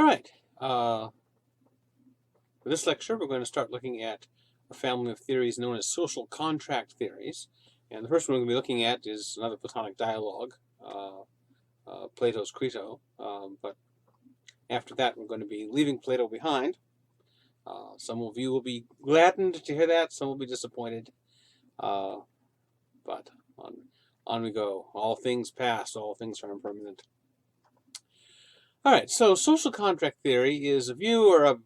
All right. For this lecture, we're going to start looking at a family of theories known as social contract theories. And the first one we're going to be looking at is another Platonic dialogue, Plato's Crito. But after that, we're going to be leaving Plato behind. Some of you will be gladdened to hear that. Some will be disappointed. But on we go. All things pass. All things are impermanent. All right, so social contract theory is a view or a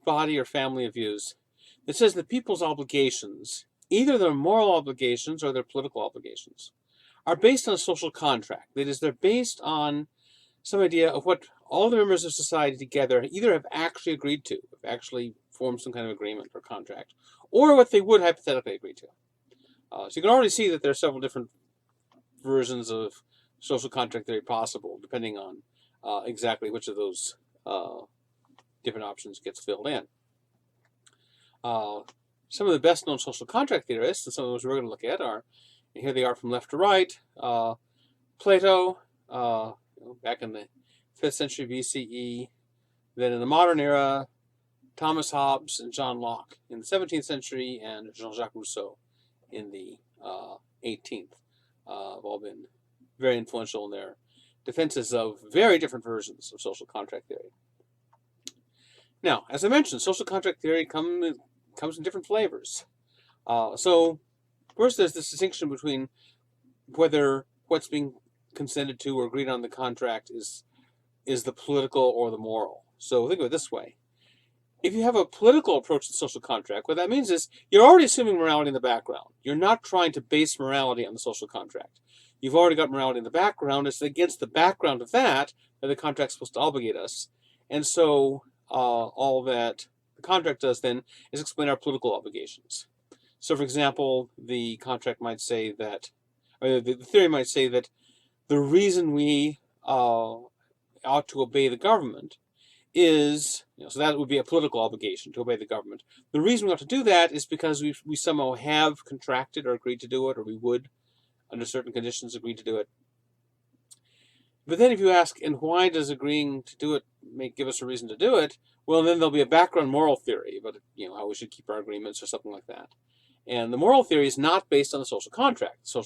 body or family of views that says that people's obligations, either their moral obligations or their political obligations, are based on a social contract. That is, they're based on some idea of what all the members of society together either have actually agreed to, have actually formed some kind of agreement or contract, or what they would hypothetically agree to. So you can already see that there are several different versions of social contract theory possible, depending on exactly which of those different options gets filled in. Some of the best known social contract theorists, and some of those we're going to look at are, and here they are from left to right, Plato, back in the 5th century BCE, then in the modern era, Thomas Hobbes and John Locke in the 17th century, and Jean-Jacques Rousseau in the 18th. Have all been very influential in their defenses of very different versions of social contract theory. Now, as I mentioned, social contract theory comes in different flavors. So first there's this distinction between whether what's being consented to or agreed on in the contract is the political or the moral. So think of it this way. If you have a political approach to social contract, what that means is you're already assuming morality in the background. You're not trying to base morality on the social contract. You've already got morality in the background. It's against the background of that the contract's supposed to obligate us. And so all that the contract does then is explain our political obligations. So, for example, the contract might say that, or the theory might say that the reason we ought to obey the government is, so that would be a political obligation to obey the government. The reason we ought to do that is because we somehow have contracted or agreed to do it, or we would, under certain conditions, agree to do it. But then if you ask, and why does agreeing to do it give us a reason to do it? Well, then there'll be a background moral theory about how we should keep our agreements or something like that. And the moral theory is not based on the social contract. So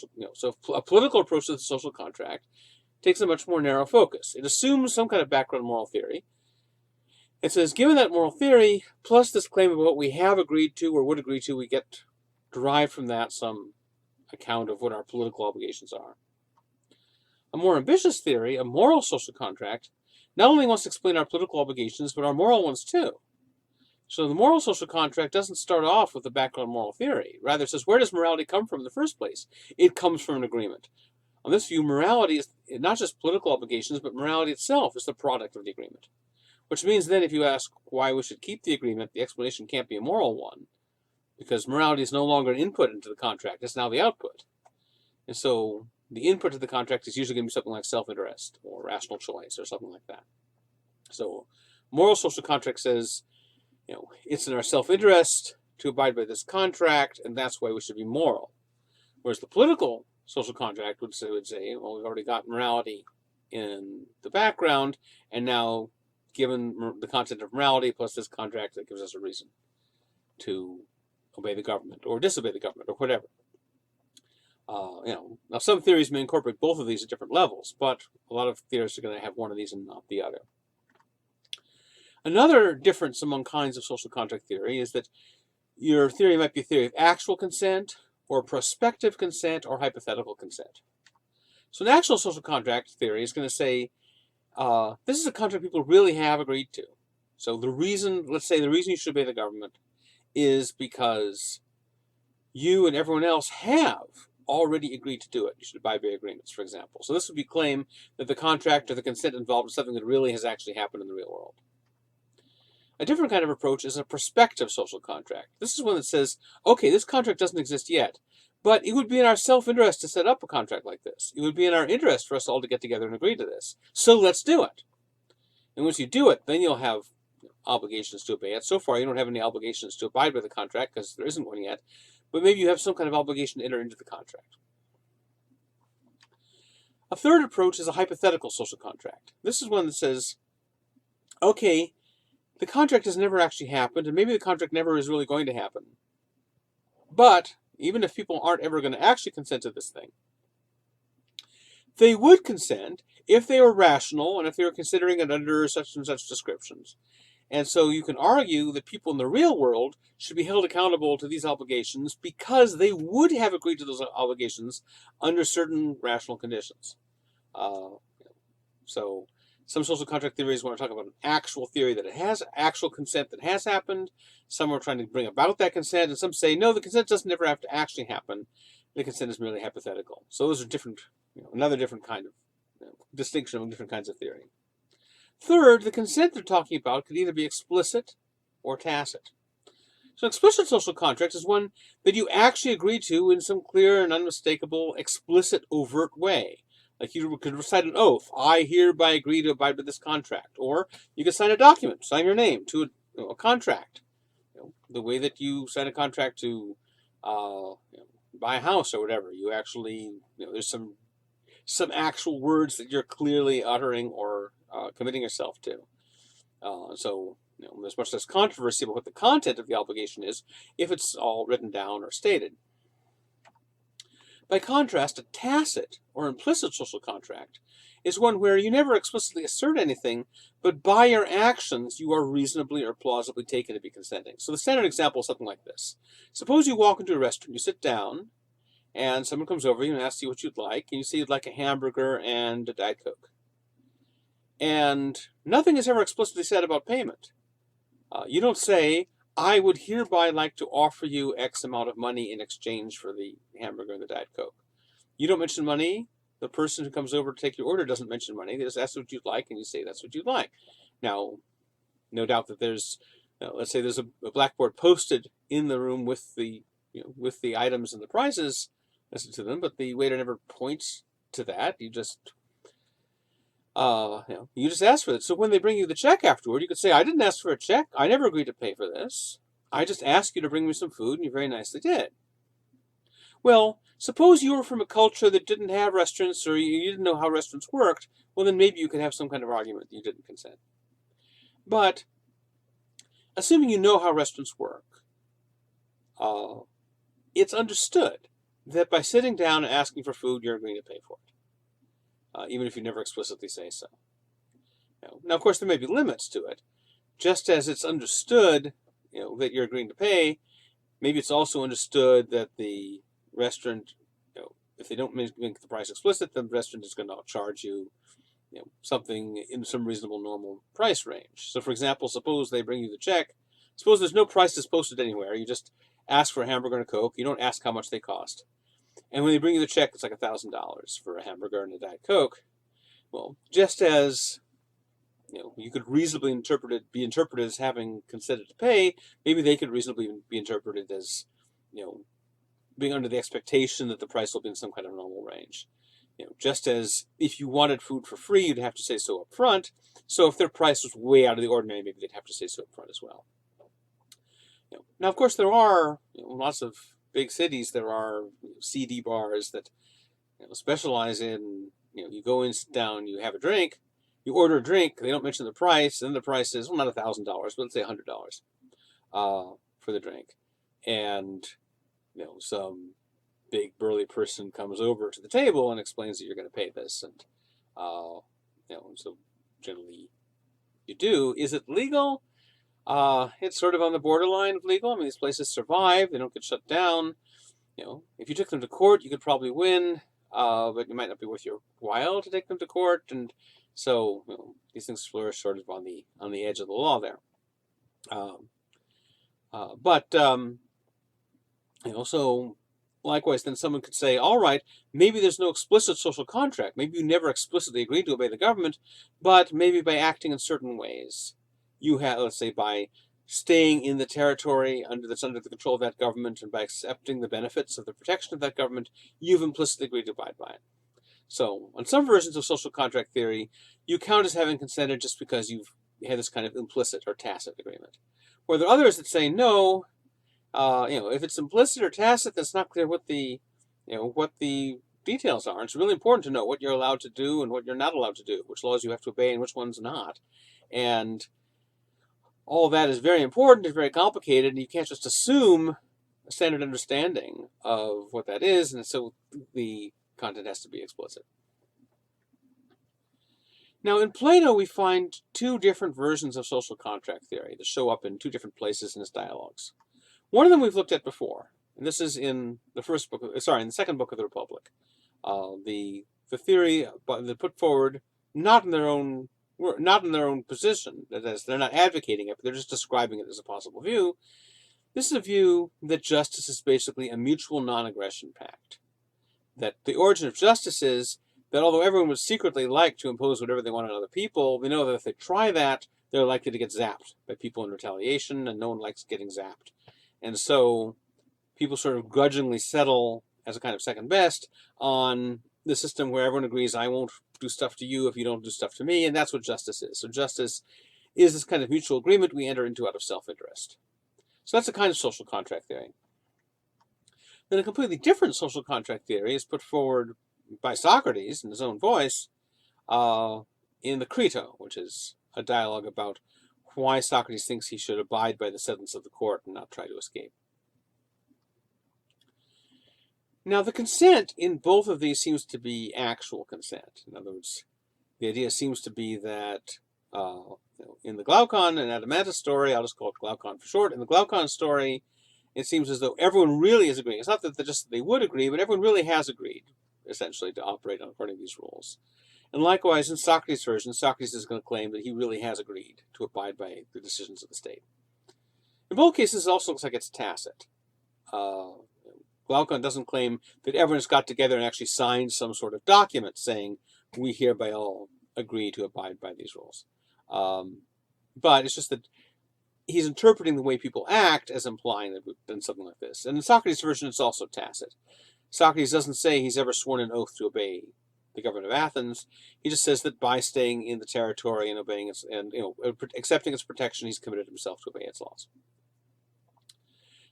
a political approach to the social contract takes a much more narrow focus. It assumes some kind of background moral theory. It says, given that moral theory, plus this claim of what we have agreed to or would agree to, we get derived from that some account of what our political obligations are. A more ambitious theory, a moral social contract, not only wants to explain our political obligations, but our moral ones too. So the moral social contract doesn't start off with the background moral theory. Rather, it says, where does morality come from in the first place? It comes from an agreement. On this view, morality is not just political obligations, but morality itself is the product of the agreement. Which means then if you ask why we should keep the agreement, the explanation can't be a moral one, because morality is no longer an input into the contract, it's now the output. And so the input to the contract is usually going to be something like self-interest or rational choice or something like that. So moral social contract says, it's in our self-interest to abide by this contract, and that's why we should be moral. Whereas the political social contract would say, well, we've already got morality in the background, and now given the concept of morality plus this contract, that gives us a reason to obey the government or disobey the government or whatever. Now some theories may incorporate both of these at different levels, but a lot of theorists are going to have one of these and not the other. Another difference among kinds of social contract theory is that your theory might be a theory of actual consent or prospective consent or hypothetical consent. So an actual social contract theory is going to say, this is a contract people really have agreed to. So let's say the reason you should obey the government is because you and everyone else have already agreed to do it. You should abide by agreements, for example. So this would be claim that the contract or the consent involved is something that really has actually happened in the real world. A different kind of approach is a prospective social contract. This is one that says, okay, this contract doesn't exist yet, but it would be in our self-interest to set up a contract like this. It would be in our interest for us all to get together and agree to this. So let's do it. And once you do it, then you'll have obligations to obey it. So far, you don't have any obligations to abide by the contract because there isn't one yet, but maybe you have some kind of obligation to enter into the contract. A third approach is a hypothetical social contract. This is one that says, okay, the contract has never actually happened, and maybe the contract never is really going to happen. But even if people aren't ever going to actually consent to this thing, they would consent if they were rational and if they were considering it under such and such descriptions. And so you can argue that people in the real world should be held accountable to these obligations because they would have agreed to those obligations under certain rational conditions. So some social contract theories want to talk about an actual theory that it has actual consent that has happened. Some are trying to bring about that consent, and some say, no, the consent doesn't ever have to actually happen. The consent is merely hypothetical. So those are different, another different kind of distinction among different kinds of theory. Third, the consent they're talking about could either be explicit or tacit. So explicit social contract is one that you actually agree to in some clear and unmistakable, explicit, overt way. Like you could recite an oath, I hereby agree to abide by this contract. Or you could sign a document, sign your name to a contract. The way that you sign a contract to buy a house or whatever, you actually, there's some actual words that you're clearly uttering or committing yourself to. So there's much less controversy about what the content of the obligation is if it's all written down or stated. By contrast, a tacit or implicit social contract is one where you never explicitly assert anything, but by your actions you are reasonably or plausibly taken to be consenting. So the standard example is something like this. Suppose you walk into a restaurant, you sit down, and someone comes over you and asks you what you'd like, and you say you'd like a hamburger and a Diet Coke. And nothing is ever explicitly said about payment. You don't say, I would hereby like to offer you X amount of money in exchange for the hamburger and the Diet Coke. You don't mention money. The person who comes over to take your order doesn't mention money. They just ask what you'd like, and you say that's what you'd like. Now, no doubt that there's, let's say there's a blackboard posted in the room with the items and the prices listed to them, but the waiter never points to that. You just ask for it. So when they bring you the check afterward, you could say, I didn't ask for a check. I never agreed to pay for this. I just asked you to bring me some food, and you very nicely did. Well, suppose you were from a culture that didn't have restaurants, or you didn't know how restaurants worked. Well, then maybe you could have some kind of argument that you didn't consent. But assuming you know how restaurants work, it's understood that by sitting down and asking for food, you're agreeing to pay for it. Even if you never explicitly say so. Now, of course, there may be limits to it. Just as it's understood, that you're agreeing to pay, maybe it's also understood that the restaurant, if they don't make the price explicit, the restaurant is going to charge you, something in some reasonable normal price range. So, for example, suppose they bring you the check. Suppose there's no prices posted anywhere. You just ask for a hamburger and a Coke. You don't ask how much they cost. And when they bring you the check, it's like $1,000 for a hamburger and a Diet Coke. Well, just as you could reasonably be interpreted as having consented to pay, maybe they could reasonably be interpreted as being under the expectation that the price will be in some kind of normal range. Just as if you wanted food for free, you'd have to say so up front. So if their price was way out of the ordinary, maybe they'd have to say so up front as well. Now, of course, there are lots of big cities. There are CD bars that specialize in, you go in, sit down, you have a drink, you order a drink, they don't mention the price, and the price is, well, not $1,000, but let's say $100 for the drink. And, some big burly person comes over to the table and explains that you're going to pay this. And, so generally you do. Is it legal? It's sort of on the borderline of legal. I mean, these places survive. They don't get shut down. If you took them to court, you could probably win, but it might not be worth your while to take them to court. And so these things flourish sort of on the edge of the law there. So likewise, then someone could say, all right, maybe there's no explicit social contract. Maybe you never explicitly agreed to obey the government, but maybe by acting in certain ways, you have, let's say, by staying in the territory that's under the control of that government and by accepting the benefits of the protection of that government, you've implicitly agreed to abide by it. So on some versions of social contract theory, you count as having consented just because you've had this kind of implicit or tacit agreement. Where there are others that say no, if it's implicit or tacit, that's not clear what the details are. It's really important to know what you're allowed to do and what you're not allowed to do, which laws you have to obey and which ones not. And all that is very important, it's very complicated, and you can't just assume a standard understanding of what that is, and so the content has to be explicit. Now, in Plato, we find two different versions of social contract theory that show up in two different places in his dialogues. One of them we've looked at before, and this is in the in the second book of the Republic. The theory they put forward not in their own position, that is, they're not advocating it, but they're just describing it as a possible view. This is a view that justice is basically a mutual non-aggression pact. That the origin of justice is that although everyone would secretly like to impose whatever they want on other people, they know that if they try that, they're likely to get zapped by people in retaliation, and no one likes getting zapped. And so people sort of grudgingly settle as a kind of second best on the system where everyone agrees, I won't do stuff to you if you don't do stuff to me, and that's what justice is. So justice is this kind of mutual agreement we enter into out of self-interest. So that's a kind of social contract theory. Then a completely different social contract theory is put forward by Socrates in his own voice in the Crito, which is a dialogue about why Socrates thinks he should abide by the sentence of the court and not try to escape. Now, the consent in both of these seems to be actual consent. In other words, the idea seems to be that in the Glaucon and Adeimantus story, I'll just call it Glaucon for short, in the Glaucon story, it seems as though everyone really is agreeing. It's not that they would agree, but everyone really has agreed, essentially, to operate according to these rules. And likewise, in Socrates' version, Socrates is going to claim that he really has agreed to abide by the decisions of the state. In both cases, it also looks like it's tacit. Glaucon doesn't claim that everyone's got together and actually signed some sort of document saying, we hereby all agree to abide by these rules. But it's just that he's interpreting the way people act as implying that we've done something like this. And in Socrates' version, it's also tacit. Socrates doesn't say he's ever sworn an oath to obey the government of Athens. He just says that by staying in the territory and obeying its, and accepting its protection, he's committed himself to obey its laws.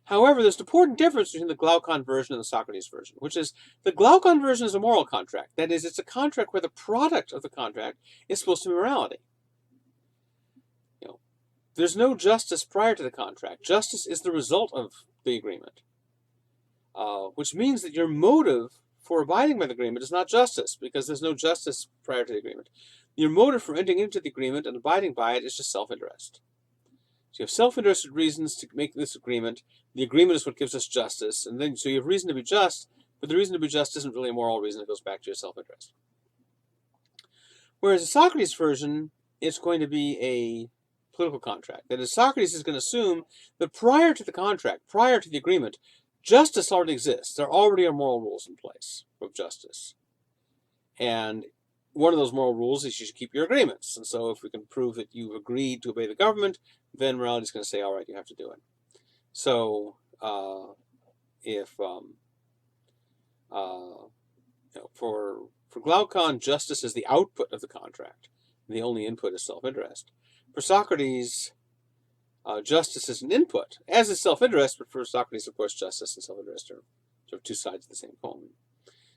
However, there's an important difference between the Glaucon version and the Socrates version, which is the Glaucon version is a moral contract. That is, it's a contract where the product of the contract is supposed to be morality. There's no justice prior to the contract. Justice is the result of the agreement, which means that your motive for abiding by the agreement is not justice, because there's no justice prior to the agreement. Your motive for entering into the agreement and abiding by it is just self-interest. So you have self-interested reasons to make this agreement. The agreement is what gives us justice, and then so you have reason to be just, but the reason to be just isn't really a moral reason. It goes back to your self-interest. Whereas the Socrates version, it's going to be a political contract. That is, Socrates is going to assume that prior to the contract, prior to the agreement, justice already exists. There already are moral rules in place of justice. And one of those moral rules is you should keep your agreements. And so if we can prove that you've agreed to obey the government, then morality is going to say, all right, you have to do it. So for Glaucon, justice is the output of the contract. And the only input is self-interest. For Socrates, justice is an input, as is self-interest, but for Socrates, of course, justice and self-interest are sort of two sides of the same coin.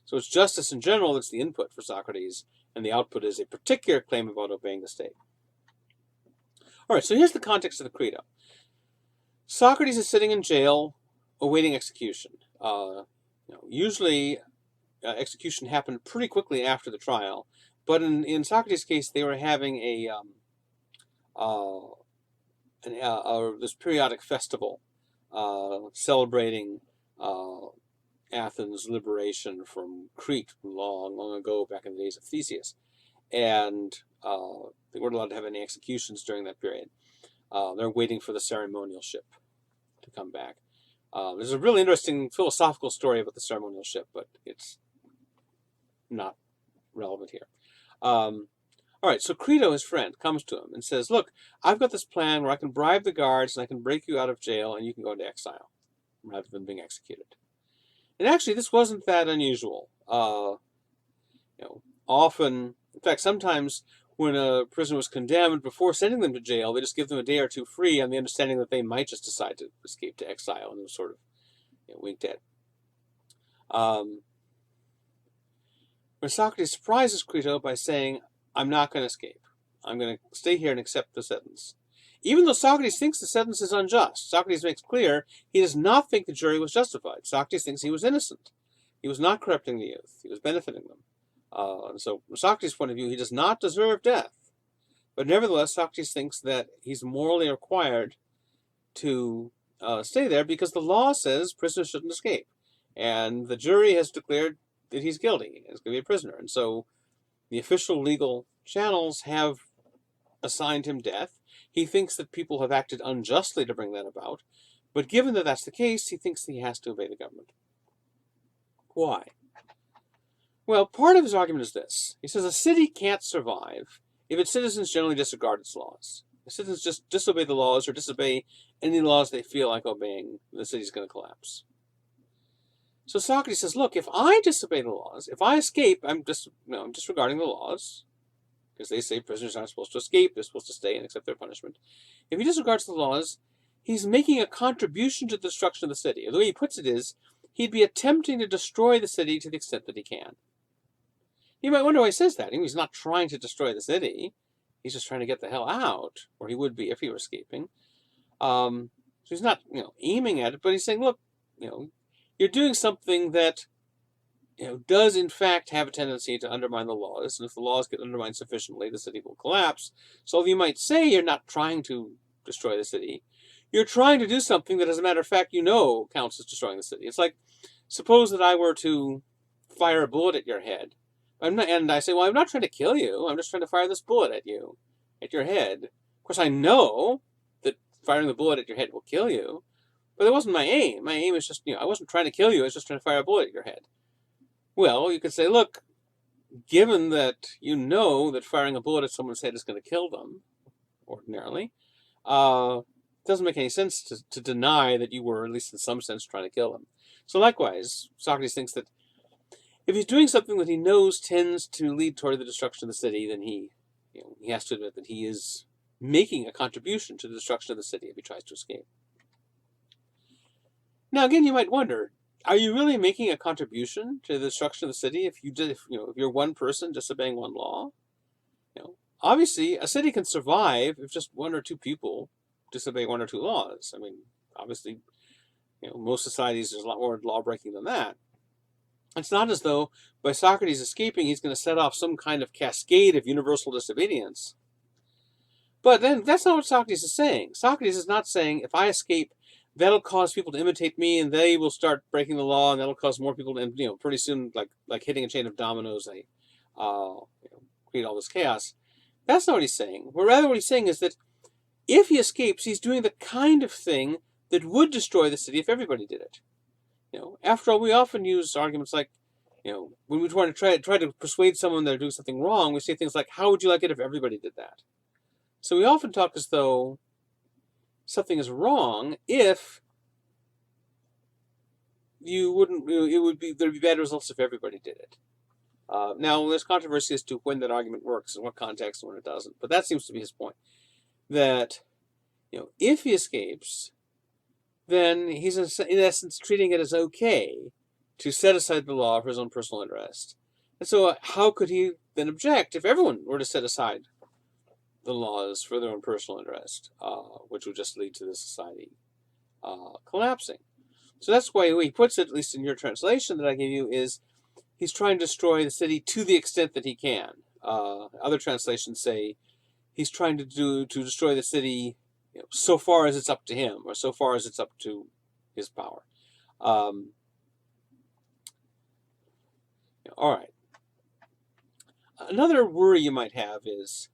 So it's justice in general that's the input for Socrates, and the output is a particular claim about obeying the state. All right, so here's the context of the Crito. Socrates is sitting in jail awaiting execution. Usually, execution happened pretty quickly after the trial, but in Socrates' case, they were having this periodic festival celebrating Athens' liberation from Crete long, long ago, back in the days of Theseus. And they weren't allowed to have any executions during that period. They're waiting for the ceremonial ship to come back. There's a really interesting philosophical story about the ceremonial ship, but it's not relevant here. All right, so Crito, his friend, comes to him and says, look, I've got this plan where I can bribe the guards and I can break you out of jail and you can go into exile rather than being executed. And actually, this wasn't that unusual. Often, in fact, sometimes when a prisoner was condemned, before sending them to jail, they just give them a day or two free on the understanding that they might just decide to escape to exile, and it was sort of winked at. When Socrates surprises Crito by saying, I'm not going to escape. I'm going to stay here and accept the sentence. Even though Socrates thinks the sentence is unjust, Socrates makes clear he does not think the jury was justified. Socrates thinks he was innocent. He was not corrupting the youth. He was benefiting them. And so from Socrates' point of view, he does not deserve death. But nevertheless, Socrates thinks that he's morally required to stay there because the law says prisoners shouldn't escape. And the jury has declared that he's guilty. He's going to be a prisoner. And so the official legal channels have assigned him death. He thinks that people have acted unjustly to bring that about. But given that that's the case, he thinks that he has to obey the government. Why? Well, part of his argument is this. He says a city can't survive if its citizens generally disregard its laws. If citizens just disobey the laws or disobey any laws they feel like obeying, the city's going to collapse. So Socrates says, look, if I disobey the laws, if I escape, I'm disregarding the laws, because they say prisoners aren't supposed to escape, they're supposed to stay and accept their punishment. If he disregards the laws, he's making a contribution to the destruction of the city. The way he puts it is, he'd be attempting to destroy the city to the extent that he can. You might wonder why he says that. He's not trying to destroy the city. He's just trying to get the hell out, or he would be if he were escaping. So he's not, aiming at it, but he's saying, look, you're doing something that, does in fact have a tendency to undermine the laws, and if the laws get undermined sufficiently, the city will collapse. So you might say you're not trying to destroy the city. You're trying to do something that, as a matter of fact, counts as destroying the city. It's like, suppose that I were to fire a bullet at your head. And I say, well, I'm not trying to kill you. I'm just trying to fire this bullet at you, at your head. Of course, I know that firing the bullet at your head will kill you, but that wasn't my aim. My aim is just, I wasn't trying to kill you. I was just trying to fire a bullet at your head. Well, you could say, look, given that you know that firing a bullet at someone's head is going to kill them, ordinarily, it doesn't make any sense to deny that you were, at least in some sense, trying to kill them. So likewise, Socrates thinks that if he's doing something that he knows tends to lead toward the destruction of the city, then he has to admit that he is making a contribution to the destruction of the city if he tries to escape. Now, again, you might wonder, are you really making a contribution to the destruction of the city if you're one person disobeying one law? Obviously, a city can survive if just one or two people disobey one or two laws. I mean, obviously, most societies there's a lot more law breaking than that. It's not as though by Socrates escaping, he's going to set off some kind of cascade of universal disobedience. But then that's not what Socrates is saying. Socrates is not saying, if I escape, that'll cause people to imitate me, and they will start breaking the law, and that'll cause more people to, pretty soon, like hitting a chain of dominoes, they create all this chaos. That's not what he's saying. Well, rather what he's saying is that if he escapes, he's doing the kind of thing that would destroy the city if everybody did it. After all, we often use arguments like, when we try to persuade someone they're doing something wrong, we say things like, how would you like it if everybody did that? So we often talk as though something is wrong if there'd be bad results if everybody did it. Now, there's controversy as to when that argument works, in what context, and when it doesn't. But that seems to be his point. That, if he escapes, then he's in essence treating it as okay to set aside the law for his own personal interest. And so how could he then object if everyone were to set aside the laws for their own personal interest, which would just lead to the society collapsing? So that's why he puts it, at least in your translation that I gave you, is he's trying to destroy the city to the extent that he can. Other translations say he's trying to destroy the city so far as it's up to him, or so far as it's up to his power. All right. Another worry you might have is,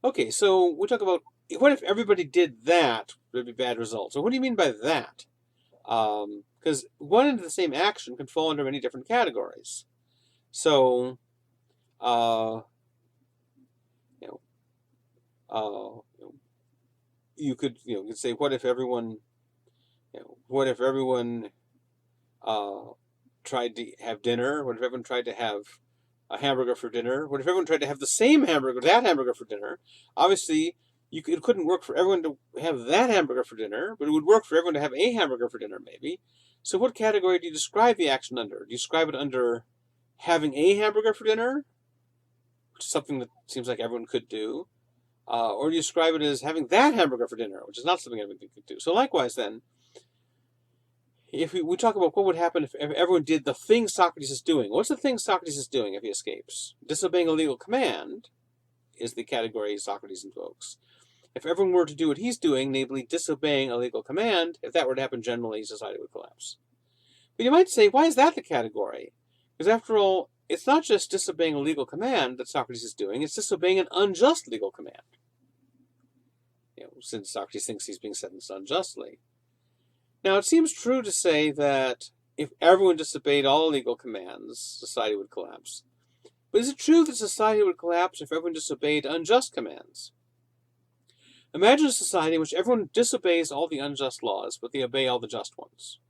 okay, so we talk about, what if everybody did that, there'd be bad results? So what do you mean by that? Because one and the same action can fall under many different categories. So, you could say, what if everyone tried to have dinner? What if everyone tried to have a hamburger for dinner? What if everyone tried to have the same hamburger, that hamburger for dinner? Obviously, it couldn't work for everyone to have that hamburger for dinner, but it would work for everyone to have a hamburger for dinner, maybe. So what category do you describe the action under? Do you describe it under having a hamburger for dinner, which is something that seems like everyone could do? Or do you describe it as having that hamburger for dinner, which is not something everyone could do? So likewise then, if we talk about what would happen if everyone did the thing Socrates is doing. What's the thing Socrates is doing if he escapes? Disobeying a legal command is the category Socrates invokes. If everyone were to do what he's doing, namely disobeying a legal command, if that were to happen generally, society would collapse. But you might say, why is that the category? Because after all, it's not just disobeying a legal command that Socrates is doing, it's disobeying an unjust legal command. Since Socrates thinks he's being sentenced unjustly. Now, it seems true to say that if everyone disobeyed all legal commands, society would collapse. But is it true that society would collapse if everyone disobeyed unjust commands? Imagine a society in which everyone disobeys all the unjust laws, but they obey all the just ones.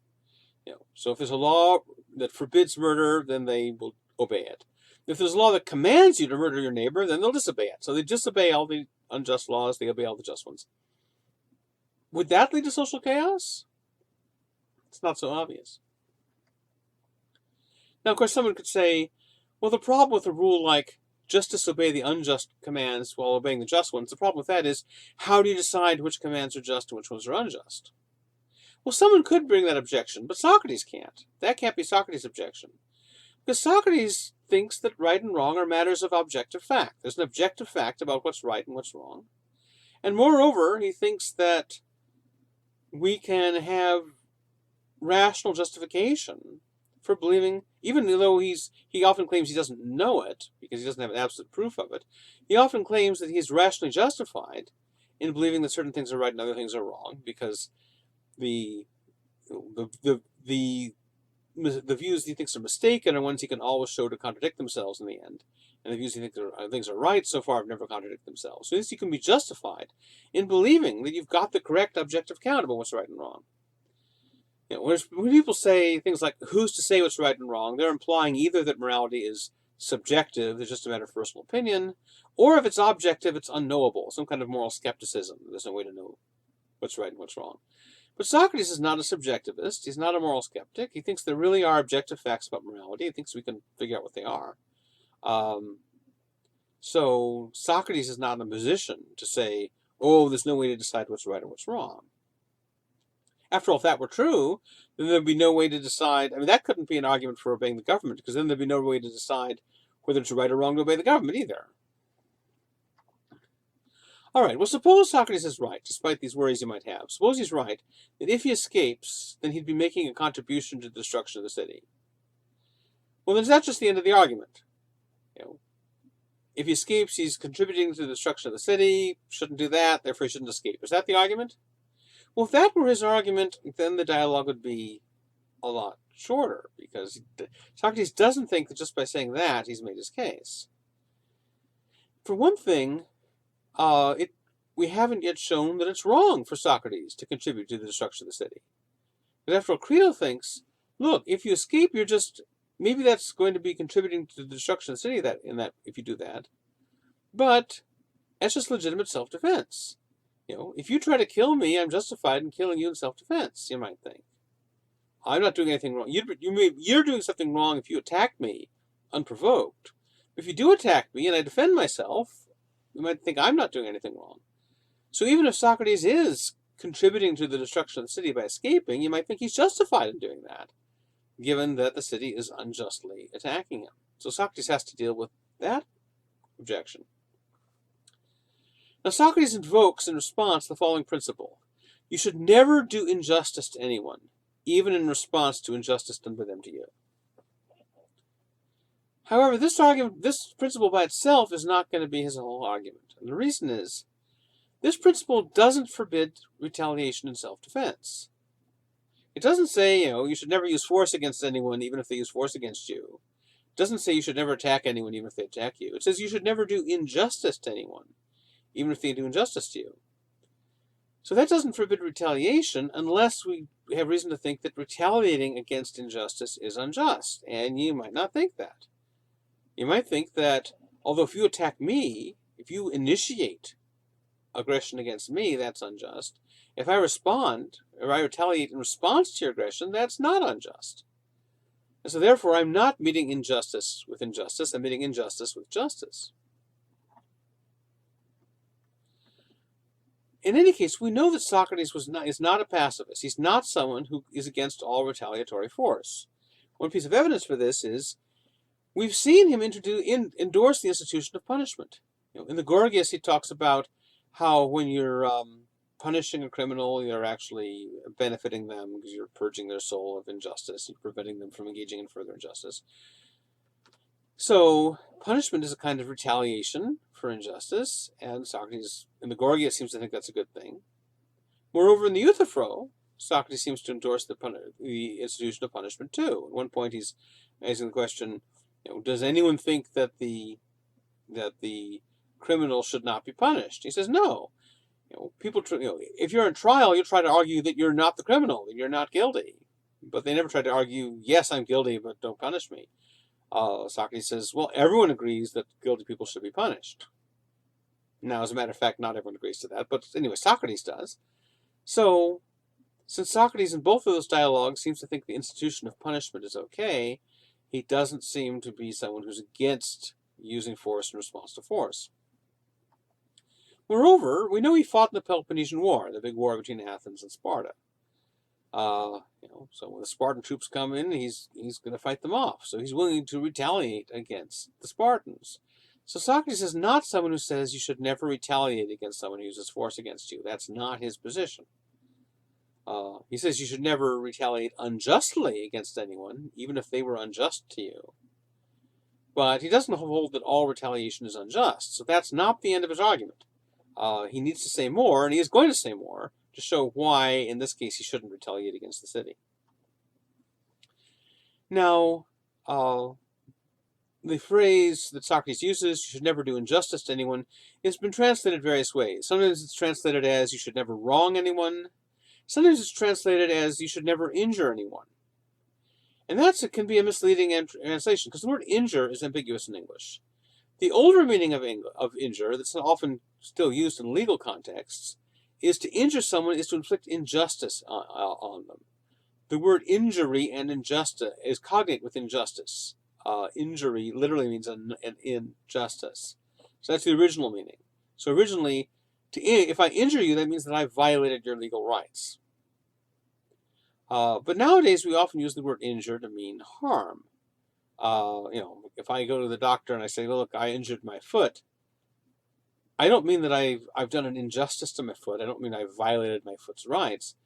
So if there's a law that forbids murder, then they will obey it. If there's a law that commands you to murder your neighbor, then they'll disobey it. So they disobey all the unjust laws, they obey all the just ones. Would that lead to social chaos? It's not so obvious. Now, of course, someone could say, well, the problem with a rule like just disobey the unjust commands while obeying the just ones, the problem with that is, how do you decide which commands are just and which ones are unjust? Well, someone could bring that objection, but Socrates can't. That can't be Socrates' objection. Because Socrates thinks that right and wrong are matters of objective fact. There's an objective fact about what's right and what's wrong. And moreover, he thinks that we can have rational justification for believing, even though he often claims he doesn't know it, because he doesn't have an absolute proof of it, he often claims that he's rationally justified in believing that certain things are right and other things are wrong, because the views he thinks are mistaken are ones he can always show to contradict themselves in the end. And the views he thinks are right so far have never contradicted themselves. So at least you can be justified in believing that you've got the correct objective count about what's right and wrong. When people say things like, who's to say what's right and wrong, they're implying either that morality is subjective, it's just a matter of personal opinion, or if it's objective, it's unknowable, some kind of moral skepticism. There's no way to know what's right and what's wrong. But Socrates is not a subjectivist. He's not a moral skeptic. He thinks there really are objective facts about morality. He thinks we can figure out what they are. So Socrates is not in a position to say, oh, there's no way to decide what's right and what's wrong. After all, if that were true, then there'd be no way to decide. I mean, that couldn't be an argument for obeying the government, because then there'd be no way to decide whether it's right or wrong to obey the government either. All right, well, suppose Socrates is right, despite these worries he might have. Suppose he's right, that if he escapes, then he'd be making a contribution to the destruction of the city. Well, then that's just the end of the argument. If he escapes, he's contributing to the destruction of the city, shouldn't do that, therefore he shouldn't escape. Is that the argument? Well, if that were his argument, then the dialogue would be a lot shorter, because Socrates doesn't think that just by saying that, he's made his case. For one thing, we haven't yet shown that it's wrong for Socrates to contribute to the destruction of the city. But after all, Crito thinks, look, if you escape, you're just, maybe that's going to be contributing to the destruction of the city if you do that. But that's just legitimate self-defense. If you try to kill me, I'm justified in killing you in self-defense, you might think. I'm not doing anything wrong. You're doing something wrong if you attack me unprovoked. If you do attack me and I defend myself, you might think I'm not doing anything wrong. So even if Socrates is contributing to the destruction of the city by escaping, you might think he's justified in doing that, given that the city is unjustly attacking him. So Socrates has to deal with that objection. Now, Socrates invokes in response the following principle. You should never do injustice to anyone, even in response to injustice done by them to you. However, this principle by itself is not going to be his whole argument. And the reason is, this principle doesn't forbid retaliation in self-defense. It doesn't say, you should never use force against anyone, even if they use force against you. It doesn't say you should never attack anyone, even if they attack you. It says you should never do injustice to anyone, even if they do injustice to you. So that doesn't forbid retaliation unless we have reason to think that retaliating against injustice is unjust. And you might not think that. You might think that, although if you attack me, if you initiate aggression against me, that's unjust. If I respond, or I retaliate in response to your aggression, that's not unjust. And so therefore, I'm not meeting injustice with injustice, I'm meeting injustice with justice. in any case, we know that Socrates is not a pacifist. He's not someone who is against all retaliatory force. One piece of evidence for this is we've seen him endorse the institution of punishment. In the Gorgias, he talks about how when you're punishing a criminal, you're actually benefiting them because you're purging their soul of injustice. You're preventing them from engaging in further injustice. So punishment is a kind of retaliation for injustice, and Socrates in the Gorgias seems to think that's a good thing. Moreover, in the Euthyphro, Socrates seems to endorse the institution of punishment too. At one point, he's asking the question, does anyone think that the criminal should not be punished? He says no. People, if you're in trial, you try to argue that you're not the criminal, that you're not guilty, but they never try to argue, yes, I'm guilty, but don't punish me. Socrates says, well, everyone agrees that guilty people should be punished. Now, as a matter of fact, not everyone agrees to that, but anyway, Socrates does. So, since Socrates in both of those dialogues seems to think the institution of punishment is okay, he doesn't seem to be someone who's against using force in response to force. Moreover, we know he fought in the Peloponnesian War, the big war between Athens and Sparta. So when the Spartan troops come in, he's going to fight them off. So he's willing to retaliate against the Spartans. So Socrates is not someone who says you should never retaliate against someone who uses force against you. That's not his position. He says you should never retaliate unjustly against anyone, even if they were unjust to you. But he doesn't hold that all retaliation is unjust. So that's not the end of his argument. He needs to say more, and he is going to say more, to show why, in this case, he shouldn't retaliate against the city. Now, the phrase that Socrates uses, you should never do injustice to anyone, has been translated various ways. Sometimes it's translated as you should never wrong anyone. Sometimes it's translated as you should never injure anyone. And that can be a misleading translation, because the word injure is ambiguous in English. The older meaning of injure, that's often still used in legal contexts, is to injure someone is to inflict injustice on them. The word injury and injustice is cognate with injustice. Injury literally means an injustice. So that's the original meaning. So originally, if I injure you, that means that I've violated your legal rights. But nowadays, we often use the word injure to mean harm. If I go to the doctor and I say, look, I injured my foot, I don't mean that I've done an injustice to my foot. I don't mean I've violated my foot's rights.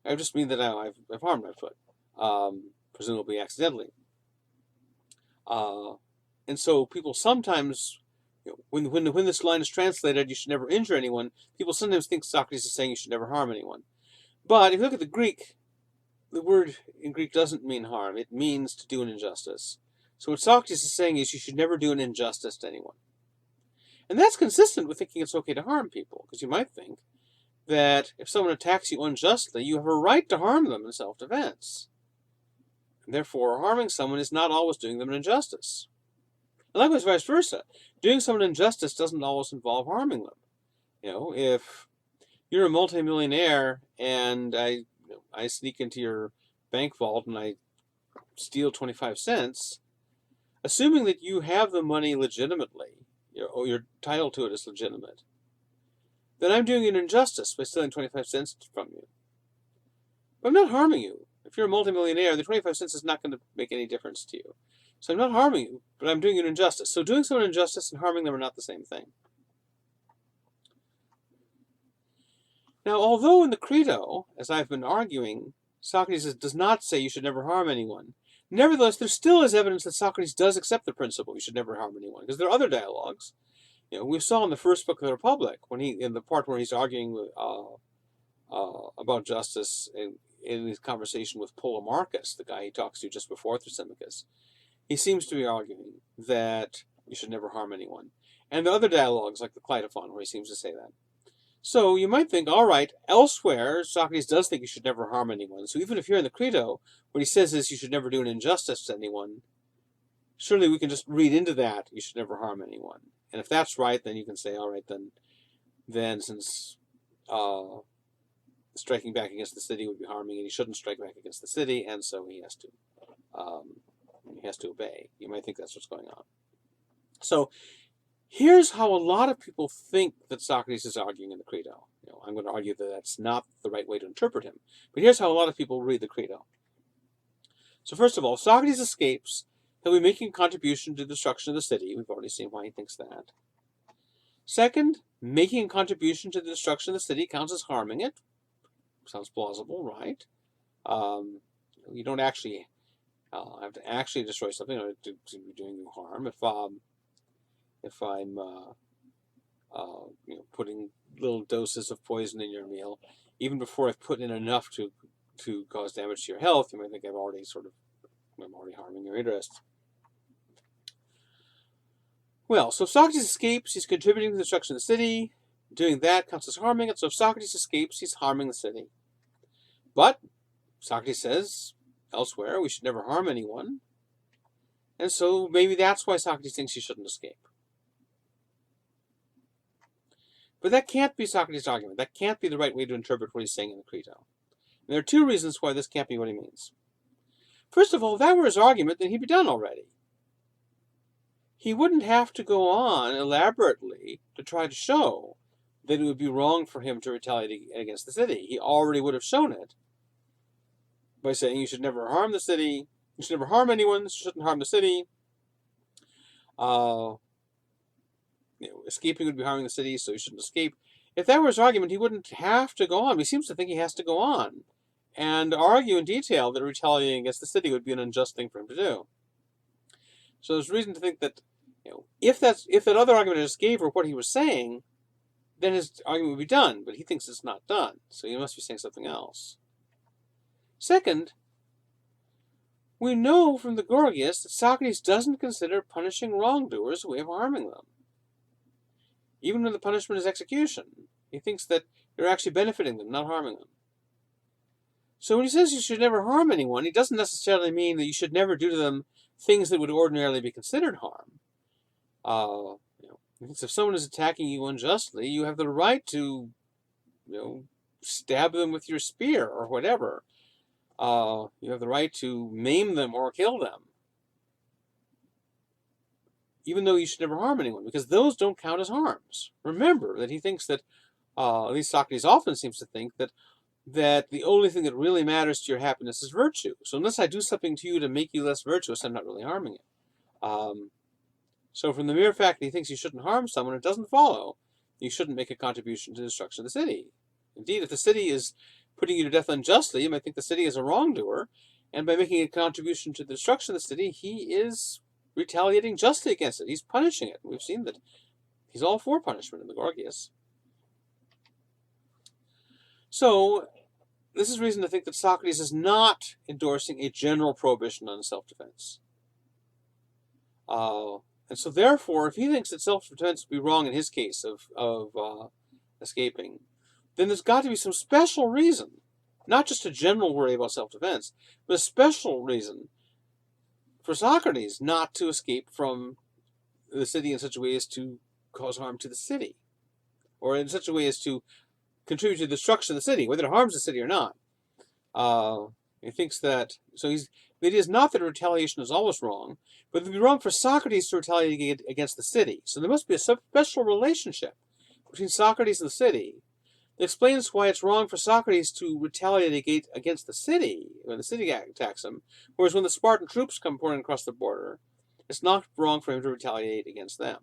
I just mean that I've harmed my foot, presumably accidentally. And so people sometimes, when this line is translated, you should never injure anyone, people sometimes think Socrates is saying you should never harm anyone. But if you look at the Greek, the word in Greek doesn't mean harm. It means to do an injustice. So what Socrates is saying is you should never do an injustice to anyone. And that's consistent with thinking it's okay to harm people, because you might think that if someone attacks you unjustly, you have a right to harm them in self-defense. And therefore, harming someone is not always doing them an injustice. And likewise, vice versa. Doing someone an injustice doesn't always involve harming them. If you're a multimillionaire and I sneak into your bank vault and I steal 25 cents, assuming that you have the money legitimately, or your title to it is legitimate, then I'm doing an injustice by stealing 25 cents from you. But I'm not harming you. If you're a multimillionaire, the 25 cents is not going to make any difference to you. So I'm not harming you, but I'm doing an injustice. So doing someone an injustice and harming them are not the same thing. Now, although in the Crito, as I've been arguing, Socrates does not say you should never harm anyone, nevertheless, there still is evidence that Socrates does accept the principle you should never harm anyone, because there are other dialogues. We saw in the first book of the Republic, in the part where he's arguing about justice in his conversation with Polemarchus, the guy he talks to just before Thrasymachus, he seems to be arguing that you should never harm anyone. And the other dialogues, like the Cleitophon, where he seems to say that. So you might think, all right, elsewhere, Socrates does think you should never harm anyone. So even if you're in the Crito, what he says is you should never do an injustice to anyone, surely we can just read into that you should never harm anyone. And if that's right, then you can say, all right, then since striking back against the city would be harming, and he shouldn't strike back against the city, and so he has to obey. You might think that's what's going on. So here's how a lot of people think that Socrates is arguing in the Crito. I'm going to argue that that's not the right way to interpret him. But here's how a lot of people read the Crito. So first of all, Socrates escapes, he'll be making a contribution to the destruction of the city. We've already seen why he thinks that. Second, making a contribution to the destruction of the city counts as harming it. Sounds plausible, right? You don't actually have to actually destroy something to be doing you harm. If I'm putting little doses of poison in your meal, even before I've put in enough to cause damage to your health, you might think I'm already harming your interests. Well, so if Socrates escapes, he's contributing to the destruction of the city. Doing that counts as harming it. So if Socrates escapes, he's harming the city. But Socrates says elsewhere we should never harm anyone. And so maybe that's why Socrates thinks he shouldn't escape. But that can't be Socrates' argument. That can't be the right way to interpret what he's saying in the Crito. And there are two reasons why this can't be what he means. First of all, if that were his argument, then he'd be done already. He wouldn't have to go on elaborately to try to show that it would be wrong for him to retaliate against the city. He already would have shown it by saying you should never harm the city, you should never harm anyone, you shouldn't harm the city. Escaping would be harming the city, so he shouldn't escape. If that were his argument, he wouldn't have to go on. He seems to think he has to go on and argue in detail that retaliating against the city would be an unjust thing for him to do. So there's reason to think that if that other argument I just gave were what he was saying, then his argument would be done. But he thinks it's not done, so he must be saying something else. Second, we know from the Gorgias that Socrates doesn't consider punishing wrongdoers a way of harming them. Even when the punishment is execution, he thinks that you're actually benefiting them, not harming them. So when he says you should never harm anyone, he doesn't necessarily mean that you should never do to them things that would ordinarily be considered harm. He thinks if someone is attacking you unjustly, you have the right to, stab them with your spear or whatever. You have the right to maim them or kill them. Even though you should never harm anyone, because those don't count as harms. Remember that he thinks that, at least Socrates often seems to think that the only thing that really matters to your happiness is virtue. So unless I do something to you to make you less virtuous, I'm not really harming you. So from the mere fact that he thinks you shouldn't harm someone, it doesn't follow you shouldn't make a contribution to the destruction of the city. Indeed, if the city is putting you to death unjustly, you might think the city is a wrongdoer, and by making a contribution to the destruction of the city, he is retaliating justly against it. He's punishing it. We've seen that he's all for punishment in the Gorgias. So this is reason to think that Socrates is not endorsing a general prohibition on self-defense. And so therefore, if he thinks that self-defense would be wrong in his case of escaping, then there's got to be some special reason, not just a general worry about self-defense, but a special reason for Socrates not to escape from the city in such a way as to cause harm to the city, or in such a way as to contribute to the destruction of the city, whether it harms the city or not. He thinks that, the idea is not that retaliation is always wrong, but it would be wrong for Socrates to retaliate against the city. So there must be a special relationship between Socrates and the city that explains why it's wrong for Socrates to retaliate against the city when the city attacks him, whereas when the Spartan troops come pouring across the border, it's not wrong for him to retaliate against them.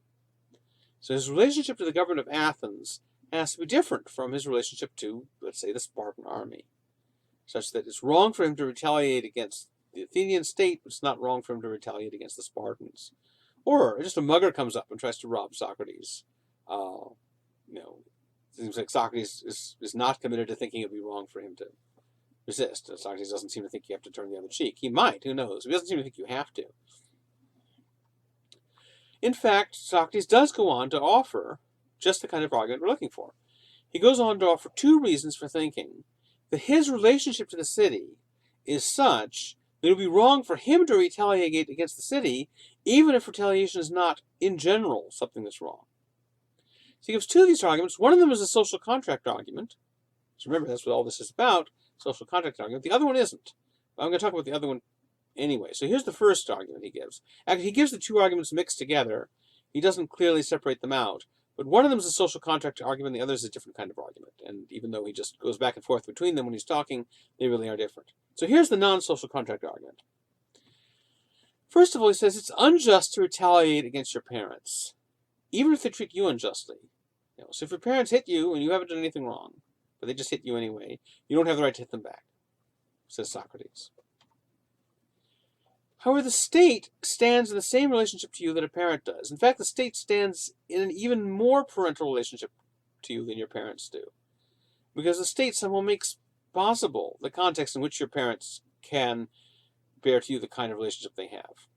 So his relationship to the government of Athens has to be different from his relationship to, let's say, the Spartan army, such that it's wrong for him to retaliate against the Athenian state, but it's not wrong for him to retaliate against the Spartans. Or just a mugger comes up and tries to rob Socrates. It seems like Socrates is not committed to thinking it would be wrong for him to resist. Socrates doesn't seem to think you have to turn the other cheek. He might, who knows? He doesn't seem to think you have to. In fact, Socrates does go on to offer just the kind of argument we're looking for. He goes on to offer two reasons for thinking that his relationship to the city is such that it would be wrong for him to retaliate against the city, even if retaliation is not, in general, something that's wrong. So he gives two of these arguments. One of them is a social contract argument. So remember, that's what all this is about, social contract argument. The other one isn't. I'm going to talk about the other one anyway. So here's the first argument he gives. Actually, he gives the two arguments mixed together. He doesn't clearly separate them out. But one of them is a social contract argument, the other is a different kind of argument. And even though he just goes back and forth between them when he's talking, they really are different. So here's the non-social contract argument. First of all, he says it's unjust to retaliate against your parents, even if they treat you unjustly. So if your parents hit you and you haven't done anything wrong, but they just hit you anyway, you don't have the right to hit them back, says Socrates. However, the state stands in the same relationship to you that a parent does. In fact, the state stands in an even more parental relationship to you than your parents do, because the state somehow makes possible the context in which your parents can bear to you the kind of relationship they have.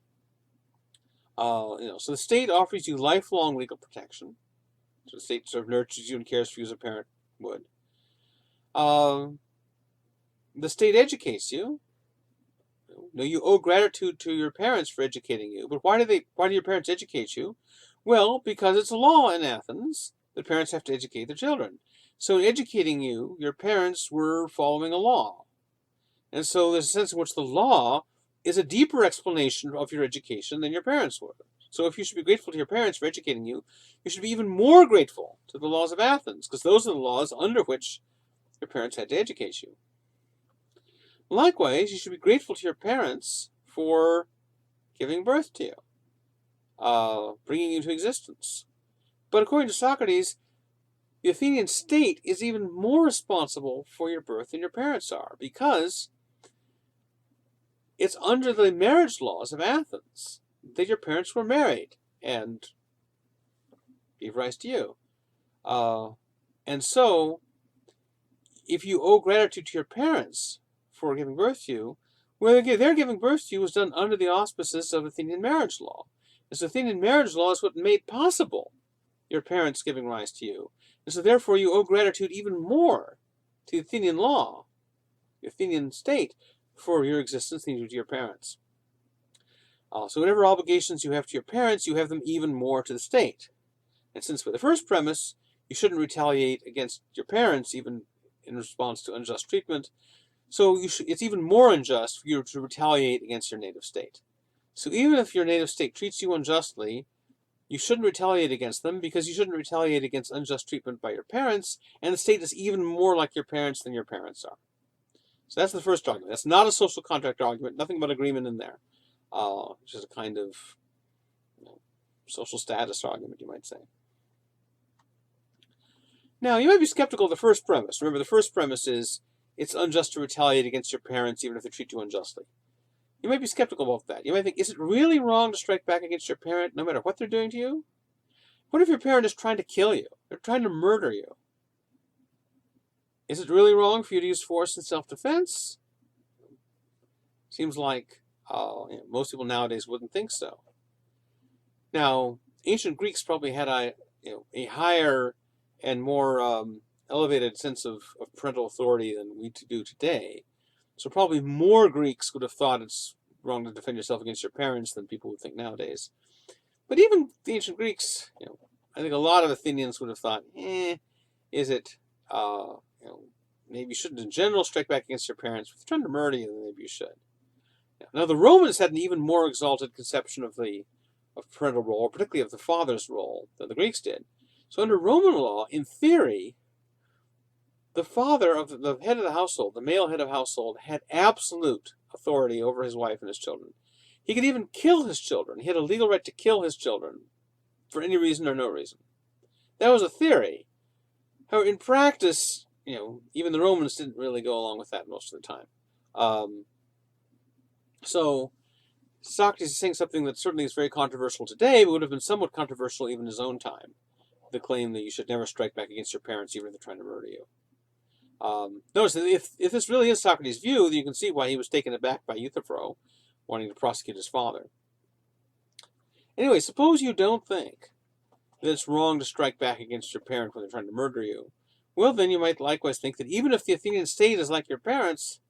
So the state offers you lifelong legal protection. So the state sort of nurtures you and cares for you as a parent would. The state educates you. You owe gratitude to your parents for educating you. But why do your parents educate you? Well, because it's a law in Athens that parents have to educate their children. So in educating you, your parents were following a law. And so there's a sense in which the law is a deeper explanation of your education than your parents were. So if you should be grateful to your parents for educating you, you should be even more grateful to the laws of Athens, because those are the laws under which your parents had to educate you. Likewise, you should be grateful to your parents for giving birth to you, bringing you to existence. But according to Socrates, the Athenian state is even more responsible for your birth than your parents are, because it's under the marriage laws of Athens that your parents were married and gave rise to you. And so, if you owe gratitude to your parents for giving birth to you, well, their giving birth to you was done under the auspices of Athenian marriage law. And so Athenian marriage law is what made possible your parents giving rise to you. And so therefore you owe gratitude even more to the Athenian law, the Athenian state, for your existence than you do to your parents. So whatever obligations you have to your parents, you have them even more to the state. And since for the first premise, you shouldn't retaliate against your parents even in response to unjust treatment, so it's even more unjust for you to retaliate against your native state. So even if your native state treats you unjustly, you shouldn't retaliate against them, because you shouldn't retaliate against unjust treatment by your parents, and the state is even more like your parents than your parents are. So that's the first argument. That's not a social contract argument, nothing but agreement in there, which is a kind of social status argument, you might say. Now, you might be skeptical of the first premise. Remember, the first premise is it's unjust to retaliate against your parents even if they treat you unjustly. You might be skeptical about that. You might think, is it really wrong to strike back against your parent no matter what they're doing to you? What if your parent is trying to kill you? They're trying to murder you. Is it really wrong for you to use force in self-defense? Seems like most people nowadays wouldn't think so. Now, ancient Greeks probably had a higher and more elevated sense of parental authority than we do today. So probably more Greeks would have thought it's wrong to defend yourself against your parents than people would think nowadays. But even the ancient Greeks, I think a lot of Athenians would have thought, is it, maybe you shouldn't in general strike back against your parents. If they're trying to murder you, then maybe you should. Now the Romans had an even more exalted conception of parental role, particularly of the father's role, than the Greeks did. So under Roman law, in theory, the father of the head of the household, the male head of household, had absolute authority over his wife and his children. He could even kill his children. He had a legal right to kill his children for any reason or no reason. That was a theory. However, in practice, even the Romans didn't really go along with that most of the time. So Socrates is saying something that certainly is very controversial today, but would have been somewhat controversial even in his own time. The claim that you should never strike back against your parents even if they're trying to murder you. Notice that if this really is Socrates' view, then you can see why he was taken aback by Euthyphro, wanting to prosecute his father. Anyway, suppose you don't think that it's wrong to strike back against your parent when they're trying to murder you. Well, then you might likewise think that even if the Athenian state is like your parents,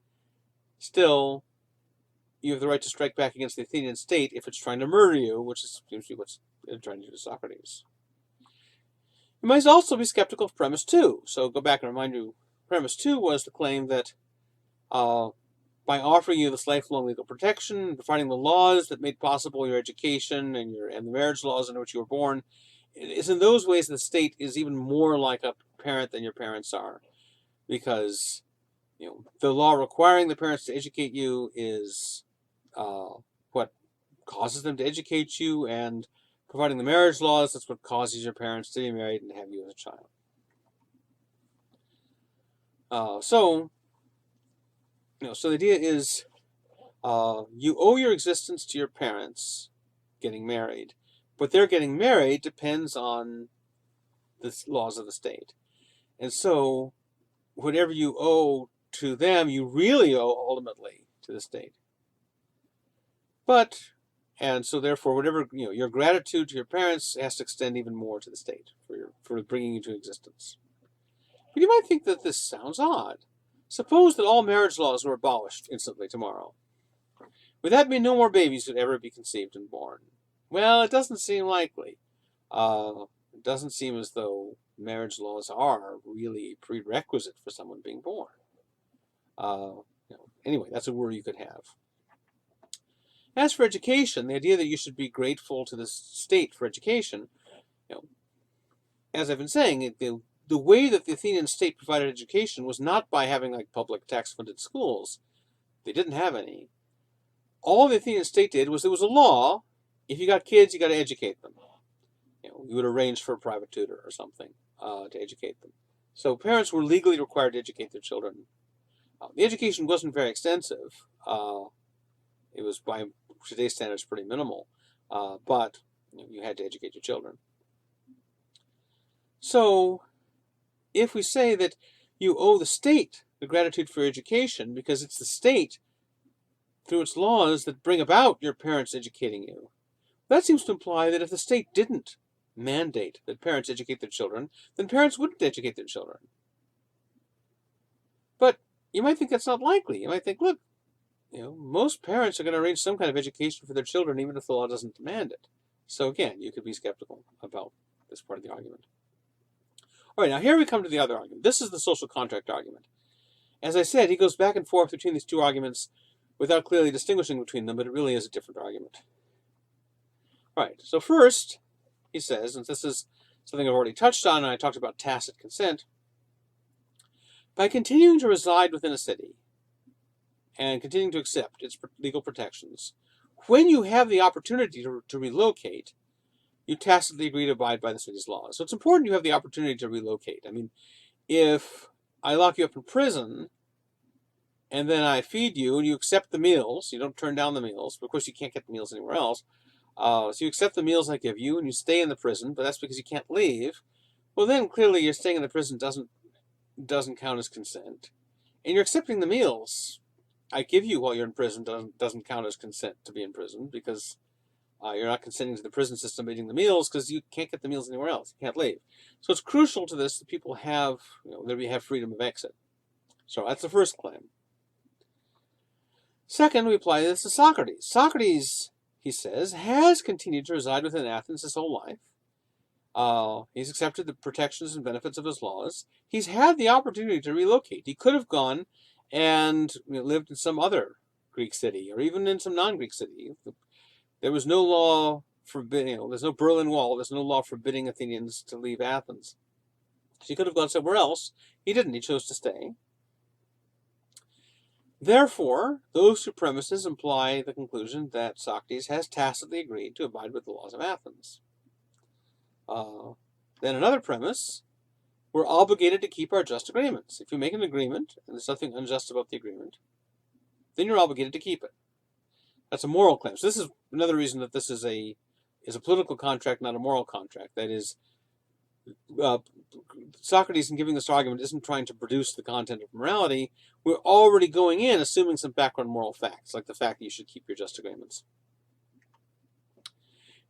still you have the right to strike back against the Athenian state if it's trying to murder you, which seems to be what they're trying to do to Socrates. You might also be skeptical of premise 2. So go back and remind you, premise 2 was the claim that by offering you this lifelong legal protection, providing the laws that made possible your education and the marriage laws under which you were born, it's in those ways the state is even more like a parent than your parents are, because the law requiring the parents to educate you is what causes them to educate you, and providing the marriage laws, that's what causes your parents to be married and have you as a child. So the idea is you owe your existence to your parents getting married, but their getting married depends on the laws of the state. And so whatever you owe to them, you really owe ultimately to the state. And so therefore, whatever, your gratitude to your parents has to extend even more to the state for bringing you to existence. But you might think that this sounds odd. Suppose that all marriage laws were abolished instantly tomorrow. Would that mean no more babies would ever be conceived and born? Well, it doesn't seem likely. It doesn't seem as though marriage laws are really a prerequisite for someone being born. Anyway, that's a worry you could have. As for education, the idea that you should be grateful to the state for education, as I've been saying, the way that the Athenian state provided education was not by having public tax-funded schools. They didn't have any. All the Athenian state did was there was a law. If you got kids, you got to educate them. You would arrange for a private tutor or something to educate them. So parents were legally required to educate their children. The education wasn't very extensive. It was, by today's standards, pretty minimal. But you had to educate your children. So if we say that you owe the state the gratitude for education because it's the state, through its laws, that bring about your parents educating you, that seems to imply that if the state didn't mandate that parents educate their children, then parents wouldn't educate their children. But you might think that's not likely. You might think, look, most parents are going to arrange some kind of education for their children, even if the law doesn't demand it. So again, you could be skeptical about this part of the argument. All right, now here we come to the other argument. This is the social contract argument. As I said, he goes back and forth between these two arguments without clearly distinguishing between them, but it really is a different argument. All right, so first, he says, and this is something I've already touched on, and I talked about tacit consent, by continuing to reside within a city and continuing to accept its legal protections, when you have the opportunity to relocate, you tacitly agree to abide by the city's laws. So it's important you have the opportunity to relocate. I mean, if I lock you up in prison and then I feed you and you accept the meals, you don't turn down the meals, but of course you can't get the meals anywhere else, so you accept the meals I give you and you stay in the prison, but that's because you can't leave, well then clearly your staying in the prison doesn't count as consent. And you're accepting the meals I give you while you're in prison doesn't count as consent to be in prison, because you're not consenting to the prison system eating the meals because you can't get the meals anywhere else. You can't leave. So it's crucial to this that people have, that we have freedom of exit. So that's the first claim. Second, we apply this to Socrates. Socrates, he says, has continued to reside within Athens his whole life. He's accepted the protections and benefits of his laws. He's had the opportunity to relocate. He could have gone and lived in some other Greek city, or even in some non-Greek city. There was no law forbidding, there's no Berlin Wall, there's no law forbidding Athenians to leave Athens. So he could have gone somewhere else. He didn't. He chose to stay. Therefore, those two premises imply the conclusion that Socrates has tacitly agreed to abide with the laws of Athens. Then another premise, we're obligated to keep our just agreements. If you make an agreement, and there's nothing unjust about the agreement, then you're obligated to keep it. That's a moral claim. So this is another reason that this is a political contract, not a moral contract. That is, Socrates, in giving this argument, isn't trying to produce the content of morality. We're already going in assuming some background moral facts, like the fact that you should keep your just agreements.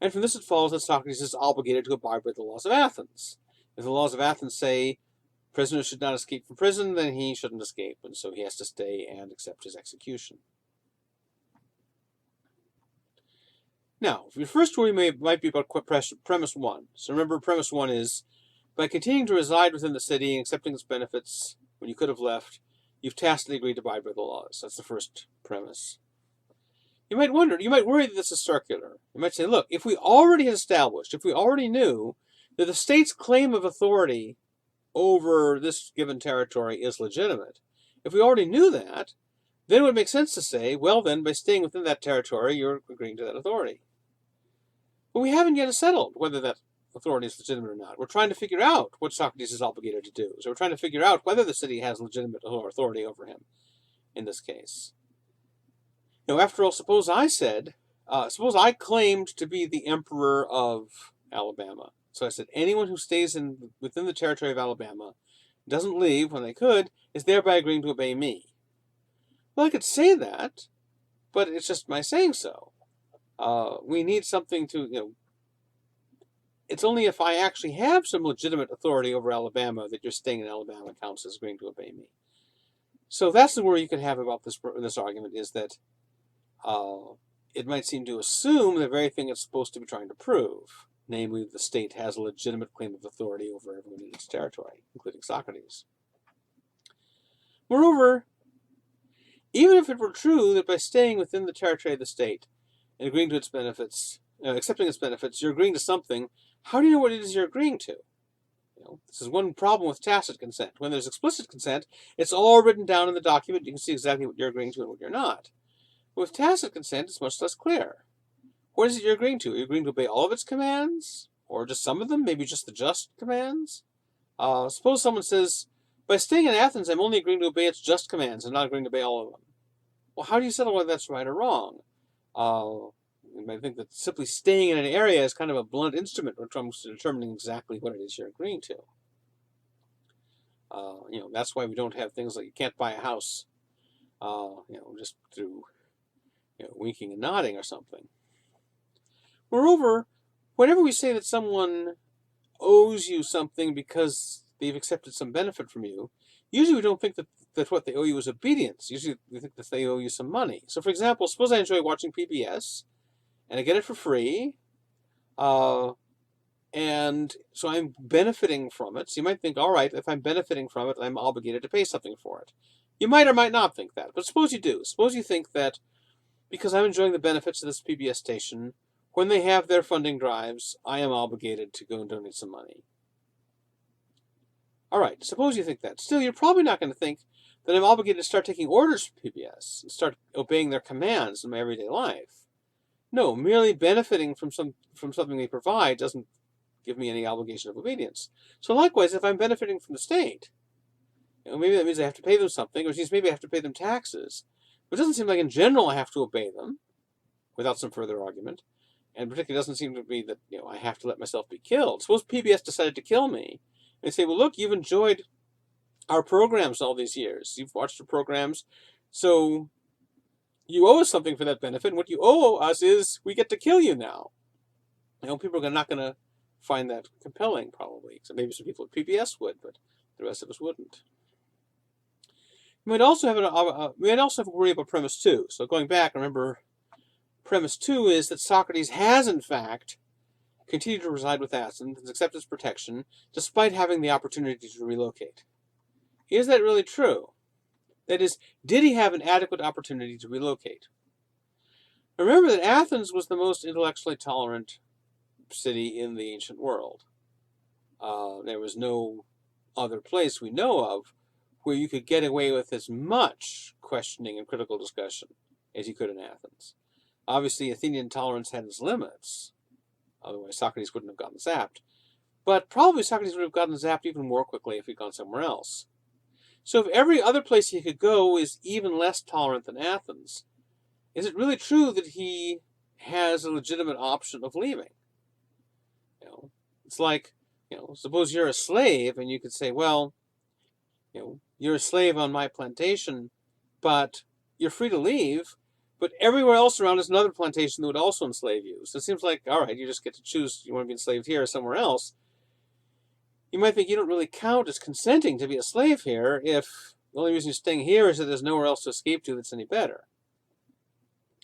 And from this it follows that Socrates is obligated to abide by the laws of Athens. If the laws of Athens say prisoners should not escape from prison, then he shouldn't escape, and so he has to stay and accept his execution. Now, your first worry might be about premise one. So remember, premise one is, by continuing to reside within the city and accepting its benefits when you could have left, you've tacitly agreed to abide by the laws. That's the first premise. You might worry that this is circular. You might say, look, if we already had established, if we already knew that the state's claim of authority over this given territory is legitimate. If we already knew that, then it would make sense to say, well then, by staying within that territory, you're agreeing to that authority. But we haven't yet settled whether that authority is legitimate or not. We're trying to figure out what Socrates is obligated to do. So we're trying to figure out whether the city has legitimate authority over him in this case. After all, suppose I claimed to be the emperor of Alabama. So I said, anyone who stays within the territory of Alabama, doesn't leave when they could, is thereby agreeing to obey me. Well, I could say that, but it's just my saying so. We need something to, it's only if I actually have some legitimate authority over Alabama that you're staying in Alabama counts as agreeing to obey me. So that's the worry you could have about this argument, is that it might seem to assume the very thing it's supposed to be trying to prove, namely the state has a legitimate claim of authority over everyone in its territory, including Socrates. Moreover, even if it were true that by staying within the territory of the state and agreeing to its benefits, accepting its benefits, you're agreeing to something, how do you know what it is you're agreeing to? This is one problem with tacit consent. When there's explicit consent, it's all written down in the document. You can see exactly what you're agreeing to and what you're not. With tacit consent, it's much less clear. What is it you're agreeing to? Are you agreeing to obey all of its commands? Or just some of them? Maybe just the just commands? Suppose someone says, by staying in Athens, I'm only agreeing to obey its just commands. I'm not agreeing to obey all of them. Well, how do you settle whether that's right or wrong? You might think that simply staying in an area is kind of a blunt instrument when it comes to determining exactly what it is you're agreeing to. That's why we don't have things like you can't buy a house, just through winking and nodding or something. Moreover, whenever we say that someone owes you something because they've accepted some benefit from you, usually we don't think that what they owe you is obedience. Usually we think that they owe you some money. So for example, suppose I enjoy watching PBS, and I get it for free, and so I'm benefiting from it. So you might think, all right, if I'm benefiting from it, I'm obligated to pay something for it. You might or might not think that, but suppose you do. Suppose you think that because I'm enjoying the benefits of this PBS station, when they have their funding drives, I am obligated to go and donate some money. All right, suppose you think that. Still, you're probably not going to think that I'm obligated to start taking orders from PBS and start obeying their commands in my everyday life. No, merely benefiting from something they provide doesn't give me any obligation of obedience. So likewise, if I'm benefiting from the state, maybe that means I have to pay them something, or maybe I have to pay them taxes. But it doesn't seem like in general I have to obey them without some further argument. And particularly it doesn't seem to be that I have to let myself be killed. Suppose PBS decided to kill me. They say, well, look, you've enjoyed our programs all these years. You've watched the programs, so you owe us something for that benefit. And what you owe us is we get to kill you now. People are not going to find that compelling, probably. So maybe some people at PBS would, but the rest of us wouldn't. We might also have a worry about premise 2. So going back, remember, premise 2 is that Socrates has, in fact, continued to reside with Athens and accept its protection, despite having the opportunity to relocate. Is that really true? That is, did he have an adequate opportunity to relocate? Remember that Athens was the most intellectually tolerant city in the ancient world. There was no other place we know of where you could get away with as much questioning and critical discussion as you could in Athens. Obviously, Athenian tolerance had its limits. Otherwise, Socrates wouldn't have gotten zapped. But probably Socrates would have gotten zapped even more quickly if he'd gone somewhere else. So if every other place he could go is even less tolerant than Athens, is it really true that he has a legitimate option of leaving? It's like, suppose you're a slave and you could say, well, you're a slave on my plantation, but you're free to leave, but everywhere else around is another plantation that would also enslave you. So it seems like, all right, you just get to choose, you want to be enslaved here or somewhere else. You might think you don't really count as consenting to be a slave here if the only reason you're staying here is that there's nowhere else to escape to that's any better.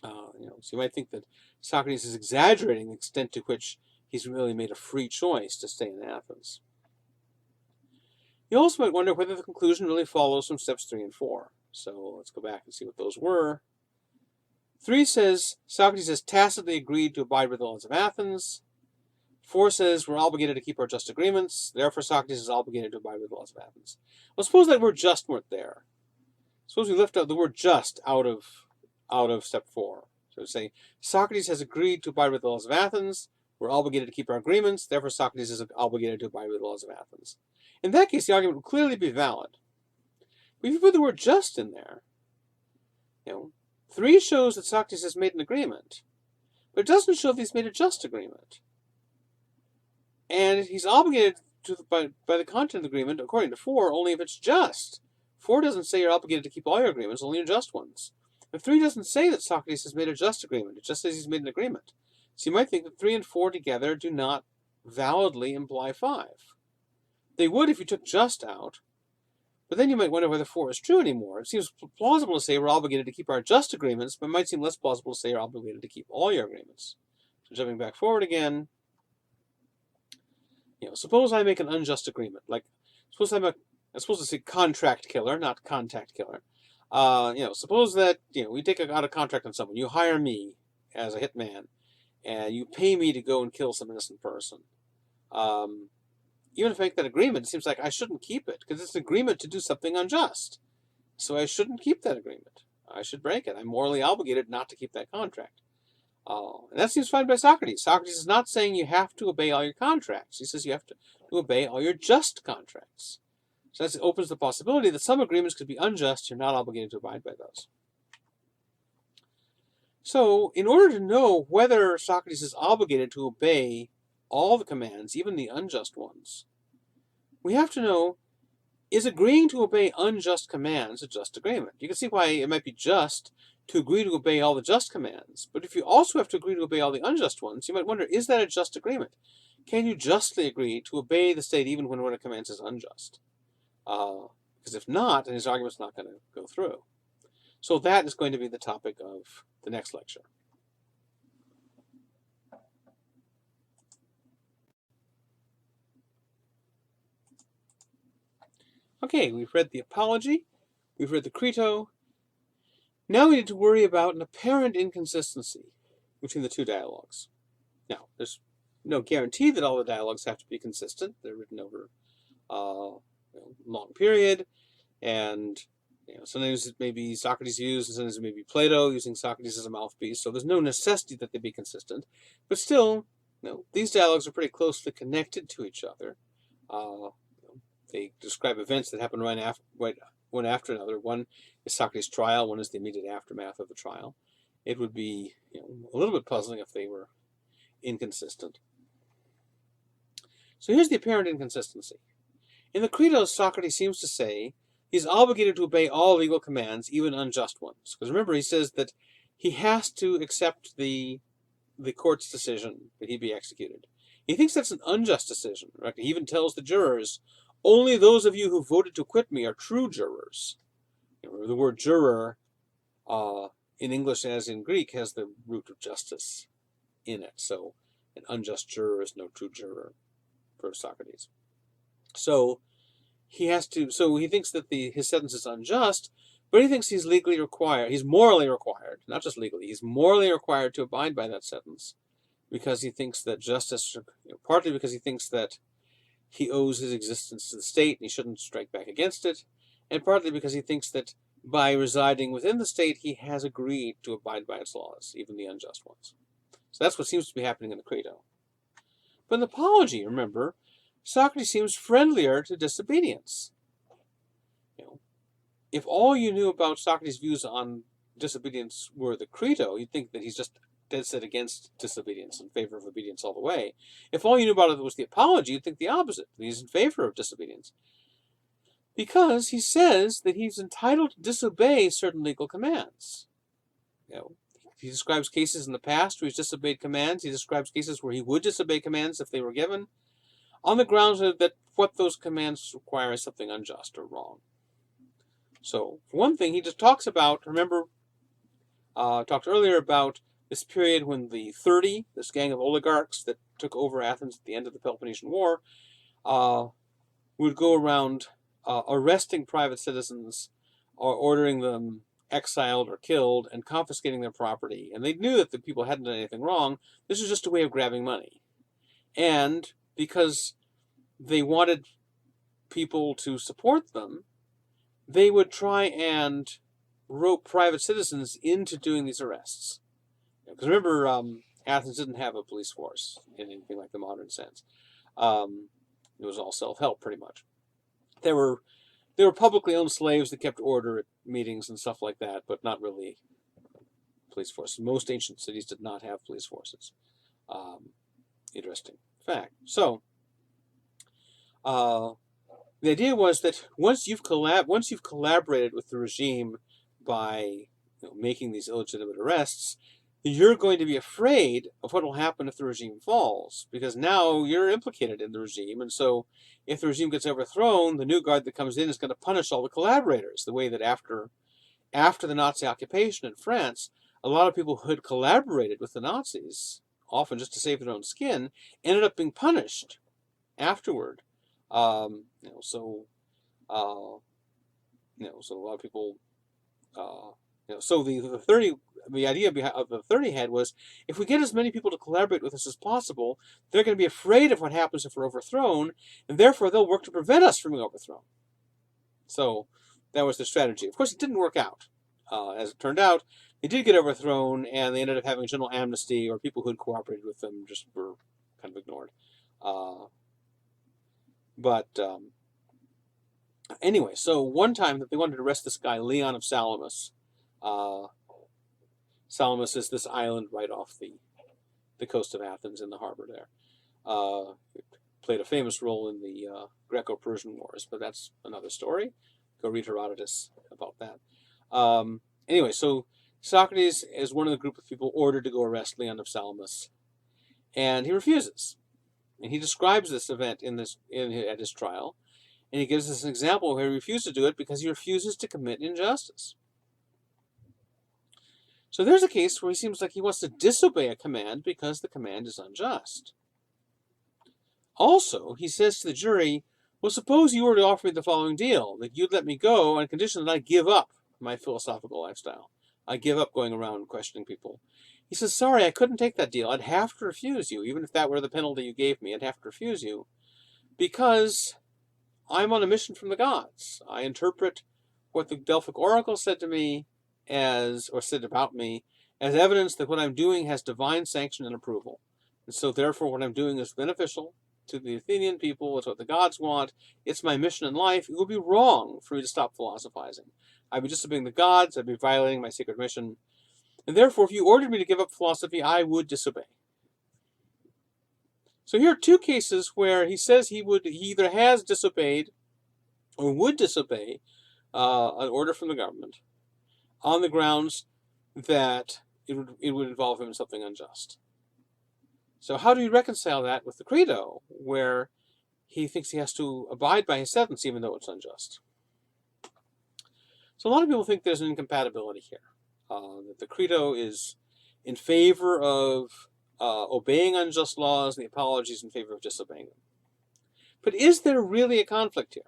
So you might think that Socrates is exaggerating the extent to which he's really made a free choice to stay in Athens. You also might wonder whether the conclusion really follows from steps 3 and 4. So let's go back and see what those were. 3 says Socrates has tacitly agreed to abide by the laws of Athens. 4 says we're obligated to keep our just agreements, therefore Socrates is obligated to abide with the laws of Athens. Well, suppose that word just weren't there. Suppose we lift out the word just out of step 4. So say Socrates has agreed to abide with the laws of Athens, we're obligated to keep our agreements, therefore Socrates is obligated to abide with the laws of Athens. In that case, the argument would clearly be valid. But if you put the word just in there, 3 shows that Socrates has made an agreement, but it doesn't show that he's made a just agreement. And he's obligated to by the content of the agreement, according to 4, only if it's just. 4 doesn't say you're obligated to keep all your agreements, only your just ones. And 3 doesn't say that Socrates has made a just agreement. It just says he's made an agreement. So you might think that 3 and 4 together do not validly imply 5. They would if you took just out, but then you might wonder whether 4 is true anymore. It seems plausible to say we're obligated to keep our just agreements, but it might seem less plausible to say you're obligated to keep all your agreements. So jumping back forward again, suppose I make an unjust agreement. Like, suppose I'm supposed to say contract killer, not contact killer. Suppose that we take out a contract on someone. You hire me as a hitman, and you pay me to go and kill some innocent person. Even if I make that agreement, it seems like I shouldn't keep it because it's an agreement to do something unjust. So I shouldn't keep that agreement. I should break it. I'm morally obligated not to keep that contract. And that seems fine by Socrates. Socrates is not saying you have to obey all your contracts. He says you have to obey all your just contracts. So that opens the possibility that some agreements could be unjust. You're not obligated to abide by those. So in order to know whether Socrates is obligated to obey all the commands, even the unjust ones, we have to know, is agreeing to obey unjust commands a just agreement? You can see why it might be just to agree to obey all the just commands. But if you also have to agree to obey all the unjust ones, you might wonder, is that a just agreement? Can you justly agree to obey the state even when one of the commands is unjust? Because if not, then his argument's not going to go through. So that is going to be the topic of the next lecture. Okay, we've read the Apology, we've read the Crito. Now we need to worry about an apparent inconsistency between the two dialogues. Now, there's no guarantee that all the dialogues have to be consistent. They're written over a long period, and sometimes it may be Socrates used, and sometimes it may be Plato using Socrates as a mouthpiece. So there's no necessity that they be consistent. But still, these dialogues are pretty closely connected to each other. They describe events that happen one after another. One is Socrates' trial. One is the immediate aftermath of the trial. It would be a little bit puzzling if they were inconsistent. So here's the apparent inconsistency. In the Crito, Socrates seems to say he's obligated to obey all legal commands, even unjust ones. Because remember, he says that he has to accept the court's decision that he be executed. He thinks that's an unjust decision. Right? He even tells the jurors, only those of you who voted to acquit me are true jurors. The word juror, in English as in Greek, has the root of justice in it. So an unjust juror is no true juror for Socrates. So he thinks that his sentence is unjust, but he thinks he's legally required, he's morally required, not just legally, he's morally required to abide by that sentence because he thinks that justice, partly because he thinks that he owes his existence to the state and he shouldn't strike back against it, and partly because he thinks that by residing within the state, he has agreed to abide by its laws, even the unjust ones. So that's what seems to be happening in the Crito. But in the Apology, remember, Socrates seems friendlier to disobedience. If all you knew about Socrates' views on disobedience were the Crito, you'd think that he's just dead set against disobedience, in favor of obedience all the way. If all you knew about it was the Apology, you'd think the opposite, that he's in favor of disobedience. Because he says that he's entitled to disobey certain legal commands. He describes cases in the past where he's disobeyed commands. He describes cases where he would disobey commands if they were given, on the grounds that what those commands require is something unjust or wrong. So, for one thing, he just talks about, remember, talked earlier about this period when the 30, this gang of oligarchs that took over Athens at the end of the Peloponnesian War, would go around arresting private citizens or ordering them exiled or killed and confiscating their property. And they knew that the people hadn't done anything wrong. This was just a way of grabbing money. And because they wanted people to support them, they would try and rope private citizens into doing these arrests. Because remember, Athens didn't have a police force in anything like the modern sense. It was all self-help, pretty much. There were publicly owned slaves that kept order at meetings and stuff like that, but not really police forces. Most ancient cities did not have police forces. Interesting fact. So, the idea was that once you've collaborated with the regime by making these illegitimate arrests, you're going to be afraid of what will happen if the regime falls, because now you're implicated in the regime, and so if the regime gets overthrown, the new guard that comes in is going to punish all the collaborators, the way that after the Nazi occupation in France, a lot of people who had collaborated with the Nazis, often just to save their own skin, ended up being punished afterward. So a lot of people, so the idea of the 30 head was, if we get as many people to collaborate with us as possible, they're going to be afraid of what happens if we're overthrown, and therefore they'll work to prevent us from being overthrown. So that was the strategy. Of course, it didn't work out. As it turned out, they did get overthrown, and they ended up having general amnesty, or people who had cooperated with them just were kind of ignored. Anyway, so one time that they wanted to arrest this guy, Leon of Salamis. Salamis is this island right off the coast of Athens in the harbor there. Played a famous role in the Greco-Persian Wars, but that's another story. Go read Herodotus about that. Anyway, so Socrates is one of the group of people ordered to go arrest Leon of Salamis, and he refuses. And he describes this event at his trial, and he gives us an example where he refuses to do it because he refuses to commit injustice. So there's a case where he seems like he wants to disobey a command because the command is unjust. Also, he says to the jury, well, suppose you were to offer me the following deal, that you'd let me go on condition that I give up my philosophical lifestyle. I give up going around questioning people. He says, sorry, I couldn't take that deal. I'd have to refuse you. Even if that were the penalty you gave me, I'd have to refuse you. Because I'm on a mission from the gods. I interpret what the Delphic oracle said to me said about me, as evidence that what I'm doing has divine sanction and approval. And so therefore what I'm doing is beneficial to the Athenian people. It's what the gods want. It's my mission in life. It would be wrong for me to stop philosophizing. I'd be disobeying the gods. I'd be violating my sacred mission. And therefore, if you ordered me to give up philosophy, I would disobey. So here are two cases where he says he either has disobeyed or would disobey an order from the government on the grounds that it would involve him in something unjust. So how do you reconcile that with the Crito, where he thinks he has to abide by his sentence even though it's unjust? So a lot of people think there's an incompatibility here, that the Crito is in favor of obeying unjust laws, and the Apology is in favor of disobeying them. But is there really a conflict here?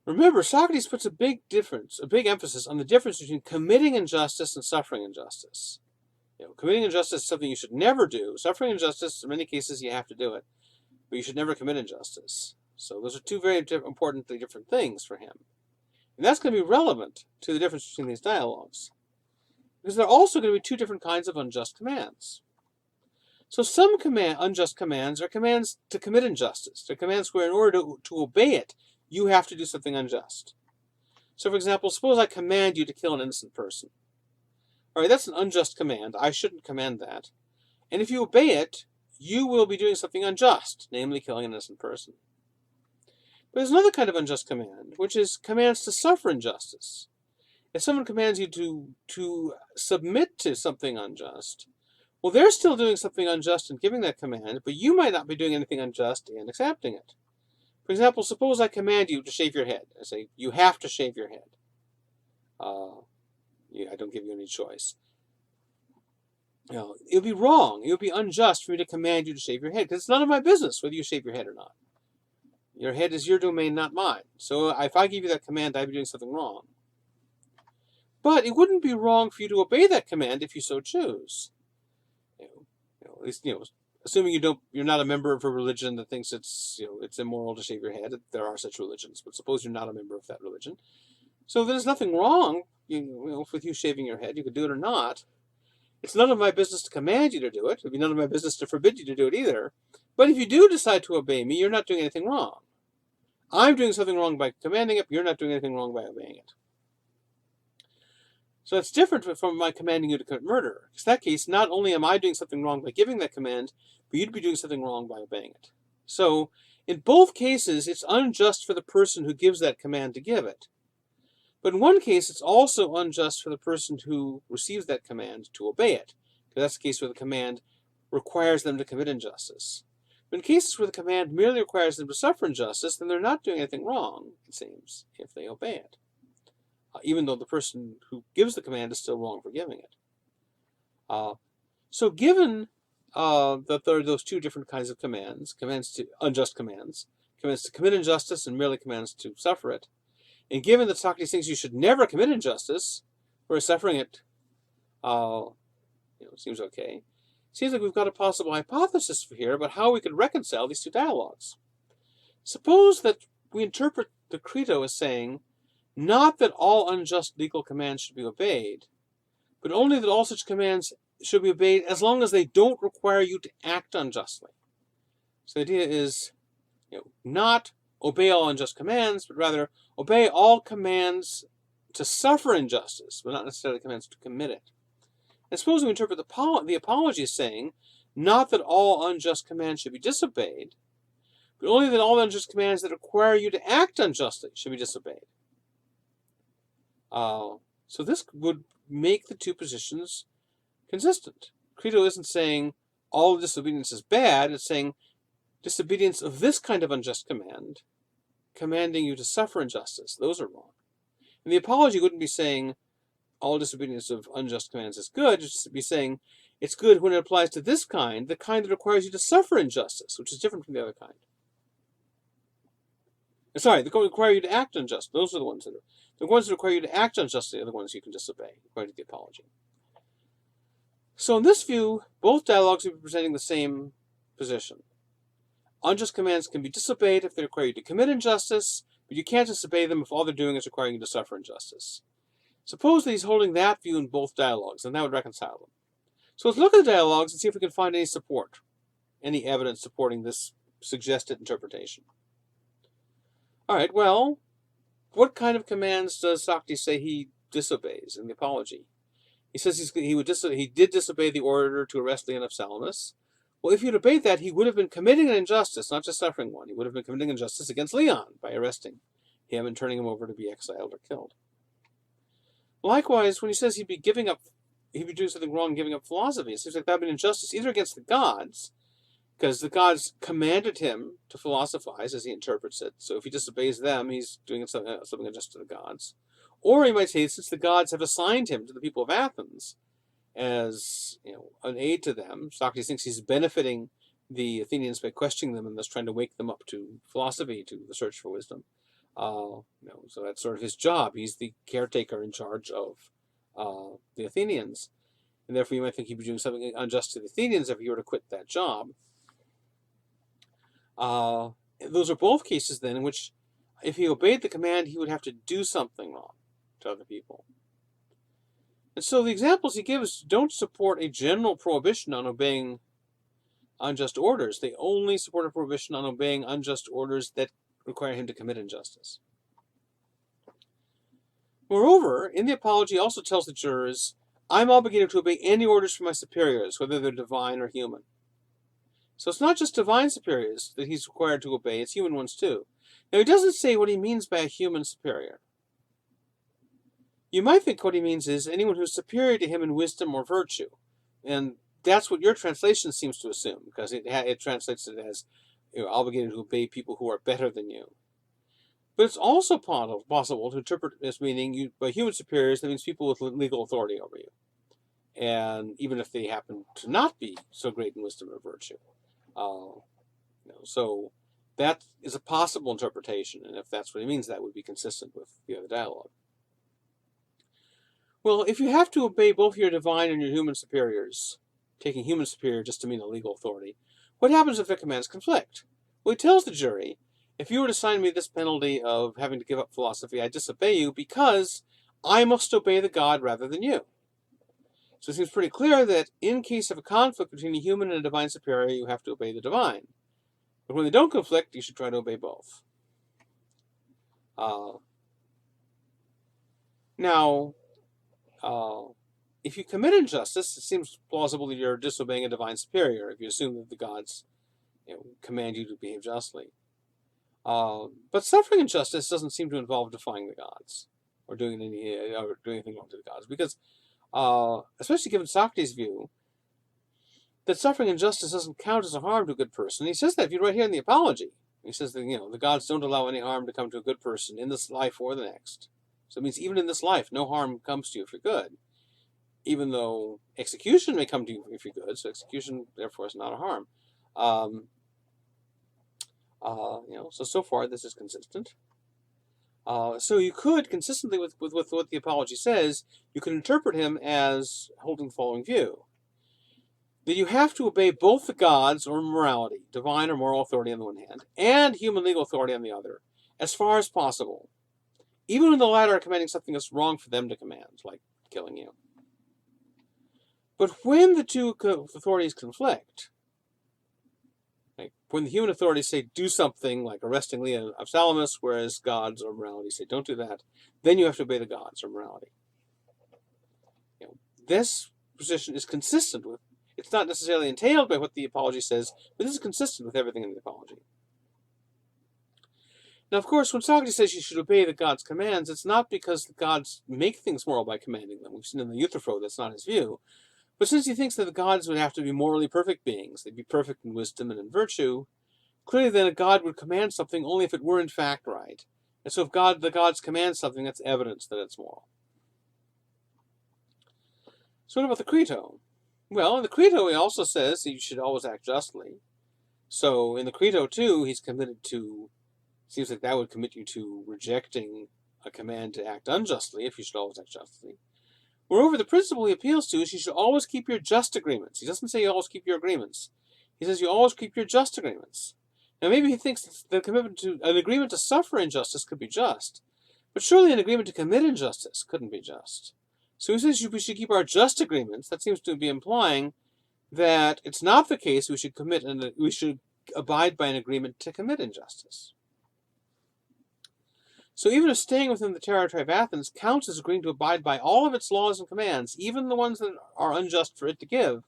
Remember, Socrates puts a big emphasis on the difference between committing injustice and suffering injustice. Committing injustice is something you should never do. Suffering injustice, in many cases, you have to do it, but you should never commit injustice. So those are two very importantly different things for him. And that's going to be relevant to the difference between these dialogues, because there are also going to be two different kinds of unjust commands. So some unjust commands are commands to commit injustice. They're commands where in order to obey it, you have to do something unjust. So, for example, suppose I command you to kill an innocent person. All right, that's an unjust command. I shouldn't command that. And if you obey it, you will be doing something unjust, namely killing an innocent person. But there's another kind of unjust command, which is commands to suffer injustice. If someone commands you to submit to something unjust, well, they're still doing something unjust in giving that command, but you might not be doing anything unjust in accepting it. For example, suppose I command you to shave your head. I say, you have to shave your head. I don't give you any choice. It would be wrong. It would be unjust for me to command you to shave your head, because it's none of my business whether you shave your head or not. Your head is your domain, not mine. So if I give you that command, I'd be doing something wrong. But it wouldn't be wrong for you to obey that command if you so choose. At least, assuming you're not a member of a religion that thinks it's immoral to shave your head. There are such religions, but suppose you're not a member of that religion. So there's nothing wrong, with you shaving your head. You could do it or not. It's none of my business to command you to do it. It'd be none of my business to forbid you to do it either. But if you do decide to obey me, you're not doing anything wrong. I'm doing something wrong by commanding it, but you're not doing anything wrong by obeying it. So that's different from my commanding you to commit murder. In that case, not only am I doing something wrong by giving that command, but you'd be doing something wrong by obeying it. So in both cases, it's unjust for the person who gives that command to give it. But in one case, it's also unjust for the person who receives that command to obey it, because that's the case where the command requires them to commit injustice. But in cases where the command merely requires them to suffer injustice, then they're not doing anything wrong, it seems, if they obey it, even though the person who gives the command is still wrong for giving it. So given that there are those two different kinds of commands to unjust commands to commit injustice and merely commands to suffer it, and given that Socrates thinks you should never commit injustice, whereas suffering it, seems okay, it seems like we've got a possible hypothesis here about how we could reconcile these two dialogues. Suppose that we interpret the Crito as saying, not that all unjust legal commands should be obeyed, but only that all such commands should be obeyed as long as they don't require you to act unjustly. So the idea is, not obey all unjust commands, but rather obey all commands to suffer injustice, but not necessarily commands to commit it. And suppose we interpret the apology as saying, not that all unjust commands should be disobeyed, but only that all unjust commands that require you to act unjustly should be disobeyed. So this would make the two positions consistent. Crito isn't saying all disobedience is bad, it's saying disobedience of this kind of unjust command, commanding you to suffer injustice, those are wrong. And the apology wouldn't be saying all disobedience of unjust commands is good, it's just be saying it's good when it applies to this kind, the kind that requires you to suffer injustice, which is different from the other kind. Sorry, the ones that require you to act unjust, those are the ones that require you to act unjustly are the ones you can disobey, according to the apology. So in this view, both dialogues will be presenting the same position. Unjust commands can be disobeyed if they require you to commit injustice, but you can't disobey them if all they're doing is requiring you to suffer injustice. Suppose that he's holding that view in both dialogues, and that would reconcile them. So let's look at the dialogues and see if we can find any support, any evidence supporting this suggested interpretation. All right, well, what kind of commands does Socrates say he disobeys in the apology? He says he did disobey the order to arrest Leon of Salamis. Well, if he'd obeyed that, he would have been committing an injustice, not just suffering one. He would have been committing injustice against Leon by arresting him and turning him over to be exiled or killed. Likewise, when he says he'd be doing something wrong, giving up philosophy, it seems like that would be an injustice either against the gods, because the gods commanded him to philosophize, as he interprets it. So if he disobeys them, he's doing something unjust to the gods. Or he might say, since the gods have assigned him to the people of Athens as an aid to them, Socrates thinks he's benefiting the Athenians by questioning them and thus trying to wake them up to philosophy, to the search for wisdom. So that's sort of his job. He's the caretaker in charge of the Athenians. And therefore you might think he'd be doing something unjust to the Athenians if he were to quit that job. Those are both cases then in which if he obeyed the command, he would have to do something wrong to other people. And so the examples he gives don't support a general prohibition on obeying unjust orders. They only support a prohibition on obeying unjust orders that require him to commit injustice. Moreover, in the apology, he also tells the jurors, I'm obligated to obey any orders from my superiors, whether they're divine or human. So it's not just divine superiors that he's required to obey, it's human ones too. Now he doesn't say what he means by a human superior. You might think what he means is anyone who's superior to him in wisdom or virtue. And that's what your translation seems to assume, because it translates it as obligated to obey people who are better than you. But it's also possible to interpret this meaning by human superiors, that means people with legal authority over you. And even if they happen to not be so great in wisdom or virtue. So that is a possible interpretation, and if that's what he means, that would be consistent with the other dialogue. Well, if you have to obey both your divine and your human superiors, taking human superior just to mean a legal authority, What happens if their commands conflict? Well, he tells the jury, if you were to assign me this penalty of having to give up philosophy, I disobey you because I must obey the God rather than you. So it seems pretty clear that in case of a conflict between a human and a divine superior, you have to obey the divine. But when they don't conflict, you should try to obey both. Now, if you commit injustice, it seems plausible that you're disobeying a divine superior if you assume that the gods command you to behave justly. But suffering injustice doesn't seem to involve defying the gods or doing anything wrong to the gods, because especially given Socrates' view that suffering injustice doesn't count as a harm to a good person. He says that right here in the Apology. He says that the gods don't allow any harm to come to a good person in this life or the next. So it means even in this life, no harm comes to you if you're good, even though execution may come to you if you're good. So execution, therefore, is not a harm. So far this is consistent. So you could, consistently with what the Apology says, you could interpret him as holding the following view: that you have to obey both the gods or morality, divine or moral authority on the one hand, and human legal authority on the other, as far as possible, even when the latter are commanding something that's wrong for them to command, like killing you. But when the two authorities conflict, like when the human authorities say do something like arresting Leah of Salamis, whereas gods or morality say don't do that, then you have to obey the gods or morality. This position is consistent with, it's not necessarily entailed by what the Apology says, but this is consistent with everything in the Apology. Now, of course, when Socrates says you should obey the gods' commands, it's not because the gods make things moral by commanding them. We've seen in the Euthyphro that's not his view. But since he thinks that the gods would have to be morally perfect beings, they'd be perfect in wisdom and in virtue, clearly then a god would command something only if it were in fact right. And so if the gods command something, that's evidence that it's moral. So what about the Crito? Well, in the Crito he also says that you should always act justly. So in the Crito too, he's committed to, seems like that would commit you to rejecting a command to act unjustly if you should always act justly. Moreover, the principle he appeals to is you should always keep your just agreements. He doesn't say you always keep your agreements. He says you always keep your just agreements. Now maybe he thinks the commitment to an agreement to suffer injustice could be just, but surely an agreement to commit injustice couldn't be just. So he says we should keep our just agreements. That seems to be implying that it's not the case we should abide by an agreement to commit injustice. So even if staying within the territory of Athens counts as agreeing to abide by all of its laws and commands, even the ones that are unjust for it to give,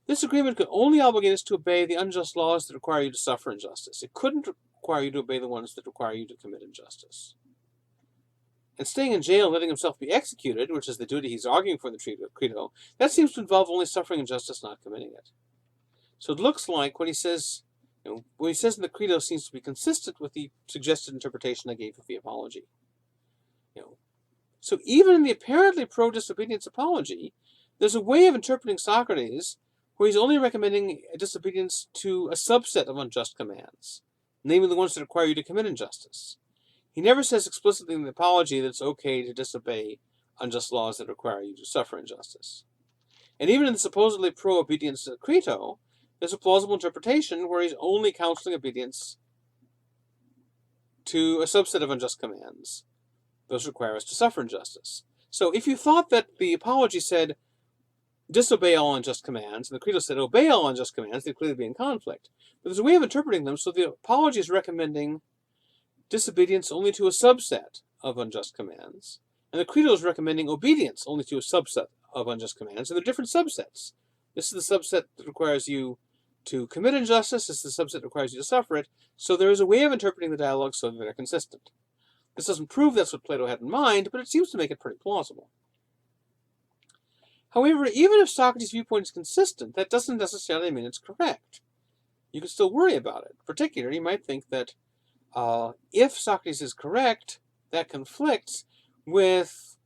this agreement could only obligate us to obey the unjust laws that require you to suffer injustice. It couldn't require you to obey the ones that require you to commit injustice. And staying in jail and letting himself be executed, which is the duty he's arguing for in the Crito, that seems to involve only suffering injustice, not committing it. So it looks like what he says what he says in the Crito seems to be consistent with the suggested interpretation I gave of the Apology. So even in the apparently pro-disobedience Apology, there's a way of interpreting Socrates where he's only recommending disobedience to a subset of unjust commands, namely the ones that require you to commit injustice. He never says explicitly in the Apology that it's okay to disobey unjust laws that require you to suffer injustice. And even in the supposedly pro-obedience Crito, there's a plausible interpretation where he's only counseling obedience to a subset of unjust commands. Those require us to suffer injustice. So if you thought that the Apology said, disobey all unjust commands, and the Crito said, obey all unjust commands, they'd clearly be in conflict. But there's a way of interpreting them, so the Apology is recommending disobedience only to a subset of unjust commands, and the Crito is recommending obedience only to a subset of unjust commands, and they're different subsets. This is the subset that requires you to commit injustice, this is the subset that requires you to suffer it, so there is a way of interpreting the dialogue so that they're consistent. This doesn't prove that's what Plato had in mind, but it seems to make it pretty plausible. However, even if Socrates' viewpoint is consistent, that doesn't necessarily mean it's correct. You can still worry about it. Particularly, you might think that if Socrates is correct, that conflicts with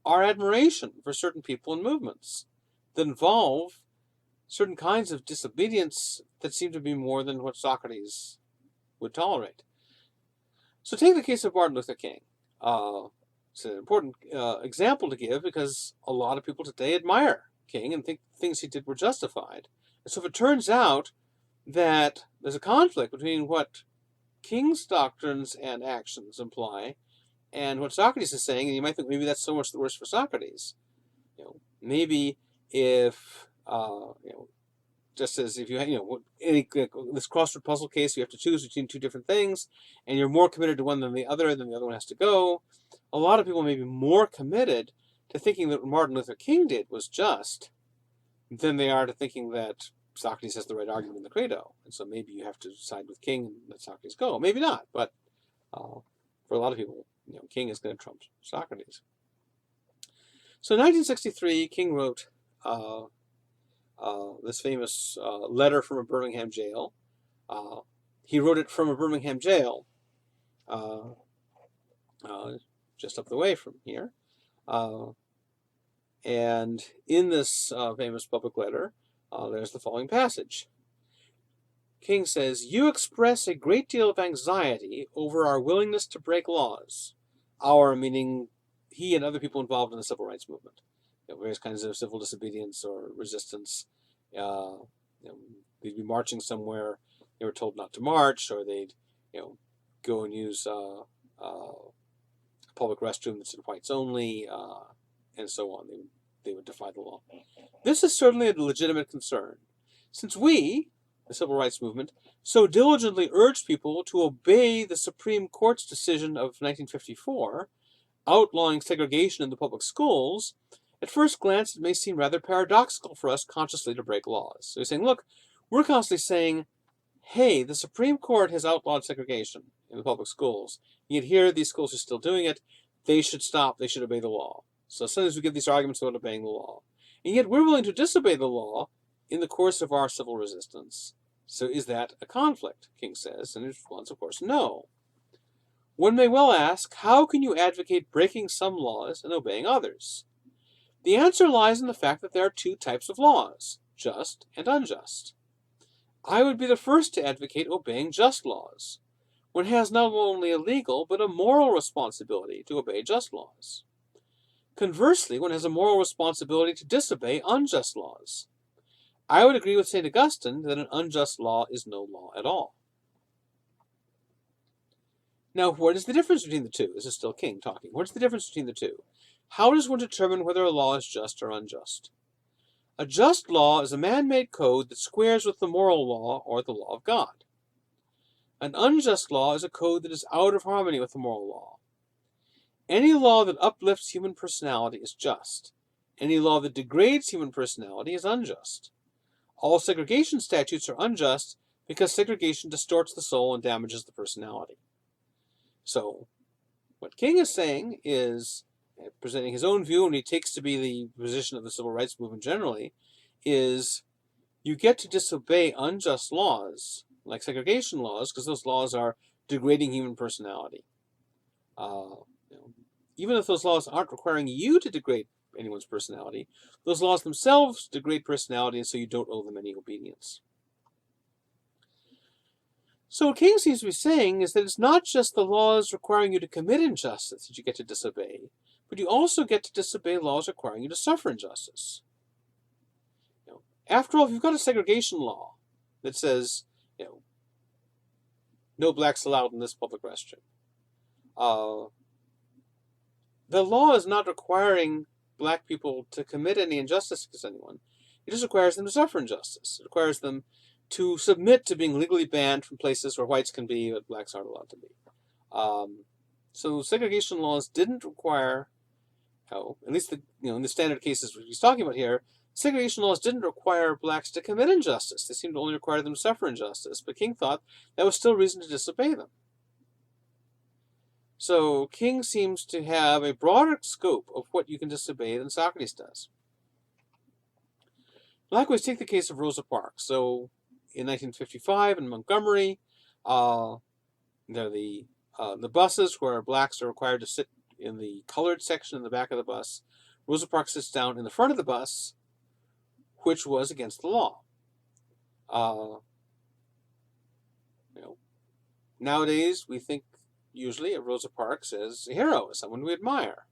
our admiration for certain people and movements that involve certain kinds of disobedience that seem to be more than what Socrates would tolerate. So take the case of Martin Luther King. It's an important example to give because a lot of people today admire King and think things he did were justified, And so if it turns out that there's a conflict between what King's doctrines and actions imply and what Socrates is saying, and you might think maybe that's so much the worse for Socrates. Maybe if just as if you this crossword puzzle case, you have to choose between two different things, and you're more committed to one than the other one has to go. A lot of people may be more committed to thinking that what Martin Luther King did was just than they are to thinking that Socrates has the right argument in the Crito. And so maybe you have to side with King and let Socrates go. Maybe not, but for a lot of people, King is going to trump Socrates. So in 1963, King wrote this famous letter from a Birmingham jail. He wrote it from a Birmingham jail, just up the way from here. And in this famous public letter, there's the following passage. King says, "You express a great deal of anxiety over our willingness to break laws." Our, meaning he and other people involved in the civil rights movement. Various kinds of civil disobedience or resistance. They'd be marching somewhere, they were told not to march, or they'd go and use a public restroom that's in whites only, and so on. They would defy the law. This is certainly a legitimate concern, since we, the civil rights movement, so diligently urged people to obey the Supreme Court's decision of 1954, outlawing segregation in the public schools. At first glance, it may seem rather paradoxical for us consciously to break laws. So he's saying, look, we're constantly saying, hey, the Supreme Court has outlawed segregation in the public schools. Yet here, these schools are still doing it. They should stop. They should obey the law. So sometimes we give these arguments about obeying the law. And yet we're willing to disobey the law in the course of our civil resistance. So is that a conflict, King says? And his response, of course, no. One may well ask, how can you advocate breaking some laws and obeying others? The answer lies in the fact that there are two types of laws, just and unjust. I would be the first to advocate obeying just laws. One has not only a legal, but a moral responsibility to obey just laws. Conversely, one has a moral responsibility to disobey unjust laws. I would agree with St. Augustine that an unjust law is no law at all. Now, what is the difference between the two? This is still King talking. What's the difference between the two? How does one determine whether a law is just or unjust? A just law is a man-made code that squares with the moral law or the law of God. An unjust law is a code that is out of harmony with the moral law. Any law that uplifts human personality is just. Any law that degrades human personality is unjust. All segregation statutes are unjust because segregation distorts the soul and damages the personality. So, what King is saying is, presenting his own view, and he takes to be the position of the civil rights movement generally, is you get to disobey unjust laws, like segregation laws, because those laws are degrading human personality. Even if those laws aren't requiring you to degrade anyone's personality, those laws themselves degrade personality, and so you don't owe them any obedience. So what King seems to be saying is that it's not just the laws requiring you to commit injustice that you get to disobey, but you also get to disobey laws requiring you to suffer injustice. After all, if you've got a segregation law that says, no blacks allowed in this public restroom, the law is not requiring black people to commit any injustice against anyone. It just requires them to suffer injustice. It requires them to submit to being legally banned from places where whites can be, but blacks aren't allowed to be. So segregation laws didn't require, at least in the standard cases he's talking about here, segregation laws didn't require blacks to commit injustice. They seemed to only require them to suffer injustice. But King thought that was still reason to disobey them. So King seems to have a broader scope of what you can disobey than Socrates does. Likewise, take the case of Rosa Parks. So in 1955 in Montgomery, there are the buses where blacks are required to sit in the colored section in the back of the bus. Rosa Parks sits down in the front of the bus, which was against the law. Nowadays we think usually of Rosa Parks as a hero, as someone we admire.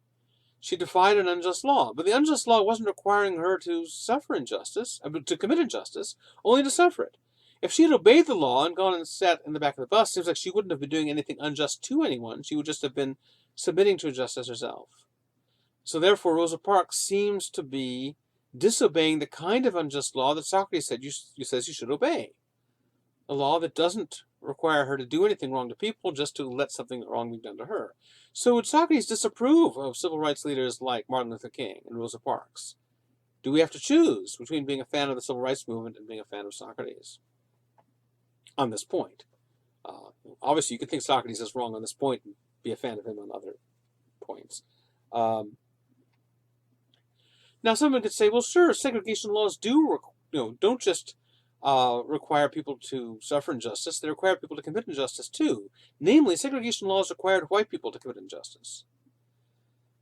she defied an unjust law. But the unjust law wasn't requiring her to suffer injustice, to commit injustice, only to suffer it. If she had obeyed the law and gone and sat in the back of the bus, it seems like she wouldn't have been doing anything unjust to anyone. She would just have been submitting to injustice herself. So therefore, Rosa Parks seems to be disobeying the kind of unjust law that Socrates said says you should obey. A law that doesn't require her to do anything wrong to people, just to let something wrong be done to her. So would Socrates disapprove of civil rights leaders like Martin Luther King and Rosa Parks? Do we have to choose between being a fan of the civil rights movement and being a fan of Socrates on this point? Obviously, you could think Socrates is wrong on this point and be a fan of him on other points. Now, someone could say, well, sure, segregation laws don't just require people to suffer injustice, they require people to commit injustice too. Namely, segregation laws required white people to commit injustice.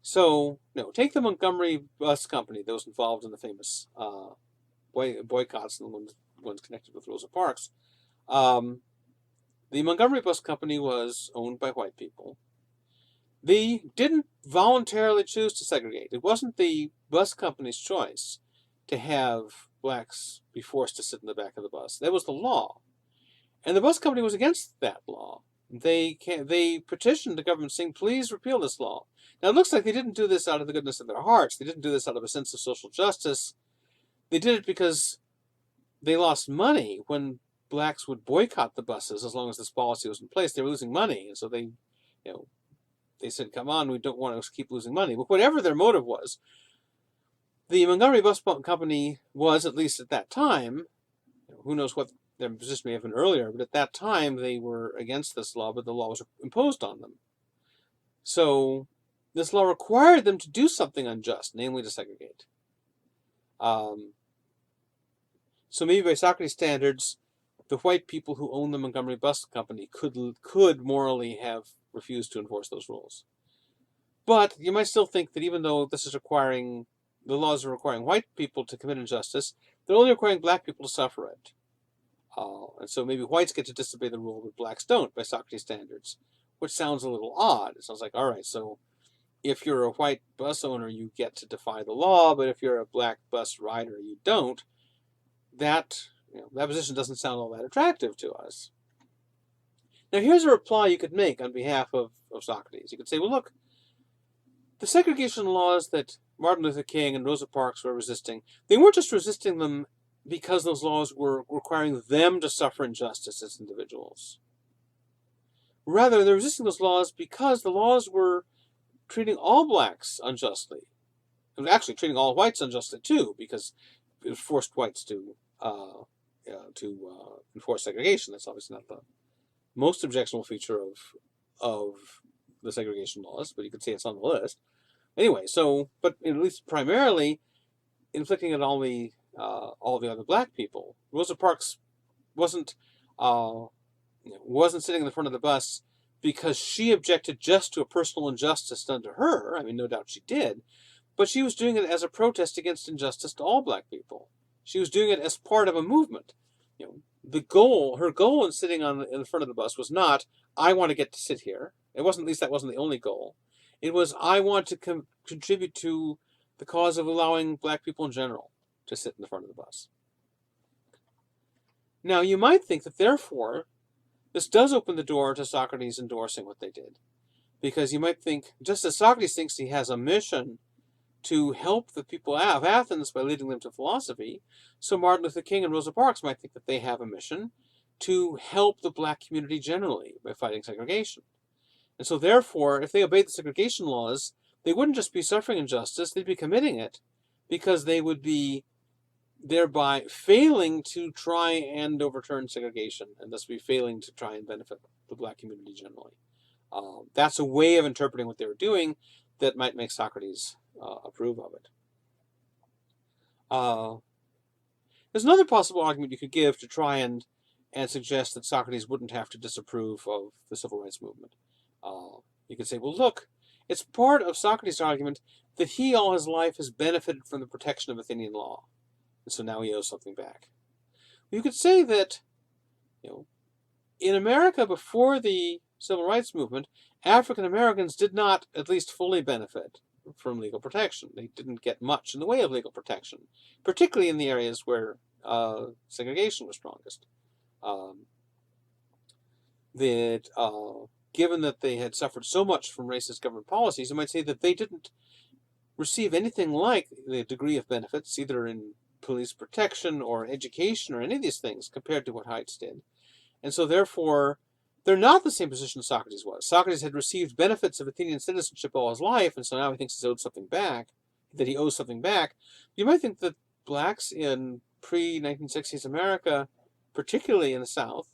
So, take the Montgomery Bus Company, those involved in the famous boycotts and the ones connected with Rosa Parks. The Montgomery Bus Company was owned by white people. They didn't voluntarily choose to segregate. It wasn't the bus company's choice to have blacks be forced to sit in the back of the bus. That was the law. And the bus company was against that law. They petitioned the government saying, please repeal this law. Now, it looks like they didn't do this out of the goodness of their hearts. They didn't do this out of a sense of social justice. They did it because they lost money when blacks would boycott the buses as long as this policy was in place. They were losing money. And so they said, come on, we don't want to keep losing money. But whatever their motive was, the Montgomery Bus Company was, at least at that time, who knows what their position may have been earlier, but at that time they were against this law, but the law was imposed on them. So this law required them to do something unjust, namely to segregate. So maybe by Socrates' standards, the white people who owned the Montgomery Bus Company could morally have refused to enforce those rules. But you might still think that even though this is the laws are requiring white people to commit injustice, they're only requiring black people to suffer it. And so maybe whites get to disobey the rule, but blacks don't by Socrates' standards, which sounds a little odd. It sounds like, all right, so if you're a white bus owner, you get to defy the law, but if you're a black bus rider, you don't. That position doesn't sound all that attractive to us. Now, here's a reply you could make on behalf of Socrates. You could say, well, look, the segregation laws that Martin Luther King and Rosa Parks were resisting, they weren't just resisting them because those laws were requiring them to suffer injustice as individuals. Rather, they're resisting those laws because the laws were treating all blacks unjustly. And actually treating all whites unjustly too, because it forced whites to enforce segregation. That's obviously not the most objectionable feature of the segregation laws, but you could say it's on the list. Anyway, but at least primarily inflicting it on all the other black people. Rosa Parks wasn't sitting in the front of the bus because she objected just to a personal injustice done to her. I mean, no doubt she did, but she was doing it as a protest against injustice to all black people. She was doing it as part of a movement. Her goal in sitting in the front of the bus was not, I want to get to sit here. At least that wasn't the only goal. It was, I want to contribute to the cause of allowing black people in general to sit in the front of the bus. Now, you might think that, therefore, this does open the door to Socrates endorsing what they did. Because you might think, just as Socrates thinks he has a mission to help the people of Athens by leading them to philosophy, so Martin Luther King and Rosa Parks might think that they have a mission to help the black community generally by fighting segregation. And so therefore, if they obeyed the segregation laws, they wouldn't just be suffering injustice, they'd be committing it, because they would be thereby failing to try and overturn segregation, and thus be failing to try and benefit the black community generally. That's a way of interpreting what they were doing that might make Socrates approve of it. There's another possible argument you could give to try and suggest that Socrates wouldn't have to disapprove of the civil rights movement. You could say, well, look, it's part of Socrates' argument that he all his life has benefited from the protection of Athenian law, and so now he owes something back. You could say that, in America before the civil rights movement, African Americans did not at least fully benefit legal protection. They didn't get much in the way of legal protection, particularly in the areas where segregation was strongest. Given that they had suffered so much from racist government policies, you might say that they didn't receive anything like the degree of benefits, either in police protection or education or any of these things, compared to what Heights did. And so therefore, they're not the same position Socrates was. Socrates had received benefits of Athenian citizenship all his life, and so now he thinks he owes something back. You might think that blacks in pre-1960s America, particularly in the South,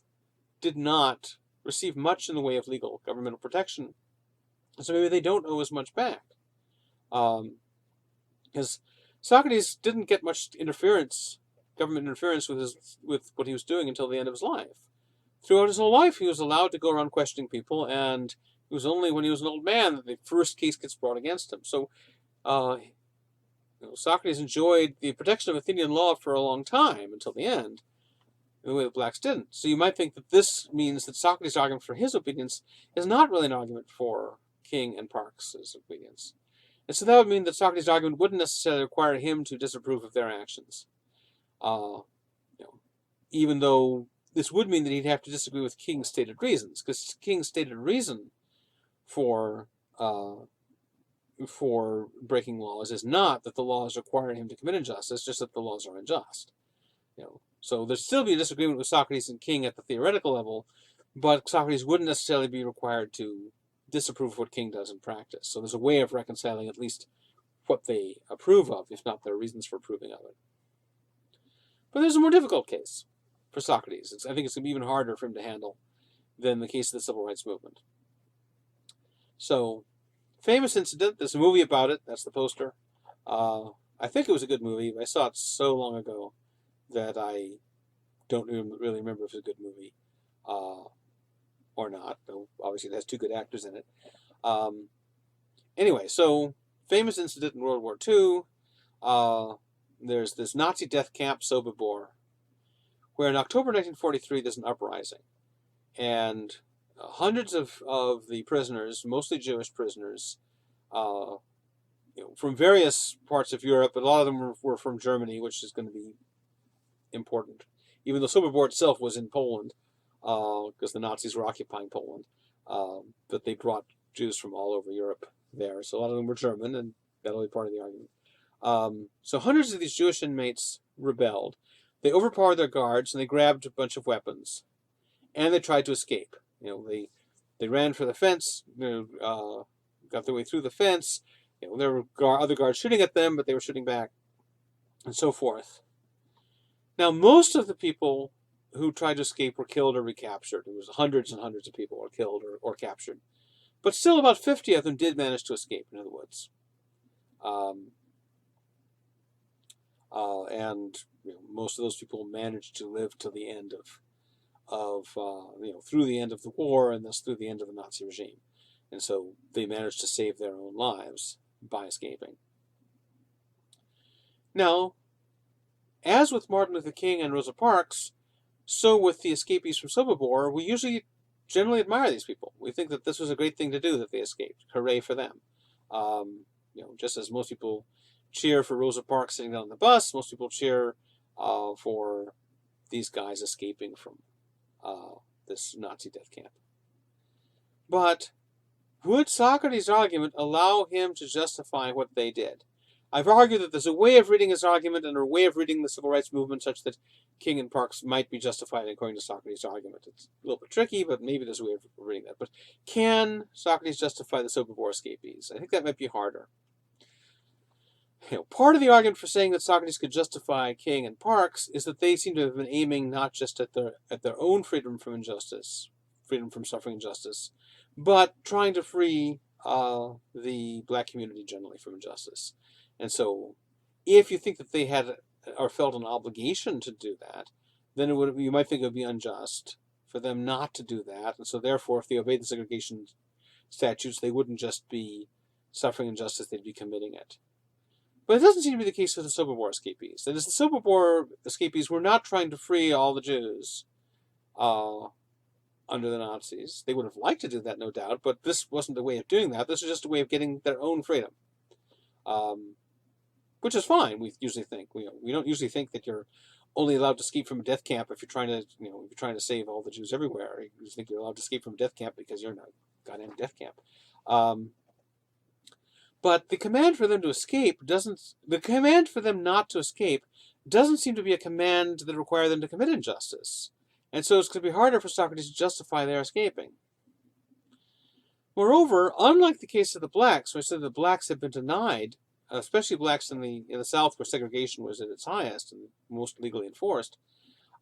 did not receive much in the way of legal governmental protection. So maybe they don't owe as much back. Because Socrates didn't get much government interference with what he was doing until the end of his life. Throughout his whole life, he was allowed to go around questioning people, and it was only when he was an old man that the first case gets brought against him. So Socrates enjoyed the protection of Athenian law for a long time, until the end, in the way the blacks didn't. So you might think that this means that Socrates' argument for his obedience is not really an argument for King and Parks' obedience. And so that would mean that Socrates' argument wouldn't necessarily require him to disapprove of their actions. Even though this would mean that he'd have to disagree with King's stated reasons, because King's stated reason for breaking laws is not that the laws require him to commit injustice, just that the laws are unjust. So there'd still be a disagreement with Socrates and King at the theoretical level, but Socrates wouldn't necessarily be required to disapprove of what King does in practice. So there's a way of reconciling at least what they approve of, if not their reasons for approving of it. But there's a more difficult case for Socrates. I think it's going to be even harder for him to handle than the case of the Civil Rights Movement. So, famous incident, there's a movie about it, that's the poster. I think it was a good movie. I saw it so long ago that I don't really remember if it was a good movie or not. Though obviously it has two good actors in it. Anyway, so famous incident in World War II. There's this Nazi death camp, Sobibor, where in October 1943 there's an uprising. And hundreds of the prisoners, mostly Jewish prisoners, from various parts of Europe, but a lot of them were from Germany, which is going to be important. Even though Sobibor itself was in Poland, because the Nazis were occupying Poland, but they brought Jews from all over Europe there. So a lot of them were German, and that'll be part of the argument. So hundreds of these Jewish inmates rebelled. They overpowered their guards, and they grabbed a bunch of weapons, and they tried to escape. They ran for the fence, got their way through the fence. There were other guards shooting at them, but they were shooting back, and so forth. Now, most of the people who tried to escape were killed or recaptured. There was hundreds and hundreds of people who were killed or captured. But still about 50 of them did manage to escape into the woods. And most of those people managed to live till the end through the end of the war, and thus through the end of the Nazi regime. And so they managed to save their own lives by escaping. Now, as with Martin Luther King and Rosa Parks, so with the escapees from Sobibor, we generally admire these people. We think that this was a great thing to do, that they escaped. Hooray for them. Just as most people cheer for Rosa Parks sitting down on the bus, most people cheer for these guys escaping from this Nazi death camp. But would Socrates' argument allow him to justify what they did? I've argued that there's a way of reading his argument and a way of reading the civil rights movement such that King and Parks might be justified according to Socrates' argument. It's a little bit tricky, but maybe there's a way of reading that. But can Socrates justify the Sobibor escapees? I think that might be harder. Part of the argument for saying that Socrates could justify King and Parks is that they seem to have been aiming not just at their own freedom from injustice, freedom from suffering injustice, but trying to free the black community generally from injustice. And so, if you think that they had or felt an obligation to do that, then you might think it would be unjust for them not to do that. And so, therefore, if they obeyed the segregation statutes, they wouldn't just be suffering injustice; they'd be committing it. But it doesn't seem to be the case with the Sobibor escapees. That is, the Sobibor escapees were not trying to free all the Jews under the Nazis. They would have liked to do that, no doubt, but this wasn't a way of doing that. This was just a way of getting their own freedom. which is fine. We usually think we don't usually think that you're only allowed to escape from a death camp if you're trying to if you're trying to save all the Jews everywhere. You just think you're allowed to escape from a death camp because you're in a goddamn death camp. But the command for them to escape the command for them not to escape doesn't seem to be a command that requires them to commit injustice. And so it's going to be harder for Socrates to justify their escaping. Moreover, unlike the case of the blacks, where I said the blacks have been denied, especially blacks in the South where segregation was at its highest and most legally enforced,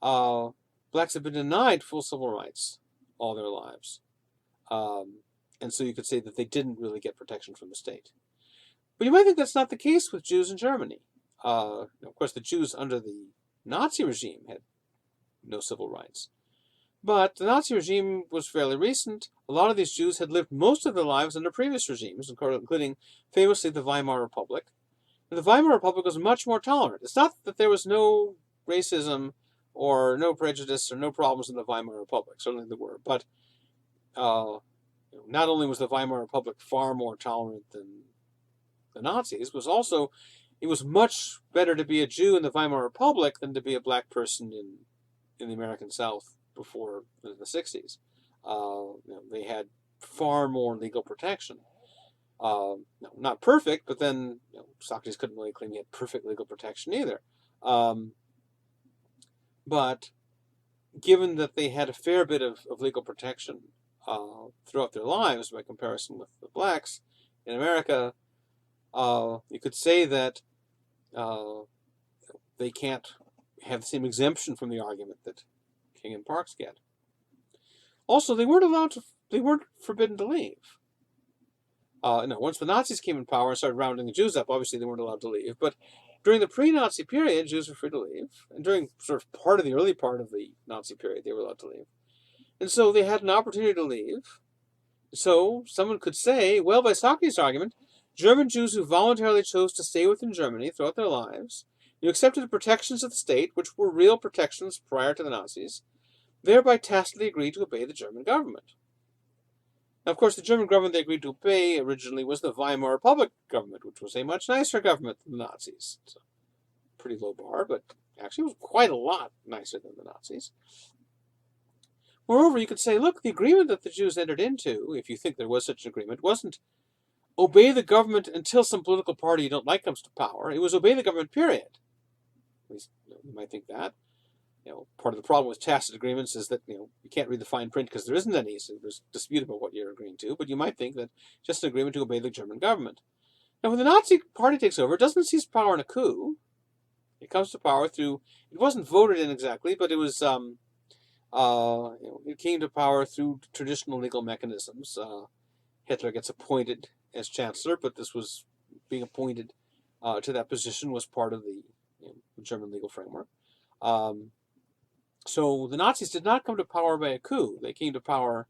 blacks have been denied full civil rights all their lives. And so you could say that they didn't really get protection from the state. But you might think that's not the case with Jews in Germany. Of course, the Jews under the Nazi regime had no civil rights. But the Nazi regime was fairly recent. A lot of these Jews had lived most of their lives under previous regimes, including famously the Weimar Republic. And the Weimar Republic was much more tolerant. It's not that there was no racism or no prejudice or no problems in the Weimar Republic. Certainly there were. But not only was the Weimar Republic far more tolerant than the Nazis, it was much better to be a Jew in the Weimar Republic than to be a black person in the American South before the 60s. They had far more legal protection. Not perfect, but then Socrates couldn't really claim he had perfect legal protection either. But given that they had a fair bit of legal protection throughout their lives by comparison with the blacks in America, you could say that they can't have the same exemption from the argument that King and Parks get. Also, they weren't forbidden to leave. Once the Nazis came in power and started rounding the Jews up, obviously they weren't allowed to leave. But during the pre-Nazi period, Jews were free to leave. And during sort of part of the early part of the Nazi period, they were allowed to leave. And so they had an opportunity to leave. So someone could say, well, by Socrates' argument, German Jews who voluntarily chose to stay within Germany throughout their lives, who accepted the protections of the state, which were real protections prior to the Nazis, thereby tacitly agreed to obey the German government. Now, of course, the German government they agreed to obey originally was the Weimar Republic government, which was a much nicer government than the Nazis. It's a pretty low bar, but actually it was quite a lot nicer than the Nazis. Moreover, you could say, look, the agreement that the Jews entered into, if you think there was such an agreement, wasn't obey the government until some political party you don't like comes to power. It was obey the government, period. At least you might think that. Part of the problem with tacit agreements is that you can't read the fine print because there isn't any, so there's dispute about what you're agreeing to. But you might think that just an agreement to obey the German government. Now, when the Nazi Party takes over, it doesn't seize power in a coup. It comes to power through. It wasn't voted in exactly, but it was. It came to power through traditional legal mechanisms. Hitler gets appointed as chancellor, but this was being appointed to that position was part of the German legal framework. So the Nazis did not come to power by a coup. They came to power,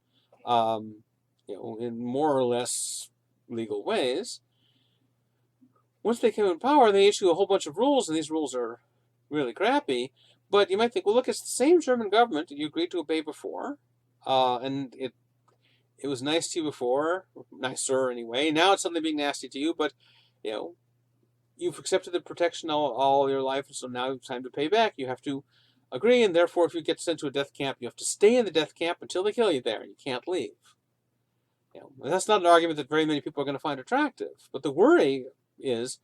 in more or less legal ways. Once they came in power, they issue a whole bunch of rules, and these rules are really crappy. But you might think, well, look, it's the same German government that you agreed to obey before, and it was nice to you before, nicer anyway. Now it's suddenly being nasty to you, but you've accepted the protection all your life, and so now it's time to pay back. You have to agree, and therefore, if you get sent to a death camp, you have to stay in the death camp until they kill you there. You can't leave. That's not an argument that very many people are going to find attractive. But the worry is,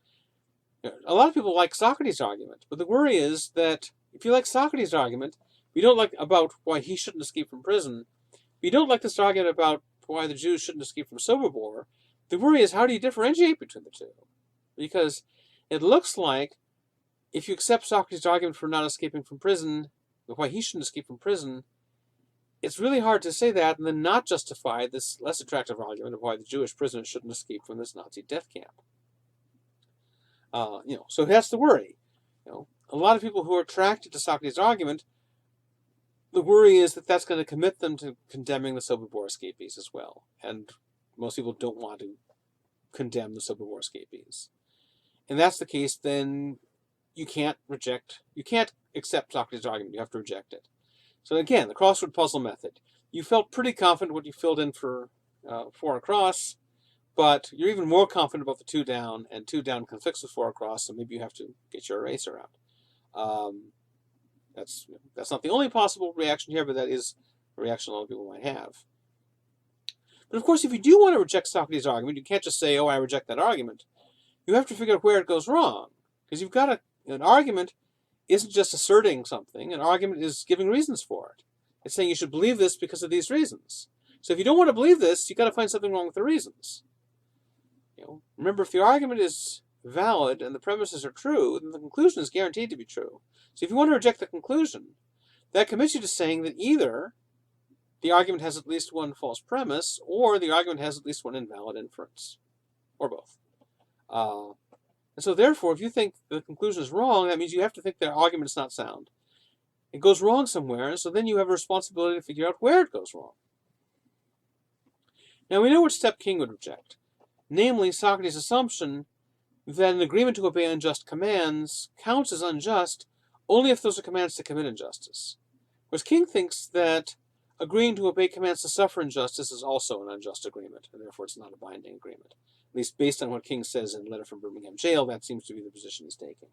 a lot of people like Socrates' argument, but the worry is that if you like Socrates' argument, you don't like about why he shouldn't escape from prison, you don't like this argument about why the Jews shouldn't escape from Sobibor, the worry is how do you differentiate between the two? Because it looks like if you accept Socrates' argument for not escaping from prison, why he shouldn't escape from prison, it's really hard to say that and then not justify this less attractive argument of why the Jewish prisoners shouldn't escape from this Nazi death camp. So that's the worry. A lot of people who are attracted to Socrates' argument, the worry is that that's going to commit them to condemning the Sobibor escapees as well. And most people don't want to condemn the Sobibor escapees. And that's the case, then you can't accept Socrates' argument. You have to reject it. So again, the crossword puzzle method. You felt pretty confident what you filled in for a cross, but you're even more confident about the 2 down, and 2 down conflicts with 4 across, so maybe you have to get your eraser out. That's not the only possible reaction here, but that is a reaction a lot of people might have. But of course, if you do want to reject Socrates' argument, you can't just say, oh, I reject that argument. You have to figure out where it goes wrong, because you've got an argument isn't just asserting something. An argument is giving reasons for it. It's saying you should believe this because of these reasons. So if you don't want to believe this, you've got to find something wrong with the reasons. Remember, if the argument is valid and the premises are true, then the conclusion is guaranteed to be true. So if you want to reject the conclusion, that commits you to saying that either the argument has at least one false premise, or the argument has at least one invalid inference, or both. And so therefore, if you think the conclusion is wrong, that means you have to think the argument is not sound. It goes wrong somewhere, so then you have a responsibility to figure out where it goes wrong. Now we know which step King would reject, namely Socrates' assumption that an agreement to obey unjust commands counts as unjust only if those are commands to commit injustice. Whereas King thinks that agreeing to obey commands to suffer injustice is also an unjust agreement, and therefore it's not a binding agreement. At least based on what King says in Letter from Birmingham Jail, that seems to be the position he's taking.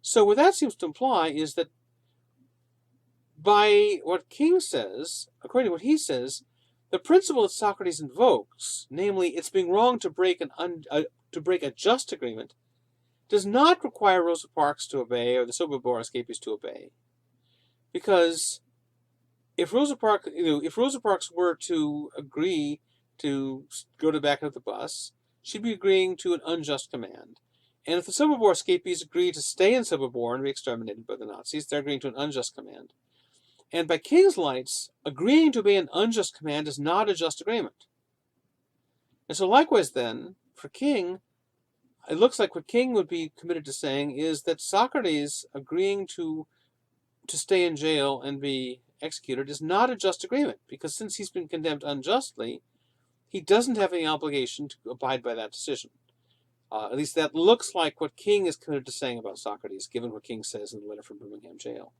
So what that seems to imply is that by what King says, according to what he says, the principle that Socrates invokes, namely it's being wrong to break a just agreement, does not require Rosa Parks to obey or the Sobibor escapees to obey, because if Rosa Parks were to agree to go to the back of the bus, she'd be agreeing to an unjust command. And if the Sobibor escapees agree to stay in Sobibor and be exterminated by the Nazis, they're agreeing to an unjust command. And by King's lights, agreeing to obey an unjust command is not a just agreement. And so likewise then, for King, it looks like what King would be committed to saying is that Socrates agreeing to stay in jail and be executed is not a just agreement, because since he's been condemned unjustly, he doesn't have any obligation to abide by that decision. At least that looks like what King is committed to saying about Socrates, given what King says in the Letter from Birmingham Jail.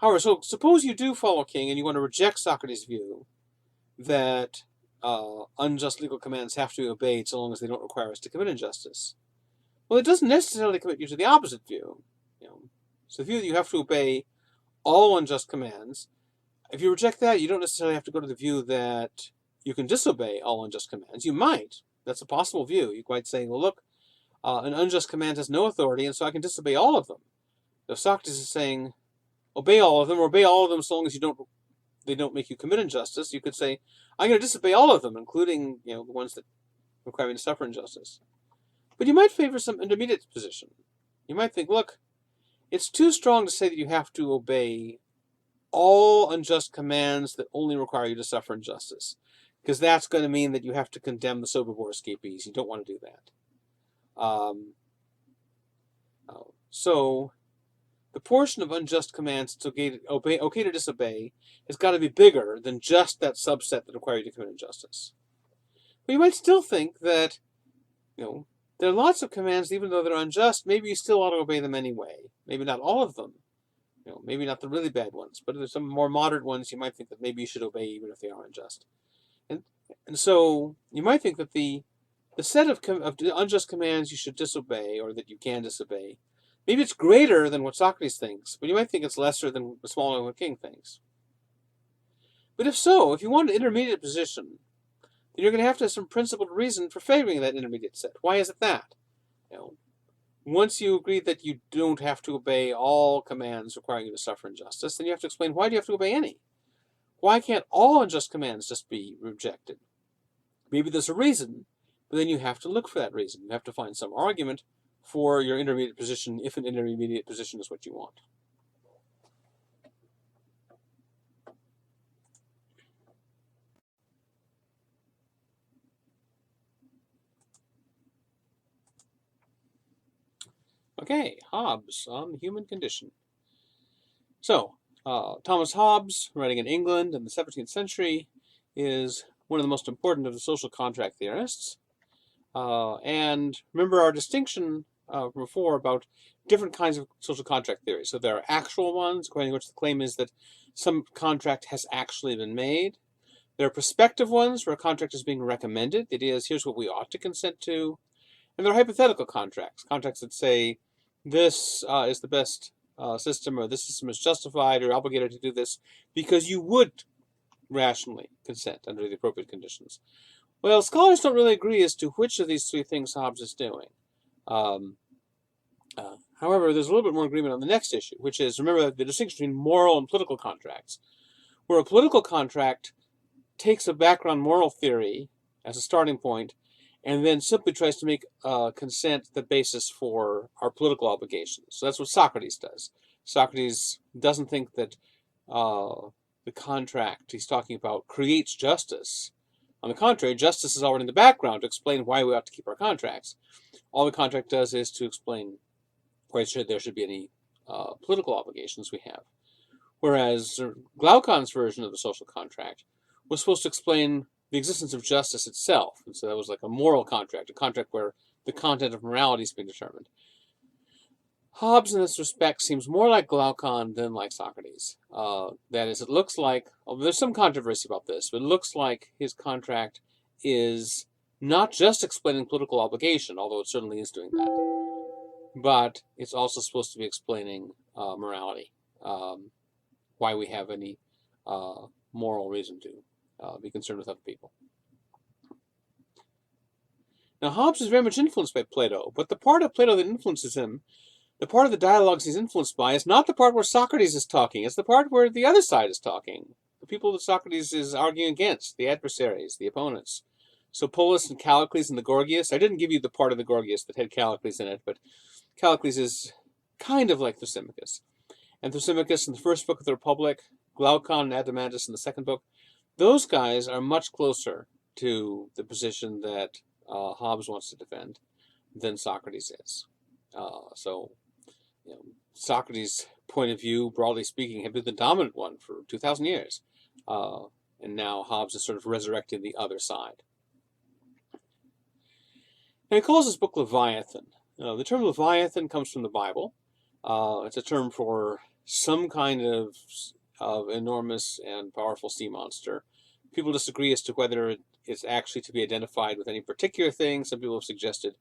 However, so suppose you do follow King and you want to reject Socrates' view that unjust legal commands have to be obeyed so long as they don't require us to commit injustice. Well, it doesn't necessarily commit you to the opposite view. So the view that you have to obey all unjust commands, if you reject that, you don't necessarily have to go to the view that you can disobey all unjust commands. You might. That's a possible view. You might say, well, look, an unjust command has no authority, and so I can disobey all of them. If Socrates is saying, obey all of them, or obey all of them so long as they don't make you commit injustice, you could say, I'm going to disobey all of them, including the ones that require me to suffer injustice. But you might favor some intermediate position. You might think, look, it's too strong to say that you have to obey all unjust commands that only require you to suffer injustice, because that's going to mean that you have to condemn the Sobibor escapees. You don't want to do that. So the portion of unjust commands it's okay to disobey has got to be bigger than just that subset that require you to commit injustice. But you might still think that, there are lots of commands, even though they're unjust, maybe you still ought to obey them anyway. Maybe not all of them. Maybe not the really bad ones, but there's some more moderate ones you might think that maybe you should obey even if they are unjust. And so you might think that the set of unjust commands you should disobey, or that you can disobey, maybe it's greater than what Socrates thinks, but you might think it's lesser than smaller than what King thinks. But if so, if you want an intermediate position, then you're going to have some principled reason for favoring that intermediate set. Why is it that? Once you agree that you don't have to obey all commands requiring you to suffer injustice, then you have to explain, why do you have to obey any? Why can't all unjust commands just be rejected? Maybe there's a reason, but then you have to look for that reason. You have to find some argument for your intermediate position, if an intermediate position is what you want. Okay, Hobbes on the human condition. So, Thomas Hobbes, writing in England in the 17th century, is one of the most important of the social contract theorists. And remember our distinction before about different kinds of social contract theories. So there are actual ones, according to which the claim is that some contract has actually been made. There are prospective ones where a contract is being recommended. The idea is, here's what we ought to consent to. And there are hypothetical contracts, contracts that say this is the best system, or this system is justified or obligated to do this because you would rationally consent under the appropriate conditions. Well, scholars don't really agree as to which of these three things Hobbes is doing. However, there's a little bit more agreement on the next issue, which is, remember, the distinction between moral and political contracts, where a political contract takes a background moral theory as a starting point and then simply tries to make consent the basis for our political obligations. So that's what Socrates does. Socrates doesn't think that the contract he's talking about creates justice. On the contrary, justice is already in the background to explain why we ought to keep our contracts. All the contract does is to explain why there should be any political obligations we have. Whereas Glaucon's version of the social contract was supposed to explain the existence of justice itself. And so that was like a moral contract, a contract where the content of morality is being determined. Hobbes, in this respect, seems more like Glaucon than like Socrates. That is, it looks like, there's some controversy about this, but it looks like his contract is not just explaining political obligation, although it certainly is doing that, but it's also supposed to be explaining morality, why we have any moral reason to be concerned with other people. Now, Hobbes is very much influenced by Plato, but the part of Plato that influences him, the part of the dialogues he's influenced by, is not the part where Socrates is talking. It's the part where the other side is talking. The people that Socrates is arguing against, the adversaries, the opponents. So Polus and Callicles and the Gorgias. I didn't give you the part of the Gorgias that had Callicles in it, but Callicles is kind of like Thrasymachus. And Thrasymachus in the first book of the Republic, Glaucon and Adeimantus in the second book, those guys are much closer to the position that Hobbes wants to defend than Socrates is. So, Socrates' point of view, broadly speaking, had been the dominant one for 2,000 years. And now Hobbes is sort of resurrecting the other side. And he calls his book Leviathan. The term Leviathan comes from the Bible. It's a term for some kind of enormous and powerful sea monster. People disagree as to whether it's actually to be identified with any particular thing. Some people have suggested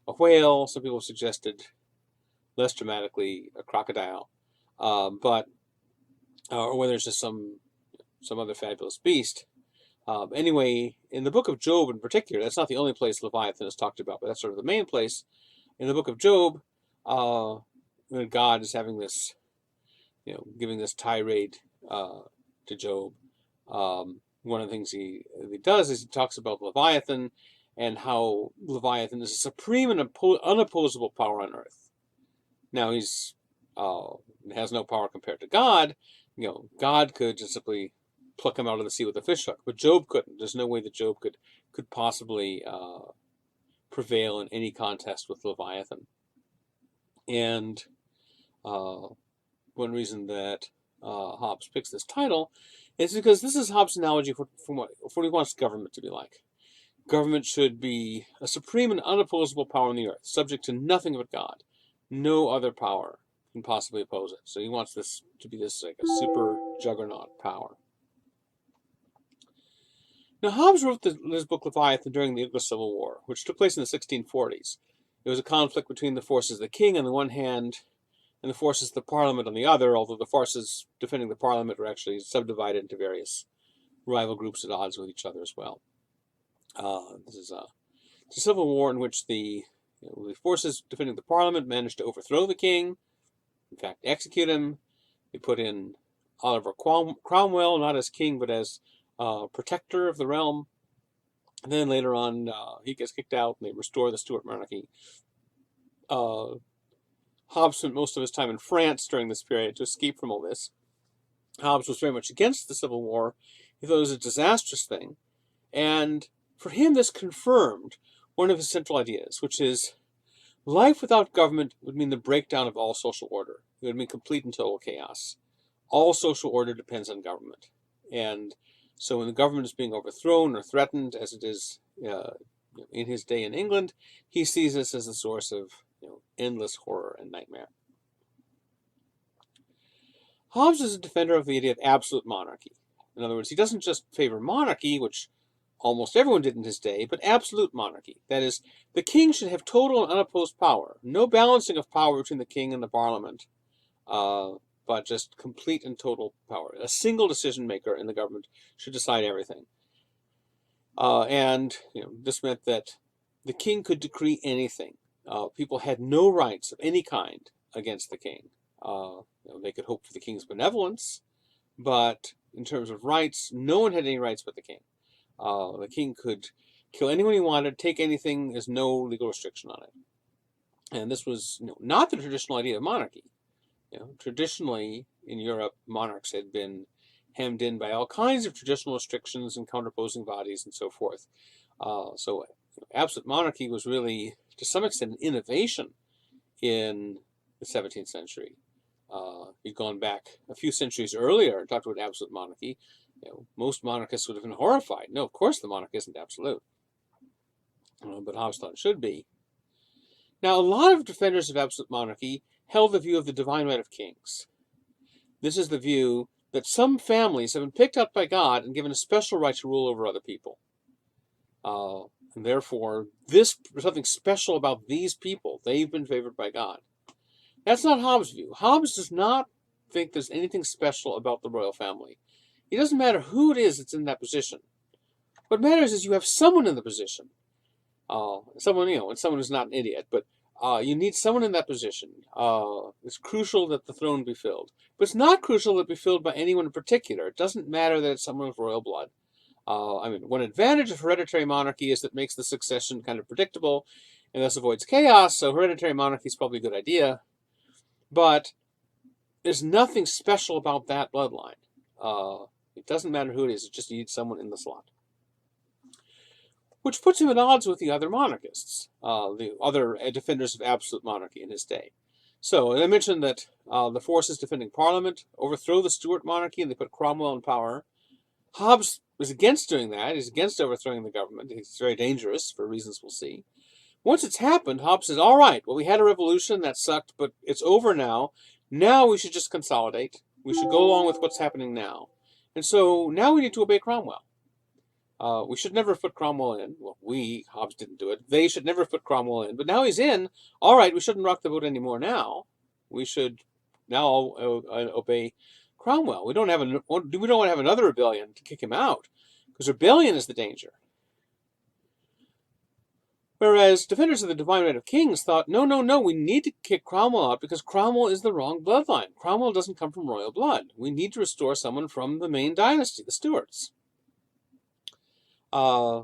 a whale. Some people have suggested, less dramatically, a crocodile. Or whether it's just some other fabulous beast. Anyway, in the book of Job in particular, that's not the only place Leviathan is talked about, but that's sort of the main place. In the book of Job, when God is having this, giving this tirade to Job, one of the things he does is he talks about Leviathan and how Leviathan is a supreme and unopposable power on earth. Now, he's has no power compared to God. God could just simply pluck him out of the sea with a fish hook, but Job couldn't. There's no way that Job could possibly prevail in any contest with Leviathan. And one reason that Hobbes picks this title is because this is Hobbes' analogy for what he wants government to be like. Government should be a supreme and unopposable power on the earth, subject to nothing but God. No other power can possibly oppose it. So he wants this to be this like a super juggernaut power. Now, Hobbes wrote his book Leviathan during the English Civil War, which took place in the 1640s. It was a conflict between the forces of the king on the one hand and the forces of the parliament on the other, although the forces defending the parliament were actually subdivided into various rival groups at odds with each other as well. This is a civil war in which the forces defending the parliament managed to overthrow the king, in fact, execute him. They put in Oliver Cromwell, not as king, but as protector of the realm. And then later on, he gets kicked out, and they restore the Stuart monarchy. Hobbes spent most of his time in France during this period to escape from all this. Hobbes was very much against the Civil War. He thought it was a disastrous thing. And for him, this confirmed one of his central ideas, which is life without government would mean the breakdown of all social order. It would mean complete and total chaos. All social order depends on government. And so when the government is being overthrown or threatened, as it is in his day in England, he sees this as a source of endless horror and nightmare. Hobbes is a defender of the idea of absolute monarchy. In other words, he doesn't just favor monarchy, which almost everyone did in his day, but absolute monarchy. That is, the king should have total and unopposed power. No balancing of power between the king and the parliament, but just complete and total power. A single decision maker in the government should decide everything. And this meant that the king could decree anything. People had no rights of any kind against the king. They could hope for the king's benevolence, but in terms of rights, no one had any rights but the king. The king could kill anyone he wanted, take anything. There's no legal restriction on it. And this was not the traditional idea of monarchy. Traditionally in Europe, monarchs had been hemmed in by all kinds of traditional restrictions and counterposing bodies and so forth. So absolute monarchy was really, to some extent, an innovation in the 17th century. You'd gone back a few centuries earlier and talked about absolute monarchy. Most monarchists would have been horrified. No, of course the monarch isn't absolute. But Hobbes thought it should be. Now, a lot of defenders of absolute monarchy held the view of the divine right of kings. This is the view that some families have been picked out by God and given a special right to rule over other people. And therefore, there's something special about these people. They've been favored by God. That's not Hobbes' view. Hobbes does not think there's anything special about the royal family. It doesn't matter who it is that's in that position. What matters is you have someone in the position. Someone who's not an idiot, but you need someone in that position. It's crucial that the throne be filled. But it's not crucial that it be filled by anyone in particular. It doesn't matter that it's someone with royal blood. One advantage of hereditary monarchy is that it makes the succession kind of predictable and thus avoids chaos, so hereditary monarchy is probably a good idea. But there's nothing special about that bloodline. It doesn't matter who it is, it just needs someone in the slot. Which puts him at odds with the other monarchists, the other defenders of absolute monarchy in his day. So, as I mentioned that the forces defending Parliament overthrow the Stuart monarchy and they put Cromwell in power. Hobbes was against doing that. He's against overthrowing the government. It's very dangerous for reasons we'll see. Once it's happened, Hobbes says, all right, well, we had a revolution, that sucked, but it's over now. Now we should just consolidate. We should go along with what's happening now. And so now we need to obey Cromwell. We should never have put Cromwell in. Well, Hobbes didn't do it. They should never have put Cromwell in. But now he's in. All right, we shouldn't rock the boat anymore now. We should now obey Cromwell. We don't want to have another rebellion to kick him out, because rebellion is the danger. Whereas defenders of the divine right of kings thought, no, we need to kick Cromwell out because Cromwell is the wrong bloodline. Cromwell doesn't come from royal blood. We need to restore someone from the main dynasty, the Stuarts. Obviously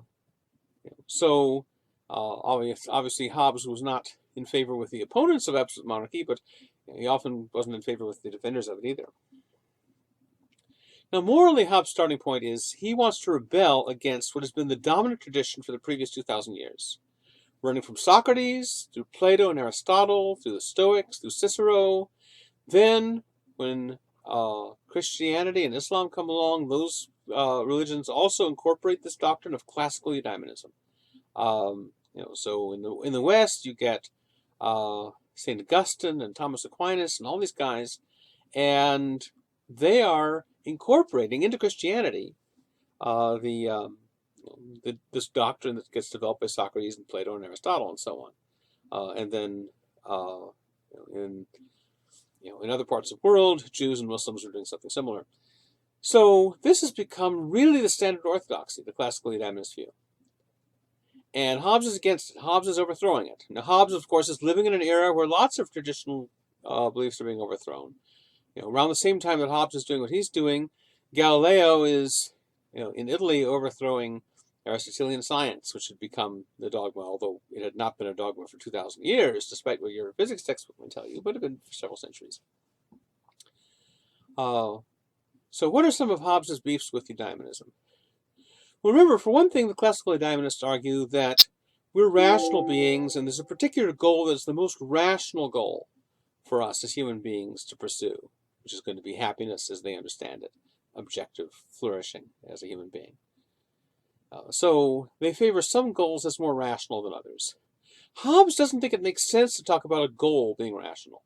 Hobbes was not in favor with the opponents of absolute monarchy, but he often wasn't in favor with the defenders of it either. Now, morally, Hobbes' starting point is he wants to rebel against what has been the dominant tradition for the previous 2,000 years. Running from Socrates, through Plato and Aristotle, through the Stoics, through Cicero. Then, when Christianity and Islam come along, those religions also incorporate this doctrine of classical eudaimonism. So in the West, you get St. Augustine and Thomas Aquinas and all these guys, and they are incorporating into Christianity this doctrine that gets developed by Socrates and Plato and Aristotle and so on. And then in other parts of the world, Jews and Muslims are doing something similar. So this has become really the standard orthodoxy, the classical eudaimonist view. And Hobbes is against it. Hobbes is overthrowing it. Now, Hobbes, of course, is living in an era where lots of traditional beliefs are being overthrown. Around the same time that Hobbes is doing what he's doing, Galileo is, in Italy, overthrowing Aristotelian science, which had become the dogma, although it had not been a dogma for 2,000 years, despite what your physics textbook would tell you, but it had been for several centuries. So what are some of Hobbes' beefs with eudaimonism? Well, remember, for one thing, the classical eudaimonists argue that we're rational beings, and there's a particular goal that's the most rational goal for us as human beings to pursue, which is going to be happiness as they understand it, objective flourishing as a human being. So they favor some goals as more rational than others. Hobbes doesn't think it makes sense to talk about a goal being rational.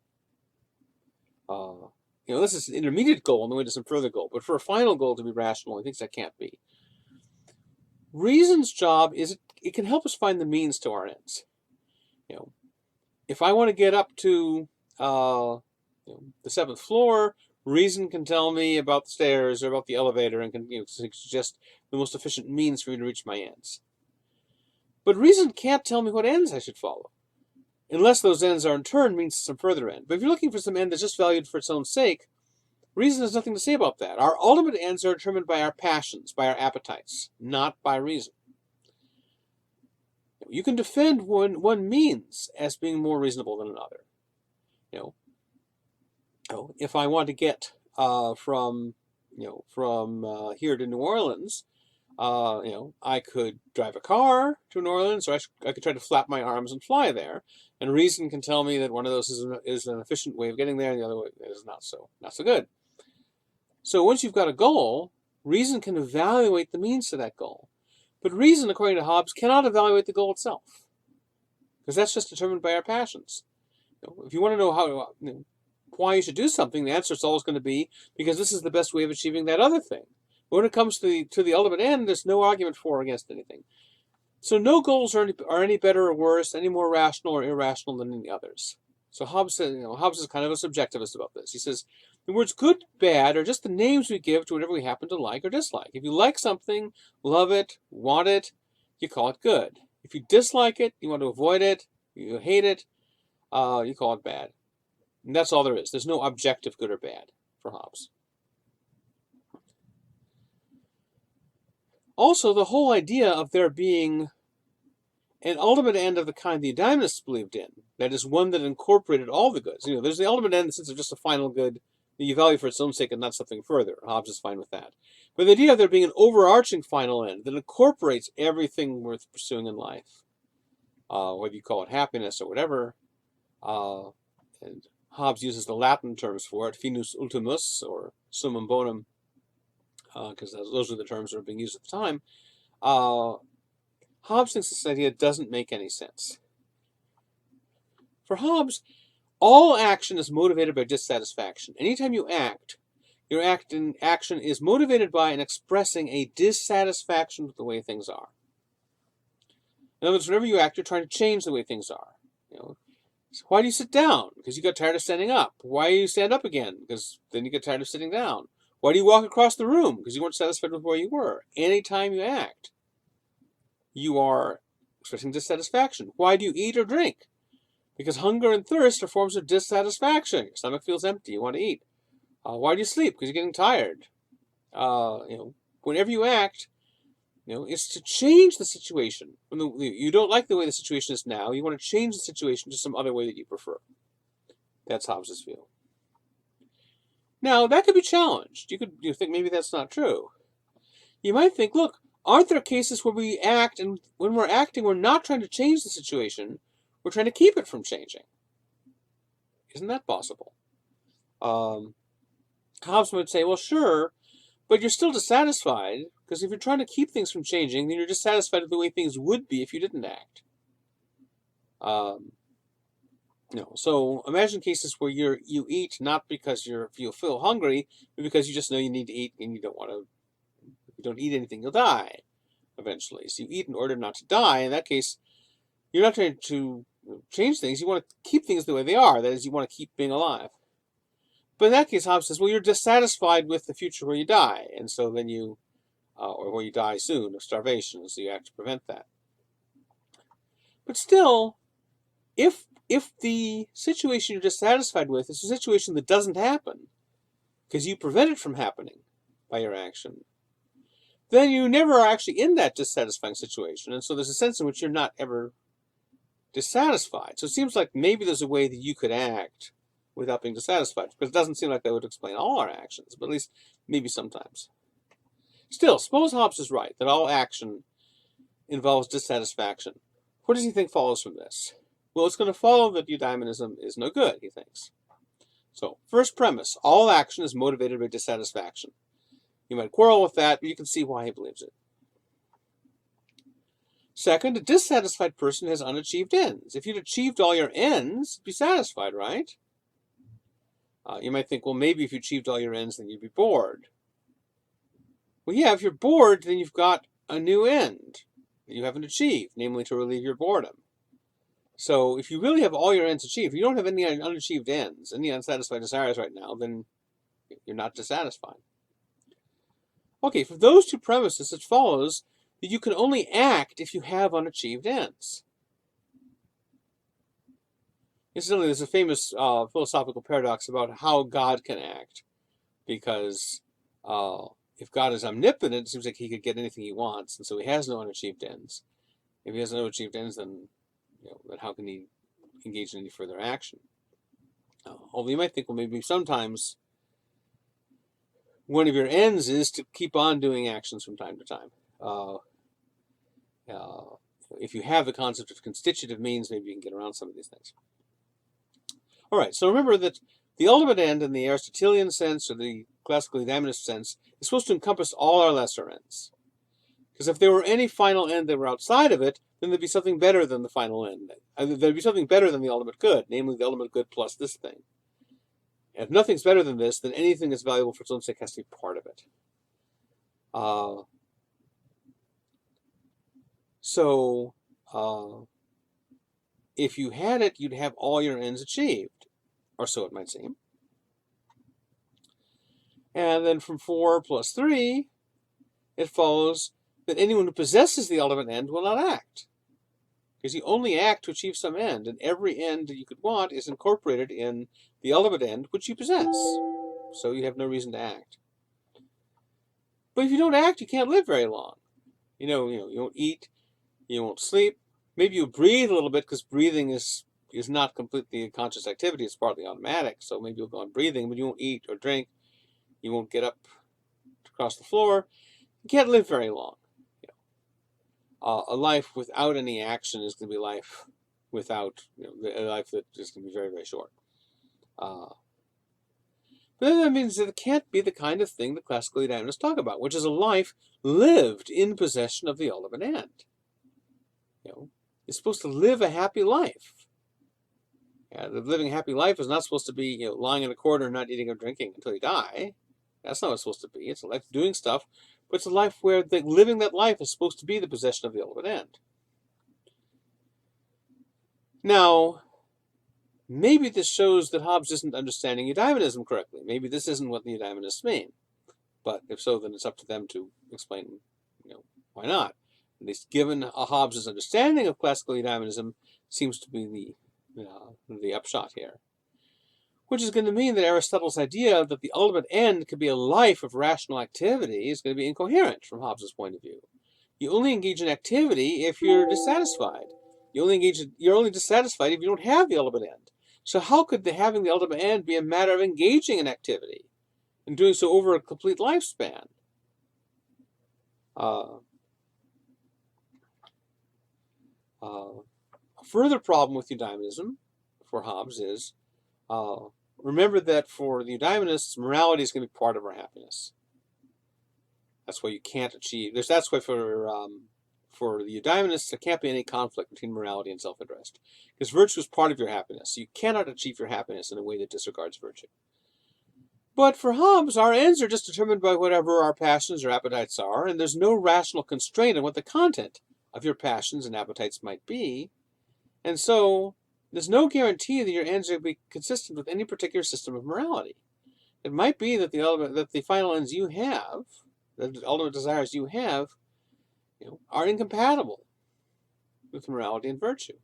this is an intermediate goal on the way to some further goal, but for a final goal to be rational, he thinks that can't be. Reason's job is it can help us find the means to our ends. If I want to get up to the 7th floor, reason can tell me about the stairs or about the elevator and can suggest the most efficient means for me to reach my ends. But reason can't tell me what ends I should follow, unless those ends are in turn means to some further end. But if you're looking for some end that's just valued for its own sake, reason has nothing to say about that. Our ultimate ends are determined by our passions, by our appetites, not by reason. You can defend one means as being more reasonable than another. If I want to get from here to New Orleans, I could drive a car to New Orleans, or I could try to flap my arms and fly there. And reason can tell me that one of those is an efficient way of getting there, and the other way is not so good. So once you've got a goal, reason can evaluate the means to that goal. But reason, according to Hobbes, cannot evaluate the goal itself, because that's just determined by our passions. If you want to know why you should do something, the answer is always going to be because this is the best way of achieving that other thing. But when it comes to the ultimate end, there's no argument for or against anything. So no goals are any better or worse, any more rational or irrational than any others. So Hobbes says, Hobbes is kind of a subjectivist about this. He says the words good, bad are just the names we give to whatever we happen to like or dislike. If you like something, love it, want it, you call it good. If you dislike it, you want to avoid it, you hate it, you call it bad. And that's all there is. There's no objective good or bad for Hobbes. Also, the whole idea of there being an ultimate end of the kind the Eudemonists believed in, that is, one that incorporated all the goods. There's the ultimate end in the sense of just a final good that you value for its own sake and not something further. Hobbes is fine with that. But the idea of there being an overarching final end that incorporates everything worth pursuing in life, whether you call it happiness or whatever, and Hobbes uses the Latin terms for it, finus ultimus or summum bonum, because those are the terms that are being used at the time. Hobbes thinks this idea doesn't make any sense. For Hobbes, all action is motivated by dissatisfaction. Anytime you act, your action is motivated by and expressing a dissatisfaction with the way things are. In other words, whenever you act, you're trying to change the way things are. So why do you sit down? Because you got tired of standing up. Why do you stand up again? Because then you get tired of sitting down. Why do you walk across the room? Because you weren't satisfied with where you were. Anytime you act, you are expressing dissatisfaction. Why do you eat or drink? Because hunger and thirst are forms of dissatisfaction. Your stomach feels empty. You want to eat. Why do you sleep? Because you're getting tired. Whenever you act, it's to change the situation. When you don't like the way the situation is now, you want to change the situation to some other way that you prefer. That's Hobbes' view. Now, that could be challenged. You think maybe that's not true. You might think, look, aren't there cases where we act, and when we're acting, we're not trying to change the situation, we're trying to keep it from changing? Isn't that possible? Hobbes would say, well, sure, but you're still dissatisfied, because if you're trying to keep things from changing, then you're dissatisfied with the way things would be if you didn't act. So imagine cases where you eat not because you feel hungry, but because you just know you need to eat and you don't want to. If you don't eat anything, you'll die eventually. So you eat in order not to die. In that case, you're not trying to change things. You want to keep things the way they are. That is, you want to keep being alive. But in that case, Hobbes says, well, you're dissatisfied with the future where you die, and so then or where you die soon of starvation, so you have to prevent that. But still, if the situation you're dissatisfied with is a situation that doesn't happen, because you prevent it from happening by your action, then you never are actually in that dissatisfying situation, and so there's a sense in which you're not ever dissatisfied. So it seems like maybe there's a way that you could act without being dissatisfied, because it doesn't seem like that would explain all our actions, but at least maybe sometimes. Still, suppose Hobbes is right, that all action involves dissatisfaction. What does he think follows from this? Well, it's going to follow that eudaimonism is no good, he thinks. So, first premise, all action is motivated by dissatisfaction. You might quarrel with that, but you can see why he believes it. Second, a dissatisfied person has unachieved ends. If you'd achieved all your ends, you'd be satisfied, right? You might think, well, maybe if you achieved all your ends, then you'd be bored. Well, yeah, if you're bored, then you've got a new end that you haven't achieved, namely to relieve your boredom. So if you really have all your ends achieved, if you don't have any unachieved ends, any unsatisfied desires right now, then you're not dissatisfied. Okay, from those two premises, it follows that you can only act if you have unachieved ends. Incidentally, there's a famous philosophical paradox about how God can act, because if God is omnipotent, it seems like he could get anything he wants, and so he has no unachieved ends. If he has no achieved ends, then then how can he engage in any further action? Although you might think, well, maybe sometimes one of your ends is to keep on doing actions from time to time. If you have the concept of constitutive means, maybe you can get around some of these things. All right, so remember that the ultimate end in the Aristotelian sense or the classical eudaemonist sense is supposed to encompass all our lesser ends. Because if there were any final end that were outside of it, then there'd be something better than the final end. There'd be something better than the ultimate good, namely the ultimate good plus this thing. And if nothing's better than this, then anything that's valuable for its own sake has to be part of it. If you had it, you'd have all your ends achieved, or so it might seem. And then from 4 plus 3, it follows that anyone who possesses the ultimate end will not act. Because you only act to achieve some end, and every end that you could want is incorporated in the ultimate end which you possess. So you have no reason to act. But if you don't act, you can't live very long. You won't eat, you won't sleep. Maybe you breathe a little bit, because breathing is not completely a conscious activity, it's partly automatic. So maybe you'll go on breathing, but you won't eat or drink. You won't get up to cross the floor. You can't live very long. A life without any action is going to be life without, a life that is going to be very, very short. But that means that it can't be the kind of thing the classical eudaimonists talk about, which is a life lived in possession of the ultimate end. You're supposed to live a happy life. Living a happy life is not supposed to be, lying in a corner not eating or drinking until you die. That's not what it's supposed to be. It's a life doing stuff, but it's a life where living that life is supposed to be the possession of the ultimate end. Now, maybe this shows that Hobbes isn't understanding eudaimonism correctly. Maybe this isn't what the eudaimonists mean. But if so, then it's up to them to explain, why not. At least given Hobbes' understanding of classical eudaimonism seems to be the upshot here. Which is going to mean that Aristotle's idea that the ultimate end could be a life of rational activity is going to be incoherent from Hobbes' point of view. You only engage in activity if you're dissatisfied. You're only dissatisfied if you don't have the ultimate end. So how could having the ultimate end be a matter of engaging in activity and doing so over a complete lifespan? A further problem with eudaimonism for Hobbes is remember that for the eudaimonists, morality is going to be part of our happiness. That's why you can't achieve. That's why for the eudaimonists, there can't be any conflict between morality and self-interest, because virtue is part of your happiness. So you cannot achieve your happiness in a way that disregards virtue. But for Hobbes, our ends are just determined by whatever our passions or appetites are, and there's no rational constraint on what the content of your passions and appetites might be, and so there's no guarantee that your ends are going to be consistent with any particular system of morality. It might be that the final ends you have, the ultimate desires you have, are incompatible with morality and virtue.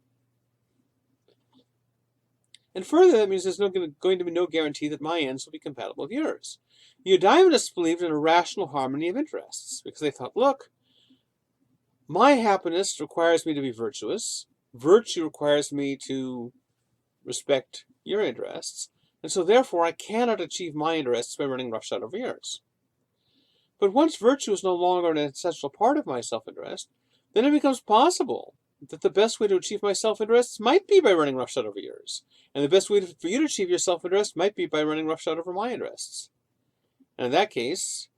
And further, that means there's going to be no guarantee that my ends will be compatible with yours. The eudaimonists believed in a rational harmony of interests, because they thought, look, my happiness requires me to be virtuous. Virtue requires me to respect your interests, and so therefore I cannot achieve my interests by running roughshod over yours. But once virtue is no longer an essential part of my self-interest, then it becomes possible that the best way to achieve my self-interests might be by running roughshod over yours, and the best way for you to achieve your self-interest might be by running roughshod over my interests. And in that case,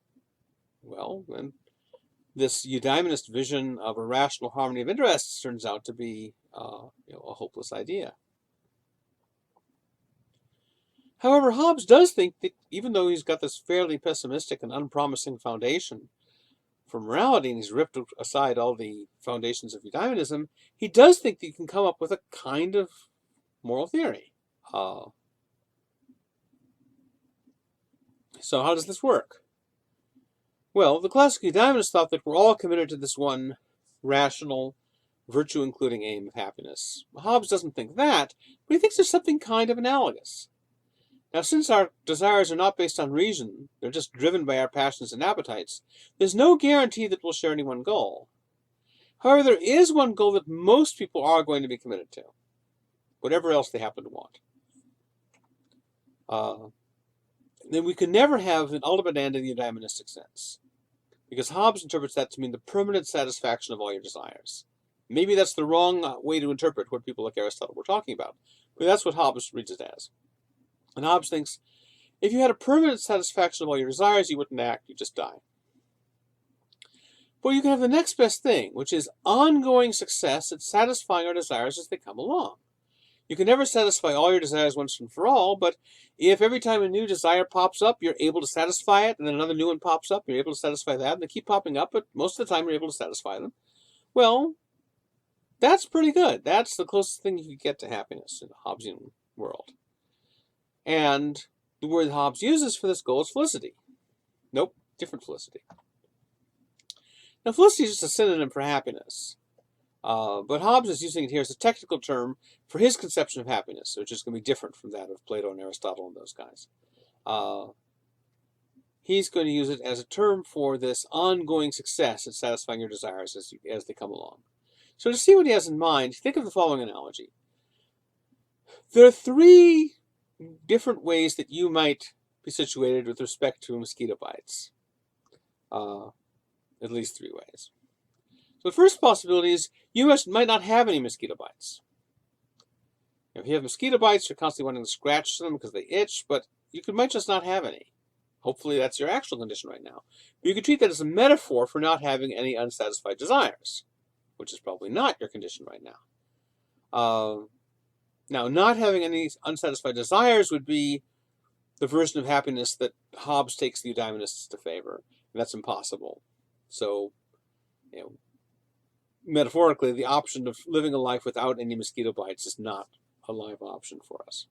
well, then this eudaimonist vision of a rational harmony of interests turns out to be a hopeless idea. However, Hobbes does think that even though he's got this fairly pessimistic and unpromising foundation for morality, and he's ripped aside all the foundations of eudaimonism, he does think that you can come up with a kind of moral theory. So how does this work? Well, the classical eudaimonists thought that we're all committed to this one rational, virtue-including aim of happiness. Hobbes doesn't think that, but he thinks there's something kind of analogous. Now, since our desires are not based on reason, they're just driven by our passions and appetites, there's no guarantee that we'll share any one goal. However, there is one goal that most people are going to be committed to, whatever else they happen to want. Then we can never have an ultimate end in the eudaimonistic sense, because Hobbes interprets that to mean the permanent satisfaction of all your desires. Maybe that's the wrong way to interpret what people like Aristotle were talking about, but that's what Hobbes reads it as. And Hobbes thinks, if you had a permanent satisfaction of all your desires, you wouldn't act, you'd just die. But you can have the next best thing, which is ongoing success at satisfying our desires as they come along. You can never satisfy all your desires once and for all, but if every time a new desire pops up, you're able to satisfy it, and then another new one pops up, you're able to satisfy that, and they keep popping up, but most of the time you're able to satisfy them, well, that's pretty good. That's the closest thing you could get to happiness in the Hobbesian world. And the word Hobbes uses for this goal is felicity. Nope, different felicity. Now, felicity is just a synonym for happiness. But Hobbes is using it here as a technical term for his conception of happiness, which is going to be different from that of Plato and Aristotle and those guys. He's going to use it as a term for this ongoing success at satisfying your desires as they come along. So to see what he has in mind, think of the following analogy. There are three different ways that you might be situated with respect to mosquito bites. At least three ways. So the first possibility is you might not have any mosquito bites. If you have mosquito bites, you're constantly wanting to scratch them because they itch, but you might just not have any. Hopefully that's your actual condition right now. But you could treat that as a metaphor for not having any unsatisfied desires, which is probably not your condition right now. Now, not having any unsatisfied desires would be the version of happiness that Hobbes takes the eudaimonists to favor, and that's impossible. So, metaphorically, the option of living a life without any mosquito bites is not a live option for us.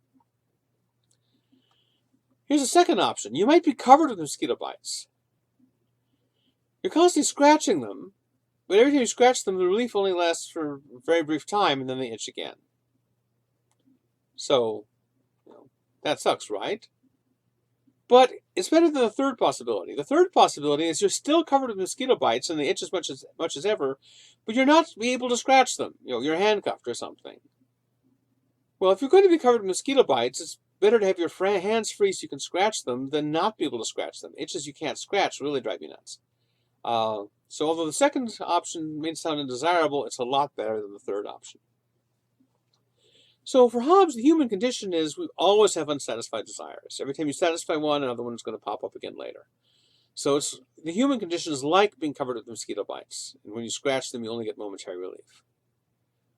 Here's a second option. You might be covered with mosquito bites. You're constantly scratching them, but every time you scratch them, the relief only lasts for a very brief time, and then they itch again. So, that sucks, right? But it's better than the third possibility. The third possibility is you're still covered with mosquito bites and they itch as much as ever, but you're not able to scratch them. You're handcuffed or something. Well, if you're going to be covered with mosquito bites, it's better to have your hands free so you can scratch them than not be able to scratch them. Itches you can't scratch really drive you nuts. So although the second option may sound undesirable, it's a lot better than the third option. So for Hobbes, the human condition is we always have unsatisfied desires. Every time you satisfy one, another one is going to pop up again later. So the human condition is like being covered with mosquito bites. And when you scratch them, you only get momentary relief.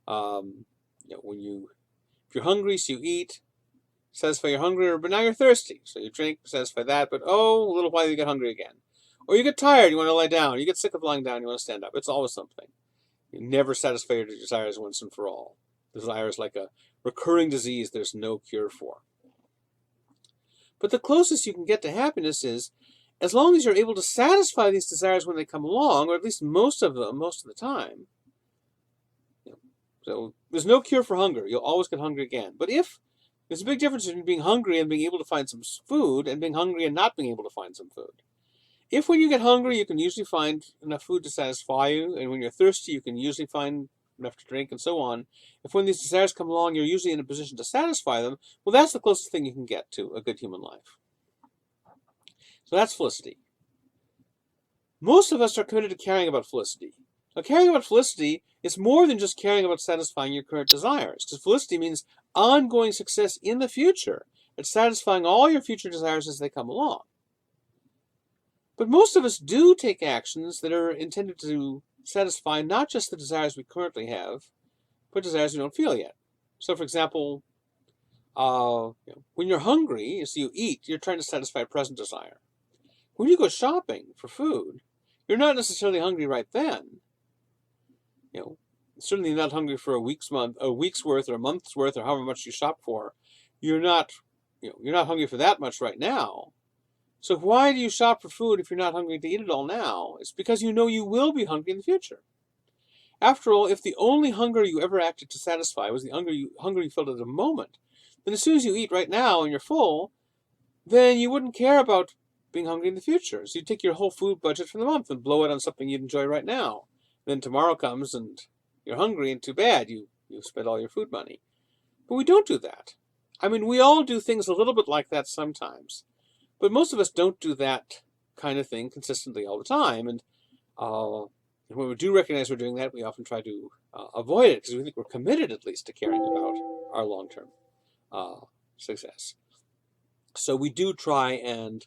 If you're hungry, so you eat, satisfy your hunger, but now you're thirsty. So you drink, satisfy that, but a little while you get hungry again. Or you get tired, you want to lie down. You get sick of lying down, you want to stand up. It's always something. You never satisfy your desires once and for all. Desire is like a recurring disease there's no cure for. But the closest you can get to happiness is, as long as you're able to satisfy these desires when they come along, or at least most of them, most of the time. So there's no cure for hunger. You'll always get hungry again. But if there's a big difference between being hungry and being able to find some food, and being hungry and not being able to find some food. If when you get hungry, you can usually find enough food to satisfy you, and when you're thirsty, you can usually find enough to drink, and so on. If when these desires come along, you're usually in a position to satisfy them, well, that's the closest thing you can get to a good human life. So that's felicity. Most of us are committed to caring about felicity. Now, caring about felicity is more than just caring about satisfying your current desires, because felicity means ongoing success in the future at satisfying all your future desires as they come along. But most of us do take actions that are intended to satisfy not just the desires we currently have, but desires we don't feel yet. So, for example, When you're hungry, as you eat, you're trying to satisfy a present desire. When you go shopping for food, you're not necessarily hungry right then. Certainly not hungry for a week's worth or a month's worth or however much you shop for. You're not hungry for that much right now. So why do you shop for food if you're not hungry to eat it all now? It's because you know you will be hungry in the future. After all, if the only hunger you ever acted to satisfy was the hunger you felt at the moment, then as soon as you eat right now and you're full, then you wouldn't care about being hungry in the future. So you take your whole food budget for the month and blow it on something you'd enjoy right now. Then tomorrow comes and you're hungry, and too bad, you spent all your food money. But we don't do that. I mean, we all do things a little bit like that sometimes. But most of us don't do that kind of thing consistently all the time. And when we do recognize we're doing that, we often try to avoid it because we think we're committed at least to caring about our long-term success. So we do try and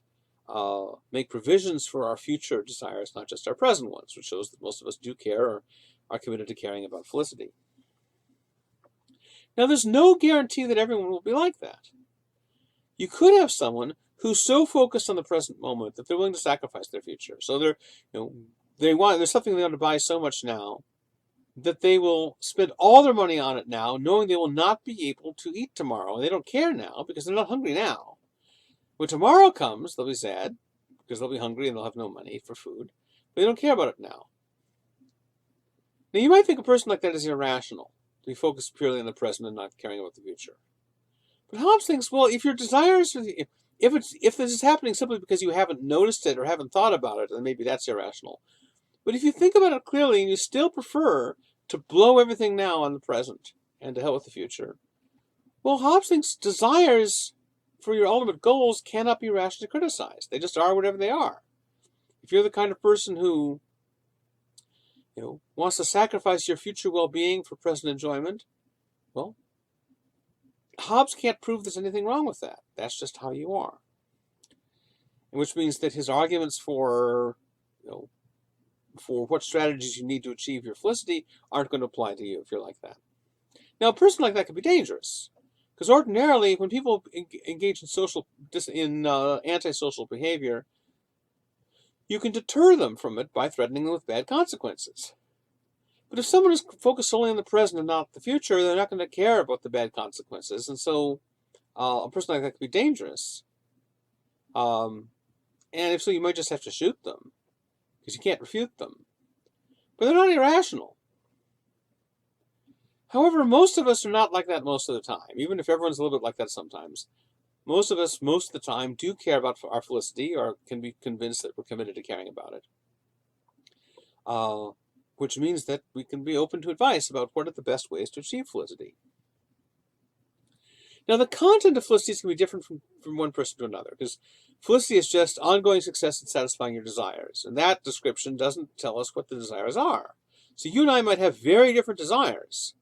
make provisions for our future desires, not just our present ones, which shows that most of us do care or are committed to caring about felicity. Now, there's no guarantee that everyone will be like that. You could have someone who's so focused on the present moment that they're willing to sacrifice their future. So there's something they want to buy so much now that they will spend all their money on it now, knowing they will not be able to eat tomorrow. And they don't care now because they're not hungry now. When tomorrow comes, they'll be sad because they'll be hungry and they'll have no money for food. But they don't care about it now. Now, you might think a person like that is irrational, to be focused purely on the present and not caring about the future. But Hobbes thinks, well, if your desires, if this is happening simply because you haven't noticed it or haven't thought about it, then maybe that's irrational. But if you think about it clearly and you still prefer to blow everything now on the present and to hell with the future, well, Hobbes thinks desires for your ultimate goals cannot be rationally criticized. They just are whatever they are. If you're the kind of person who wants to sacrifice your future well-being for present enjoyment, well, Hobbes can't prove there's anything wrong with that. That's just how you are. Which means that his arguments for what strategies you need to achieve your felicity aren't going to apply to you if you're like that. Now, a person like that can be dangerous, because ordinarily, when people engage in antisocial behavior, you can deter them from it by threatening them with bad consequences. But if someone is focused solely on the present and not the future, they're not going to care about the bad consequences. And so a person like that could be dangerous. And if so, you might just have to shoot them, because you can't refute them. But they're not irrational. However, most of us are not like that most of the time, even if everyone's a little bit like that sometimes. Most of us, most of the time, do care about our felicity or can be convinced that we're committed to caring about it. Which means that we can be open to advice about what are the best ways to achieve felicity. Now, the content of felicity can be different from one person to another, because felicity is just ongoing success in satisfying your desires, and that description doesn't tell us what the desires are. So you and I might have very different desires.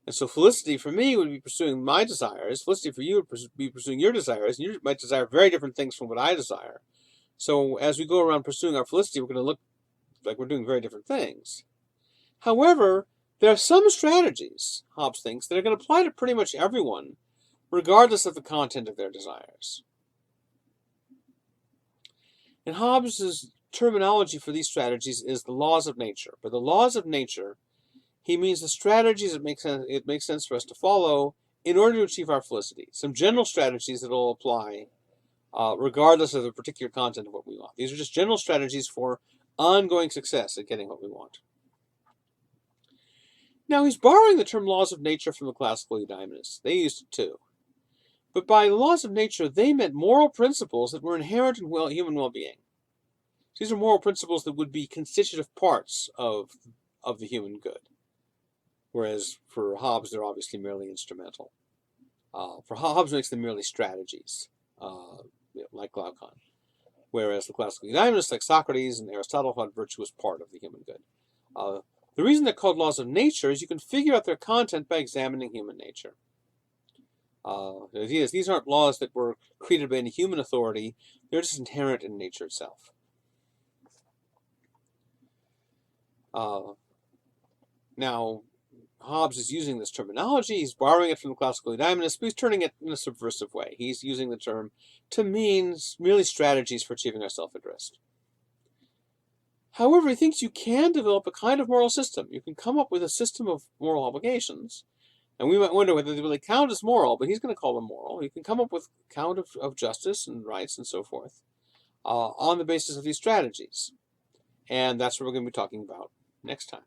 And so felicity for me would be pursuing my desires. Felicity for you would be pursuing your desires. And you might desire very different things from what I desire. So as we go around pursuing our felicity, we're going to look like we're doing very different things. However, there are some strategies, Hobbes thinks, that are going to apply to pretty much everyone, regardless of the content of their desires. And Hobbes' terminology for these strategies is the laws of nature. By the laws of nature, he means the strategies it makes sense for us to follow in order to achieve our felicity. Some general strategies that will apply regardless of the particular content of what we want. These are just general strategies for ongoing success at getting what we want. Now, he's borrowing the term laws of nature from the classical eudaimonists. They used it too. But by the laws of nature, they meant moral principles that were inherent in human well-being. These are moral principles that would be constitutive parts of the human good. Whereas for Hobbes, they're obviously merely instrumental. For Hobbes makes them merely strategies, like Glaucon. Whereas the classical eudaimonists, like Socrates and Aristotle, thought virtue was part of the human good. The reason they're called laws of nature is you can figure out their content by examining human nature. These aren't laws that were created by any human authority. They're just inherent in nature itself. Now, Hobbes is using this terminology. He's borrowing it from the classical eudaimonists, but he's turning it in a subversive way. He's using the term to mean merely strategies for achieving our self-interest. However, he thinks you can develop a kind of moral system. You can come up with a system of moral obligations, and we might wonder whether they really count as moral, but he's going to call them moral. You can come up with a count of justice and rights and so forth on the basis of these strategies. And that's what we're going to be talking about next time.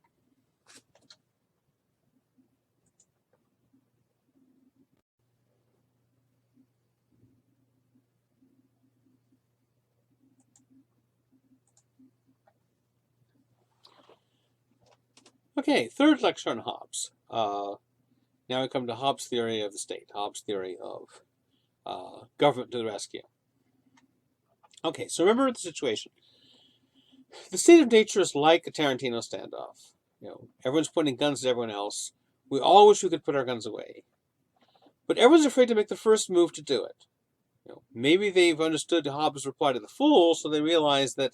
Okay, third lecture on Hobbes. Now we come to Hobbes' theory of the state, Hobbes' theory of government to the rescue. Okay, so remember the situation. The state of nature is like a Tarantino standoff. Everyone's pointing guns at everyone else. We all wish we could put our guns away. But everyone's afraid to make the first move to do it. Maybe they've understood Hobbes' reply to the fool, so they realize that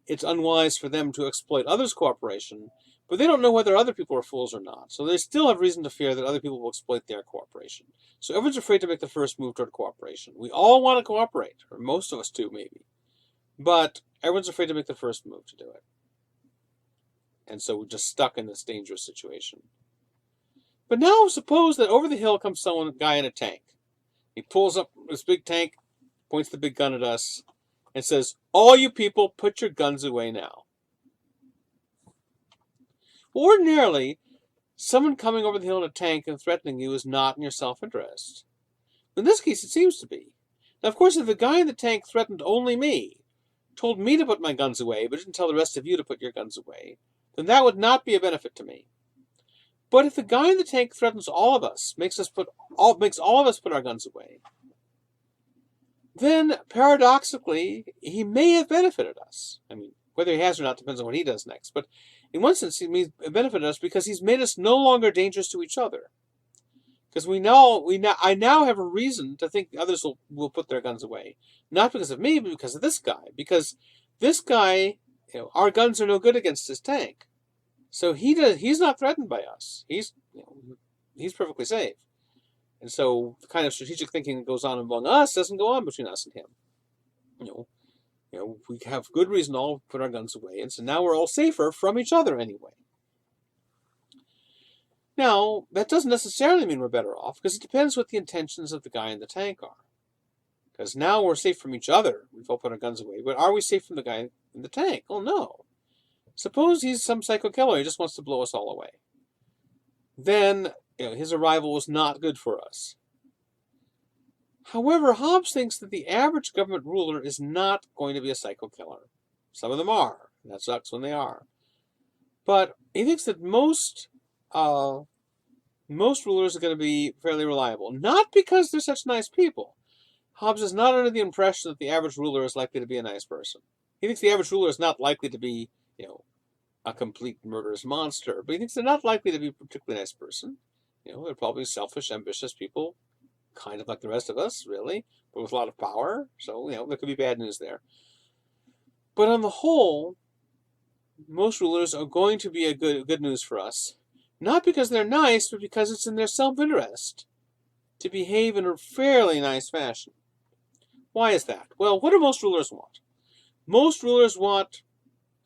it's unwise for them to exploit others' cooperation, but they don't know whether other people are fools or not. So they still have reason to fear that other people will exploit their cooperation. So everyone's afraid to make the first move toward cooperation. We all want to cooperate, or most of us do maybe. But everyone's afraid to make the first move to do it. And so we're just stuck in this dangerous situation. But now suppose that over the hill comes a guy in a tank. He pulls up this big tank, points the big gun at us, and says, "All you people, put your guns away now." Ordinarily, someone coming over the hill in a tank and threatening you is not in your self-interest. In this case, it seems to be. Now, of course, if the guy in the tank threatened only me, told me to put my guns away, but didn't tell the rest of you to put your guns away, then that would not be a benefit to me. But if the guy in the tank threatens all of us, makes all of us put our guns away, then paradoxically, he may have benefited us. I mean, whether he has or not depends on what he does next. But in one sense, he may have benefited us because he's made us no longer dangerous to each other. Because I now have a reason to think the others will put their guns away. Not because of me, but because of this guy. Because this guy, our guns are no good against his tank. So he's not threatened by us. He's perfectly safe. And so the kind of strategic thinking that goes on among us doesn't go on between us and him. We have good reason to all put our guns away, and so now we're all safer from each other anyway. Now, that doesn't necessarily mean we're better off, because it depends what the intentions of the guy in the tank are. Because now we're safe from each other. We've all put our guns away, but are we safe from the guy in the tank? Oh, no. Suppose he's some psycho killer. He just wants to blow us all away. Then his arrival was not good for us. However, Hobbes thinks that the average government ruler is not going to be a psycho killer. Some of them are. And that sucks when they are. But he thinks that most rulers are going to be fairly reliable. Not because they're such nice people. Hobbes is not under the impression that the average ruler is likely to be a nice person. He thinks the average ruler is not likely to be, a complete murderous monster. But he thinks they're not likely to be a particularly nice person. They're probably selfish, ambitious people, kind of like the rest of us, really, but with a lot of power. So, there could be bad news there. But on the whole, most rulers are going to be a good news for us. Not because they're nice, but because it's in their self-interest to behave in a fairly nice fashion. Why is that? Well, what do most rulers want? Most rulers want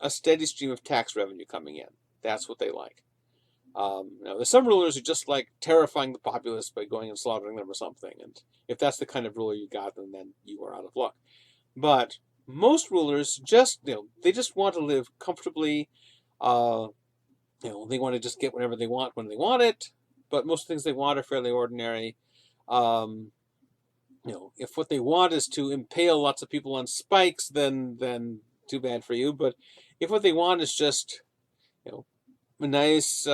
a steady stream of tax revenue coming in. That's what they like. There's some rulers who just like terrifying the populace by going and slaughtering them or something. And if that's the kind of ruler you got, then you are out of luck. But most rulers they just want to live comfortably. They want to just get whatever they want when they want it. But most things they want are fairly ordinary. If what they want is to impale lots of people on spikes, then too bad for you. But if what they want is just, a nice,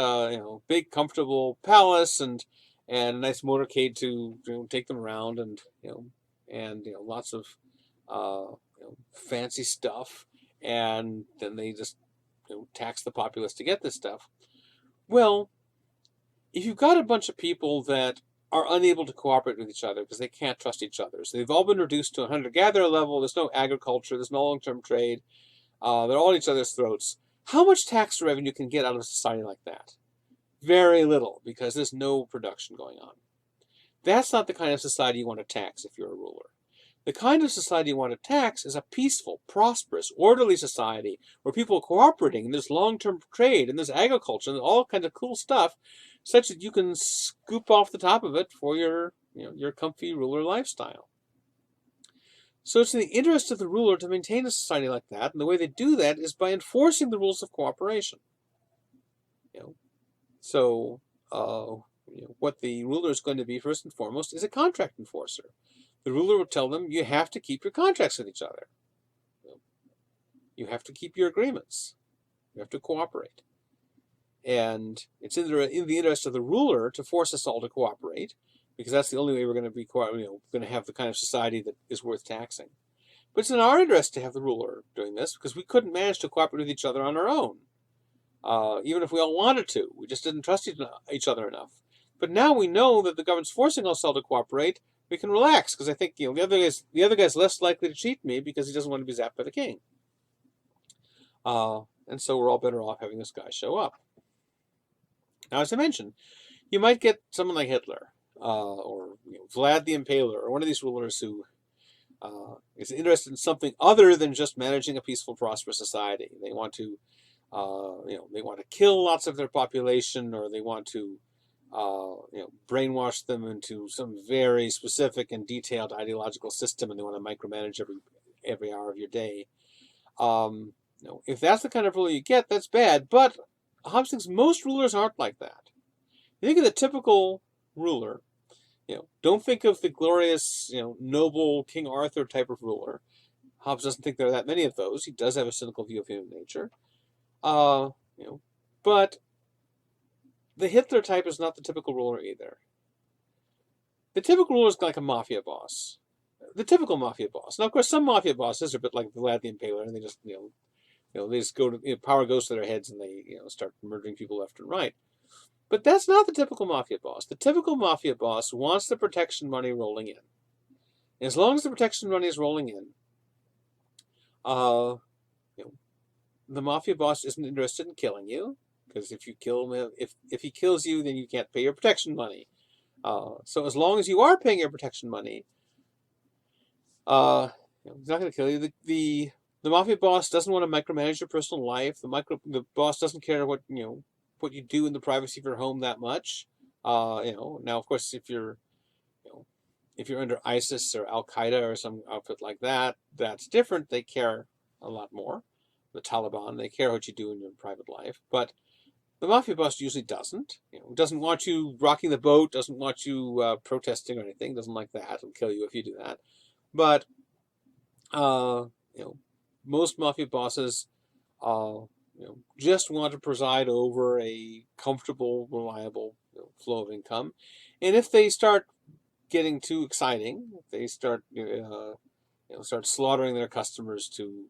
big, comfortable palace and a nice motorcade to take them around and lots of fancy stuff, and then they just tax the populace to get this stuff. Well, if you've got a bunch of people that are unable to cooperate with each other because they can't trust each other, so they've all been reduced to a hunter-gatherer level, there's no agriculture, there's no long-term trade, they're all at each other's throats, how much tax revenue can get out of a society like that? Very little, because there's no production going on. That's not the kind of society you want to tax if you're a ruler. The kind of society you want to tax is a peaceful, prosperous, orderly society where people are cooperating, and there's long-term trade, and there's agriculture, and all kinds of cool stuff, such that you can scoop off the top of it for your, your comfy ruler lifestyle. So it's in the interest of the ruler to maintain a society like that, and the way they do that is by enforcing the rules of cooperation. So what the ruler is going to be first and foremost is a contract enforcer. The ruler will tell them, you have to keep your contracts with each other. You have to keep your agreements. You have to cooperate. And it's in the interest of the ruler to force us all to cooperate, because that's the only way we're going to be going to have the kind of society that is worth taxing. But it's in our interest to have the ruler doing this, because we couldn't manage to cooperate with each other on our own. Even if we all wanted to, we just didn't trust each other enough. But now we know that the government's forcing us all to cooperate. We can relax, because I think the other guy's less likely to cheat me because he doesn't want to be zapped by the king. And so we're all better off having this guy show up. Now, as I mentioned, you might get someone like Hitler, or Vlad the Impaler, or one of these rulers who is interested in something other than just managing a peaceful, prosperous society. They want to they want to kill lots of their population, or they want to brainwash them into some very specific and detailed ideological system, and they want to micromanage every hour of your day. If that's the kind of ruler you get, that's bad. But Hobbes thinks most rulers aren't like that. You think of the typical ruler. Don't think of the glorious, noble King Arthur type of ruler. Hobbes doesn't think there are that many of those. He does have a cynical view of human nature. But the Hitler type is not the typical ruler either. The typical ruler is like a mafia boss. The typical mafia boss. Now, of course, some mafia bosses are a bit like Vlad the Impaler, and they just, they just go to, power goes to their heads, and they, start murdering people left and right. But that's not the typical mafia boss. The typical mafia boss wants the protection money rolling in. And as long as the protection money is rolling in, the mafia boss isn't interested in killing you, because if you kill him, if he kills you, then you can't pay your protection money. So as long as you are paying your protection money, he's not going to kill you. The mafia boss doesn't want to micromanage your personal life. The boss doesn't care what you do in the privacy of your home that much. Now of course if you're under ISIS or Al Qaeda or some outfit like that, that's different. They care a lot more. The Taliban, they care what you do in your private life. But the mafia boss usually doesn't. Doesn't want you rocking the boat, doesn't want you protesting or anything, doesn't like that. He'll kill you if you do that. But most mafia bosses just want to preside over a comfortable, reliable flow of income. And if they start getting too exciting, if they start start slaughtering their customers to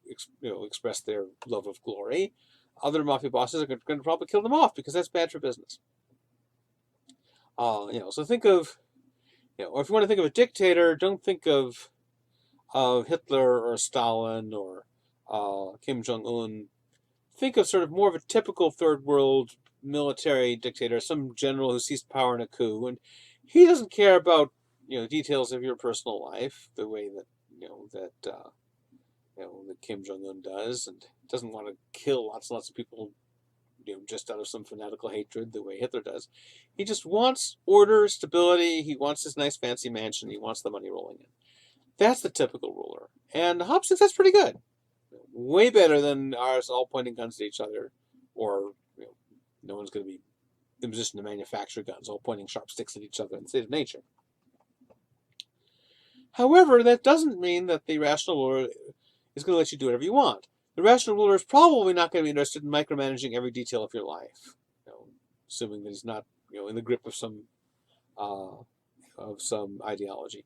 express their love of glory, other mafia bosses are going to probably kill them off, because that's bad for business. So think of, or if you want to think of a dictator, don't think of Hitler or Stalin or Kim Jong-un. Think of sort of more of a typical third world military dictator, some general who seized power in a coup, and he doesn't care about details of your personal life the way that that Kim Jong-un does, and doesn't want to kill lots and lots of people just out of some fanatical hatred the way Hitler does. He just wants order, stability. He wants this nice fancy mansion. He wants the money rolling in. That's the typical ruler, and Hobbes thinks that's pretty good. Way better than ours all pointing guns at each other, or no one's going to be in a position to manufacture guns, all pointing sharp sticks at each other in the state of nature. However, that doesn't mean that the rational ruler is going to let you do whatever you want. The rational ruler is probably not going to be interested in micromanaging every detail of your life, assuming that he's not in the grip of some ideology.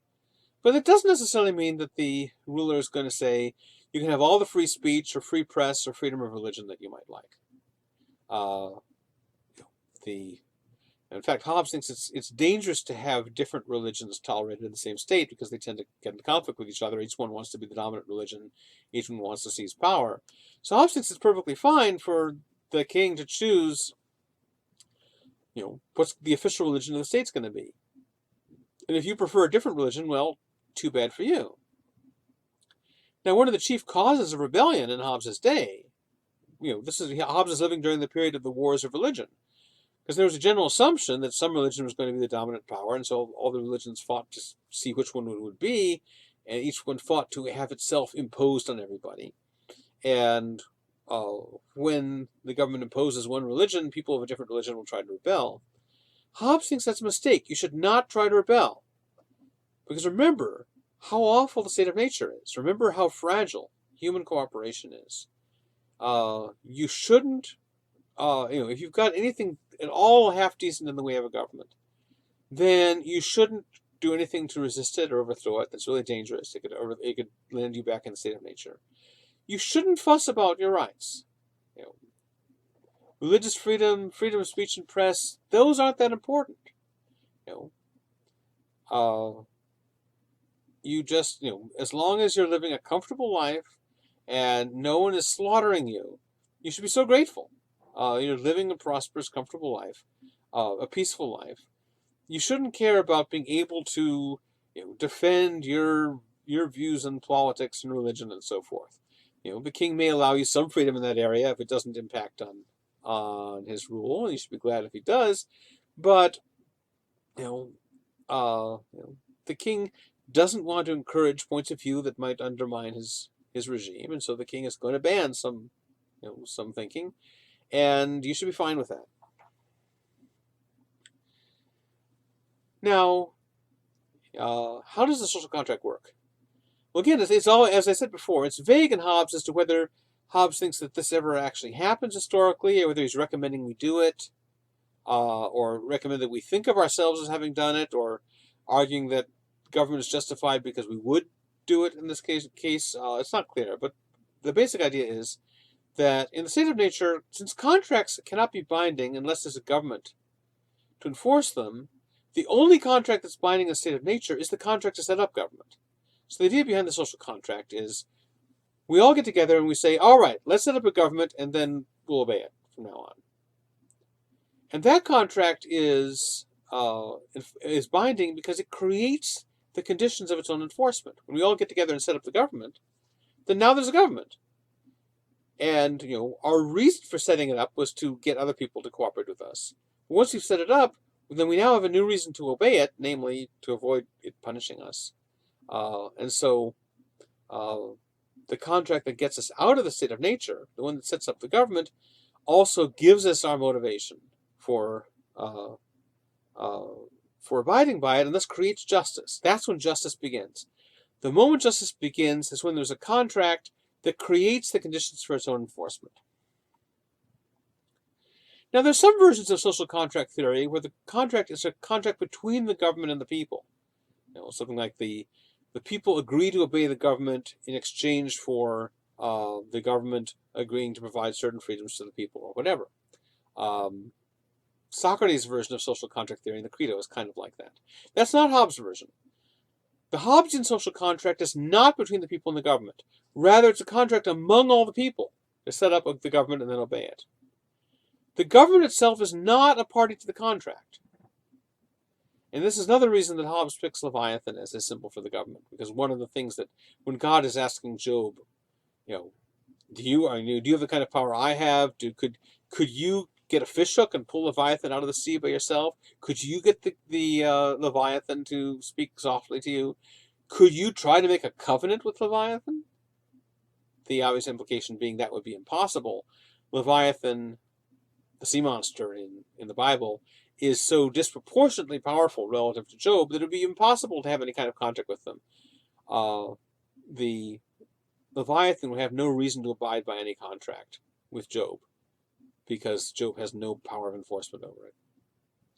But it doesn't necessarily mean that the ruler is going to say you can have all the free speech or free press or freedom of religion that you might like. In fact, Hobbes thinks it's dangerous to have different religions tolerated in the same state, because they tend to get into conflict with each other. Each one wants to be the dominant religion. Each one wants to seize power. So Hobbes thinks it's perfectly fine for the king to choose what's the official religion of the state's going to be? And if you prefer a different religion, well, too bad for you. Now, one of the chief causes of rebellion in Hobbes' day, Hobbes is living during the period of the wars of religion, because there was a general assumption that some religion was going to be the dominant power, and so all the religions fought to see which one it would be, and each one fought to have itself imposed on everybody. And when the government imposes one religion, people of a different religion will try to rebel. Hobbes thinks that's a mistake. You should not try to rebel. Because remember how awful the state of nature is. Remember how fragile human cooperation is. You shouldn't, if you've got anything at all half decent in the way of a government, then you shouldn't do anything to resist it or overthrow it. That's really dangerous. It could land you back in the state of nature. You shouldn't fuss about your rights. Religious freedom, freedom of speech and press, those aren't that important. You just, as long as you're living a comfortable life and no one is slaughtering you, you should be so grateful. You're living a prosperous, comfortable life, a peaceful life. You shouldn't care about being able to defend your views on politics and religion and so forth. The king may allow you some freedom in that area if it doesn't impact on his rule, and you should be glad if he does. But the king doesn't want to encourage points of view that might undermine his regime, and so the king is going to ban some thinking, and you should be fine with that. Now, how does the social contract work? Well, again, it's all, as I said before, it's vague in Hobbes as to whether Hobbes thinks that this ever actually happens historically, or whether he's recommending we do it, or recommend that we think of ourselves as having done it, or arguing that government is justified because we would do it in this case. It's not clear, but the basic idea is that in the state of nature, since contracts cannot be binding unless there's a government to enforce them, the only contract that's binding in the state of nature is the contract to set up government. So the idea behind the social contract is we all get together and we say, all right, let's set up a government and then we'll obey it from now on. And that contract is binding because it creates the conditions of its own enforcement. When we all get together and set up the government, then now there's a government. And our reason for setting it up was to get other people to cooperate with us. But once we've set it up, then we now have a new reason to obey it, namely to avoid it punishing us. And so the contract that gets us out of the state of nature, the one that sets up the government, also gives us our motivation for abiding by it, and thus creates justice. That's when justice begins. The moment justice begins is when there's a contract that creates the conditions for its own enforcement. Now, there's some versions of social contract theory where the contract is a contract between the government and the people. Something like the people agree to obey the government in exchange for the government agreeing to provide certain freedoms to the people, or whatever. Socrates' version of social contract theory in the Crito is kind of like that. That's not Hobbes' version. The Hobbesian social contract is not between the people and the government. Rather, it's a contract among all the people to set up the government and then obey it. The government itself is not a party to the contract. And this is another reason that Hobbes picks Leviathan as a symbol for the government. Because one of the things that, when God is asking Job, do you have the kind of power I have? Could you get a fish hook and pull Leviathan out of the sea by yourself? Could you get the Leviathan to speak softly to you? Could you try to make a covenant with Leviathan? The obvious implication being that would be impossible. Leviathan, the sea monster in the Bible, is so disproportionately powerful relative to Job that it would be impossible to have any kind of contract with them. The Leviathan would have no reason to abide by any contract with Job, because Job has no power of enforcement over it.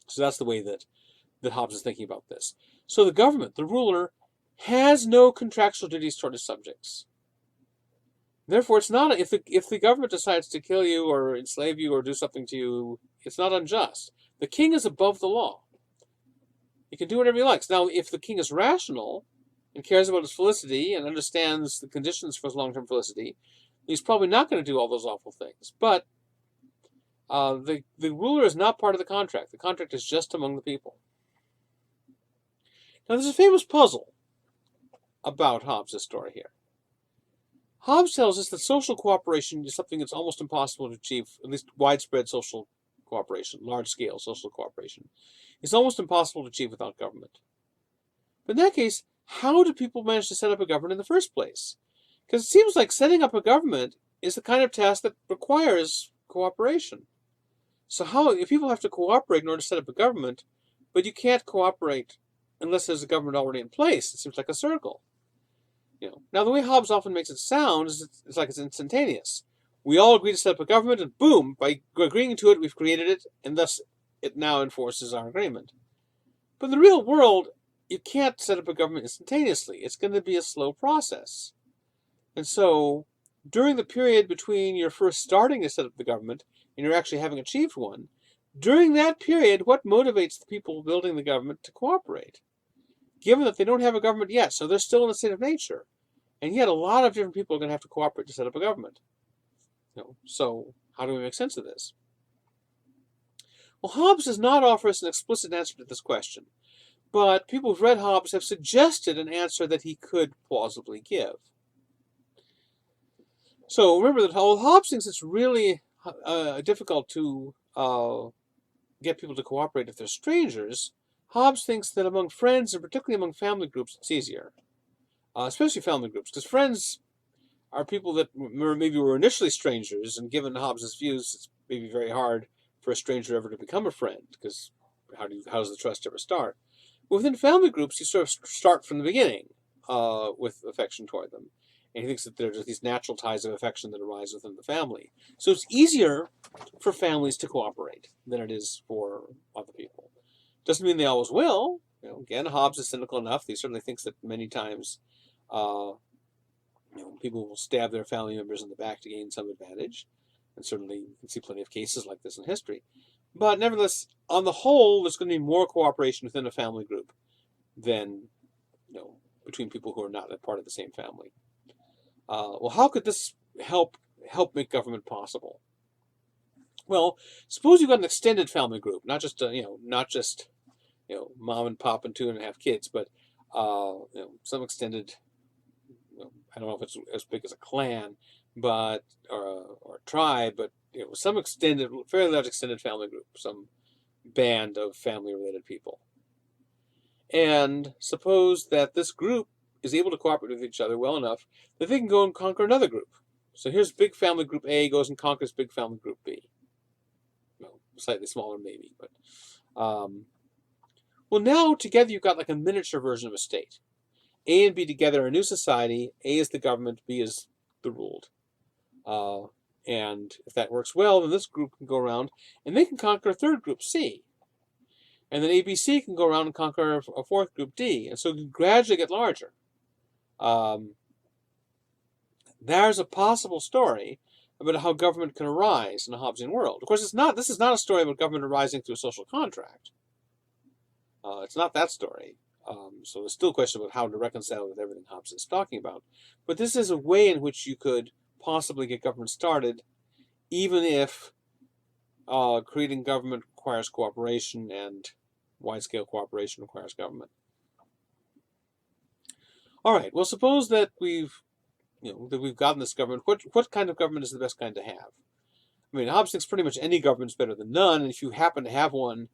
So that's the way that Hobbes is thinking about this. So the government, the ruler, has no contractual duties toward his subjects. Therefore, it's not, if the government decides to kill you or enslave you or do something to you, it's not unjust. The king is above the law. He can do whatever he likes. Now, if the king is rational and cares about his felicity and understands the conditions for his long-term felicity, he's probably not going to do all those awful things. But The ruler is not part of the contract. The contract is just among the people. Now, there's a famous puzzle about Hobbes' story here. Hobbes tells us that social cooperation is something that's almost impossible to achieve, at least widespread social cooperation, large-scale social cooperation. It's almost impossible to achieve without government. But in that case, how do people manage to set up a government in the first place? Because it seems like setting up a government is the kind of task that requires cooperation. So how, if people have to cooperate in order to set up a government, but you can't cooperate unless there's a government already in place, it seems like a circle. Now, the way Hobbes often makes it sound is it's like it's instantaneous. We all agree to set up a government, and boom, by agreeing to it, we've created it, and thus it now enforces our agreement. But in the real world, you can't set up a government instantaneously. It's going to be a slow process. And so, during the period between your first starting to set up the government and you're actually having achieved one, during that period, what motivates the people building the government to cooperate? Given that they don't have a government yet, so they're still in a state of nature. And yet a lot of different people are going to have to cooperate to set up a government. So how do we make sense of this? Well, Hobbes does not offer us an explicit answer to this question, but people who've read Hobbes have suggested an answer that he could plausibly give. So remember that Hobbes thinks it's really difficult to get people to cooperate if they're strangers. Hobbes thinks that among friends, and particularly among family groups, it's easier. Especially family groups, because friends are people that maybe were initially strangers, and given Hobbes' views, it's maybe very hard for a stranger ever to become a friend, because how does the trust ever start? But within family groups, you sort of start from the beginning with affection toward them. And he thinks that there's these natural ties of affection that arise within the family. So it's easier for families to cooperate than it is for other people. Doesn't mean they always will. Again, Hobbes is cynical enough. He certainly thinks that many times people will stab their family members in the back to gain some advantage. And certainly you can see plenty of cases like this in history. But nevertheless, on the whole, there's going to be more cooperation within a family group than between people who are not a part of the same family. Well, how could this help make government possible? Well, suppose you've got an extended family group, not just mom and pop and 2.5 kids, but some extended. I don't know if it's as big as a clan, but or a tribe, but some extended, fairly large extended family group, some band of family-related people. And suppose that this group is able to cooperate with each other well enough that they can go and conquer another group. So here's big family group A goes and conquers big family group B. Slightly smaller maybe, but well, now together you've got like a miniature version of a state. A and B together are a new society. A is the government, B is the ruled. And if that works well, then this group can go around and they can conquer a third group, C. And then ABC can go around and conquer a fourth group, D. And so it can gradually get larger. There's a possible story about how government can arise in a Hobbesian world. Of course, this is not a story about government arising through a social contract. It's not that story. So there's still a question about how to reconcile with everything Hobbes is talking about. But this is a way in which you could possibly get government started, even if creating government requires cooperation and wide-scale cooperation requires government. All right. Well, suppose that we've gotten this government. What kind of government is the best kind to have? I mean, Hobbes thinks pretty much any government's better than none, and if you happen to have one,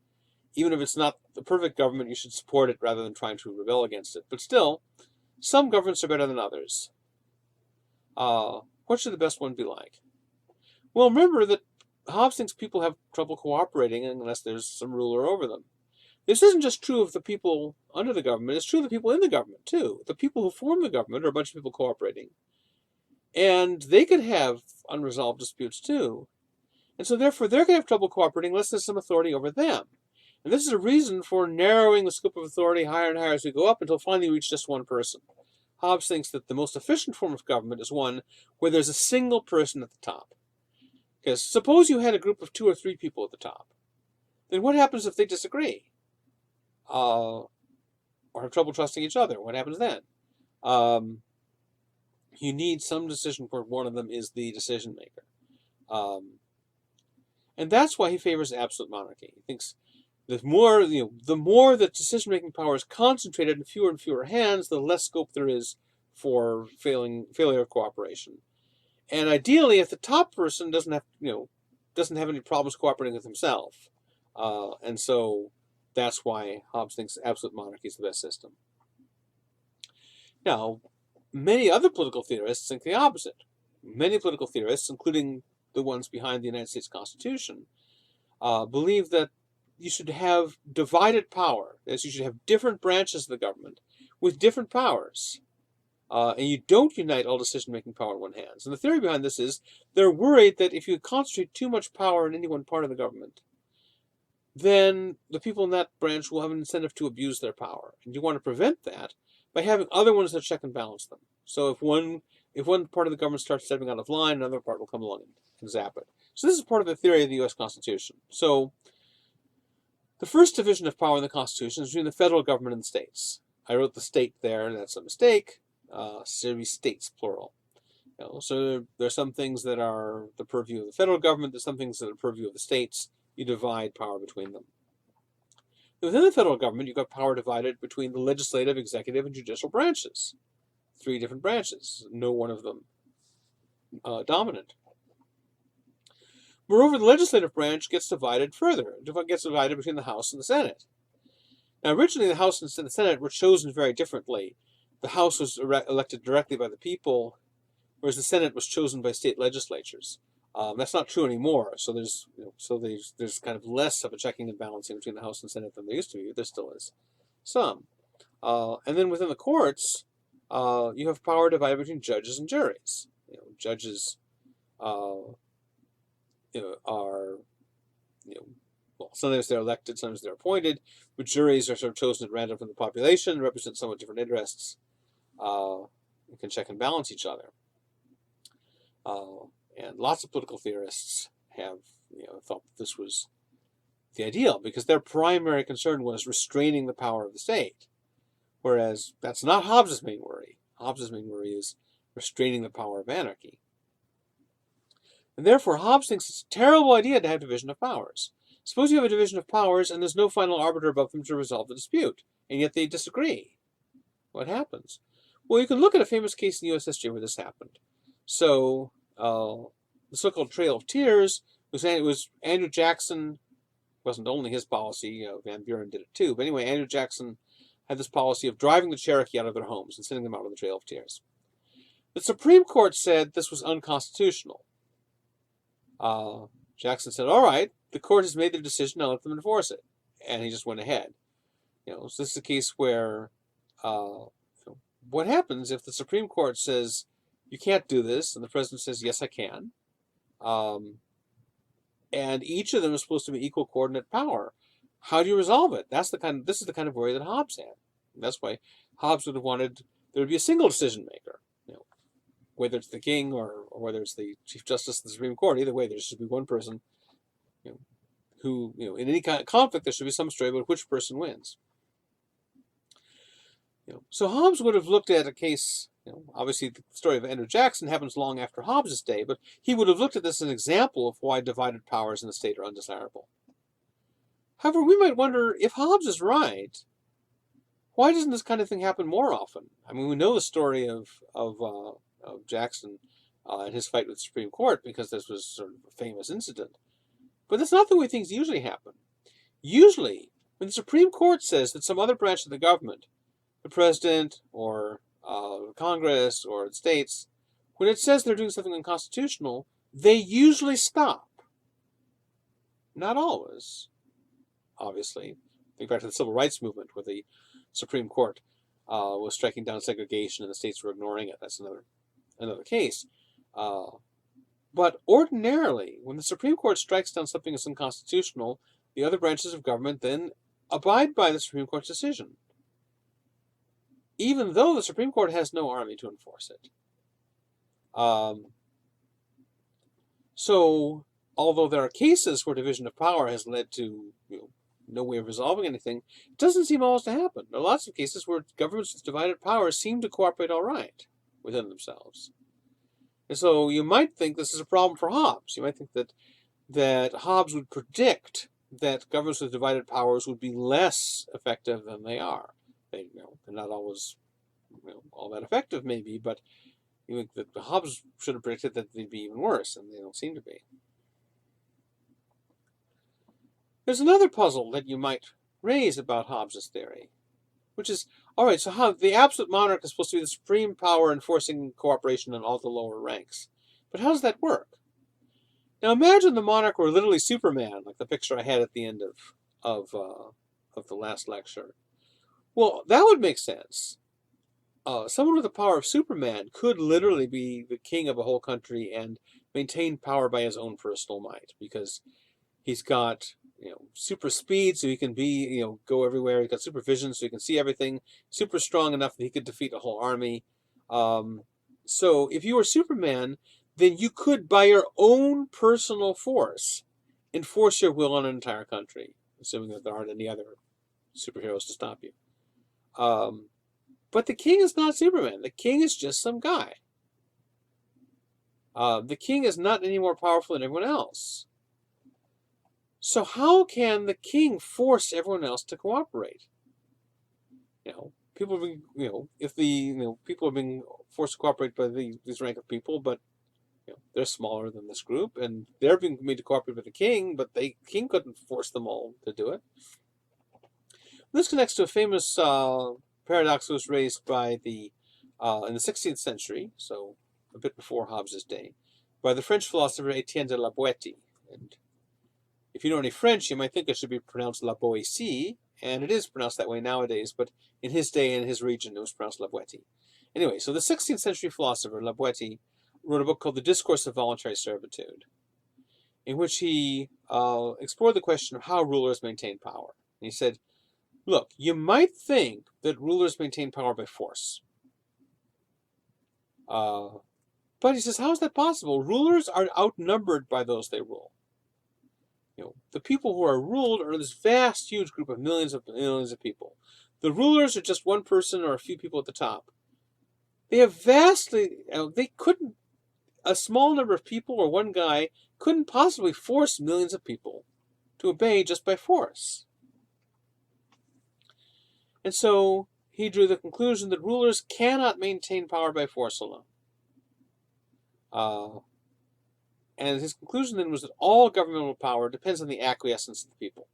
even if it's not the perfect government, you should support it rather than trying to rebel against it. But still, some governments are better than others. What should the best one be like? Well, remember that Hobbes thinks people have trouble cooperating unless there's some ruler over them. This isn't just true of the people under the government, it's true of the people in the government, too. The people who form the government are a bunch of people cooperating. And they could have unresolved disputes, too. And so, therefore, they're going to have trouble cooperating unless there's some authority over them. And this is a reason for narrowing the scope of authority higher and higher as we go up until finally we reach just one person. Hobbes thinks that the most efficient form of government is one where there's a single person at the top. Because suppose you had a group of 2 or 3 people at the top. Then what happens if they disagree? Or have trouble trusting each other? What happens then? You need some decision where one of them is the decision maker. And that's why he favors absolute monarchy. He thinks the more the decision-making power is concentrated in fewer and fewer hands, the less scope there is for failure of cooperation. And ideally, if the top person doesn't have any problems cooperating with himself, and so that's why Hobbes thinks absolute monarchy is the best system. Now, many other political theorists think the opposite. Many political theorists, including the ones behind the United States Constitution, believe that you should have divided power, as you should have different branches of the government with different powers. And you don't unite all decision-making power in one hand. And the theory behind this is they're worried that if you concentrate too much power in any one part of the government, then the people in that branch will have an incentive to abuse their power. And you want to prevent that by having other ones that check and balance them. So if one part of the government starts stepping out of line, another part will come along and zap it. So this is part of the theory of the U.S. Constitution. So the first division of power in the Constitution is between the federal government and the states. I wrote the state there, and that's a mistake. Should be states, plural. So there are some things that are the purview of the federal government. There's some things that are the purview of the states. You divide power between them. Within the federal government, you've got power divided between the legislative, executive, and judicial branches. 3 different branches, no one of them dominant. Moreover, the legislative branch gets divided further. It gets divided between the House and the Senate. Now, originally, the House and the Senate were chosen very differently. The House was elected directly by the people, whereas the Senate was chosen by state legislatures. That's not true anymore. So there's kind of less of a checking and balancing between the House and Senate than there used to be. But there still is some. And then within the courts, you have power divided between judges and juries. Judges are sometimes they're elected, sometimes they're appointed, but juries are sort of chosen at random from the population, represent somewhat different interests, and can check and balance each other. And lots of political theorists have thought that this was the ideal, because their primary concern was restraining the power of the state, whereas that's not Hobbes' main worry. Hobbes' main worry is restraining the power of anarchy. And therefore, Hobbes thinks it's a terrible idea to have division of powers. Suppose you have a division of powers and there's no final arbiter above them to resolve the dispute, and yet they disagree. What happens? Well, you can look at a famous case in U.S. history where this happened. So, the so-called Trail of Tears was Andrew Jackson. Wasn't only his policy, Van Buren did it too. But anyway, Andrew Jackson had this policy of driving the Cherokee out of their homes and sending them out on the Trail of Tears. The Supreme Court said this was unconstitutional. Jackson said, all right, the court has made their decision, now let them enforce it. And he just went ahead. So this is a case where what happens if the Supreme Court says, you can't do this, and the president says, yes, I can. And each of them is supposed to be equal coordinate power. How do you resolve it? This is the kind of worry that Hobbes had. And that's why Hobbes would have wanted there to be a single decision maker. Whether it's the king or whether it's the Chief Justice of the Supreme Court, either way, there should be one person who, in any kind of conflict, there should be some story about which person wins. So Hobbes would have looked at a case, obviously the story of Andrew Jackson happens long after Hobbes' day, but he would have looked at this as an example of why divided powers in the state are undesirable. However, we might wonder, if Hobbes is right, why doesn't this kind of thing happen more often? I mean, we know the story of Jackson and his fight with the Supreme Court because this was sort of a famous incident. But that's not the way things usually happen. Usually, when the Supreme Court says that some other branch of the government, the president or Congress or the states, when it says they're doing something unconstitutional, they usually stop. Not always, obviously. Think back to the Civil Rights Movement, where the Supreme Court was striking down segregation and the states were ignoring it. That's another case. But ordinarily, when the Supreme Court strikes down something that's unconstitutional, the other branches of government then abide by the Supreme Court's decision, even though the Supreme Court has no army to enforce it. So, although there are cases where division of power has led to no way of resolving anything, it doesn't seem always to happen. There are lots of cases where governments with divided powers seem to cooperate all right within themselves. And so you might think this is a problem for Hobbes. You might think that that Hobbes would predict that governments with divided powers would be less effective than they are. They're not always all that effective, maybe, but you think that Hobbes should have predicted that they'd be even worse, and they don't seem to be. There's another puzzle that you might raise about Hobbes' theory, which is, all right, so how the absolute monarch is supposed to be the supreme power enforcing cooperation in all the lower ranks. But how does that work? Now imagine the monarch were literally Superman, like the picture I had at the end of the last lecture. Well, that would make sense. Someone with the power of Superman could literally be the king of a whole country and maintain power by his own personal might, because he's got super speed, so he can be go everywhere. He's got supervision, so he can see everything. Super strong enough that he could defeat a whole army. So if you were Superman, then you could, by your own personal force, enforce your will on an entire country, assuming that there aren't any other superheroes to stop you. But the king is not Superman. The king is just some guy. The king is not any more powerful than everyone else. So how can the king force everyone else to cooperate? People have been, if the people have been forced to cooperate by this rank of people, but they're smaller than this group, and they're being made to cooperate with the king, but the king couldn't force them all to do it. This connects to a famous paradox that was raised by in the 16th century, so a bit before Hobbes' day, by the French philosopher Etienne de la Boétie. And if you know any French, you might think it should be pronounced La Boétie, and it is pronounced that way nowadays, but in his day and in his region, it was pronounced La Boétie. Anyway, so the 16th century philosopher La Boétie wrote a book called The Discourse of Voluntary Servitude, in which he explored the question of how rulers maintain power. And he said, look, you might think that rulers maintain power by force. But he says, how is that possible? Rulers are outnumbered by those they rule. The people who are ruled are this vast, huge group of millions of people. The rulers are just one person or a few people at the top. They have a small number of people or one guy couldn't possibly force millions of people to obey just by force. And so he drew the conclusion that rulers cannot maintain power by force alone. And his conclusion then was that all governmental power depends on the acquiescence of the people.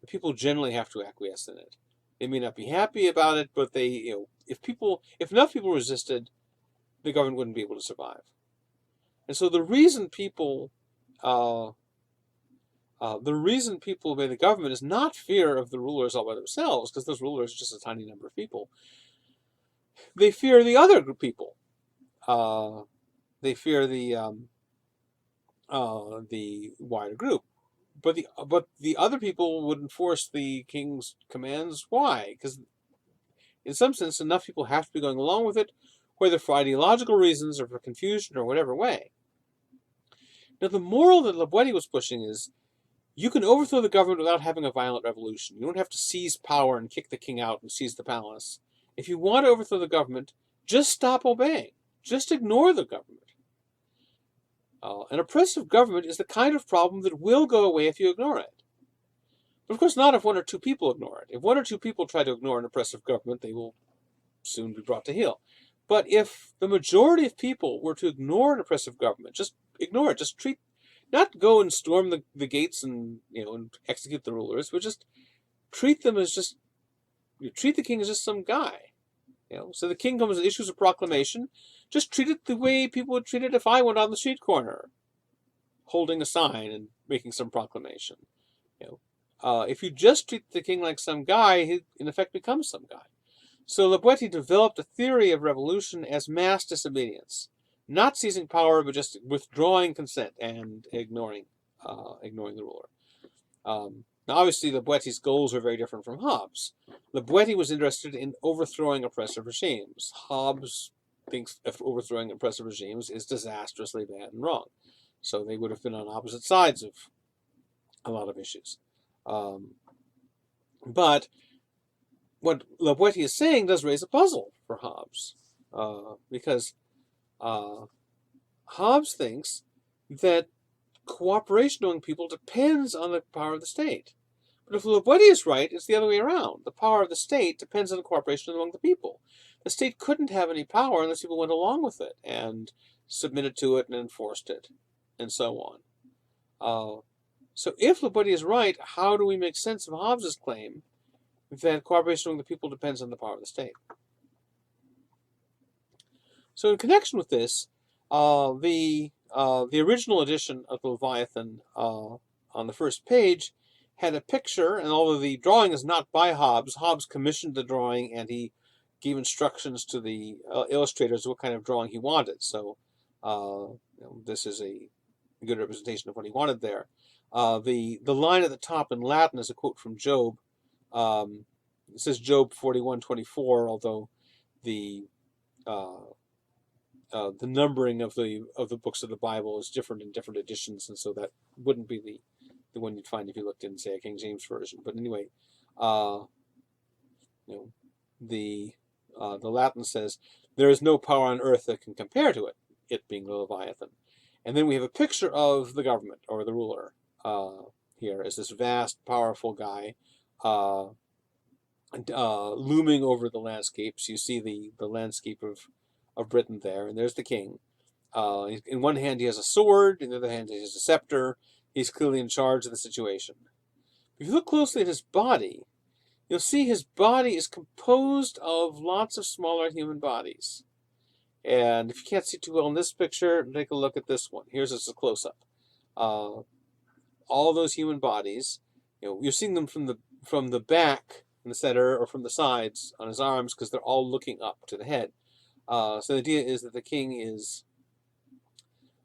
The people generally have to acquiesce in it. They may not be happy about it, but they, if enough people resisted, the government wouldn't be able to survive. And so the reason people obey the government is not fear of the rulers all by themselves, because those rulers are just a tiny number of people. They fear the other people. They fear the wider group, but the other people would enforce the king's commands. Why? Because in some sense, enough people have to be going along with it, whether for ideological reasons or for confusion or whatever way. Now, the moral that La Boétie was pushing is, you can overthrow the government without having a violent revolution. You don't have to seize power and kick the king out and seize the palace. If you want to overthrow the government, just stop obeying. Just ignore the government. An oppressive government is the kind of problem that will go away if you ignore it. But of course not if one or two people ignore it. If one or two people try to ignore an oppressive government, they will soon be brought to heel. But if the majority of people were to ignore an oppressive government, just ignore it, not go and storm the gates and and execute the rulers, but just treat them as treat the king as just some guy. So the king comes and issues a proclamation. Just treat it the way people would treat it if I went on the street corner, holding a sign and making some proclamation. If you just treat the king like some guy, he in effect becomes some guy. So La Boétie developed a theory of revolution as mass disobedience, not seizing power, but just withdrawing consent and ignoring the ruler. Now, obviously, La Boétie's goals are very different from Hobbes. La Boétie was interested in overthrowing oppressive regimes. Hobbes thinks overthrowing oppressive regimes is disastrously bad and wrong. So they would have been on opposite sides of a lot of issues. But what La Boétie is saying does raise a puzzle for Hobbes, because Hobbes thinks that cooperation among people depends on the power of the state. But if Lobwetti is right, it's the other way around. The power of the state depends on cooperation among the people. The state couldn't have any power unless people went along with it and submitted to it and enforced it, and so on. So if Lobwetti is right, how do we make sense of Hobbes's claim that cooperation among the people depends on the power of the state? So in connection with this, the original edition of the Leviathan on the first page had a picture, and although the drawing is not by Hobbes, Hobbes commissioned the drawing and he gave instructions to the illustrators what kind of drawing he wanted. So this is a good representation of what he wanted there. The line at the top in Latin is a quote from Job. It says Job 41:24, although the numbering of the books of the Bible is different in different editions, and so that wouldn't be the one you'd find if you looked in, say, a King James version. But anyway, the Latin says, "There is no power on earth that can compare to it," it being the Leviathan. And then we have a picture of the government, or the ruler, here as this vast, powerful guy looming over the landscapes. You see the landscape of Britain there, and there's the king. In one hand he has a sword, in the other hand he has a scepter. He's clearly in charge of the situation. If you look closely at his body, you'll see his body is composed of lots of smaller human bodies. And if you can't see too well in this picture, take a look at this one. Here's just a close-up. All those human bodies, you're seeing them from the back in the center or from the sides on his arms because they're all looking up to the head. So the idea is that the king is,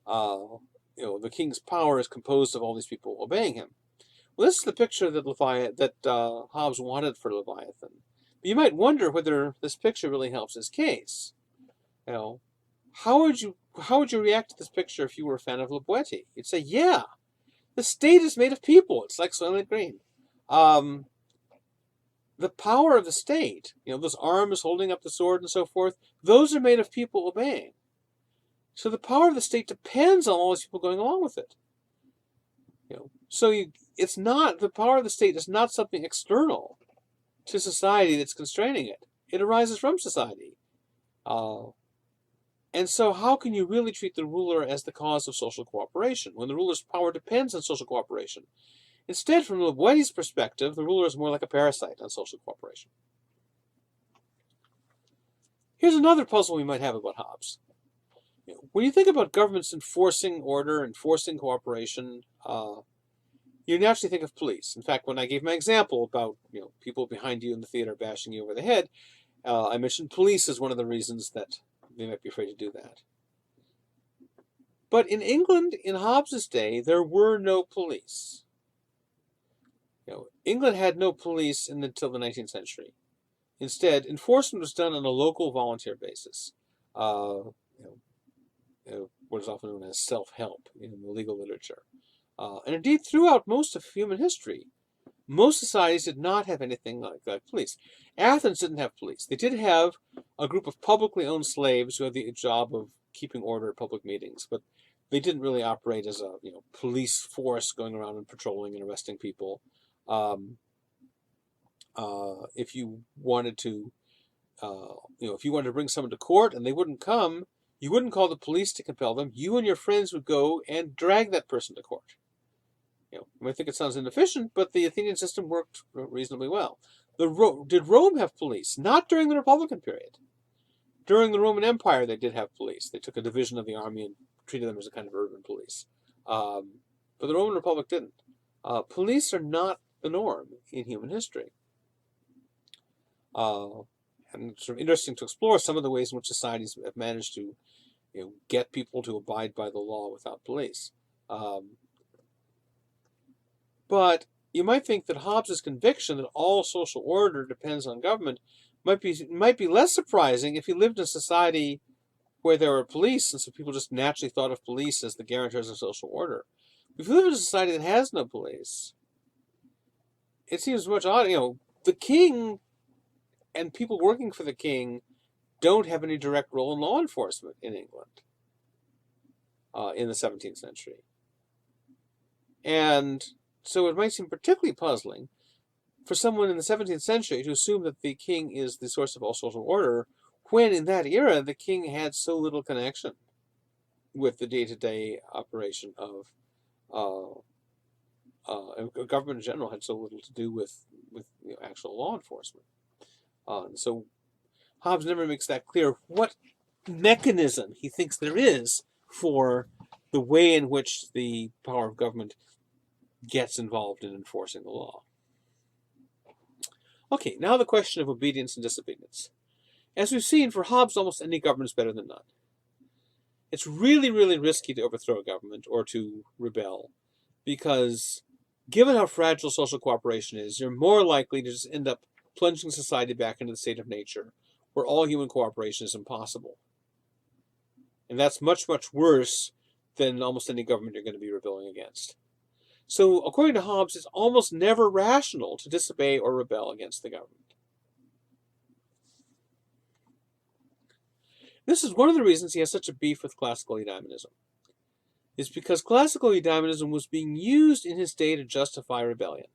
the king's power is composed of all these people obeying him. Well, this is the picture that Hobbes wanted for Leviathan. But you might wonder whether this picture really helps his case. How would you react to this picture if you were a fan of Lobwetti? You'd say, yeah, the state is made of people. It's like Soylent Green. The power of the state, those arms holding up the sword and so forth, those are made of people obeying. So the power of the state depends on all these people going along with it. It's not, the power of the state is not something external to society that's constraining it. It arises from society. And so how can you really treat the ruler as the cause of social cooperation when the ruler's power depends on social cooperation? Instead, from Lobwetti's perspective, the ruler is more like a parasite on social cooperation. Here's another puzzle we might have about Hobbes. When you think about governments enforcing order, enforcing cooperation, you naturally think of police. In fact, when I gave my example about people behind you in the theater bashing you over the head, I mentioned police as one of the reasons that they might be afraid to do that. But in England, in Hobbes's day, there were no police. England had no police until the 19th century. Instead, enforcement was done on a local volunteer basis. What is often known as self-help in the legal literature. And indeed, throughout most of human history, most societies did not have anything like police. Athens didn't have police. They did have a group of publicly owned slaves who had the job of keeping order at public meetings, but they didn't really operate as a police force going around and patrolling and arresting people. If you wanted to, if you wanted to bring someone to court and they wouldn't come, you wouldn't call the police to compel them. You and your friends would go and drag that person to court. You might think it sounds inefficient, but the Athenian system worked reasonably well. Did Rome have police? Not during the Republican period. During the Roman Empire, they did have police. They took a division of the army and treated them as a kind of urban police. But the Roman Republic didn't. Police are not the norm in human history. And it's sort of interesting to explore some of the ways in which societies have managed to get people to abide by the law without police. But you might think that Hobbes's conviction that all social order depends on government might be less surprising if he lived in a society where there were police, and so people just naturally thought of police as the guarantors of social order. If you live in a society that has no police, it seems much odd. The king and people working for the king don't have any direct role in law enforcement in England in the 17th century. And so it might seem particularly puzzling for someone in the 17th century to assume that the king is the source of all social order, when in that era the king had so little connection with the day-to-day operation of government in general, had so little to do with actual law enforcement. So Hobbes never makes that clear what mechanism he thinks there is for the way in which the power of government gets involved in enforcing the law. Okay, now the question of obedience and disobedience. As we've seen, for Hobbes, almost any government is better than none. It's really, really risky to overthrow a government or to rebel, because given how fragile social cooperation is, you're more likely to just end up plunging society back into the state of nature, where all human cooperation is impossible. And that's much, much worse than almost any government you're going to be rebelling against. So, according to Hobbes, it's almost never rational to disobey or rebel against the government. This is one of the reasons he has such a beef with classical eudaimonism. It's because classical eudaimonism was being used in his day to justify rebellion.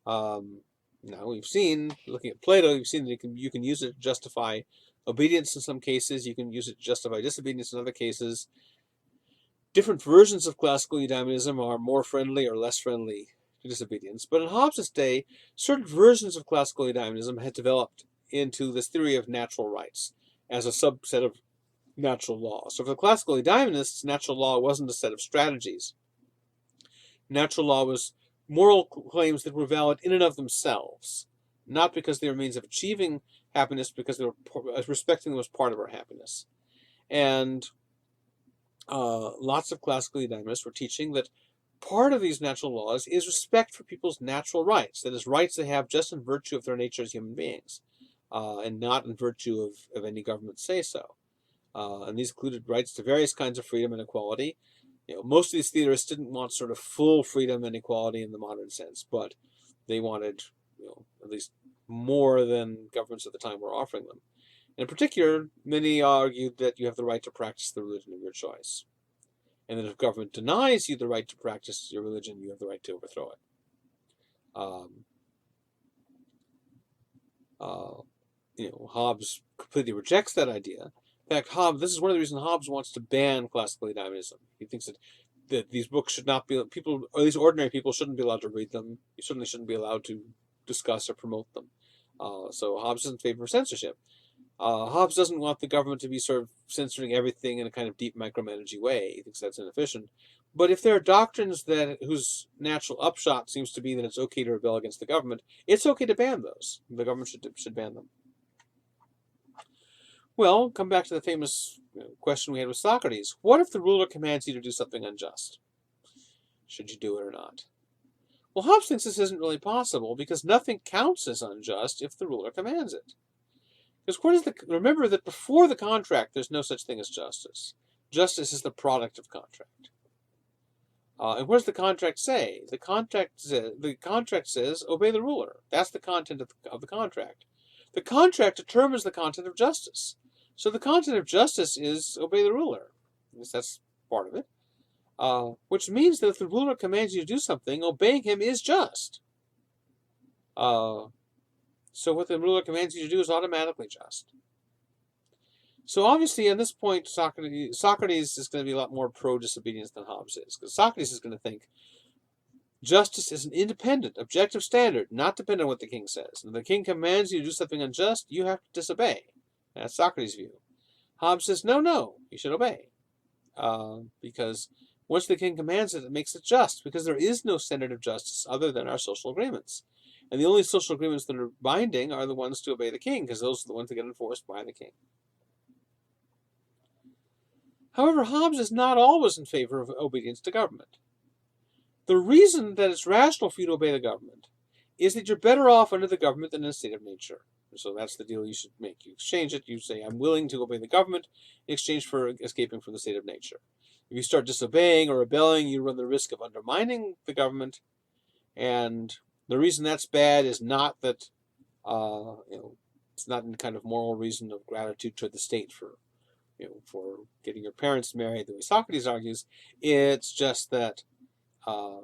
Now we've seen, looking at Plato, you've seen that you can use it to justify obedience in some cases, you can use it to justify disobedience in other cases. Different versions of classical eudaimonism are more friendly or less friendly to disobedience. But in Hobbes' day, certain versions of classical eudaimonism had developed into this theory of natural rights as a subset of natural law. So for the classical eudaimonists, natural law wasn't a set of strategies. Natural law was moral claims that were valid in and of themselves, not because they were means of achieving happiness, because they were respecting them was part of our happiness. And lots of classical eudaimonists were teaching that part of these natural laws is respect for people's natural rights, that is, rights they have just in virtue of their nature as human beings, and not in virtue of any government say-so. And these included rights to various kinds of freedom and equality. Most of these theorists didn't want sort of full freedom and equality in the modern sense, but they wanted, at least more than governments at the time were offering them. In particular, many argued that you have the right to practice the religion of your choice, and that if government denies you the right to practice your religion, you have the right to overthrow it. Hobbes completely rejects that idea. In fact, this is one of the reasons Hobbes wants to ban classical eudaimonism. He thinks that these books should not be, people, or at least ordinary people, shouldn't be allowed to read them. You certainly shouldn't be allowed to discuss or promote them. So Hobbes is in favor of censorship. Hobbes doesn't want the government to be sort of censoring everything in a kind of deep micromanaging way. He thinks that's inefficient. But if there are doctrines whose natural upshot seems to be that it's okay to rebel against the government, it's okay to ban those. The government should ban them. Well, come back to the famous question we had with Socrates. What if the ruler commands you to do something unjust? Should you do it or not? Well, Hobbes thinks this isn't really possible because nothing counts as unjust if the ruler commands it. Because remember that before the contract, there's no such thing as justice. Justice is the product of contract. And what does the contract say? The contract says, obey the ruler. That's the content of the contract. The contract determines the content of justice. So the content of justice is obey the ruler. At least that's part of it. Which means that if the ruler commands you to do something, obeying him is just. So what the ruler commands you to do is automatically just. So obviously, at this point, Socrates is going to be a lot more pro-disobedience than Hobbes is, because Socrates is going to think justice is an independent, objective standard, not dependent on what the king says. And if the king commands you to do something unjust, you have to disobey. That's Socrates' view. Hobbes says, no, you should obey. Because once the king commands it, it makes it just, because there is no standard of justice other than our social agreements. And the only social agreements that are binding are the ones to obey the king, because those are the ones that get enforced by the king. However, Hobbes is not always in favor of obedience to government. The reason that it's rational for you to obey the government is that you're better off under the government than in a state of nature. So that's the deal you should make. You exchange it. You say, I'm willing to obey the government in exchange for escaping from the state of nature. If you start disobeying or rebelling, you run the risk of undermining the government. And the reason that's bad is not that, it's not any kind of moral reason of gratitude toward the state for getting your parents married, the way Socrates argues. It's just that uh,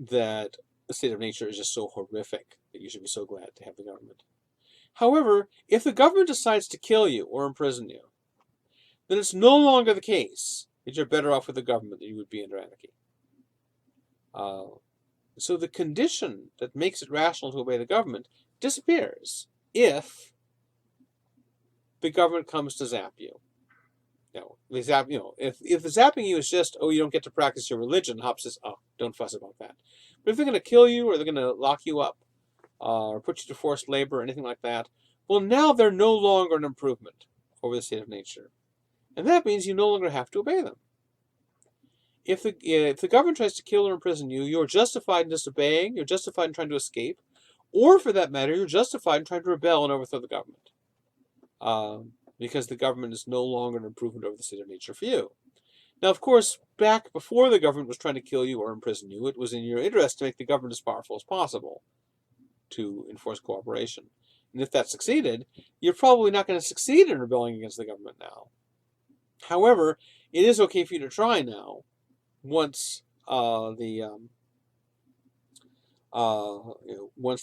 that the state of nature is just so horrific that you should be so glad to have the government. However, if the government decides to kill you or imprison you, then it's no longer the case that you're better off with the government than you would be under anarchy. So the condition that makes it rational to obey the government disappears if the government comes to zap you. If the zapping you is just, oh, you don't get to practice your religion, Hobbes says, oh, don't fuss about that. But if they're going to kill you or they're going to lock you up or put you to forced labor or anything like that, well, now they're no longer an improvement over the state of nature. And that means you no longer have to obey them. If the government tries to kill or imprison you, you're justified in disobeying, you're justified in trying to escape, or for that matter, you're justified in trying to rebel and overthrow the government. Because the government is no longer an improvement over the state of nature for you. Now, of course, back before the government was trying to kill you or imprison you, it was in your interest to make the government as powerful as possible to enforce cooperation. And if that succeeded, you're probably not going to succeed in rebelling against the government now. However, it is okay for you to try now, once once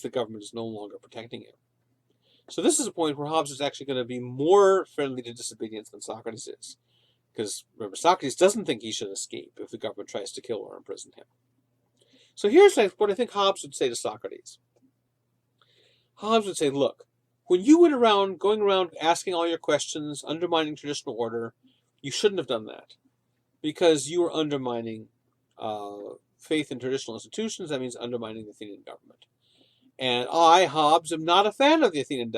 the government is no longer protecting you. So this is a point where Hobbes is actually going to be more friendly to disobedience than Socrates is. Because, remember, Socrates doesn't think he should escape if the government tries to kill or imprison him. So here's what I think Hobbes would say to Socrates. Hobbes would say, look, when you went around, going around asking all your questions, undermining traditional order, you shouldn't have done that. Because you were undermining faith in traditional institutions. That means undermining the Athenian government. And I, Hobbes, am not a fan of the Athenian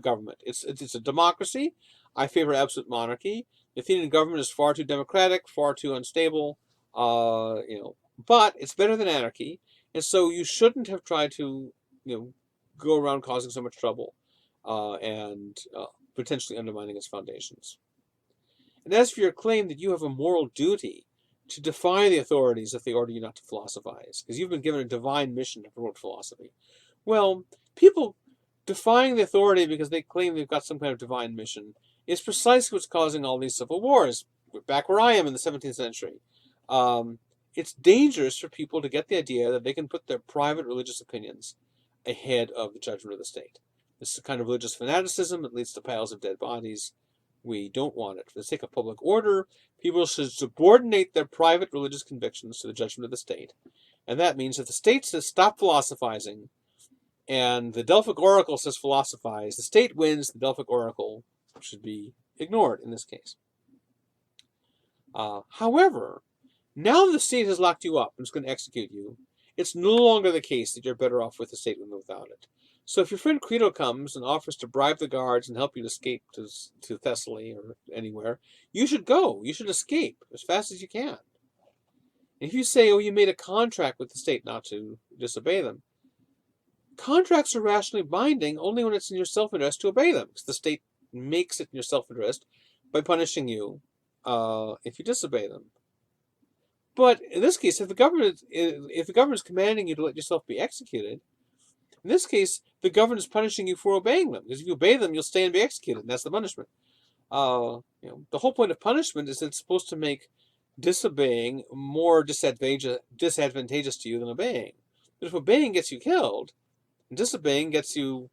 government. It's a democracy. I favor absolute monarchy. The Athenian government is far too democratic, far too unstable. But it's better than anarchy. And so you shouldn't have tried to, go around causing so much trouble and potentially undermining its foundations. And as for your claim that you have a moral duty to defy the authorities if they order you not to philosophize, because you've been given a divine mission to promote philosophy. Well, people defying the authority because they claim they've got some kind of divine mission is precisely what's causing all these civil wars. Back where I am in the 17th century, it's dangerous for people to get the idea that they can put their private religious opinions ahead of the judgment of the state. This is a kind of religious fanaticism that leads to piles of dead bodies. We don't want it. For the sake of public order, people should subordinate their private religious convictions to the judgment of the state. And that means if the state says stop philosophizing, and the Delphic Oracle says philosophize, the state wins, the Delphic Oracle should be ignored in this case. However, now that the state has locked you up and is going to execute you, it's no longer the case that you're better off with the state than without it. So if your friend Crito comes and offers to bribe the guards and help you to escape to Thessaly or anywhere, you should go. You should escape as fast as you can. And if you say, oh, you made a contract with the state not to disobey them, contracts are rationally binding only when it's in your self-interest to obey them, because the state makes it in your self-interest by punishing you if you disobey them. But in this case, if the government is commanding you to let yourself be executed, in this case, the government is punishing you for obeying them, because if you obey them, you'll stay and be executed, and that's the punishment. The whole point of punishment is that it's supposed to make disobeying more disadvantageous to you than obeying. But if obeying gets you killed, and disobeying gets you,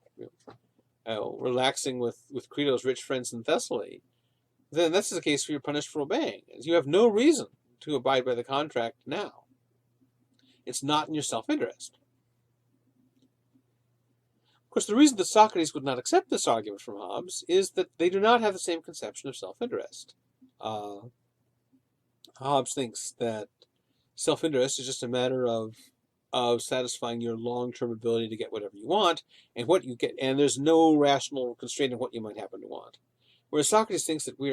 relaxing with Crito's rich friends in Thessaly, then this is a case where you're punished for obeying. You have no reason to abide by the contract now. It's not in your self-interest. Of course, the reason that Socrates would not accept this argument from Hobbes is that they do not have the same conception of self-interest. Hobbes thinks that self-interest is just a matter of satisfying your long-term ability to get whatever you want, and what you get, and there's no rational constraint on what you might happen to want. Whereas Socrates thinks that we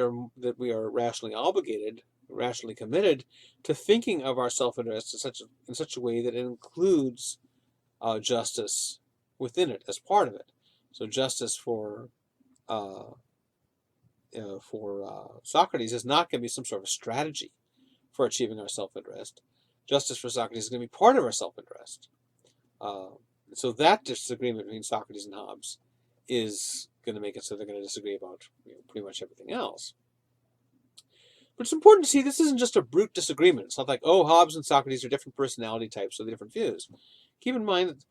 are rationally obligated, rationally committed to thinking of our self-interest in such a way that it includes justice within it as part of it. So justice for Socrates is not going to be some sort of strategy for achieving our self-interest. Justice for Socrates is going to be part of our self-interest. So that disagreement between Socrates and Hobbes is going to make it so they're going to disagree about pretty much everything else. But it's important to see this isn't just a brute disagreement. It's not like, oh, Hobbes and Socrates are different personality types with different views. Keep in mind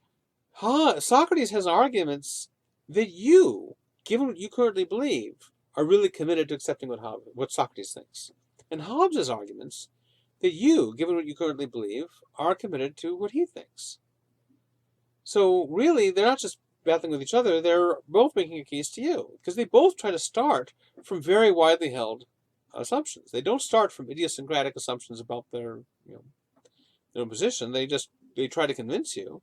that Socrates has arguments that you, given what you currently believe, are really committed to accepting what Socrates thinks. And Hobbes has arguments that you, given what you currently believe, are committed to what he thinks. So really, they're not just battling with each other, they're both making a case to you, because they both try to start from very widely held assumptions. They don't start from idiosyncratic assumptions about their own position. They try to convince you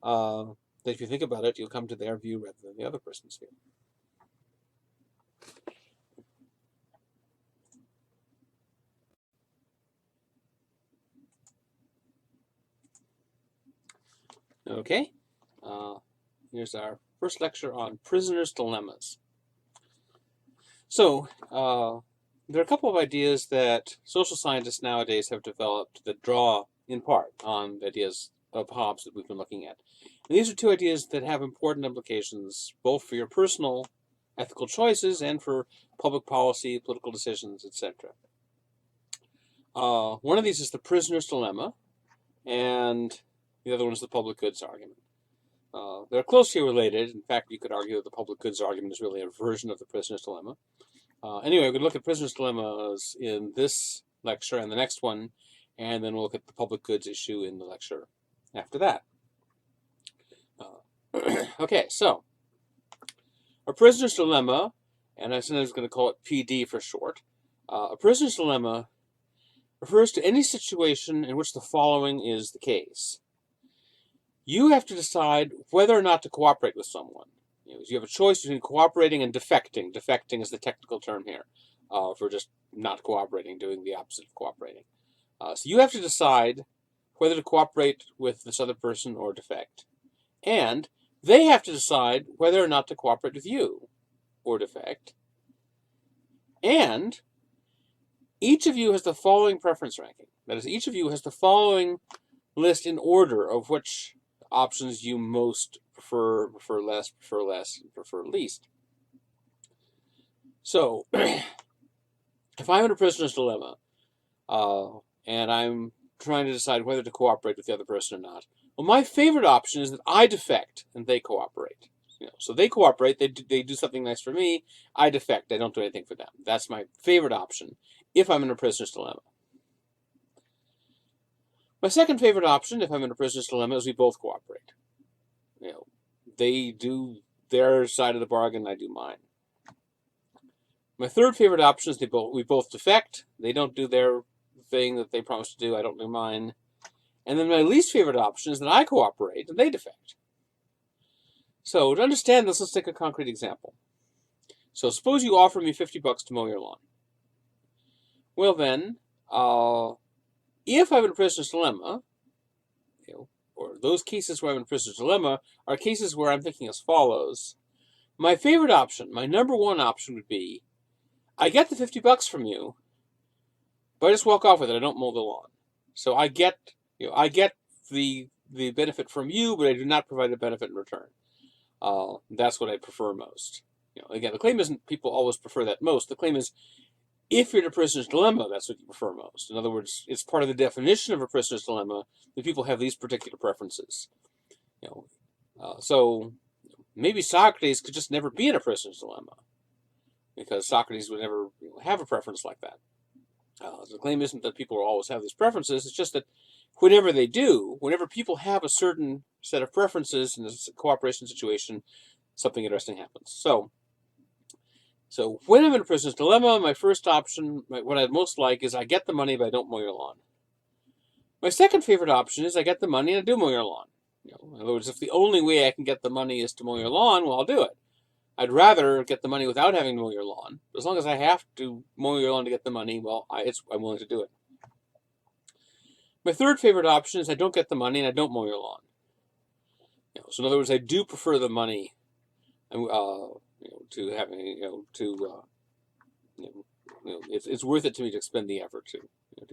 that if you think about it, you'll come to their view rather than the other person's view. Okay, here's our first lecture on prisoners' dilemmas. So, there are a couple of ideas that social scientists nowadays have developed that draw, in part, on the ideas of Hobbes that we've been looking at. And these are two ideas that have important implications, both for your personal ethical choices and for public policy, political decisions, etc. One of these is the prisoner's dilemma, and the other one is the public goods argument. They're closely related. In fact, you could argue that the public goods argument is really a version of the prisoner's dilemma. Anyway, we can look at prisoner's dilemmas in this lecture and the next one, and then we'll look at the public goods issue in the lecture after that. Okay, so a prisoner's dilemma, and I sometimes going to call it PD for short. A prisoner's dilemma refers to any situation in which the following is the case. You have to decide whether or not to cooperate with someone. You have a choice between cooperating and defecting. Defecting is the technical term here for just not cooperating, doing the opposite of cooperating. So you have to decide whether to cooperate with this other person or defect. And they have to decide whether or not to cooperate with you or defect. And each of you has the following preference ranking. That is, each of you has the following list in order of which options you most prefer less, and prefer least. So, if I'm in a prisoner's dilemma, and I'm trying to decide whether to cooperate with the other person or not, well, my favorite option is that I defect and they cooperate. So they cooperate, they do something nice for me, I defect, I don't do anything for them. That's my favorite option if I'm in a prisoner's dilemma. My second favorite option, if I'm in a prisoner's dilemma, is we both cooperate. They do their side of the bargain, I do mine. My third favorite option is we both defect. They don't do their thing that they promised to do, I don't do mine. And then my least favorite option is that I cooperate and they defect. So to understand this, let's take a concrete example. So suppose you offer me $50 to mow your lawn. Well then, if I'm in a prisoner's dilemma, or those cases where I'm in a prisoner's dilemma are cases where I'm thinking as follows. My favorite option, my number one option would be, I get the $50 from you, but I just walk off with it. I don't mow the lawn. So I get the benefit from you, but I do not provide a benefit in return. That's what I prefer most. Again, the claim isn't people always prefer that most. The claim is, if you're in a prisoner's dilemma, that's what you prefer most. In other words, it's part of the definition of a prisoner's dilemma that people have these particular preferences. So maybe Socrates could just never be in a prisoner's dilemma because Socrates would never have a preference like that. The claim isn't that people will always have these preferences. It's just that whenever they do, whenever people have a certain set of preferences in a cooperation situation, something interesting happens. So when I'm in a prisoner's dilemma, my first option, what I'd most like, is I get the money, but I don't mow your lawn. My second favorite option is I get the money and I do mow your lawn. In other words, if the only way I can get the money is to mow your lawn, well, I'll do it. I'd rather get the money without having to mow your lawn. As long as I have to mow your lawn to get the money, well, I'm willing to do it. My third favorite option is I don't get the money and I don't mow your lawn. So in other words, I do prefer the money to having, it's worth it to me to expend the effort to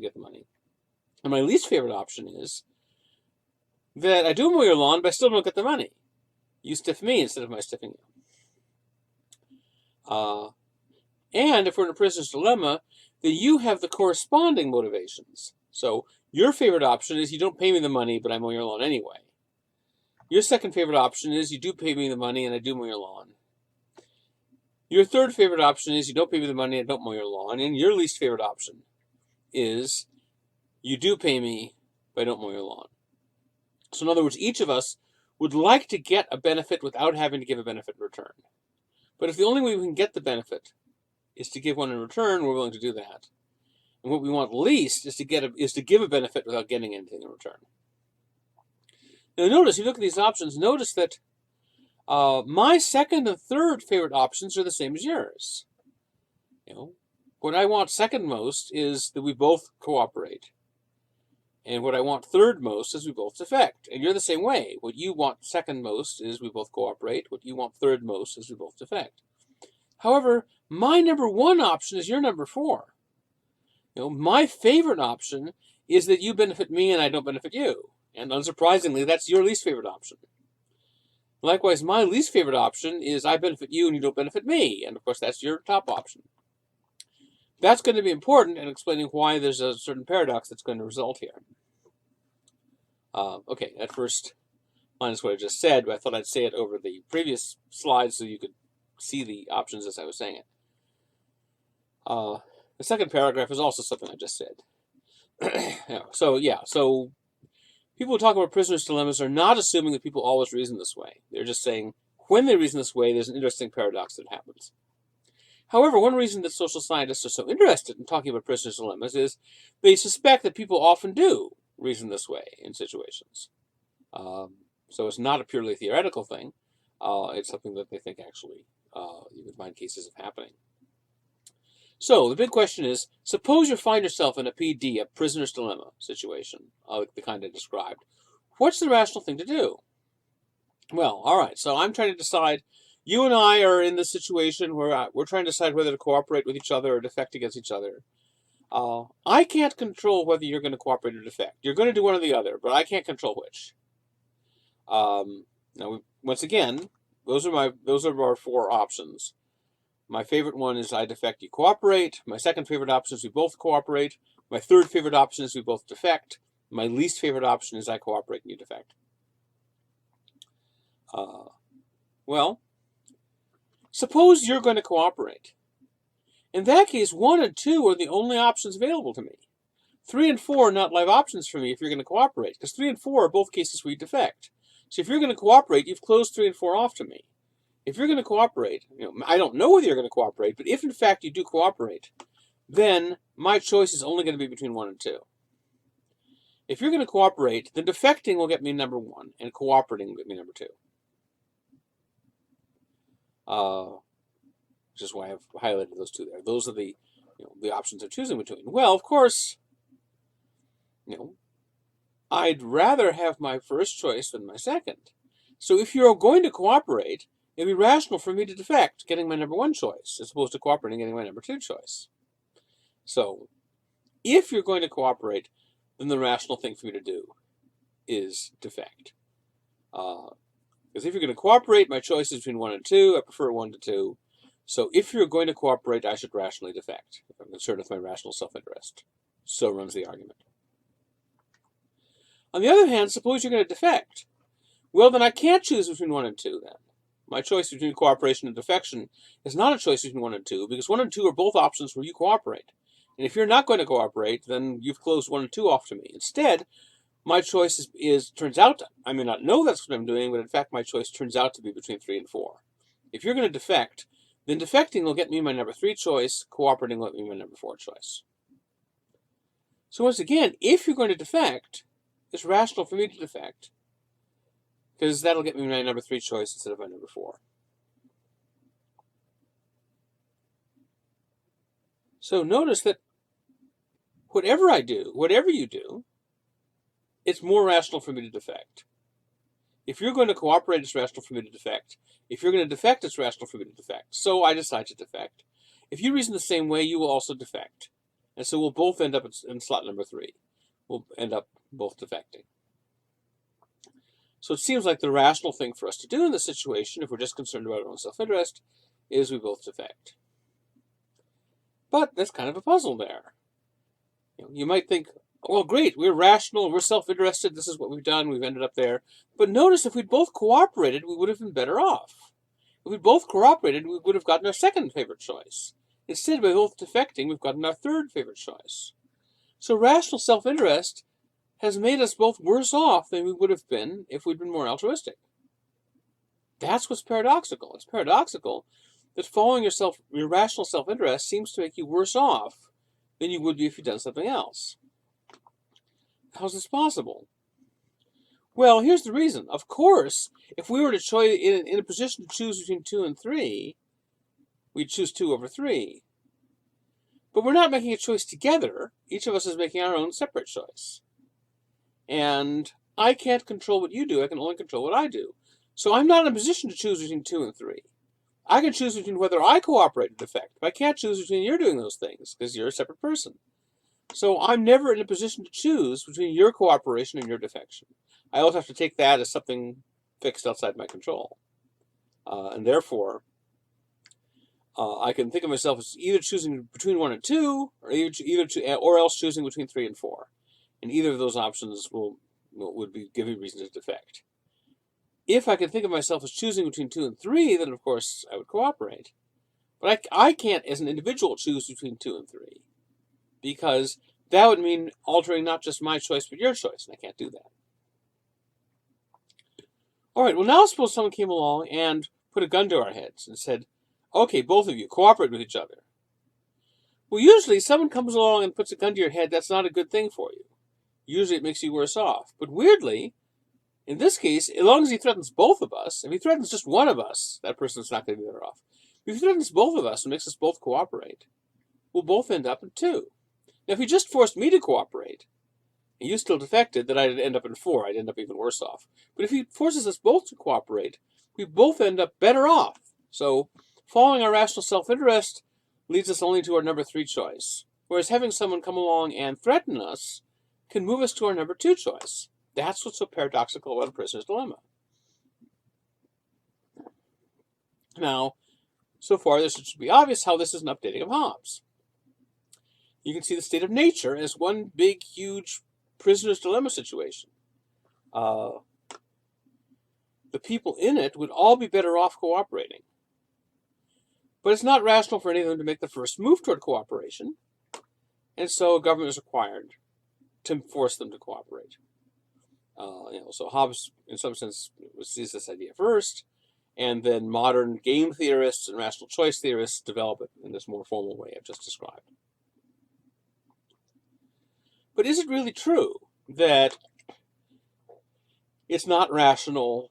get the money. And my least favorite option is that I do mow your lawn, but I still don't get the money. You stiff me instead of my stiffing you. And if we're in a prisoner's dilemma, then you have the corresponding motivations. So your favorite option is you don't pay me the money, but I mow your lawn anyway. Your second favorite option is you do pay me the money and I do mow your lawn. Your third favorite option is you don't pay me the money and I don't mow your lawn. And your least favorite option is you do pay me, but I don't mow your lawn. So in other words, each of us would like to get a benefit without having to give a benefit in return. But if the only way we can get the benefit is to give one in return, we're willing to do that. And what we want least is to give a benefit without getting anything in return. Now notice, if you look at these options, notice that my second and third favorite options are the same as yours. What I want second most is that we both cooperate. And what I want third most is we both defect. And you're the same way. What you want second most is we both cooperate. What you want third most is we both defect. However, my number one option is your number four. My favorite option is that you benefit me and I don't benefit you. And unsurprisingly, that's your least favorite option. Likewise, my least favorite option is I benefit you and you don't benefit me. And of course, that's your top option. That's going to be important in explaining why there's a certain paradox that's going to result here. Okay, that first line is what I just said, but I thought I'd say it over the previous slide so you could see the options as I was saying it. The second paragraph is also something I just said. So people who talk about prisoners' dilemmas are not assuming that people always reason this way. They're just saying when they reason this way, there's an interesting paradox that happens. However, one reason that social scientists are so interested in talking about prisoners' dilemmas is they suspect that people often do reason this way in situations. So it's not a purely theoretical thing. It's something that they think actually you would find cases of happening. So the big question is, suppose you find yourself in a PD, a prisoner's dilemma situation, the kind I described. What's the rational thing to do? Well, all right, so I'm trying to decide. You and I are in this situation where we're trying to decide whether to cooperate with each other or defect against each other. I can't control whether you're going to cooperate or defect. You're going to do one or the other, but I can't control which. Now, once again, those are our four options. My favorite one is I defect, you cooperate. My second favorite option is we both cooperate. My third favorite option is we both defect. My least favorite option is I cooperate and you defect. Well, suppose you're going to cooperate. In that case, 1 and 2 are the only options available to me. 3 and 4 are not live options for me if you're going to cooperate, because 3 and 4 are both cases where you defect. So if you're going to cooperate, you've closed 3 and 4 off to me. If you're going to cooperate, I don't know whether you're going to cooperate, but if in fact you do cooperate, then my choice is only going to be between 1 and 2. If you're going to cooperate, then defecting will get me number 1, and cooperating will get me number 2. Which is why I've highlighted those two there. Those are the options I'm choosing between. Well, of course, I'd rather have my first choice than my second. So if you're going to cooperate, it'd be rational for me to defect, getting my number 1 choice, as opposed to cooperating, getting my number 2 choice. So if you're going to cooperate, then the rational thing for me to do is defect. Because if you're going to cooperate, my choice is between 1 and 2. I prefer 1 to 2. So if you're going to cooperate, I should rationally defect, if I'm concerned with my rational self-interest. So runs the argument. On the other hand, suppose you're going to defect. Well, then I can't choose between 1 and 2 then. My choice between cooperation and defection is not a choice between 1 and 2, because 1 and 2 are both options where you cooperate. And if you're not going to cooperate, then you've closed 1 and 2 off to me. Instead, my choice turns out, I may not know that's what I'm doing, but in fact my choice turns out to be between 3 and 4. If you're going to defect, then defecting will get me my number 3 choice, cooperating will get me my number 4 choice. So once again, if you're going to defect, it's rational for me to defect, because that'll get me my number 3 choice instead of my number 4. So notice that whatever I do, whatever you do, it's more rational for me to defect. If you're going to cooperate, it's rational for me to defect. If you're going to defect, it's rational for me to defect. So I decide to defect. If you reason the same way, you will also defect. And so we'll both end up in slot number 3. We'll end up both defecting. So it seems like the rational thing for us to do in this situation, if we're just concerned about our own self-interest, is we both defect. But that's kind of a puzzle there. You might think, well, great, we're rational, we're self-interested, this is what we've done, we've ended up there. But notice if we'd both cooperated, we would have been better off. If we'd both cooperated, we would have gotten our second favorite choice. Instead, by both defecting, we've gotten our third favorite choice. So rational self-interest has made us both worse off than we would have been if we'd been more altruistic. That's what's paradoxical. It's paradoxical that following your rational self-interest seems to make you worse off than you would be if you'd done something else. How's this possible? Well, here's the reason. Of course, if we were to in a position to choose between 2 and 3, we'd choose 2 over 3. But we're not making a choice together. Each of us is making our own separate choice. And I can't control what you do. I can only control what I do. So I'm not in a position to choose between 2 and 3. I can choose between whether I cooperate or defect, but I can't choose between you're doing those things because you're a separate person. So I'm never in a position to choose between your cooperation and your defection. I always have to take that as something fixed outside my control. And therefore, I can think of myself as either choosing between 1 and 2, or else choosing between 3 and 4. And either of those options would be giving reason to defect. If I can think of myself as choosing between 2 and 3, then of course I would cooperate. But I can't, as an individual, choose between 2 and 3, because that would mean altering not just my choice, but your choice, and I can't do that. All right, well, now suppose someone came along and put a gun to our heads and said, okay, both of you, cooperate with each other. Well, usually someone comes along and puts a gun to your head, that's not a good thing for you. Usually it makes you worse off. But weirdly, in this case, as long as he threatens both of us, if he threatens just one of us, that person's not going to be better off. If he threatens both of us and makes us both cooperate, we'll both end up in 2. Now, if he just forced me to cooperate, and you still defected, then I'd end up in 4. I'd end up even worse off. But if he forces us both to cooperate, we both end up better off. So following our rational self-interest leads us only to our number 3 choice, whereas having someone come along and threaten us can move us to our number 2 choice. That's what's so paradoxical about a prisoner's dilemma. Now, so far, this should be obvious how this is an updating of Hobbes. You can see the state of nature as one big, huge prisoner's dilemma situation. The people in it would all be better off cooperating. But it's not rational for any of them to make the first move toward cooperation, and so a government is required to force them to cooperate. So Hobbes, in some sense, sees this idea first, and then modern game theorists and rational choice theorists develop it in this more formal way I've just described. But is it really true that it's not rational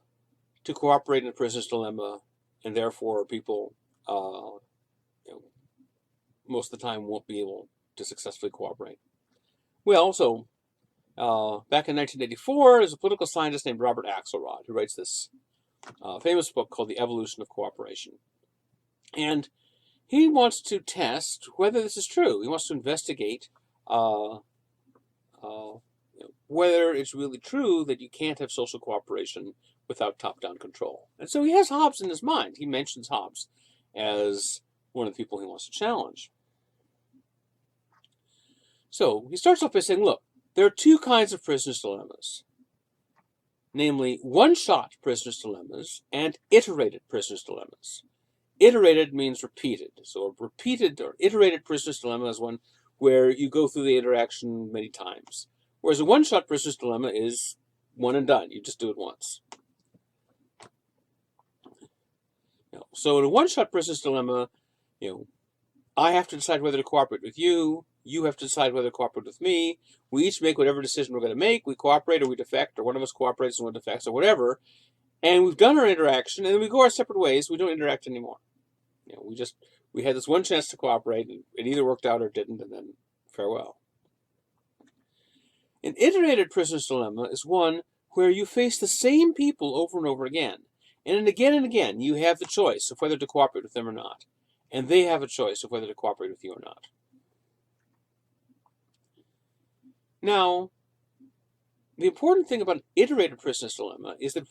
to cooperate in a prisoner's dilemma, and therefore people, most of the time won't be able to successfully cooperate? Well, so back in 1984, there's a political scientist named Robert Axelrod who writes this famous book called The Evolution of Cooperation. And he wants to test whether this is true. He wants to investigate whether it's really true that you can't have social cooperation without top-down control. And so he has Hobbes in his mind. He mentions Hobbes as one of the people he wants to challenge. So he starts off by saying, look, there are 2 kinds of prisoner's dilemmas, namely one-shot prisoner's dilemmas and iterated prisoner's dilemmas. Iterated means repeated. So a repeated or iterated prisoner's dilemma is one where you go through the interaction many times. Whereas a one-shot prisoner's dilemma is one and done. You just do it once. So in a one-shot prisoner's dilemma, I have to decide whether to cooperate with you. You have to decide whether to cooperate with me. We each make whatever decision we're going to make. We cooperate or we defect, or one of us cooperates and one defects, or whatever. And we've done our interaction, and then we go our separate ways. We don't interact anymore. We had this one chance to cooperate, and it either worked out or didn't, and then farewell. An iterated prisoner's dilemma is one where you face the same people over and over again. And again, you have the choice of whether to cooperate with them or not. And they have a choice of whether to cooperate with you or not. Now, the important thing about an iterated prisoner's dilemma is that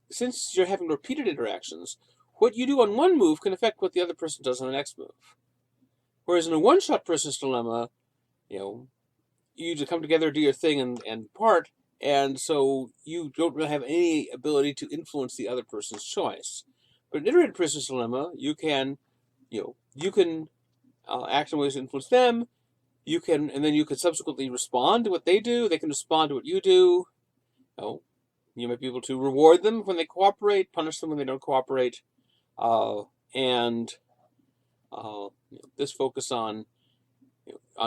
since you're having repeated interactions, what you do on one move can affect what the other person does on the next move. Whereas in a one-shot person's dilemma, you just come together, do your thing, and part, and so you don't really have any ability to influence the other person's choice. But in an iterated person's dilemma, you can act in ways to influence them. And then you can subsequently respond to what they do. They can respond to what you do. You might be able to reward them when they cooperate, punish them when they don't cooperate, and this focus on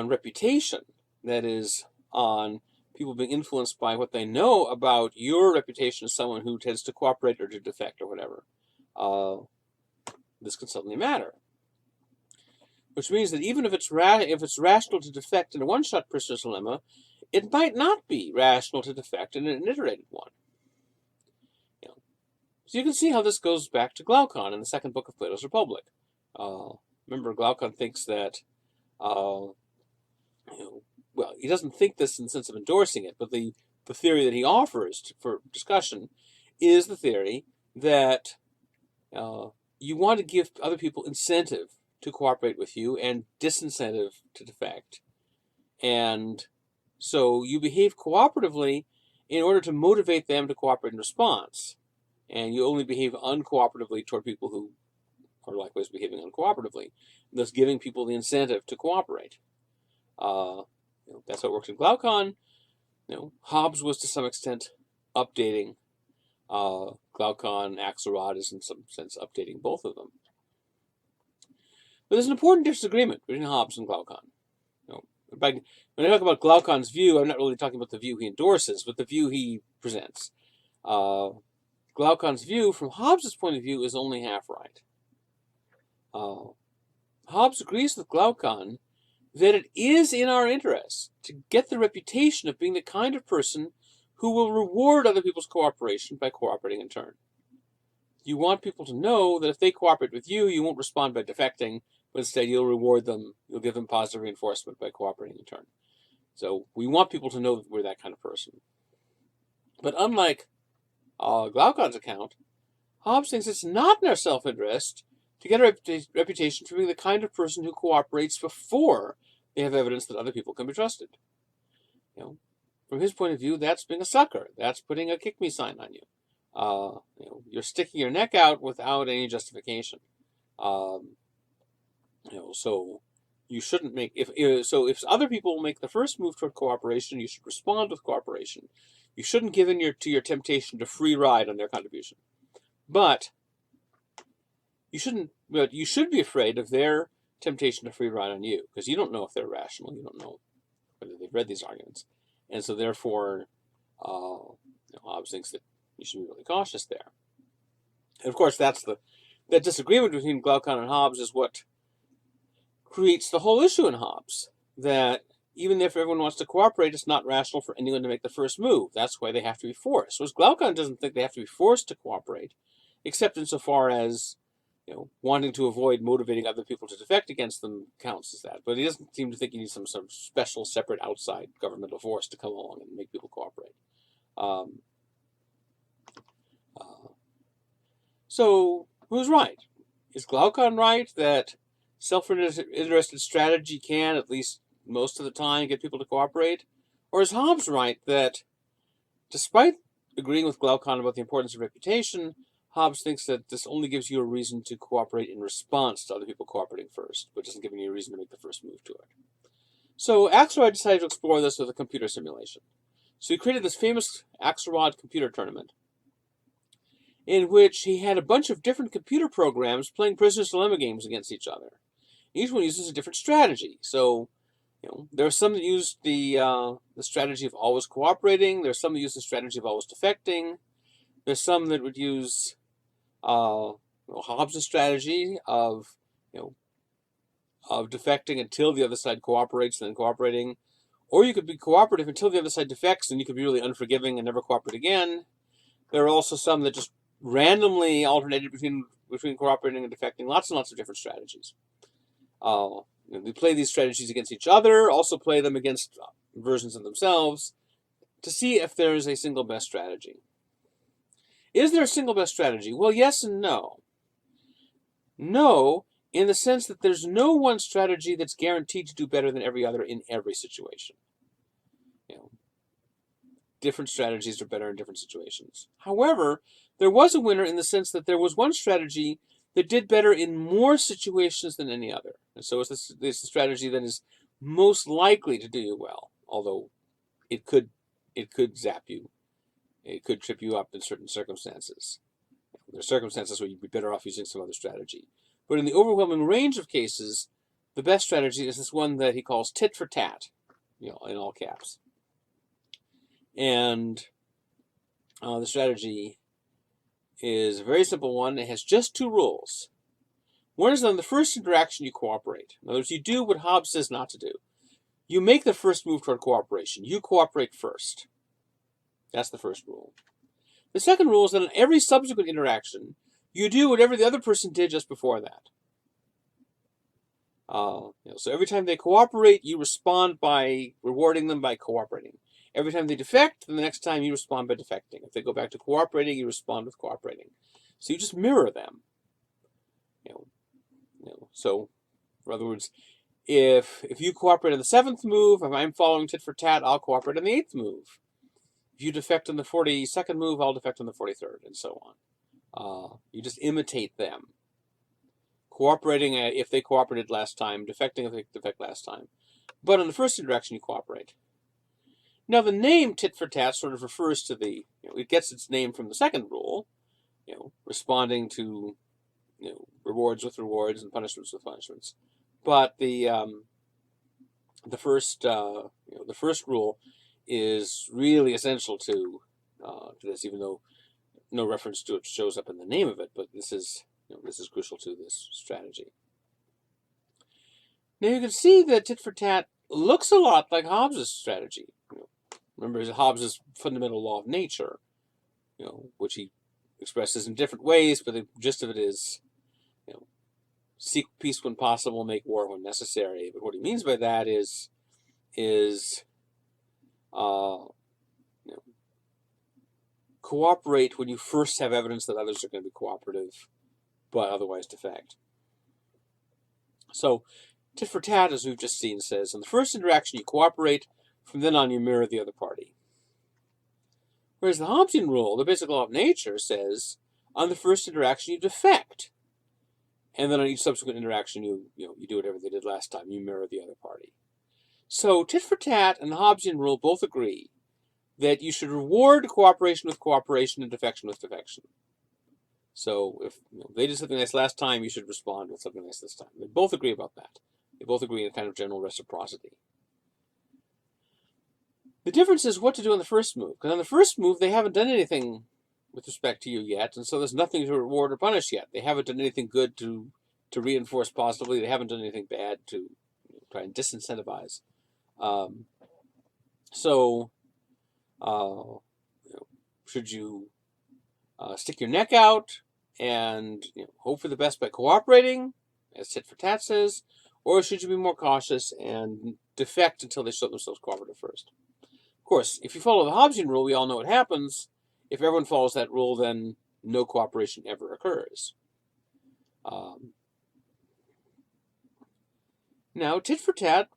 reputation, that is, on people being influenced by what they know about your reputation as someone who tends to cooperate or to defect or whatever. This can suddenly matter. Which means that even if it's rational to defect in a one-shot person's dilemma, it might not be rational to defect in an iterated one. So you can see how this goes back to Glaucon in the second book of Plato's Republic. Remember, Glaucon thinks that, well, he doesn't think this in the sense of endorsing it, but the theory that he offers for discussion is the theory that you want to give other people incentive to cooperate with you and disincentive to defect. And so you behave cooperatively in order to motivate them to cooperate in response. And you only behave uncooperatively toward people who are likewise behaving uncooperatively, thus giving people the incentive to cooperate. That's how it works in Glaucon. Hobbes was to some extent updating Glaucon. Axelrod is in some sense updating both of them. But there's an important disagreement between Hobbes and Glaucon. When I talk about Glaucon's view, I'm not really talking about the view he endorses, but the view he presents. Glaucon's view, from Hobbes' point of view, is only half right. Hobbes agrees with Glaucon that it is in our interest to get the reputation of being the kind of person who will reward other people's cooperation by cooperating in turn. You want people to know that if they cooperate with you, you won't respond by defecting, but instead you'll reward them, you'll give them positive reinforcement by cooperating in turn. So we want people to know that we're that kind of person. But unlike Glaucon's account, Hobbes thinks it's not in our self-interest to get a reputation for being the kind of person who cooperates before they have evidence that other people can be trusted. From his point of view, that's being a sucker. That's putting a kick me sign on you. You're sticking your neck out without any justification. So you shouldn't make if other people make the first move toward cooperation, you should respond with cooperation. You shouldn't give in to your temptation to free ride on their contribution. But you should be afraid of their temptation to free ride on you, because you don't know if they're rational. You don't know whether they've read these arguments. And so therefore, Hobbes thinks that you should be really cautious there. And of course, that disagreement between Glaucon and Hobbes is what creates the whole issue in Hobbes, that even if everyone wants to cooperate, it's not rational for anyone to make the first move. That's why they have to be forced. Whereas Glaucon doesn't think they have to be forced to cooperate, except insofar as wanting to avoid motivating other people to defect against them counts as that. But he doesn't seem to think he needs some sort of special, separate, outside governmental force to come along and make people cooperate. So who's right? Is Glaucon right that self-interested strategy can, at least most of the time, get people to cooperate? Or is Hobbes right that, despite agreeing with Glaucon about the importance of reputation, Hobbes thinks that this only gives you a reason to cooperate in response to other people cooperating first, but doesn't give you a reason to make the first move to it? So Axelrod decided to explore this with a computer simulation. So he created this famous Axelrod computer tournament, in which he had a bunch of different computer programs playing prisoner's dilemma games against each other. Each one uses a different strategy. So, there are some that use the strategy of always cooperating. There are some that use the strategy of always defecting. There's some that would use Hobbes' strategy of defecting until the other side cooperates, then cooperating. Or you could be cooperative until the other side defects, and you could be really unforgiving and never cooperate again. There are also some that just randomly alternated between cooperating and defecting. Lots and lots of different strategies. They play these strategies against each other, also play them against versions of themselves, to see if there is a single best strategy. Is there a single best strategy? Well, yes and no. No, in the sense that there's no one strategy that's guaranteed to do better than every other in every situation. Different strategies are better in different situations. However, there was a winner in the sense that there was one strategy that did better in more situations than any other. And so it's the strategy that is most likely to do you well, although it could zap you. It could trip you up in certain circumstances. There are circumstances where you'd be better off using some other strategy. But in the overwhelming range of cases, the best strategy is this one that he calls tit for tat, in all caps. And the strategy is a very simple one. It has just two rules. One is on the first interaction you cooperate. In other words, you do what Hobbes says not to do. You make the first move toward cooperation. You cooperate first. That's the first rule. The second rule is that in every subsequent interaction, you do whatever the other person did just before that. So every time they cooperate, you respond by rewarding them by cooperating. Every time they defect, then the next time you respond by defecting. If they go back to cooperating, you respond with cooperating. So you just mirror them. So, in other words, if you cooperate on the 7th move, if I'm following tit for tat, I'll cooperate on the 8th move. If you defect on the 42nd move, I'll defect on the 43rd, and so on. You just imitate them. Cooperating if they cooperated last time, defecting if they defect last time. But on the first interaction, you cooperate. Now, the name tit for tat sort of refers to it gets its name from the second rule, responding to, rewards with rewards and punishments with punishments. But the first rule is really essential to this, even though no reference to it shows up in the name of it. But this is crucial to this strategy. Now you can see that tit for tat looks a lot like Hobbes' strategy. Remember, Hobbes' fundamental law of nature, which he expresses in different ways, but the gist of it is, seek peace when possible, make war when necessary. But what he means by that is cooperate when you first have evidence that others are going to be cooperative, but otherwise defect. So, tit for tat, as we've just seen, says, in the first interaction you cooperate, from then on you mirror the other party. Whereas the Hobbesian rule, the basic law of nature, says, on the first interaction you defect, and then on each subsequent interaction you do whatever they did last time, you mirror the other party. So tit for tat and the Hobbesian rule both agree that you should reward cooperation with cooperation and defection with defection. So if they did something nice last time, you should respond with something nice this time. They both agree about that. They both agree in a kind of general reciprocity. The difference is what to do on the first move. Because on the first move, they haven't done anything with respect to you yet, and so there's nothing to reward or punish yet. They haven't done anything good to reinforce positively. They haven't done anything bad to try and disincentivize. Should you stick your neck out and hope for the best by cooperating, as tit for tat says, or should you be more cautious and defect until they show themselves cooperative first? Of course, if you follow the Hobbesian rule, we all know what happens. If everyone follows that rule, then no cooperation ever occurs. Now, tit for tat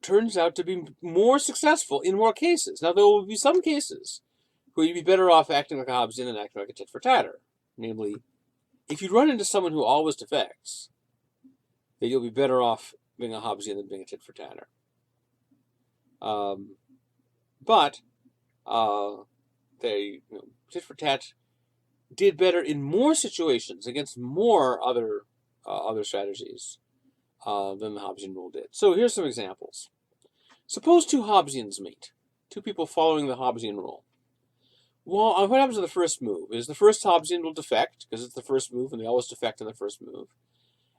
turns out to be more successful in more cases. Now, there will be some cases where you'd be better off acting like a Hobbesian than acting like a tit for tatter. Namely, if you run into someone who always defects, then you'll be better off being a Hobbesian than being a tit for tatter. Tit for tat did better in more situations against more other strategies than the Hobbesian rule did. So here's some examples. Suppose two Hobbesians meet, two people following the Hobbesian rule. Well, what happens to the first move is the first Hobbesian will defect, because it's the first move, and they always defect in the first move.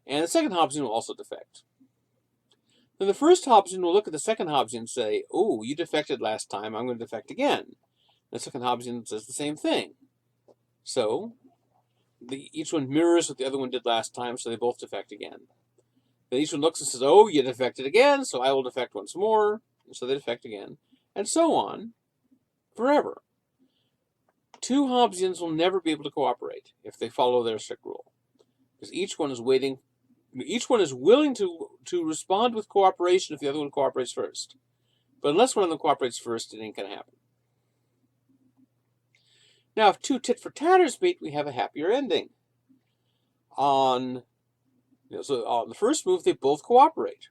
And the second Hobbesian will also defect. Then the first Hobbesian will look at the second Hobbesian and say, oh, you defected last time, I'm going to defect again. The second Hobbesian says the same thing. So each one mirrors what the other one did last time, so they both defect again. Then each one looks and says, oh, you defected again, so I will defect once more. And so they defect again. And so on, forever. Two Hobbesians will never be able to cooperate if they follow their strict rule, because each one is waiting each one is willing to respond with cooperation if the other one cooperates first. But unless one of them cooperates first, it ain't going to happen. Now, if two tit-for-tatters meet, we have a happier ending. So on the first move, they both cooperate.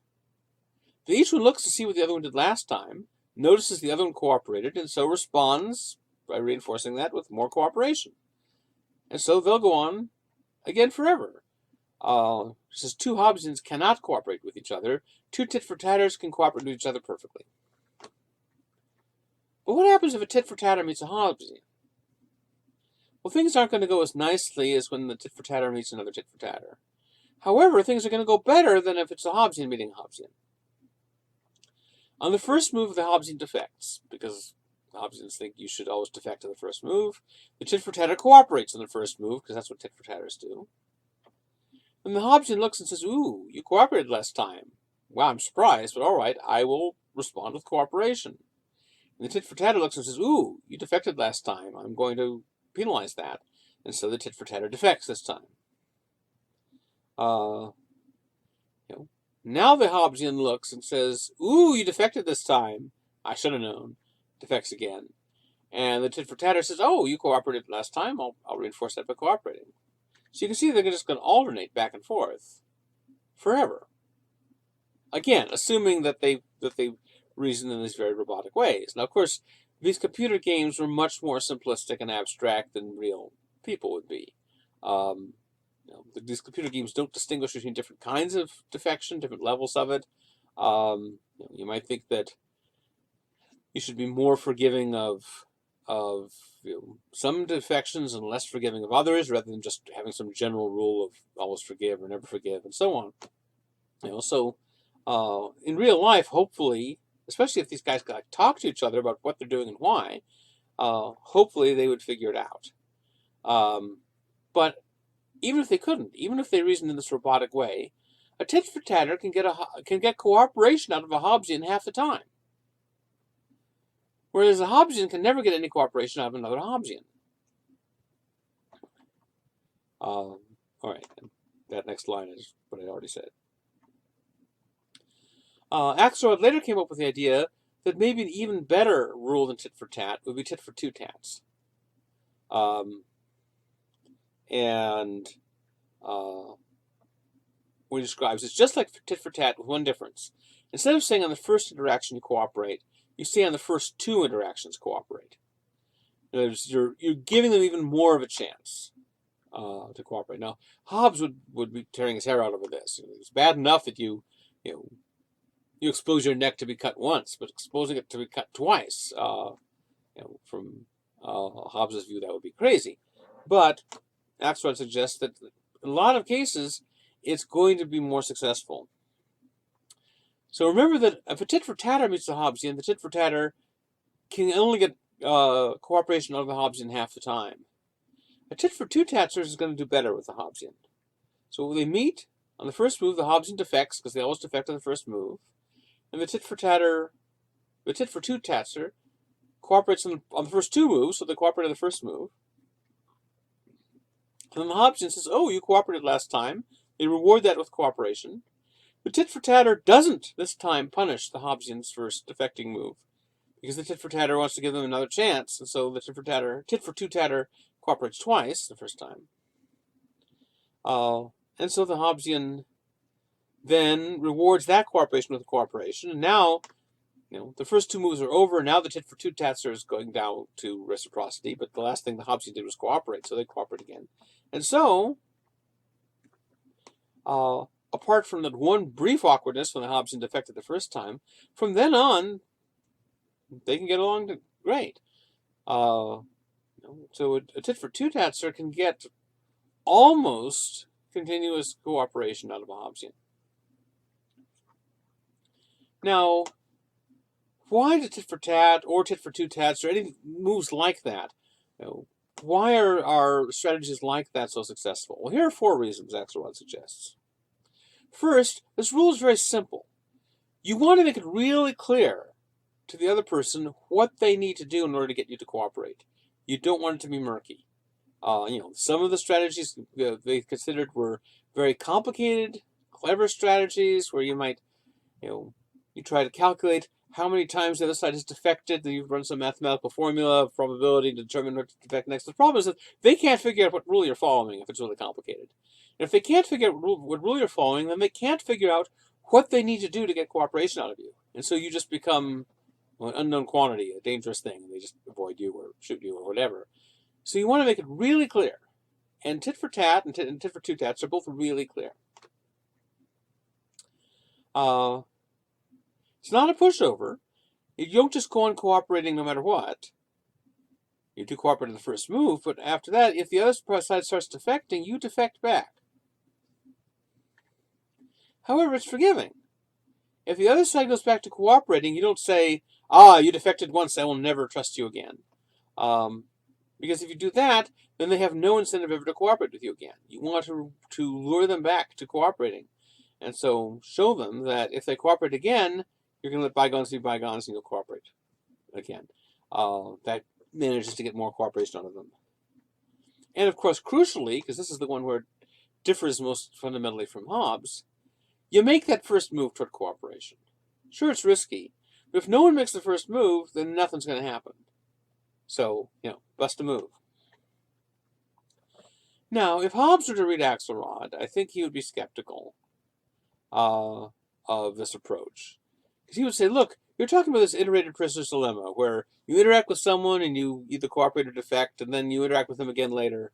Then each one looks to see what the other one did last time, notices the other one cooperated, and so responds by reinforcing that with more cooperation. And so they'll go on again forever. Says two Hobbesians cannot cooperate with each other. Two tit-for-tatters can cooperate with each other perfectly. But what happens if a tit-for-tatter meets a Hobbesian? Well, things aren't going to go as nicely as when the tit-for-tatter meets another tit-for-tatter. However, things are going to go better than if it's a Hobbesian meeting a Hobbesian. On the first move, the Hobbesian defects, because Hobbesians think you should always defect to the first move. The tit-for-tatter cooperates on the first move, because that's what tit-for-tatters do. And the Hobbesian looks and says, ooh, you cooperated last time. Wow, I'm surprised, but all right, I will respond with cooperation. And the tit-for-tatter looks and says, ooh, you defected last time. I'm going to penalize that. And so the tit-for-tatter defects this time. Now the Hobbesian looks and says, ooh, you defected this time. I should have known. Defects again. And the tit-for-tatter says, oh, you cooperated last time. I'll reinforce that by cooperating. So you can see they're just going to alternate back and forth forever. Again, assuming that they reason in these very robotic ways. Now, of course, these computer games were much more simplistic and abstract than real people would be. These computer games don't distinguish between different kinds of defection, different levels of it. You might think that you should be more forgiving of some defections and less forgiving of others, rather than just having some general rule of always forgive or never forgive, and so on. So in real life, hopefully, especially if these guys talk to each other about what they're doing and why, hopefully they would figure it out. But even if they couldn't, even if they reasoned in this robotic way, a tit-for-tatter can get cooperation out of a Hobbesian half the time. Whereas a Hobbesian can never get any cooperation out of another Hobbesian. All right, that next line is what I already said. Axelrod later came up with the idea that maybe an even better rule than tit-for-tat would be tit-for-two-tats. What he describes it's just like tit-for-tat with one difference. Instead of saying on the first interaction you cooperate, you say on the first two interactions cooperate. You're giving them even more of a chance to cooperate. Now, Hobbes would be tearing his hair out over this. It's bad enough that you expose your neck to be cut once, but exposing it to be cut twice, from Hobbes' view, that would be crazy. But Axelrod suggests that in a lot of cases, it's going to be more successful. So remember that if a tit-for-tatter meets a Hobbesian, the tit-for-tatter can only get cooperation out of the Hobbesian half the time. A tit-for-two-tatter is going to do better with the Hobbesian. So when they meet, on the first move, the Hobbesian defects, because they always defect on the first move. And the tit-for-two-tatter cooperates on the first two moves, so they cooperate on the first move. And then the Hobbesian says, oh, you cooperated last time. They reward that with cooperation. The tit-for-tatter doesn't this time punish the Hobbesian's first defecting move, because the tit-for-tatter wants to give them another chance, and so the tit-for-two-tatter cooperates twice the first time. And so the Hobbesian then rewards that cooperation with cooperation, and now, the first two moves are over, and now the tit-for-two-tatter is going down to reciprocity, but the last thing the Hobbesian did was cooperate, so they cooperate again. And so, apart from that one brief awkwardness when the Hobbesian defected the first time, from then on, they can get along great. So a tit-for-two-tatter can get almost continuous cooperation out of a Hobbesian. Now, why do tit-for-tat or tit-for-two-tats or any moves like that? Why are strategies like that so successful? Well, here are 4 reasons Axelrod suggests. First, this rule is very simple. You want to make it really clear to the other person what they need to do in order to get you to cooperate. You don't want it to be murky. Some of the strategies they considered were very complicated, clever strategies where you might, you try to calculate how many times the other side has defected, then you run some mathematical formula of probability to determine what to defect next. The problem is that they can't figure out what rule you're following if it's really complicated. And if they can't figure out what rule you're following, then they can't figure out what they need to do to get cooperation out of you. And so you just become an unknown quantity, a dangerous thing, and they just avoid you or shoot you or whatever. So you want to make it really clear. And tit for tat and tit for two tats are both really clear. It's not a pushover. You don't just go on cooperating no matter what. You do cooperate in the first move, but after that, if the other side starts defecting, you defect back. However, it's forgiving. If the other side goes back to cooperating, you don't say, you defected once, I will never trust you again. Because if you do that, then they have no incentive ever to cooperate with you again. You want to lure them back to cooperating. And so show them that if they cooperate again, you're going to let bygones be bygones and you'll cooperate again. That manages to get more cooperation out of them. And of course, crucially, because this is the one where it differs most fundamentally from Hobbes, you make that first move toward cooperation. Sure, it's risky, but if no one makes the first move, then nothing's going to happen. So, bust a move. Now, if Hobbes were to read Axelrod, I think he would be skeptical of this approach. Because he would say, look, you're talking about this iterated prisoner's dilemma, where you interact with someone and you either cooperate or defect, and then you interact with them again later.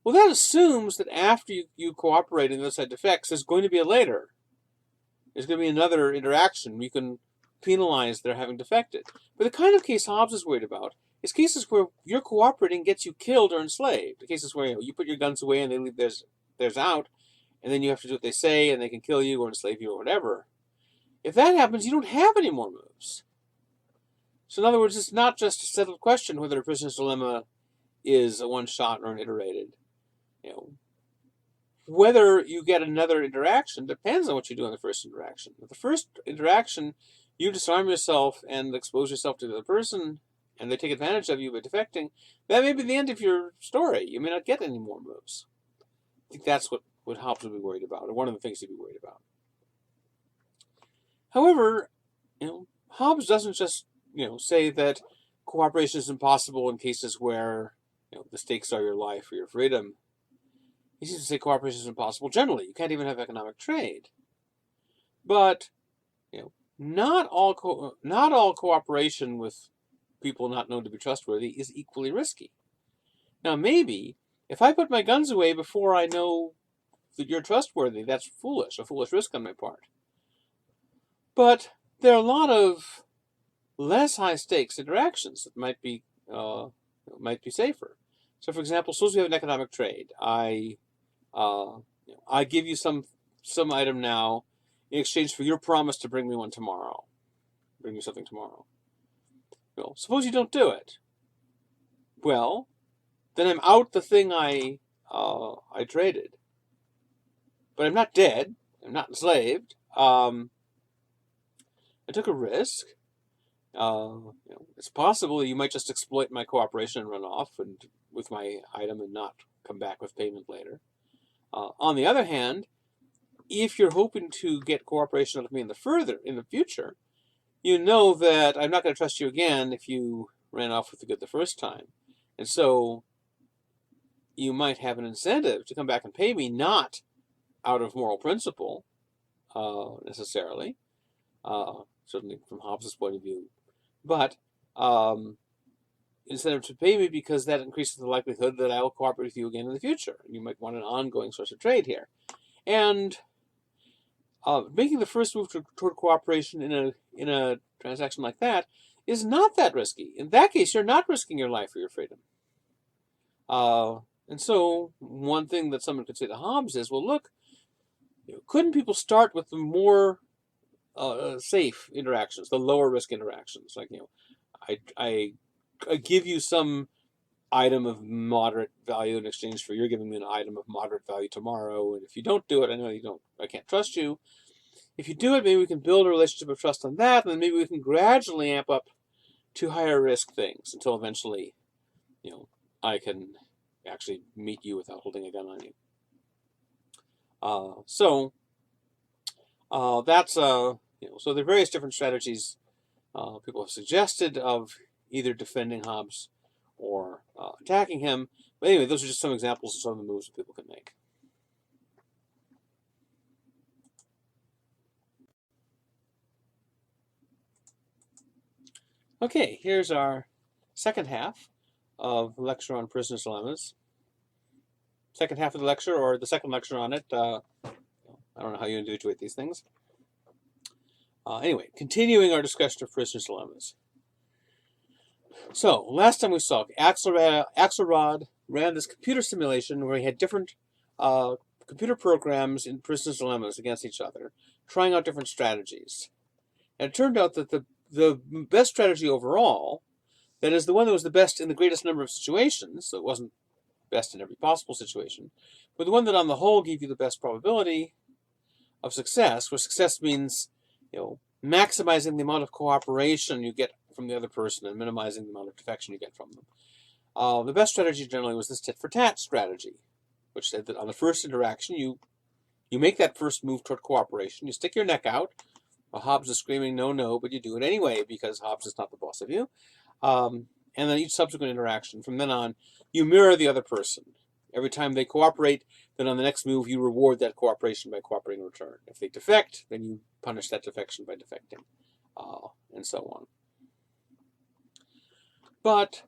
Well, that assumes that after you cooperate and the other side defects, there's going to be a later. There's going to be another interaction. You can penalize their having defected. But the kind of case Hobbes is worried about is cases where your cooperating gets you killed or enslaved. The cases where you put your guns away and they leave theirs out, and then you have to do what they say and they can kill you or enslave you or whatever. If that happens, you don't have any more moves. So in other words, it's not just a settled question whether a prisoner's dilemma is a one-shot or an iterated. Whether you get another interaction depends on what you do in the first interaction. If the first interaction, you disarm yourself and expose yourself to the other person, and they take advantage of you by defecting, that may be the end of your story. You may not get any more moves. I think that's what Hobbes would be worried about, or one of the things he'd be worried about. However, Hobbes doesn't just, say that cooperation is impossible in cases where, the stakes are your life or your freedom. He seems to say cooperation is impossible generally. You can't even have economic trade. But, not all cooperation with people not known to be trustworthy is equally risky. Now, maybe if I put my guns away before I know that you're trustworthy, that's foolish, a foolish risk on my part. But there are a lot of less high stakes interactions that might be safer. So, for example, suppose we have an economic trade. I give you some item now in exchange for your promise to bring me one tomorrow. Bring me something tomorrow. Well, suppose you don't do it. Well, then I'm out the thing I traded. But I'm not dead. I'm not enslaved. I took a risk. It's possible that you might just exploit my cooperation and run off with my item and not come back with payment later. On the other hand, if you're hoping to get cooperation out of me in the future, you know that I'm not going to trust you again if you ran off with the good the first time. And so you might have an incentive to come back and pay me, not out of moral principle, necessarily, certainly from Hobbes' point of view, but incentive to pay me because that increases the likelihood that I will cooperate with you again in the future. You might want an ongoing source of trade here. And making the first move toward cooperation in a transaction like that is not that risky. In that case, you're not risking your life or your freedom. And so one thing that someone could say to Hobbes is, well, look, couldn't people start with the more safe interactions, the lower risk interactions? Like, I give you some item of moderate value in exchange for you're giving me an item of moderate value tomorrow. And if you don't do it, I can't trust you. If you do it, maybe we can build a relationship of trust on that, and then maybe we can gradually amp up to higher risk things until eventually, I can actually meet you without holding a gun on you. So So there are various different strategies people have suggested of either defending Hobbes or attacking him. But anyway, those are just some examples of some of the moves that people can make. Okay, here's our second half of the lecture on prisoner's dilemmas. Second half of the lecture, or the second lecture on it. I don't know how you individuate these things. Anyway, continuing our discussion of prisoner's dilemmas. So, last time we saw Axelrod ran this computer simulation where he had different computer programs in prisoner's dilemmas against each other, trying out different strategies. And it turned out that the best strategy overall, that is the one that was the best in the greatest number of situations, so it wasn't best in every possible situation, but the one that on the whole gave you the best probability of success, where success means, maximizing the amount of cooperation you get from the other person and minimizing the amount of defection you get from them. The best strategy generally was this tit-for-tat strategy, which said that on the first interaction, you make that first move toward cooperation, you stick your neck out. Hobbes is screaming, no, no, but you do it anyway because Hobbes is not the boss of you. And then each subsequent interaction, from then on, you mirror the other person. Every time they cooperate, then on the next move, you reward that cooperation by cooperating in return. If they defect, then you punish that defection by defecting, and so on. But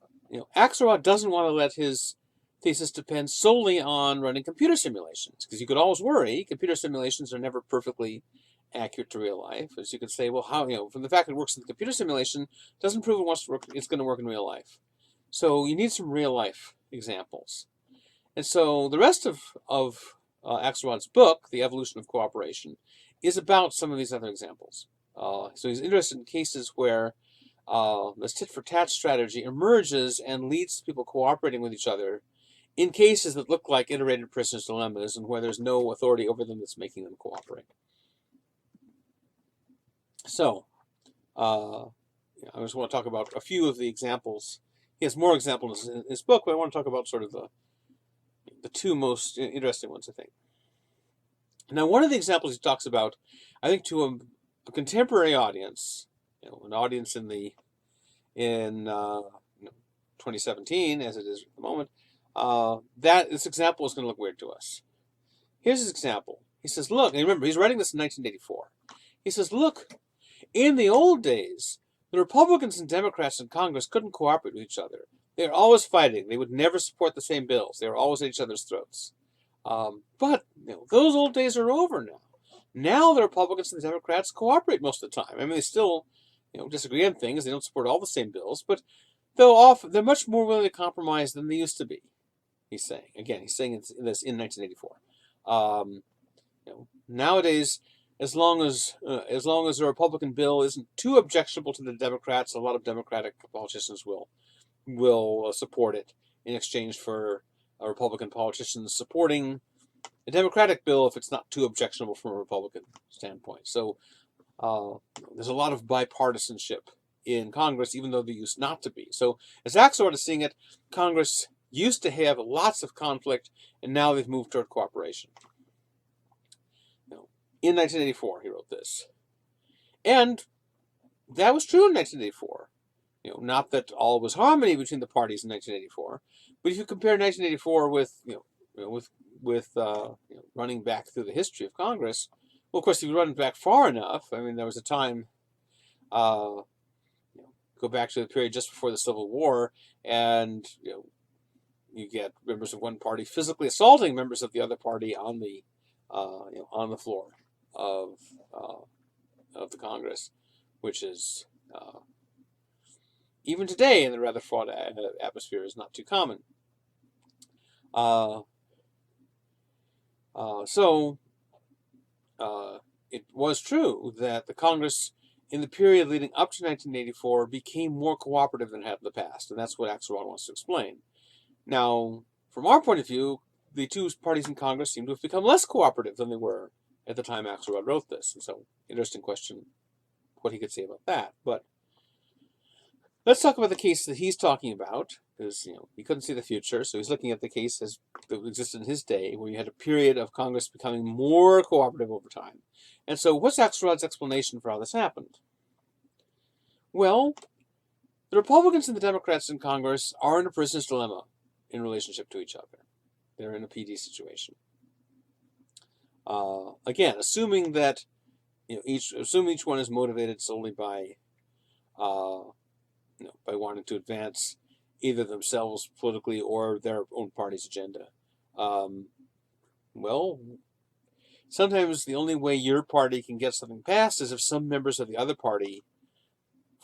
Axelrod doesn't want to let his thesis depend solely on running computer simulations, because you could always worry computer simulations are never perfectly accurate to real life. As you could say, well, how from the fact that it works in the computer simulation doesn't prove it's going to work in real life. So you need some real life examples. And so the rest of Axelrod's book, The Evolution of Cooperation, is about some of these other examples. So he's interested in cases where this tit-for-tat strategy emerges and leads to people cooperating with each other in cases that look like iterated prisoner's dilemmas and where there's no authority over them that's making them cooperate. So, I just want to talk about a few of the examples. He has more examples in his book, but I want to talk about sort of the two most interesting ones, I think. Now, one of the examples he talks about, I think, to a contemporary audience, an audience in 2017, as it is at the moment, this example is going to look weird to us. Here's his example. He says, look, and remember, he's writing this in 1984. He says, look, in the old days, the Republicans and Democrats in Congress couldn't cooperate with each other. They were always fighting. They would never support the same bills. They were always at each other's throats. But those old days are over now. Now the Republicans and the Democrats cooperate most of the time. I mean, they still disagree on things. They don't support all the same bills, but they're much more willing to compromise than they used to be. He's saying. Again, he's saying this in 1984. Nowadays, as long as a Republican bill isn't too objectionable to the Democrats, a lot of Democratic politicians will support it in exchange for Republican politicians supporting a Democratic bill if it's not too objectionable from a Republican standpoint. So there's a lot of bipartisanship in Congress, even though there used not to be. So as Axelrod is seeing it, Congress used to have lots of conflict, and now they've moved toward cooperation. In 1984, he wrote this. And that was true in 1984. Not that all was harmony between the parties in 1984, but if you compare 1984 with running back through the history of Congress, well, of course, if you run back far enough, I mean, there was a time, go back to the period just before the Civil War, and you get members of one party physically assaulting members of the other party on the floor of the Congress, which is even today in the rather fraught atmosphere is not too common. So it was true that the Congress in the period leading up to 1984 became more cooperative than it had in the past, and that's what Axelrod wants to explain. Now, from our point of view, the two parties in Congress seem to have become less cooperative than they were at the time Axelrod wrote this. And so, interesting question, what he could say about that. But Let's talk about the case that he's talking about, because he couldn't see the future, so he's looking at the case that existed in his day, where you had a period of Congress becoming more cooperative over time. And so, what's Axelrod's explanation for how this happened? Well, the Republicans and the Democrats in Congress are in a prisoner's dilemma in relationship to each other. They're in a PD situation. Again, assuming that each one is motivated solely by by wanting to advance either themselves politically or their own party's agenda. Well, sometimes the only way your party can get something passed is if some members of the other party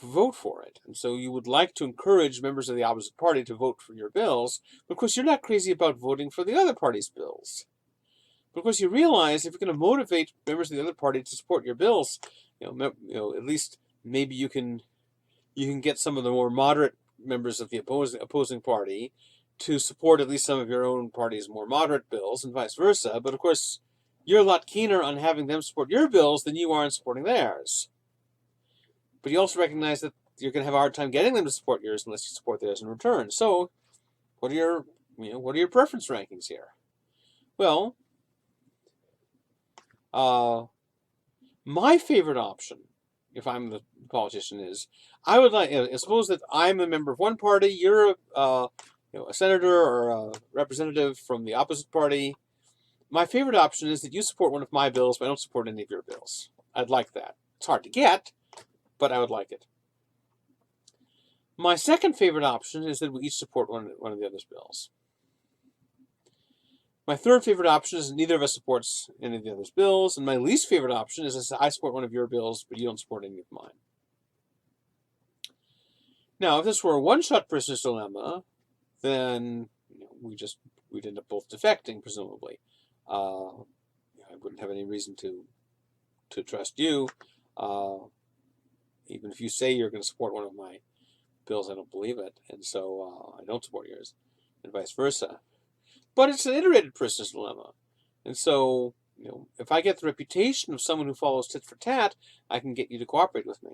vote for it. And so you would like to encourage members of the opposite party to vote for your bills, but of course you're not crazy about voting for the other party's bills. But of course you realize if you're going to motivate members of the other party to support your bills, at least maybe you can get some of the more moderate members of the opposing party to support at least some of your own party's more moderate bills, and vice versa. But of course, you're a lot keener on having them support your bills than you are on supporting theirs. But you also recognize that you're going to have a hard time getting them to support yours unless you support theirs in return. So, what are your preference rankings here? Well, my favorite option, if I'm the politician, is I would like. Suppose that I'm a member of one party, you're a senator or a representative from the opposite party. My favorite option is that you support one of my bills, but I don't support any of your bills. I'd like that. It's hard to get, but I would like it. My second favorite option is that we each support one of the other's bills. My third favorite option is that neither of us supports any of the other's bills, and my least favorite option is that I support one of your bills, but you don't support any of mine. Now, if this were a one-shot prisoner's dilemma, then we'd end up both defecting, presumably. I wouldn't have any reason to trust you. Even if you say you're going to support one of my bills, I don't believe it, and so I don't support yours, and vice versa. But it's an iterated prisoner's dilemma, and so if I get the reputation of someone who follows tit for tat, I can get you to cooperate with me.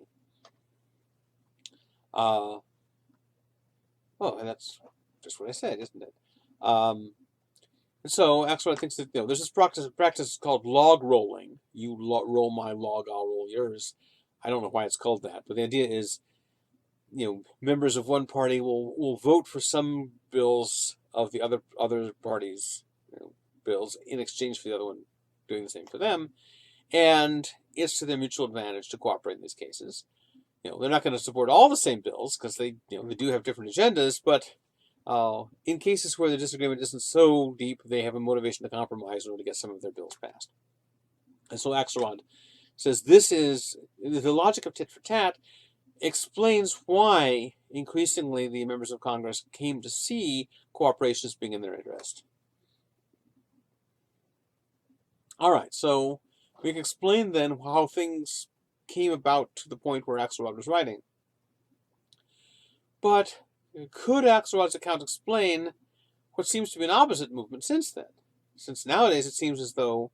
And that's just what I said, isn't it? And so Axelrod thinks that there's this practice called log rolling. You roll my log, I'll roll yours. I don't know why it's called that, but the idea is, members of one party will vote for some bills of the other party's bills in exchange for the other one doing the same for them, and it's to their mutual advantage to cooperate in these cases. They're not going to support all the same bills because they do have different agendas, but in cases where the disagreement isn't so deep, they have a motivation to compromise in order to get some of their bills passed. And so Axelrod says this is the logic of tit for tat explains why increasingly the members of Congress came to see cooperation as being in their interest. All right, so we can explain then how things came about to the point where Axelrod was writing. But could Axelrod's account explain what seems to be an opposite movement since then? Since nowadays it seems as though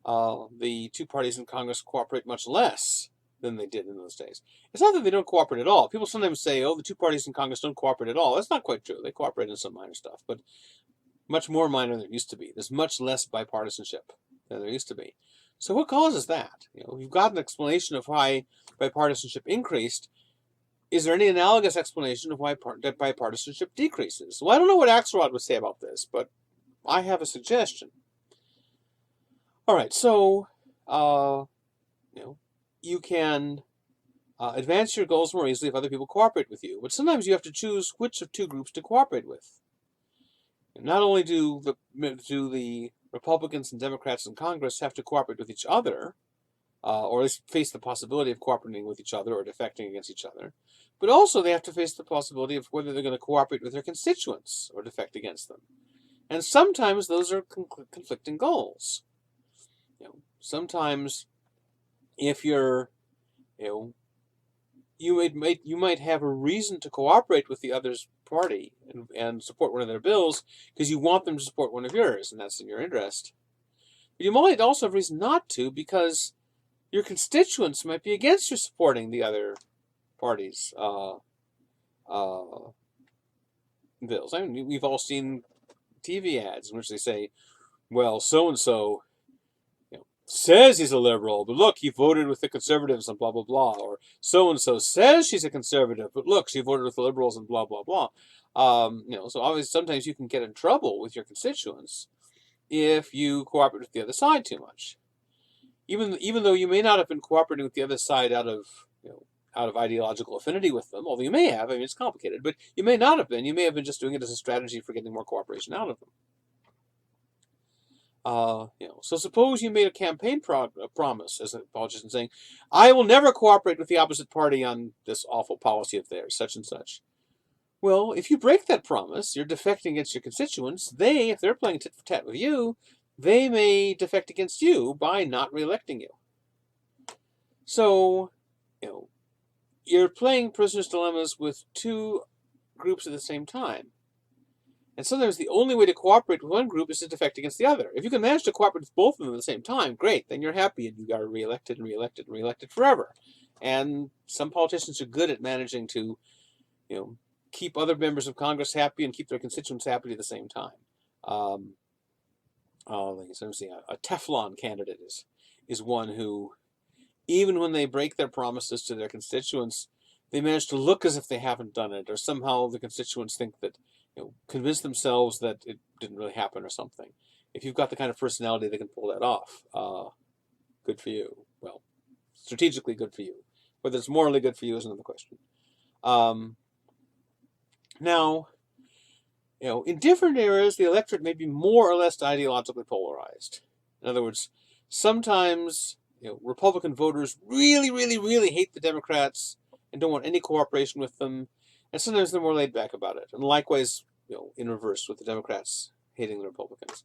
the two parties in Congress cooperate much less than they did in those days. It's not that they don't cooperate at all. People sometimes say, the two parties in Congress don't cooperate at all. That's not quite true. They cooperate in some minor stuff, but much more minor than there used to be. There's much less bipartisanship than there used to be. So what causes that? We've got an explanation of why bipartisanship increased. Is there any analogous explanation of why bipartisanship decreases? Well, I don't know what Axelrod would say about this, but I have a suggestion. All right, so you can advance your goals more easily if other people cooperate with you, but sometimes you have to choose which of two groups to cooperate with. And not only do the Republicans and Democrats in Congress have to cooperate with each other, or at least face the possibility of cooperating with each other or defecting against each other, but also they have to face the possibility of whether they're going to cooperate with their constituents or defect against them. And sometimes those are conflicting goals. Sometimes if you're, you might have a reason to cooperate with the other's party and support one of their bills because you want them to support one of yours, and that's in your interest. But you might also have reason not to because your constituents might be against you supporting the other party's bills. I mean, we've all seen TV ads in which they say, well, so and so says he's a liberal, but look, he voted with the conservatives and blah blah blah. Or so and so says she's a conservative, but look, she voted with the liberals and blah blah blah. So obviously sometimes you can get in trouble with your constituents if you cooperate with the other side too much. Even though you may not have been cooperating with the other side out of ideological affinity with them, although you may have. I mean, it's complicated, but you may not have been. You may have been just doing it as a strategy for getting more cooperation out of them. So suppose you made a campaign promise as a politician saying, I will never cooperate with the opposite party on this awful policy of theirs, such and such. Well, if you break that promise, you're defecting against your constituents. If they're playing tit for tat with you, they may defect against you by not reelecting you. So, you're playing prisoner's dilemmas with two groups at the same time. And sometimes the only way to cooperate with one group is to defect against the other. If you can manage to cooperate with both of them at the same time, great, then you're happy and you got reelected and reelected and reelected forever. And some politicians are good at managing to, keep other members of Congress happy and keep their constituents happy at the same time. A Teflon candidate is one who, even when they break their promises to their constituents, they manage to look as if they haven't done it, or somehow the constituents think that, convince themselves that it didn't really happen or something. If you've got the kind of personality that can pull that off, good for you. Well, strategically good for you. Whether it's morally good for you is another question. Now, in different areas, the electorate may be more or less ideologically polarized. In other words, sometimes Republican voters really, really, really hate the Democrats and don't want any cooperation with them, and sometimes they're more laid back about it. And likewise, in reverse with the Democrats hating the Republicans.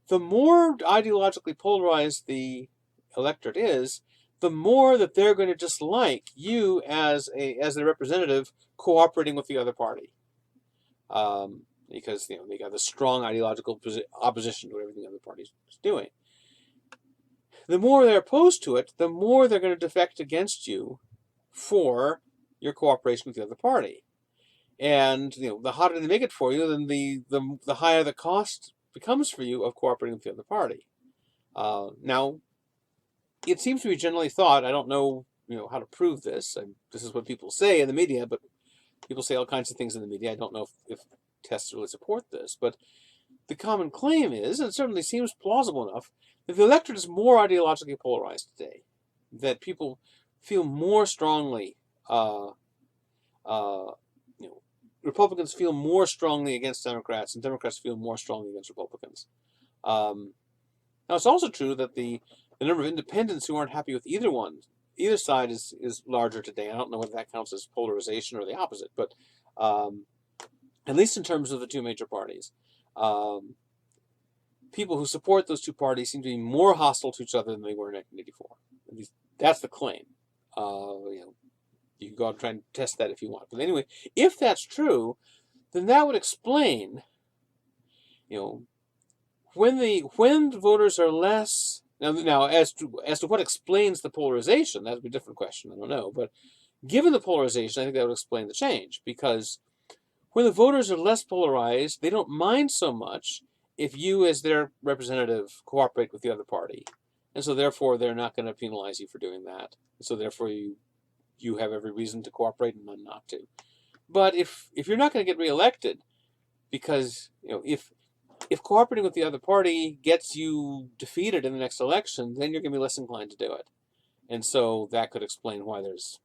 The more ideologically polarized the electorate is, the more that they're going to dislike you as their representative cooperating with the other party. Because they got a strong ideological opposition to everything the other party is doing. The more they're opposed to it, the more they're going to defect against you for your cooperation with the other party. And the harder they make it for you, then the higher the cost becomes for you of cooperating with the other party. Now, it seems to be generally thought, I don't know how to prove this. This is what people say in the media, but people say all kinds of things in the media. I don't know if tests really support this, but the common claim is, and it certainly seems plausible enough, that the electorate is more ideologically polarized today. That people feel more strongly, Republicans feel more strongly against Democrats, and Democrats feel more strongly against Republicans. Now, it's also true that the number of independents who aren't happy with either side is larger today. I don't know whether that counts as polarization or the opposite, but at least in terms of the two major parties, people who support those two parties seem to be more hostile to each other than they were in 1984. At least that's the claim. You can go out and try and test that if you want. But anyway, if that's true, then that would explain, when the voters are less now as to what explains the polarization, that would be a different question. I don't know, but given the polarization, I think that would explain the change, because when the voters are less polarized, they don't mind so much if you, as their representative, cooperate with the other party, and so therefore they're not going to penalize you for doing that. And so therefore you have every reason to cooperate and none not to. But if you're not going to get reelected, because if cooperating with the other party gets you defeated in the next election, then you're going to be less inclined to do it, and so that could explain why there's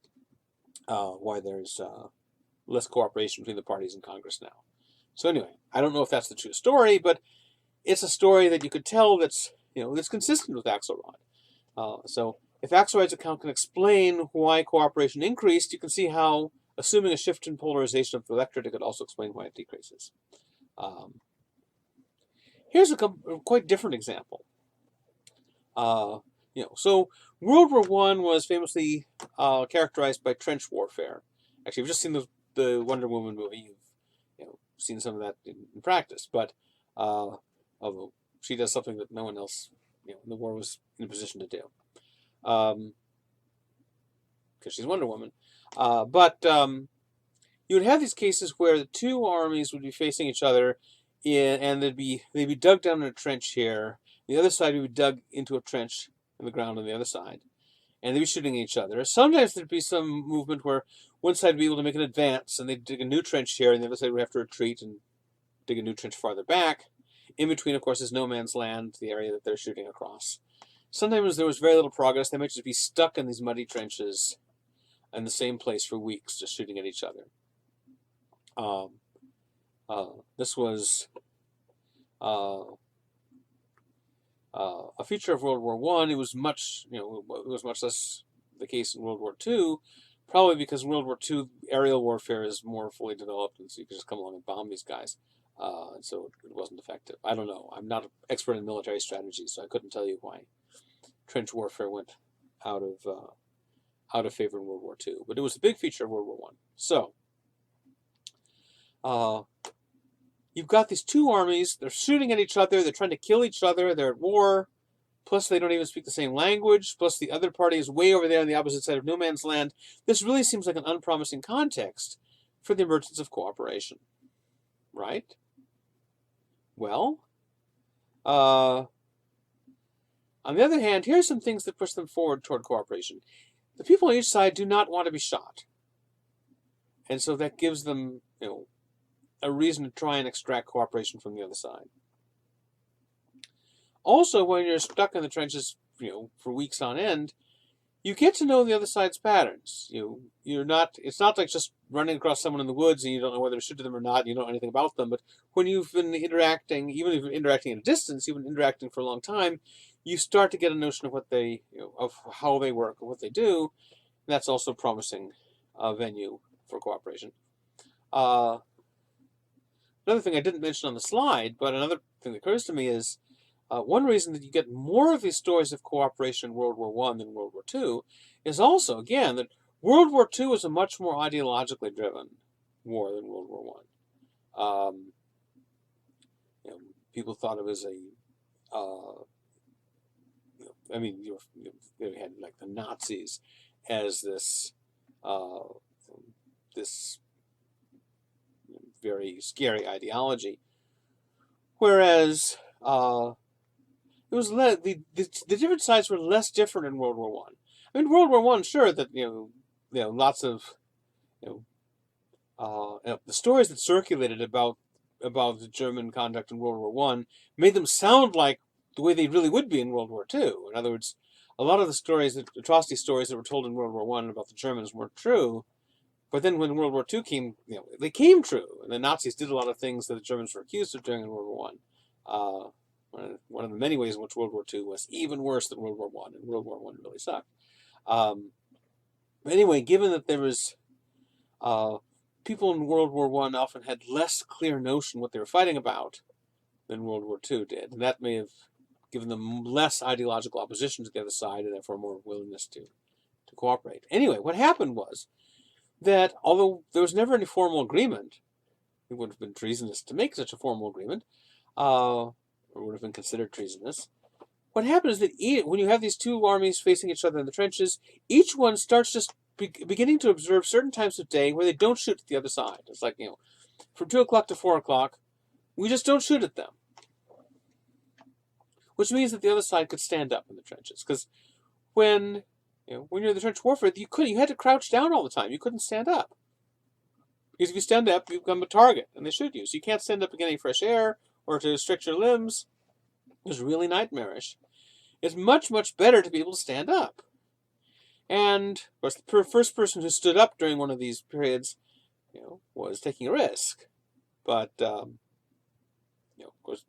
less cooperation between the parties in Congress now. So anyway, I don't know if that's the true story, but it's a story that you could tell that's consistent with Axelrod. So if Axelrod's account can explain why cooperation increased, you can see how, assuming a shift in polarization of the electorate, it could also explain why it decreases. Here's a quite different example. So World War I was famously characterized by trench warfare. Actually, you've just seen the Wonder Woman movie. You've seen some of that in practice, but although she does something that no one else in the war was in a position to do, because she's Wonder Woman. But you would have these cases where the two armies would be facing each other, and they'd be dug down in a trench here. The other side would be dug into a trench in the ground on the other side, and they'd be shooting at each other. Sometimes there'd be some movement where one side would be able to make an advance, and they'd dig a new trench here, and the other side would have to retreat and dig a new trench farther back. In between, of course, is no man's land, the area that they're shooting across. Sometimes there was very little progress. They might just be stuck in these muddy trenches in the same place for weeks, just shooting at each other. This was a feature of World War I. It was much, it was much less the case in World War II, probably because in World War II aerial warfare is more fully developed, and so you could just come along and bomb these guys, and so it wasn't effective. I don't know. I'm not an expert in military strategy, so I couldn't tell you why trench warfare went out of favor in World War II, but it was a big feature of World War I. So. You've got these two armies, they're shooting at each other, they're trying to kill each other, they're at war, plus they don't even speak the same language, plus the other party is way over there on the opposite side of no man's land. This really seems like an unpromising context for the emergence of cooperation, right? Well, on the other hand, here are some things that push them forward toward cooperation. The people on each side do not want to be shot, and so that gives them, a reason to try and extract cooperation from the other side. Also, when you're stuck in the trenches, for weeks on end, you get to know the other side's patterns. It's not like just running across someone in the woods and you don't know whether to shoot them or not, and you don't know anything about them. But when you've been interacting, even if you're interacting at a distance, even interacting for a long time, you start to get a notion of what they, of how they work or what they do. And that's also a promising venue for cooperation. Another thing I didn't mention on the slide, but another thing that occurs to me is one reason that you get more of these stories of cooperation in World War I than World War II is also, again, that World War II is a much more ideologically driven war than World War I. People thought it was they had like the Nazis as this very scary ideology, whereas it was the different sides were less different in World War I. I mean, World War I, sure that lots of the stories that circulated about the German conduct in World War I made them sound like the way they really would be in World War II. In other words, a lot of the stories, the atrocity stories that were told in World War I about the Germans weren't true. But then when World War II came, they came true. And the Nazis did a lot of things that the Germans were accused of doing in World War I. One of the many ways in which World War II was even worse than World War I, and World War I really sucked. But anyway, given that there was people in World War I often had less clear notion what they were fighting about than World War II did, and that may have given them less ideological opposition to the other side, and therefore more willingness to cooperate. Anyway, what happened was that although there was never any formal agreement, it would have been treasonous to make such a formal agreement, or would have been considered treasonous. What happened is that when you have these two armies facing each other in the trenches, each one starts just beginning to observe certain times of day where they don't shoot at the other side. It's like, from 2 o'clock to 4 o'clock, we just don't shoot at them. Which means that the other side could stand up in the trenches. Because when you're in the trench warfare, you had to crouch down all the time. You couldn't stand up. Because if you stand up, you become a target, and they shoot you. So you can't stand up to get any fresh air or to stretch your limbs. It was really nightmarish. It's much, much better to be able to stand up. And, of course, the first person who stood up during one of these periods, was taking a risk. But, of course,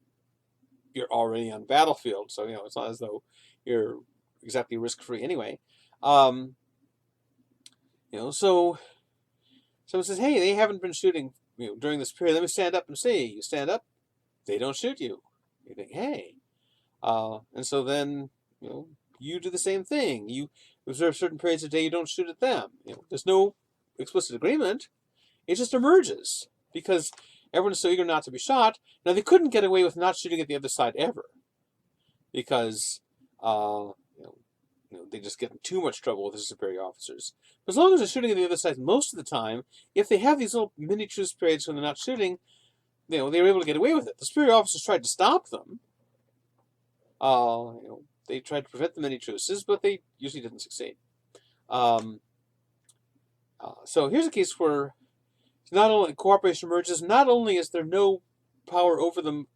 you're already on the battlefield, so, it's not as though you're exactly risk-free anyway. So someone says, hey, they haven't been shooting during this period. Let me stand up and see. You stand up, they don't shoot you. You think, hey. And so then, you do the same thing. You observe certain periods of day, you don't shoot at them. There's no explicit agreement. It just emerges because everyone is so eager not to be shot. Now, they couldn't get away with not shooting at the other side ever because, they just get in too much trouble with their superior officers. But as long as they're shooting at the other side most of the time, if they have these little mini truce periods when they're not shooting, they were able to get away with it. The superior officers tried to stop them. They tried to prevent the mini truces, but they usually didn't succeed. So here's a case where not only cooperation emerges, not only is there no power over them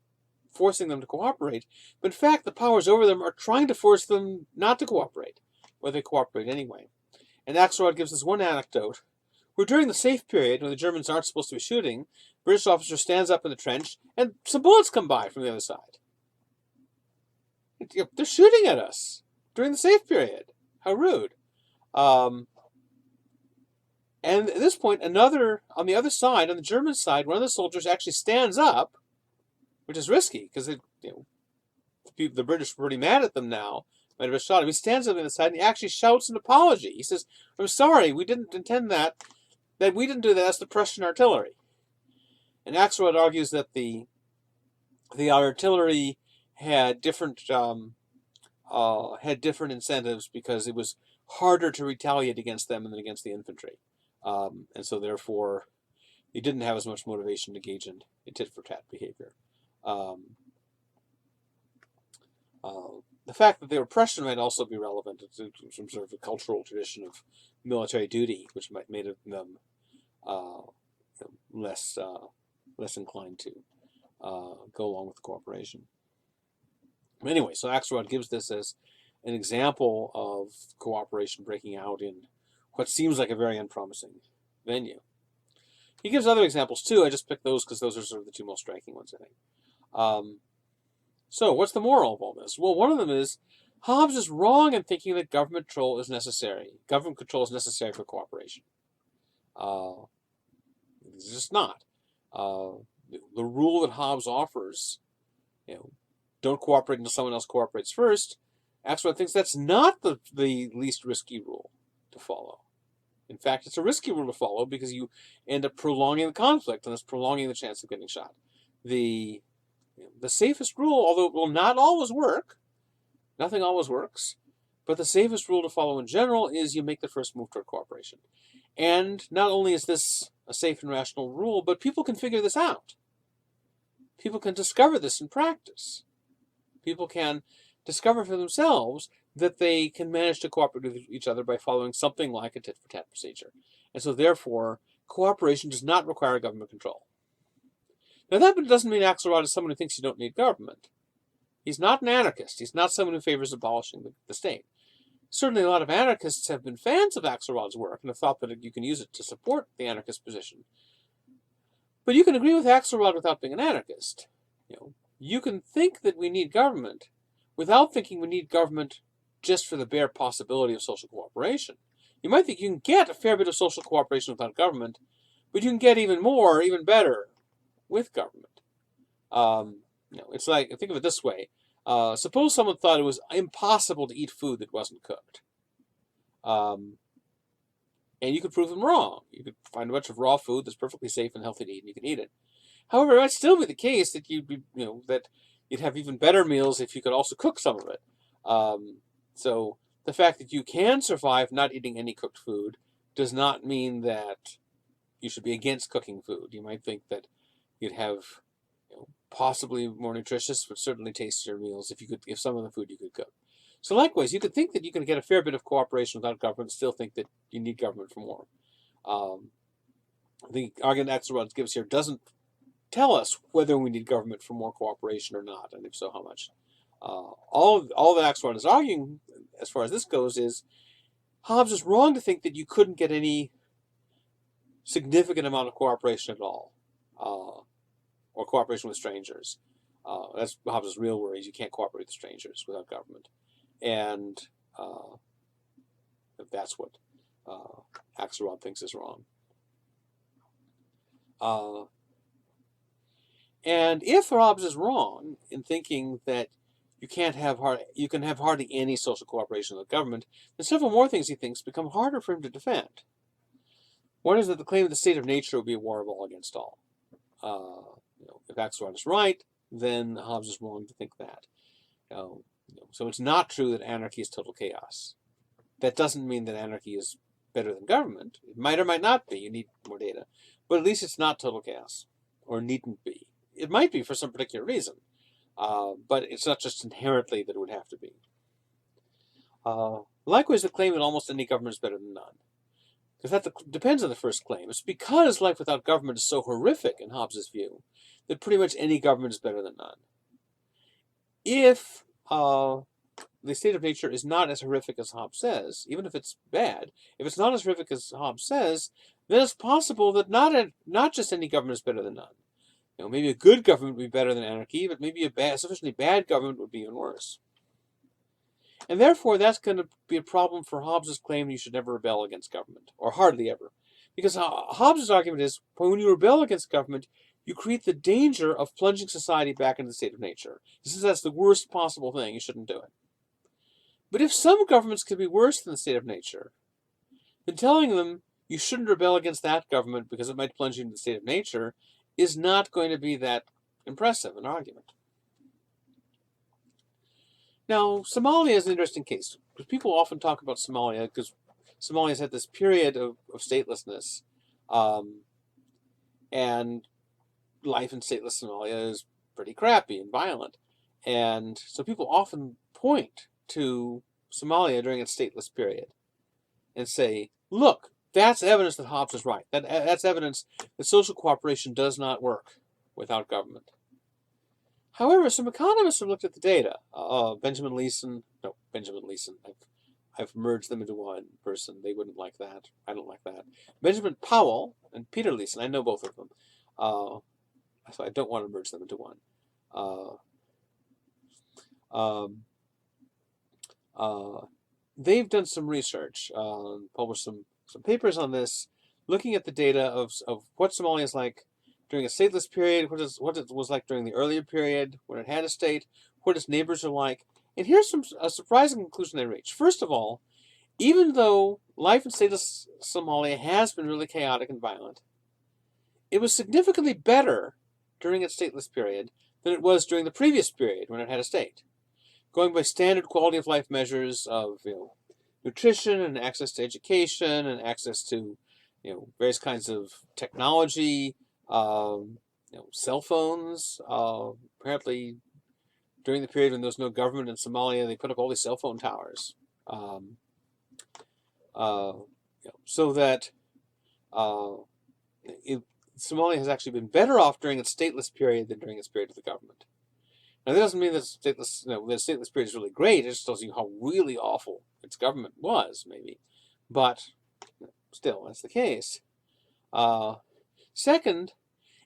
forcing them to cooperate, but in fact the powers over them are trying to force them not to cooperate, or they cooperate anyway. And Axelrod gives us one anecdote where during the safe period, when the Germans aren't supposed to be shooting, British officer stands up in the trench and some bullets come by from the other side. They're shooting at us during the safe period. How rude. And at this point, on the other side, on the German side, one of the soldiers actually stands up, which is risky because the British were pretty mad at them now. Might have shot him. He stands up on the side and he actually shouts an apology. He says, "I'm sorry, we didn't intend that. That we didn't do that. That's the Prussian artillery." And Axelrod argues that the artillery had different incentives because it was harder to retaliate against them than against the infantry. And so therefore, they didn't have as much motivation to engage in tit-for-tat behavior. The fact that they were Prussian might also be relevant to some sort of a cultural tradition of military duty, which might make them less inclined to go along with the cooperation. Anyway, so Axelrod gives this as an example of cooperation breaking out in what seems like a very unpromising venue. He gives other examples too. I just picked those because those are sort of the two most striking ones, I think. So what's the moral of all this? Well, one of them is Hobbes is wrong in thinking that government control is necessary. Government control is necessary for cooperation. It's just not. The rule that Hobbes offers, don't cooperate until someone else cooperates first, Axelrod thinks that's not the least risky rule to follow. In fact, it's a risky rule to follow because you end up prolonging the conflict and thus prolonging the chance of getting shot. The safest rule, although it will not always work, nothing always works, but the safest rule to follow in general is you make the first move toward cooperation. And not only is this a safe and rational rule, but people can figure this out. People can discover this in practice. People can discover for themselves that they can manage to cooperate with each other by following something like a tit-for-tat procedure. And so therefore, cooperation does not require government control. Now that doesn't mean Axelrod is someone who thinks you don't need government. He's not an anarchist. He's not someone who favors abolishing the state. Certainly a lot of anarchists have been fans of Axelrod's work and have thought that you can use it to support the anarchist position. But you can agree with Axelrod without being an anarchist. You can think that we need government without thinking we need government just for the bare possibility of social cooperation. You might think you can get a fair bit of social cooperation without government, but you can get even more, even better, with government. It's like, think of it this way. Suppose someone thought it was impossible to eat food that wasn't cooked. And you could prove them wrong. You could find a bunch of raw food that's perfectly safe and healthy to eat, and you can eat it. However, it might still be the case that that you'd have even better meals if you could also cook some of it. So the fact that you can survive not eating any cooked food does not mean that you should be against cooking food. You might think that you'd have possibly more nutritious, but certainly tastier meals if some of the food you could cook. So likewise, you could think that you can get a fair bit of cooperation without government, and still think that you need government for more. The argument Axelrod gives here doesn't tell us whether we need government for more cooperation or not, and if so, how much. All that Axelrod is arguing, as far as this goes, is Hobbes is wrong to think that you couldn't get any significant amount of cooperation at all, or cooperation with strangers. That's Hobbes' real worry, is you can't cooperate with strangers without government. And that's what Axelrod thinks is wrong. And if Hobbes is wrong in thinking that you can have hardly any social cooperation with government, then several more things he thinks become harder for him to defend. One is that the claim of the state of nature would be a war of all against all. If Axelrod is right, then Hobbes is wrong to think that. So it's not true that anarchy is total chaos. That doesn't mean that anarchy is better than government. It might or might not be. You need more data. But at least it's not total chaos, or needn't be. It might be for some particular reason, but it's not just inherently that it would have to be. Likewise, the claim that almost any government is better than none. Because that depends on the first claim. It's because life without government is so horrific in Hobbes' view that pretty much any government is better than none. If the state of nature is not as horrific as Hobbes says, even if it's bad, if it's not as horrific as Hobbes says, then it's possible that not just any government is better than none. Maybe a good government would be better than anarchy, but maybe a sufficiently bad government would be even worse. And therefore, that's going to be a problem for Hobbes' claim you should never rebel against government, or hardly ever. Because Hobbes' argument is, when you rebel against government, you create the danger of plunging society back into the state of nature. He says that's the worst possible thing, you shouldn't do it. But if some governments could be worse than the state of nature, then telling them you shouldn't rebel against that government because it might plunge you into the state of nature is not going to be that impressive an argument. Now, Somalia is an interesting case, because people often talk about Somalia because Somalia's had this period of statelessness, and life in stateless Somalia is pretty crappy and violent. And so people often point to Somalia during its stateless period and say, look, that's evidence that Hobbes is right. That's evidence that social cooperation does not work without government. However, some economists have looked at the data. Benjamin Leeson, I've merged them into one person. They wouldn't like that. I don't like that. Benjamin Powell and Peter Leeson, I know both of them. So I don't want to merge them into one. They've done some research, published some papers on this, looking at the data of what Somalia is like during a stateless period, what it was like during the earlier period when it had a state, what its neighbors are like. And here's a surprising conclusion they reached. First of all, even though life in stateless Somalia has been really chaotic and violent, it was significantly better during its stateless period than it was during the previous period when it had a state. Going by standard quality of life measures of nutrition and access to education and access to various kinds of technology, cell phones. Apparently, during the period when there was no government in Somalia, they put up all these cell phone towers, so that Somalia has actually been better off during its stateless period than during its period of the government. Now, that doesn't mean that the stateless period is really great. It just tells you how really awful its government was, maybe. But still, that's the case. Second,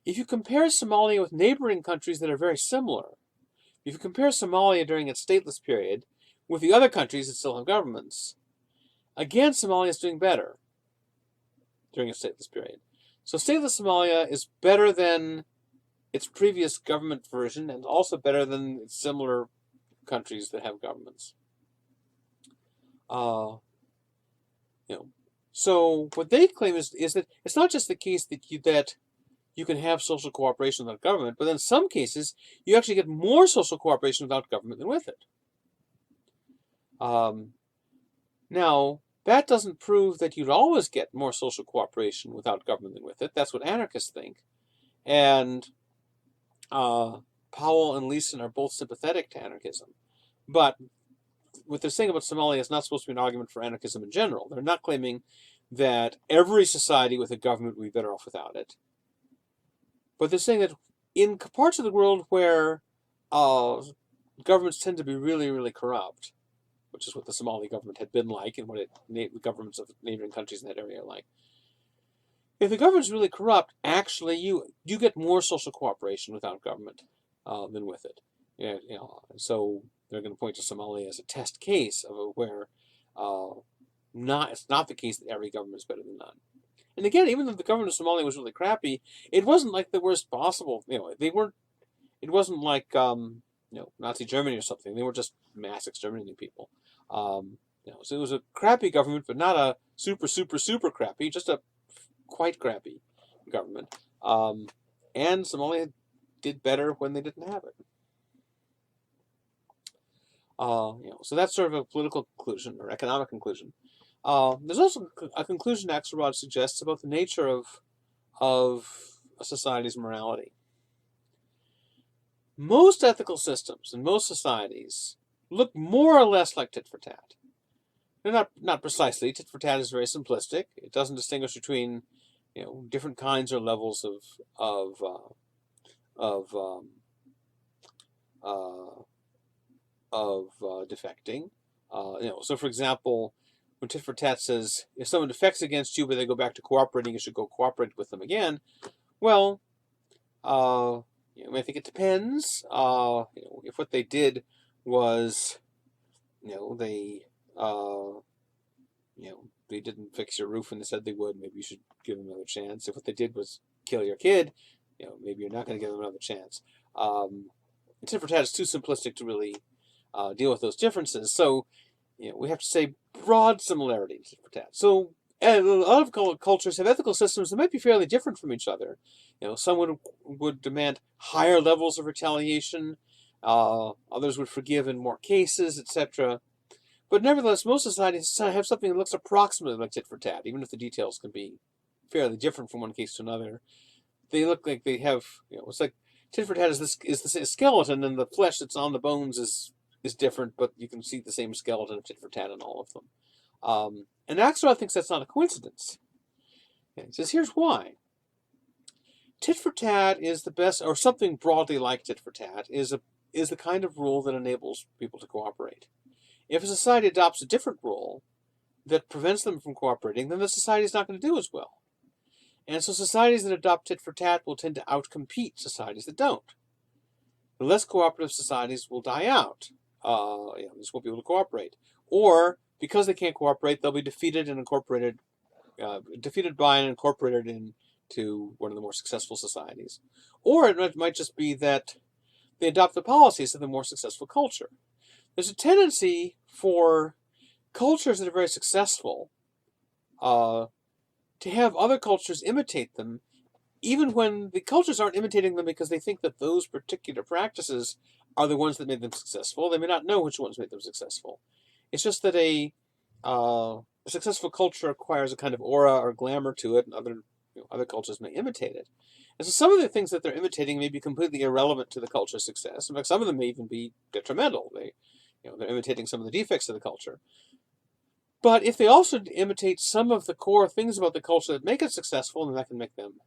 if you compare Somalia with neighboring countries that are very similar, if you compare Somalia during its stateless period with the other countries that still have governments, again, Somalia is doing better during its stateless period. So stateless Somalia is better than its previous government version, and also better than similar countries that have governments. So what they claim is that it's not just the case that you can have social cooperation without government, but in some cases you actually get more social cooperation without government than with it. Now, that doesn't prove that you'd always get more social cooperation without government than with it. That's what anarchists think. And Powell and Leeson are both sympathetic to anarchism. But what they're saying about Somalia is not supposed to be an argument for anarchism in general. They're not claiming that every society with a government would be better off without it. But they're saying that in parts of the world where governments tend to be really, really corrupt, which is what the Somali government had been like and what the governments of neighboring countries in that area are like, if the government's really corrupt, actually you get more social cooperation without government than with it. So they're going to point to Somalia as a test case of where it's not the case that every government is better than none. And again, even though the government of Somalia was really crappy, it wasn't like the worst possible. They weren't. It wasn't like Nazi Germany or something. They were just mass exterminating people. So it was a crappy government, but not a super, super, super crappy. Just a quite crappy government. And Somalia did better when they didn't have it. So that's sort of a political conclusion or economic conclusion. There's also a conclusion Axelrod suggests about the nature of a society's morality. Most ethical systems in most societies look more or less like tit for tat. They're not precisely. Tit for tat is very simplistic. It doesn't distinguish between different kinds or levels of defecting. So for example, when tit for tat says if someone defects against you but they go back to cooperating, you should go cooperate with them again. Well, I think it depends. If what they did was, they they didn't fix your roof when they said they would, maybe you should give them another chance. If what they did was kill your kid, maybe you're not going to give them another chance. Tit for tat is too simplistic to really deal with those differences. So, we have to say broad similarity to tit for tat. So, and a lot of cultures have ethical systems that might be fairly different from each other. Some would demand higher levels of retaliation. Others would forgive in more cases, etc. But nevertheless, most societies have something that looks approximately like tit for tat, even if the details can be fairly different from one case to another. They look like they have, it's like tit for tat is the skeleton, and the flesh that's on the bones is different, but you can see the same skeleton of tit for tat in all of them. And Axelrod thinks that's not a coincidence. He says, here's why. Tit for tat is the best, or something broadly like tit for tat, is the kind of rule that enables people to cooperate. If a society adopts a different rule that prevents them from cooperating, then the society is not going to do as well. And so societies that adopt tit for tat will tend to outcompete societies that don't. The less cooperative societies will die out. They just won't be able to cooperate. Or, because they can't cooperate, they'll be defeated and defeated by and incorporated into one of the more successful societies. Or it might just be that they adopt the policies of the more successful culture. There's a tendency for cultures that are very successful to have other cultures imitate them, even when the cultures aren't imitating them because they think that those particular practices are the ones that made them successful. They may not know which ones made them successful. It's just that a successful culture acquires a kind of aura or glamour to it, and other cultures may imitate it. And so some of the things that they're imitating may be completely irrelevant to the culture's success. In fact, some of them may even be detrimental. They're imitating some of the defects of the culture. But if they also imitate some of the core things about the culture that make it successful, then that can make them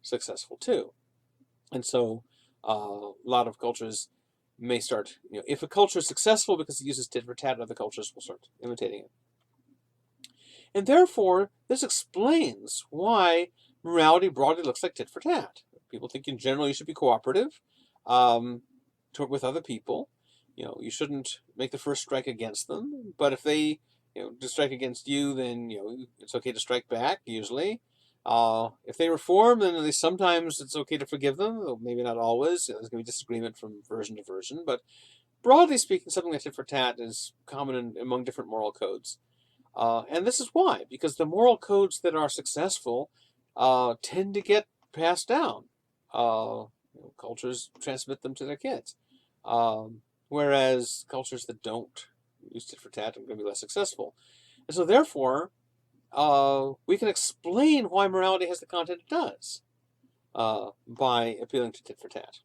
successful too. And so a lot of cultures may start, if a culture is successful because it uses tit for tat, other cultures will start imitating it. And therefore, this explains why morality broadly looks like tit for tat. People think in general you should be cooperative with other people. You shouldn't make the first strike against them. But if they to strike against you, then it's okay to strike back, usually. If they reform, then at least sometimes it's okay to forgive them, though maybe not always. There's going to be disagreement from version to version. But broadly speaking, something like tit for tat is common among different moral codes. And this is why, because the moral codes that are successful tend to get passed down. Cultures transmit them to their kids. Whereas cultures that don't use tit for tat are going to be less successful. And so therefore, we can explain why morality has the content it does by appealing to tit for tat.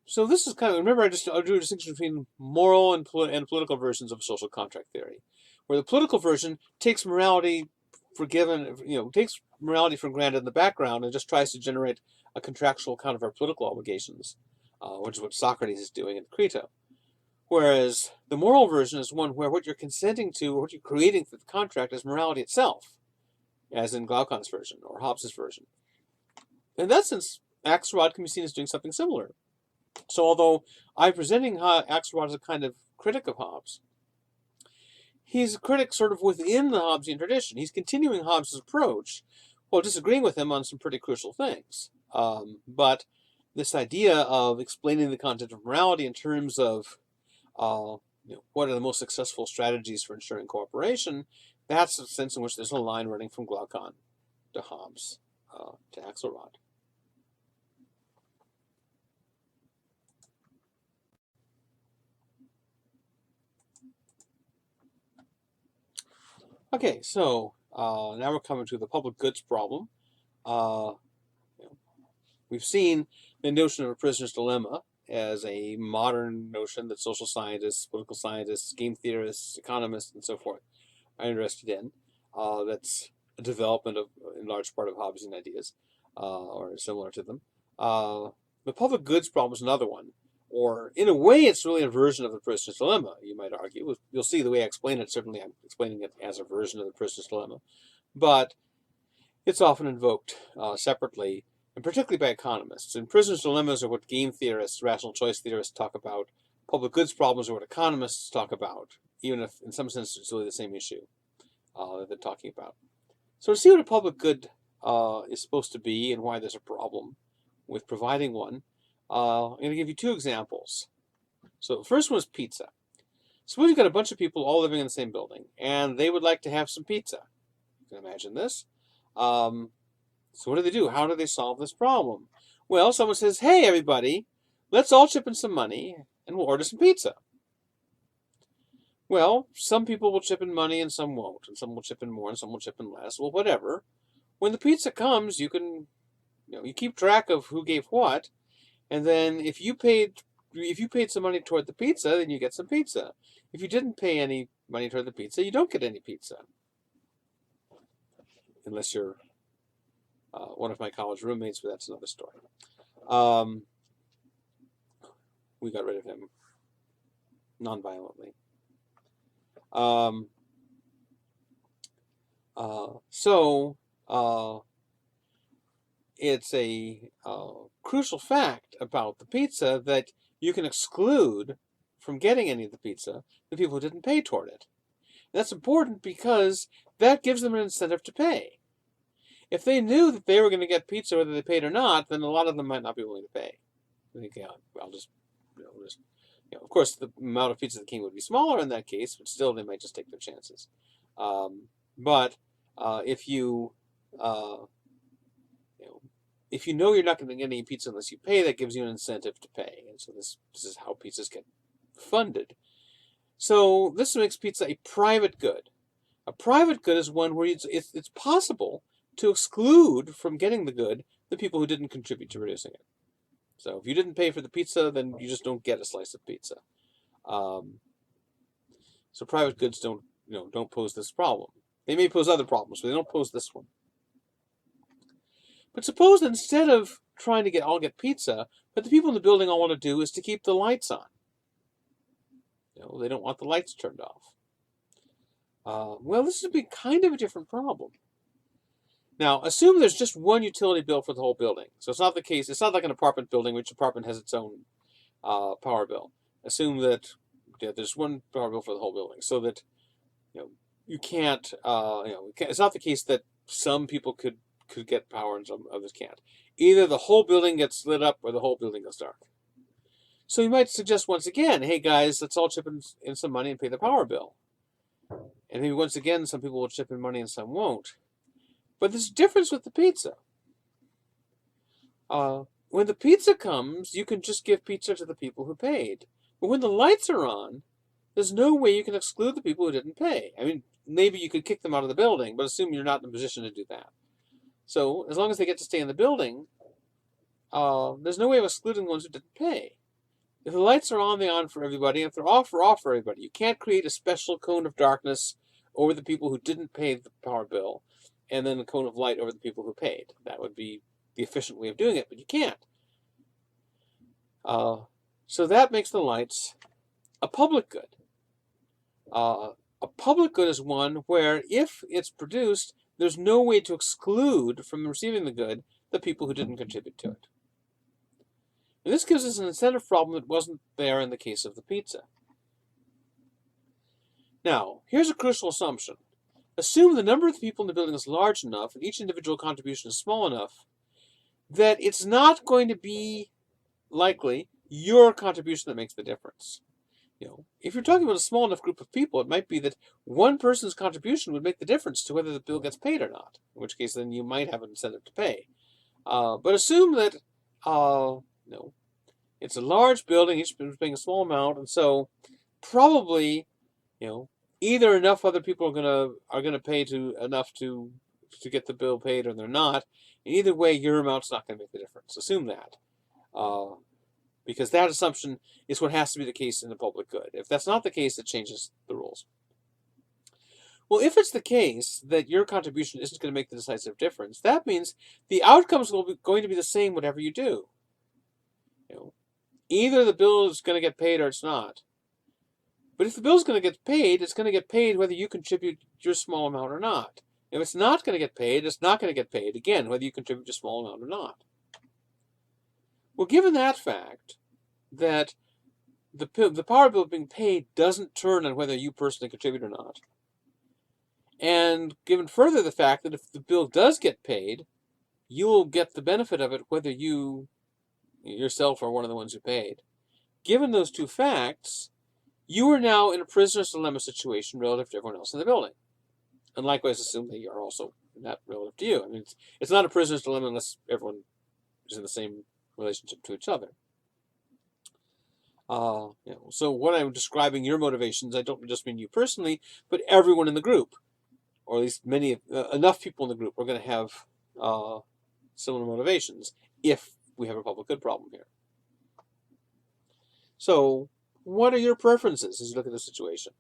So this is kind of, remember I drew a distinction between moral and political versions of social contract theory, where the political version takes morality for granted in the background and just tries to generate a contractual account of our political obligations, which is what Socrates is doing in Crito. Whereas the moral version is one where what you're consenting to, or what you're creating for the contract, is morality itself, as in Glaucon's version or Hobbes' version. In that sense, Axelrod can be seen as doing something similar. So although I'm presenting Axelrod as a kind of critic of Hobbes, he's a critic sort of within the Hobbesian tradition. He's continuing Hobbes' approach while disagreeing with him on some pretty crucial things. But this idea of explaining the content of morality in terms of what are the most successful strategies for ensuring cooperation, that's the sense in which there's a line running from Glaucon to Hobbes to Axelrod. Okay, so now we're coming to the public goods problem. Uh, we've seen the notion of a prisoner's dilemma as a modern notion that social scientists, political scientists, game theorists, economists, and so forth are interested in. That's a development of, in large part, of Hobbesian ideas, or similar to them. The public goods problem is another one, or in a way, it's really a version of the prisoner's dilemma, you might argue. You'll see the way I explain it. Certainly, I'm explaining it as a version of the prisoner's dilemma, but it's often invoked separately, and particularly by economists. And prisoner's dilemmas are what game theorists, rational choice theorists talk about. Public goods problems are what economists talk about, even if, in some sense, it's really the same issue that they're talking about. So to see what a public good is supposed to be and why there's a problem with providing one, I'm going to give you two examples. So the first one is pizza. Suppose you've got a bunch of people all living in the same building, and they would like to have some pizza. You can imagine this. So what do? How do they solve this problem? Well, someone says, hey, everybody, let's all chip in some money, and we'll order some pizza. Well, some people will chip in money and some won't, and some will chip in more and some will chip in less. Well, whatever. When the pizza comes, you can, you keep track of who gave what, and then if you paid some money toward the pizza, then you get some pizza. If you didn't pay any money toward the pizza, you don't get any pizza, unless you're one of my college roommates, but that's another story. We got rid of him non-violently. It's a crucial fact about the pizza that you can exclude from getting any of the pizza the people who didn't pay toward it. And that's important because that gives them an incentive to pay. If they knew that they were going to get pizza whether they paid or not, then a lot of them might not be willing to pay. I think, yeah, I'll just, of course, the amount of pizza the king would be smaller in that case, but still they might just take their chances. If you know you're not going to get any pizza unless you pay, that gives you an incentive to pay. And so this is how pizzas get funded. So this makes pizza a private good. A private good is one where it's possible to exclude from getting the good the people who didn't contribute to producing it. So if you didn't pay for the pizza, then you just don't get a slice of pizza. So private goods don't pose this problem. They may pose other problems, but they don't pose this one. But suppose that instead of trying to all get pizza, what the people in the building all want to do is to keep the lights on. They don't want the lights turned off. Well, this would be kind of a different problem. Now, assume there's just one utility bill for the whole building. So it's not the case. It's not like an apartment building, which apartment has its own power bill. Assume that there's one power bill for the whole building, so that you can't. It's not the case that some people could get power and some others can't. Either the whole building gets lit up or the whole building goes dark. So you might suggest once again, hey guys, let's all chip in some money and pay the power bill. And maybe once again, some people will chip in money and some won't. But there's a difference with the pizza. When the pizza comes, you can just give pizza to the people who paid. But when the lights are on, there's no way you can exclude the people who didn't pay. I mean, maybe you could kick them out of the building, but assume you're not in a position to do that. So as long as they get to stay in the building, there's no way of excluding the ones who didn't pay. If the lights are on, they're on for everybody. And if they're off, they're off for everybody. You can't create a special cone of darkness over the people who didn't pay the power bill, and then a cone of light over the people who paid. That would be the efficient way of doing it, but you can't. So that makes the lights a public good. A public good is one where, if it's produced, there's no way to exclude from receiving the good the people who didn't contribute to it. And this gives us an incentive problem that wasn't there in the case of the pizza. Now, here's a crucial assumption. Assume the number of the people in the building is large enough and each individual contribution is small enough that it's not going to be likely your contribution that makes the difference. If you're talking about a small enough group of people, it might be that one person's contribution would make the difference to whether the bill gets paid or not, in which case then you might have an incentive to pay. But assume that it's a large building, each is paying a small amount, and so probably, in either enough other people are gonna pay enough to get the bill paid, or they're not. And either way, your amount's not going to make the difference. Assume that, because that assumption is what has to be the case in the public good. If that's not the case, it changes the rules. Well, if it's the case that your contribution isn't going to make the decisive difference, that means the outcomes will be going to be the same whatever you do. Either the bill is going to get paid or it's not. But if the bill is going to get paid, it's going to get paid whether you contribute your small amount or not. If it's not going to get paid, it's not going to get paid, again, whether you contribute a small amount or not. Well, given that fact, that the power bill being paid doesn't turn on whether you personally contribute or not, and given further the fact that if the bill does get paid, you will get the benefit of it whether you yourself are one of the ones who paid. Given those two facts, you are now in a prisoner's dilemma situation relative to everyone else in the building. And likewise, assume they are also not relative to you. I mean, it's not a prisoner's dilemma unless everyone is in the same relationship to each other. So when I'm describing your motivations, I don't just mean you personally, but everyone in the group, or at least enough people in the group are going to have similar motivations if we have a public good problem here. So what are your preferences as you look at the situation?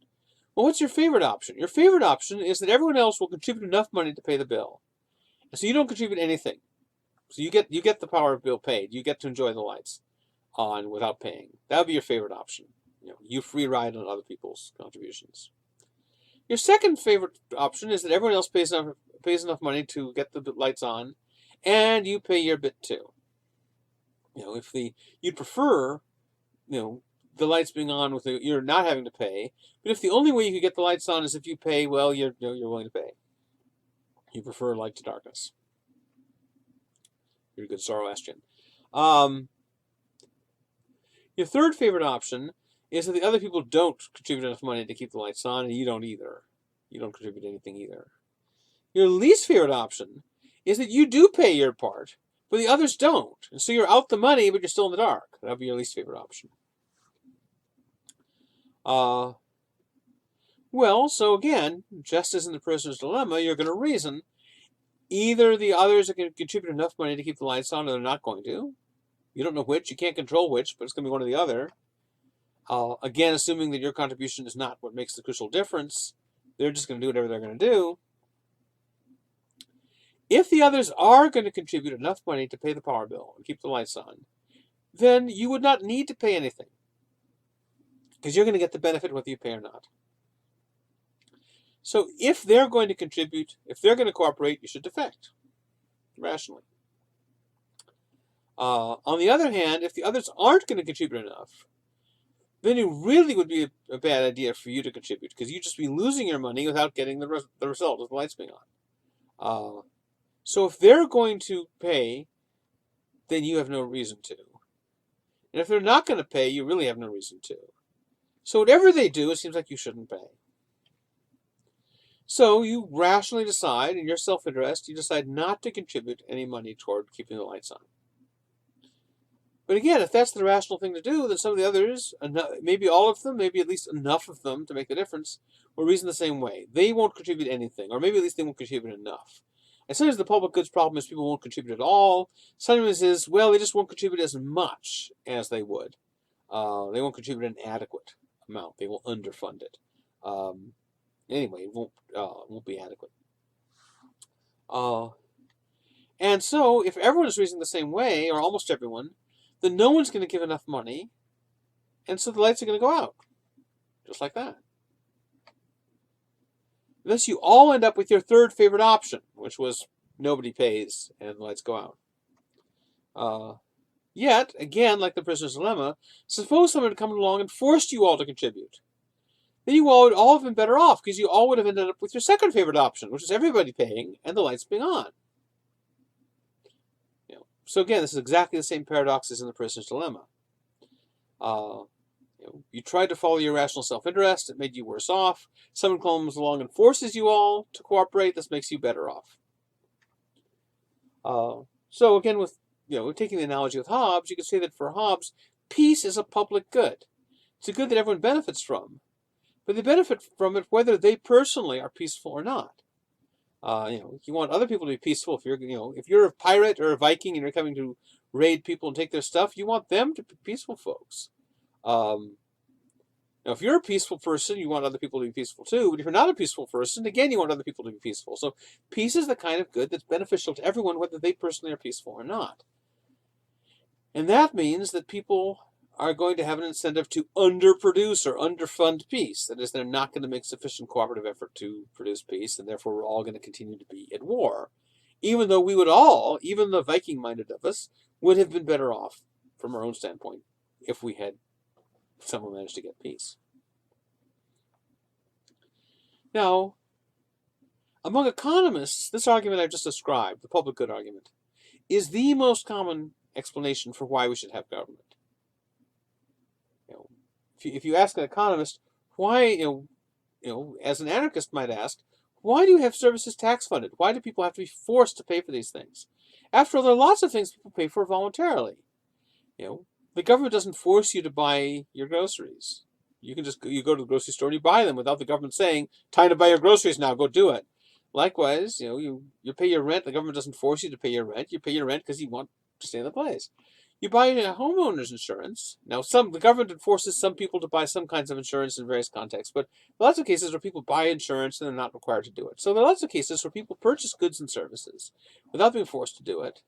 Well, what's your favorite option? Your favorite option is that everyone else will contribute enough money to pay the bill. And so you don't contribute anything. So you get the power bill paid. You get to enjoy the lights on without paying. That would be your favorite option. You free ride on other people's contributions. Your second favorite option is that everyone else pays enough money to get the lights on, and you pay your bit too. If you'd prefer, the lights being on you're not having to pay, but if the only way you could get the lights on is if you pay, well, you're willing to pay. You prefer light to darkness. You're a good Zoroastrian. Your third favorite option is that the other people don't contribute enough money to keep the lights on, and you don't either. You don't contribute anything either. Your least favorite option is that you do pay your part, but the others don't. And so you're out the money, but you're still in the dark. That would be your least favorite option. Well, so again, just as in the prisoner's dilemma, you're going to reason either the others are going to contribute enough money to keep the lights on, or they're not going to. You don't know which. You can't control which, but it's going to be one or the other. Again, assuming that your contribution is not what makes the crucial difference, they're just going to do whatever they're going to do. If the others are going to contribute enough money to pay the power bill and keep the lights on, then you would not need to pay anything, because you're going to get the benefit whether you pay or not. So if they're going to contribute, if they're going to cooperate, you should defect rationally. On the other hand, if the others aren't going to contribute enough, then it really would be a bad idea for you to contribute, because you'd just be losing your money without getting the result of the lights being on. So if they're going to pay, then you have no reason to. And if they're not going to pay, you really have no reason to. So whatever they do, it seems like you shouldn't pay. So you rationally decide, in your self-interest, you decide not to contribute any money toward keeping the lights on. But again, if that's the rational thing to do, then some of the others, maybe all of them, maybe at least enough of them to make a difference, will reason the same way. They won't contribute anything, or maybe at least they won't contribute enough. And sometimes the public goods problem is people won't contribute at all. Sometimes it is, well, they just won't contribute as much as they would. They won't contribute an adequate amount. They will underfund it. Anyway, it won't be adequate. And so, if everyone is reasoning the same way, or almost everyone, then no one's going to give enough money, and so the lights are going to go out. Just like that. Thus, you all end up with your third favorite option, which was nobody pays and the lights go out. Yet, again, like the prisoner's dilemma, suppose someone had come along and forced you all to contribute. Then you all would all have been better off, because you all would have ended up with your second favorite option, which is everybody paying and the lights being on. So again, this is exactly the same paradox as in the prisoner's dilemma. You tried to follow your rational self-interest. It made you worse off. Someone comes along and forces you all to cooperate. This makes you better off. So again, with taking the analogy with Hobbes, you could say that for Hobbes, peace is a public good. It's a good that everyone benefits from. but they benefit from it whether they personally are peaceful or not. You want other people to be peaceful. If you're a pirate or a Viking and you're coming to raid people and take their stuff, you want them to be peaceful folks. Now, if you're a peaceful person, you want other people to be peaceful too. But if you're not a peaceful person, again, you want other people to be peaceful. So peace is the kind of good that's beneficial to everyone, whether they personally are peaceful or not. And that means that people are going to have an incentive to underproduce or underfund peace. That is, they're not going to make sufficient cooperative effort to produce peace, and therefore we're all going to continue to be at war. Even though we would all, even the Viking-minded of us, would have been better off from our own standpoint if we had somehow managed to get peace. Now, among economists, this argument I've just described, the public good argument, is the most common explanation for why we should have government. If you ask an economist why, as an anarchist might ask, why do you have services tax funded? Why do people have to be forced to pay for these things? After all, there are lots of things people pay for voluntarily. The government doesn't force you to buy your groceries. You go to the grocery store and you buy them without the government saying, "Time to buy your groceries now, go do it." Likewise, you pay your rent. The government doesn't force you to pay your rent. You pay your rent because you want to stay in the place. You buy a homeowner's insurance. Now, the government forces some people to buy some kinds of insurance in various contexts, but lots of cases where people buy insurance and they're not required to do it. So there are lots of cases where people purchase goods and services without being forced to do it.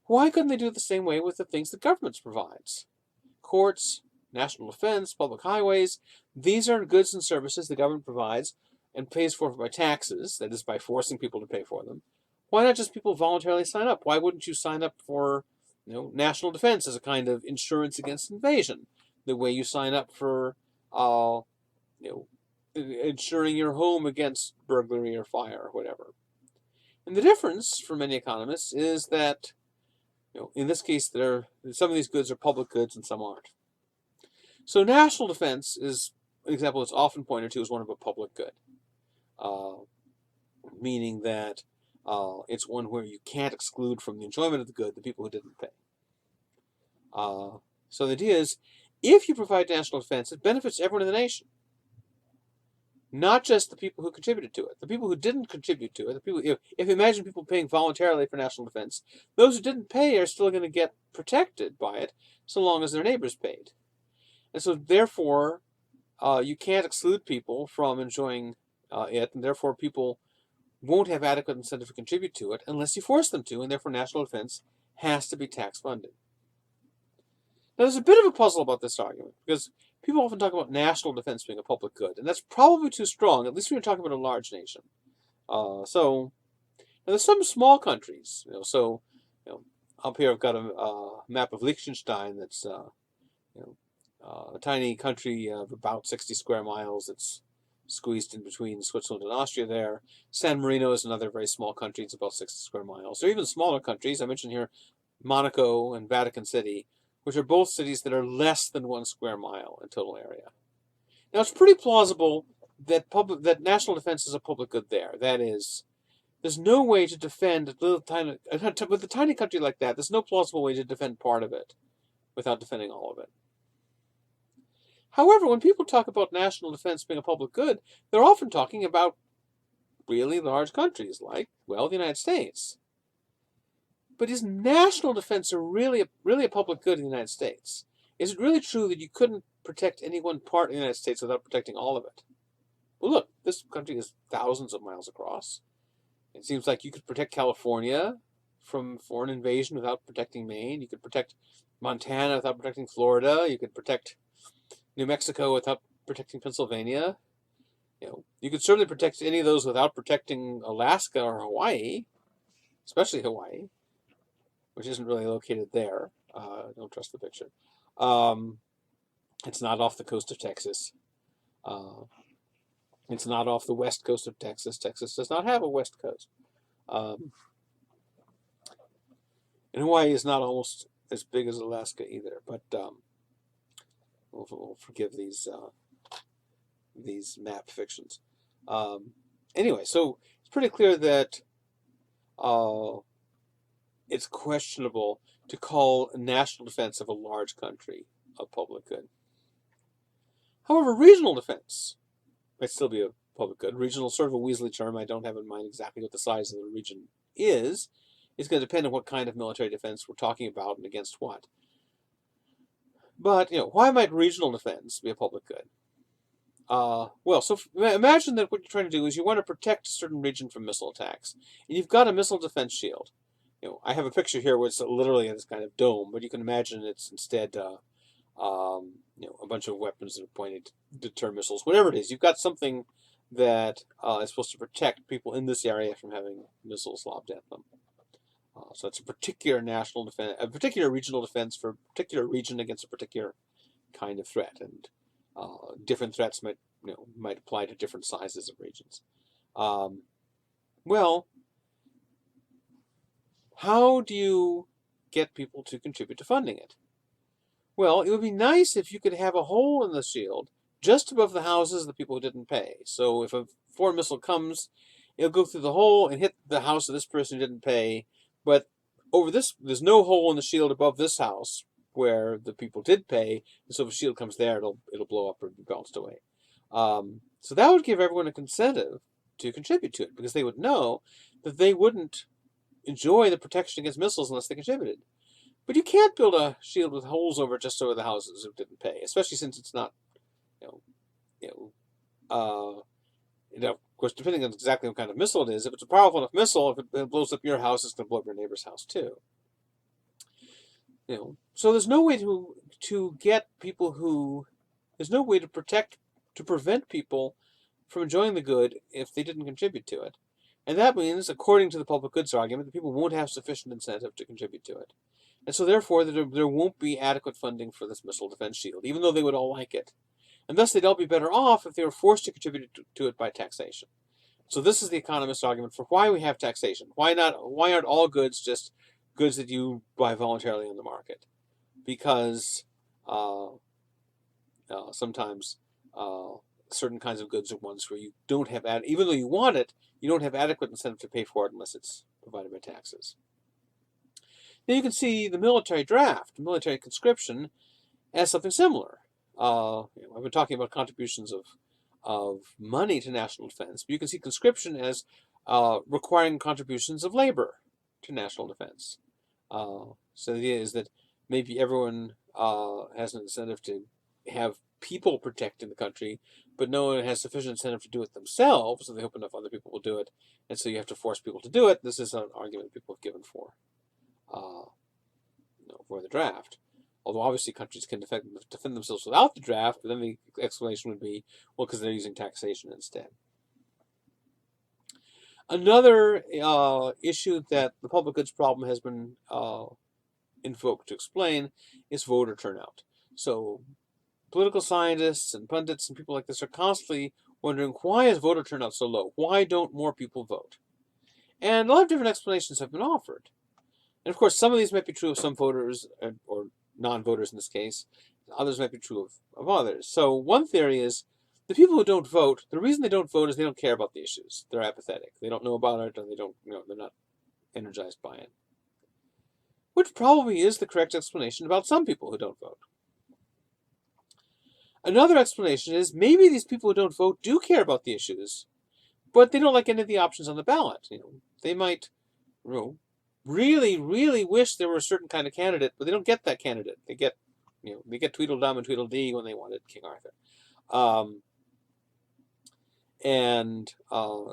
Why couldn't they do it the same way with the things the government provides? Courts, national defense, public highways, these are goods and services the government provides and pays for by taxes, that is, by forcing people to pay for them. Why not just people voluntarily sign up? Why wouldn't you sign up for national defense as a kind of insurance against invasion, the way you sign up for insuring your home against burglary or fire or whatever? And the difference for many economists is that in this case, some of these goods are public goods and some aren't. So national defense is an example that's often pointed to as one of a public good, meaning that it's one where you can't exclude from the enjoyment of the good the people who didn't pay. So the idea is, if you provide national defense, it benefits everyone in the nation, not just the people who contributed to it. The people who didn't contribute to it, if you imagine people paying voluntarily for national defense, those who didn't pay are still going to get protected by it so long as their neighbors paid. And so therefore, you can't exclude people from enjoying it, and therefore people won't have adequate incentive to contribute to it unless you force them to, and therefore national defense has to be tax funded. Now, there's a bit of a puzzle about this argument, because people often talk about national defense being a public good, and that's probably too strong, at least when you're talking about a large nation. So there's some small countries. Up here I've got a map of Liechtenstein that's a tiny country of about 60 square miles. It's squeezed in between Switzerland and Austria there. San Marino is another very small country. It's about 60 square miles. There are even smaller countries. I mentioned here Monaco and Vatican City, which are both cities that are less than 1 square mile in total area. Now, it's pretty plausible that national defense is a public good there. That is, there's no way to defend with a tiny country like that, there's no plausible way to defend part of it without defending all of it. However, when people talk about national defense being a public good, they're often talking about really large countries like, the United States. But is national defense really a public good in the United States? Is it really true that you couldn't protect any one part of the United States without protecting all of it? Well, look, this country is thousands of miles across. It seems like you could protect California from foreign invasion without protecting Maine. You could protect Montana without protecting Florida. You could protect New Mexico without protecting Pennsylvania. You could certainly protect any of those without protecting Alaska or Hawaii, especially Hawaii, which isn't really located there. Don't trust the picture. It's not off the coast of Texas. It's not off the west coast of Texas. Texas does not have a west coast. And Hawaii is not almost as big as Alaska either, but we'll forgive these map fictions. Anyway, so it's pretty clear that it's questionable to call national defense of a large country a public good. However, regional defense might still be a public good. Regional is sort of a Weasley term. I don't have in mind exactly what the size of the region is. It's going to depend on what kind of military defense we're talking about and against what. But, why might regional defense be a public good? Well, so imagine that what you're trying to do is you want to protect a certain region from missile attacks. And you've got a missile defense shield. I have a picture here where it's literally this kind of dome, but you can imagine it's instead, a bunch of weapons that are pointed to deter missiles. Whatever it is, you've got something that is supposed to protect people in this area from having missiles lobbed at them. So it's a particular national defense, a particular regional defense for a particular region against a particular kind of threat, and different threats might apply to different sizes of regions. Well, how do you get people to contribute to funding it? Well, it would be nice if you could have a hole in the shield just above the houses of the people who didn't pay. So if a foreign missile comes, it'll go through the hole and hit the house of this person who didn't pay. But over this, there's no hole in the shield above this house where the people did pay. And so if a shield comes there, it'll blow up or be bounced away. So that would give everyone a incentive to contribute to it, because they would know that they wouldn't enjoy the protection against missiles unless they contributed. But you can't build a shield with holes over it just over the houses who didn't pay, especially since it's not, of course, depending on exactly what kind of missile it is. If it's a powerful enough missile, if it blows up your house, it's going to blow up your neighbor's house too. So there's no way to get people who, there's no way to prevent people from enjoying the good if they didn't contribute to it. And that means, according to the public goods argument, that people won't have sufficient incentive to contribute to it. And so therefore, there won't be adequate funding for this missile defense shield, even though they would all like it. And thus, they'd all be better off if they were forced to contribute to it by taxation. So this is the economist's argument for why we have taxation. Why aren't all goods just goods that you buy voluntarily on the market? Because sometimes certain kinds of goods are ones where you don't have, even though you want it, you don't have adequate incentive to pay for it unless it's provided by taxes. Now you can see the military draft, military conscription, as something similar. I've been talking about contributions of money to national defense, but you can see conscription as requiring contributions of labor to national defense. So the idea is that maybe everyone has an incentive to have people protecting the country, but no one has sufficient incentive to do it themselves, so they hope enough other people will do it, and so you have to force people to do it. This is an argument people have given for the draft. Although obviously countries can defend themselves without the draft, but then the explanation would be, well, because they're using taxation instead. Another issue that the public goods problem has been invoked to explain is voter turnout. So political scientists and pundits and people like this are constantly wondering, why is voter turnout so low? Why don't more people vote? And a lot of different explanations have been offered. And of course, some of these might be true of some voters, or non-voters in this case. Others might be true of others. So one theory is the people who don't vote, the reason they don't vote is they don't care about the issues. They're apathetic. They don't know about it, and they're not energized by it. Which probably is the correct explanation about some people who don't vote. Another explanation is maybe these people who don't vote do care about the issues, but they don't like any of the options on the ballot. They might, really, really wish there were a certain kind of candidate, but they don't get that candidate. They get Tweedledum and Tweedledee when they wanted King Arthur.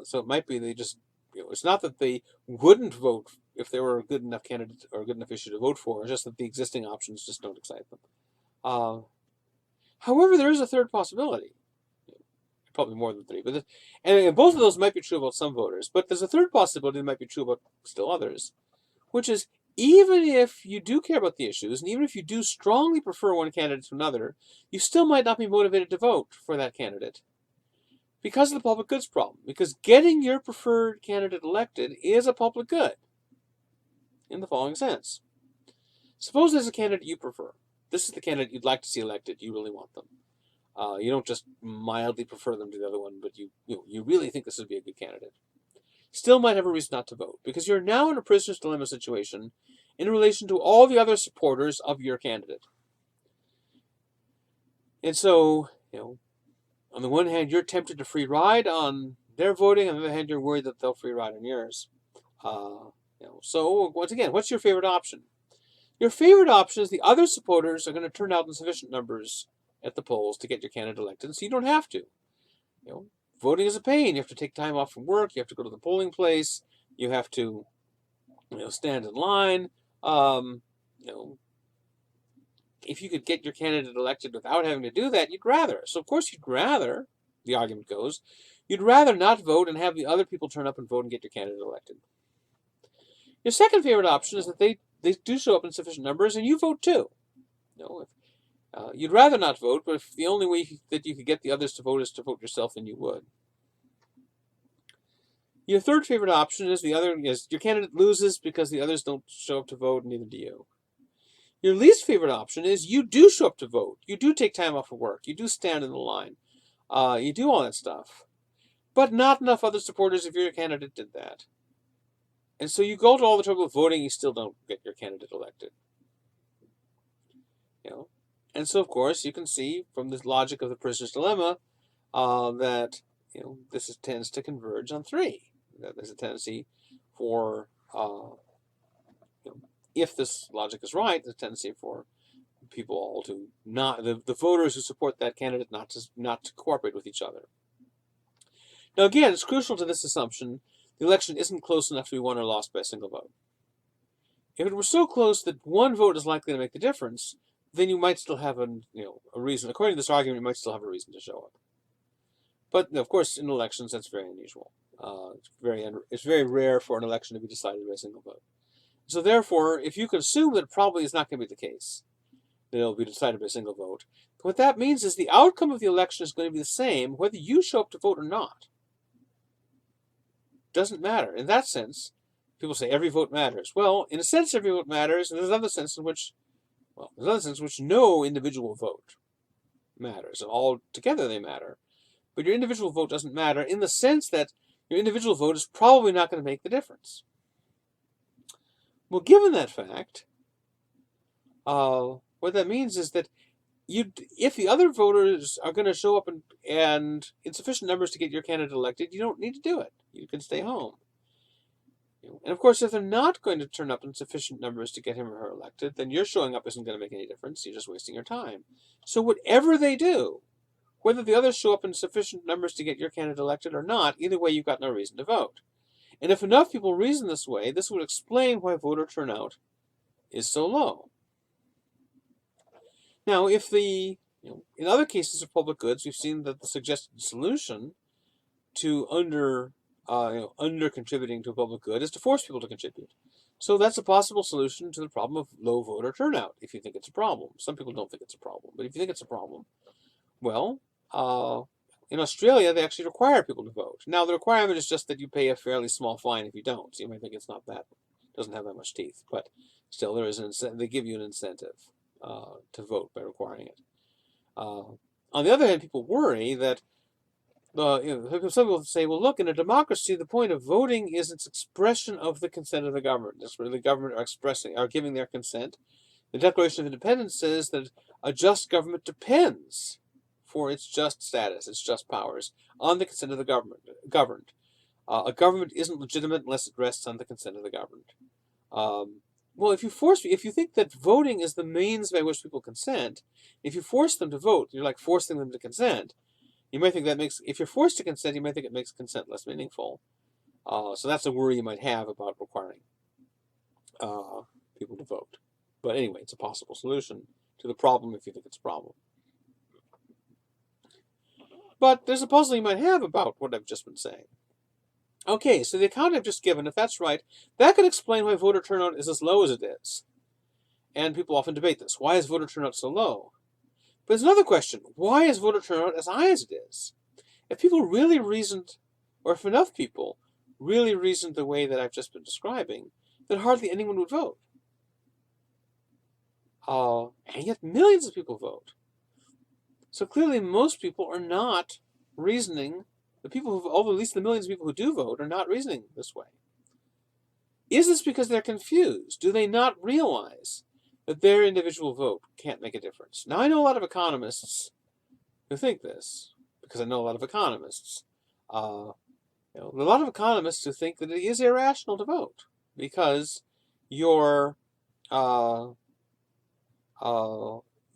So it might be they just, it's not that they wouldn't vote if there were a good enough candidate or a good enough issue to vote for, it's just that the existing options just don't excite them. However, there is a third possibility. Probably more than three, and both of those might be true about some voters, but there's a third possibility that might be true about still others, which is even if you do care about the issues, and even if you do strongly prefer one candidate to another, you still might not be motivated to vote for that candidate because of the public goods problem, because getting your preferred candidate elected is a public good in the following sense. Suppose there's a candidate you prefer. This is the candidate you'd like to see elected. You really want them. You don't just mildly prefer them to the other one, but you really think this would be a good candidate. Still might have a reason not to vote, because you're now in a prisoner's dilemma situation in relation to all the other supporters of your candidate. And so, On the one hand, you're tempted to free ride on their voting. On the other hand, you're worried that they'll free ride on yours. So once again, what's your favorite option? Your favorite option is the other supporters are going to turn out in sufficient numbers at the polls to get your candidate elected, so you don't have to. Voting is a pain. You have to take time off from work. You have to go to the polling place. You have to, stand in line. If you could get your candidate elected without having to do that, you'd rather. So of course you'd rather, the argument goes, you'd rather not vote and have the other people turn up and vote and get your candidate elected. Your second favorite option is that they do show up in sufficient numbers and you vote too. You'd rather not vote, but if the only way that you could get the others to vote is to vote yourself, then you would. Your third favorite option is your candidate loses because the others don't show up to vote, and neither do you. Your least favorite option is you do show up to vote. You do take time off of work. You do stand in the line. You do all that stuff. But not enough other supporters of your candidate did that. And so you go to all the trouble of voting, you still don't get your candidate elected. And so, of course, you can see from this logic of the prisoner's dilemma that this tends to converge on three. That there's a tendency for if this logic is right, there's a tendency for people all to not the voters who support that candidate not to cooperate with each other. Now, again, it's crucial to this assumption the election isn't close enough to be won or lost by a single vote. If it were so close that one vote is likely to make the difference, then you might still have a reason. According to this argument, you might still have a reason to show up. But of course, in elections, that's very unusual. It's very rare for an election to be decided by a single vote. So therefore, if you can assume that it probably is not going to be the case, that it'll be decided by a single vote, what that means is the outcome of the election is going to be the same whether you show up to vote or not. Doesn't matter. In that sense, people say every vote matters. Well, in a sense, every vote matters, and there's another sense in which no individual vote matters. All together they matter. But your individual vote doesn't matter in the sense that your individual vote is probably not going to make the difference. Well, given that fact, what that means is that if the other voters are going to show up and in sufficient numbers to get your candidate elected, you don't need to do it. You can stay home. And of course, if they're not going to turn up in sufficient numbers to get him or her elected, then your showing up isn't going to make any difference. You're just wasting your time. So whatever they do, whether the others show up in sufficient numbers to get your candidate elected or not, either way, you've got no reason to vote. And if enough people reason this way, this would explain why voter turnout is so low. Now, in other cases of public goods, we've seen that the suggested solution to under contributing to a public good is to force people to contribute. So that's a possible solution to the problem of low voter turnout, if you think it's a problem. Some people don't think it's a problem, but if you think it's a problem, well, in Australia, they actually require people to vote. Now, the requirement is just that you pay a fairly small fine if you don't. So you might think it's doesn't have that much teeth, but still, there is they give you an incentive to vote by requiring it. On the other hand, people worry that some people say, well, look, in a democracy, the point of voting is its expression of the consent of the government. That's where the government are giving their consent. The Declaration of Independence says that a just government depends for its just status, its just powers, on the consent of the governed. A government isn't legitimate unless it rests on the consent of the governed. Well, if you think that voting is the means by which people consent, if you force them to vote, you're like forcing them to consent. You might think if you're forced to consent, you might think it makes consent less meaningful. So that's a worry you might have about requiring people to vote. But anyway, it's a possible solution to the problem if you think it's a problem. But there's a puzzle you might have about what I've just been saying. Okay, so the account I've just given, if that's right, that could explain why voter turnout is as low as it is. And people often debate this. Why is voter turnout so low? But there's another question. Why is voter turnout as high as it is? If people really reasoned, or if enough people really reasoned the way that I've just been describing, then hardly anyone would vote. And yet millions of people vote. So clearly most people are not reasoning, at least the millions of people who do vote, are not reasoning this way. Is this because they're confused? Do they not realize that their individual vote can't make a difference? Now, I know a lot of economists who think this, because I know a lot of economists. There are a lot of economists who think that it is irrational to vote because your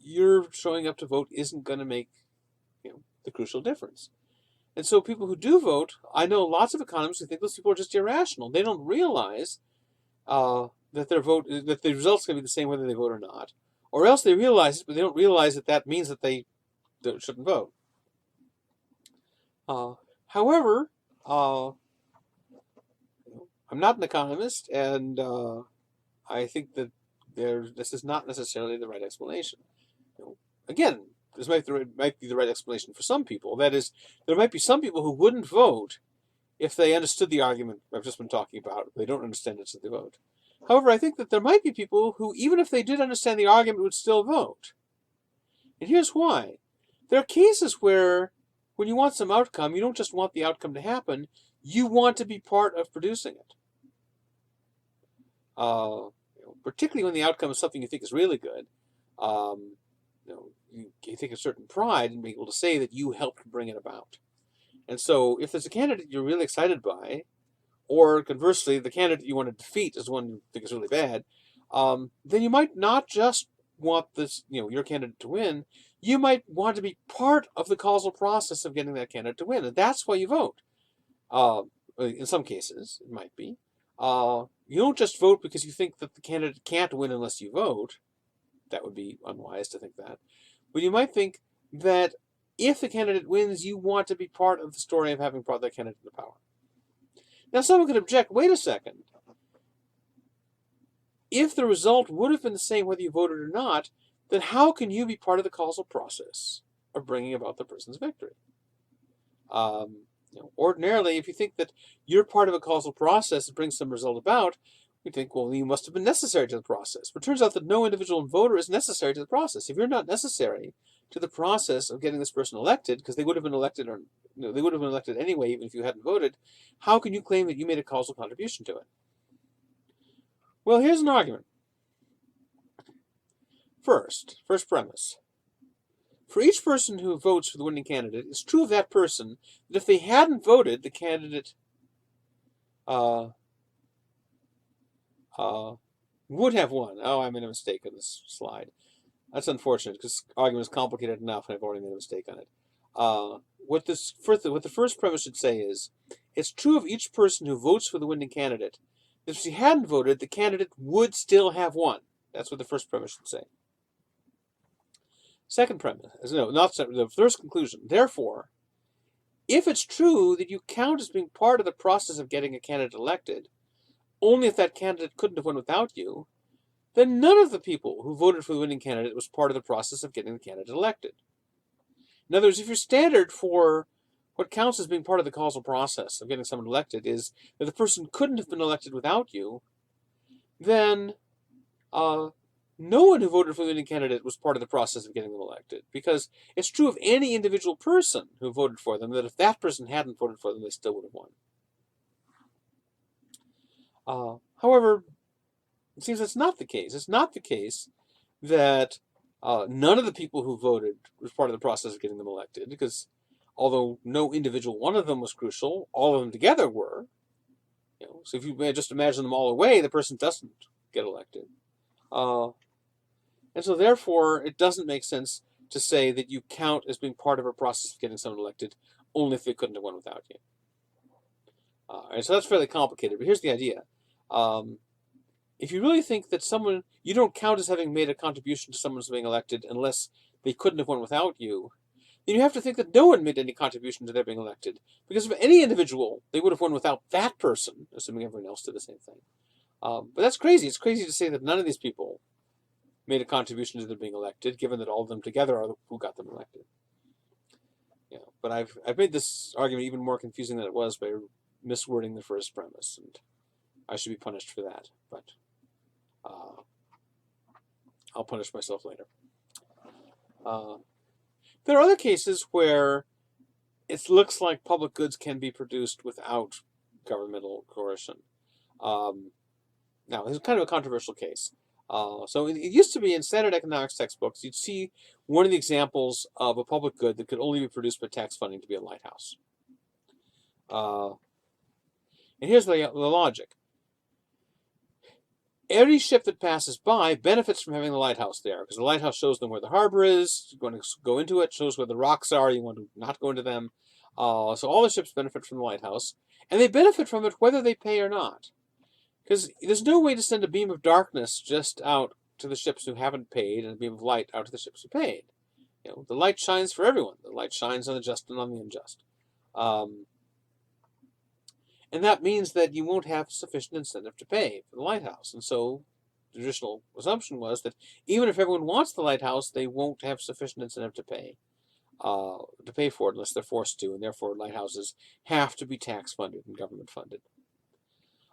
your showing up to vote isn't going to make the crucial difference. And so people who do vote, I know lots of economists who think those people are just irrational. They don't realize that that the results can be the same whether they vote or not, or else they realize it, but they don't realize that that means that they shouldn't vote. However, I'm not an economist, and I think that this is not necessarily the right explanation. Again, this might be the right explanation for some people. That is, there might be some people who wouldn't vote if they understood the argument I've just been talking about. They don't understand it, so they vote. However, I think that there might be people who, even if they did understand the argument, would still vote. And here's why. There are cases where, when you want some outcome, you don't just want the outcome to happen, you want to be part of producing it. Particularly when the outcome is something you think is really good. You take a certain pride in being able to say that you helped bring it about. And so if there's a candidate you're really excited by, or conversely, the candidate you want to defeat is one you think is really bad, then you might not just want your candidate to win, you might want to be part of the causal process of getting that candidate to win. And that's why you vote. In some cases, it might be. You don't just vote because you think that the candidate can't win unless you vote. That would be unwise to think that. But you might think that if the candidate wins, you want to be part of the story of having brought that candidate to power. Now, someone could object, wait a second. If the result would have been the same whether you voted or not, then how can you be part of the causal process of bringing about the person's victory? Ordinarily, if you think that you're part of a causal process that brings some result about, we think, well, you must have been necessary to the process. But it turns out that no individual voter is necessary to the process. If you're not necessary to the process of getting this person elected, because they would have been elected, or they would have been elected anyway, even if you hadn't voted, how can you claim that you made a causal contribution to it? Well, here's an argument. First premise. For each person who votes for the winning candidate, it's true of that person that if they hadn't voted, the candidate would have won. Oh, I made a mistake on this slide. That's unfortunate because the argument is complicated enough and I've already made a mistake on it. What the first premise should say is, it's true of each person who votes for the winning candidate that if she hadn't voted, the candidate would still have won. That's what the first premise should say. Second premise, the first conclusion. Therefore, if it's true that you count as being part of the process of getting a candidate elected, only if that candidate couldn't have won without you, then none of the people who voted for the winning candidate was part of the process of getting the candidate elected. In other words, if your standard for what counts as being part of the causal process of getting someone elected is that the person couldn't have been elected without you, then no one who voted for the winning candidate was part of the process of getting them elected, because it's true of any individual person who voted for them that if that person hadn't voted for them, they still would have won. However, it seems that's not the case. It's not the case that none of the people who voted was part of the process of getting them elected, because although no individual one of them was crucial, all of them together were. So if you just imagine them all away, the person doesn't get elected. And so therefore, it doesn't make sense to say that you count as being part of a process of getting someone elected only if they couldn't have won without you. And so that's fairly complicated, but here's the idea. If you really think that you don't count as having made a contribution to someone's being elected unless they couldn't have won without you, then you have to think that no one made any contribution to their being elected. Because if any individual, they would have won without that person, assuming everyone else did the same thing. But that's crazy. It's crazy to say that none of these people made a contribution to their being elected, given that all of them together are who got them elected. But I've made this argument even more confusing than it was by miswording the first premise, and I should be punished for that. But I'll punish myself later. There are other cases where it looks like public goods can be produced without governmental coercion. Now, this is kind of a controversial case. So it used to be in standard economics textbooks, you'd see one of the examples of a public good that could only be produced by tax funding to be a lighthouse. And here's the logic. Every ship that passes by benefits from having the lighthouse there, because the lighthouse shows them where the harbor is. You're going to go into it, shows where the rocks are. You want to not go into them. So all the ships benefit from the lighthouse, and they benefit from it whether they pay or not. Because there's no way to send a beam of darkness just out to the ships who haven't paid and a beam of light out to the ships who paid. The light shines for everyone. The light shines on the just and on the unjust. And that means that you won't have sufficient incentive to pay for the lighthouse. And so the traditional assumption was that even if everyone wants the lighthouse, they won't have sufficient incentive to pay for it unless they're forced to, and therefore lighthouses have to be tax funded and government funded.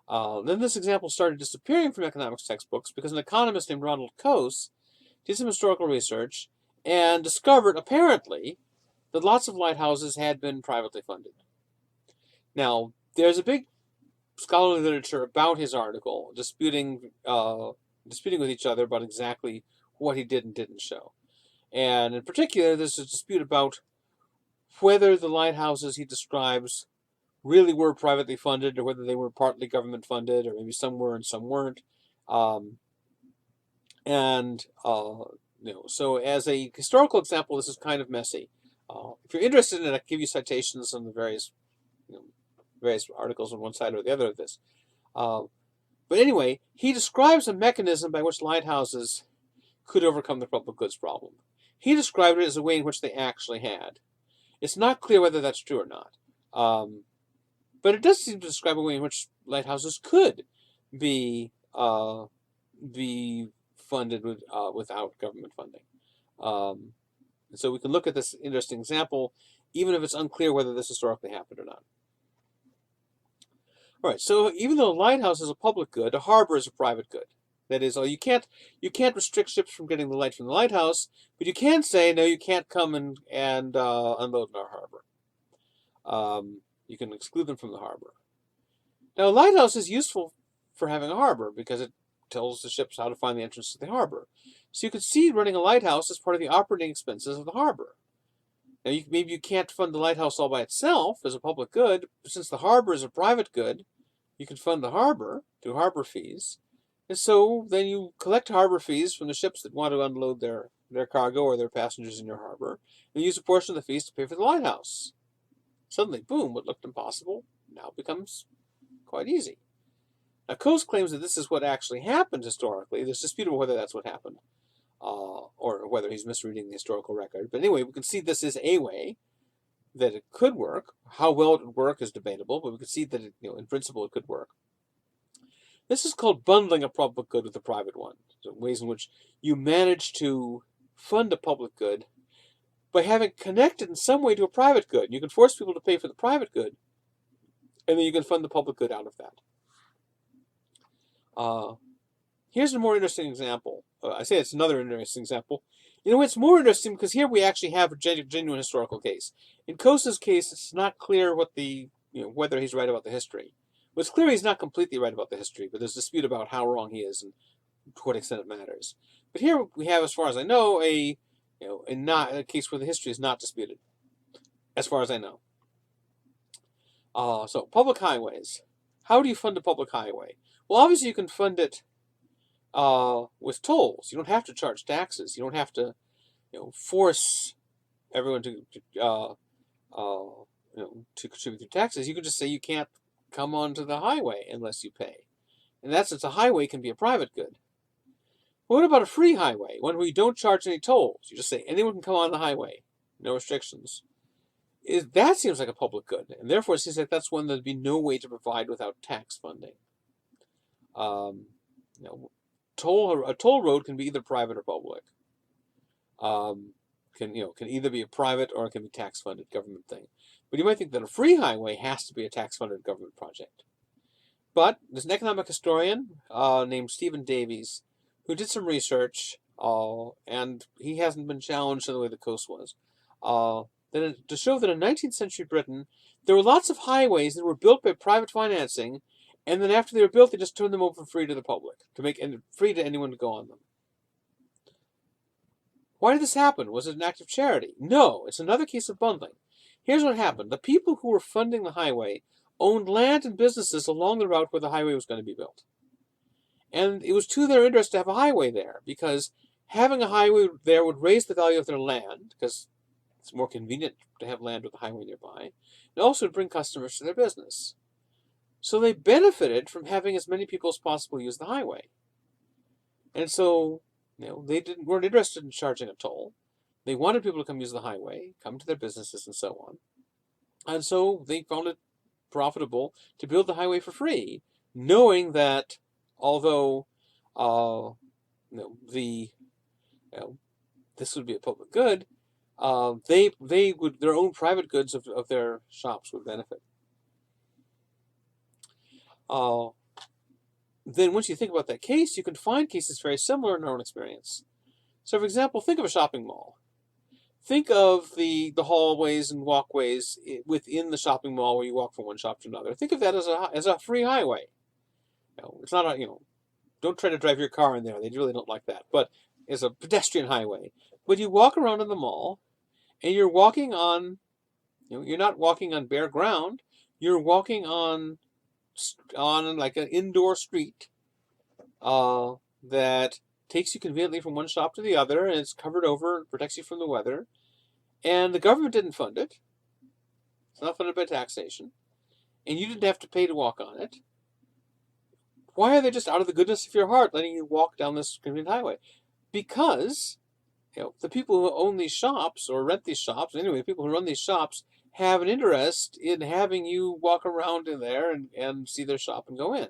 Then this example started disappearing from economics textbooks because an economist named Ronald Coase did some historical research and discovered, apparently, that lots of lighthouses had been privately funded. Now, there's a big scholarly literature about his article, disputing with each other about exactly what he did and didn't show. And in particular, there's a dispute about whether the lighthouses he describes really were privately funded, or whether they were partly government funded, or maybe some were and some weren't. So as a historical example, this is kind of messy. If you're interested in it, I can give you citations on the various articles on one side or the other of this. But anyway, he describes a mechanism by which lighthouses could overcome the public goods problem. He described it as a way in which they actually had. It's not clear whether that's true or not. But it does seem to describe a way in which lighthouses could be funded without government funding. And so we can look at this interesting example, even if it's unclear whether this historically happened or not. All right, so even though a lighthouse is a public good, a harbor is a private good. That is, you can't restrict ships from getting the light from the lighthouse, but you can say, no, you can't come and unload in our harbor. You can exclude them from the harbor. Now, a lighthouse is useful for having a harbor because it tells the ships how to find the entrance to the harbor. So you could see running a lighthouse as part of the operating expenses of the harbor. Now, maybe you can't fund the lighthouse all by itself as a public good, but since the harbor is a private good, you can fund the harbor through harbor fees. And so then you collect harbor fees from the ships that want to unload their cargo or their passengers in your harbor, and use a portion of the fees to pay for the lighthouse. Suddenly, boom, what looked impossible now becomes quite easy. Now, Coase claims that this is what actually happened historically. There's disputable whether that's what happened, or whether he's misreading the historical record. But anyway, we can see this is a way that it could work. How well it would work is debatable, but we can see that in principle it could work. This is called bundling a public good with a private one. So ways in which you manage to fund a public good by having connected in some way to a private good. You can force people to pay for the private good, and then you can fund the public good out of that. Here's a more interesting example. I say it's another interesting example. It's more interesting because here we actually have a genuine historical case. In Coase's case, it's not clear what whether he's right about the history. Well, it's clear he's not completely right about the history, but there's a dispute about how wrong he is and to what extent it matters. But here we have, as far as I know, a case where the history is not disputed, as far as I know. So public highways. How do you fund a public highway? Well, obviously you can fund it with tolls. You don't have to charge taxes. You don't have to, force everyone to contribute their taxes. You can just say you can't come onto the highway unless you pay. In that sense, a highway can be a private good. What about a free highway, one where you don't charge any tolls? You just say anyone can come on the highway, no restrictions. That seems like a public good, and therefore it seems like that's one there'd be no way to provide without tax funding. A toll road can be either private or public. Can either be a private or it can be tax funded government thing. But you might think that a free highway has to be a tax funded government project. But there's an economic historian named Stephen Davies who did some research, and he hasn't been challenged in the way that Coase was. To show that in 19th century Britain, there were lots of highways that were built by private financing, And then after they were built, they just turned them over for free to the public, to make free to anyone to go on them. Why did this happen? Was it an act of charity? No, it's another case of bundling. Here's what happened. The people who were funding the highway owned land and businesses along the route where the highway was going to be built. And it was to their interest to have a highway there, because having a highway there would raise the value of their land, because it's more convenient to have land with a highway nearby, and also would bring customers to their business. So they benefited from having as many people as possible use the highway. And so, they weren't interested in charging a toll. They wanted people to come use the highway, come to their businesses, and so on. And so they found it profitable to build the highway for free, knowing that although this would be a public good, they would, their own private goods of their shops would benefit. Then once you think about that case, you can find cases very similar in our own experience. So for example, think of a shopping mall. Think of the hallways and walkways within the shopping mall where you walk from one shop to another. Think of that as a free highway. It's not don't try to drive your car in there. They really don't like that. But it's a pedestrian highway. But you walk around in the mall, and you're walking on, you're not walking on bare ground. You're walking on like an indoor street that takes you conveniently from one shop to the other, and it's covered over and protects you from the weather. And the government didn't fund it. It's not funded by taxation. And you didn't have to pay to walk on it. Why are they just out of the goodness of your heart letting you walk down this convenient highway? Because the people who own these shops or rent these shops, anyway, people who run these shops have an interest in having you walk around in there and see their shop and go in.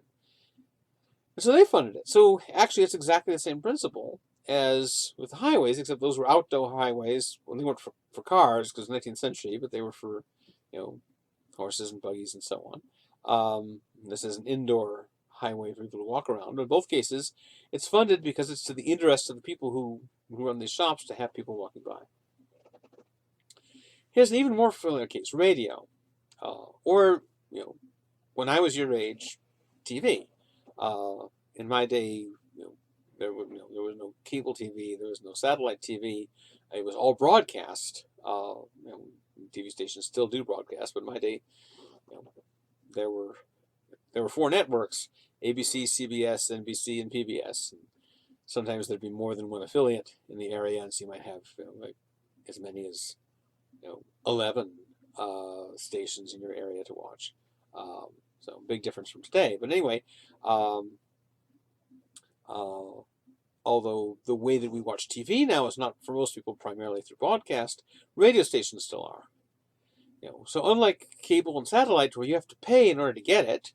And so they funded it. So actually, it's exactly the same principle as with the highways, except those were outdoor highways. Well, they weren't for cars because 19th century, but they were for horses and buggies and so on. This is an indoor highway for people to walk around. But in both cases, it's funded because it's to the interest of the people who run these shops to have people walking by. Here's an even more familiar case: radio, or when I was your age, TV. In my day, there was no cable TV, there was no satellite TV. It was all broadcast. TV stations still do broadcast, but in my day, there were 4 networks: ABC, CBS, NBC, and PBS. And sometimes there'd be more than one affiliate in the area, and so you might have like as many as 11 stations in your area to watch. So big difference from today. But anyway, although the way that we watch TV now is not for most people primarily through broadcast, radio stations still are. So unlike cable and satellite where you have to pay in order to get it,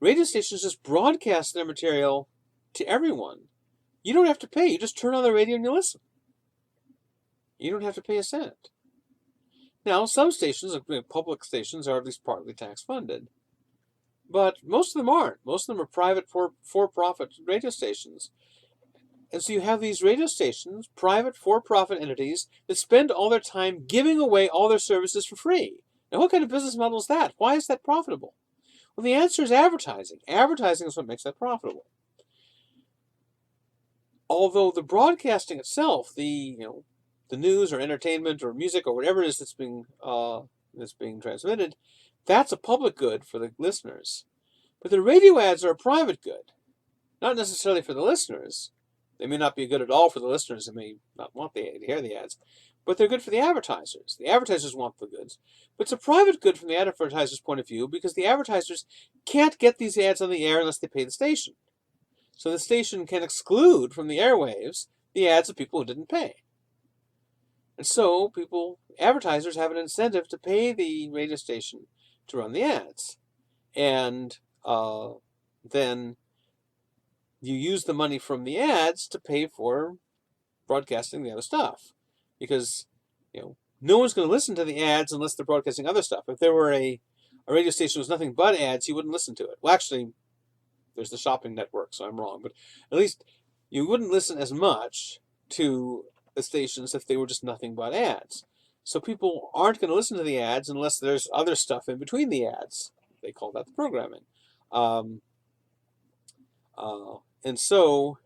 radio stations just broadcast their material to everyone. You don't have to pay. You just turn on the radio and you listen. You don't have to pay a cent. Now, some stations, public stations, are at least partly tax-funded. But most of them aren't. Most of them are private for-profit radio stations. And so you have these radio stations, private for-profit entities, that spend all their time giving away all their services for free. Now, what kind of business model is that? Why is that profitable? Well, the answer is advertising. Advertising is what makes that profitable. Although the broadcasting itself, the news or entertainment or music or whatever it is that's being transmitted, that's a public good for the listeners. But the radio ads are a private good, not necessarily for the listeners. They may not be good at all for the listeners. They may not want to hear the ads, but they're good for the advertisers. The advertisers want the goods. But it's a private good from the advertiser's point of view because the advertisers can't get these ads on the air unless they pay the station. So the station can exclude from the airwaves the ads of people who didn't pay. And so advertisers have an incentive to pay the radio station to run the ads. And then you use the money from the ads to pay for broadcasting the other stuff. Because, no one's going to listen to the ads unless they're broadcasting other stuff. If there were a radio station that was nothing but ads, you wouldn't listen to it. Well, actually, there's the shopping network, so I'm wrong. But at least you wouldn't listen as much to the stations if they were just nothing but ads. So people aren't going to listen to the ads unless there's other stuff in between the ads. They call that the programming. And so,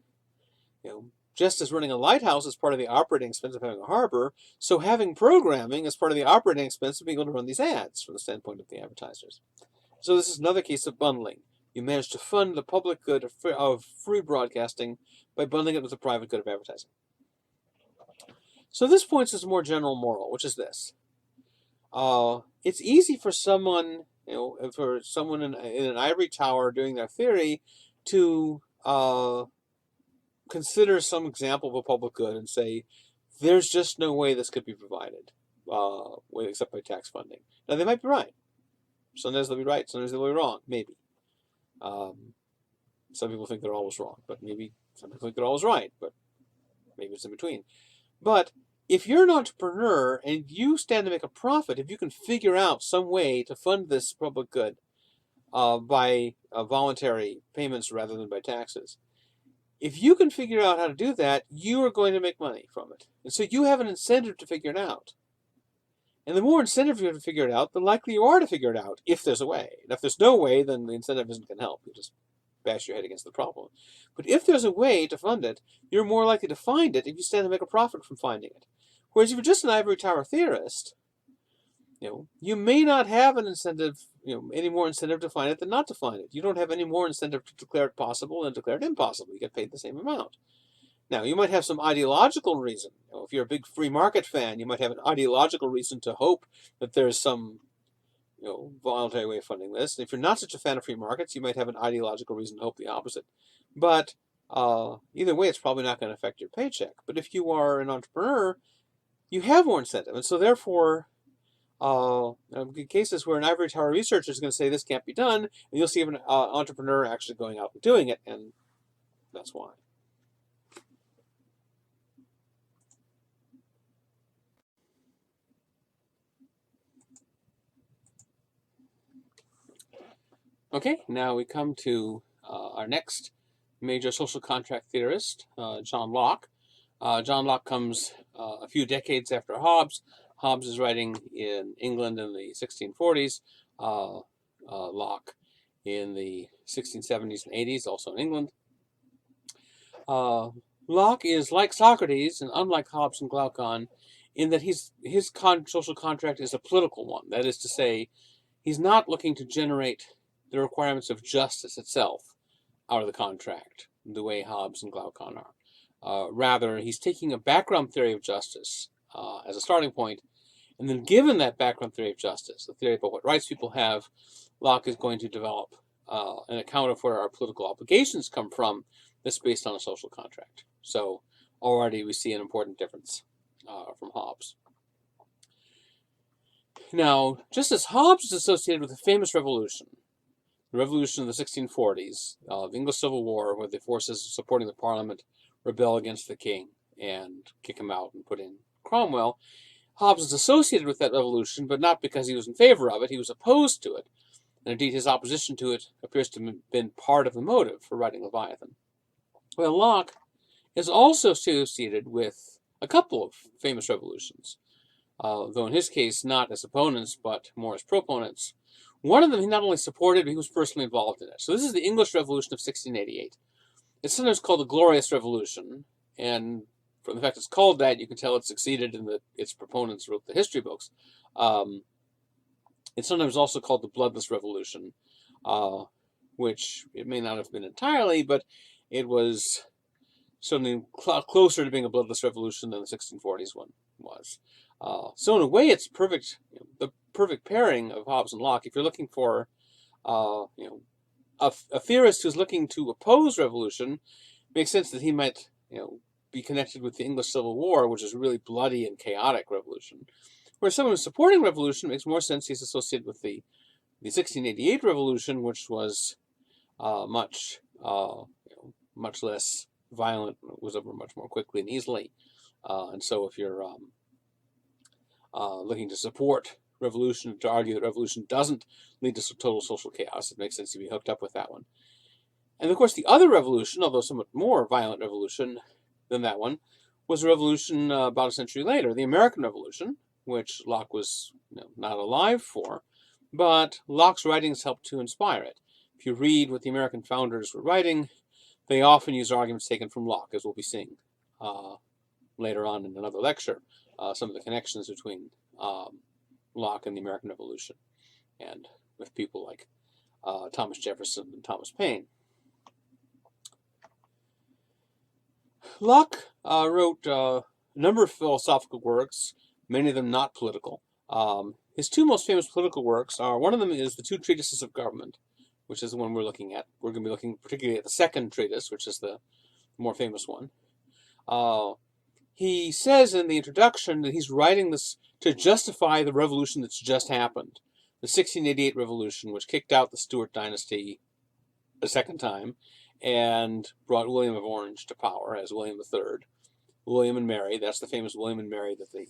just as running a lighthouse is part of the operating expense of having a harbor, so having programming is part of the operating expense of being able to run these ads from the standpoint of the advertisers. So this is another case of bundling. You manage to fund the public good of free broadcasting by bundling it with the private good of advertising. So this points us to a more general moral, which is this. It's easy for someone, in an ivory tower doing their theory to consider some example of a public good and say, there's just no way this could be provided except by tax funding. Now, they might be right. Sometimes they'll be right, sometimes they'll be wrong, maybe. Some people think they're always wrong, but maybe some people think they're always right, but maybe it's in between. But if you're an entrepreneur and you stand to make a profit, if you can figure out some way to fund this public good by voluntary payments rather than by taxes, if you can figure out how to do that, you are going to make money from it. And so you have an incentive to figure it out. And the more incentive you have to figure it out, the likely you are to figure it out, if there's a way. And if there's no way, then the incentive isn't going to help. You just bash your head against the problem. But if there's a way to fund it, you're more likely to find it if you stand to make a profit from finding it. Whereas if you're just an ivory tower theorist, you may not have an incentive, any more incentive to find it than not to find it. You don't have any more incentive to declare it possible than declare it impossible. You get paid the same amount. Now, you might have some ideological reason. If you're a big free market fan, you might have an ideological reason to hope that there's some voluntary way of funding this. And if you're not such a fan of free markets, you might have an ideological reason to hope the opposite. But either way, it's probably not going to affect your paycheck. But if you are an entrepreneur, you have more incentive. And so therefore, in cases where an ivory tower researcher is going to say this can't be done, and you'll see an entrepreneur actually going out and doing it, and that's why. Okay, now we come to our next major social contract theorist, John Locke. John Locke comes a few decades after Hobbes. Hobbes is writing in England in the 1640s. Locke in the 1670s and 80s, also in England. Locke is like Socrates and unlike Hobbes and Glaucon in that his social contract is a political one. That is to say, he's not looking to generate the requirements of justice itself out of the contract the way Hobbes and Glaucon are. Rather, he's taking a background theory of justice as a starting point, and then given that background theory of justice, the theory about what rights people have, Locke is going to develop an account of where our political obligations come from that's based on a social contract. So already we see an important difference from Hobbes. Now, just as Hobbes is associated with the famous revolution, the revolution of the 1640s, the English Civil War, where the forces supporting the Parliament rebel against the king and kick him out and put in Cromwell, Hobbes is associated with that revolution, but not because he was in favor of it. He was opposed to it. And indeed, his opposition to it appears to have been part of the motive for writing Leviathan. Well, Locke is also associated with a couple of famous revolutions, though in his case, not as opponents, but more as proponents. One of them he not only supported, but he was personally involved in it. So this is the English Revolution of 1688. It's sometimes called the Glorious Revolution, and from the fact it's called that, you can tell it succeeded in that its proponents wrote the history books. It's sometimes also called the Bloodless Revolution, which it may not have been entirely, but it was certainly closer to being a bloodless revolution than the 1640s one was. So in a way, it's perfect, the perfect pairing of Hobbes and Locke. If you're looking for, a theorist who's looking to oppose revolution, it makes sense that he might, be connected with the English Civil War, which is a really bloody and chaotic revolution. Whereas someone who's supporting revolution, makes more sense he's associated with the 1688 revolution, which was much less violent, was over much more quickly and easily. And so if you're looking to support revolution, to argue that revolution doesn't lead to total social chaos, it makes sense to be hooked up with that one. And of course, the other revolution, although somewhat more violent revolution than that one, was a revolution about a century later, the American Revolution, which Locke was not alive for, but Locke's writings helped to inspire it. If you read what the American founders were writing, they often use arguments taken from Locke, as we'll be seeing later on in another lecture, some of the connections between Locke and the American Revolution, and with people like Thomas Jefferson and Thomas Paine. Locke wrote a number of philosophical works, many of them not political. His two most famous political works are, one of them is the Two Treatises of Government, which is the one we're looking at. We're going to be looking particularly at the second treatise, which is the more famous one. He says in the introduction that he's writing this to justify the revolution that's just happened, the 1688 revolution, which kicked out the Stuart dynasty a second time and brought William of Orange to power as William III. William and Mary, that's the famous William and Mary that the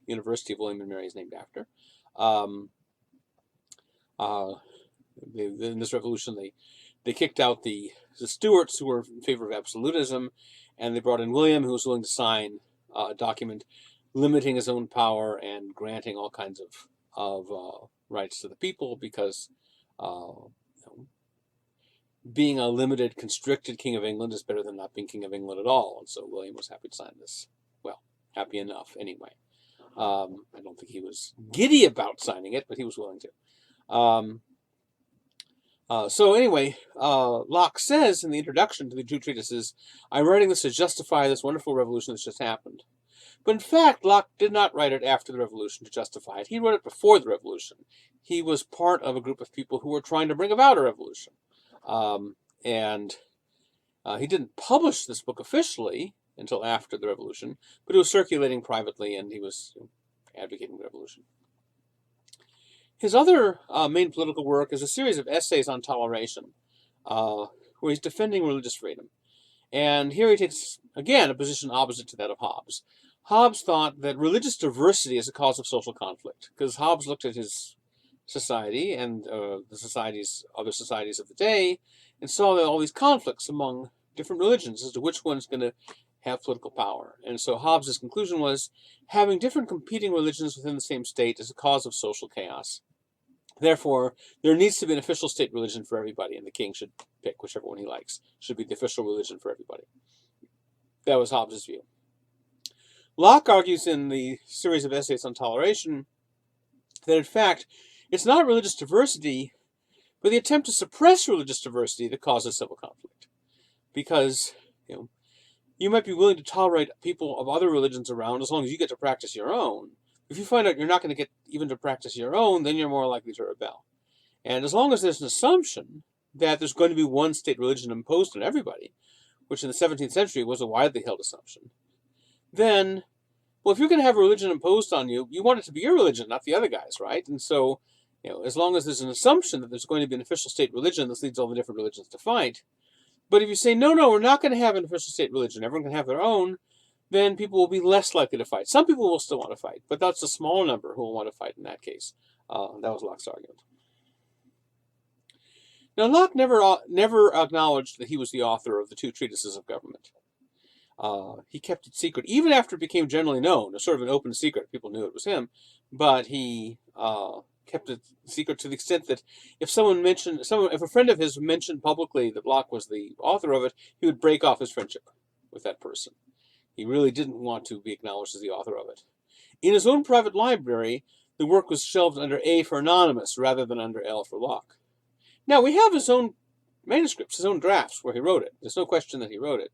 University of William and Mary is named after. In this revolution, they kicked out the Stuarts, who were in favor of absolutism, and they brought in William, who was willing to sign a document limiting his own power and granting all kinds of rights to the people, because being a limited, constricted king of England is better than not being king of England at all. And so William was happy to sign this. Well, happy enough, anyway. I don't think he was giddy about signing it, but he was willing to. So anyway, Locke says in the introduction to the Two Treatises, I'm writing this to justify this wonderful revolution that's just happened. But in fact, Locke did not write it after the revolution to justify it. He wrote it before the revolution. He was part of a group of people who were trying to bring about a revolution. He didn't publish this book officially until after the revolution, but it was circulating privately, and he was advocating the revolution. His other main political work is a series of essays on toleration, where he's defending religious freedom. And here he takes, again, a position opposite to that of Hobbes. Hobbes thought that religious diversity is a cause of social conflict, because Hobbes looked at his society and the other societies of the day, and saw that all these conflicts among different religions as to which one's going to have political power. And so Hobbes' conclusion was having different competing religions within the same state is a cause of social chaos. Therefore, there needs to be an official state religion for everybody, and the king should pick whichever one he likes. Should be the official religion for everybody. That was Hobbes' view. Locke argues in the series of essays on toleration that, in fact, it's not religious diversity, but the attempt to suppress religious diversity that causes civil conflict. Because, you might be willing to tolerate people of other religions around as long as you get to practice your own. If you find out you're not going to get even to practice your own, then you're more likely to rebel. And as long as there's an assumption that there's going to be one state religion imposed on everybody, which in the 17th century was a widely held assumption, then, well, if you're going to have a religion imposed on you, you want it to be your religion, not the other guy's, right? And so, as long as there's an assumption that there's going to be an official state religion, this leads all the different religions to fight. But if you say, no, we're not going to have an official state religion, everyone can have their own, then people will be less likely to fight. Some people will still want to fight, but that's a small number who will want to fight in that case. That was Locke's argument. Now, Locke never acknowledged that he was the author of the Two Treatises of Government. He kept it secret, even after it became generally known, a sort of an open secret. People knew it was him, but he kept it secret to the extent that if a friend of his mentioned publicly that Locke was the author of it, he would break off his friendship with that person. He really didn't want to be acknowledged as the author of it. In his own private library, the work was shelved under A for anonymous rather than under L for Locke. Now, we have his own manuscripts, his own drafts where he wrote it. There's no question that he wrote it.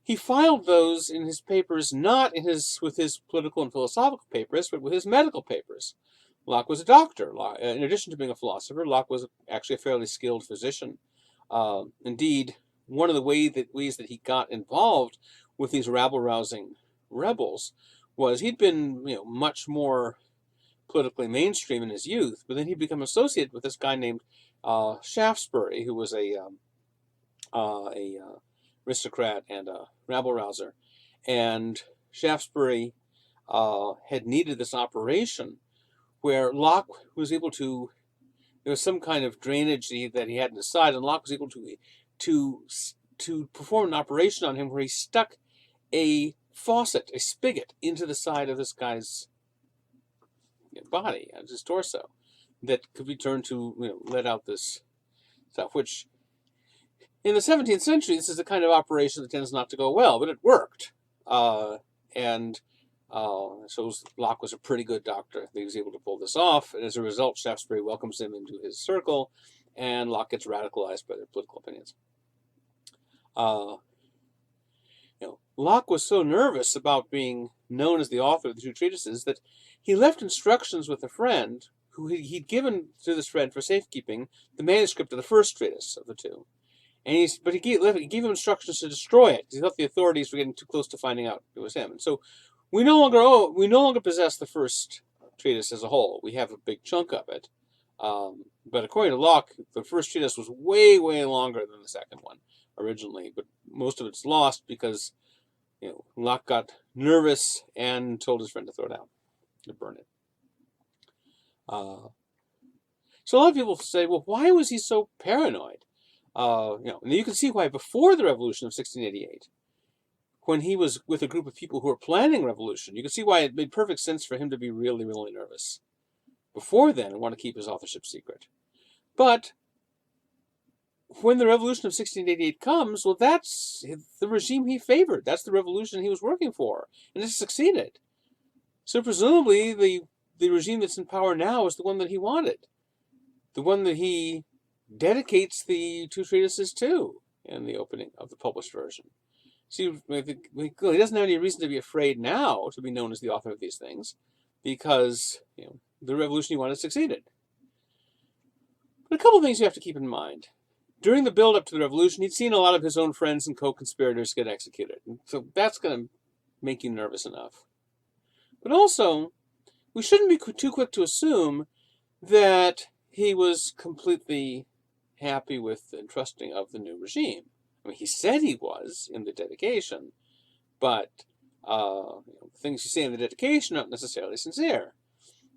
He filed those in his papers, not with his political and philosophical papers, but with his medical papers. Locke was a doctor. In addition to being a philosopher, Locke was actually a fairly skilled physician. Indeed, one of the ways that he got involved with these rabble-rousing rebels was he'd been much more politically mainstream in his youth, but then he'd become associated with this guy named Shaftesbury, who was a aristocrat and a rabble-rouser. And Shaftesbury had needed this operation where Locke was able to, there was some kind of drainage that he had in his side, and Locke was able to perform an operation on him where he stuck a faucet, a spigot, into the side of this guy's body, his torso. that could be turned to, let out this stuff, which in the 17th century, this is the kind of operation that tends not to go well, but it worked. So Locke was a pretty good doctor. He was able to pull this off, and as a result, Shaftesbury welcomes him into his circle, and Locke gets radicalized by their political opinions. Locke was so nervous about being known as the author of the two treatises that he left instructions with a friend who he'd given to this friend for safekeeping the manuscript of the first treatise of the two. And he gave him instructions to destroy it because he thought the authorities were getting too close to finding out it was him. And so we no longer possess the first treatise as a whole. We have a big chunk of it. But according to Locke, the first treatise was way, way longer than the second one originally. But most of it's lost because Locke got nervous and told his friend to throw it out, to burn it. So a lot of people say, well, why was he so paranoid? And you can see why before the revolution of 1688, when he was with a group of people who were planning revolution, you can see why it made perfect sense for him to be really, really nervous. Before then, and want to keep his authorship secret. But when the revolution of 1688 comes, well, that's the regime he favored. That's the revolution he was working for, and it succeeded. So presumably, the regime that's in power now is the one that he wanted, the one that he dedicates the two treatises to in the opening of the published version. See, he doesn't have any reason to be afraid now to be known as the author of these things, because the revolution he wanted succeeded. But a couple of things you have to keep in mind. During the build-up to the revolution, he'd seen a lot of his own friends and co-conspirators get executed. And so that's going to make you nervous enough. But also, we shouldn't be too quick to assume that he was completely happy with and trusting of the new regime. I mean, he said he was in the dedication, but things you say in the dedication aren't necessarily sincere.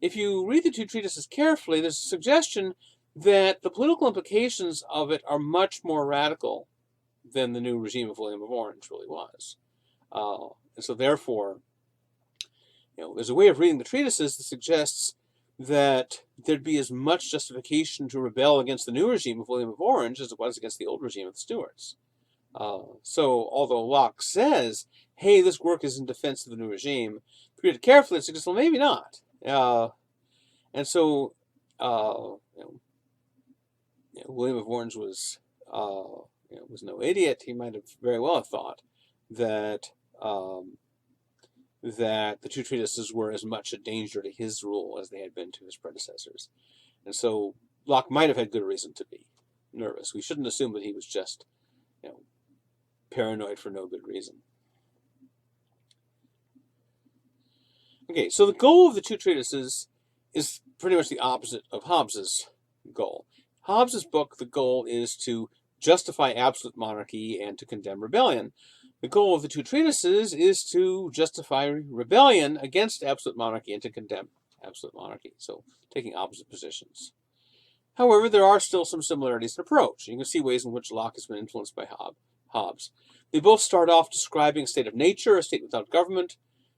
If you read the two treatises carefully, there's a suggestion that the political implications of it are much more radical than the new regime of William of Orange really was. And so therefore, there's a way of reading the treatises that suggests that there'd be as much justification to rebel against the new regime of William of Orange as it was against the old regime of the Stuarts. So although Locke says, hey, this work is in defense of the new regime, if you read it carefully, it suggests, well, maybe not. And so, William of Orange was no idiot. He might have very well thought that that the two treatises were as much a danger to his rule as they had been to his predecessors. And so Locke might have had good reason to be nervous. We shouldn't assume that he was just, paranoid for no good reason. Okay, so the goal of the two treatises is pretty much the opposite of Hobbes's goal. Hobbes's book, the goal is to justify absolute monarchy and to condemn rebellion. The goal of the two treatises is to justify rebellion against absolute monarchy and to condemn absolute monarchy, so taking opposite positions. However, there are still some similarities in approach. You can see ways in which Locke has been influenced by Hobbes. They both start off describing a state of nature, a state without government.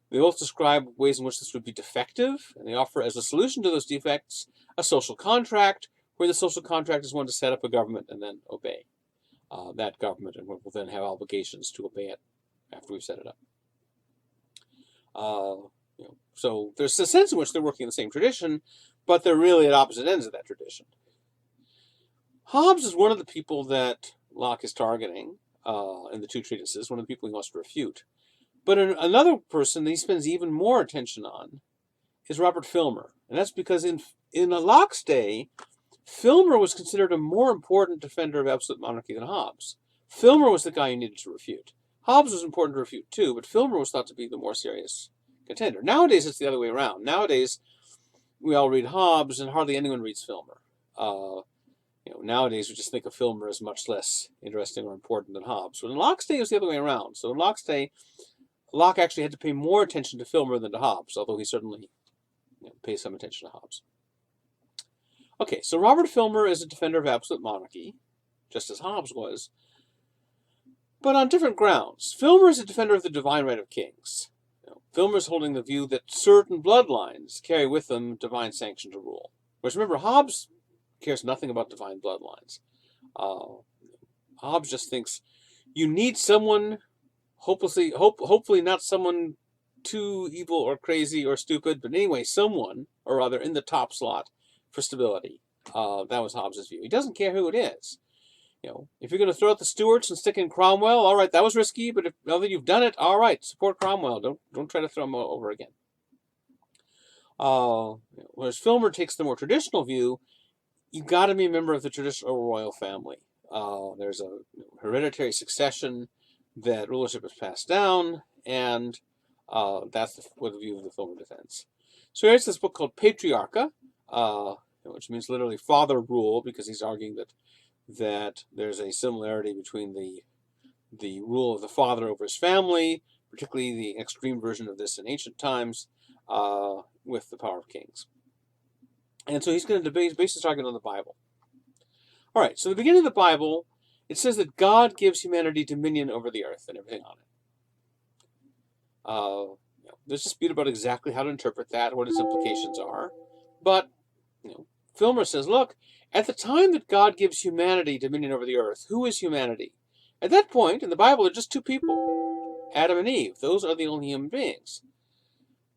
They both describe ways in which this would be defective, and they offer as a solution to those defects a social contract, where the social contract is one to set up a government and then obey that government, and we'll then have obligations to obey it after we've set it up. So there's a sense in which they're working in the same tradition, but they're really at opposite ends of that tradition. Hobbes is one of the people that Locke is targeting in the two treatises, one of the people he wants to refute. But another person that he spends even more attention on is Robert Filmer. And that's because in Locke's day, Filmer was considered a more important defender of absolute monarchy than Hobbes. Filmer was the guy you needed to refute. Hobbes was important to refute too, but Filmer was thought to be the more serious contender. Nowadays, it's the other way around. Nowadays, we all read Hobbes, and hardly anyone reads Filmer. Nowadays, we just think of Filmer as much less interesting or important than Hobbes. But in Locke's day, it was the other way around. So in Locke's day, Locke actually had to pay more attention to Filmer than to Hobbes, although he certainly pays some attention to Hobbes. Okay, so Robert Filmer is a defender of absolute monarchy, just as Hobbes was, but on different grounds. Filmer is a defender of the divine right of kings. Filmer is holding the view that certain bloodlines carry with them divine sanction to rule. Whereas remember, Hobbes cares nothing about divine bloodlines. Hobbes just thinks you need someone hopefully not someone too evil or crazy or stupid, but anyway, someone or other in the top slot for stability. That was Hobbes' view. He doesn't care who it is. If you're going to throw out the Stuarts and stick in Cromwell, all right, that was risky, but now that you've done it, all right, support Cromwell. Don't try to throw him over again. Whereas Filmer takes the more traditional view, you've got to be a member of the traditional royal family. There's a hereditary succession that rulership is passed down, and that's the view of the Filmer defense. So he writes this book called Patriarcha, which means literally father rule, because he's arguing that there's a similarity between the rule of the father over his family, particularly the extreme version of this in ancient times, with the power of kings. And so he's going to base his argument on the Bible. All right, so the beginning of the Bible, it says that God gives humanity dominion over the earth and everything on it. There's a dispute about exactly how to interpret that, what its implications are. But, Filmer says, look, at the time that God gives humanity dominion over the earth, who is humanity? At that point, in the Bible, there are just two people, Adam and Eve. Those are the only human beings.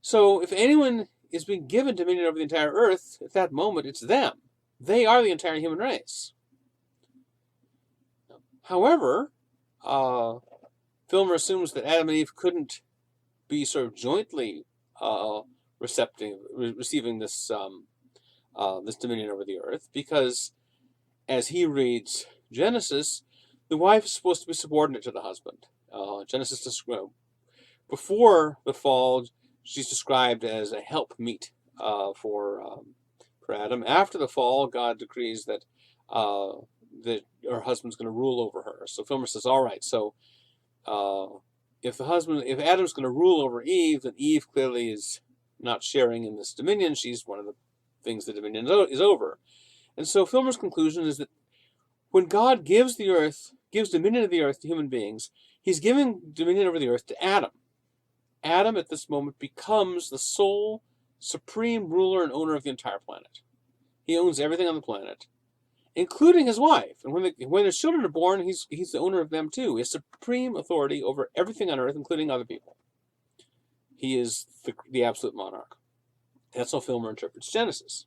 So if anyone is being given dominion over the entire earth, at that moment, it's them. They are the entire human race. However, Filmer assumes that Adam and Eve couldn't be sort of jointly receiving this this dominion over the earth, because as he reads Genesis, the wife is supposed to be subordinate to the husband. Genesis, before the fall, she's described as a helpmeet for Adam. After the fall, God decrees that her husband's going to rule over her. So Filmer says, all right, so if Adam's going to rule over Eve, then Eve clearly is not sharing in this dominion. She's one of the things the dominion is over. And so Filmer's conclusion is that when God gives dominion of the earth to human beings, he's giving dominion over the earth to Adam. Adam, at this moment, becomes the sole supreme ruler and owner of the entire planet. He owns everything on the planet, including his wife. And when his children are born, he's the owner of them too. He has supreme authority over everything on earth, including other people. He is the absolute monarch. That's how Filmer interprets Genesis.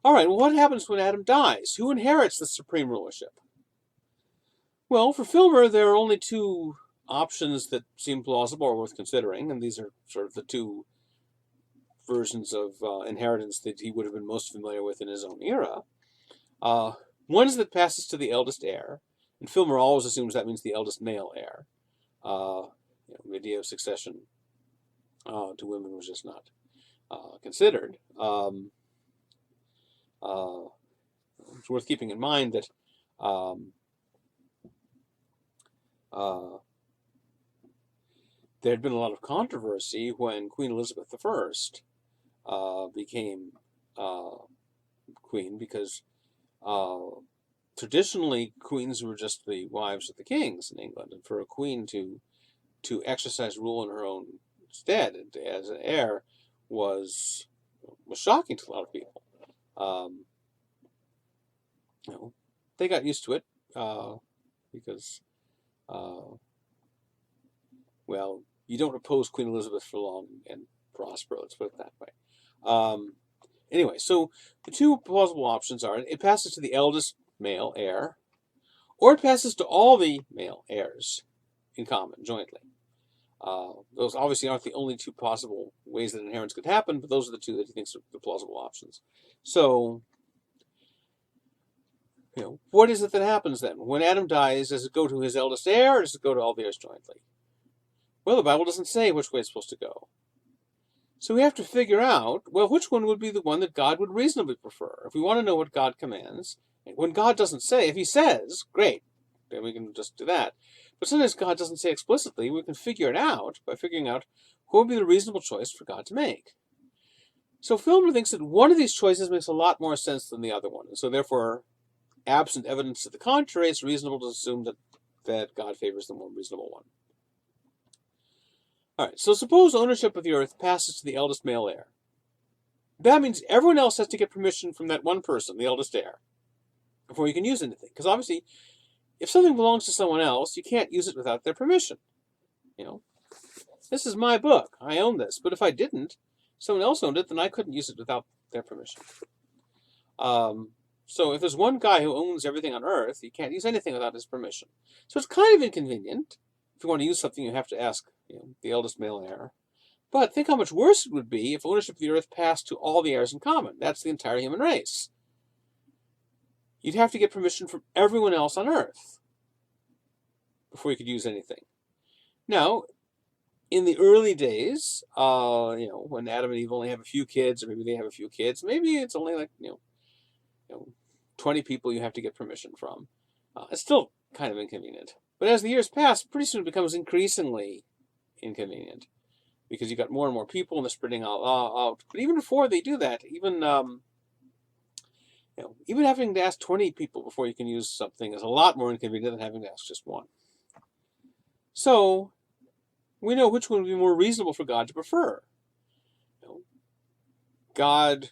All right, well, what happens when Adam dies? Who inherits the supreme rulership? Well, for Filmer, there are only two options that seem plausible or worth considering, and these are sort of the two versions of inheritance that he would have been most familiar with in his own era. One is that passes to the eldest heir, and Filmer always assumes that means the eldest male heir. The idea of succession to women was just not considered. It's worth keeping in mind that there had been a lot of controversy when Queen Elizabeth I became queen, because traditionally queens were just the wives of the kings in England, and for a queen to exercise rule in her own stead as an heir was shocking to a lot of people. They got used to it because, well, you don't oppose Queen Elizabeth for long and prosper, let's put it that way. Anyway, so the two plausible options are it passes to the eldest male heir, or it passes to all the male heirs in common, jointly. Those obviously aren't the only two possible ways that inheritance could happen, but those are the two that he thinks are the plausible options. So, what is it that happens then? When Adam dies, does it go to his eldest heir, or does it go to all the heirs jointly? Well, the Bible doesn't say which way it's supposed to go. So we have to figure out, well, which one would be the one that God would reasonably prefer? If we want to know what God commands, when God doesn't say, if he says, great, then we can just do that. But sometimes God doesn't say explicitly. We can figure it out by figuring out what would be the reasonable choice for God to make. So Filmer thinks that one of these choices makes a lot more sense than the other one. And so therefore, absent evidence to the contrary, it's reasonable to assume that God favors the more reasonable one. All right, so suppose ownership of the earth passes to the eldest male heir. that means everyone else has to get permission from that one person, the eldest heir, before you can use anything. Because obviously, if something belongs to someone else, you can't use it without their permission. This is my book. I own this. But if I didn't, someone else owned it, then I couldn't use it without their permission. So if there's one guy who owns everything on Earth, you can't use anything without his permission. So it's kind of inconvenient. If you want to use something, you have to ask the eldest male heir. But think how much worse it would be if ownership of the Earth passed to all the heirs in common. That's the entire human race. You'd have to get permission from everyone else on Earth before you could use anything. Now, in the early days, when Adam and Eve only have a few kids, or maybe they have a few kids, maybe it's only like 20 people you have to get permission from. It's still kind of inconvenient. But as the years pass, pretty soon it becomes increasingly inconvenient because you've got more and more people and they're spreading out. But even before they do that, even having to ask 20 people before you can use something is a lot more inconvenient than having to ask just one. So we know which one would be more reasonable for God to prefer. God,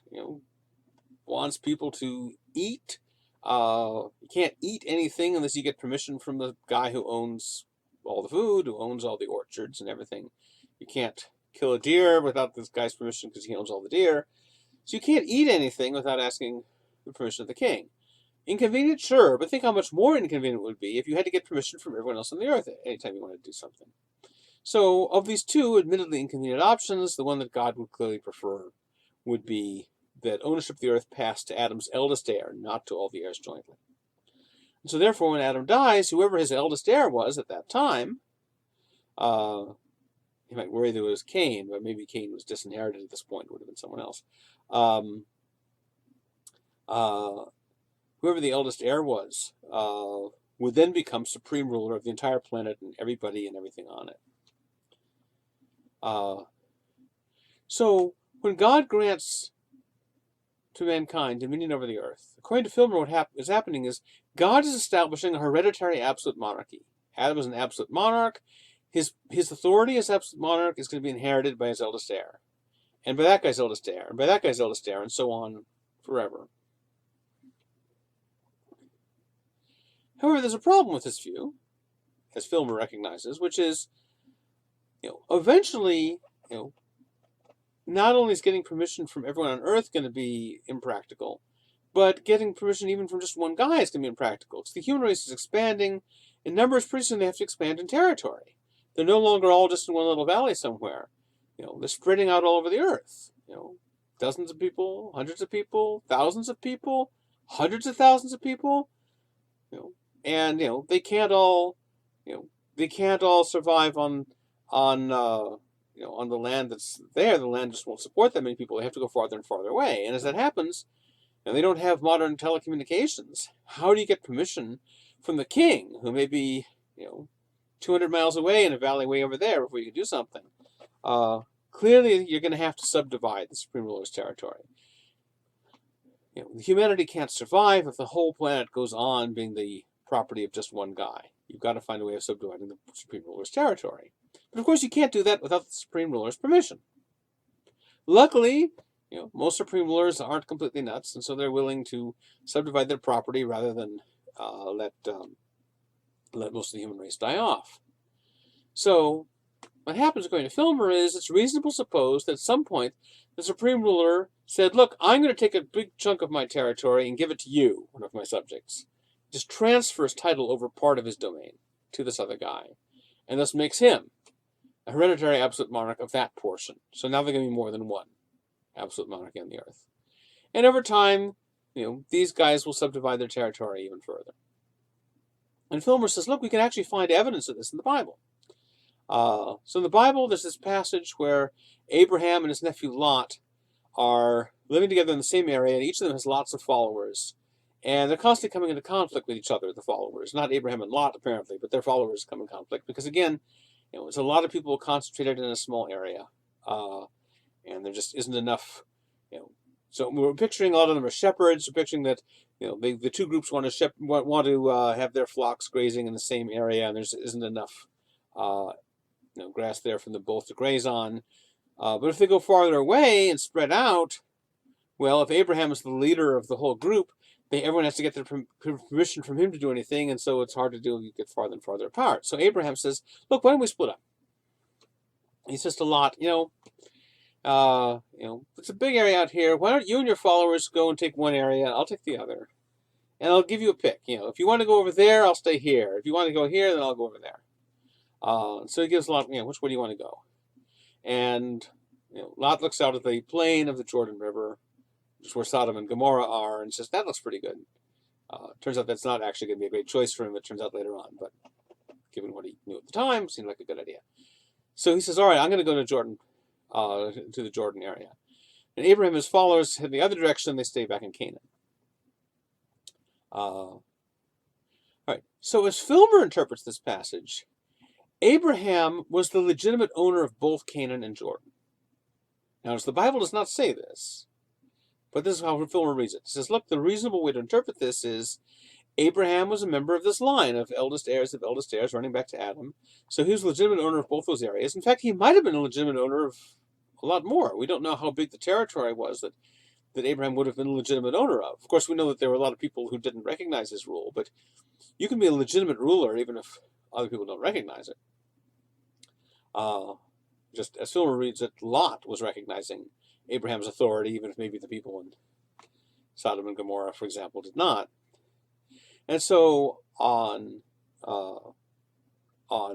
wants people to eat. You can't eat anything unless you get permission from the guy who owns all the food, who owns all the orchards and everything. You can't kill a deer without this guy's permission because he owns all the deer. So you can't eat anything without asking the permission of the king. Inconvenient, sure, but think how much more inconvenient it would be if you had to get permission from everyone else on the earth anytime you wanted to do something. So of these two admittedly inconvenient options, the one that God would clearly prefer would be that ownership of the earth passed to Adam's eldest heir, not to all the heirs jointly. And so therefore, when Adam dies, whoever his eldest heir was at that time, he might worry that it was Cain, but maybe Cain was disinherited at this point. It would have been someone else. Whoever the eldest heir was would then become supreme ruler of the entire planet and everybody and everything on it. So when God grants to mankind dominion over the earth, according to Filmer, what is happening is God is establishing a hereditary absolute monarchy. Adam is an absolute monarch. His authority as absolute monarch is going to be inherited by his eldest heir, and by that guy's eldest heir, and by that guy's eldest heir, and so on forever. However, there's a problem with this view, as Filmer recognizes, which is, eventually, not only is getting permission from everyone on Earth going to be impractical, but getting permission even from just one guy is going to be impractical. Because the human race is expanding in numbers. Pretty soon they have to expand in territory. They're no longer all just in one little valley somewhere. They're spreading out all over the Earth. Dozens of people, hundreds of people, thousands of people, hundreds of thousands of people. And they can't all survive on the land that's there. The land just won't support that many people. They have to go farther and farther away. And as that happens, and they don't have modern telecommunications, how do you get permission from the king, who may be 200 miles away in a valley way over there before you can do something? Clearly, you're going to have to subdivide the supreme ruler's territory. Humanity can't survive if the whole planet goes on being the property of just one guy. You've got to find a way of subdividing the supreme ruler's territory. But of course, you can't do that without the supreme ruler's permission. Luckily, most supreme rulers aren't completely nuts, and so they're willing to subdivide their property rather than let most of the human race die off. So what happens according to Filmer is it's reasonable to suppose that at some point the supreme ruler said, look, I'm going to take a big chunk of my territory and give it to you, one of my subjects. Just transfers title over part of his domain to this other guy, and thus makes him a hereditary absolute monarch of that portion. So now there are going to be more than one absolute monarch on the earth. And over time, these guys will subdivide their territory even further. And Filmer says, look, we can actually find evidence of this in the Bible. So in the Bible, there's this passage where Abraham and his nephew Lot are living together in the same area, and each of them has lots of followers. And they're constantly coming into conflict with each other, the followers. Not Abraham and Lot, apparently, but their followers come in conflict. Because, again, it's a lot of people concentrated in a small area. And there just isn't enough, So we're picturing a lot of them are shepherds. We're picturing that, the two groups want to have their flocks grazing in the same area, and there isn't enough, grass there for them both to graze on. But if they go farther away and spread out, Well, if Abraham is the leader of the whole group, everyone has to get their permission from him to do anything, and so it's hard to do. You get farther and farther apart. So Abraham says, "Look, why don't we split up?" He says to Lot, it's a big area out here. Why don't you and your followers go and take one area? I'll take the other, and I'll give you a pick. If you want to go over there, I'll stay here. If you want to go here, then I'll go over there. So he gives Lot, which way do you want to go? And Lot looks out at the plain of the Jordan River, which is where Sodom and Gomorrah are, and says, that looks pretty good. Turns out that's not actually going to be a great choice for him, it turns out later on, but given what he knew at the time, seemed like a good idea. So he says, all right, I'm going to go to Jordan, to the Jordan area. And Abraham and his followers head the other direction, they stay back in Canaan. All right, so as Filmer interprets this passage, Abraham was the legitimate owner of both Canaan and Jordan. Now, as the Bible does not say this, but this is how Filmer reads it. He says, look, the reasonable way to interpret this is Abraham was a member of this line of eldest heirs running back to Adam. So he was a legitimate owner of both those areas. In fact, he might have been a legitimate owner of a lot more. We don't know how big the territory was that Abraham would have been a legitimate owner of. Of course, we know that there were a lot of people who didn't recognize his rule, but you can be a legitimate ruler even if other people don't recognize it. Just as Filmer reads it, Lot was recognizing Abraham's authority, even if maybe the people in Sodom and Gomorrah, for example, did not. And so on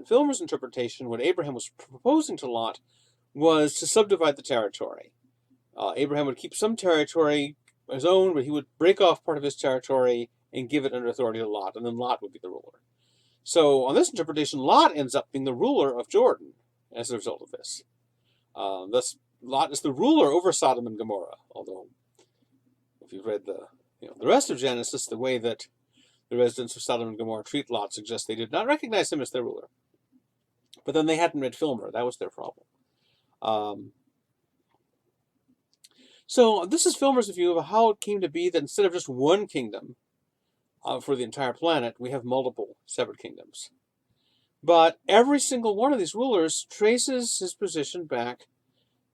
Filmer's interpretation, what Abraham was proposing to Lot was to subdivide the territory. Abraham would keep some territory his own, but he would break off part of his territory and give it under authority to Lot, and then Lot would be the ruler. So on this interpretation, Lot ends up being the ruler of Jordan as a result of this. Thus, Lot is the ruler over Sodom and Gomorrah, although if you've read the rest of Genesis, the way that the residents of Sodom and Gomorrah treat Lot suggests they did not recognize him as their ruler. But then they hadn't read Filmer. That was their problem. So this is Filmer's view of how it came to be that instead of just one kingdom for the entire planet, we have multiple separate kingdoms. But every single one of these rulers traces his position back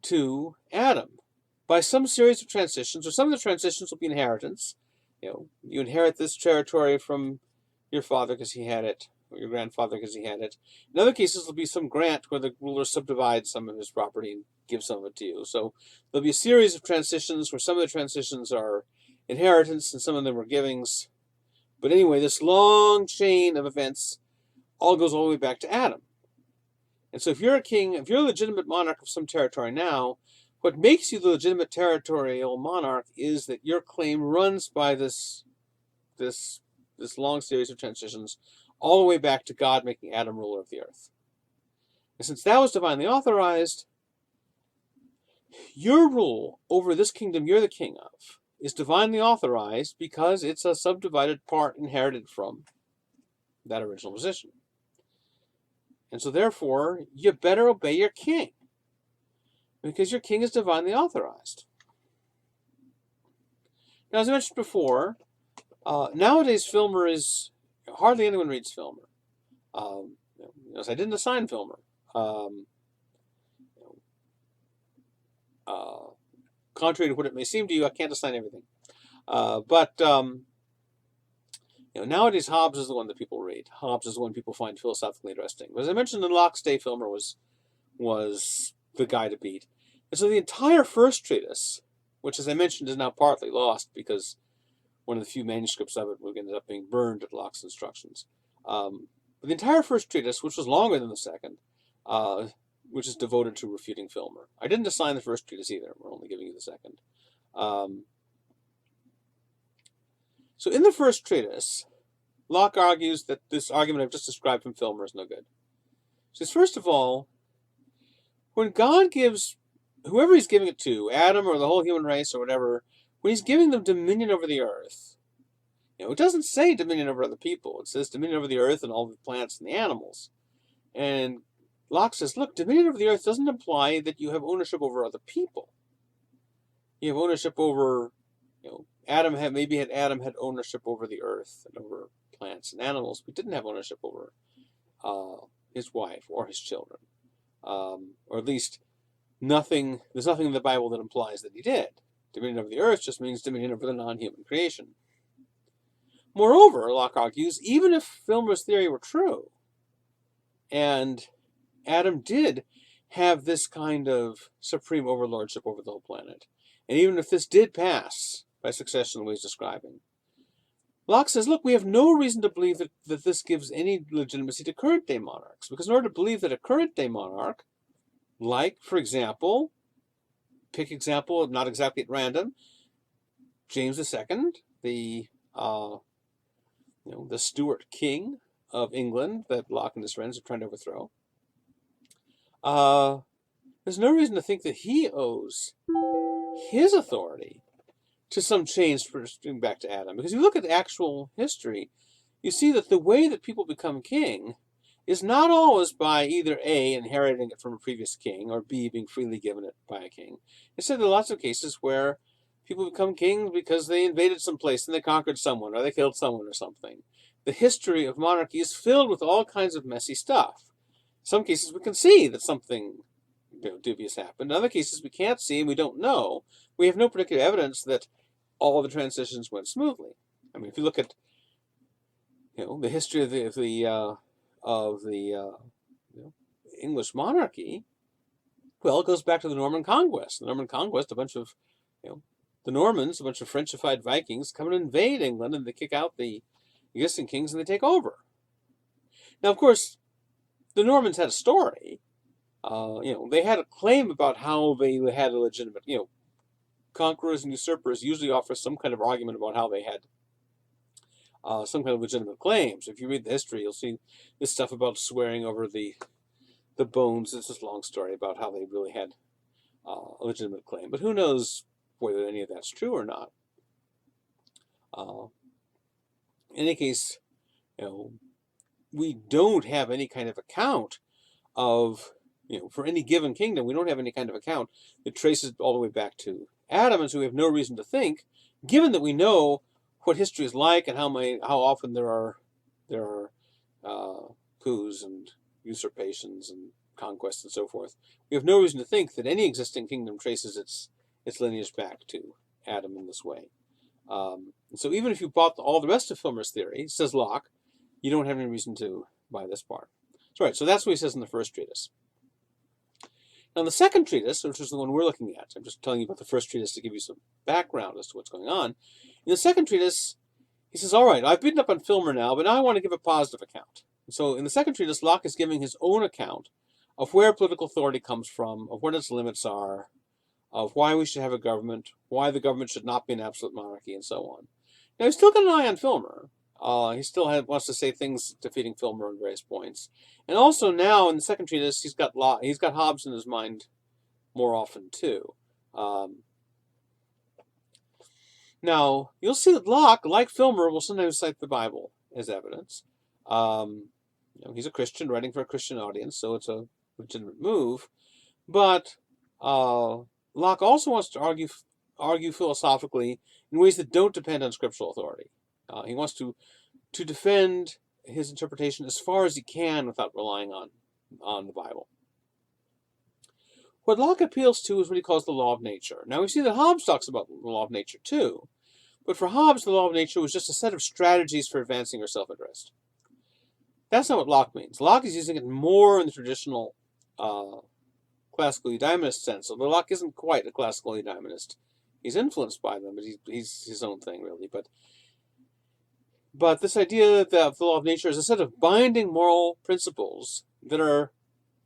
to Adam by some series of transitions, or some of the transitions will be inheritance. You inherit this territory from your father because he had it, or your grandfather because he had it. In other cases, there'll be some grant where the ruler subdivides some of his property and gives some of it to you. So there'll be a series of transitions where some of the transitions are inheritance and some of them are givings. But anyway, this long chain of events all goes all the way back to Adam. And so if you're a king, if you're a legitimate monarch of some territory now, what makes you the legitimate territorial monarch is that your claim runs by this long series of transitions all the way back to God making Adam ruler of the earth. And since that was divinely authorized, your rule over this kingdom you're the king of is divinely authorized because it's a subdivided part inherited from that original position. And so therefore, you better obey your king, because your king is divinely authorized. Now, as I mentioned before, nowadays Filmer is, hardly anyone reads Filmer. As I didn't assign Filmer. Contrary to what it may seem to you, I can't assign everything. Nowadays Hobbes is the one that people read. Hobbes is the one people find philosophically interesting. But as I mentioned, in Locke's day, Filmer was the guy to beat. And so the entire first treatise, which, as I mentioned, is now partly lost because one of the few manuscripts of it ended up being burned at Locke's instructions. But the entire first treatise, which was longer than the second, which is devoted to refuting Filmer. I didn't assign the first treatise either. We're only giving you the second. So in the first treatise, Locke argues that this argument I've just described from Filmer is no good. He says, first of all, when God gives whoever he's giving it to, Adam or the whole human race or whatever, when he's giving them dominion over the earth, it doesn't say dominion over other people. It says dominion over the earth and all the plants and the animals. And Locke says, look, dominion over the earth doesn't imply that you have ownership over other people. You have ownership over, Adam had ownership over the earth and over plants and animals, but didn't have ownership over his wife or his children. Or at least there's nothing in the Bible that implies that he did. Dominion over the earth just means dominion over the non-human creation. Moreover, Locke argues, even if Filmer's theory were true, and Adam did have this kind of supreme overlordship over the whole planet, and even if this did pass by succession the way he's describing, Locke says, look, we have no reason to believe that this gives any legitimacy to current-day monarchs, because in order to believe that a current-day monarch, like, for example, pick example, not exactly at random, James II, the Stuart king of England that Locke and his friends are trying to overthrow, there's no reason to think that he owes his authority to some change back to Adam. Because if you look at the actual history, you see that the way that people become king is not always by either A, inheriting it from a previous king, or B, being freely given it by a king. Instead, there are lots of cases where people become kings because they invaded some place and they conquered someone, or they killed someone or something. The history of monarchy is filled with all kinds of messy stuff. In some cases, we can see that something dubious happened. In other cases, we can't see and we don't know. We have no particular evidence that all the transitions went smoothly. I mean, if you look at the history of the English monarchy, well, it goes back to the Norman Conquest. The Norman Conquest, a bunch of the Normans, a bunch of Frenchified Vikings, come and invade England, and they kick out the existing kings and they take over. Now, of course, the Normans had a story. They had a claim about how they had a legitimate, conquerors and usurpers usually offer some kind of argument about how they had some kind of legitimate claims. If you read the history, you'll see this stuff about swearing over the bones. It's this long story about how they really had a legitimate claim. But who knows whether any of that's true or not. In any case, we don't have any kind of account of, for any given kingdom, we don't have any kind of account that traces all the way back to Adam, and so we have no reason to think, given that we know what history is like and how often there are coups and usurpations and conquests and so forth, we have no reason to think that any existing kingdom traces its lineage back to Adam in this way. And so even if you bought all the rest of Filmer's theory, says Locke, you don't have any reason to buy this part. So that's what he says in the first treatise. Now, the second treatise, which is the one we're looking at, I'm just telling you about the first treatise to give you some background as to what's going on. In the second treatise, he says, all right, I've beaten up on Filmer now, but now I want to give a positive account. And so in the second treatise, Locke is giving his own account of where political authority comes from, of what its limits are, of why we should have a government, why the government should not be an absolute monarchy, and so on. Now, he's still got an eye on Filmer. He still wants to say things defeating Filmer on various points. And also now, in the second treatise, he's got Hobbes in his mind more often, too. Now, you'll see that Locke, like Filmer, will sometimes cite the Bible as evidence. He's a Christian writing for a Christian audience, so it's a legitimate move. But Locke also wants to argue philosophically in ways that don't depend on scriptural authority. He wants to defend his interpretation as far as he can without relying on the Bible. What Locke appeals to is what he calls the law of nature. Now, we see that Hobbes talks about the law of nature too, but for Hobbes, the law of nature was just a set of strategies for advancing your self-interest. That's not what Locke means. Locke is using it more in the traditional classical eudaemonist sense, although Locke isn't quite a classical eudaemonist. He's influenced by them, but he's his own thing, really. But this idea that the law of nature is a set of binding moral principles that are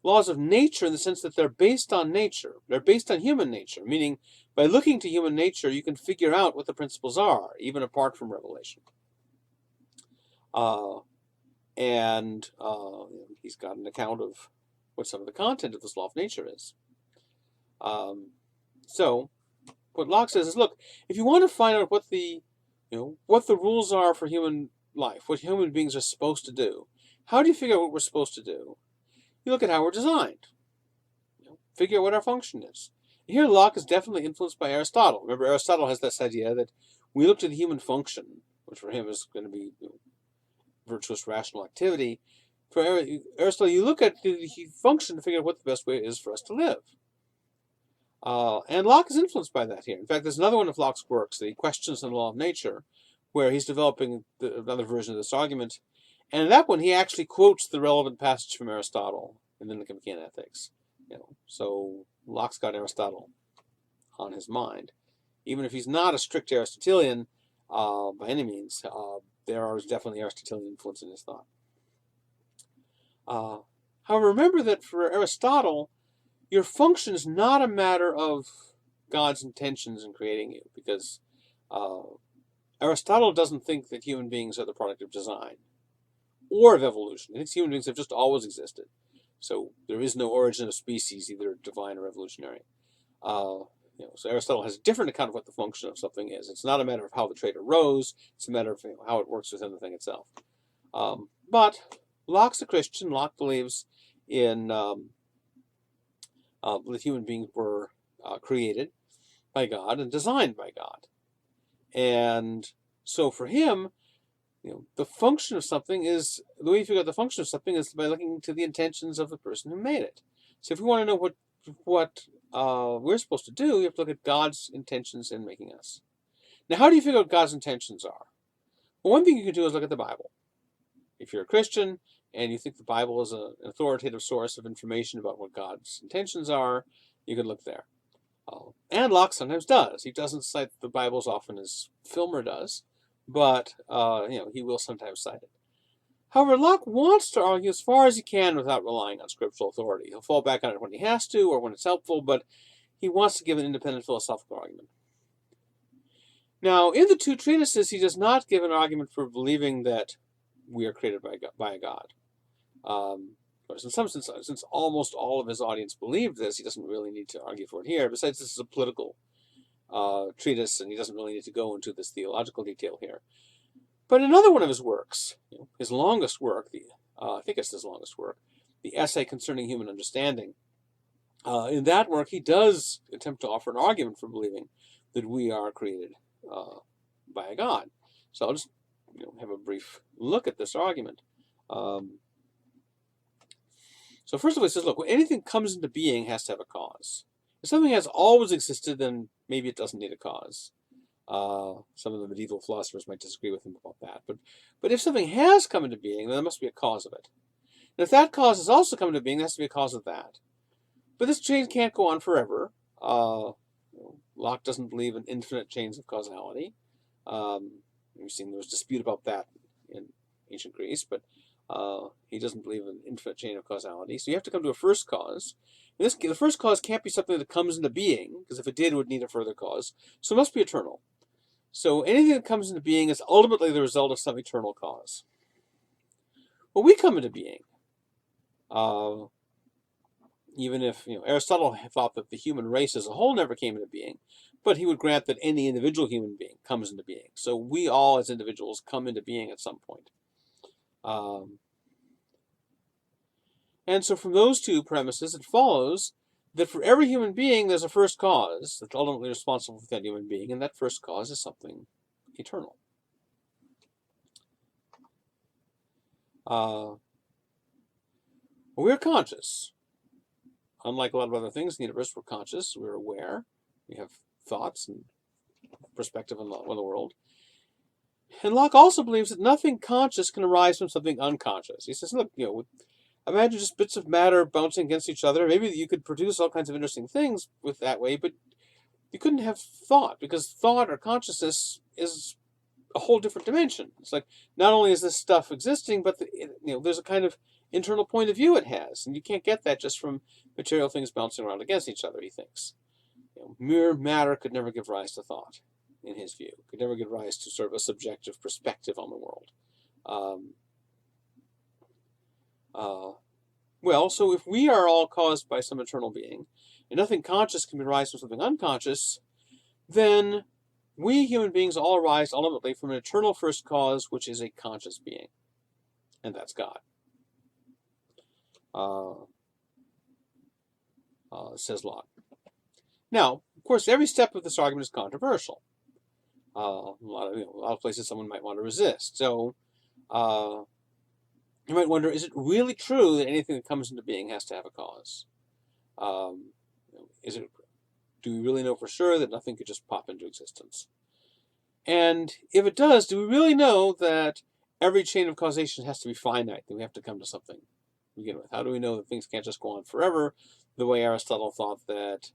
laws of nature in the sense that they're based on nature. They're based on human nature, meaning by looking to human nature, you can figure out what the principles are, even apart from revelation. He's got an account of what some of the content of this law of nature is. So what Locke says is, look, if you want to find out what the rules are for human life, what human beings are supposed to do, how do you figure out what we're supposed to do? You look at how we're designed. Figure out what our function is. Here, Locke is definitely influenced by Aristotle. Remember, Aristotle has this idea that we look to the human function, which for him is going to be virtuous rational activity. For Aristotle, you look at the function to figure out what the best way is for us to live. And Locke is influenced by that here. In fact, there's another one of Locke's works, the Questions on the Law of Nature, where he's developing another version of this argument. And in that one, he actually quotes the relevant passage from Aristotle in the Nicomachean Ethics. So Locke's got Aristotle on his mind. Even if he's not a strict Aristotelian by any means, there is definitely Aristotelian influence in his thought. However, remember that for Aristotle, your function is not a matter of God's intentions in creating you, because Aristotle doesn't think that human beings are the product of design or of evolution. He thinks human beings have just always existed. So there is no origin of species, either divine or evolutionary. So Aristotle has a different account of what the function of something is. It's not a matter of how the trait arose. It's a matter of how it works within the thing itself. But Locke's a Christian. Locke believes in that human beings were created by God and designed by God. And so for him, the function of something is, the way you figure out the function of something is by looking to the intentions of the person who made it. So if you want to know what we're supposed to do, you have to look at God's intentions in making us. Now, how do you figure out what God's intentions are? Well, one thing you can do is look at the Bible. If you're a Christian and you think the Bible is an authoritative source of information about what God's intentions are, you can look there. And Locke sometimes does. He doesn't cite the Bible as often as Filmer does, but he will sometimes cite it. However, Locke wants to argue as far as he can without relying on scriptural authority. He'll fall back on it when he has to or when it's helpful, but he wants to give an independent philosophical argument. Now, in the two treatises, he does not give an argument for believing that we are created by a God. Of course, in some sense, since almost all of his audience believed this, he doesn't really need to argue for it here. Besides, this is a political treatise, and he doesn't really need to go into this theological detail here. But another one of his works, his longest work, I think it's his longest work, the Essay Concerning Human Understanding, in that work he does attempt to offer an argument for believing that we are created by a God. So I'll just have a brief look at this argument. So first of all, he says, look, when anything comes into being has to have a cause. If something has always existed, then maybe it doesn't need a cause. Some of the medieval philosophers might disagree with him about that. But if something has come into being, then there must be a cause of it. And if that cause has also come into being, there has to be a cause of that. But this chain can't go on forever. Locke doesn't believe in infinite chains of causality. We've seen there was dispute about that in ancient Greece, but he doesn't believe in an infinite chain of causality. So you have to come to a first cause. The first cause can't be something that comes into being, because if it did, it would need a further cause. So it must be eternal. So anything that comes into being is ultimately the result of some eternal cause. Well, we come into being. Even if Aristotle thought that the human race as a whole never came into being, but he would grant that any individual human being comes into being. So we all as individuals come into being at some point. And so from those two premises, it follows that for every human being, there's a first cause that's ultimately responsible for that human being, and that first cause is something eternal. We're conscious. Unlike a lot of other things in the universe, we're conscious, we're aware, we have thoughts and perspective on the world. And Locke also believes that nothing conscious can arise from something unconscious. He says, look, imagine just bits of matter bouncing against each other. Maybe you could produce all kinds of interesting things with that way, but you couldn't have thought, because thought or consciousness is a whole different dimension. It's like, not only is this stuff existing, but there's a kind of internal point of view it has, and you can't get that just from material things bouncing around against each other, he thinks. Mere matter could never give rise to thought, in his view. Could never give rise to sort of a subjective perspective on the world. Well, so if we are all caused by some eternal being, and nothing conscious can arise from something unconscious, then we human beings all arise ultimately from an eternal first cause, which is a conscious being, and that's God. Says Locke. Now, of course, every step of this argument is controversial. A lot of places someone might want to resist. So you might wonder, is it really true that anything that comes into being has to have a cause? Do we really know for sure that nothing could just pop into existence? And if it does, do we really know that every chain of causation has to be finite, that we have to come to something to begin with? How do we know that things can't just go on forever, the way Aristotle thought that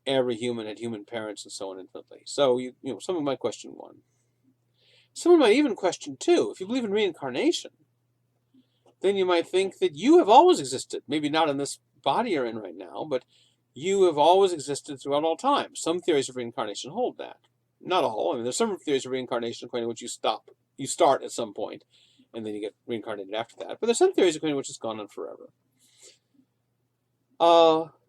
every human had human parents and so on infinitely? So, someone might question one. Someone might even question two. If you believe in reincarnation, then you might think that you have always existed. Maybe not in this body you're in right now, but you have always existed throughout all time. Some theories of reincarnation hold that. Not all. I mean, there's some theories of reincarnation according to which you start at some point, and then you get reincarnated after that. But there's some theories according to which it's gone on forever.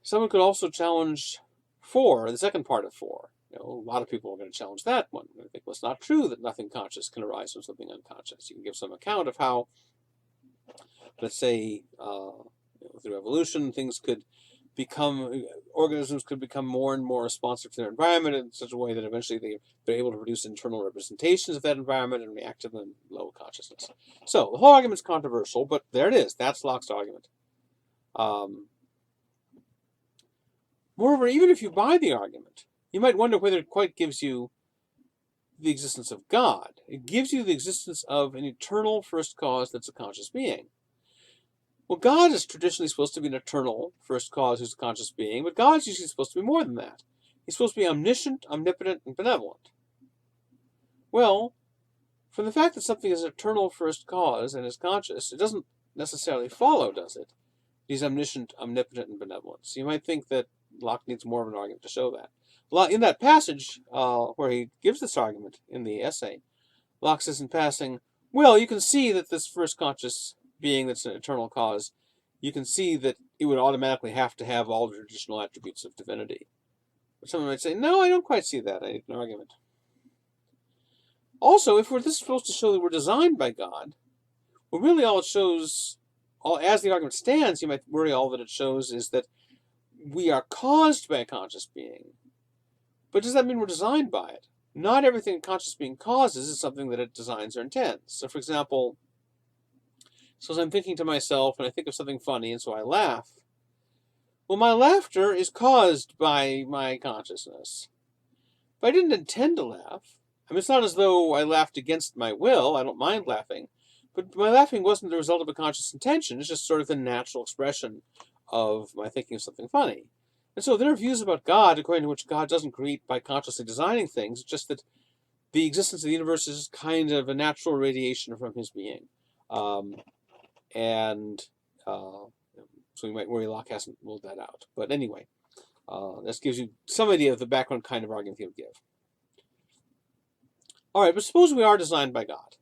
Someone could also challenge 4, the second part of 4. A lot of people are going to challenge that one. They're going to think, well, it's not true that nothing conscious can arise from something unconscious. You can give some account of how, let's say, through evolution, organisms could become more and more responsive to their environment in such a way that eventually they're able to produce internal representations of that environment and react to them in low consciousness. So the whole argument's controversial, but there it is. That's Locke's argument. Moreover, even if you buy the argument, you might wonder whether it quite gives you the existence of God. It gives you the existence of an eternal first cause that's a conscious being. Well, God is traditionally supposed to be an eternal first cause who's a conscious being, but God's usually supposed to be more than that. He's supposed to be omniscient, omnipotent, and benevolent. Well, from the fact that something is an eternal first cause and is conscious, it doesn't necessarily follow, does it? He's omniscient, omnipotent, and benevolent. So you might think that Locke needs more of an argument to show that. In that passage where he gives this argument in the essay, Locke says in passing, well, you can see that this first conscious being that's an eternal cause, you can see that it would automatically have to have all the traditional attributes of divinity. But someone might say, no, I don't quite see that. I need an argument. Also, if this is supposed to show that we're designed by God, well, really all it shows, as the argument stands, you might worry all that it shows is that we are caused by a conscious being. But does that mean we're designed by it? Not everything a conscious being causes is something that it designs or intends. So, for example, as I'm thinking to myself and I think of something funny and so I laugh, well, my laughter is caused by my consciousness. But I didn't intend to laugh. I mean, it's not as though I laughed against my will. I don't mind laughing. But my laughing wasn't the result of a conscious intention. It's just sort of the natural expression of my thinking of something funny. And so there are views about God according to which God doesn't create by consciously designing things. It's just that the existence of the universe is kind of a natural radiation from his being. So you might worry Locke hasn't ruled that out. But anyway, this gives you some idea of the background kind of argument he would give. All right, but suppose we are designed by God.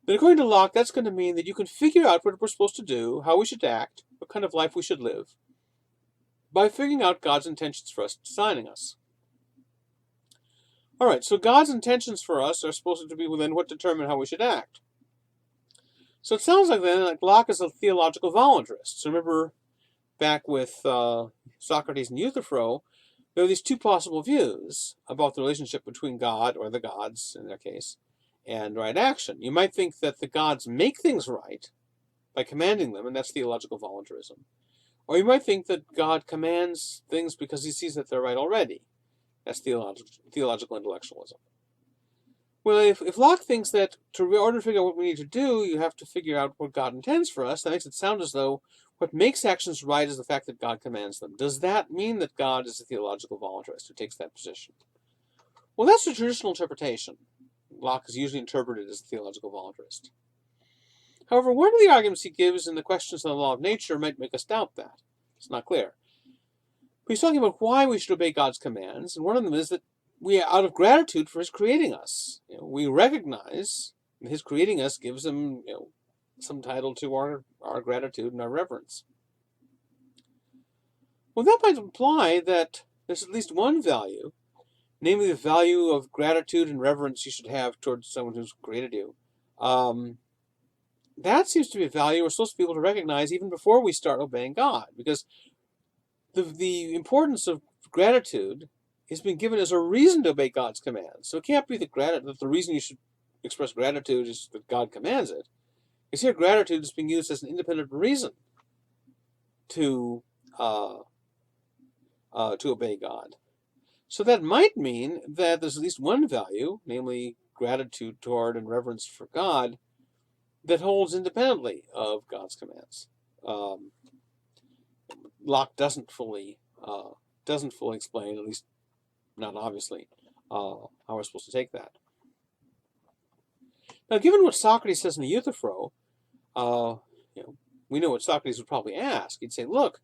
Then according to Locke, that's going to mean that you can figure out what we're supposed to do, how we should act, what kind of life we should live, by figuring out God's intentions for us, designing us. All right, so God's intentions for us are supposed to be within what determine how we should act. So it sounds like then like Locke is a theological voluntarist. So remember back with Socrates and Euthyphro, there are these two possible views about the relationship between God, or the gods in their case, and right action. You might think that the gods make things right by commanding them, and that's theological voluntarism. Or you might think that God commands things because he sees that they're right already. That's theological intellectualism. Well, if Locke thinks that in order to figure out what we need to do, you have to figure out what God intends for us, that makes it sound as though what makes actions right is the fact that God commands them. Does that mean that God is a theological voluntarist who takes that position? Well, that's the traditional interpretation. Locke is usually interpreted as a theological voluntarist. However, one of the arguments he gives in the questions on the law of nature might make us doubt that. It's not clear. But he's talking about why we should obey God's commands, and one of them is that we are out of gratitude for his creating us. We recognize that his creating us gives him some title to our gratitude and our reverence. Well, that might imply that there's at least one value, namely the value of gratitude and reverence you should have towards someone who's created you. That seems to be a value we're supposed to be able to recognize even before we start obeying God, because the importance of gratitude has been given as a reason to obey God's commands. So it can't be that the reason you should express gratitude is that God commands it. Because here gratitude is being used as an independent reason to to obey God. So that might mean that there's at least one value, namely gratitude toward and reverence for God, that holds independently of God's commands. Locke doesn't fully explain, at least not obviously, how we're supposed to take that. Now, given what Socrates says in the Euthyphro, we know what Socrates would probably ask. He'd say, look,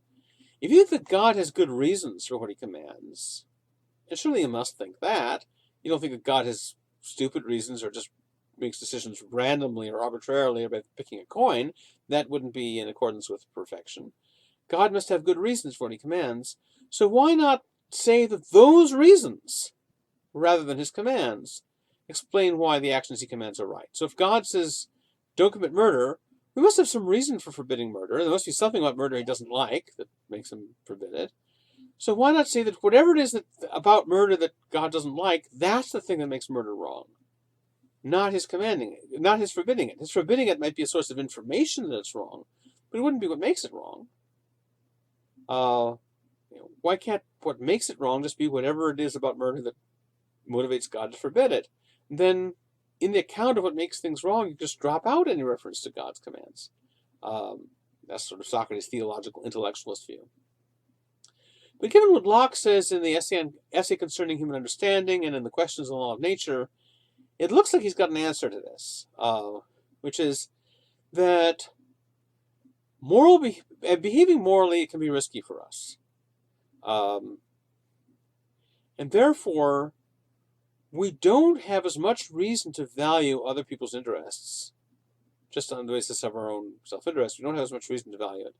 if you think that God has good reasons for what he commands, and surely you must think that. You don't think that God has stupid reasons or just makes decisions randomly or arbitrarily about picking a coin. That wouldn't be in accordance with perfection. God must have good reasons for what he commands. So why not say that those reasons, rather than his commands, explain why the actions he commands are right? So if God says, don't commit murder, we must have some reason for forbidding murder. There must be something about murder he doesn't like that makes him forbid it. So why not say that whatever it is that about murder that God doesn't like, that's the thing that makes murder wrong, not his commanding it, not his forbidding it. His forbidding it might be a source of information that it's wrong, but it wouldn't be what makes it wrong. Why can't what makes it wrong just be whatever it is about murder that motivates God to forbid it? And then, in the account of what makes things wrong, you just drop out any reference to God's commands. That's sort of Socrates' theological intellectualist view. But given what Locke says in the essay Concerning Human Understanding and in the Questions on the Law of Nature, it looks like he's got an answer to this, which is that behaving morally can be risky for us. And therefore, we don't have as much reason to value other people's interests, just on the basis of our own self-interest. We don't have as much reason to value it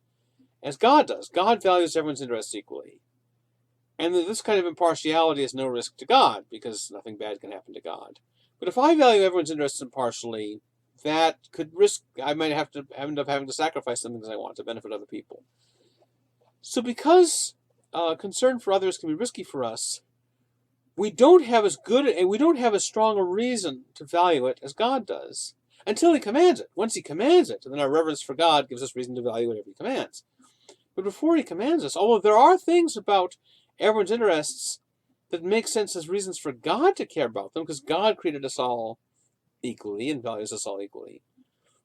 as God does. God values everyone's interests equally. And this kind of impartiality is no risk to God, because nothing bad can happen to God. But if I value everyone's interests impartially, that could risk, I might end up having to sacrifice something that I want to benefit other people. So because concern for others can be risky for us, we don't have as strong a reason to value it as God does, until he commands it. Once he commands it, then our reverence for God gives us reason to value whatever he commands. But before he commands us, although there are things about everyone's interests that make sense as reasons for God to care about them, because God created us all equally and values us all equally.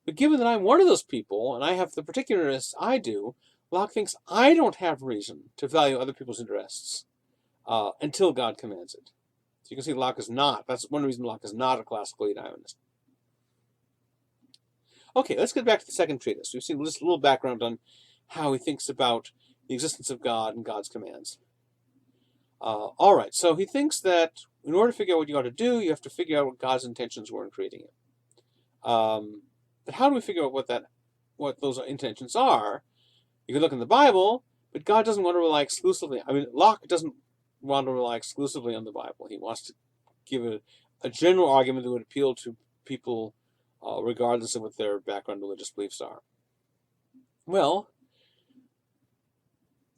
But given that I'm one of those people, and I have the particular interests I do, Locke thinks I don't have reason to value other people's interests until God commands it. So you can see Locke is not. That's one reason Locke is not a classical Eudaemonist. Okay, let's get back to the second treatise. We've seen just a little background on how he thinks about the existence of God and God's commands. All right, so he thinks that in order to figure out what you ought to do, you have to figure out what God's intentions were in creating it. But how do we figure out what those intentions are? You can look in the Bible, but God doesn't want to rely exclusively. Locke doesn't want to rely exclusively on the Bible. He wants to give a general argument that would appeal to people regardless of what their background religious beliefs are. Well,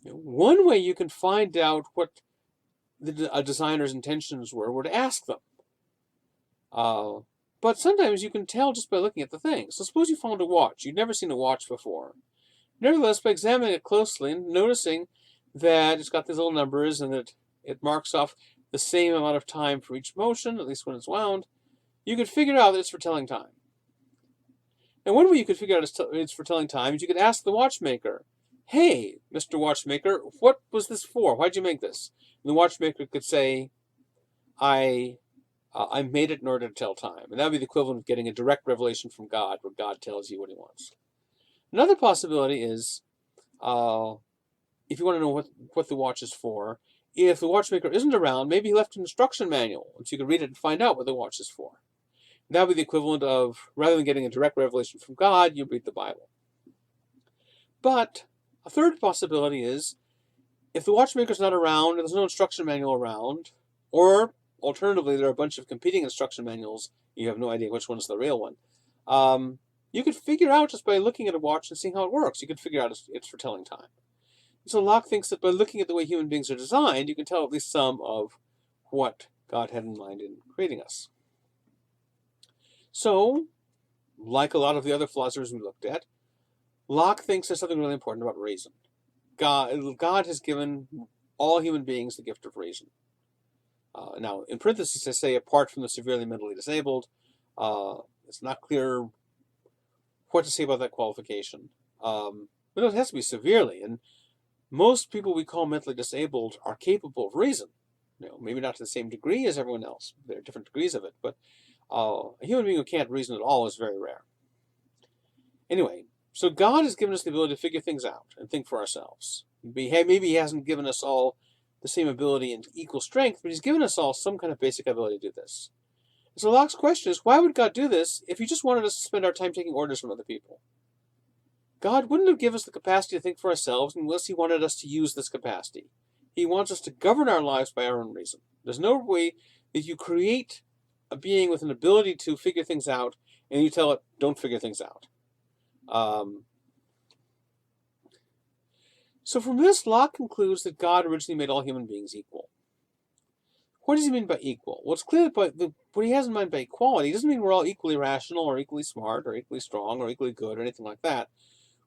one way you can find out what a designer's intentions were to ask them. But sometimes you can tell just by looking at the thing. So suppose you found a watch. You'd never seen a watch before. Nevertheless, by examining it closely and noticing that it's got these little numbers and that it marks off the same amount of time for each motion, at least when it's wound, you could figure out that it's for telling time. And one way you could figure out it's for telling time is you could ask the watchmaker, hey, Mr. Watchmaker, what was this for? Why'd you make this? And the watchmaker could say, I made it in order to tell time. And that would be the equivalent of getting a direct revelation from God, where God tells you what he wants. Another possibility is, if you want to know what the watch is for, if the watchmaker isn't around, maybe he left an instruction manual, and so you could read it and find out what the watch is for. And that would be the equivalent of, rather than getting a direct revelation from God, you read the Bible. But a third possibility is, if the watchmaker's not around, and there's no instruction manual around, or alternatively, there are a bunch of competing instruction manuals, you have no idea which one's the real one, you could figure out just by looking at a watch and seeing how it works. You could figure out it's for telling time. So Locke thinks that by looking at the way human beings are designed, you can tell at least some of what God had in mind in creating us. So, like a lot of the other philosophers we looked at, Locke thinks there's something really important about reason. God has given all human beings the gift of reason. Now, in parentheses, I say apart from the severely mentally disabled. It's not clear what to say about that qualification. But it has to be severely, and most people we call mentally disabled are capable of reason. Maybe not to the same degree as everyone else. There are different degrees of it, but a human being who can't reason at all is very rare. Anyway, so God has given us the ability to figure things out and think for ourselves. Maybe he hasn't given us all the same ability and equal strength, but he's given us all some kind of basic ability to do this. So Locke's question is, why would God do this if he just wanted us to spend our time taking orders from other people? God wouldn't have given us the capacity to think for ourselves unless he wanted us to use this capacity. He wants us to govern our lives by our own reason. There's no way that you create a being with an ability to figure things out and you tell it, don't figure things out. So from this, Locke concludes that God originally made all human beings equal. What does he mean by equal? Well, it's clear that what he has in mind by equality, he doesn't mean we're all equally rational or equally smart or equally strong or equally good or anything like that.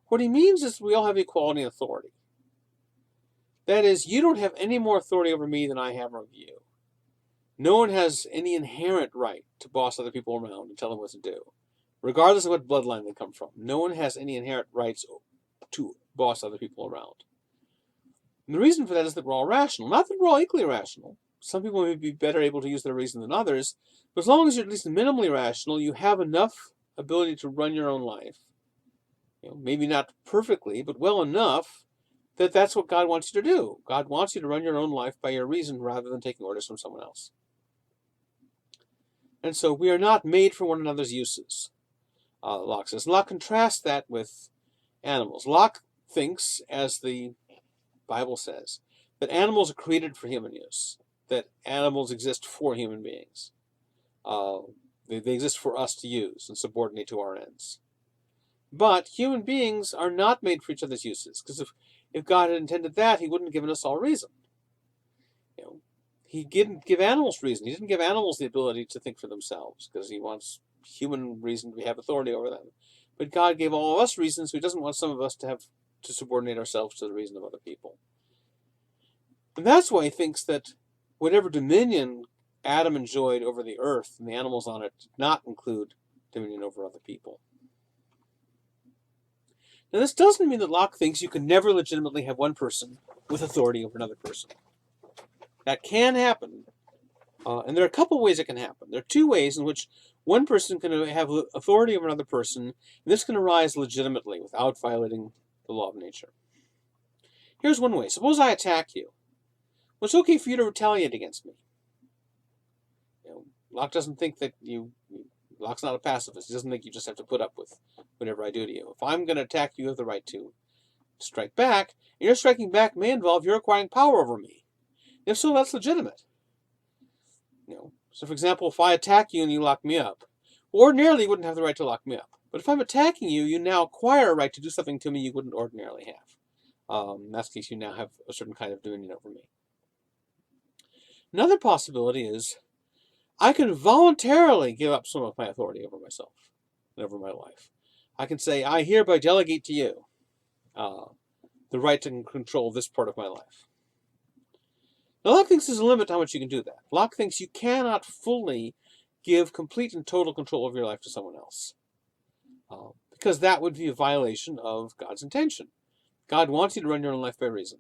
What he means is we all have equality and authority. That is, you don't have any more authority over me than I have over you. No one has any inherent right to boss other people around and tell them what to do, regardless of what bloodline they come from. No one has any inherent rights to boss other people around. And the reason for that is that we're all rational. Not that we're all equally rational. Some people may be better able to use their reason than others, but as long as you're at least minimally rational, you have enough ability to run your own life. Maybe not perfectly, but well enough that that's what God wants you to do. God wants you to run your own life by your reason rather than taking orders from someone else. And so we are not made for one another's uses, Locke says. Locke contrasts that with animals. Locke thinks, as the Bible says, that animals are created for human use, that animals exist for human beings. They exist for us to use and subordinate to our ends. But human beings are not made for each other's uses, because if God had intended that, he wouldn't have given us all reason. He didn't give animals reason. He didn't give animals the ability to think for themselves, because he wants human reason to have authority over them. But God gave all of us reason, so he doesn't want some of us to subordinate ourselves to the reason of other people. And that's why he thinks that whatever dominion Adam enjoyed over the earth and the animals on it did not include dominion over other people. Now, this doesn't mean that Locke thinks you can never legitimately have one person with authority over another person. That can happen, and there are a couple ways it can happen. There are two ways in which one person can have authority over another person, and this can arise legitimately without violating the law of nature. Here's one way. Suppose I attack you. Well, it's okay for you to retaliate against me. Locke doesn't think that Locke's not a pacifist. He doesn't think you just have to put up with whatever I do to you. If I'm going to attack you, you have the right to strike back. And your striking back may involve your acquiring power over me. If so, that's legitimate. So for example, if I attack you and you lock me up, ordinarily you wouldn't have the right to lock me up. But if I'm attacking you, you now acquire a right to do something to me you wouldn't ordinarily have. In that case, you now have a certain kind of dominion over me. Another possibility is I can voluntarily give up some of my authority over myself and over my life. I can say, I hereby delegate to you the right to control this part of my life. Now, Locke thinks there's a limit to how much you can do that. Locke thinks you cannot fully give complete and total control of your life to someone else, because that would be a violation of God's intention. God wants you to run your own life by reason.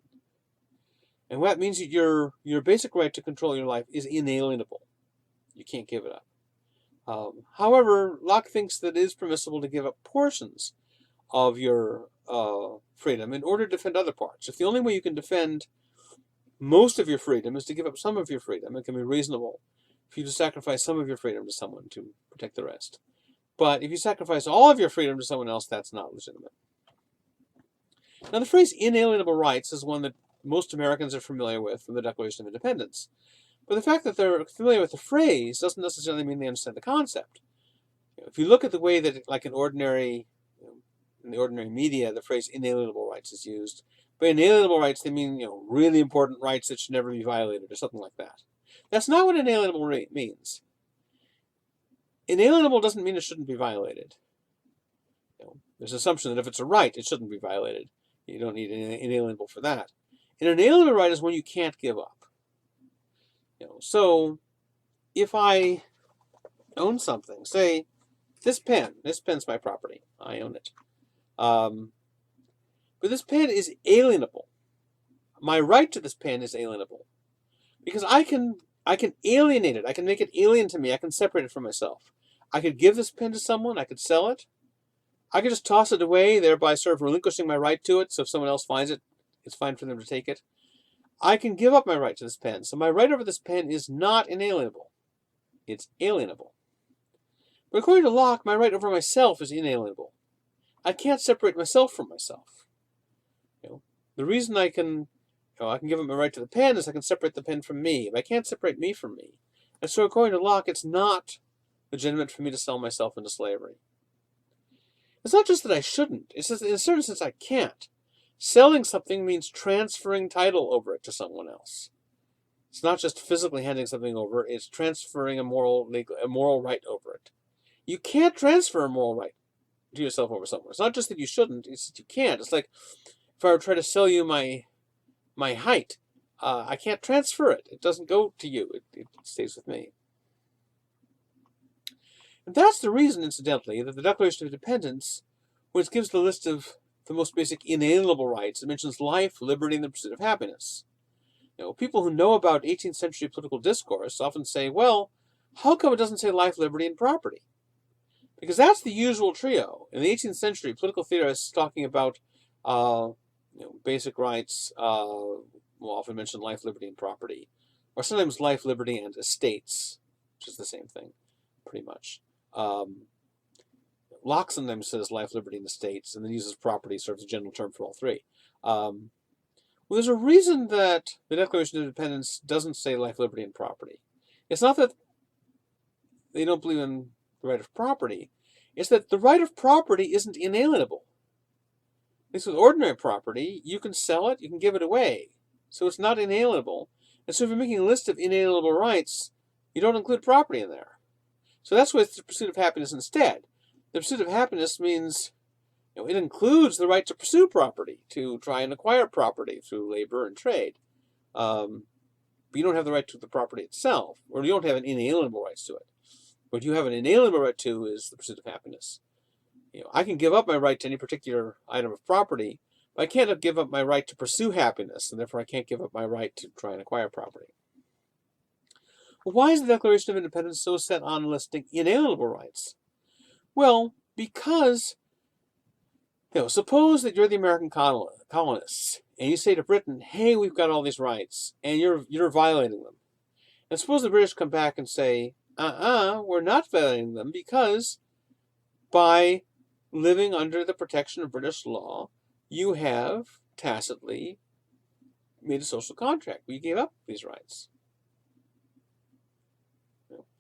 And that means that your basic right to control your life is inalienable. You can't give it up. However, Locke thinks that it is permissible to give up portions of your freedom in order to defend other parts. If the only way you can defend most of your freedom is to give up some of your freedom, it can be reasonable for you to sacrifice some of your freedom to someone to protect the rest. But if you sacrifice all of your freedom to someone else, that's not legitimate. Now, the phrase inalienable rights is one that most Americans are familiar with from the Declaration of Independence. But the fact that they're familiar with the phrase doesn't necessarily mean they understand the concept. If you look at the way that, like in the ordinary media, the phrase inalienable rights is used, by inalienable rights they mean really important rights that should never be violated or something like that. That's not what inalienable means. Inalienable doesn't mean it shouldn't be violated. There's an assumption that if it's a right, it shouldn't be violated. You don't need inalienable for that. An inalienable right is one you can't give up. So if I own something, say this pen's my property. I own it. But this pen is alienable. My right to this pen is alienable because I can alienate it. I can make it alien to me. I can separate it from myself. I could give this pen to someone. I could sell it. I could just toss it away, thereby sort of relinquishing my right to it. So if someone else finds it, it's fine for them to take it. I can give up my right to this pen. So my right over this pen is not inalienable. It's alienable. But according to Locke, my right over myself is inalienable. I can't separate myself from myself. The reason I can give up my right to the pen is I can separate the pen from me. But I can't separate me from me. And so according to Locke, it's not legitimate for me to sell myself into slavery. It's not just that I shouldn't. It's just, in a certain sense, I can't. Selling something means transferring title over it to someone else. It's not just physically handing something over. It's transferring a moral right over it. You can't transfer a moral right to yourself over someone. It's not just that you shouldn't. It's that you can't. It's like if I were to try to sell you my height, I can't transfer it. It doesn't go to you. It stays with me. And that's the reason, incidentally, that the Declaration of Independence, when it gives the list of the most basic inalienable rights, it mentions life, liberty, and the pursuit of happiness. People who know about 18th century political discourse often say, well, how come it doesn't say life, liberty, and property? Because that's the usual trio. In the 18th century, political theorists talking about basic rights will often mention life, liberty, and property. Or sometimes life, liberty, and estates, which is the same thing, pretty much. Locke sometimes says life, liberty, and estates, and then uses property sort of as a general term for all three. Well, there's a reason that the Declaration of Independence doesn't say life, liberty, and property. It's not that they don't believe in the right of property. It's that the right of property isn't inalienable. At least with ordinary property, you can sell it, you can give it away. So it's not inalienable. And so if you're making a list of inalienable rights, you don't include property in there. So that's why it's the pursuit of happiness instead. The pursuit of happiness means it includes the right to pursue property, to try and acquire property through labor and trade. But you don't have the right to the property itself, or you don't have an inalienable right to it. What you have an inalienable right to is the pursuit of happiness. I can give up my right to any particular item of property, but I can't give up my right to pursue happiness, and therefore I can't give up my right to try and acquire property. Well, why is the Declaration of Independence so set on listing inalienable rights? Well, because, suppose that you're the American colonists, and you say to Britain, hey, we've got all these rights, and you're violating them. And suppose the British come back and say, we're not violating them because by living under the protection of British law, you have tacitly made a social contract where you gave up these rights.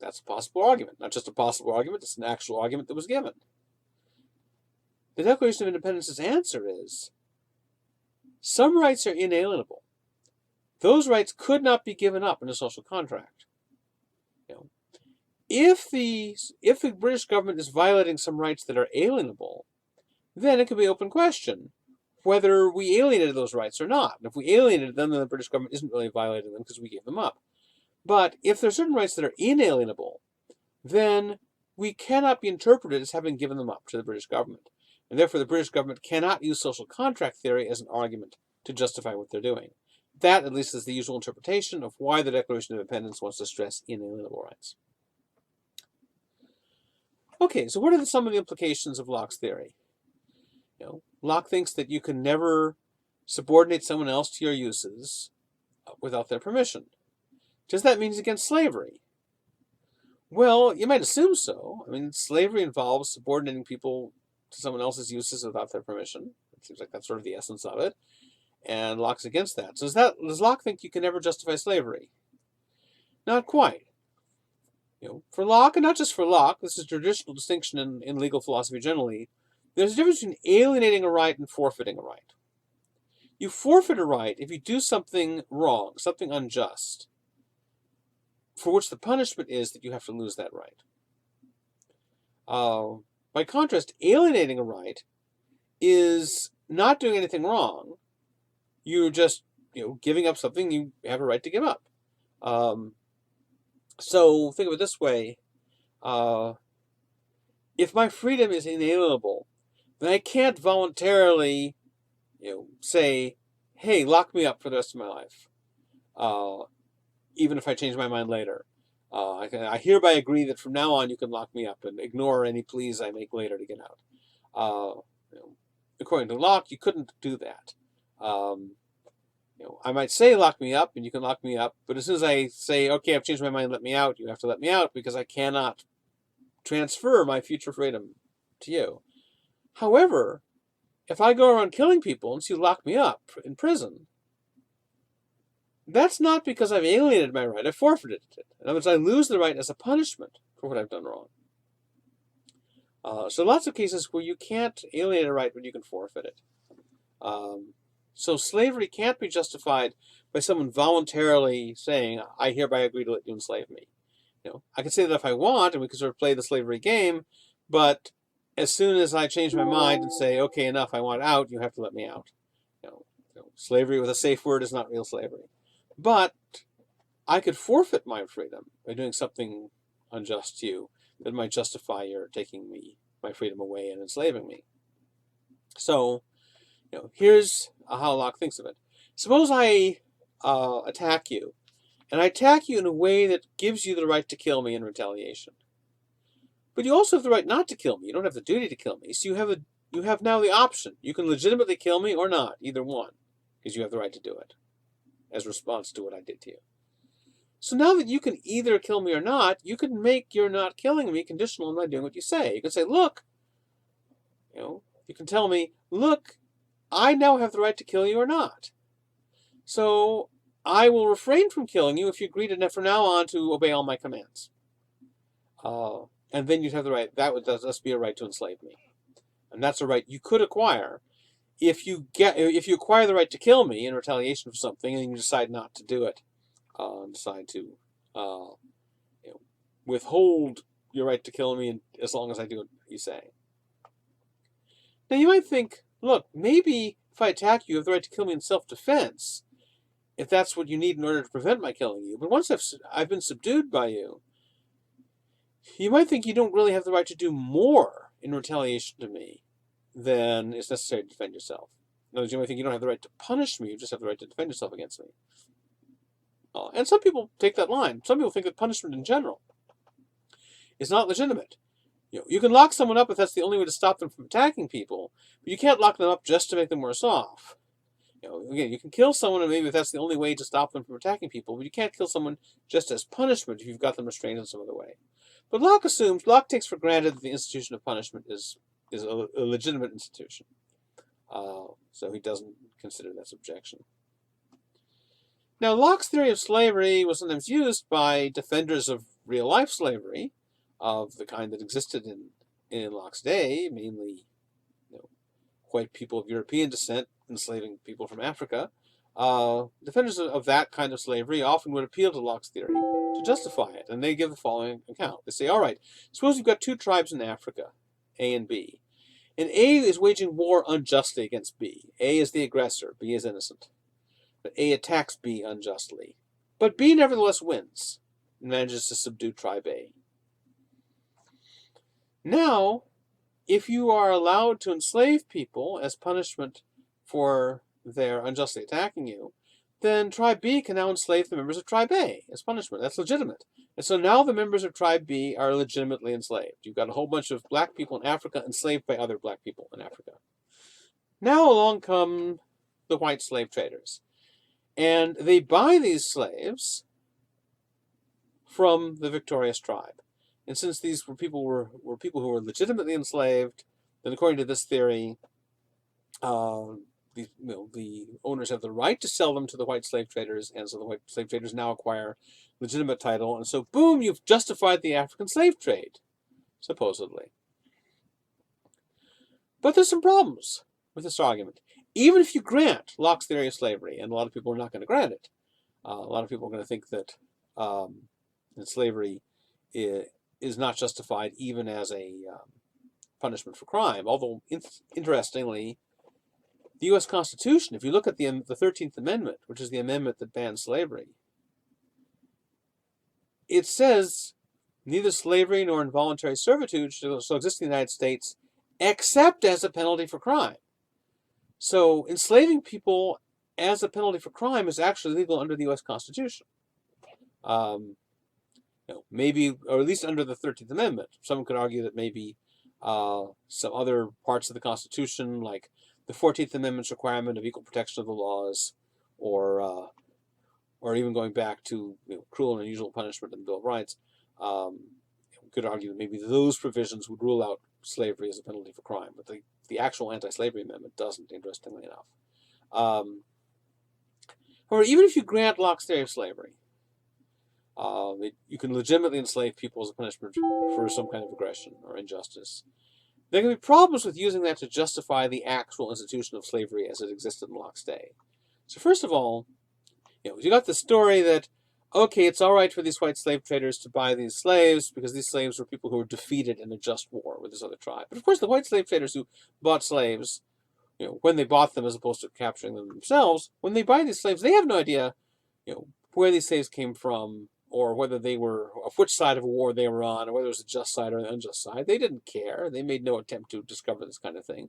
That's a possible argument. Not just a possible argument, it's an actual argument that was given. The Declaration of Independence's answer is, some rights are inalienable. Those rights could not be given up in a social contract. If the British government is violating some rights that are alienable, then it could be an open question whether we alienated those rights or not. And if we alienated them, then the British government isn't really violating them because we gave them up. But if there are certain rights that are inalienable, then we cannot be interpreted as having given them up to the British government. And therefore, the British government cannot use social contract theory as an argument to justify what they're doing. That, at least, is the usual interpretation of why the Declaration of Independence wants to stress inalienable rights. Okay, so what are some of the implications of Locke's theory? Locke thinks that you can never subordinate someone else to your uses without their permission. Does that mean he's against slavery? Well, you might assume so. I mean, slavery involves subordinating people to someone else's uses without their permission. It seems like that's sort of the essence of it. And Locke's against that. So does Locke think you can never justify slavery? Not quite. For Locke, and not just for Locke, this is a traditional distinction in legal philosophy generally, there's a difference between alienating a right and forfeiting a right. You forfeit a right if you do something wrong, something unjust, for which the punishment is that you have to lose that right. By contrast, alienating a right is not doing anything wrong. You're just giving up something you have a right to give up. So think of it this way. If my freedom is inalienable, then I can't voluntarily, say, hey, lock me up for the rest of my life, even if I change my mind later. I hereby agree that from now on you can lock me up and ignore any pleas I make later to get out. According to Locke, you couldn't do that. I might say lock me up, and you can lock me up, but as soon as I say, okay, I've changed my mind, let me out, you have to let me out because I cannot transfer my future freedom to you. However, if I go around killing people and you lock me up in prison, that's not because I've alienated my right, I forfeited it. In other words, I lose the right as a punishment for what I've done wrong. So lots of cases where you can't alienate a right, but you can forfeit it. So slavery can't be justified by someone voluntarily saying, I hereby agree to let you enslave me. I can say that if I want, and we can sort of play the slavery game, but as soon as I change my mind and say, okay, enough, I want out, you have to let me out. Slavery with a safe word is not real slavery. But I could forfeit my freedom by doing something unjust to you that might justify your taking my freedom away and enslaving me. So, here's how Locke thinks of it. Suppose I attack you, and I attack you in a way that gives you the right to kill me in retaliation. But you also have the right not to kill me. You don't have the duty to kill me. So you have now the option. You can legitimately kill me or not, either one, because you have the right to do it as a response to what I did to you. So now that you can either kill me or not, you can make your not killing me conditional on my doing what you say. You can say, look, you can tell me, look, I now have the right to kill you or not. So I will refrain from killing you if you agree to, from now on, to obey all my commands. And then you'd have the right, that would thus be a right to enslave me. And that's a right you could acquire if you acquire the right to kill me in retaliation for something, and you decide not to do it, decide to withhold your right to kill me as long as I do what you say. Now you might think, look, maybe if I attack you, you have the right to kill me in self-defense, if that's what you need in order to prevent my killing you. But once I've been subdued by you, you might think you don't really have the right to do more in retaliation to me than is necessary to defend yourself. In other words, you might think you don't have the right to punish me, you just have the right to defend yourself against me. And some people take that line. Some people think that punishment in general is not legitimate. You can lock someone up if that's the only way to stop them from attacking people, but you can't lock them up just to make them worse off. Again, you can kill someone and maybe if that's the only way to stop them from attacking people, but you can't kill someone just as punishment if you've got them restrained in some other way. But Locke takes for granted that the institution of punishment is a legitimate institution. So he doesn't consider that subjection. Now, Locke's theory of slavery was sometimes used by defenders of real-life slavery, of the kind that existed in Locke's day, mainly white people of European descent enslaving people from Africa. Defenders of that kind of slavery often would appeal to Locke's theory to justify it, and they give the following account. They say, all right, suppose you've got two tribes in Africa, A and B, and A is waging war unjustly against B. A is the aggressor, B is innocent. But A attacks B unjustly. But B nevertheless wins and manages to subdue tribe A. Now, if you are allowed to enslave people as punishment for their unjustly attacking you, then tribe B can now enslave the members of tribe A as punishment. That's legitimate. And so now the members of tribe B are legitimately enslaved. You've got a whole bunch of black people in Africa enslaved by other black people in Africa. Now along come the white slave traders. And they buy these slaves from the victorious tribe. And since these were people who were legitimately enslaved, then according to this theory, the owners have the right to sell them to the white slave traders, and so the white slave traders now acquire legitimate title, and so boom, you've justified the African slave trade, supposedly. But there's some problems with this argument. Even if you grant Locke's theory of slavery, and a lot of people are not going to grant it, a lot of people are going to think that slavery is not justified even as a punishment for crime. Although, interestingly, the U.S. Constitution, if you look at the 13th Amendment, which is the amendment that bans slavery, it says neither slavery nor involuntary servitude shall exist in the United States except as a penalty for crime. So enslaving people as a penalty for crime is actually legal under the U.S. Constitution. Maybe, or at least under the 13th Amendment. Someone could argue that maybe some other parts of the Constitution, like the 14th Amendment's requirement of equal protection of the laws, or even going back to cruel and unusual punishment in the Bill of Rights, we could argue that maybe those provisions would rule out slavery as a penalty for crime, but the actual anti-slavery amendment doesn't, interestingly enough. However, even if you grant Locke's theory of slavery, you can legitimately enslave people as a punishment for some kind of aggression or injustice. There can be problems with using that to justify the actual institution of slavery as it existed in Locke's day. So first of all, you got the story that, okay, it's all right for these white slave traders to buy these slaves because these slaves were people who were defeated in a just war with this other tribe. But of course, the white slave traders who bought slaves, when they bought them as opposed to capturing them themselves, when they buy these slaves, they have no idea, where these slaves came from, or whether they were, of which side of a war they were on, or whether it was a just side or an unjust side. They didn't care. They made no attempt to discover this kind of thing.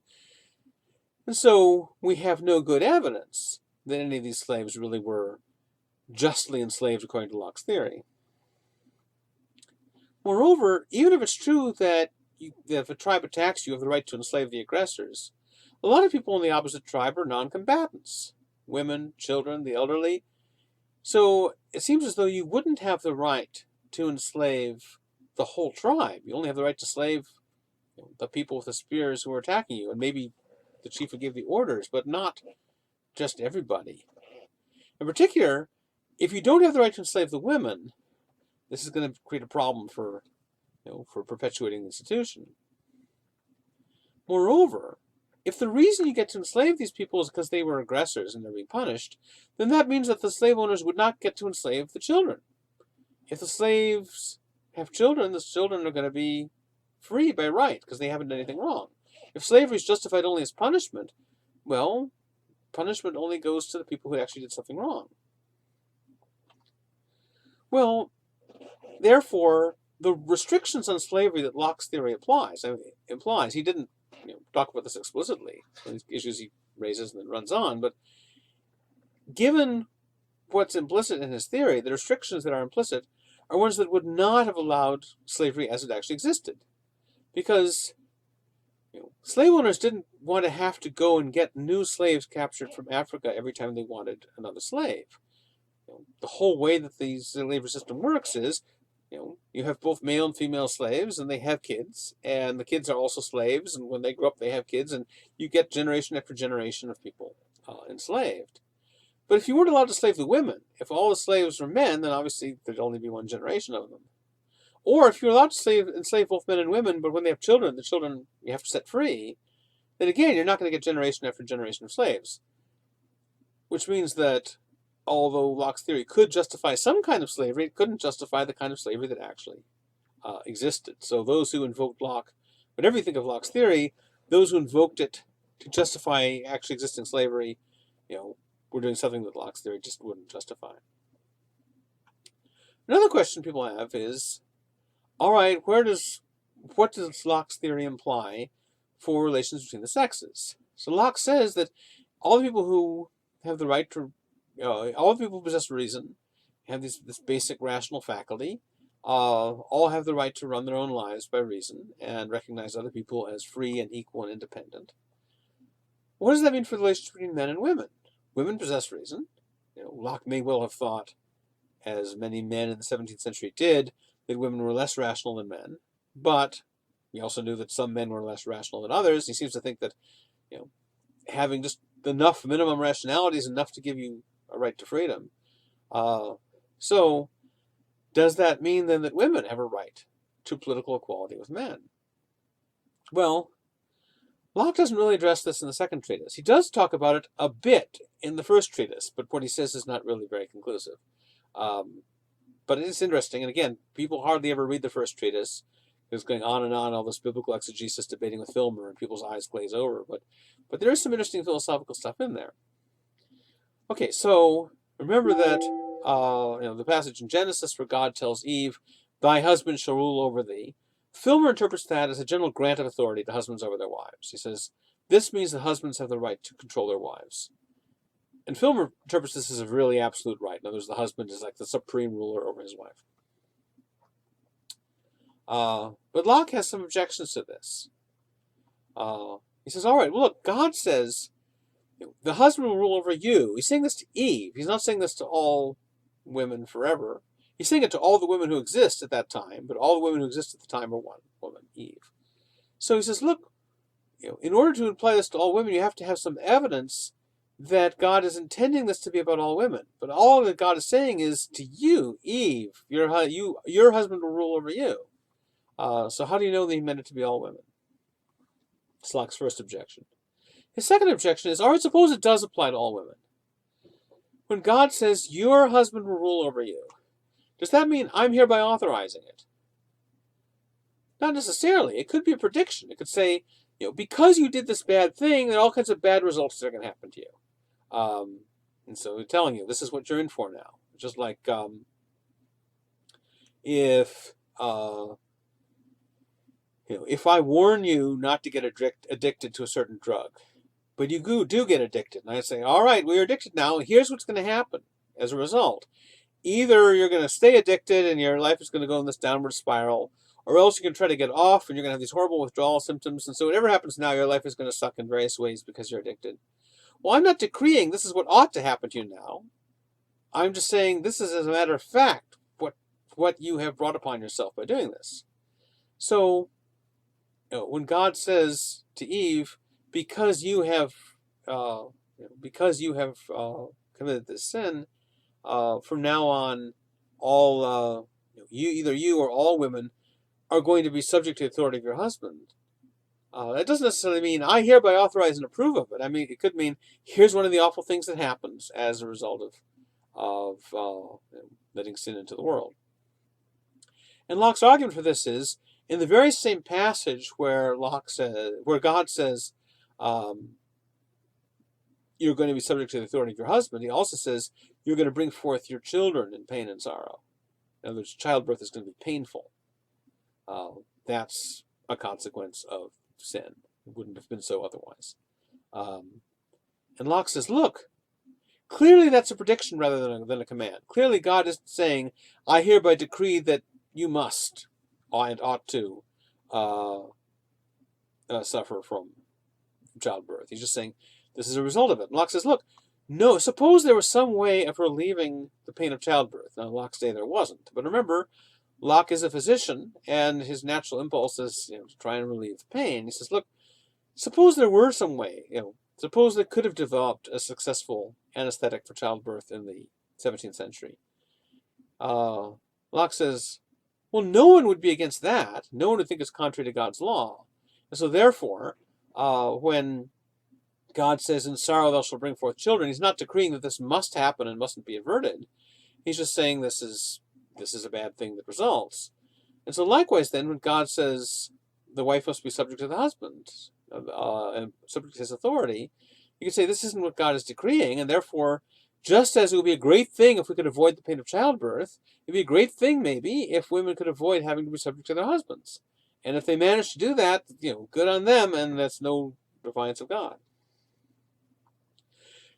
And so we have no good evidence that any of these slaves really were justly enslaved according to Locke's theory. Moreover, even if it's true that if a tribe attacks you, you have the right to enslave the aggressors, a lot of people in the opposite tribe are non-combatants. Women, children, the elderly. So it seems as though you wouldn't have the right to enslave the whole tribe. You only have the right to slave the people with the spears who are attacking you, and maybe the chief would give the orders, but not just everybody. In particular, if you don't have the right to enslave the women, this is going to create a problem for perpetuating the institution. Moreover, if the reason you get to enslave these people is because they were aggressors and they're being punished, then that means that the slave owners would not get to enslave the children. If the slaves have children, the children are going to be free by right because they haven't done anything wrong. If slavery is justified only as punishment, well, punishment only goes to the people who actually did something wrong. Well, therefore, the restrictions on slavery that Locke's theory implies, he didn't talk about this explicitly, these issues he raises and then runs on, but given what's implicit in his theory, the restrictions that are implicit are ones that would not have allowed slavery as it actually existed. Because slave owners didn't want to have to go and get new slaves captured from Africa every time they wanted another slave. The whole way that the slavery system works is, you have both male and female slaves, and they have kids, and the kids are also slaves, and when they grow up, they have kids, and you get generation after generation of people enslaved. But if you weren't allowed to slave the women, if all the slaves were men, then obviously there'd only be one generation of them. Or if you're allowed to enslave both men and women, but when they have children, the children you have to set free, then again, you're not going to get generation after generation of slaves. Which means that although Locke's theory could justify some kind of slavery, it couldn't justify the kind of slavery that actually existed. So those who invoked Locke, whatever you think of Locke's theory, those who invoked it to justify actually existing slavery, were doing something that Locke's theory just wouldn't justify. Another question people have is, all right, what does Locke's theory imply for relations between the sexes? So Locke says that all the people who have the right to all the people who possess reason, have this basic rational faculty, all have the right to run their own lives by reason and recognize other people as free and equal and independent. What does that mean for the relationship between men and women? Women possess reason. Locke may well have thought, as many men in the 17th century did, that women were less rational than men, but he also knew that some men were less rational than others. He seems to think that having just enough minimum rationality is enough to give you a right to freedom. So does that mean then that women have a right to political equality with men? Well, Locke doesn't really address this in the second treatise. He does talk about it a bit in the first treatise, but what he says is not really very conclusive. But it is interesting, and again, people hardly ever read the first treatise It's going on and on, all this biblical exegesis debating with Filmer, and people's eyes glaze over. But there is some interesting philosophical stuff in there. Okay, so remember that the passage in Genesis where God tells Eve, "Thy husband shall rule over thee." Filmer interprets that as a general grant of authority to husbands over their wives. He says, this means that husbands have the right to control their wives. And Filmer interprets this as a really absolute right. In other words, the husband is like the supreme ruler over his wife. But Locke has some objections to this. He says, all right, well, look, God says the husband will rule over you. He's saying this to Eve. He's not saying this to all women forever. He's saying it to all the women who exist at that time, but all the women who exist at the time are one woman, Eve. So he says, look, in order to apply this to all women, you have to have some evidence that God is intending this to be about all women. But all that God is saying is to you, Eve, your husband will rule over you. So how do you know that he meant it to be all women? It's Locke's first objection. His second objection is, all right, suppose it does apply to all women. When God says, your husband will rule over you, does that mean I'm hereby authorizing it? Not necessarily. It could be a prediction. It could say, because you did this bad thing, there are all kinds of bad results that are going to happen to you. And so we're telling you, this is what you're in for now. Just like if I warn you not to get addicted to a certain drug, but you do get addicted, and I say, all right, we're addicted now, and here's what's going to happen as a result. Either you're going to stay addicted and your life is going to go in this downward spiral, or else you're going to try to get off and you're going to have these horrible withdrawal symptoms. And so whatever happens now, your life is going to suck in various ways because you're addicted. Well, I'm not decreeing this is what ought to happen to you now. I'm just saying this is, as a matter of fact, what you have brought upon yourself by doing this. So when God says to Eve, because you have committed this sin, from now on, all either you or all women are going to be subject to the authority of your husband. That doesn't necessarily mean I hereby authorize and approve of it. I mean, it could mean here's one of the awful things that happens as a result of letting sin into the world. And Locke's argument for this is in the very same passage where God says you're going to be subject to the authority of your husband. He also says you're going to bring forth your children in pain and sorrow. In other words, childbirth is going to be painful. That's a consequence of sin. It wouldn't have been so otherwise. And Locke says, look, clearly that's a prediction rather than a command. Clearly God is saying, I hereby decree that you must and ought to suffer from childbirth. He's just saying, this is a result of it. And Locke says, look, no, suppose there was some way of relieving the pain of childbirth. Now, in Locke's day, there wasn't. But remember, Locke is a physician, and his natural impulse is to try and relieve the pain. He says, look, suppose there were some way, suppose they could have developed a successful anesthetic for childbirth in the 17th century. Locke says, well, no one would be against that. No one would think it's contrary to God's law. And so therefore, when God says, in sorrow thou shalt bring forth children, he's not decreeing that this must happen and mustn't be averted. He's just saying this is a bad thing that results. And so likewise then, when God says the wife must be subject to the husband, and subject to his authority, you can say this isn't what God is decreeing, and therefore, just as it would be a great thing if we could avoid the pain of childbirth, it would be a great thing maybe if women could avoid having to be subject to their husbands. And if they manage to do that, good on them, and that's no defiance of God.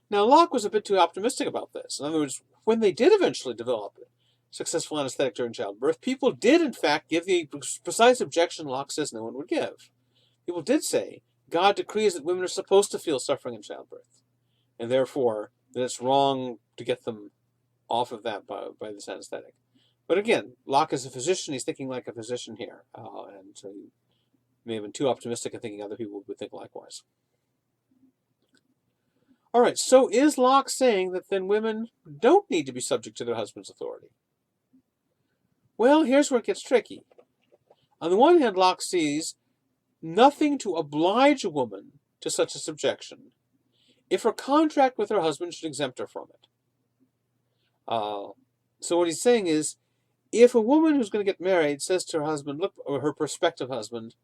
Now, Locke was a bit too optimistic about this. In other words, when they did eventually develop successful anesthetic during childbirth, people did, in fact, give the precise objection Locke says no one would give. People did say, God decrees that women are supposed to feel suffering in childbirth, and therefore that it's wrong to get them off of that by this anesthetic. But again, Locke is a physician. He's thinking like a physician here, and so he may have been too optimistic in thinking other people would think likewise. All right, so is Locke saying that then women don't need to be subject to their husband's authority? Well, here's where it gets tricky. On the one hand, Locke sees nothing to oblige a woman to such a subjection if her contract with her husband should exempt her from it. So what he's saying is, if a woman who's going to get married says to her husband, look, or her prospective husband,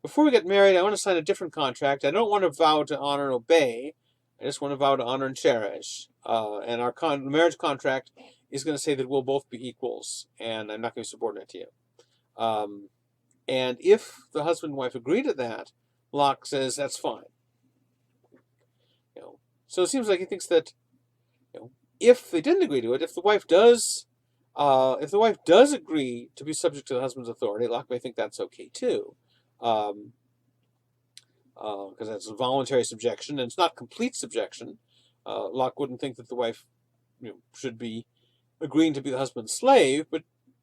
before we get married, I want to sign a different contract. I don't want to vow to honor and obey. I just want to vow to honor and cherish. And our marriage contract is going to say that we'll both be equals, and I'm not going to be subordinate to you. And if the husband and wife agree to that, Locke says that's fine. So it seems like he thinks that if they didn't agree to it, if the wife does agree to be subject to the husband's authority, Locke may think that's okay too. Because that's a voluntary subjection, and it's not complete subjection. Locke wouldn't think that the wife should be agreeing to be the husband's slave,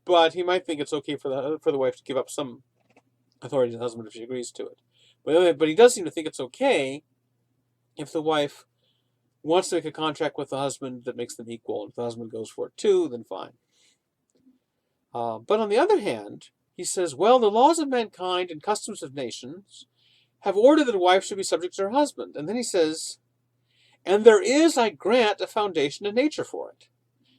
but he might think it's okay for the wife to give up some authority to the husband if she agrees to it. But he does seem to think it's okay if the wife wants to make a contract with the husband that makes them equal, and if the husband goes for it too, then fine. But on the other hand, he says, well, the laws of mankind and customs of nations have ordered that a wife should be subject to her husband. And then he says, and there is, I grant, a foundation in nature for it.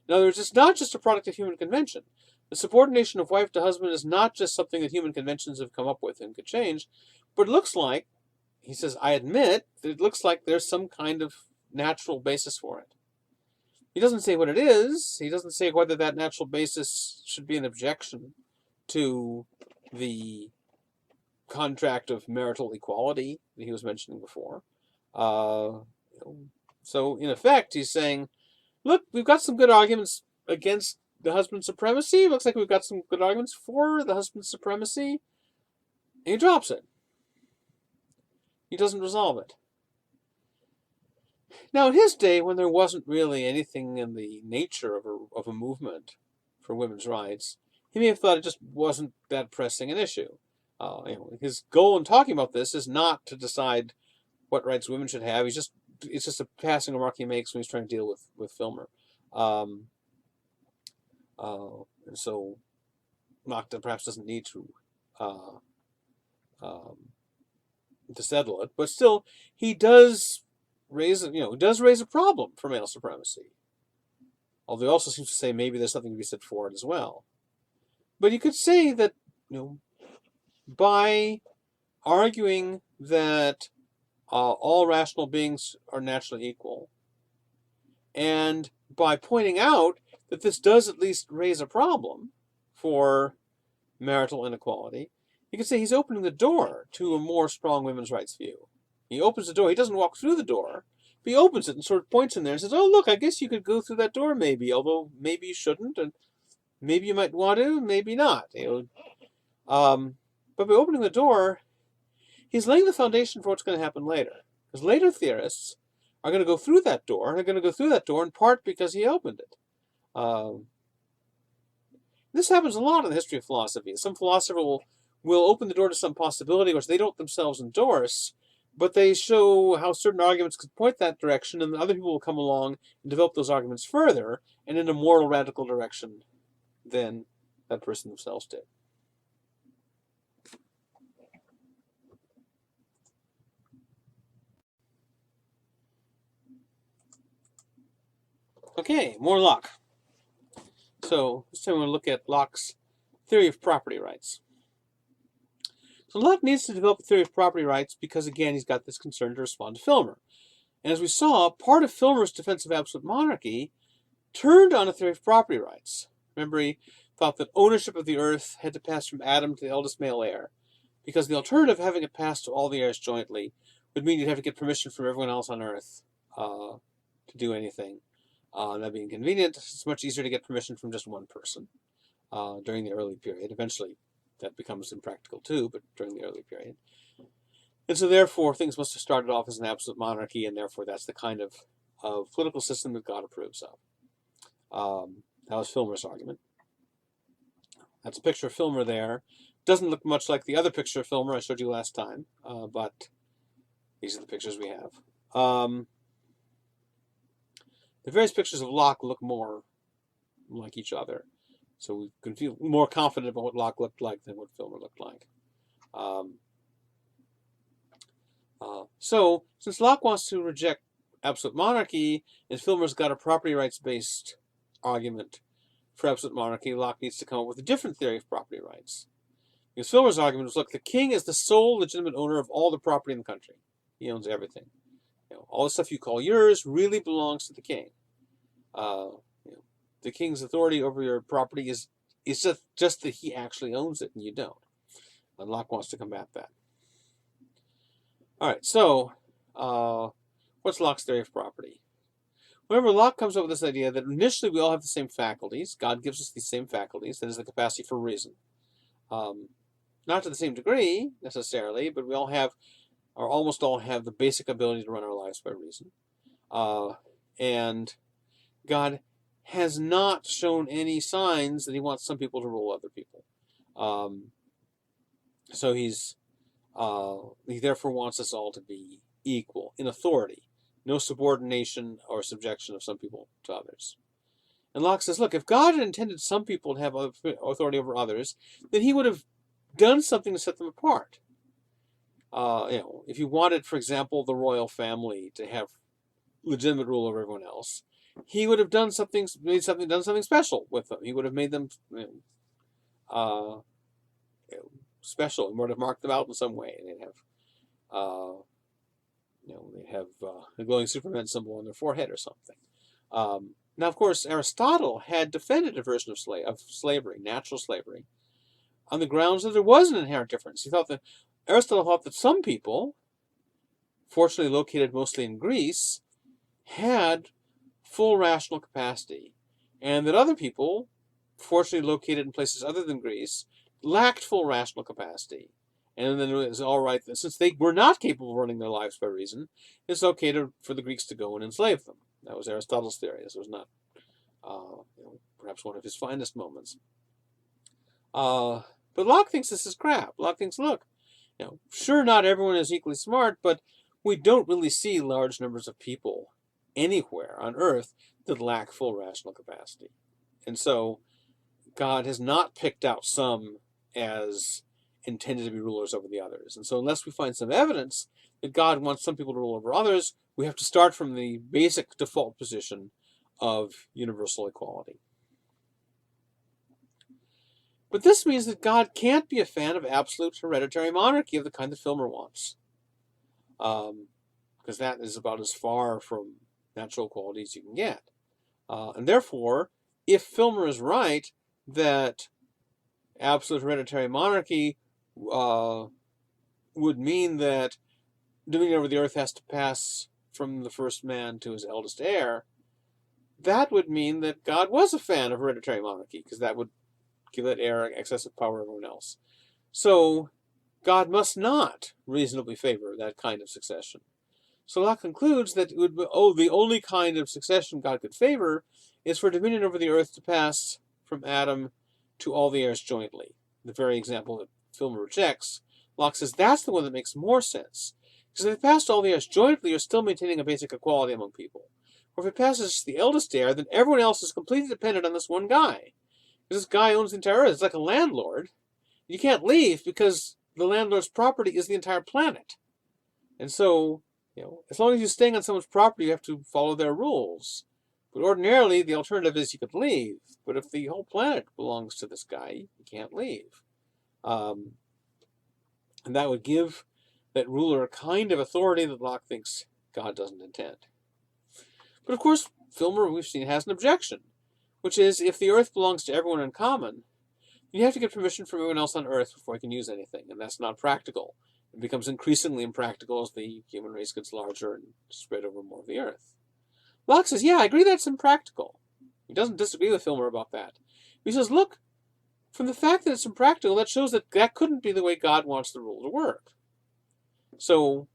In other words, it's not just a product of human convention. The subordination of wife to husband is not just something that human conventions have come up with and could change, but it looks like, he says, I admit that it looks like there's some kind of natural basis for it. He doesn't say what it is. He doesn't say whether that natural basis should be an objection to the contract of marital equality that he was mentioning before. So, in effect, he's saying, look, we've got some good arguments against the husband's supremacy. It looks like we've got some good arguments for the husband's supremacy. And he drops it. He doesn't resolve it. Now, in his day, when there wasn't really anything in the nature of a movement for women's rights, he may have thought it just wasn't that pressing an issue. His goal in talking about this is not to decide what rights women should have. It's just a passing remark he makes when he's trying to deal with Filmer. And so Locke perhaps doesn't need to settle it, but still he does raise a problem for male supremacy. Although he also seems to say maybe there's something to be said for it as well. But you could say that by arguing that all rational beings are naturally equal, and by pointing out that this does at least raise a problem for marital inequality, you could say he's opening the door to a more strong women's rights view. He opens the door. He doesn't walk through the door, but he opens it and sort of points in there and says, oh, look, I guess you could go through that door maybe, although maybe you shouldn't, and maybe you might want to, maybe not. But by opening the door, he's laying the foundation for what's going to happen later. Because later theorists are going to go through that door, and they're going to go through that door in part because he opened it. This happens a lot in the history of philosophy. Some philosopher will open the door to some possibility which they don't themselves endorse, but they show how certain arguments could point that direction, and other people will come along and develop those arguments further and in a more radical direction than that person themselves did. Okay, more Locke. So this time we're going to look at Locke's theory of property rights. So Locke needs to develop a theory of property rights because, again, he's got this concern to respond to Filmer. And as we saw, part of Filmer's defense of absolute monarchy turned on a theory of property rights. Remember, he thought that ownership of the earth had to pass from Adam to the eldest male heir, because the alternative of having it pass to all the heirs jointly would mean you'd have to get permission from everyone else on earth to do anything. That'd be inconvenient. It's much easier to get permission from just one person during the early period. Eventually, that becomes impractical too, but during the early period. And so therefore, things must have started off as an absolute monarchy, and therefore that's the kind of political system that God approves of. That was Filmer's argument. That's a picture of Filmer there. Doesn't look much like the other picture of Filmer I showed you last time, but these are the pictures we have. The various pictures of Locke look more like each other, so we can feel more confident about what Locke looked like than what Filmer looked like. So, since Locke wants to reject absolute monarchy, and Filmer's got a property rights-based argument for absolute monarchy, Locke needs to come up with a different theory of property rights. Because Filmer's argument was, look, the king is the sole legitimate owner of all the property in the country. He owns everything. All the stuff you call yours really belongs to the king. The king's authority over your property is just that he actually owns it and you don't. And Locke wants to combat that. All right, so what's Locke's theory of property? Remember, Locke comes up with this idea that initially we all have the same faculties. God gives us these same faculties, that is the capacity for reason. Not to the same degree, necessarily, but we all have, or almost all have, the basic ability to run our lives by reason. And God has not shown any signs that he wants some people to rule other people. So he therefore wants us all to be equal in authority. No subordination or subjection of some people to others. And Locke says, look, if God had intended some people to have authority over others, then he would have done something to set them apart. If you wanted, for example, the royal family to have legitimate rule over everyone else, he would have done something special with them. He would have made them special. He would have marked them out in some way, and they'd have a glowing Superman symbol on their forehead or something. Now, of course, Aristotle had defended a version of slavery, natural slavery, on the grounds that there was an inherent difference. Aristotle thought that some people, fortunately located mostly in Greece, had full rational capacity, and that other people, fortunately located in places other than Greece, lacked full rational capacity. And then it was all right that since they were not capable of running their lives by reason, it's okay for the Greeks to go and enslave them. That was Aristotle's theory. This was not perhaps one of his finest moments. But Locke thinks this is crap. Locke thinks, look, sure, not everyone is equally smart, but we don't really see large numbers of people anywhere on Earth that lack full rational capacity. And so God has not picked out some as intended to be rulers over the others. And so unless we find some evidence that God wants some people to rule over others, we have to start from the basic default position of universal equality. But this means that God can't be a fan of absolute hereditary monarchy of the kind that Filmer wants. Because that is about as far from natural equality as you can get. And therefore, if Filmer is right that absolute hereditary monarchy would mean that dominion over the earth has to pass from the first man to his eldest heir, that would mean that God was a fan of hereditary monarchy, because that would give that heir excessive power over everyone else. So God must not reasonably favor that kind of succession. So Locke concludes that it would be, the only kind of succession God could favor is for dominion over the earth to pass from Adam to all the heirs jointly. The very example that Filmer rejects, Locke says that's the one that makes more sense. Because if it passed all the heirs jointly, you're still maintaining a basic equality among people. Or if it passes the eldest heir, then everyone else is completely dependent on this one guy. Because this guy owns the entire earth. It's like a landlord. You can't leave because the landlord's property is the entire planet. And so, as long as you're staying on someone's property, you have to follow their rules. But ordinarily, the alternative is you could leave. But if the whole planet belongs to this guy, you can't leave. And that would give that ruler a kind of authority that Locke thinks God doesn't intend. But of course, Filmer, we've seen, has an objection, which is if the earth belongs to everyone in common, you have to get permission from everyone else on earth before you can use anything, and that's not practical. It becomes increasingly impractical as the human race gets larger and spread over more of the earth. Locke says, yeah, I agree that's impractical. He doesn't disagree with Filmer about that. He says, look, from the fact that it's impractical, that shows that that couldn't be the way God wants the rule to work. So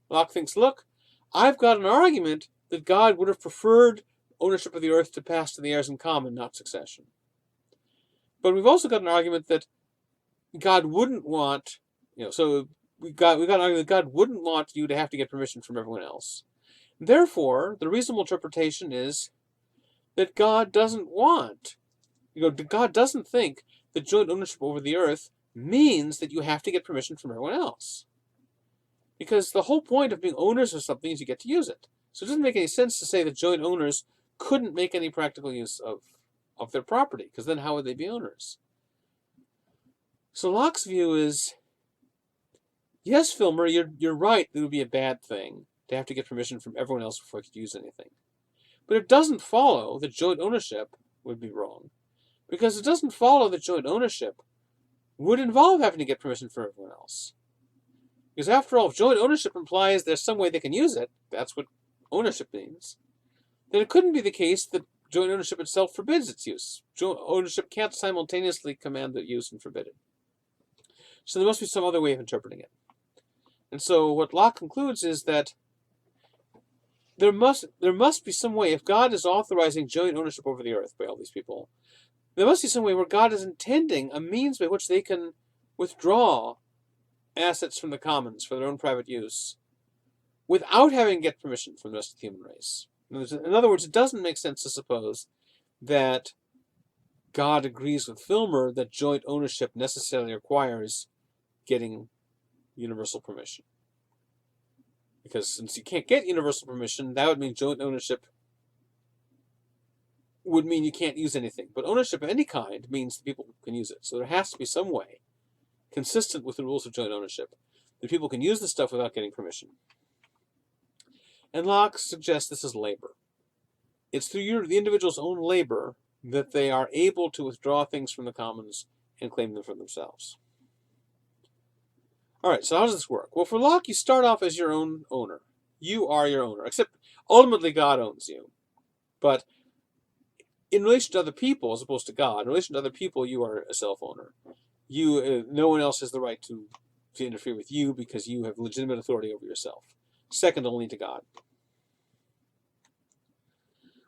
Locke thinks, look, I've got an argument that God would have preferred ownership of the earth to pass to the heirs in common, not succession. But we've also got an argument that God wouldn't want, so we've got an argument that God wouldn't want you to have to get permission from everyone else. Therefore, the reasonable interpretation is that God doesn't want, God doesn't think that joint ownership over the earth means that you have to get permission from everyone else. Because the whole point of being owners of something is you get to use it. So it doesn't make any sense to say that joint owners couldn't make any practical use of of their property, because then how would they be owners? So Locke's view is, yes, Filmer, you're right, it would be a bad thing to have to get permission from everyone else before I could use anything. But it doesn't follow that joint ownership would be wrong, because it doesn't follow that joint ownership would involve having to get permission from everyone else. Because after all, if joint ownership implies there's some way they can use it, that's what ownership means, then it couldn't be the case that joint ownership itself forbids its use. Joint ownership can't simultaneously command the use and forbid it. So there must be some other way of interpreting it. And so what Locke concludes is that there must be some way, if God is authorizing joint ownership over the earth by all these people, there must be some way where God is intending a means by which they can withdraw assets from the commons for their own private use without having to get permission from the rest of the human race. In other words, it doesn't make sense to suppose that God agrees with Filmer that joint ownership necessarily requires getting universal permission. Because since you can't get universal permission, that would mean joint ownership would mean you can't use anything. But ownership of any kind means that people can use it. So there has to be some way, consistent with the rules of joint ownership, that people can use the stuff without getting permission. And Locke suggests this is labor. It's through the individual's own labor that they are able to withdraw things from the commons and claim them for themselves. All right, so how does this work? Well, for Locke, you start off as your own owner. You are your owner, except ultimately God owns you. But in relation to other people, as opposed to God, in relation to other people, you are a self-owner. No one else has the right to interfere with you because you have legitimate authority over yourself, second only to God.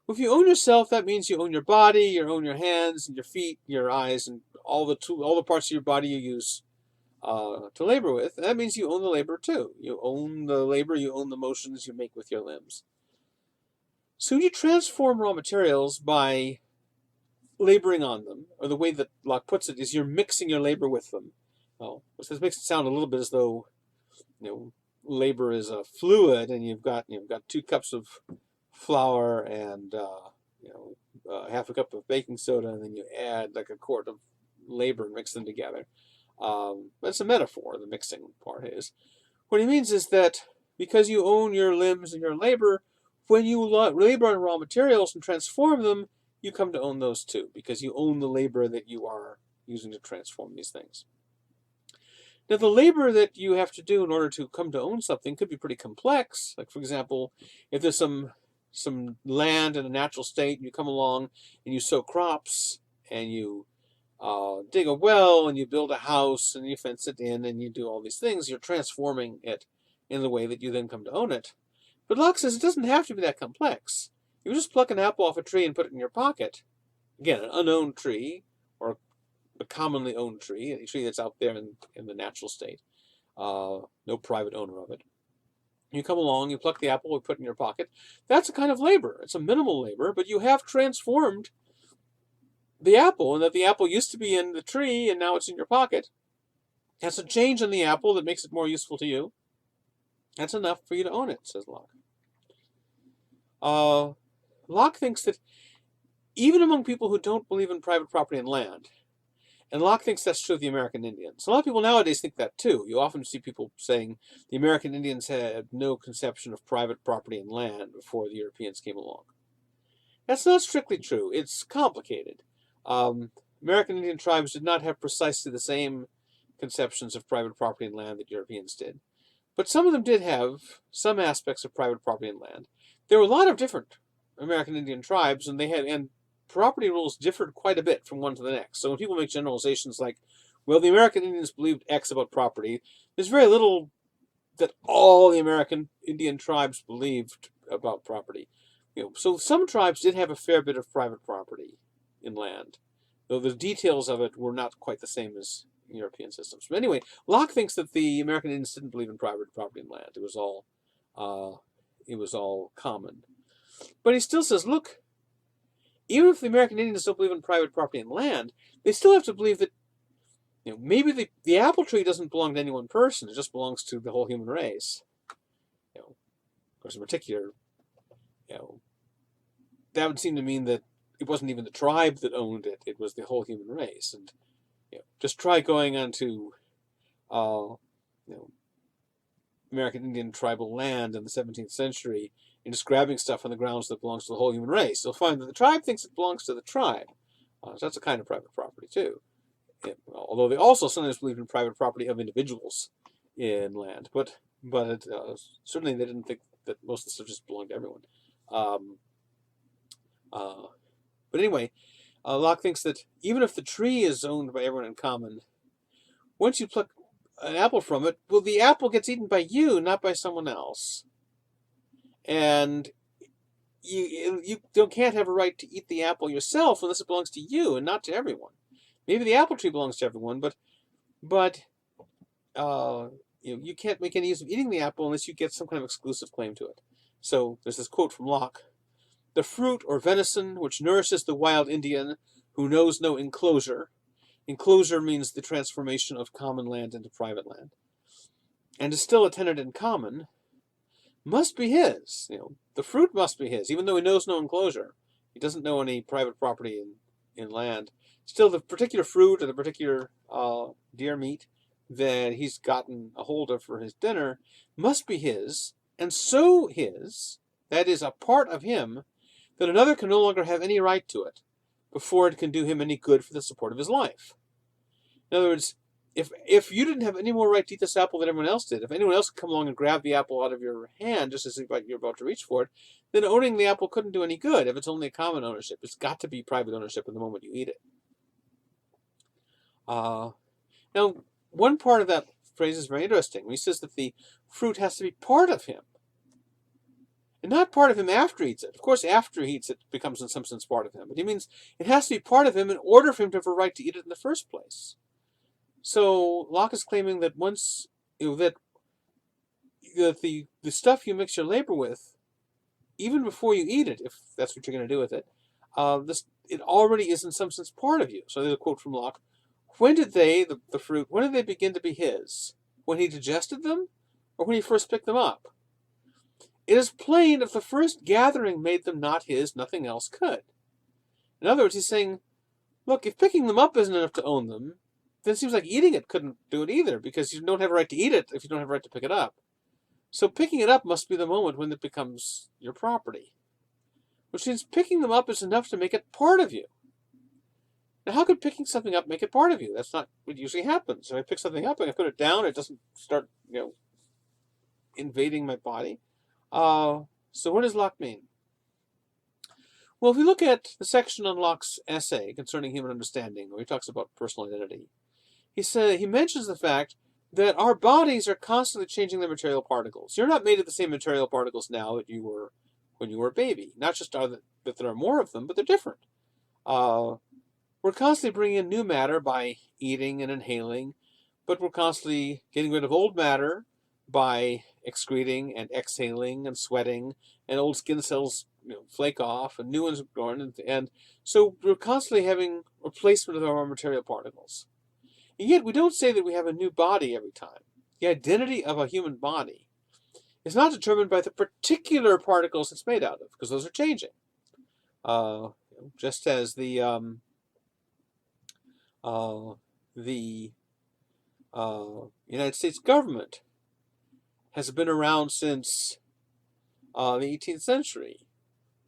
Well, if you own yourself, that means you own your body, you own your hands and your feet, your eyes, and all the parts of your body you use to labor with. And that means you own the labor too. You own the labor, you own the motions you make with your limbs. So you transform raw materials by laboring on them, or the way that Locke puts it is you're mixing your labor with them. Well, this makes it sound a little bit as though, labor is a fluid, and you've got 2 cups of flour and half a cup of baking soda, and then you add like a quart of labor and mix them together. That's a metaphor. The mixing part is. What he means is that because you own your limbs and your labor, when you labor on raw materials and transform them, you come to own those too, because you own the labor that you are using to transform these things. Now, the labor that you have to do in order to come to own something could be pretty complex. Like, for example, if there's some land in a natural state, and you come along and you sow crops, and you dig a well, and you build a house, and you fence it in, and you do all these things, you're transforming it in the way that you then come to own it. But Locke says it doesn't have to be that complex. You just pluck an apple off a tree and put it in your pocket. Again, an unowned tree, or a commonly owned tree, a tree that's out there in the natural state. No private owner of it. You come along, you pluck the apple, you put it in your pocket. That's a kind of labor. It's a minimal labor, but you have transformed the apple, and that the apple used to be in the tree, and now it's in your pocket. That's a change in the apple that makes it more useful to you. That's enough for you to own it, says Locke. Locke thinks that even among people who don't believe in private property and land, and Locke thinks that's true of the American Indians. A lot of people nowadays think that too. You often see people saying the American Indians had no conception of private property and land before the Europeans came along. That's not strictly true. It's complicated. American Indian tribes did not have precisely the same conceptions of private property and land that Europeans did. But some of them did have some aspects of private property and land. There were a lot of different American Indian tribes, and property rules differed quite a bit from one to the next. So when people make generalizations like, well, the American Indians believed X about property, there's very little that all the American Indian tribes believed about property. So some tribes did have a fair bit of private property in land, though the details of it were not quite the same as European systems. But anyway, Locke thinks that the American Indians didn't believe in private property and land. It was all common. But he still says, look, even if the American Indians don't believe in private property and land, they still have to believe that maybe the apple tree doesn't belong to any one person. It just belongs to the whole human race. Of course, in particular, that would seem to mean that it wasn't even the tribe that owned it; it was the whole human race. And just try going onto American Indian tribal land in the 17th century and just grabbing stuff on the grounds that belongs to the whole human race. You'll find that the tribe thinks it belongs to the tribe. So that's a kind of private property too. Although they also sometimes believe in private property of individuals in land, but certainly they didn't think that most of the stuff just belonged to everyone. But anyway, Locke thinks that even if the tree is owned by everyone in common, once you pluck an apple from it, well, the apple gets eaten by you, not by someone else. And you can't have a right to eat the apple yourself unless it belongs to you and not to everyone. Maybe the apple tree belongs to everyone, but you can't make any use of eating the apple unless you get some kind of exclusive claim to it. So there's this quote from Locke: "The fruit or venison which nourishes the wild Indian who knows no enclosure," enclosure means the transformation of common land into private land, "and is still a tenant in common, must be his." The fruit must be his, even though he knows no enclosure. He doesn't know any private property in land. Still, the particular fruit or the particular deer meat that he's gotten a hold of for his dinner must be his, and so his, that is, a part of him, that another can no longer have any right to it before it can do him any good for the support of his life. In other words, if you didn't have any more right to eat this apple than everyone else did, if anyone else could come along and grab the apple out of your hand just as you're about to reach for it, then owning the apple couldn't do any good if it's only a common ownership. It's got to be private ownership in the moment you eat it. Now, one part of that phrase is very interesting. He says that the fruit has to be part of him, and not part of him after he eats it. Of course, after he eats it, it becomes in some sense part of him. But he means it has to be part of him in order for him to have a right to eat it in the first place. So Locke is claiming that once that the stuff you mix your labor with, even before you eat it, if that's what you're going to do with it, it already is in some sense part of you. So there's a quote from Locke: "When did the fruit, when did they begin to be his? When he digested them, or when he first picked them up? It is plain if the first gathering made them not his, nothing else could." In other words, he's saying, look, if picking them up isn't enough to own them, then it seems like eating it couldn't do it either, because you don't have a right to eat it if you don't have a right to pick it up. So picking it up must be the moment when it becomes your property, which means picking them up is enough to make it part of you. Now, how could picking something up make it part of you? That's not what usually happens. If I pick something up and I put it down, it doesn't start, invading my body. So what does Locke mean? Well, if we look at the section on Locke's essay concerning human understanding, where he talks about personal identity, he mentions the fact that our bodies are constantly changing their material particles. You're not made of the same material particles now that you were when you were a baby. Not just that there are more of them, but they're different. We're constantly bringing in new matter by eating and inhaling, but we're constantly getting rid of old matter by excreting and exhaling and sweating, and old skin cells flake off and new ones are born, and so we're constantly having replacement of our material particles. And yet we don't say that we have a new body every time. The identity of a human body is not determined by the particular particles it's made out of, because those are changing. Just as the United States government has been around since the 18th century,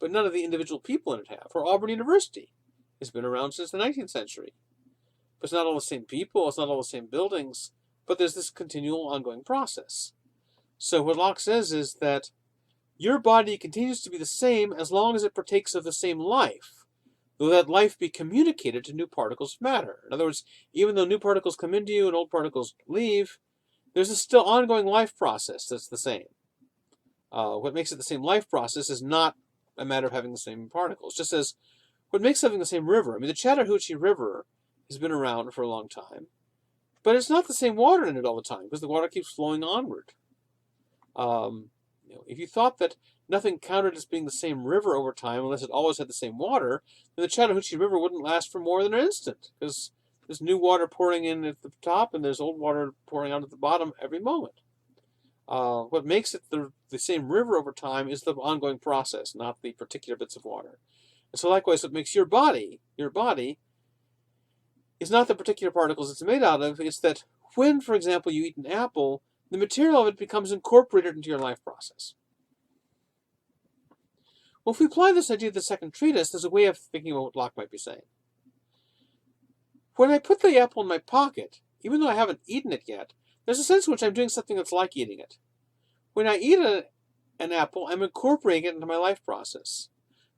but none of the individual people in it have. Or Auburn University has been around since the 19th century. But it's not all the same people, it's not all the same buildings, but there's this continual ongoing process. So what Locke says is that your body continues to be the same as long as it partakes of the same life, though that life be communicated to new particles of matter. In other words, even though new particles come into you and old particles leave, there's a still ongoing life process that's the same. What makes it the same life process is not a matter of having the same particles. Just as what makes having the same river, I mean, the Chattahoochee River has been around for a long time, but it's not the same water in it all the time, because the water keeps flowing onward. If you thought that nothing counted as being the same river over time unless it always had the same water, then the Chattahoochee River wouldn't last for more than an instant, because there's new water pouring in at the top and there's old water pouring out at the bottom every moment. What makes it the same river over time is the ongoing process, not the particular bits of water. And so likewise, what makes your body is not the particular particles it's made out of. It's that when, for example, you eat an apple, the material of it becomes incorporated into your life process. Well, if we apply this idea to the second treatise, there's a way of thinking about what Locke might be saying. When I put the apple in my pocket, even though I haven't eaten it yet, there's a sense in which I'm doing something that's like eating it. When I eat an apple, I'm incorporating it into my life process.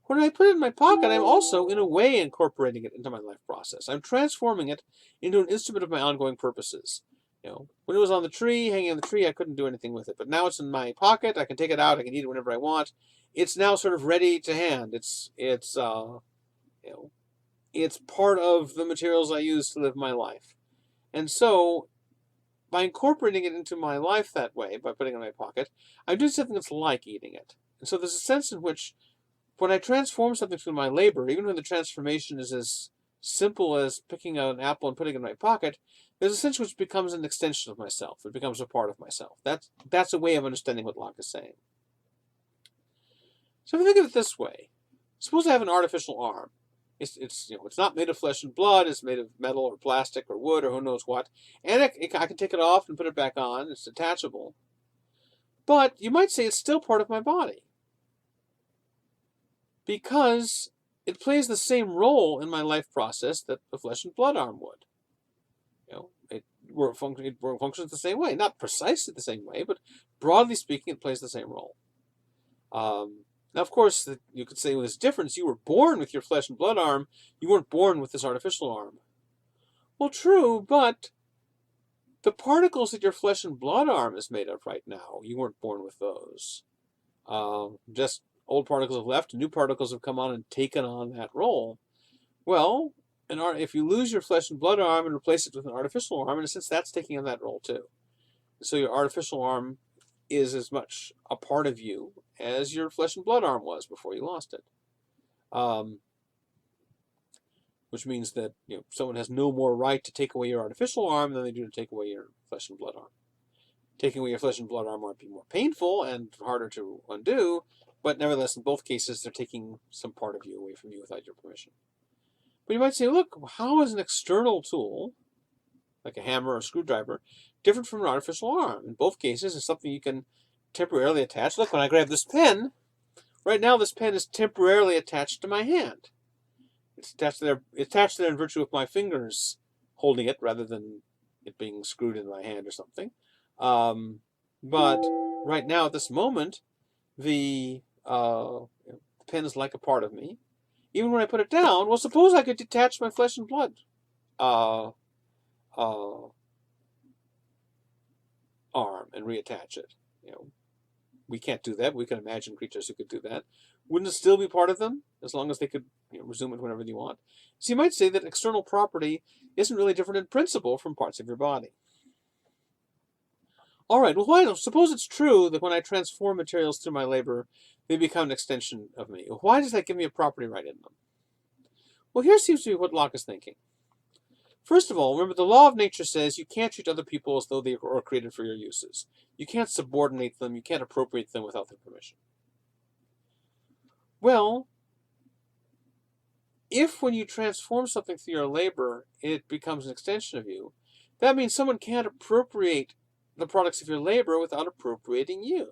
When I put it in my pocket, I'm also, in a way, incorporating it into my life process. I'm transforming it into an instrument of my ongoing purposes. When it was on the tree, hanging on the tree, I couldn't do anything with it. But now it's in my pocket. I can take it out. I can eat it whenever I want. It's now sort of ready to hand. It's part of the materials I use to live my life. And so, by incorporating it into my life that way, by putting it in my pocket, I'm doing something that's like eating it. And so there's a sense in which, when I transform something through my labor, even when the transformation is as simple as picking out an apple and putting it in my pocket, there's a sense which becomes an extension of myself. It becomes a part of myself. That's a way of understanding what Locke is saying. So if you think of it this way, suppose I have an artificial arm. It's not made of flesh and blood. It's made of metal or plastic or wood or who knows what. And I can take it off and put it back on. It's detachable. But you might say it's still part of my body, because it plays the same role in my life process that the flesh and blood arm would. It functions the same way. Not precisely the same way, but broadly speaking, it plays the same role. Now, of course, you could say, well, there's a difference. You were born with your flesh and blood arm. You weren't born with this artificial arm. Well, true, but the particles that your flesh and blood arm is made of right now, you weren't born with those. Just old particles have left, new particles have come on and taken on that role. Well, if you lose your flesh and blood arm and replace it with an artificial arm, in a sense, that's taking on that role too. So your artificial arm is as much a part of you as your flesh and blood arm was before you lost it. Which means that someone has no more right to take away your artificial arm than they do to take away your flesh and blood arm. Taking away your flesh and blood arm might be more painful and harder to undo, but nevertheless, in both cases, they're taking some part of you away from you without your permission. But you might say, look, how is an external tool, like a hammer or a screwdriver, different from an artificial arm? In both cases, it's something you can temporarily attach. Look, when I grab this pen, right now this pen is temporarily attached to my hand. It's attached there in virtue of my fingers holding it rather than it being screwed in my hand or something. But right now, at this moment, the pen is like a part of me. Even when I put it down, well, suppose I could detach my flesh and blood arm and reattach it. We can't do that. We can imagine creatures who could do that. Wouldn't it still be part of them, as long as they could resume it whenever they want? So you might say that external property isn't really different in principle from parts of your body. All right, well, suppose it's true that when I transform materials through my labor, they become an extension of me. Why does that give me a property right in them? Well, here seems to be what Locke is thinking. First of all, remember, the law of nature says you can't treat other people as though they are created for your uses. You can't subordinate them. You can't appropriate them without their permission. Well, if when you transform something through your labor, it becomes an extension of you, that means someone can't appropriate the products of your labor without appropriating you,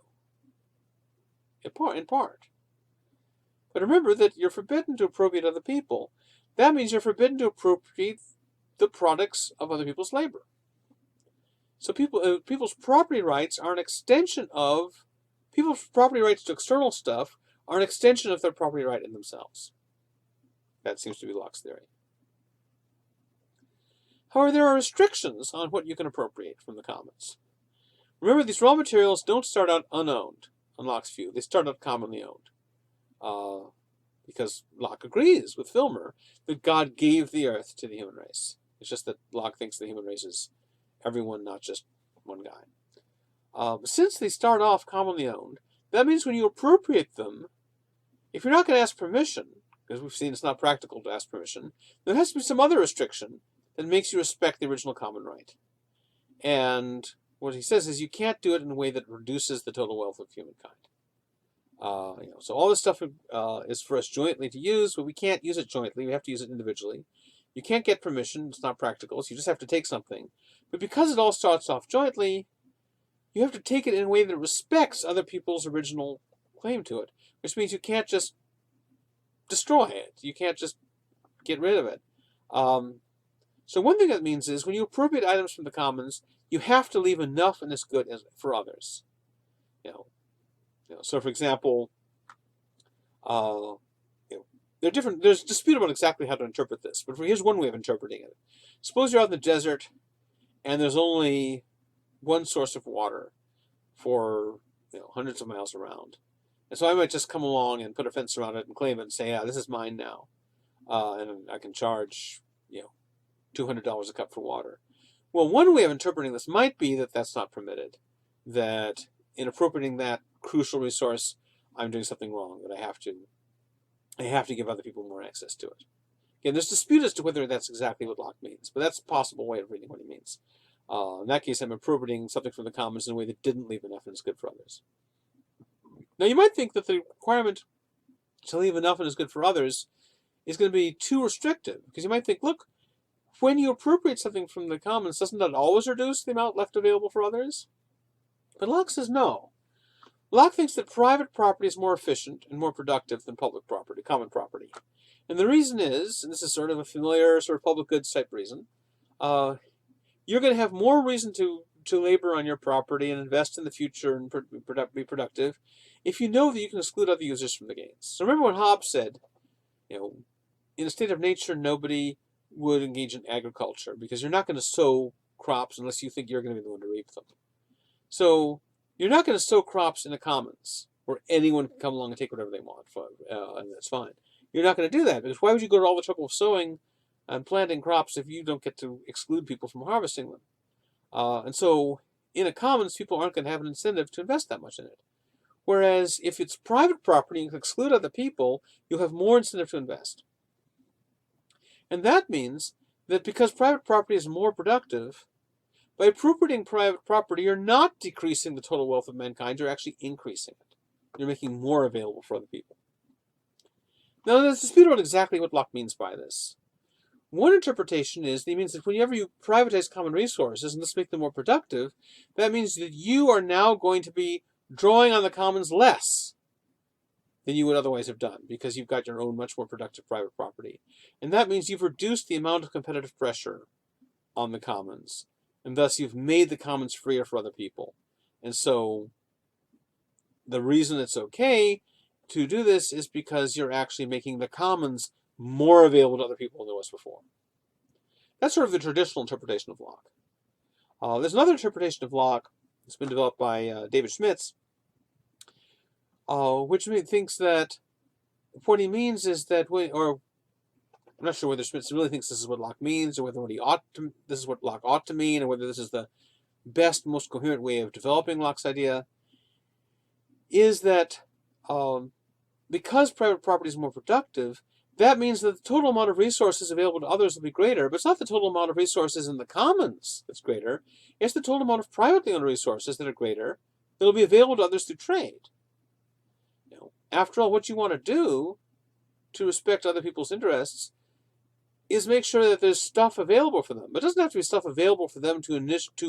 in part. But remember that you're forbidden to appropriate other people. That means you're forbidden to appropriate the products of other people's labor. So people's property rights are an extension of, people's property rights to external stuff are an extension of their property right in themselves. That seems to be Locke's theory. However, there are restrictions on what you can appropriate from the commons. Remember, these raw materials don't start out unowned, in Locke's view. They start out commonly owned. Because Locke agrees with Filmer that God gave the earth to the human race. It's just that Locke thinks the human race is everyone, not just one guy. Since they start off commonly owned, that means when you appropriate them, if you're not going to ask permission, because we've seen it's not practical to ask permission, there has to be some other restriction that makes you respect the original common right. And what he says is you can't do it in a way that reduces the total wealth of humankind. So all this stuff is for us jointly to use, but we can't use it jointly. We have to use it individually. You can't get permission. It's not practical, so you just have to take something. But because it all starts off jointly, you have to take it in a way that respects other people's original claim to it, which means you can't just destroy it. You can't just get rid of it. So one thing that means is when you appropriate items from the commons, you have to leave enough in this good for others. So for example, they're different. There's dispute about exactly how to interpret this, but here's one way of interpreting it. Suppose you're out in the desert, and there's only one source of water for hundreds of miles around, and so I might just come along and put a fence around it and claim it and say, "Yeah, this is mine now," and I can charge $200 a cup for water. Well, one way of interpreting this might be that that's not permitted. That in appropriating that crucial resource, I'm doing something wrong. That I have to give other people more access to it. Again, there's dispute as to whether that's exactly what Locke means, but that's a possible way of reading what he means. In that case, I'm appropriating something from the commons in a way that didn't leave enough and is good for others. Now, you might think that the requirement to leave enough and is good for others is going to be too restrictive, because you might think, look, when you appropriate something from the commons, doesn't that always reduce the amount left available for others? But Locke says no. Locke thinks that private property is more efficient and more productive than public property, common property. And the reason is, and this is sort of a familiar sort of public goods type reason, you're going to have more reason to labor on your property and invest in the future and be productive if you know that you can exclude other users from the gains. So remember when Hobbes said, in a state of nature, nobody would engage in agriculture because you're not going to sow crops unless you think you're going to be the one to reap them. So you're not going to sow crops in the commons where anyone can come along and take whatever they want, and that's fine. You're not going to do that because why would you go to all the trouble of sowing and planting crops if you don't get to exclude people from harvesting them? And so in a commons, people aren't going to have an incentive to invest that much in it. Whereas if it's private property and you can exclude other people, you'll have more incentive to invest. And that means that because private property is more productive, by appropriating private property, you're not decreasing the total wealth of mankind, you're actually increasing it. You're making more available for other people. Now, there's a dispute about exactly what Locke means by this. One interpretation is that he means that whenever you privatize common resources and thus make them more productive, that means that you are now going to be drawing on the commons less than you would otherwise have done because you've got your own much more productive private property. And that means you've reduced the amount of competitive pressure on the commons. And thus you've made the commons freer for other people. And so the reason it's okay to do this is because you're actually making the commons more available to other people than it was before. That's sort of the traditional interpretation of Locke. There's another interpretation of Locke that's been developed by David Schmitz, which thinks that what he means is that, I'm not sure whether Schmitz really thinks this is what Locke means, or whether this is what Locke ought to mean, or whether this is the best, most coherent way of developing Locke's idea, is that because private property is more productive, that means that the total amount of resources available to others will be greater, but it's not the total amount of resources in the commons that's greater, it's the total amount of privately owned resources that are greater that will be available to others through trade. After all, what you want to do to respect other people's interests is make sure that there's stuff available for them. But it doesn't have to be stuff available for them to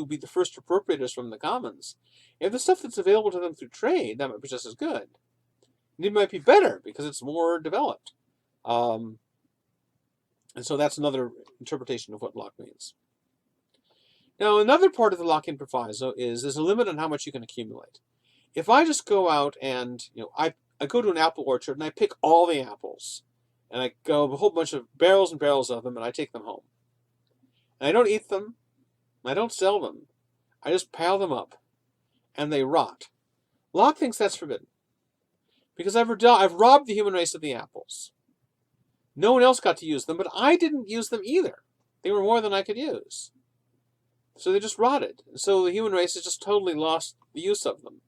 be the first appropriators from the commons. If the stuff that's available to them through trade, that might be just as good. And it might be better because it's more developed. And so that's another interpretation of what Locke means. Now, another part of the Lockean proviso is there's a limit on how much you can accumulate. If I just go out and, I go to an apple orchard and I pick all the apples, and I go a whole bunch of barrels and barrels of them, and I take them home. And I don't eat them, I don't sell them, I just pile them up, and they rot. Locke thinks that's forbidden, because I've robbed the human race of the apples. No one else got to use them, but I didn't use them either. They were more than I could use. So they just rotted. So the human race has just totally lost the use of them.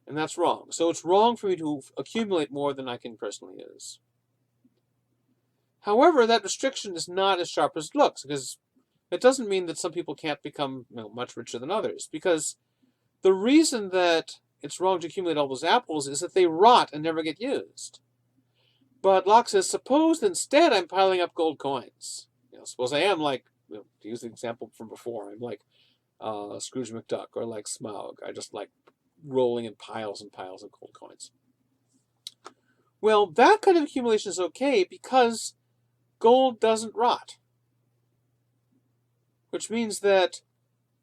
And that's wrong. So it's wrong for me to accumulate more than I can personally use. However, that restriction is not as sharp as it looks, because it doesn't mean that some people can't become much richer than others. Because the reason that it's wrong to accumulate all those apples is that they rot and never get used. But Locke says, suppose instead I'm piling up gold coins. Suppose I am like, to use the example from before, I'm like Scrooge McDuck or like Smaug. I just like rolling in piles and piles of gold coins. Well, that kind of accumulation is okay because gold doesn't rot. Which means that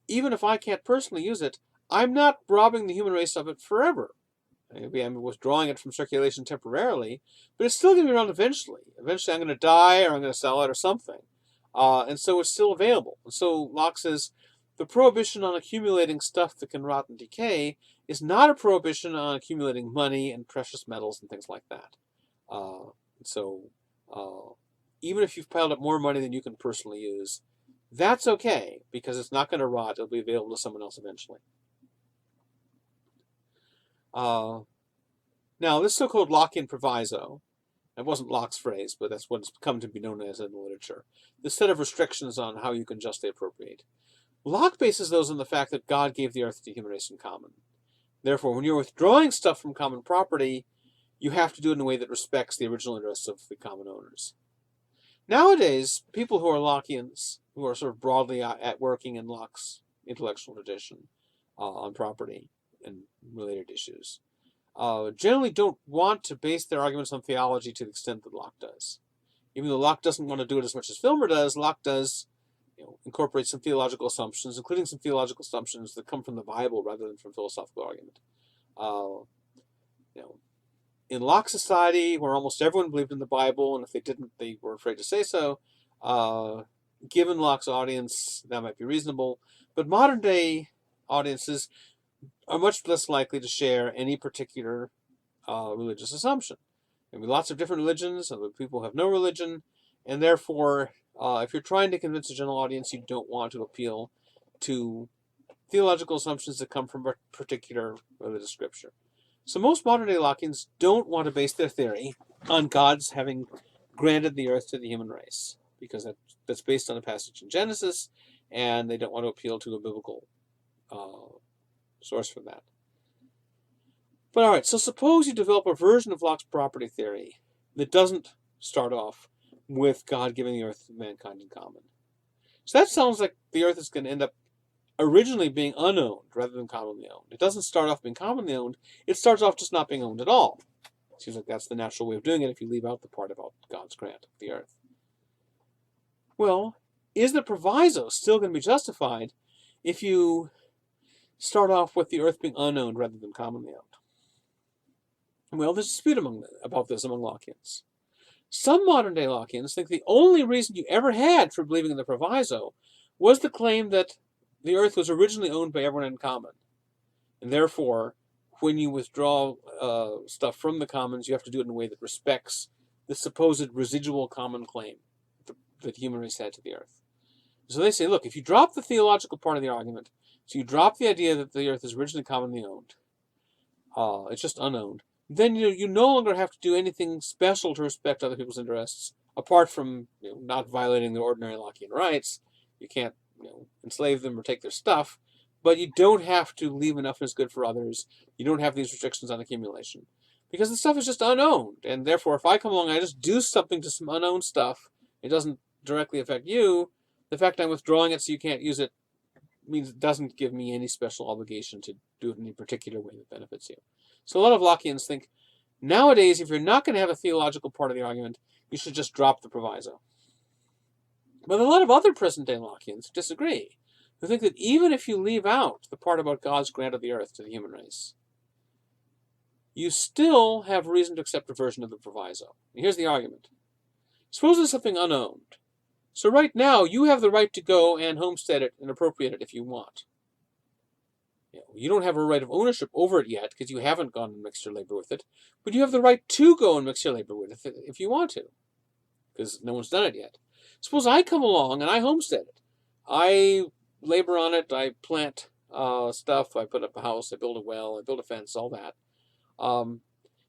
even if I can't personally use it, I'm not robbing the human race of it forever. Maybe I'm withdrawing it from circulation temporarily, but it's still going to be around eventually. Eventually I'm going to die or I'm going to sell it or something. And so it's still available. And so Locke says the prohibition on accumulating stuff that can rot and decay is not a prohibition on accumulating money and precious metals and things like that. Even if you've piled up more money than you can personally use, that's okay because it's not going to rot. It'll be available to someone else eventually. Now, this so-called Lockean proviso, it wasn't Locke's phrase, but that's what it's come to be known as in the literature, this set of restrictions on how you can justly appropriate. Locke bases those on the fact that God gave the earth to the human race in common. Therefore, when you're withdrawing stuff from common property, you have to do it in a way that respects the original interests of the common owners. Nowadays, people who are Lockeans, who are sort of broadly at working in Locke's intellectual tradition on property and related issues, generally don't want to base their arguments on theology to the extent that Locke does. Even though Locke doesn't want to do it as much as Filmer does, Locke does incorporate some theological assumptions, including some theological assumptions that come from the Bible rather than from philosophical argument. In Locke's society, where almost everyone believed in the Bible, and if they didn't, they were afraid to say so, given Locke's audience, that might be reasonable. But modern-day audiences are much less likely to share any particular religious assumption. There will be lots of different religions, other people have no religion, and therefore, if you're trying to convince a general audience, you don't want to appeal to theological assumptions that come from a particular religious scripture. So most modern-day Lockeans don't want to base their theory on God's having granted the earth to the human race, because that's based on a passage in Genesis, and they don't want to appeal to a biblical source for that. But all right, so suppose you develop a version of Locke's property theory that doesn't start off with God giving the earth to mankind in common. So that sounds like the earth is going to end up originally being unowned rather than commonly owned. It doesn't start off being commonly owned. It starts off just not being owned at all. It seems like that's the natural way of doing it if you leave out the part about God's grant of the earth. Well, is the proviso still going to be justified if you start off with the earth being unowned rather than commonly owned? Well, there's a dispute about this among Lockeans. Some modern-day Lockeans think the only reason you ever had for believing in the proviso was the claim that the earth was originally owned by everyone in common. And therefore, when you withdraw stuff from the commons, you have to do it in a way that respects the supposed residual common claim that the human race had to the earth. So they say, look, if you drop the theological part of the argument, so you drop the idea that the earth is originally commonly owned, it's just unowned, then you no longer have to do anything special to respect other people's interests, apart from not violating their ordinary Lockean rights. You can't enslave them or take their stuff, but you don't have to leave enough as good for others. You don't have these restrictions on accumulation, because the stuff is just unowned, and therefore if I come along and I just do something to some unowned stuff, it doesn't directly affect you. The fact I'm withdrawing it so you can't use it means it doesn't give me any special obligation to do it in a particular way that benefits you. So a lot of Lockeans think nowadays if you're not going to have a theological part of the argument, you should just drop the proviso. But a lot of other present-day Lockeans disagree, who think that even if you leave out the part about God's grant of the earth to the human race, you still have reason to accept a version of the proviso. And here's the argument. Suppose there's something unowned. So right now, you have the right to go and homestead it and appropriate it if you want. You don't have a right of ownership over it yet because you haven't gone and mixed your labor with it, but you have the right to go and mix your labor with it if you want to, because no one's done it yet. Suppose I come along and I homestead it. I labor on it, I plant stuff, I put up a house, I build a well, I build a fence, all that.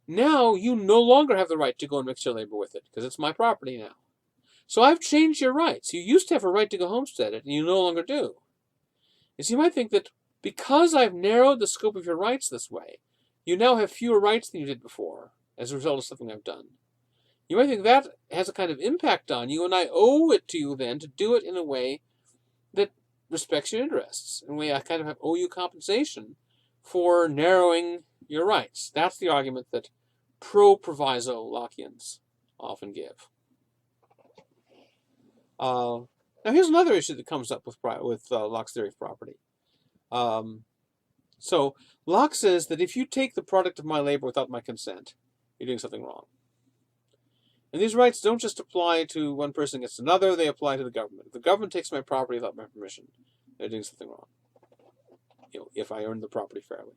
Now you no longer have the right to go and mix your labor with it because it's my property now. So I've changed your rights. You used to have a right to go homestead it, and you no longer do. You might think that because I've narrowed the scope of your rights this way, you now have fewer rights than you did before as a result of something I've done. You might think that has a kind of impact on you, and I owe it to you then to do it in a way that respects your interests. In a way I kind of owe you compensation for narrowing your rights. That's the argument that pro-proviso Lockeans often give. Now here's another issue that comes up with Locke's theory of property. So Locke says that if you take the product of my labor without my consent, you're doing something wrong. And these rights don't just apply to one person against another, they apply to the government. If the government takes my property without my permission, they're doing something wrong. If I earned the property fairly.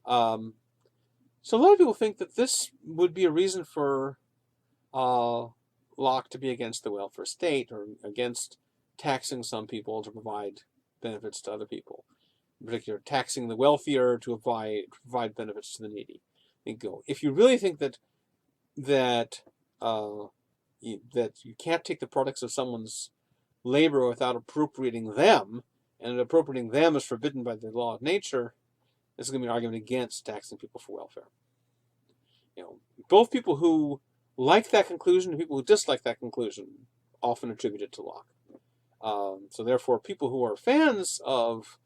So a lot of people think that this would be a reason for Locke to be against the welfare state, or against taxing some people to provide benefits to other people. In particular, taxing the wealthier to provide benefits to the needy. If you really think that you can't take the products of someone's labor without appropriating them, and appropriating them is forbidden by the law of nature, this is going to be an argument against taxing people for welfare. Both people who like that conclusion and people who dislike that conclusion often attribute it to Locke. So therefore, people who are fans of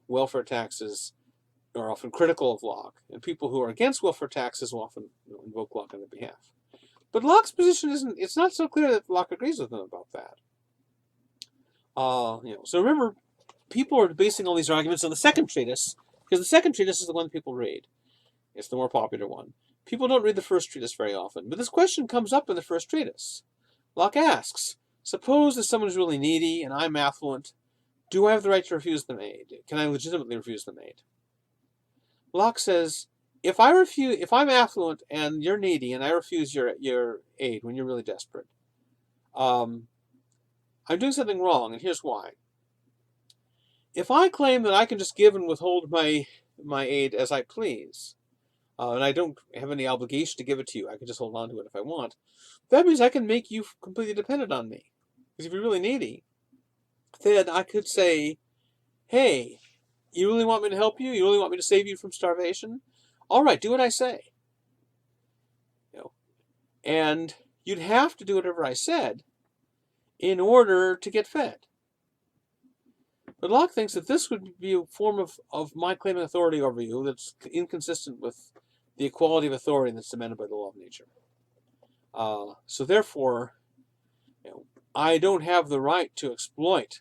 welfare taxes are often critical of Locke, and people who are against welfare taxes will often invoke Locke on their behalf. But Locke's position it's not so clear that Locke agrees with him about that. So remember, people are basing all these arguments on the second treatise, because the second treatise is the one that people read. It's the more popular one. People don't read the first treatise very often, but this question comes up in the first treatise. Locke asks, suppose that someone is really needy and I'm affluent, do I have the right to refuse them aid? Can I legitimately refuse them aid? Locke says, if I'm affluent and you're needy and I refuse your aid when you're really desperate, I'm doing something wrong, and here's why. If I claim that I can just give and withhold my aid as I please, and I don't have any obligation to give it to you, I can just hold on to it if I want, that means I can make you completely dependent on me. Because if you're really needy, then I could say, hey, you really want me to help you? You really want me to save you from starvation? All right, do what I say. And you'd have to do whatever I said in order to get fed. But Locke thinks that this would be a form of my claiming authority over you that's inconsistent with the equality of authority that's demanded by the law of nature. So therefore, I don't have the right to exploit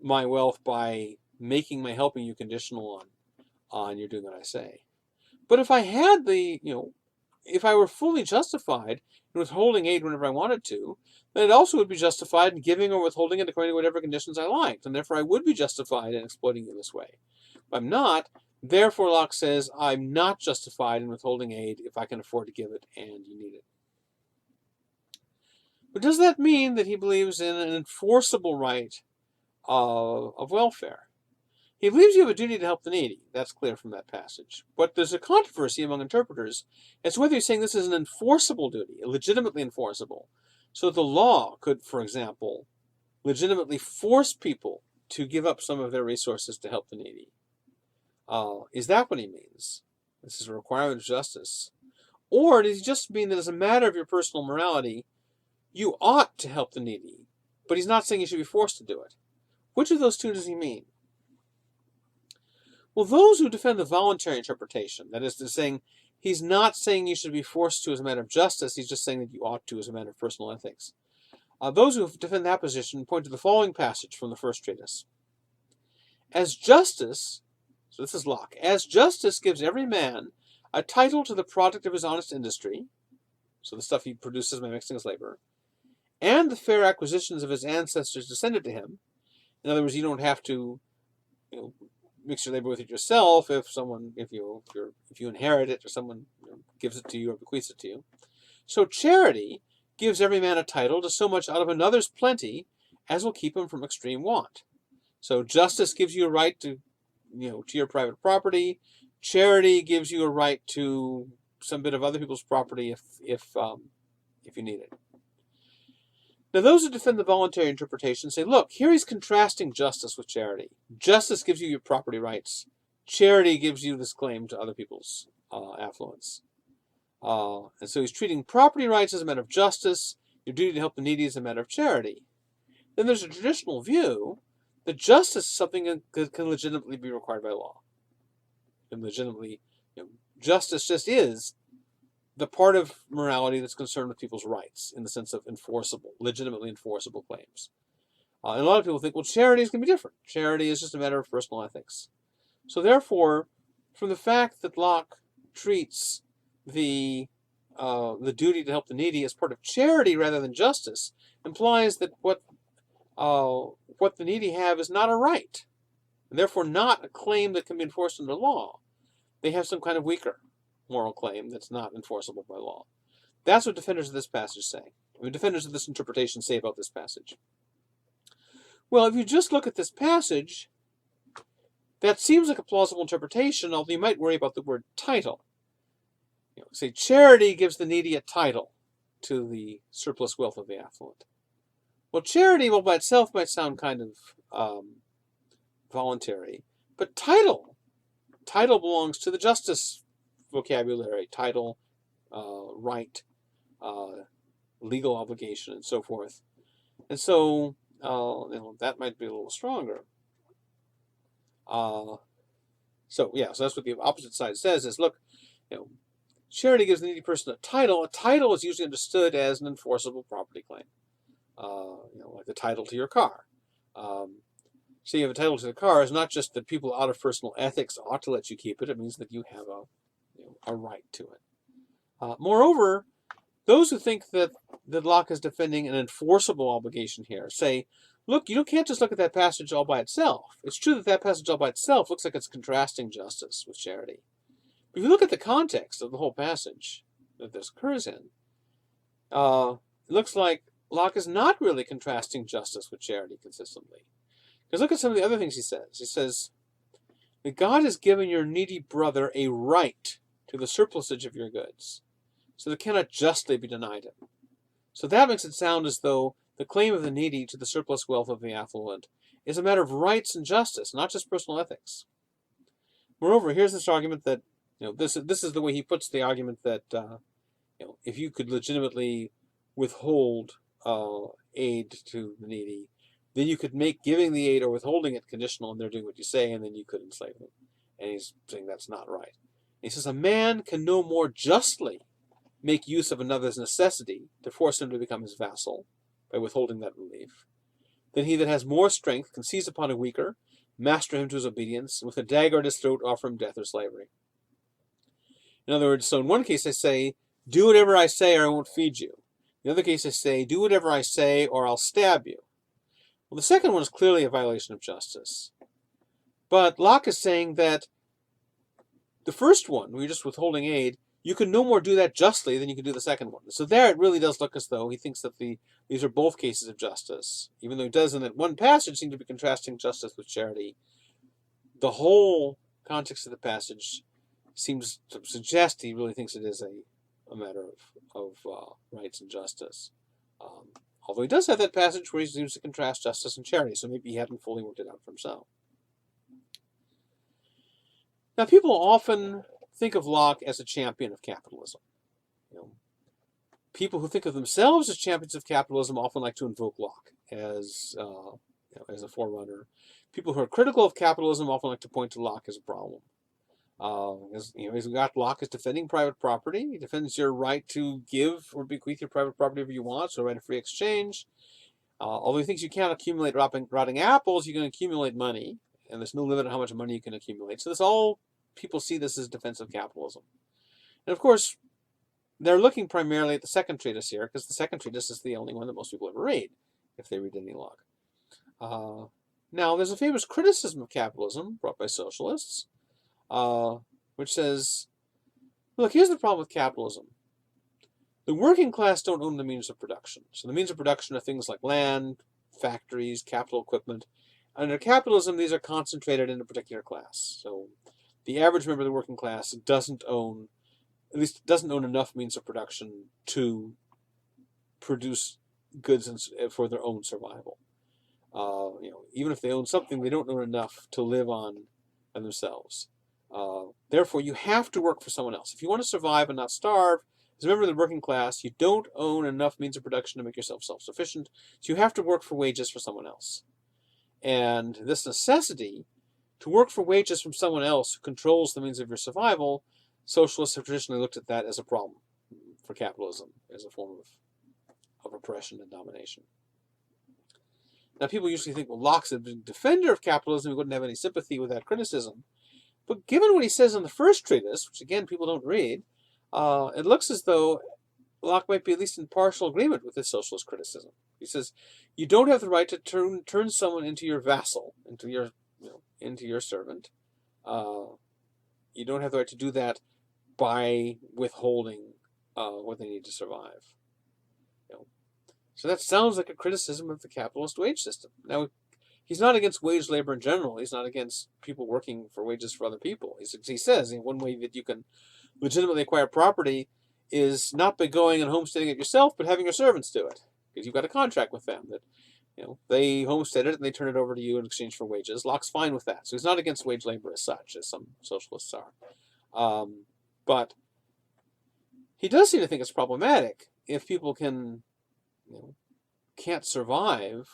my wealth by making my helping you conditional on you doing what I say. But if I had if I were fully justified in withholding aid whenever I wanted to, then it also would be justified in giving or withholding it according to whatever conditions I liked, and therefore I would be justified in exploiting you this way. If I'm not, therefore Locke says I'm not justified in withholding aid if I can afford to give it and you need it. But does that mean that he believes in an enforceable right of welfare? He believes you have a duty to help the needy. That's clear from that passage. But there's a controversy among interpreters as to whether he's saying this is an enforceable duty, legitimately enforceable. So the law could, for example, legitimately force people to give up some of their resources to help the needy. Is that what he means? This is a requirement of justice. Or does he just mean that as a matter of your personal morality, you ought to help the needy, but he's not saying you should be forced to do it? Which of those two does he mean? Well, those who defend the voluntary interpretation, that is to say, he's not saying you should be forced to as a matter of justice, he's just saying that you ought to as a matter of personal ethics. Those who defend that position point to the following passage from the first treatise. As justice, so this is Locke, as justice gives every man a title to the product of his honest industry, so the stuff he produces by mixing his labor, and the fair acquisitions of his ancestors descended to him. In other words, you don't have to mix your labor with it yourself if you inherit it or someone gives it to you or bequeaths it to you. So charity gives every man a title to so much out of another's plenty as will keep him from extreme want. So justice gives you a right to your private property. Charity gives you a right to some bit of other people's property if you need it. Now, those who defend the voluntary interpretation say, look, here he's contrasting justice with charity. Justice gives you your property rights. Charity gives you this claim to other people's affluence. And so he's treating property rights as a matter of justice, your duty to help the needy as a matter of charity. Then there's a traditional view that justice is something that can legitimately be required by law. And legitimately, justice just is the part of morality that's concerned with people's rights in the sense of enforceable, legitimately enforceable claims. And a lot of people think, well, charity is going to be different. Charity is just a matter of personal ethics. So therefore, from the fact that Locke treats the duty to help the needy as part of charity rather than justice, implies that what the needy have is not a right, and therefore not a claim that can be enforced under law. They have some kind of weaker moral claim that's not enforceable by law. That's what defenders of this passage say. What defenders of this interpretation say about this passage. Well, if you just look at this passage, that seems like a plausible interpretation, although you might worry about the word title. Say charity gives the needy a title to the surplus wealth of the affluent. Well, charity, by itself might sound kind of voluntary, but title belongs to the justice vocabulary. Title, right, legal obligation, and so forth. And so that might be a little stronger. So that's what the opposite side says is, look, charity gives the needy person a title. A title is usually understood as an enforceable property claim. Like the title to your car. So you have a title to the car is not just that people out of personal ethics ought to let you keep it. It means that you have a right to it. Moreover, those who think that Locke is defending an enforceable obligation here say, look, you can't just look at that passage all by itself. It's true that passage all by itself looks like it's contrasting justice with charity. But if you look at the context of the whole passage that this occurs in, it looks like Locke is not really contrasting justice with charity consistently. Because look at some of the other things he says. He says that God has given your needy brother a right to the surplusage of your goods, so that cannot justly be denied him. So that makes it sound as though the claim of the needy to the surplus wealth of the affluent is a matter of rights and justice, not just personal ethics. Moreover, here's this argument that, this is the way he puts the argument that, if you could legitimately withhold aid to the needy, then you could make giving the aid or withholding it conditional, and they're doing what you say, and then you could enslave them. And he's saying that's not right. And he says a man can no more justly make use of another's necessity to force him to become his vassal by withholding that relief than he that has more strength can seize upon a weaker, master him to his obedience, and with a dagger at his throat offer him death or slavery. In other words, so in one case I say, do whatever I say or I won't feed you. In the other case I say, do whatever I say or I'll stab you. Well, the second one is clearly a violation of justice. But Locke is saying that the first one, where you're just withholding aid, you can no more do that justly than you can do the second one. So there it really does look as though he thinks that these are both cases of justice. Even though he does in that one passage seem to be contrasting justice with charity, the whole context of the passage seems to suggest he really thinks it is a matter of rights and justice. Although he does have that passage where he seems to contrast justice and charity, so maybe he hadn't fully worked it out for himself. Now, people often think of Locke as a champion of capitalism. People who think of themselves as champions of capitalism often like to invoke Locke as a forerunner. People who are critical of capitalism often like to point to Locke as a problem. He's got Locke as defending private property. He defends your right to give or bequeath your private property if you want, so right of free exchange. Although he thinks you can't accumulate rotting apples, you can accumulate money, and there's no limit on how much money you can accumulate. So people see this as defense of capitalism. And of course, they're looking primarily at the second treatise here, because the second treatise is the only one that most people ever read, if they read any Locke. Now, there's a famous criticism of capitalism brought by socialists, which says, look, here's the problem with capitalism. The working class don't own the means of production. So the means of production are things like land, factories, capital equipment. Under capitalism, these are concentrated in a particular class. So the average member of the working class doesn't own enough means of production to produce goods for their own survival. Even if they own something, they don't own enough to live on themselves. Therefore, you have to work for someone else. If you want to survive and not starve, as a member of the working class, you don't own enough means of production to make yourself self-sufficient, so you have to work for wages for someone else. And this necessity to work for wages from someone else who controls the means of your survival, socialists have traditionally looked at that as a problem for capitalism, as a form of oppression and domination. Now, people usually think, well, Locke's a defender of capitalism, he wouldn't have any sympathy with that criticism. But given what he says in the first treatise, which again people don't read, it looks as though Locke might be at least in partial agreement with this socialist criticism. He says, you don't have the right to turn someone into your vassal, into your servant. You don't have the right to do that by withholding what they need to survive. So that sounds like a criticism of the capitalist wage system. Now, he's not against wage labor in general. He's not against people working for wages for other people. He says one way that you can legitimately acquire property is not by going and homesteading it yourself, but having your servants do it, because you've got a contract with them that they homestead it and they turn it over to you in exchange for wages. Locke's fine with that, so he's not against wage labor as such, as some socialists are. But he does seem to think it's problematic if people can't survive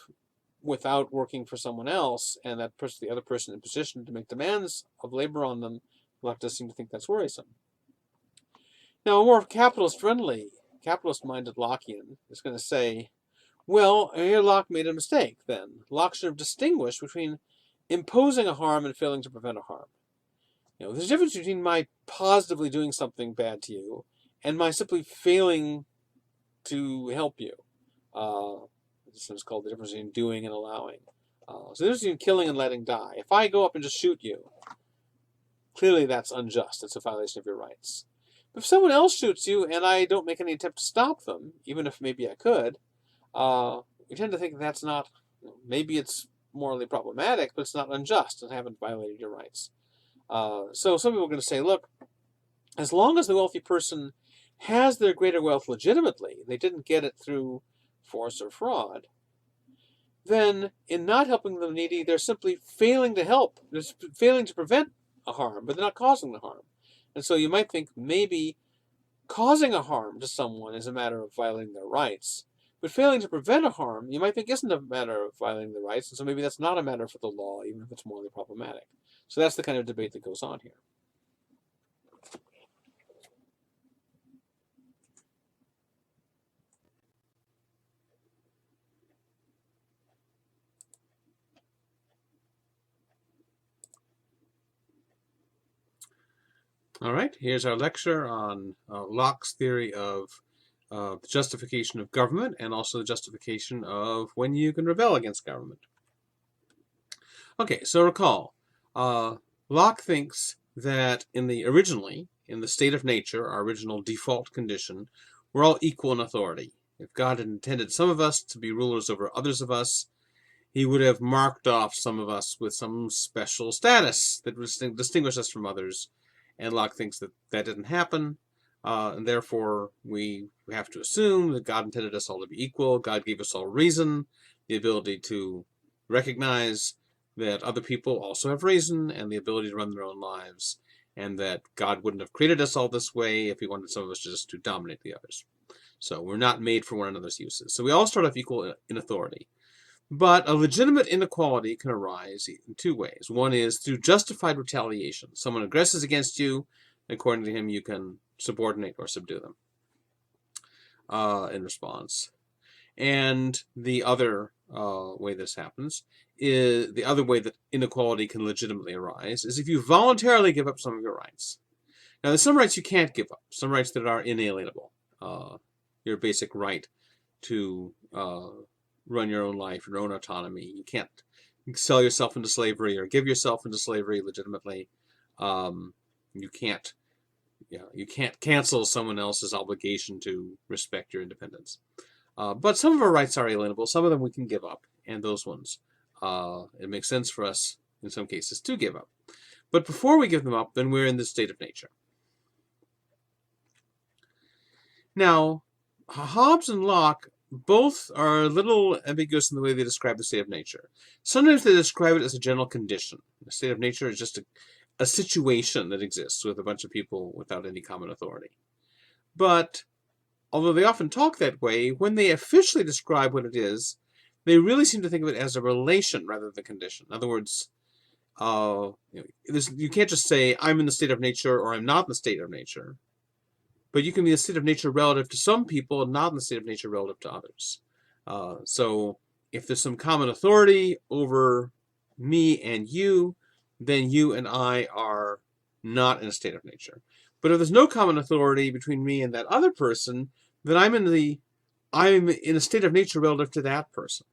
without working for someone else, and that the other person in position to make demands of labor on them. Locke does seem to think that's worrisome. Now, a more capitalist-minded Lockean is going to say, well, here Locke made a mistake, then. Locke should have distinguished between imposing a harm and failing to prevent a harm. There's a difference between my positively doing something bad to you and my simply failing to help you. This is called the difference between doing and allowing. So the difference between killing and letting die. If I go up and just shoot you, clearly that's unjust. It's a violation of your rights. But if someone else shoots you and I don't make any attempt to stop them, even if maybe I could, we tend to think that's not, maybe it's morally problematic, but it's not unjust and I haven't violated your rights. So some people are going to say, look, as long as the wealthy person has their greater wealth legitimately, they didn't get it through force or fraud, then in not helping the needy, they're simply failing to help. They're failing to prevent a harm, but they're not causing the harm. And so you might think maybe causing a harm to someone is a matter of violating their rights, but failing to prevent a harm, you might think isn't a matter of violating their rights, and so maybe that's not a matter for the law, even if it's morally problematic. So that's the kind of debate that goes on here. All right, here's our lecture on Locke's theory of the justification of government and also the justification of when you can rebel against government. Okay, so recall, Locke thinks that originally, in the state of nature, our original default condition, we're all equal in authority. If God had intended some of us to be rulers over others of us, he would have marked off some of us with some special status that would distinguish us from others. And Locke thinks that that didn't happen, and therefore we have to assume that God intended us all to be equal. God gave us all reason, the ability to recognize that other people also have reason and the ability to run their own lives, and that God wouldn't have created us all this way if he wanted some of us just to dominate the others. So we're not made for one another's uses. So we all start off equal in authority. But a legitimate inequality can arise in two ways. One is through justified retaliation. Someone aggresses against you, and according to him, you can subordinate or subdue them in response. And the other way this happens is the other way that inequality can legitimately arise is if you voluntarily give up some of your rights. Now, there's some rights you can't give up, some rights that are inalienable. Your basic right to run your own life, your own autonomy. You can't sell yourself into slavery or give yourself into slavery legitimately. You can't cancel someone else's obligation to respect your independence. But some of our rights are alienable. Some of them we can give up, and those ones it makes sense for us in some cases to give up. But before we give them up, then we're in the state of nature. Now, Hobbes and Locke both are a little ambiguous in the way they describe the state of nature. Sometimes they describe it as a general condition. The state of nature is just a situation that exists with a bunch of people without any common authority. But although they often talk that way, when they officially describe what it is, they really seem to think of it as a relation rather than a condition. In other words, you can't just say, I'm in the state of nature or I'm not in the state of nature. But you can be in the state of nature relative to some people and not in the state of nature relative to others. So if there's some common authority over me and you, then you and I are not in a state of nature. But if there's no common authority between me and that other person, then I'm in a state of nature relative to that person.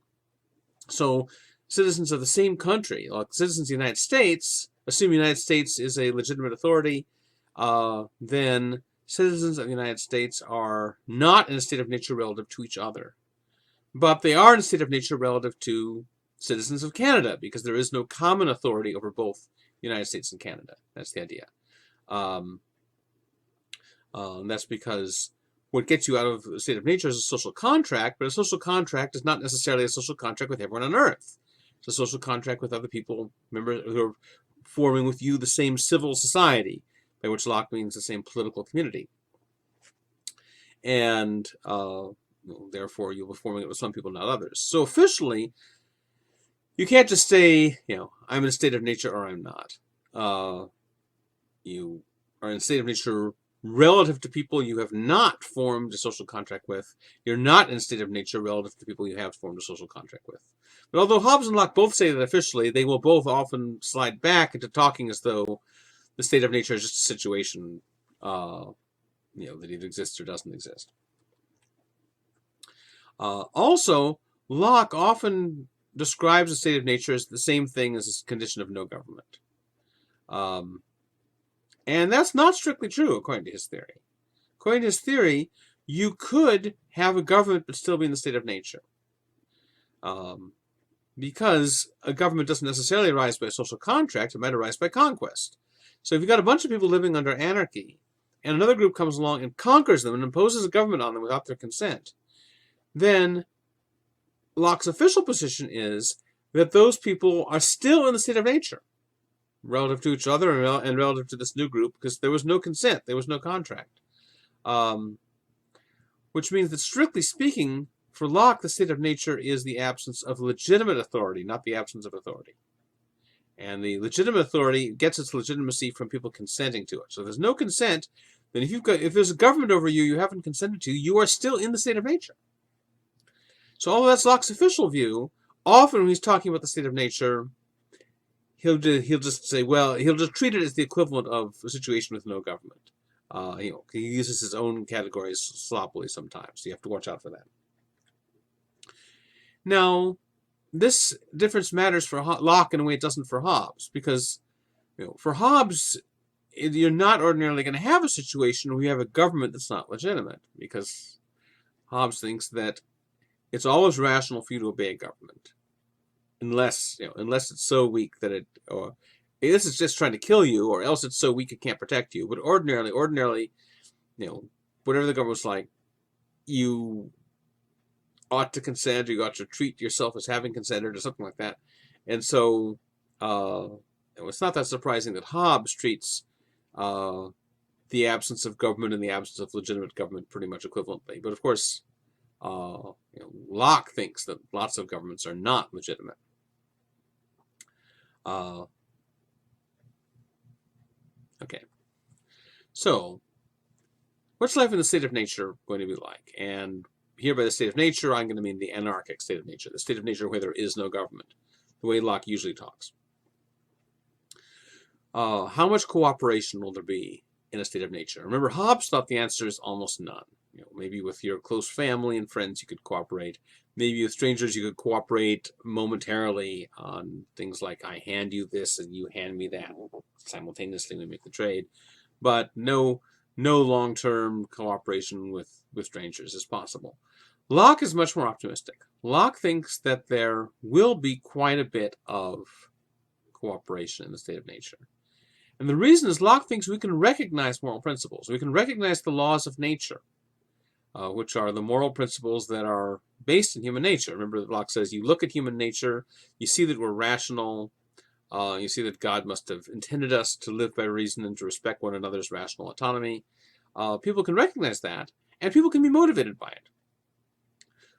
So citizens of the same country, like citizens of the United States, assuming the United States is a legitimate authority, then citizens of the United States are not in a state of nature relative to each other. But they are in a state of nature relative to citizens of Canada, because there is no common authority over both the United States and Canada. That's the idea. That's because what gets you out of the state of nature is a social contract, but a social contract is not necessarily a social contract with everyone on Earth. It's a social contract with other people, members who are forming with you the same civil society, by which Locke means the same political community. And therefore, you'll be forming it with some people, not others. So officially, you can't just say, I'm in a state of nature or I'm not. You are in a state of nature relative to people you have not formed a social contract with. You're not in a state of nature relative to people you have formed a social contract with. But although Hobbes and Locke both say that officially, they will both often slide back into talking as though the state of nature is just a situation, that either exists or doesn't exist. Also, Locke often describes the state of nature as the same thing as a condition of no government. And that's not strictly true, according to his theory. According to his theory, you could have a government but still be in the state of nature. Because a government doesn't necessarily arise by a social contract, it might arise by conquest. So if you've got a bunch of people living under anarchy, and another group comes along and conquers them and imposes a government on them without their consent, then Locke's official position is that those people are still in the state of nature, relative to each other and relative to this new group, because there was no consent, there was no contract. Which means that, strictly speaking, for Locke, the state of nature is the absence of legitimate authority, not the absence of authority. And the legitimate authority gets its legitimacy from people consenting to it. So if there's no consent, then if there's a government over you you haven't consented to, you are still in the state of nature. So although that's Locke's official view, often when he's talking about the state of nature, he'll just say, well, he'll just treat it as the equivalent of a situation with no government. He uses his own categories sloppily sometimes, so you have to watch out for that. Now, this difference matters for Locke in a way it doesn't for Hobbes, because for Hobbes, you're not ordinarily going to have a situation where you have a government that's not legitimate, because Hobbes thinks that it's always rational for you to obey a government, unless it's so weak that unless it's just trying to kill you, or else it's so weak it can't protect you. But ordinarily, whatever the government's like, you ought to consent, or you ought to treat yourself as having consented, or something like that. And so it's not that surprising that Hobbes treats the absence of government and the absence of legitimate government pretty much equivalently. But of course, Locke thinks that lots of governments are not legitimate. Okay. So, what's life in the state of nature going to be like? And here by the state of nature, I'm going to mean the anarchic state of nature, the state of nature where there is no government, the way Locke usually talks. How much cooperation will there be in a state of nature? Remember, Hobbes thought the answer is almost none. Maybe with your close family and friends you could cooperate. Maybe with strangers you could cooperate momentarily on things like, I hand you this and you hand me that. Simultaneously we make the trade. But no long-term cooperation with strangers is possible. Locke is much more optimistic. Locke thinks that there will be quite a bit of cooperation in the state of nature. And the reason is Locke thinks we can recognize moral principles. We can recognize the laws of nature, which are the moral principles that are based in human nature. Remember that Locke says you look at human nature, you see that we're rational, you see that God must have intended us to live by reason and to respect one another's rational autonomy. People can recognize that, and people can be motivated by it.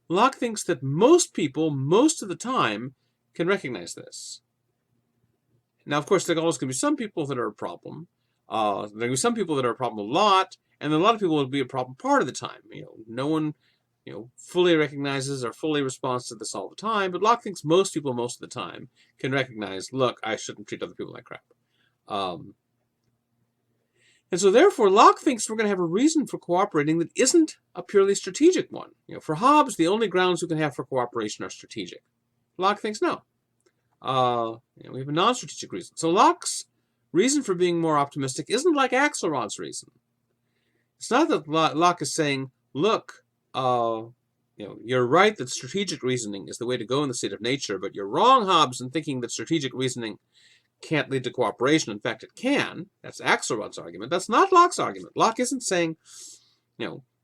Locke thinks that most people, most of the time, can recognize this. Now, of course, there always going to be some people that are a problem. There are going to be some people that are a problem a lot, and then a lot of people will be a problem part of the time. No one, fully recognizes or fully responds to this all the time. But Locke thinks most people, most of the time, can recognize, look, I shouldn't treat other people like crap. And so, therefore, Locke thinks we're going to have a reason for cooperating that isn't a purely strategic one. For Hobbes, the only grounds we can have for cooperation are strategic. Locke thinks no. We have a non-strategic reason. So Locke's reason for being more optimistic isn't like Axelrod's reason. It's not that Locke is saying, look, you're right that strategic reasoning is the way to go in the state of nature, but you're wrong, Hobbes, in thinking that strategic reasoning can't lead to cooperation. In fact, it can. That's Axelrod's argument. That's not Locke's argument. Locke isn't saying,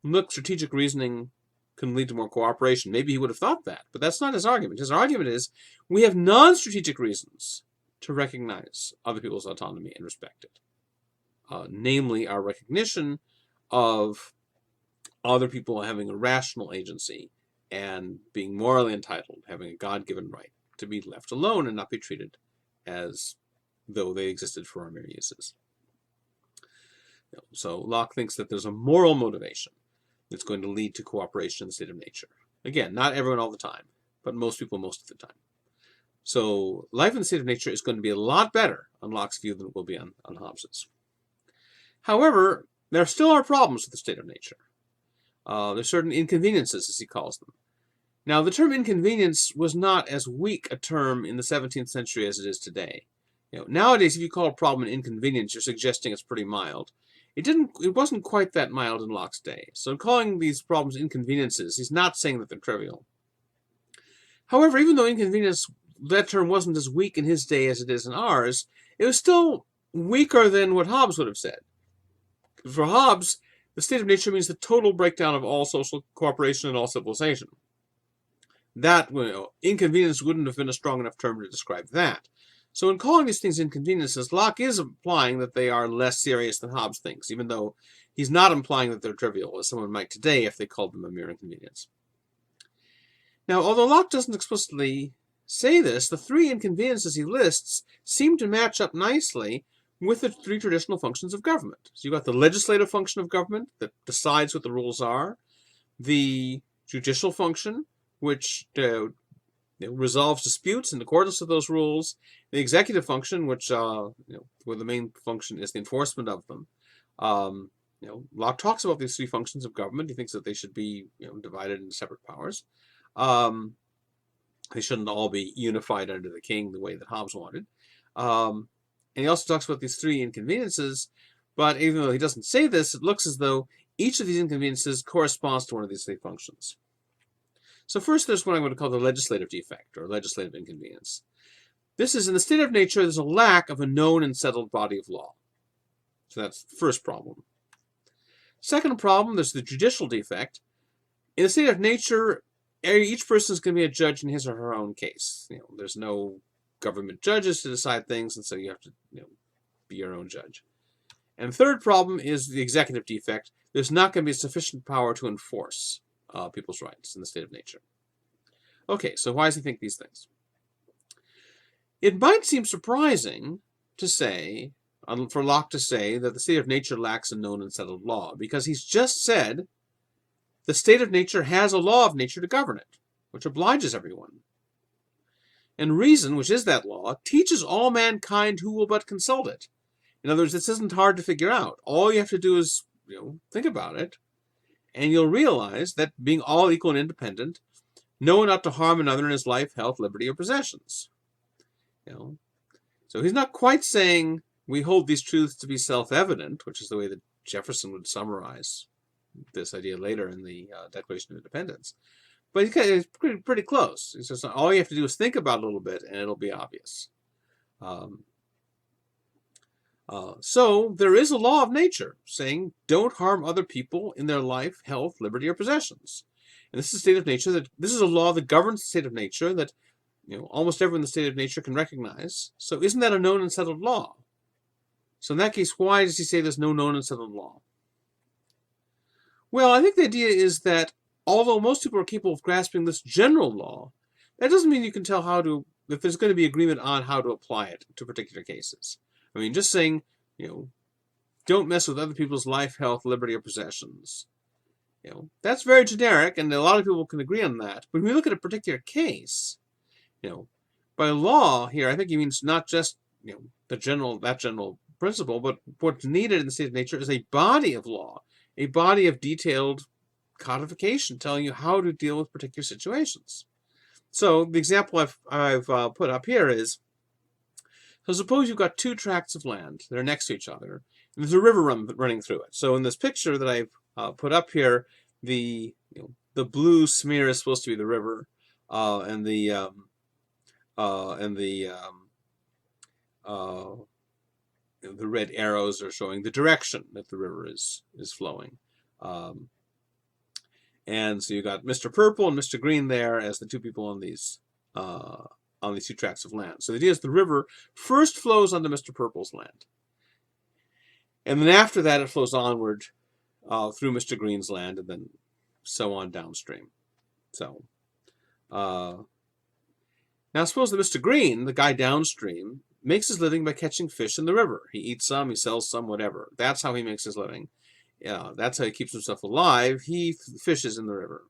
look, strategic reasoning can lead to more cooperation. Maybe he would have thought that, but that's not his argument. His argument is we have non-strategic reasons to recognize other people's autonomy and respect it. Namely, our recognition of other people having a rational agency and being morally entitled, having a God-given right to be left alone and not be treated as though they existed for our mere uses. So Locke thinks that there's a moral motivation that's going to lead to cooperation in the state of nature. Again, not everyone all the time, but most people most of the time. So life in the state of nature is going to be a lot better on Locke's view than it will be on Hobbes's. However, there still are problems with the state of nature. There's certain inconveniences, as he calls them. Now, the term inconvenience was not as weak a term in the 17th century as it is today. Nowadays, if you call a problem an inconvenience, you're suggesting it's pretty mild. It wasn't quite that mild in Locke's day. So in calling these problems inconveniences, he's not saying that they're trivial. However, even though inconvenience, that term wasn't as weak in his day as it is in ours, it was still weaker than what Hobbes would have said. For Hobbes, the state of nature means the total breakdown of all social cooperation and all civilization. That, inconvenience wouldn't have been a strong enough term to describe that. So in calling these things inconveniences, Locke is implying that they are less serious than Hobbes thinks, even though he's not implying that they're trivial, as someone might today if they called them a mere inconvenience. Now, although Locke doesn't explicitly say this, the three inconveniences he lists seem to match up nicely with the three traditional functions of government. So you've got the legislative function of government that decides what the rules are, the judicial function, which resolves disputes in accordance with those rules, the executive function, which where the main function is the enforcement of them. Locke talks about these three functions of government. He thinks that they should be divided into separate powers. They shouldn't all be unified under the king the way that Hobbes wanted. And he also talks about these three inconveniences, but even though he doesn't say this, it looks as though each of these inconveniences corresponds to one of these three functions. So first, there's what I'm going to call the legislative defect, or legislative inconvenience. This is, in the state of nature, there's a lack of a known and settled body of law. So that's the first problem. Second problem, there's the judicial defect. In the state of nature, each person is going to be a judge in his or her own case. There's no government judges to decide things, and so you have to be your own judge. And third problem is the executive defect. There's not going to be sufficient power to enforce people's rights in the state of nature. Okay, so why does he think these things? It might seem surprising to say, for Locke to say, that the state of nature lacks a known and settled law, because he's just said the state of nature has a law of nature to govern it, which obliges everyone. And reason, which is that law, teaches all mankind who will but consult it. In other words, this isn't hard to figure out. All you have to do is, think about it, and you'll realize that being all equal and independent, no one ought to harm another in his life, health, liberty, or possessions. So he's not quite saying we hold these truths to be self-evident, which is the way that Jefferson would summarize this idea later in the Declaration of Independence. But he's pretty close. He says all you have to do is think about it a little bit, and it'll be obvious. So there is a law of nature saying don't harm other people in their life, health, liberty, or possessions. And this is a state of nature this is a law that governs the state of nature that almost everyone in the state of nature can recognize. So isn't that a known and settled law? So in that case, why does he say there's no known and settled law? Well, I think the idea is that although most people are capable of grasping this general law, that doesn't mean you can tell if there's going to be agreement on how to apply it to particular cases. I mean, just saying, don't mess with other people's life, health, liberty, or possessions. That's very generic, and a lot of people can agree on that. But when we look at a particular case, by law here, I think he means not just that general principle, but what's needed in the state of nature is a body of law, a body of detailed codification telling you how to deal with particular situations. So the example I've put up here is, so suppose you've got two tracts of land that are next to each other, and there's a river running through it. So in this picture that I've put up here, the blue smear is supposed to be the river, and the red arrows are showing the direction that the river is flowing. And so you got Mr. Purple and Mr. Green there as the two people on these two tracts of land. So the idea is the river first flows onto Mr. Purple's land, and then after that it flows onward through Mr. Green's land, and then so on downstream. So now suppose that Mr. Green, the guy downstream, makes his living by catching fish in the river. He eats some, he sells some, whatever. That's how he makes his living. That's how he keeps himself alive. He fishes in the river.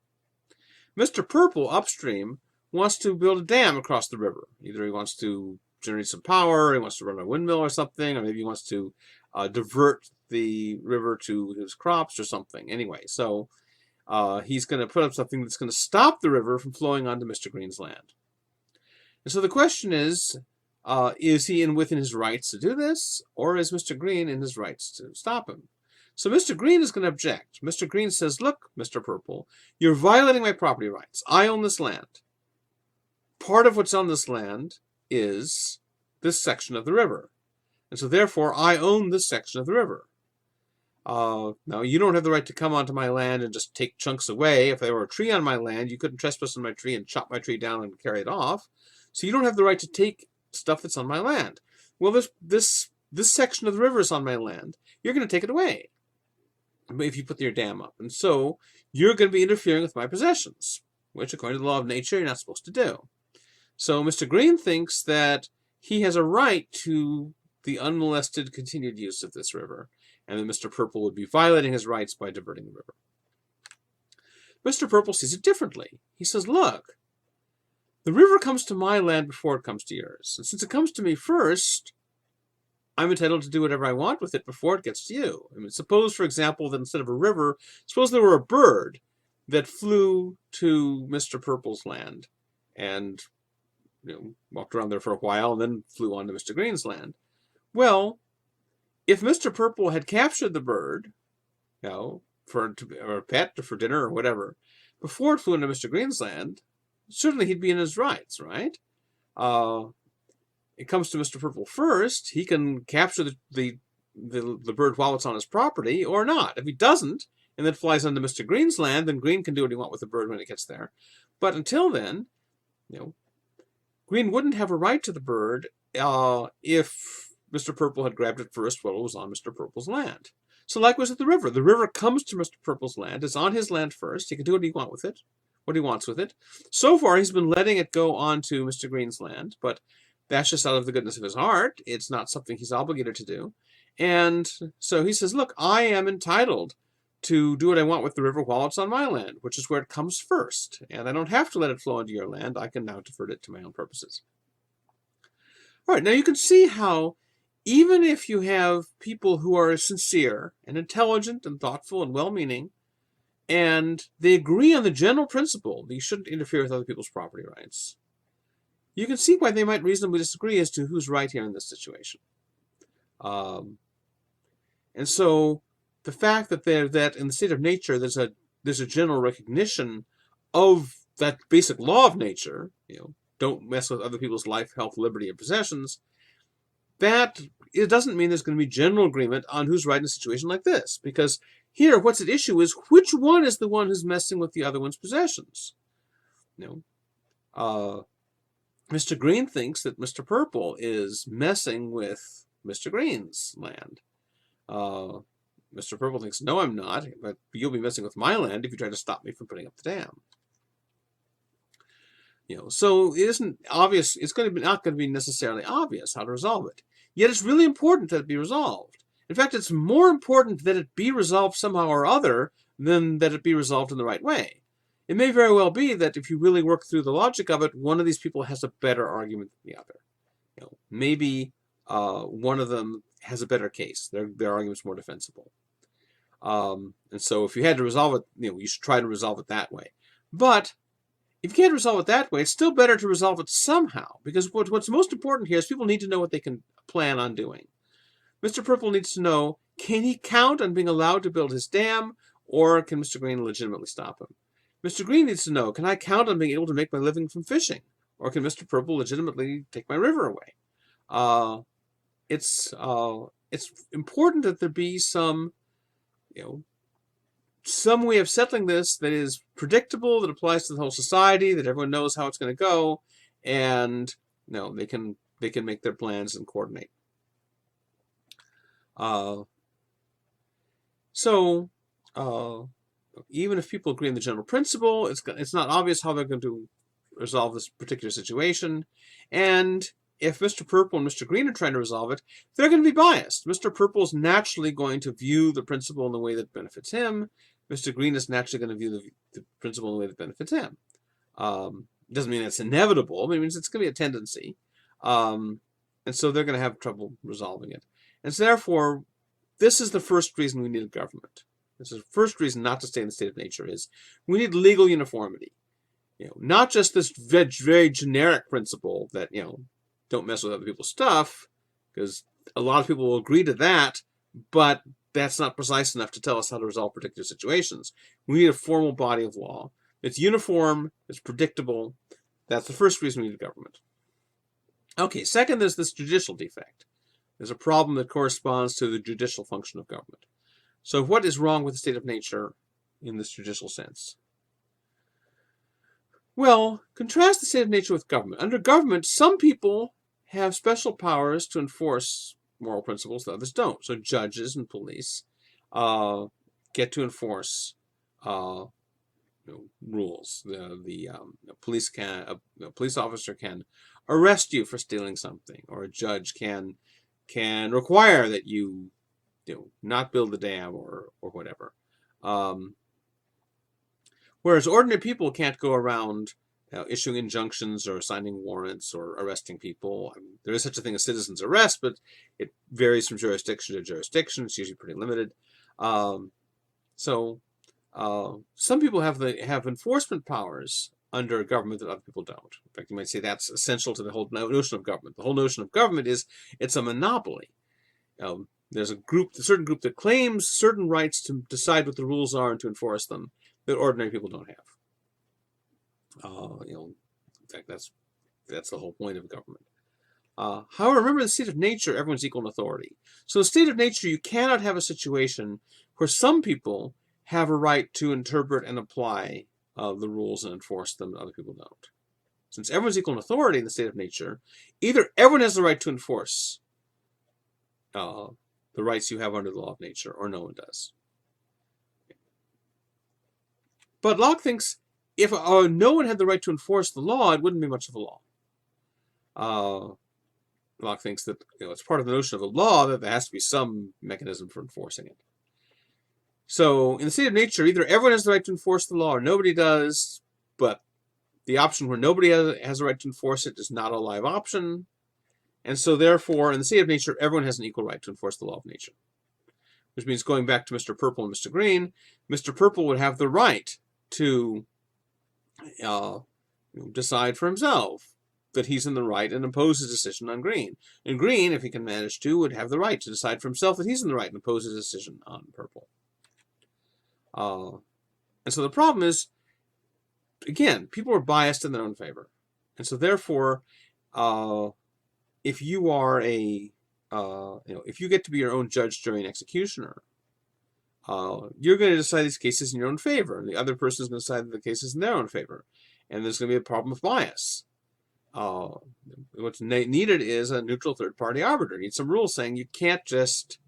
Mr. Purple, upstream, wants to build a dam across the river. Either he wants to generate some power, he wants to run a windmill or something, or maybe he wants to divert the river to his crops or something. Anyway, so he's going to put up something that's going to stop the river from flowing onto Mr. Green's land. And so the question is he within his rights to do this, or is Mr. Green in his rights to stop him? So Mr. Green is going to object. Mr. Green says, look, Mr. Purple, you're violating my property rights. I own this land. Part of what's on this land is this section of the river. And so therefore, I own this section of the river. Now, you don't have the right to come onto my land and just take chunks away. If there were a tree on my land, you couldn't trespass on my tree and chop my tree down and carry it off. So you don't have the right to take stuff that's on my land. Well, this section of the river is on my land. You're going to take it away if you put your dam up. And so you're going to be interfering with my possessions, which according to the law of nature, you're not supposed to do. So Mr. Green thinks that he has a right to the unmolested continued use of this river, and that Mr. Purple would be violating his rights by diverting the river. Mr. Purple sees it differently. He says, look, the river comes to my land before it comes to yours. And since it comes to me first, I'm entitled to do whatever I want with it before it gets to you. I mean, suppose, for example, that instead of a river, suppose there were a bird that flew to Mr. Purple's land and walked around there for a while and then flew on to Mr. Green's land. Well, if Mr. Purple had captured the bird, for a pet or for dinner or whatever, before it flew into Mr. Green's land, certainly he'd be in his rights, right? It comes to Mr. Purple first. He can capture the bird while it's on his property or not. If he doesn't, and then flies onto Mr. Green's land, then Green can do what he wants with the bird when it gets there. But until then, Green wouldn't have a right to the bird if Mr. Purple had grabbed it first while it was on Mr. Purple's land. So likewise with the river. The river comes to Mr. Purple's land. It's on his land first. He can do what he wants with it. So far, he's been letting it go onto Mr. Green's land, but that's just out of the goodness of his heart. It's not something he's obligated to do. And so he says, look, I am entitled to do what I want with the river while it's on my land, which is where it comes first. And I don't have to let it flow into your land. I can now divert it to my own purposes. All right, now you can see how even if you have people who are sincere and intelligent and thoughtful and well-meaning, and they agree on the general principle that you shouldn't interfere with other people's property rights, you can see why they might reasonably disagree as to who's right here in this situation. And so the fact that in the state of nature there's a general recognition of that basic law of nature, don't mess with other people's life, health, liberty, and possessions, that it doesn't mean there's going to be general agreement on who's right in a situation like this, because Here, what's at issue is which one is the one who's messing with the other one's possessions. Mr. Green thinks that Mr. Purple is messing with Mr. Green's land. Mr. Purple thinks, no, I'm not, but you'll be messing with my land if you try to stop me from putting up the dam. So it isn't obvious. It's not going to be necessarily obvious how to resolve it. Yet it's really important that it be resolved. In fact, it's more important that it be resolved somehow or other than that it be resolved in the right way. It may very well be that if you really work through the logic of it, one of these people has a better argument than the other. Maybe one of them has a better case. Their argument's more defensible. And so if you had to resolve it, you should try to resolve it that way. But if you can't resolve it that way, it's still better to resolve it somehow, because what's most important here is people need to know what they can plan on doing. Mr. Purple needs to know, can he count on being allowed to build his dam, or can Mr. Green legitimately stop him? Mr. Green needs to know, can I count on being able to make my living from fishing, or can Mr. Purple legitimately take my river away? It's important that there be some way of settling this that is predictable, that applies to the whole society, that everyone knows how it's going to go, and they can make their plans and coordinate. Even if people agree on the general principle, it's not obvious how they're going to resolve this particular situation. And if Mr. Purple and Mr. Green are trying to resolve it, they're going to be biased. Mr. Purple is naturally going to view the principle in the way that benefits him. Mr. Green is naturally going to view the principle in the way that benefits him. Doesn't mean it's inevitable. I mean, it's going to be a tendency. And so they're going to have trouble resolving it. And so therefore, this is the first reason we need a government. This is the first reason not to stay in the state of nature is we need legal uniformity. Not just this very generic principle that, don't mess with other people's stuff, because a lot of people will agree to that, but that's not precise enough to tell us how to resolve particular situations. We need a formal body of law. It's uniform, it's predictable. That's the first reason we need a government. Okay, second, there's this judicial defect. There's a problem that corresponds to the judicial function of government. So what is wrong with the state of nature in this judicial sense? Well, contrast the state of nature with government. Under government, some people have special powers to enforce moral principles that others don't. So judges and police get to enforce rules. The police officer can arrest you for stealing something, or a judge can require that you not build the dam or whatever. Whereas ordinary people can't go around issuing injunctions or signing warrants or arresting people. I mean, there is such a thing as citizen's arrest, but it varies from jurisdiction to jurisdiction. It's usually pretty limited. Some people have enforcement powers under government that other people don't. In fact, you might say that's essential to the whole notion of government. The whole notion of government is it's a monopoly. There's a certain group that claims certain rights to decide what the rules are and to enforce them that ordinary people don't have. In fact, that's the whole point of government. However, remember, in the state of nature, everyone's equal in authority. So in the state of nature, you cannot have a situation where some people have a right to interpret and apply the rules and enforce them, and other people don't. Since everyone's equal in authority in the state of nature, either everyone has the right to enforce the rights you have under the law of nature, or no one does. But Locke thinks if no one had the right to enforce the law, it wouldn't be much of a law. Locke thinks that it's part of the notion of a law that there has to be some mechanism for enforcing it. So in the state of nature, either everyone has the right to enforce the law or nobody does, but the option where nobody has a right to enforce it is not a live option. And so therefore, in the state of nature, everyone has an equal right to enforce the law of nature. Which means, going back to Mr. Purple and Mr. Green, Mr. Purple would have the right to decide for himself that he's in the right and impose his decision on Green. And Green, if he can manage to, would have the right to decide for himself that he's in the right and impose his decision on Purple. And so the problem is, again, people are biased in their own favor. And so therefore, if you are if you get to be your own judge, jury, and executioner, you're going to decide these cases in your own favor, and the other person is going to decide the cases in their own favor. And there's going to be a problem of bias. What's needed is a neutral third-party arbiter. You need some rules saying you can't just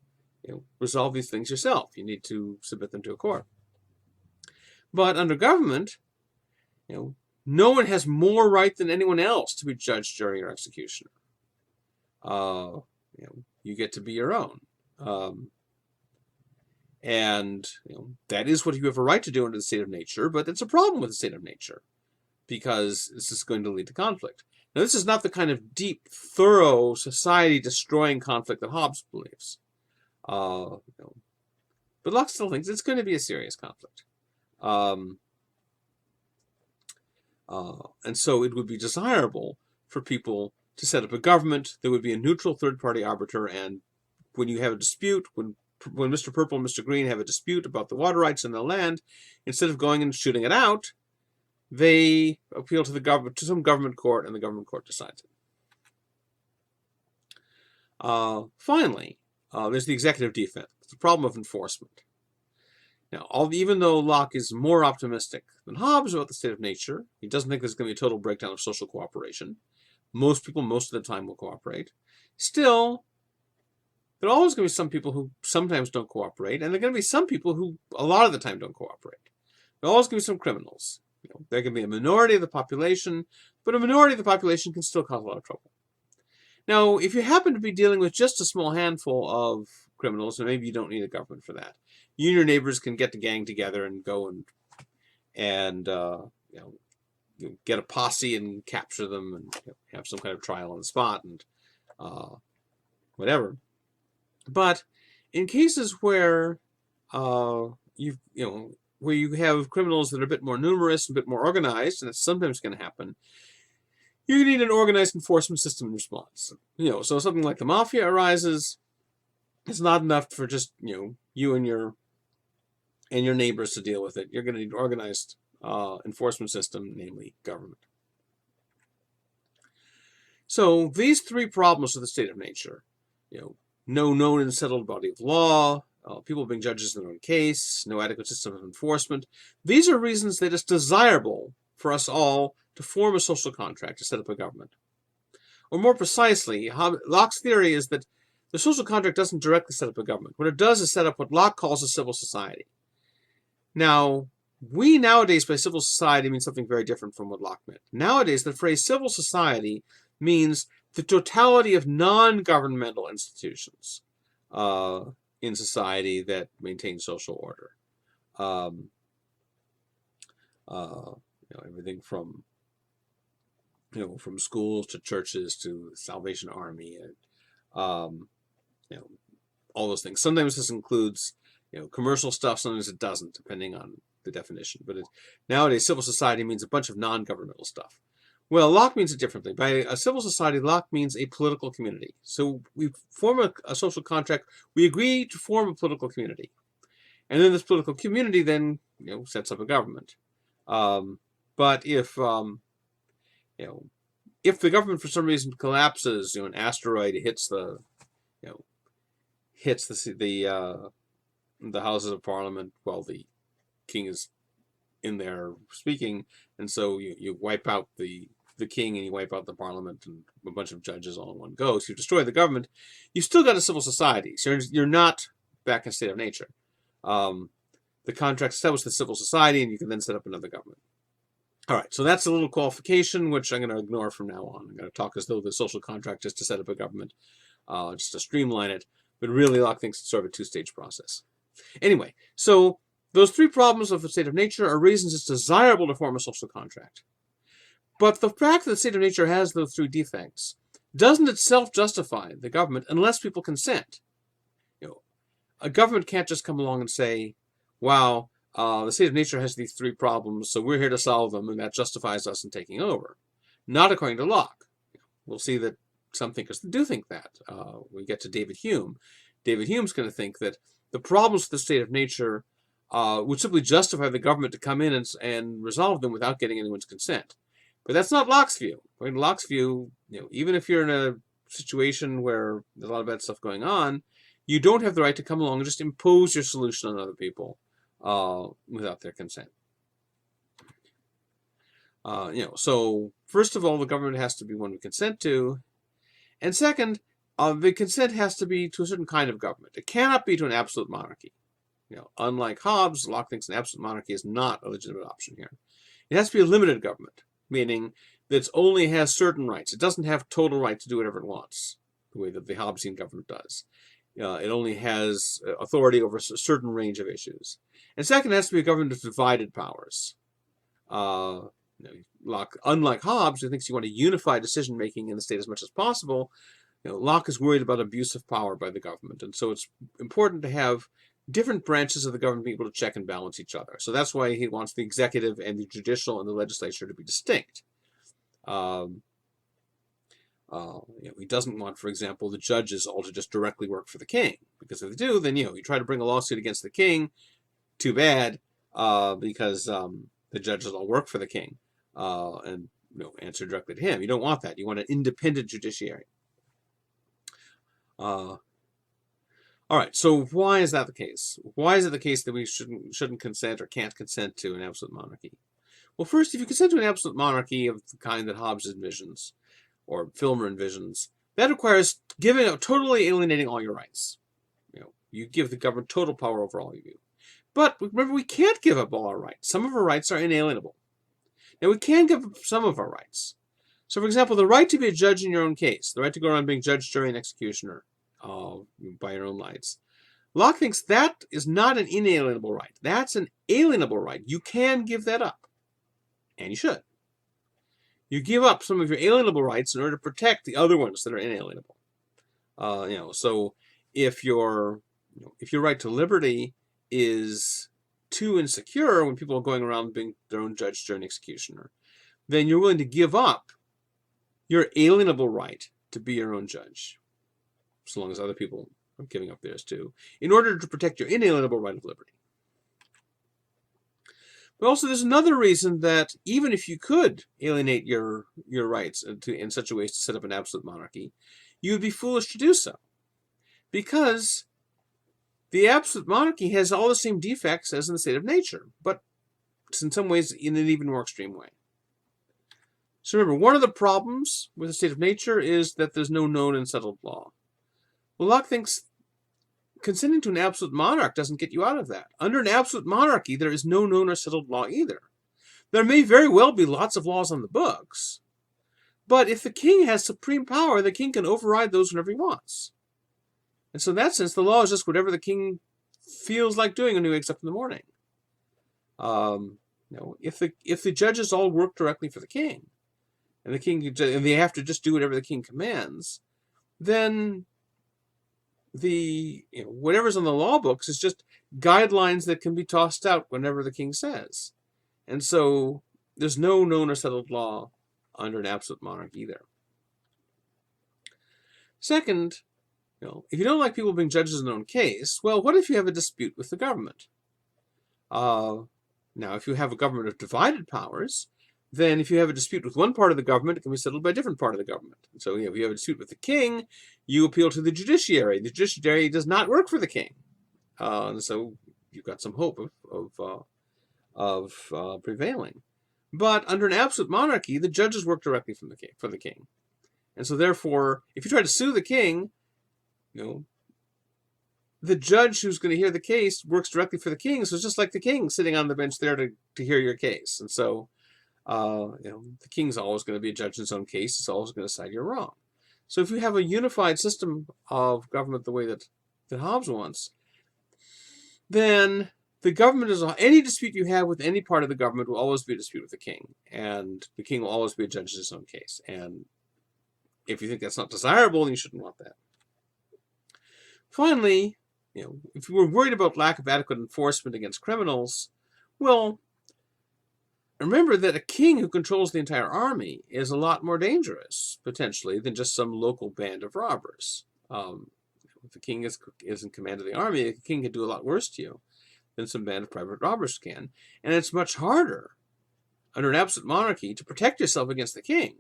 resolve these things yourself. You need to submit them to a court. But under government, no one has more right than anyone else to be judge, jury, or executioner. You get to be your own. And that is what you have a right to do under the state of nature, but it's a problem with the state of nature, because this is going to lead to conflict. Now, this is not the kind of deep, thorough, society-destroying conflict that Hobbes believes. But Locke still thinks it's going to be a serious conflict. And so it would be desirable for people to set up a government. There would be a neutral third-party arbiter, and when you have a dispute, when Mr. Purple and Mr. Green have a dispute about the water rights in their land, instead of going and shooting it out, they appeal to the government, to some government court, and the government court decides it. Finally, there's the executive defense, the problem of enforcement. Now, even though Locke is more optimistic than Hobbes about the state of nature, he doesn't think there's going to be a total breakdown of social cooperation. Most people, most of the time, will cooperate. Still, there are always going to be some people who sometimes don't cooperate, and there are going to be some people who a lot of the time don't cooperate. There are always going to be some criminals. There can be a minority of the population, but a minority of the population can still cause a lot of trouble. Now, if you happen to be dealing with just a small handful of criminals, and maybe you don't need a government for that, you and your neighbors can get the gang together and go and get a posse and capture them and have some kind of trial on the spot and whatever. But in cases where where you have criminals that are a bit more numerous, a bit more organized, and it's sometimes going to happen, you need an organized enforcement system in response. So something like the mafia arises. It's not enough for just you and your neighbors to deal with it. You're going to need an organized enforcement system, namely government. So these three problems of the state of nature, no known and settled body of law, people being judges in their own case, no adequate system of enforcement, these are reasons that it's desirable for us all to form a social contract to set up a government. Or more precisely, Locke's theory is that the social contract doesn't directly set up a government. What it does is set up what Locke calls a civil society. Now, we nowadays, by civil society, mean something very different from what Locke meant. Nowadays, the phrase civil society means the totality of non-governmental institutions in society that maintain social order. Everything from schools to churches to the Salvation Army, and all those things. Sometimes this includes commercial stuff, sometimes it doesn't, depending on the definition. But nowadays, civil society means a bunch of non-governmental stuff. Well, Locke means it differently. By a civil society, Locke means a political community. So we form a social contract. We agree to form a political community. And then this political community then sets up a government. But if the government for some reason collapses, an asteroid hits the Houses of Parliament while the king is in there speaking, and so you wipe out the king and you wipe out the parliament and a bunch of judges all in one go. So you destroy the government. You've still got a civil society. So you're not back in state of nature. The contract establishes the civil society, and you can then set up another government. All right, so that's a little qualification, which I'm going to ignore from now on. I'm going to talk as though the social contract is to set up a government, just to streamline it. But really, Locke thinks it's sort of a two-stage process. Anyway, so those three problems of the state of nature are reasons it's desirable to form a social contract. But the fact that the state of nature has those three defects doesn't itself justify the government unless people consent. A government can't just come along and say, wow, the state of nature has these three problems, so we're here to solve them, and that justifies us in taking over. Not according to Locke. We'll see that some thinkers do think that. We get to David Hume. David Hume's going to think that the problems with the state of nature would simply justify the government to come in and resolve them without getting anyone's consent. But that's not Locke's view. According to Locke's view, even if you're in a situation where there's a lot of bad stuff going on, you don't have the right to come along and just impose your solution on other people without their consent. So first of all, the government has to be one we consent to, and second, the consent has to be to a certain kind of government. It cannot be to an absolute monarchy. Unlike Hobbes, Locke thinks an absolute monarchy is not a legitimate option here. It has to be a limited government, meaning that it only has certain rights. It doesn't have total right to do whatever it wants, the way that the Hobbesian government does. It only has authority over a certain range of issues. And second, it has to be a government of divided powers. Locke, unlike Hobbes, who thinks you want to unify decision-making in the state as much as possible, Locke is worried about abuse of power by the government. And so it's important to have different branches of the government be able to check and balance each other. So that's why he wants the executive and the judicial and the legislature to be distinct. He doesn't want, for example, the judges all to just directly work for the king, because if they do, then you try to bring a lawsuit against the king. Too bad, because the judges all work for the king and answer directly to him. You don't want that. You want an independent judiciary. All right. So why is that the case? Why is it the case that we shouldn't consent or can't consent to an absolute monarchy? Well, first, if you consent to an absolute monarchy of the kind that Hobbes envisions, or Filmer envisions, that requires totally alienating all your rights. You give the government total power over all of you. But remember, we can't give up all our rights. Some of our rights are inalienable. Now, we can give up some of our rights. So, for example, the right to be a judge in your own case, the right to go around being judge, jury, and executioner by your own lights. Locke thinks that is not an inalienable right. That's an alienable right. You can give that up. And you should. You give up some of your alienable rights in order to protect the other ones that are inalienable. So if your right to liberty is too insecure when people are going around being their own judge, jury, and executioner, then you're willing to give up your alienable right to be your own judge, so long as other people are giving up theirs too, in order to protect your inalienable right of liberty. But also, there's another reason that even if you could alienate your rights in such a way as to set up an absolute monarchy, you would be foolish to do so, because the absolute monarchy has all the same defects as in the state of nature, but in some ways in an even more extreme way. So remember, one of the problems with the state of nature is that there's no known and settled law. Well, Locke thinks consenting to an absolute monarch doesn't get you out of that. Under an absolute monarchy, there is no known or settled law either. There may very well be lots of laws on the books, but if the king has supreme power, the king can override those whenever he wants. And so in that sense, the law is just whatever the king feels like doing when he wakes up in the morning. If the judges all work directly for the king, and they have to just do whatever the king commands, then whatever's on the law books is just guidelines that can be tossed out whenever the king says. And so there's no known or settled law under an absolute monarch either. Second, if you don't like people being judges in their own case, well, what if you have a dispute with the government? Now, if you have a government of divided powers, then if you have a dispute with one part of the government, it can be settled by a different part of the government. So if you have a dispute with the king, you appeal to the judiciary. The judiciary does not work for the king. And so you've got some hope of prevailing. But under an absolute monarchy, the judges work directly for the king. And so therefore, if you try to sue the king, the judge who's going to hear the case works directly for the king. So it's just like the king sitting on the bench there to hear your case. And so the king's always going to be a judge in his own case. It's always going to decide you're wrong. So if you have a unified system of government the way that Hobbes wants, then the government any dispute you have with any part of the government will always be a dispute with the king, and the king will always be a judge in his own case. And if you think that's not desirable, then you shouldn't want that. Finally, if you were worried about lack of adequate enforcement against criminals, well, remember that a king who controls the entire army is a lot more dangerous, potentially, than just some local band of robbers. If the king is in command of the army, the king can do a lot worse to you than some band of private robbers can. And it's much harder under an absolute monarchy to protect yourself against the king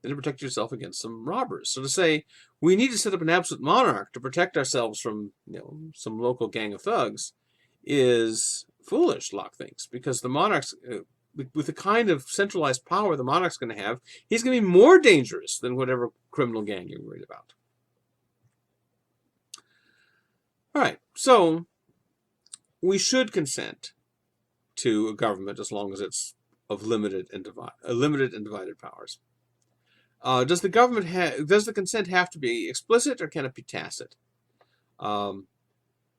than to protect yourself against some robbers. So to say we need to set up an absolute monarch to protect ourselves from some local gang of thugs is foolish, Locke thinks, because the monarch's with the kind of centralized power the monarch's going to have, he's going to be more dangerous than whatever criminal gang you're worried about. All right, so we should consent to a government as long as it's of limited and divided powers. Does the consent have to be explicit, or can it be tacit? Now,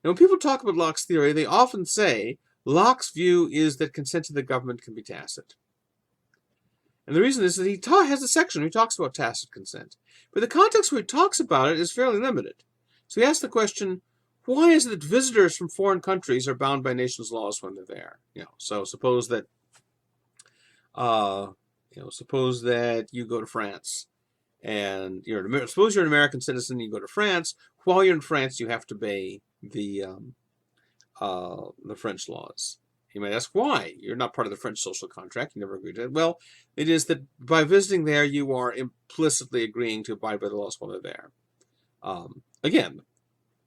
when people talk about Locke's theory, they often say Locke's view is that consent to the government can be tacit. And the reason is that he has a section where he talks about tacit consent. But the context where he talks about it is fairly limited. So he asks the question, why is it that visitors from foreign countries are bound by nations' laws when they're there? So suppose that you go to France, and suppose you're an American citizen, you go to France. While you're in France, you have to obey the French laws. You might ask why. You're not part of the French social contract. You never agreed to it. Well, it is that by visiting there, you are implicitly agreeing to abide by the laws while they're there. Again,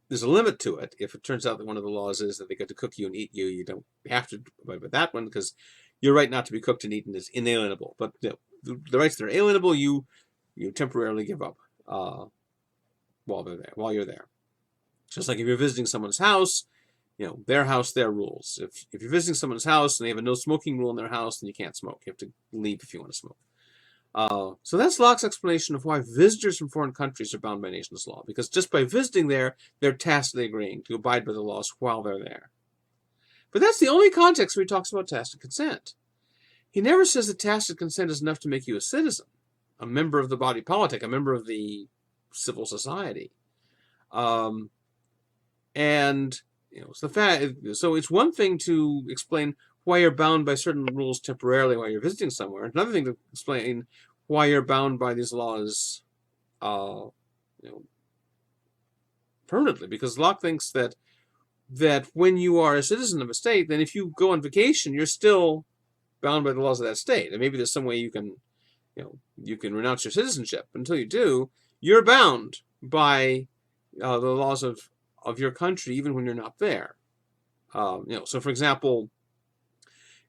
there's a limit to it. If it turns out that one of the laws is that they get to cook you and eat you, you don't have to abide by that one, because your right not to be cooked and eaten is inalienable. But the rights that are alienable, you temporarily give up while you're there. Just like if you're visiting someone's house, their house, their rules. If you're visiting someone's house and they have a no smoking rule in their house, then you can't smoke. You have to leave if you want to smoke. So that's Locke's explanation of why visitors from foreign countries are bound by nations' law, because just by visiting there, they're tacitly agreeing to abide by the laws while they're there. But that's the only context where he talks about tacit consent. He never says that tacit consent is enough to make you a citizen, a member of the body politic, a member of the civil society. So it's one thing to explain why you're bound by certain rules temporarily while you're visiting somewhere. Another thing to explain why you're bound by these laws permanently, because Locke thinks that when you are a citizen of a state, then if you go on vacation, you're still bound by the laws of that state. And maybe there's some way you can renounce your citizenship. Until you do, you're bound by the laws of your country, even when you're not there. So for example,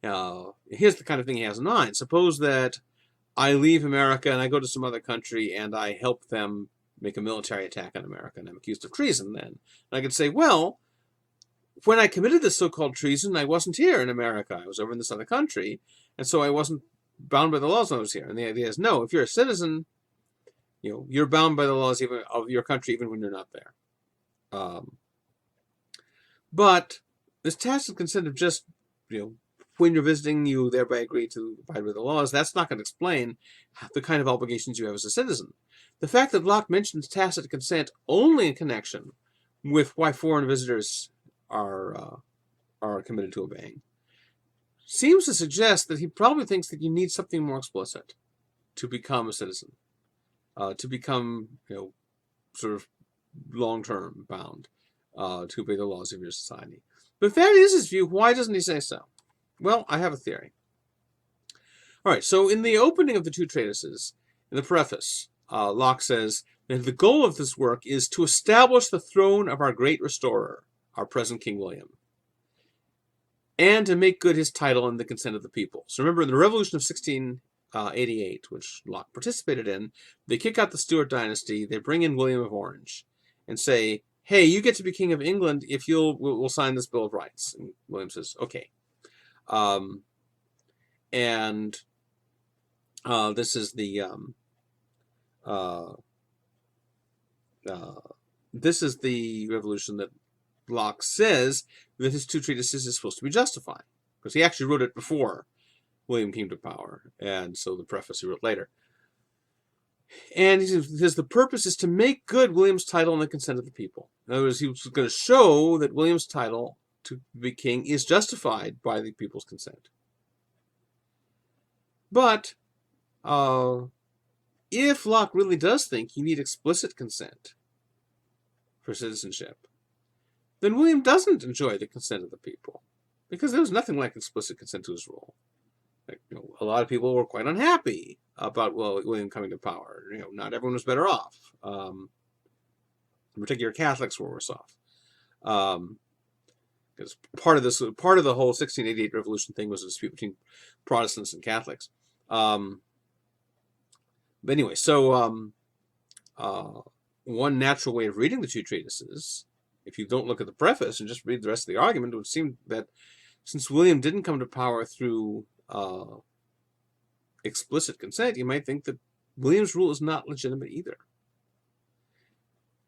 here's the kind of thing he has in mind. Suppose that I leave America and I go to some other country and I help them make a military attack on America, and I'm accused of treason then. And I could say, well, when I committed this so-called treason, I wasn't here in America. I was over in this other country, and so I wasn't bound by the laws when I was here. And the idea is, no, if you're a citizen, you're bound by the laws even of your country even when you're not there. But this tacit consent of just, when you're visiting, you thereby agree to abide by the laws, that's not going to explain the kind of obligations you have as a citizen. The fact that Locke mentions tacit consent only in connection with why foreign visitors are committed to obeying seems to suggest that he probably thinks that you need something more explicit to become a citizen, to become, sort of long-term bound to obey the laws of your society. But if that is his view, why doesn't he say so? Well, I have a theory. All right, so in the opening of the two treatises, in the preface, Locke says that the goal of this work is to establish the throne of our great restorer, our present King William, and to make good his title and the consent of the people. So remember, in the Revolution of 1688, which Locke participated in, they kick out the Stuart dynasty, they bring in William of Orange, and say, hey, you get to be King of England if we'll sign this Bill of Rights. And William says, okay. This is the revolution that Locke says that his two treatises is supposed to be justifying, because he actually wrote it before William came to power, and so the preface he wrote later. And he says the purpose is to make good William's title and the consent of the people. In other words, he was going to show that William's title to be king is justified by the people's consent. But if Locke really does think you need explicit consent for citizenship, then William doesn't enjoy the consent of the people, because there was nothing like explicit consent to his rule. A lot of people were quite unhappy about William coming to power. Not everyone was better off. In particular, Catholics were worse off. Because part of the whole 1688 revolution thing was a dispute between Protestants and Catholics. But anyway, so one natural way of reading the two treatises, if you don't look at the preface and just read the rest of the argument, it would seem that since William didn't come to power through explicit consent, you might think that William's rule is not legitimate either.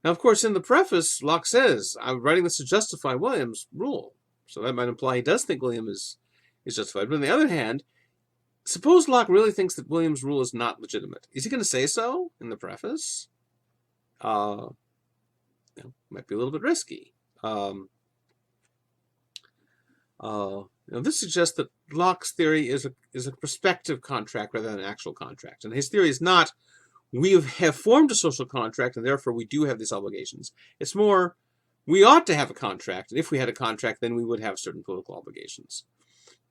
Now, of course, in the preface, Locke says, I'm writing this to justify William's rule. So that might imply he does think William is justified. But on the other hand, suppose Locke really thinks that William's rule is not legitimate. Is he going to say so in the preface? Might be a little bit risky. This suggests that Locke's theory is a prospective contract rather than an actual contract. And his theory is not, we have formed a social contract and therefore we do have these obligations. It's more, we ought to have a contract, and if we had a contract, then we would have certain political obligations.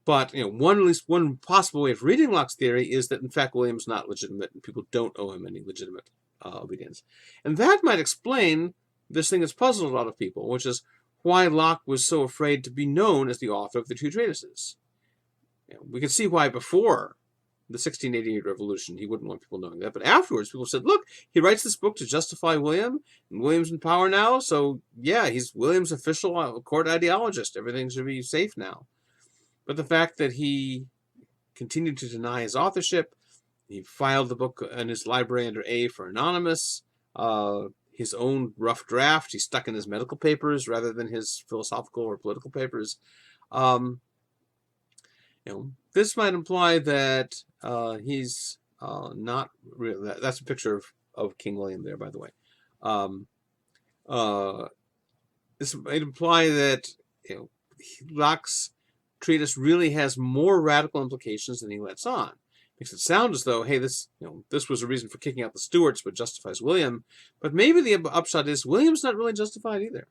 But at least one possible way of reading Locke's theory is that in fact William's not legitimate and people don't owe him any legitimate obedience. And that might explain this thing that's puzzled a lot of people, which is why Locke was so afraid to be known as the author of the two treatises. We can see why before the 1688 revolution he wouldn't want people knowing that, but afterwards people said, look, he writes this book to justify William, and William's in power now, so yeah, he's William's official court ideologist. Everything should be safe now. But the fact that he continued to deny his authorship, he filed the book in his library under A for anonymous, his own rough draft he stuck in his medical papers rather than his philosophical or political papers. This might imply that he's not really. That's a picture of King William there, by the way. This might imply that Locke's treatise really has more radical implications than he lets on. Makes it sound as though, hey, this was a reason for kicking out the Stuarts, but justifies William. But maybe the upshot is William's not really justified either.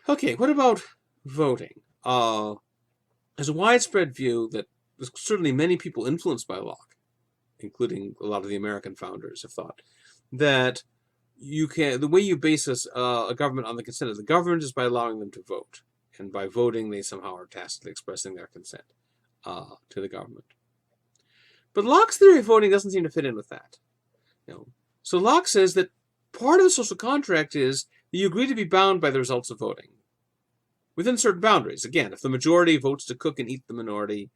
Okay, what about voting? There's a widespread view that certainly many people influenced by Locke, including a lot of the American founders, have thought that the way you base a government on the consent of the governed is by allowing them to vote, and by voting they somehow are tacitly expressing their consent to the government. But Locke's theory of voting doesn't seem to fit in with that. So Locke says that part of the social contract is that you agree to be bound by the results of voting, within certain boundaries. Again, if the majority votes to cook and eat the minority,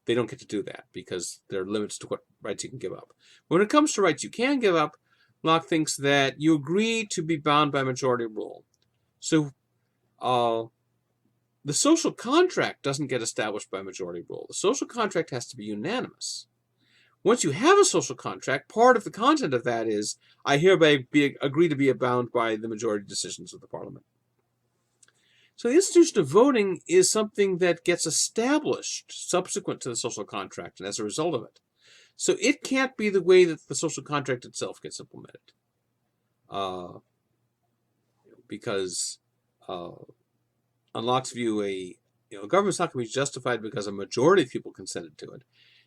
they don't get to do that because there are limits to what rights you can give up. When it comes to rights you can give up, Locke thinks that you agree to be bound by majority rule. So the social contract doesn't get established by majority rule. The social contract has to be unanimous. Once you have a social contract, part of the content of that is, I hereby agree to be bound by the majority decisions of the parliament. So the institution of voting is something that gets established subsequent to the social contract and as a result of it. So it can't be the way that the social contract itself gets implemented. Because on Locke's view, a government's not going to be justified because a majority of people consented to it.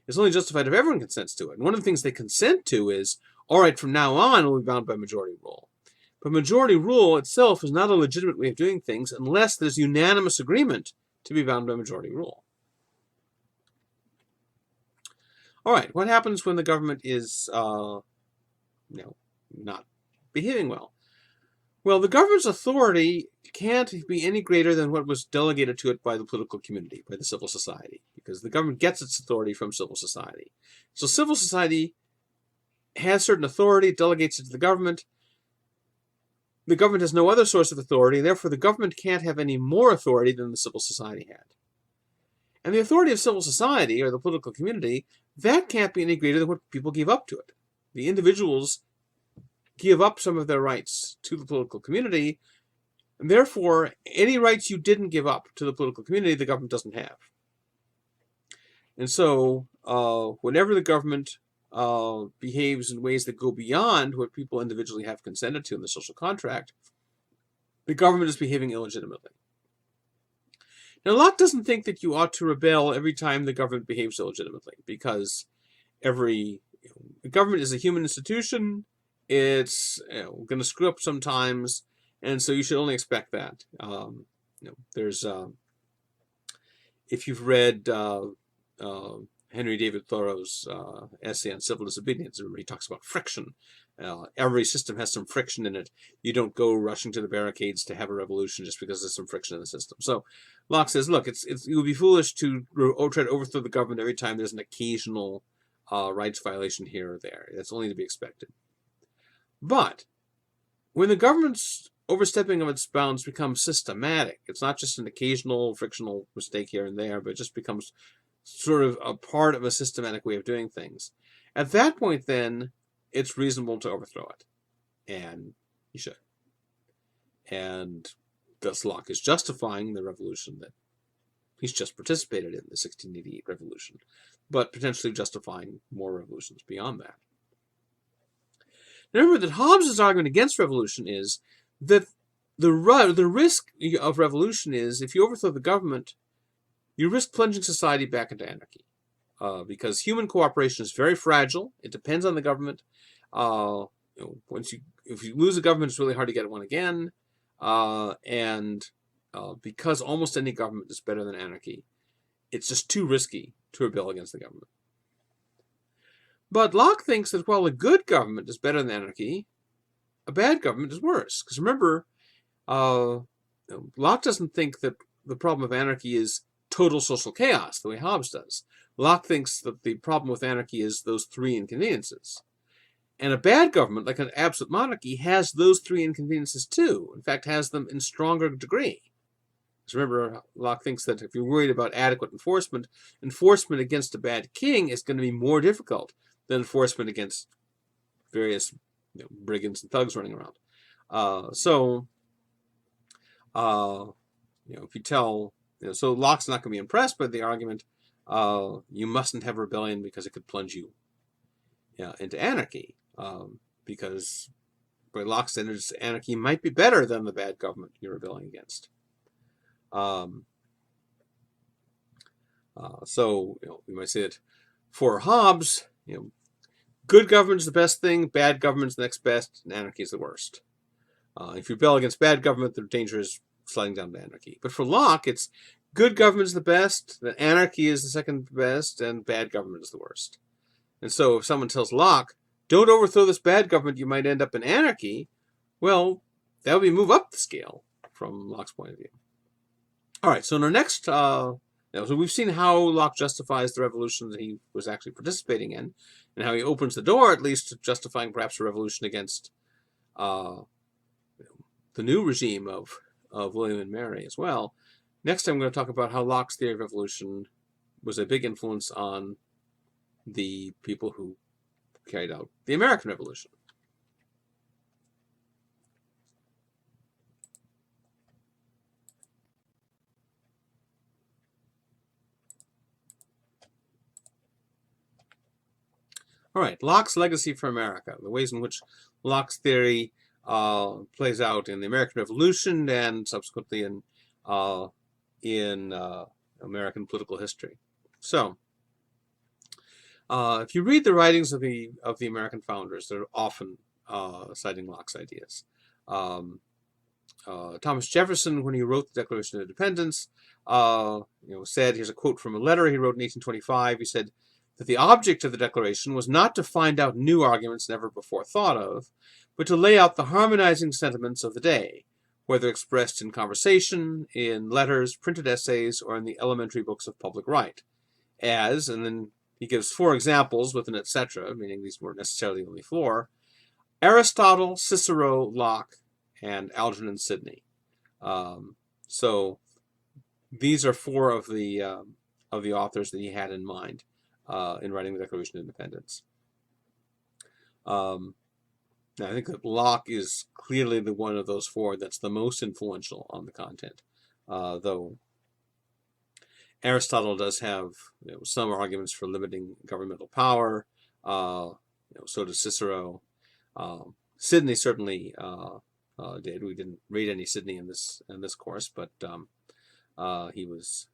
It's only justified if everyone consents to it. And one of the things they consent to is, all right, from now on, we'll be bound by majority rule. But majority rule itself is not a legitimate way of doing things unless there's unanimous agreement to be bound by majority rule. All right, what happens when the government is not behaving well? Well, the government's authority can't be any greater than what was delegated to it by the political community, by the civil society, because the government gets its authority from civil society. So civil society has certain authority, delegates it to the government. The government has no other source of authority, and therefore the government can't have any more authority than the civil society had. And the authority of civil society, or the political community, that can't be any greater than what people give up to it. The individuals give up some of their rights to the political community, and therefore any rights you didn't give up to the political community, the government doesn't have. And so whenever the government behaves in ways that go beyond what people individually have consented to in the social contract, the government is behaving illegitimately. Now, Locke doesn't think that you ought to rebel every time the government behaves illegitimately, because the government is a human institution. It's going to screw up sometimes, and so you should only expect that. There's if you've read Henry David Thoreau's essay on civil disobedience, where he talks about friction. Every system has some friction in it. You don't go rushing to the barricades to have a revolution just because there's some friction in the system. So Locke says, look, it would be foolish to try to overthrow the government every time there's an occasional rights violation here or there. That's only to be expected. But when the government's overstepping of its bounds becomes systematic, it's not just an occasional frictional mistake here and there, but it just becomes sort of a part of a systematic way of doing things. At that point, then, it's reasonable to overthrow it. And you should. And thus Locke is justifying the revolution that he's just participated in, the 1688 revolution, but potentially justifying more revolutions beyond that. Now remember that Hobbes' argument against revolution is that the risk of revolution is, if you overthrow the government, you risk plunging society back into anarchy, because human cooperation is very fragile. It depends on the government. If you lose a government, it's really hard to get one again. Because almost any government is better than anarchy, it's just too risky to rebel against the government. But Locke thinks that while a good government is better than anarchy, a bad government is worse. Because remember, Locke doesn't think that the problem of anarchy is total social chaos, the way Hobbes does. Locke thinks that the problem with anarchy is those three inconveniences. And a bad government, like an absolute monarchy, has those three inconveniences too. In fact, has them in stronger degree. Because remember, Locke thinks that if you're worried about adequate enforcement, enforcement against a bad king is going to be more difficult than enforcement against various brigands and thugs running around. If you tell... so Locke's not going to be impressed by the argument, you mustn't have rebellion because it could plunge you into anarchy. Because by Locke's standards, anarchy might be better than the bad government you're rebelling against. We might say that for Hobbes, good government is the best thing, bad government is the next best, and anarchy is the worst. If you rebel against bad government, the danger is sliding down to anarchy. But for Locke, it's good government is the best, then anarchy is the second best, and bad government is the worst. And so if someone tells Locke, don't overthrow this bad government, you might end up in anarchy, well, that would be move up the scale from Locke's point of view. All right, so in our next, so we've seen how Locke justifies the revolution that he was actually participating in, and how he opens the door, at least, to justifying perhaps a revolution against the new regime of William and Mary as well. Next time, I'm going to talk about how Locke's theory of evolution was a big influence on the people who carried out the American Revolution. All right, Locke's legacy for America, the ways in which Locke's theory plays out in the American Revolution and subsequently in American political history. So, if you read the writings of the American founders, they're often citing Locke's ideas. Thomas Jefferson, when he wrote the Declaration of Independence, said, here's a quote from a letter he wrote in 1825. He said that the object of the Declaration was not to find out new arguments never before thought of, but to lay out the harmonizing sentiments of the day, whether expressed in conversation, in letters, printed essays, or in the elementary books of public right. As, and then he gives 4 examples with an etc., meaning these weren't necessarily only 4, Aristotle, Cicero, Locke, and Algernon Sidney. So these are 4 of the authors that he had in mind in writing the Declaration of Independence. Now, I think that Locke is clearly the one of those 4 that's the most influential on the content, though Aristotle does have some arguments for limiting governmental power. So does Cicero. Sidney certainly did. We didn't read any Sidney in this course, but He was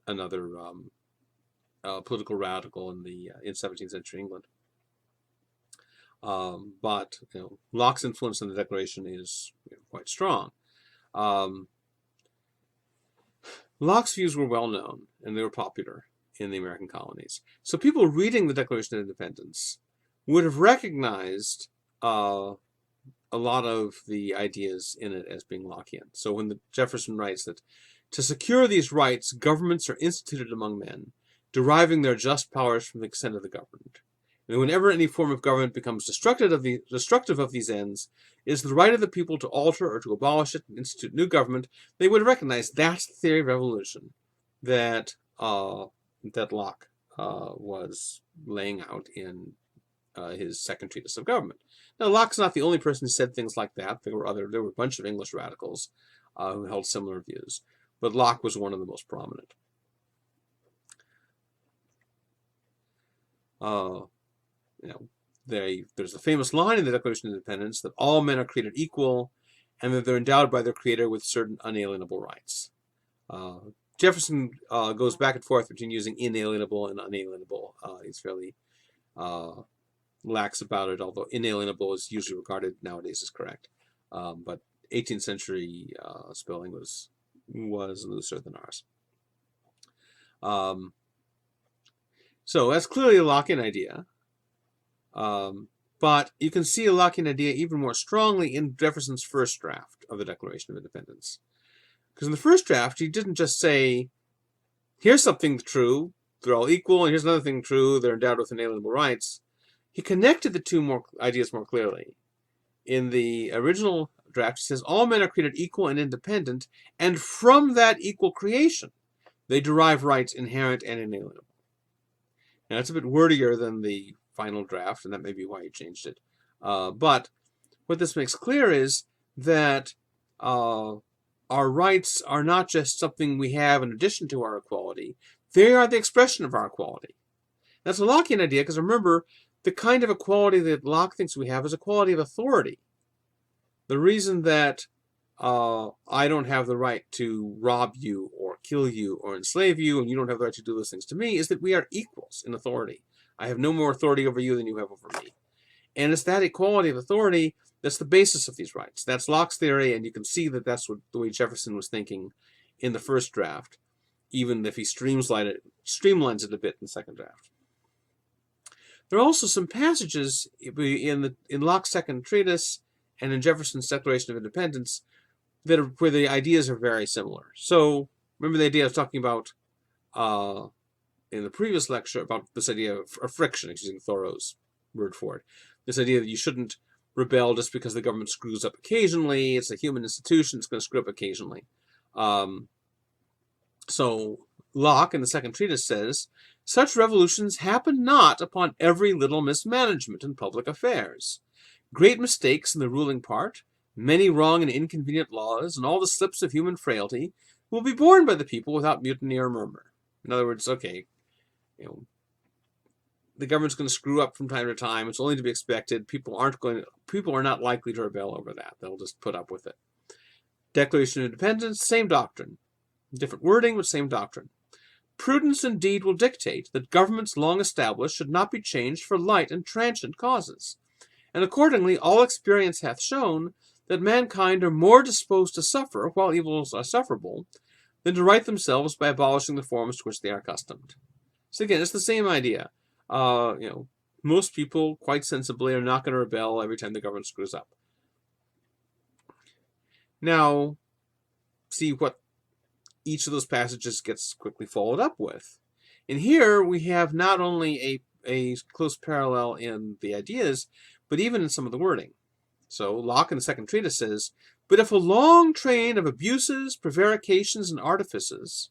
another political radical in 17th century England. But Locke's influence on the Declaration is quite strong. Locke's views were well known and they were popular in the American colonies. So people reading the Declaration of Independence would have recognized a lot of the ideas in it as being Lockean. So when Jefferson writes that to secure these rights, governments are instituted among men, deriving their just powers from the consent of the governed. And whenever any form of government becomes destructive of these ends, it is the right of the people to alter or to abolish it and institute new government. They would recognize that's the theory of revolution that Locke was laying out in his second treatise of government. Now, Locke's not the only person who said things like that. There were a bunch of English radicals who held similar views, but Locke was one of the most prominent. There's a famous line in the Declaration of Independence that all men are created equal and that they're endowed by their Creator with certain unalienable rights. Jefferson goes back and forth between using inalienable and unalienable. He's fairly lax about it, although inalienable is usually regarded nowadays as correct. But 18th century spelling was looser than ours. So that's clearly a Lockean idea. But you can see a Lockean idea even more strongly in Jefferson's first draft of the Declaration of Independence. Because in the first draft, he didn't just say, here's something true, they're all equal, and here's another thing true, they're endowed with inalienable rights. He connected the two ideas more clearly. In the original draft, he says, all men are created equal and independent, and from that equal creation, they derive rights inherent and inalienable. Now, it's a bit wordier than the final draft, and that may be why he changed it. But what this makes clear is that our rights are not just something we have in addition to our equality. They are the expression of our equality. That's a Lockean idea, because remember, the kind of equality that Locke thinks we have is equality of authority. The reason that I don't have the right to rob you or kill you or enslave you, and you don't have the right to do those things to me, is that we are equals in authority. I have no more authority over you than you have over me. And it's that equality of authority that's the basis of these rights. That's Locke's theory, and you can see that that's the way Jefferson was thinking in the first draft, even if he streamlines it a bit in the second draft. There are also some passages in Locke's second treatise and in Jefferson's Declaration of Independence where the ideas are very similar. So remember the idea I was talking about in the previous lecture about this idea of friction, using Thoreau's word for it. This idea that you shouldn't rebel just because the government screws up occasionally. It's a human institution. It's going to screw up occasionally. So Locke in the second treatise says, such revolutions happen not upon every little mismanagement in public affairs. Great mistakes in the ruling part, many wrong and inconvenient laws, and all the slips of human frailty will be borne by the people without mutiny or murmur. In other words, okay, the government's going to screw up from time to time. It's only to be expected. People are not likely to rebel over that. They'll just put up with it. Declaration of Independence, same doctrine. Different wording, but same doctrine. Prudence indeed will dictate that governments long established should not be changed for light and transient causes. And accordingly, all experience hath shown that mankind are more disposed to suffer, while evils are sufferable, than to right themselves by abolishing the forms to which they are accustomed. So again, it's the same idea. Most people, quite sensibly, are not going to rebel every time the government screws up. Now, see what each of those passages gets quickly followed up with. And here we have not only a close parallel in the ideas, but even in some of the wording. So Locke in the second treatise says, but if a long train of abuses, prevarications, and artifices,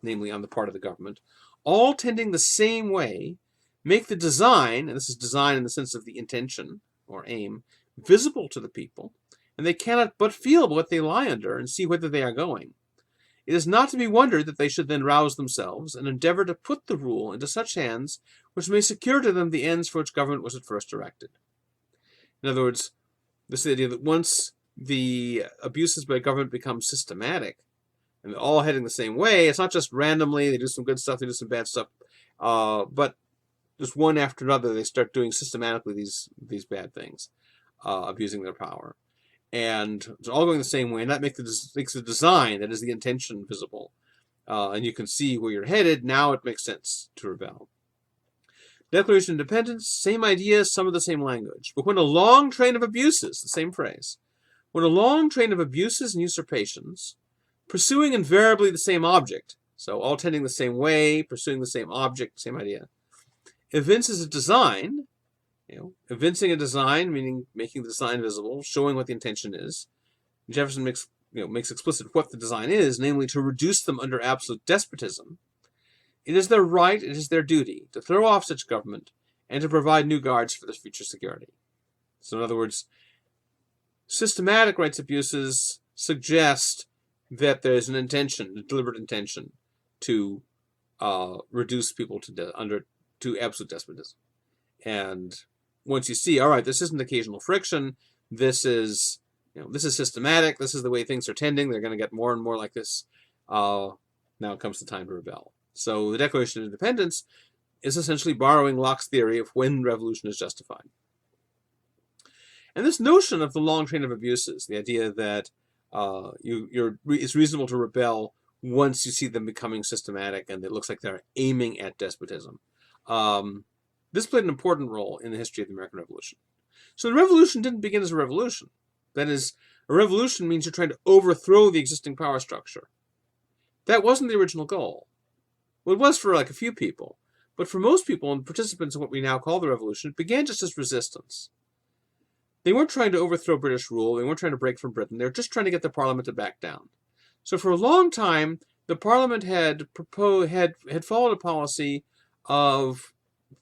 namely on the part of the government, all tending the same way, make the design, and this is design in the sense of the intention or aim, visible to the people, and they cannot but feel what they lie under and see whither they are going. It is not to be wondered that they should then rouse themselves and endeavor to put the rule into such hands which may secure to them the ends for which government was at first erected. In other words, this is the idea that once the abuses by government become systematic, and they're all heading the same way. It's not just randomly, they do some good stuff, they do some bad stuff, but just one after another, they start doing systematically these bad things, abusing their power. And it's all going the same way, and that makes the design, that is the intention, visible. And you can see where you're headed. Now it makes sense to rebel. Declaration of Independence, same idea, some of the same language. But when a long train of abuses, the same phrase, when a long train of abuses and usurpations, pursuing invariably the same object, so all tending the same way, pursuing the same object, same idea, evinces a design, evincing a design, meaning making the design visible, showing what the intention is. Jefferson makes explicit what the design is, namely to reduce them under absolute despotism. It is their right, it is their duty to throw off such government and to provide new guards for their future security. So in other words, systematic rights abuses suggest that there's an intention, a deliberate intention, to reduce people to absolute despotism. And once you see, all right, this isn't occasional friction, this is systematic, this is the way things are tending, they're going to get more and more like this, now comes the time to rebel. So the Declaration of Independence is essentially borrowing Locke's theory of when revolution is justified. And this notion of the long train of abuses, the idea that it's reasonable to rebel once you see them becoming systematic and it looks like they're aiming at despotism. This played an important role in the history of the American Revolution. So the revolution didn't begin as a revolution. That is, a revolution means you're trying to overthrow the existing power structure. That wasn't the original goal. Well, it was for like a few people, but for most people and participants in what we now call the revolution, it began just as resistance. They weren't trying to overthrow British rule, they weren't trying to break from Britain, they were just trying to get the Parliament to back down. So for a long time, the Parliament had followed a policy of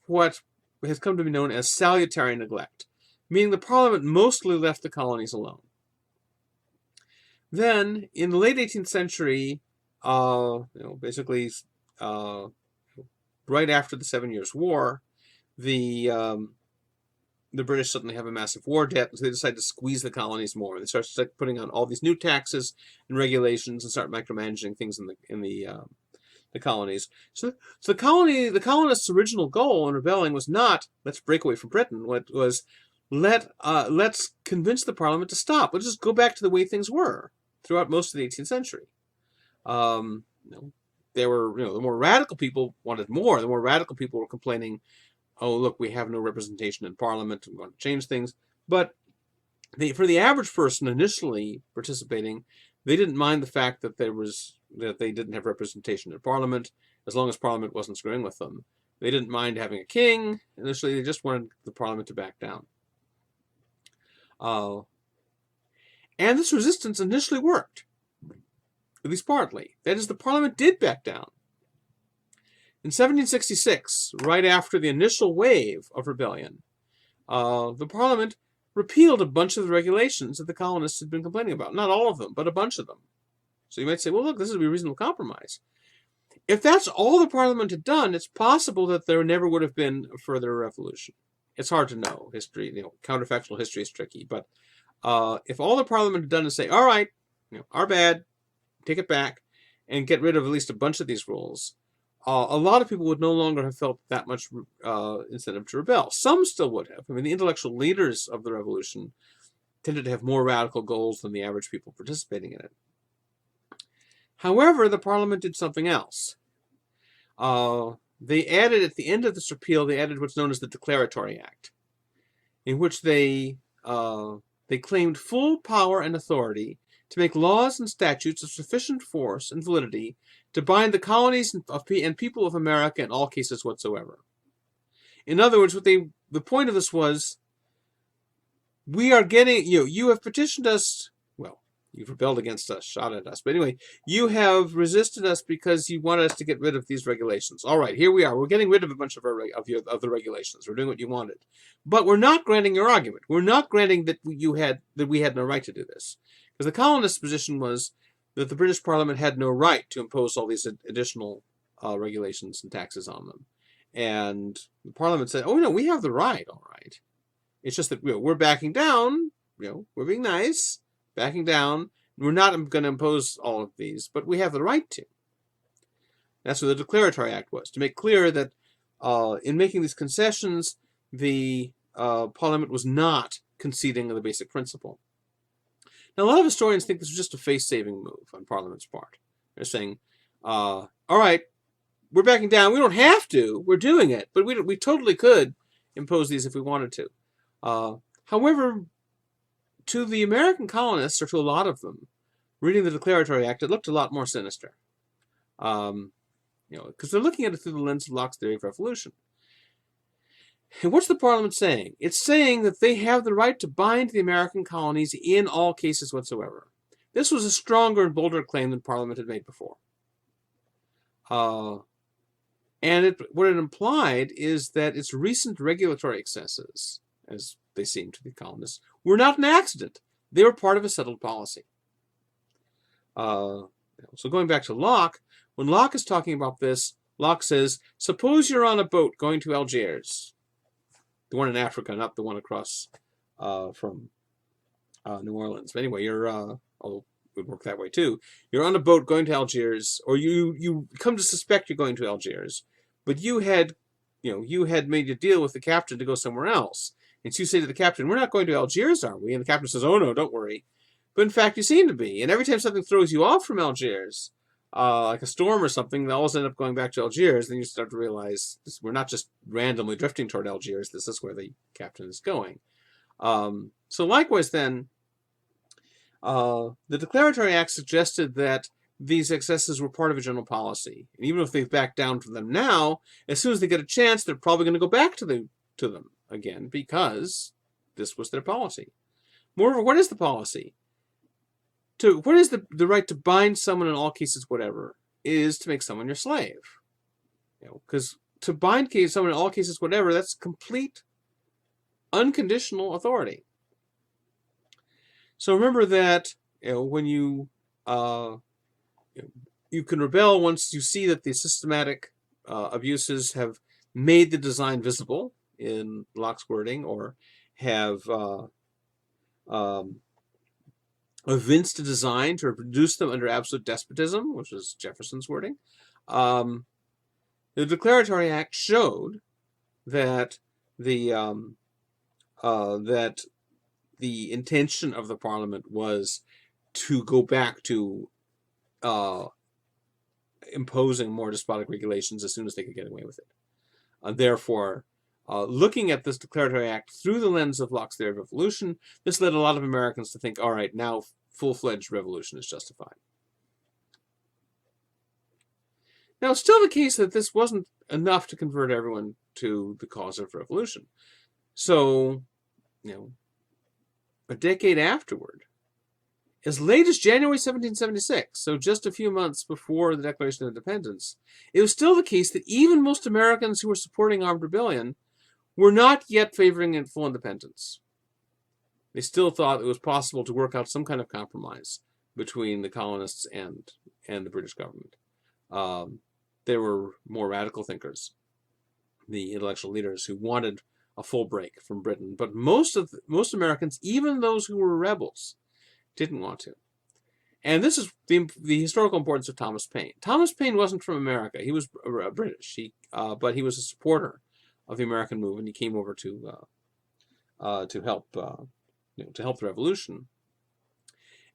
what has come to be known as salutary neglect, meaning the Parliament mostly left the colonies alone. Then, in the late 18th century, basically right after the 7 Years' War, the British suddenly have a massive war debt, and so they decide to squeeze the colonies more. They start putting on all these new taxes and regulations and start micromanaging things in the colonies. So the colonists' original goal in rebelling was not let's break away from Britain. What was let's convince the Parliament to stop. Let's just go back to the way things were throughout most of the 18th century. There were the more radical people wanted more. The more radical people were complaining, oh, look, we have no representation in Parliament, we want to change things. But for the average person initially participating, they didn't mind the fact that they didn't have representation in Parliament, as long as Parliament wasn't screwing with them. They didn't mind having a king. Initially, they just wanted the Parliament to back down. And this resistance initially worked, at least partly. That is, the Parliament did back down. In 1766, right after the initial wave of rebellion, the Parliament repealed a bunch of the regulations that the colonists had been complaining about. Not all of them, but a bunch of them. So you might say, well, look, this would be a reasonable compromise. If that's all the Parliament had done, it's possible that there never would have been a further revolution. It's hard to know. History, counterfactual history is tricky. But if all the Parliament had done is say, all right, our bad, take it back, and get rid of at least a bunch of these rules, a lot of people would no longer have felt that much incentive to rebel. Some still would have. I mean, the intellectual leaders of the revolution tended to have more radical goals than the average people participating in it. However, the Parliament did something else. They added, at the end of this repeal, they added what's known as the Declaratory Act, in which they claimed full power and authority to make laws and statutes of sufficient force and validity to bind the colonies and people of America in all cases whatsoever. In other words, the point of this was, we are getting, you have petitioned us, well, you've rebelled against us, shot at us, but anyway, you have resisted us because you wanted us to get rid of these regulations. All right, here we are. We're getting rid of a bunch of the regulations. We're doing what you wanted. But we're not granting your argument. We're not granting that we had no right to do this. Because the colonists' position was that the British Parliament had no right to impose all these additional regulations and taxes on them. And the Parliament said, oh, no, we have the right, all right. It's just that we're backing down, we're being nice, backing down, We're not going to impose all of these, but we have the right to. That's what the Declaratory Act was, to make clear that in making these concessions, the Parliament was not conceding the basic principle. Now, a lot of historians think this was just a face-saving move on Parliament's part. They're saying, all right, we're backing down. We don't have to. We're doing it. But we totally could impose these if we wanted to. However, to the American colonists, or to a lot of them, reading the Declaratory Act, it looked a lot more sinister. Because they're looking at it through the lens of Locke's theory of revolution. And what's the Parliament saying? It's saying that they have the right to bind the American colonies in all cases whatsoever. This was a stronger and bolder claim than Parliament had made before. And what it implied is that its recent regulatory excesses, as they seem to the colonists, were not an accident. They were part of a settled policy. So going back to Locke, when Locke is talking about this, Locke says, suppose you're on a boat going to Algiers. The one in Africa, not the one across from New Orleans. But anyway, although it would work that way too. You're on a boat going to Algiers, or you come to suspect you're going to Algiers, but you had made a deal with the captain to go somewhere else. And so you say to the captain, we're not going to Algiers, are we? And the captain says, oh no, don't worry. But in fact, you seem to be. And every time something throws you off from Algiers, like a storm or something, they always end up going back to Algiers. Then you start to realize we're not just randomly drifting toward Algiers. This is where the captain is going. So likewise then, the Declaratory Act suggested that these excesses were part of a general policy. And even if they've backed down from them now, as soon as they get a chance, they're probably going to go back to them again, because this was their policy. Moreover, what is the policy? What is the right to bind someone in all cases, whatever, is to make someone your slave. Because to bind someone in all cases, whatever, that's complete, unconditional authority. So remember that when you can rebel once you see that the systematic abuses have made the design visible in Locke's wording, or have evinced a design to reduce them under absolute despotism, which is Jefferson's wording. The Declaratory Act showed that the intention of the Parliament was to go back to imposing more despotic regulations as soon as they could get away with it. Therefore, looking at this Declaratory Act through the lens of Locke's theory of revolution, this led a lot of Americans to think, all right, now full-fledged revolution is justified. Now, it's still the case that this wasn't enough to convert everyone to the cause of revolution. So, a decade afterward, as late as January 1776, so just a few months before the Declaration of Independence, it was still the case that even most Americans who were supporting armed rebellion were not yet favoring full independence. They still thought it was possible to work out some kind of compromise between the colonists and the British government. There were more radical thinkers, the intellectual leaders, who wanted a full break from Britain. But most Americans, even those who were rebels, didn't want to. And this is the historical importance of Thomas Paine. Thomas Paine wasn't from America. He was British, but he was a supporter of the American movement. He came over to help the revolution.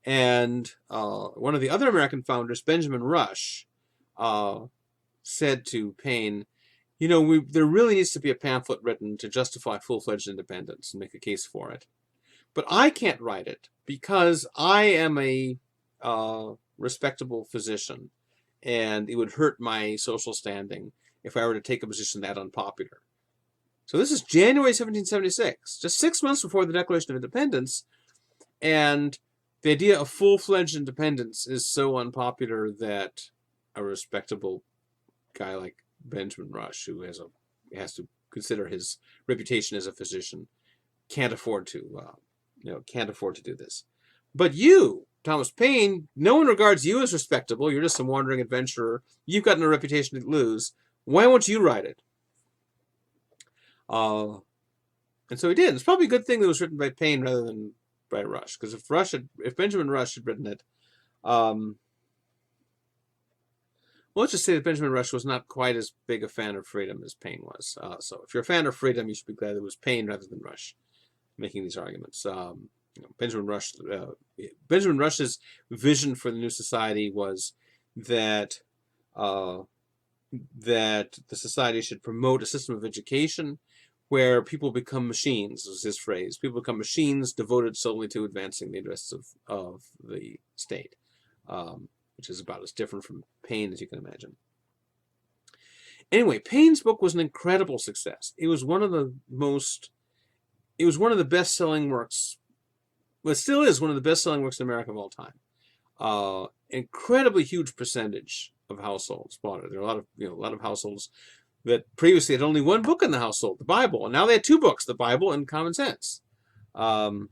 And one of the other American founders, Benjamin Rush, said to Paine, there really needs to be a pamphlet written to justify full-fledged independence and make a case for it. But I can't write it because I am a respectable physician, and it would hurt my social standing if I were to take a position that unpopular. So this is January 1776, just 6 months before the Declaration of Independence, and the idea of full-fledged independence is so unpopular that a respectable guy like Benjamin Rush, who has to consider his reputation as a physician, can't afford to do this. But you, Thomas Paine, no one regards you as respectable. You're just some wandering adventurer. You've got no reputation to lose. Why won't you write it? And so he did. It's probably a good thing that it was written by Paine rather than by Rush, because if Benjamin Rush had written it, let's just say that Benjamin Rush was not quite as big a fan of freedom as Paine was. So if you're a fan of freedom, you should be glad it was Paine rather than Rush making these arguments. Benjamin Rush's vision for the new society was that that the society should promote a system of education where people become machines, was his phrase. People become machines devoted solely to advancing the interests of the state, which is about as different from Paine as you can imagine. Anyway, Paine's book was an incredible success. It was one of the best-selling works, well, it still is one of the best-selling works in America of all time. Incredibly huge percentage of households bought it. There are a lot of households that previously had only one book in the household, the Bible, and now they had two books, the Bible and Common Sense. And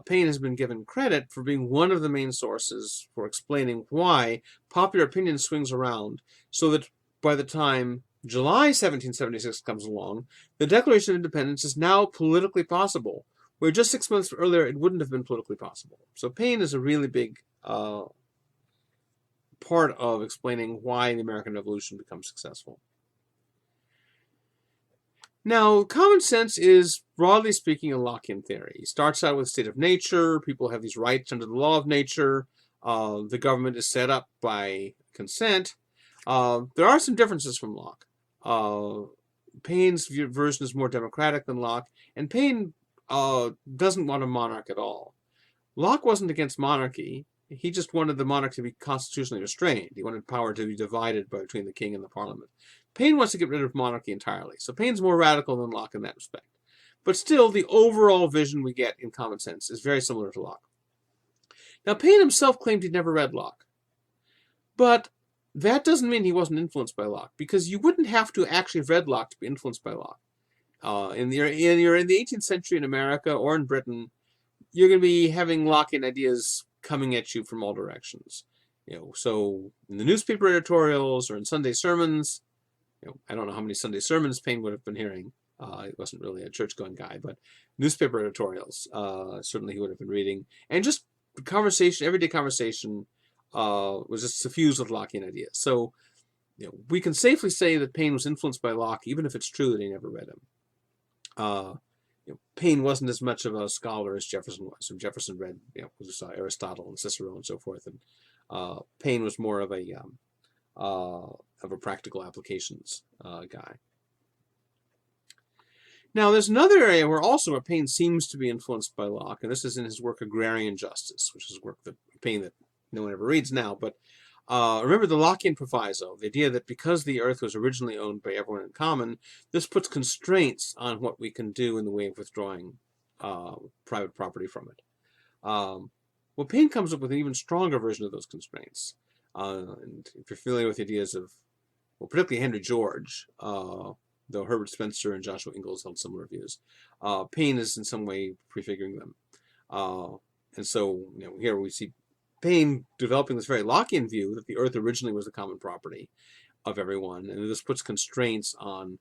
Paine has been given credit for being one of the main sources for explaining why popular opinion swings around, so that by the time July 1776 comes along, the Declaration of Independence is now politically possible, where just 6 months earlier it wouldn't have been politically possible. So Paine is a really big part of explaining why the American Revolution becomes successful. Now, common sense is, broadly speaking, a Lockean theory. It starts out with state of nature. People have these rights under the law of nature. The government is set up by consent. There are some differences from Locke. Paine's version is more democratic than Locke, and Paine doesn't want a monarch at all. Locke wasn't against monarchy. He just wanted the monarch to be constitutionally restrained. He wanted power to be divided between the king and the parliament. Paine wants to get rid of monarchy entirely. So Paine's more radical than Locke in that respect. But still, the overall vision we get in Common Sense is very similar to Locke. Now, Paine himself claimed he'd never read Locke. But that doesn't mean he wasn't influenced by Locke, because you wouldn't have to actually have read Locke to be influenced by Locke. In the 18th century in America or in Britain, you're going to be having Lockean ideas coming at you from all directions. So in the newspaper editorials or in Sunday sermons, I don't know how many Sunday sermons Paine would have been hearing. He wasn't really a church-going guy, but newspaper editorials, certainly he would have been reading. And just conversation, everyday conversation, was just suffused with Lockean ideas. So we can safely say that Paine was influenced by Locke, even if it's true that he never read him. Paine wasn't as much of a scholar as Jefferson was. So Jefferson read, Aristotle and Cicero and so forth, and Paine was more of a practical applications guy. Now, there's another area where Paine seems to be influenced by Locke, and this is in his work Agrarian Justice, which is a work that Paine that no one ever reads now. But remember the Lockean proviso, the idea that because the earth was originally owned by everyone in common, this puts constraints on what we can do in the way of withdrawing private property from it. Well, Paine comes up with an even stronger version of those constraints. And if you're familiar with the ideas of, particularly Henry George, though Herbert Spencer and Joshua Ingalls held similar views, Paine is in some way prefiguring them. And so, here we see Paine developing this very Lockean view that the earth originally was the common property of everyone, and this puts constraints on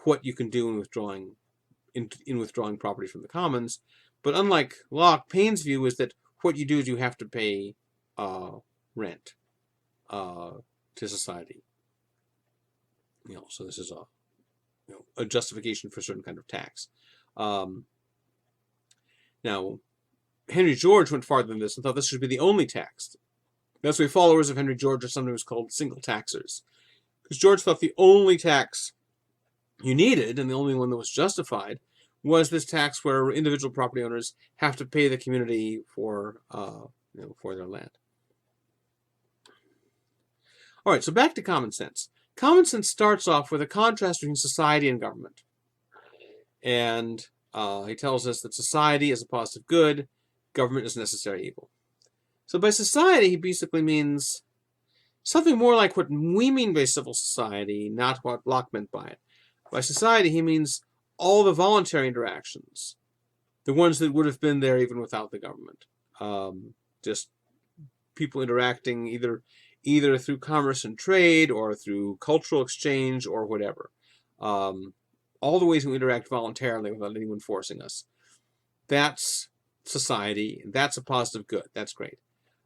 what you can do in withdrawing property from the commons. But unlike Locke, Paine's view is that what you do is you have to pay rent to society. So this is a justification for a certain kind of tax. Now, Henry George went farther than this and thought this should be the only tax. That's why followers of Henry George are sometimes called single taxers, because George thought the only tax you needed, and the only one that was justified, was this tax where individual property owners have to pay the community for their land. All right, so back to common sense. Common sense starts off with a contrast between society and government. And he tells us that society is a positive good, government is a necessary evil. So by society, he basically means something more like what we mean by civil society, not what Locke meant by it. By society, he means all the voluntary interactions, the ones that would have been there even without the government. Just people interacting either through commerce and trade or through cultural exchange or whatever. All the ways we interact voluntarily without anyone forcing us. that's society. That's a positive good. That's great.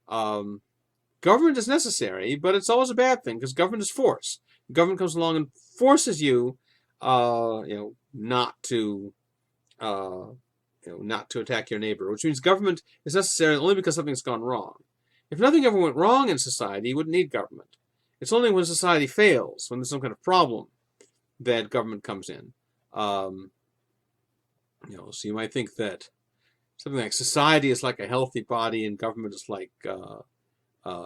Government is necessary, but it's always a bad thing because government is force. Government comes along and forces you, not to, not to attack your neighbor, which means government is necessary only because something's gone wrong. If nothing ever went wrong in society, you wouldn't need government. It's only when society fails, when there's some kind of problem, that government comes in. So you might think that something like society is like a healthy body and government is like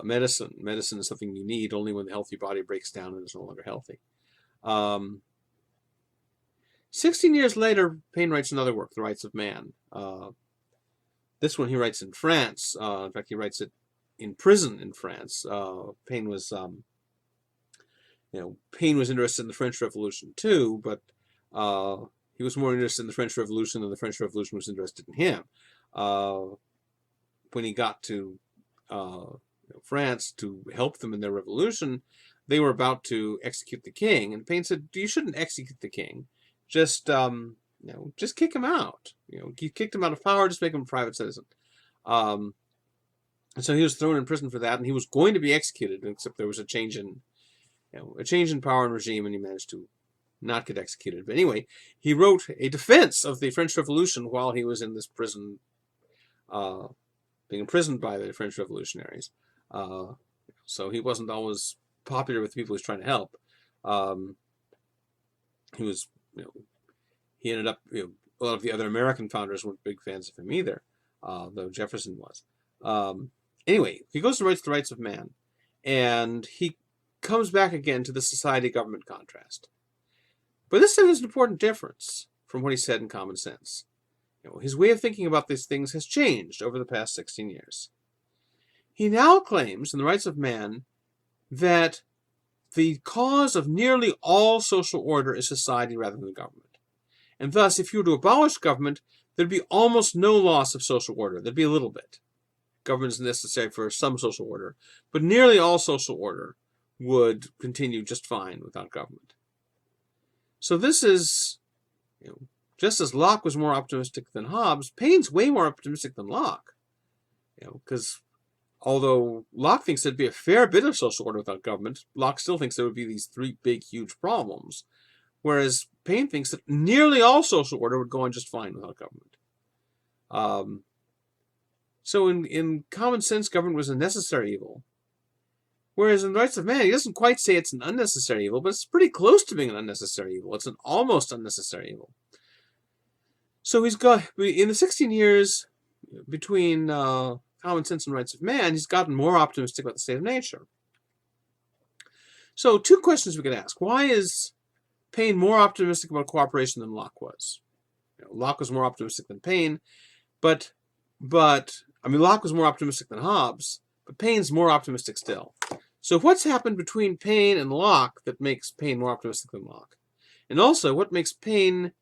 medicine. Medicine is something you need only when the healthy body breaks down and is no longer healthy. 16 years later, Paine writes another work, The Rights of Man. This one he writes in France. In fact, he writes it in prison in France. Paine was interested in the French Revolution too, but he was more interested in the French Revolution than the French Revolution was interested in him. When he got to France to help them in their revolution, they were about to execute the king, and Paine said, "You shouldn't execute the king. Just kick him out. You kicked him out of power. Just make him a private citizen." And so he was thrown in prison for that, and he was going to be executed, except there was a change in power and regime, and he managed to not get executed. But anyway, he wrote a defense of the French Revolution while he was in this prison, being imprisoned by the French revolutionaries. So he wasn't always popular with the people he was trying to help. He was, he ended up, a lot of the other American founders weren't big fans of him either, though Jefferson was. Anyway, he goes and writes The Rights of Man, and he comes back again to the society-government contrast. But this time there's an important difference from what he said in Common Sense. His way of thinking about these things has changed over the past 16 years. He now claims in The Rights of Man that the cause of nearly all social order is society rather than government. And thus, if you were to abolish government, there'd be almost no loss of social order. There'd be a little bit. Government is necessary for some social order, but nearly all social order would continue just fine without government. So this is, just as Locke was more optimistic than Hobbes, Paine's way more optimistic than Locke. Because although Locke thinks there'd be a fair bit of social order without government, Locke still thinks there would be these three big, huge problems. Whereas Paine thinks that nearly all social order would go on just fine without government. So in Common Sense, government was a necessary evil. Whereas in The Rights of Man, he doesn't quite say it's an unnecessary evil, but it's pretty close to being an unnecessary evil. It's an almost unnecessary evil. So he's got, in the 16 years between Common Sense and Rights of Man, he's gotten more optimistic about the state of nature. So two questions we could ask. Why is Paine more optimistic about cooperation than Locke was? Locke was more optimistic than Paine, but Locke was more optimistic than Hobbes, but Paine's more optimistic still. So what's happened between Paine and Locke that makes Paine more optimistic than Locke? And also, what makes Paine,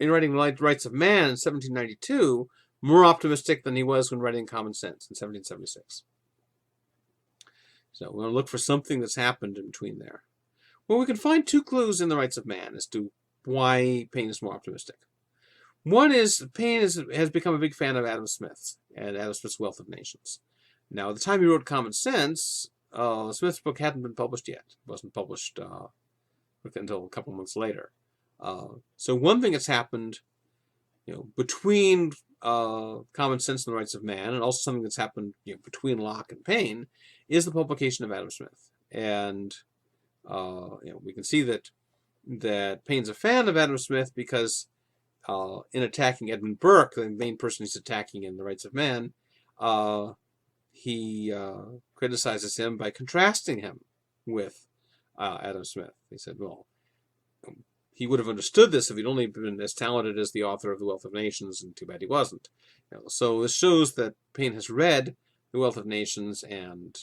in writing The Rights of Man in 1792, more optimistic than he was when writing Common Sense in 1776? So we're going to look for something that's happened in between there. Well, we can find two clues in The Rights of Man as to why Paine is more optimistic. One is Paine has become a big fan of Adam Smith and Adam Smith's Wealth of Nations. Now, at the time he wrote Common Sense, Smith's book hadn't been published yet. It wasn't published until a couple months later. So one thing that's happened, between Common Sense and The Rights of Man, and also something that's happened between Locke and Paine, is the publication of Adam Smith. And we can see that Paine's a fan of Adam Smith because in attacking Edmund Burke, the main person he's attacking in The Rights of Man, he criticizes him by contrasting him with Adam Smith. He said, well, he would have understood this if he'd only been as talented as the author of The Wealth of Nations, and too bad he wasn't. So this shows that Paine has read The Wealth of Nations and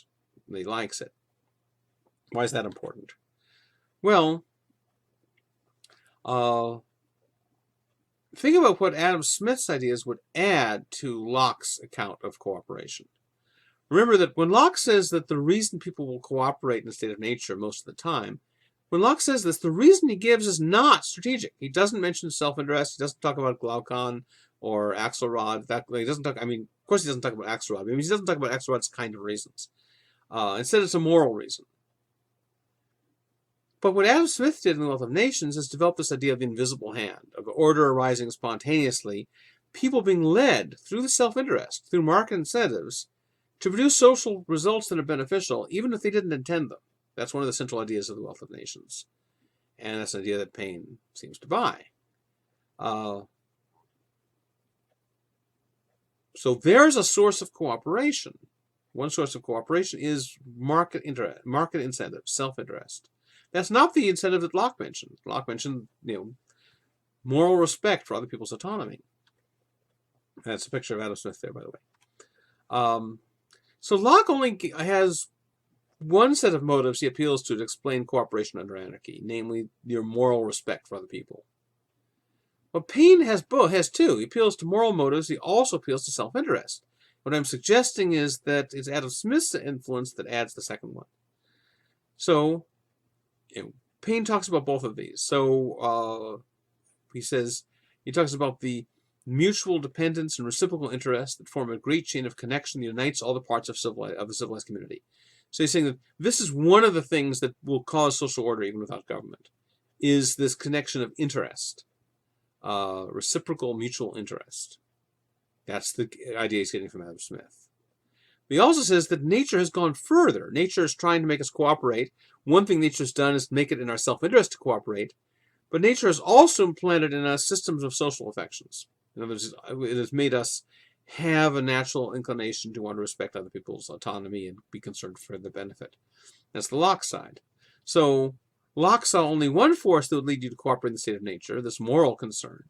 he likes it. Why is that important? Well, think about what Adam Smith's ideas would add to Locke's account of cooperation. Remember that when Locke says that the reason people will cooperate in a state of nature most of the time, when Locke says this, the reason he gives is not strategic. He doesn't mention self-interest. He doesn't talk about Glaucon or Axelrod. That he doesn't talk. I mean, of course, he doesn't talk about Axelrod. I mean, he doesn't talk about Axelrod's kind of reasons. Instead, it's a moral reason. But what Adam Smith did in The Wealth of Nations is develop this idea of the invisible hand, of order arising spontaneously, people being led through the self-interest, through market incentives, to produce social results that are beneficial, even if they didn't intend them. That's one of the central ideas of The Wealth of Nations. And that's an idea that Paine seems to buy. So there's a source of cooperation. One source of cooperation is market incentive, self-interest. That's not the incentive that Locke mentioned. Locke mentioned, moral respect for other people's autonomy. That's a picture of Adam Smith there, by the way. So Locke only has one set of motives he appeals to explain cooperation under anarchy, namely your moral respect for other people. But Paine has two. He appeals to moral motives. He also appeals to self-interest. What I'm suggesting is that it's Adam Smith's influence that adds the second one. So, Paine talks about both of these. So, he talks about the mutual dependence and reciprocal interest that form a great chain of connection that unites all the parts of the civilized community. So he's saying that this is one of the things that will cause social order even without government, is this connection of interest, reciprocal mutual interest. That's the idea he's getting from Adam Smith. He also says that nature has gone further. Nature is trying to make us cooperate. One thing nature's done is make it in our self-interest to cooperate, but nature has also implanted in us systems of social affections. In other words, it has made us have a natural inclination to want to respect other people's autonomy and be concerned for their benefit. That's the Locke side. So Locke saw only one force that would lead you to cooperate in the state of nature, this moral concern.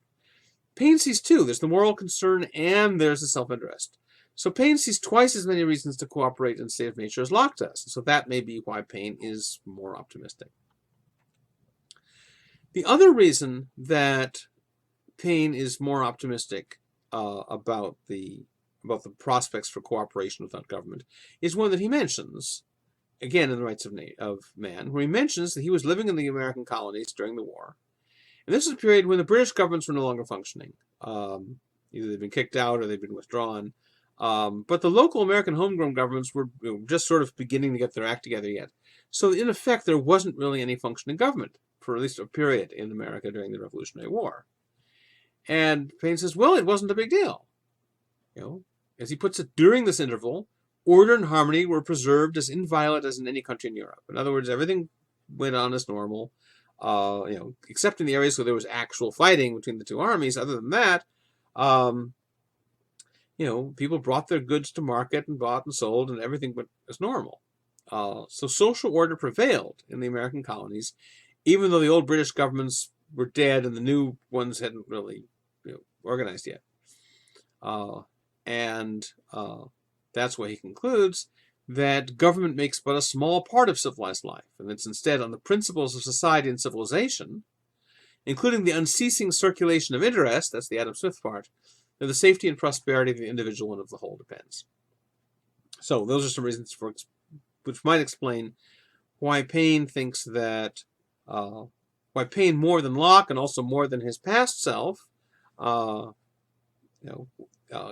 Paine sees two. There's the moral concern and there's the self-interest. So Paine sees twice as many reasons to cooperate in the state of nature as Locke does. So that may be why Paine is more optimistic. The other reason that Paine is more optimistic about the prospects for cooperation without government is one that he mentions, again in The Rights of Man, where he mentions that he was living in the American colonies during the war. And this is a period when the British governments were no longer functioning. Either they'd been kicked out or they'd been withdrawn. But the local American homegrown governments were just sort of beginning to get their act together yet. So in effect, there wasn't really any functioning government for at least a period in America during the Revolutionary War. And Paine says, well, it wasn't a big deal. As he puts it, during this interval, order and harmony were preserved as inviolate as in any country in Europe. In other words, everything went on as normal, except in the areas where there was actual fighting between the two armies. Other than that, people brought their goods to market and bought and sold, and everything went as normal. So social order prevailed in the American colonies, even though the old British governments were dead and the new ones hadn't really organized yet. That's why he concludes that government makes but a small part of civilized life, and it's instead on the principles of society and civilization, including the unceasing circulation of interest, that's the Adam Smith part, that the safety and prosperity of the individual and of the whole depends. So those are some reasons which might explain why Paine thinks that, why Paine more than Locke and also more than his past self,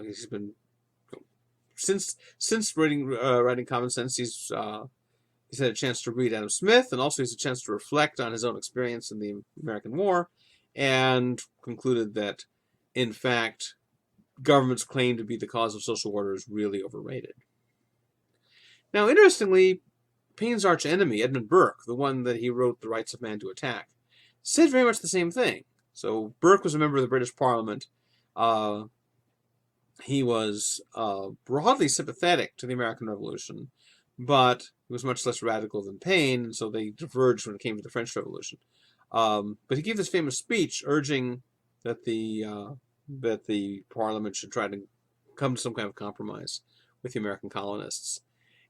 he's been, since writing Common Sense, he's had a chance to read Adam Smith, and also he's a chance to reflect on his own experience in the American War, and concluded that, in fact, government's claim to be the cause of social order is really overrated. Now, interestingly, Paine's archenemy, Edmund Burke, the one that he wrote The Rights of Man to Attack, said very much the same thing. So Burke was a member of the British Parliament. He was broadly sympathetic to the American Revolution, but he was much less radical than Paine, and so they diverged when it came to the French Revolution. But he gave this famous speech urging that the Parliament should try to come to some kind of compromise with the American colonists.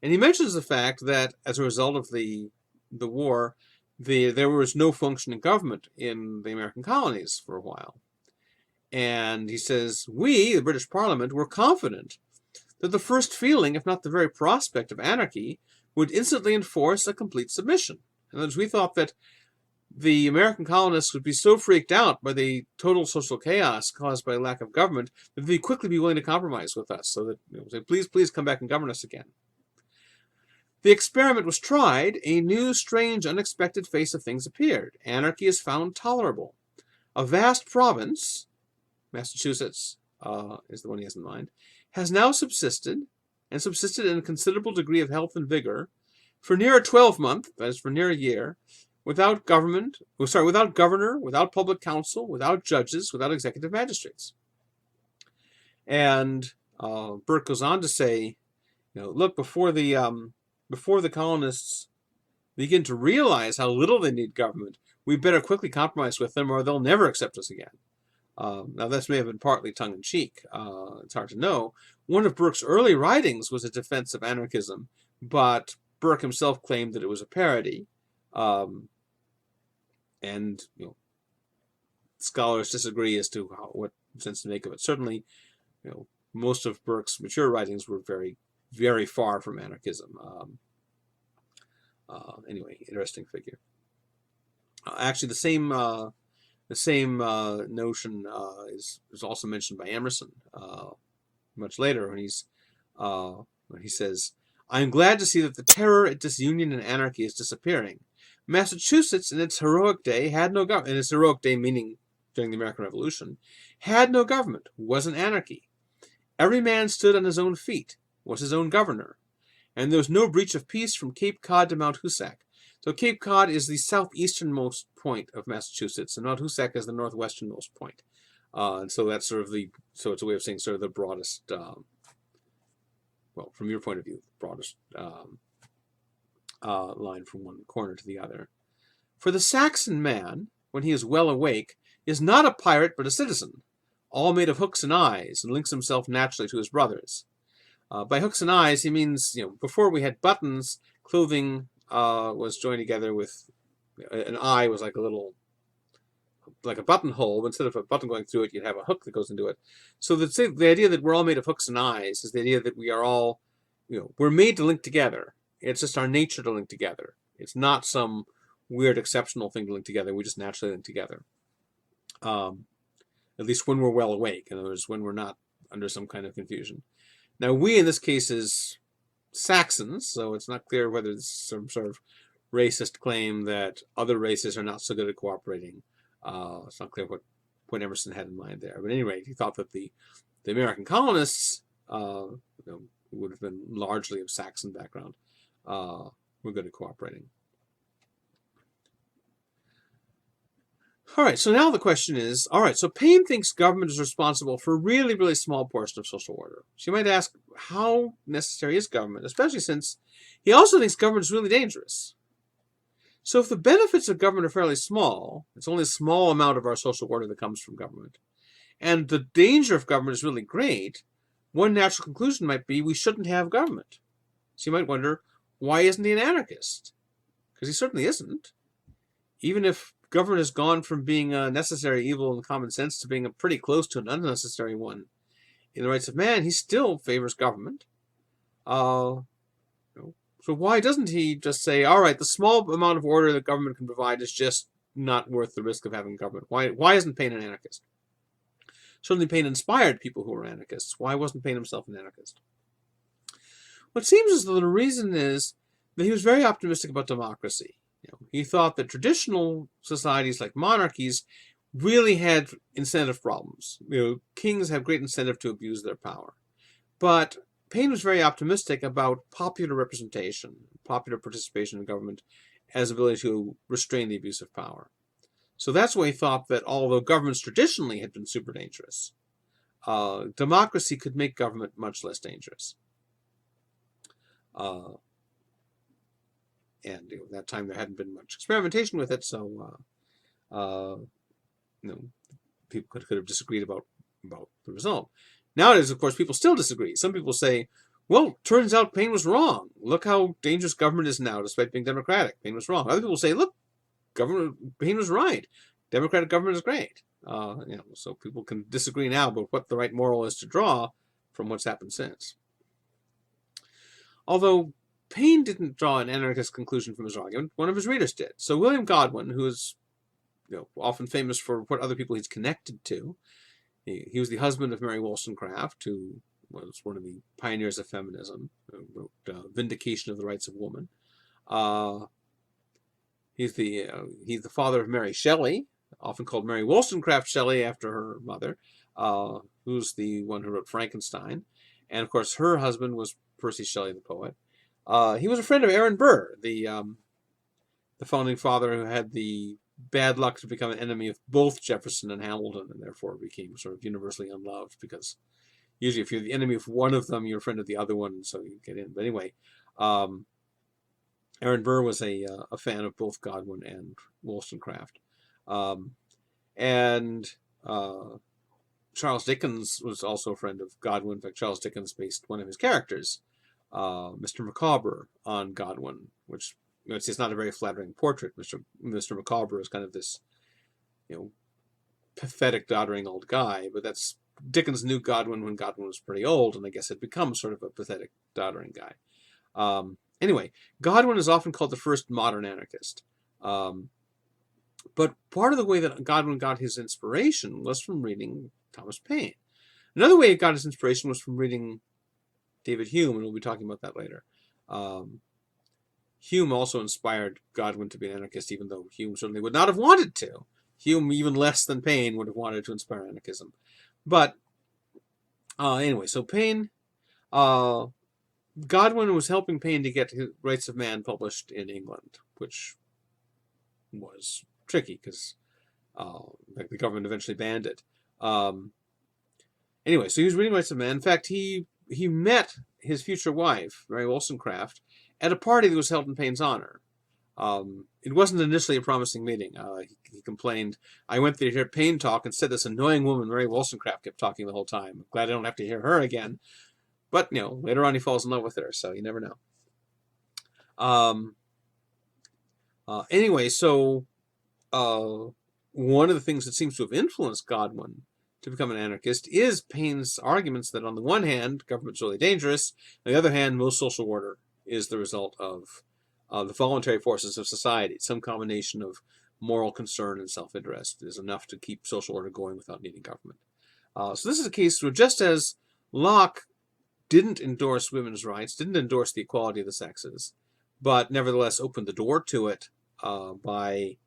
And he mentions the fact that as a result of the war, there was no functioning government in the American colonies for a while. And he says, we, the British Parliament, were confident that the first feeling, if not the very prospect of anarchy, would instantly enforce a complete submission. In other words, we thought that the American colonists would be so freaked out by the total social chaos caused by lack of government that they'd quickly be willing to compromise with us, so that say, please come back and govern us again. The experiment was tried. A new, strange, unexpected face of things appeared. Anarchy is found tolerable. A vast province, Massachusetts is the one he has in mind, has now subsisted in a considerable degree of health and vigor for near a 12-month, that is, for near a year, without governor, without public council, without judges, without executive magistrates. And Burke goes on to say, look, before the colonists begin to realize how little they need government, we better quickly compromise with them or they'll never accept us again. Now, this may have been partly tongue-in-cheek. It's hard to know. One of Burke's early writings was a defense of anarchism, but Burke himself claimed that it was a parody. And scholars disagree as to what sense to make of it. Certainly, most of Burke's mature writings were very, very far from anarchism. Anyway, interesting figure. Actually, the same notion is also mentioned by Emerson much later when he says, "I am glad to see that the terror at disunion and anarchy is disappearing. Massachusetts, in its heroic day, had no government." In its heroic day, meaning during the American Revolution, had no government, was an anarchy. Every man stood on his own feet, was his own governor, and there was no breach of peace from Cape Cod to Mount Hoosac. So Cape Cod is the southeasternmost point of Massachusetts, and Mount Hoosac is the northwesternmost point. And so that's so it's a way of saying sort of the broadest, well, from your point of view, broadest line from one corner to the other. For the Saxon man, when he is well awake, is not a pirate but a citizen, all made of hooks and eyes, and links himself naturally to his brothers. By hooks and eyes, he means, before we had buttons, clothing was joined together with an eye was like a buttonhole. Instead of a button going through it, you'd have a hook that goes into it. So the idea that we're all made of hooks and eyes is the idea that we are all, we're made to link together. It's just our nature to link together. It's not some weird exceptional thing to link together. We just naturally link together. At least when we're well awake. In other words, when we're not under some kind of confusion. Now, we in this case is Saxons, so it's not clear whether it's some sort of racist claim that other races are not so good at cooperating. It's not clear what Emerson had in mind there. But at any rate, he thought that the American colonists, who would have been largely of Saxon background, were good at cooperating. All right, so now the question is, all right, so Paine thinks government is responsible for a really, really small portion of social order. So you might ask, how necessary is government, especially since he also thinks government is really dangerous. So if the benefits of government are fairly small, it's only a small amount of our social order that comes from government, and the danger of government is really great, one natural conclusion might be we shouldn't have government. So you might wonder, why isn't he an anarchist? Because he certainly isn't. Even if government has gone from being a necessary evil in common sense to being a pretty close to an unnecessary one in the rights of man, he still favors government. So why doesn't he just say, all right, the small amount of order that government can provide is just not worth the risk of having government? Why isn't Paine an anarchist? Certainly Paine inspired people who were anarchists. Why wasn't Paine himself an anarchist? What seems as though the reason is that he was very optimistic about democracy. He thought that traditional societies like monarchies really had incentive problems. Kings have great incentive to abuse their power. But Paine was very optimistic about popular representation, popular participation in government as ability to restrain the abuse of power. So that's why he thought that although governments traditionally had been super dangerous, democracy could make government much less dangerous. And at that time there hadn't been much experimentation with it, so people could have disagreed about the result. Nowadays, of course, people still disagree. Some people say, well, turns out Paine was wrong. Look how dangerous government is now, despite being democratic. Paine was wrong. Other people say, look, Paine was right. Democratic government is great. So people can disagree now about what the right moral is to draw from what's happened since. Although Paine didn't draw an anarchist conclusion from his argument, one of his readers did. So William Godwin, who is often famous for what other people he's connected to. He was the husband of Mary Wollstonecraft, who was one of the pioneers of feminism, who wrote Vindication of the Rights of Woman. He's the father of Mary Shelley, often called Mary Wollstonecraft Shelley after her mother, who's the one who wrote Frankenstein. And of course, her husband was Percy Shelley, the poet. He was a friend of Aaron Burr, the founding father who had the bad luck to become an enemy of both Jefferson and Hamilton, and therefore became sort of universally unloved, because usually if you're the enemy of one of them, you're a friend of the other one, so you get in. But anyway, Aaron Burr was a fan of both Godwin and Wollstonecraft. And Charles Dickens was also a friend of Godwin. In fact, Charles Dickens based one of his characters, Mr. Micawber, on Godwin, which it's not a very flattering portrait. Mr. Micawber is kind of this, pathetic, doddering old guy, but that's Dickens knew Godwin when Godwin was pretty old, and I guess had become sort of a pathetic, doddering guy. Anyway, Godwin is often called the first modern anarchist. But part of the way that Godwin got his inspiration was from reading Thomas Paine. Another way he got his inspiration was from reading David Hume, and we'll be talking about that later. Hume also inspired Godwin to be an anarchist, even though Hume certainly would not have wanted to. Hume, even less than Paine, would have wanted to inspire anarchism. But anyway, so Paine, Godwin was helping Paine to get his Rights of Man published in England, which was tricky because the government eventually banned it. Anyway, so he was reading Rights of Man. In fact, he met his future wife, Mary Wollstonecraft, at a party that was held in Paine's honor. It wasn't initially a promising meeting. He complained, "I went there to hear Paine talk, and said this annoying woman, Mary Wollstonecraft, kept talking the whole time. I'm glad I don't have to hear her again." But, later on he falls in love with her, so you never know. Anyway, so one of the things that seems to have influenced Godwin to become an anarchist is Paine's arguments that on the one hand, government's really dangerous, on the other hand, most social order is the result of the voluntary forces of society. Some combination of moral concern and self-interest is enough to keep social order going without needing government. So this is a case where, just as Locke didn't endorse women's rights, didn't endorse the equality of the sexes, but nevertheless opened the door to it by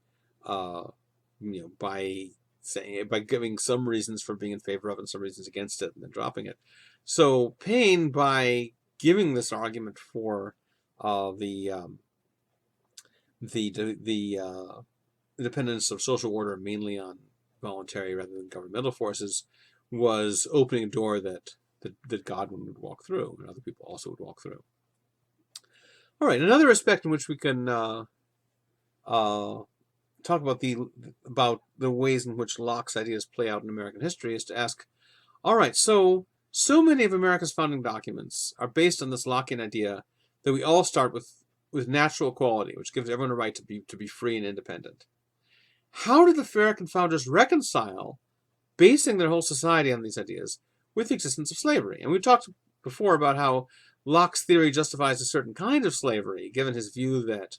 giving some reasons for being in favor of it and some reasons against it, and then dropping it. So Paine, by giving this argument for the dependence of social order mainly on voluntary rather than governmental forces, was opening a door that Godwin would walk through, and other people also would walk through. All right, another aspect in which we can talk about the ways in which Locke's ideas play out in American history is to ask, all right, so many of America's founding documents are based on this Lockean idea that we all start with natural equality, which gives everyone a right to be free and independent. How did the American founders reconcile basing their whole society on these ideas with the existence of slavery? And we talked before about how Locke's theory justifies a certain kind of slavery, given his view that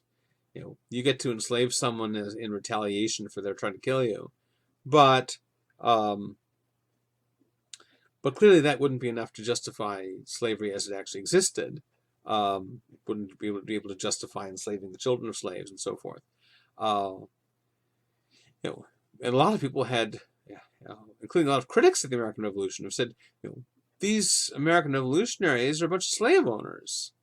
you get to enslave someone in retaliation for their trying to kill you, but clearly that wouldn't be enough to justify slavery as it actually existed. Wouldn't be able to justify enslaving the children of slaves and so forth. And a lot of people had, including a lot of critics of the American Revolution, have said, these American revolutionaries are a bunch of slave owners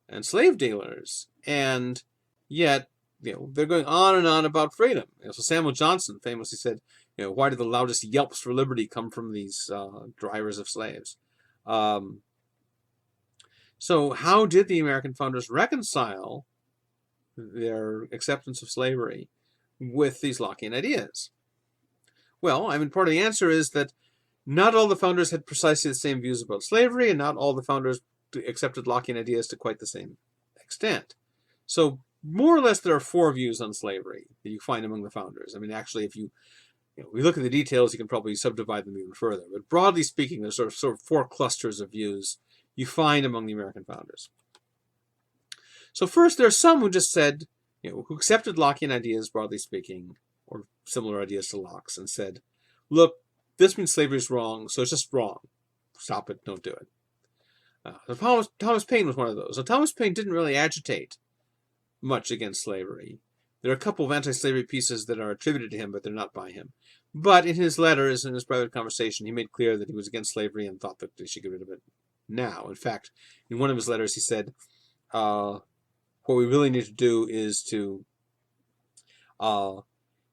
and slave dealers, and yet, they're going on and on about freedom. So Samuel Johnson famously said, why do the loudest yelps for liberty come from these drivers of slaves? So how did the American founders reconcile their acceptance of slavery with these Lockean ideas? Well, part of the answer is that not all the founders had precisely the same views about slavery, and not all the founders accepted Lockean ideas to quite the same extent. So more or less, there are 4 views on slavery that you find among the founders. Actually, if we look at the details, you can probably subdivide them even further. But broadly speaking, there's sort of 4 clusters of views you find among the American founders. So first, there are some who just said, who accepted Lockean ideas, broadly speaking, or similar ideas to Locke's, and said, look, this means slavery is wrong, so it's just wrong. Stop it, don't do it. Thomas Paine was one of those. So Thomas Paine didn't really agitate much against slavery. There are a couple of anti-slavery pieces that are attributed to him, but they're not by him. But in his letters, in his private conversation, he made clear that he was against slavery and thought that they should get rid of it now. In fact, in one of his letters, he said, what we really need to do is to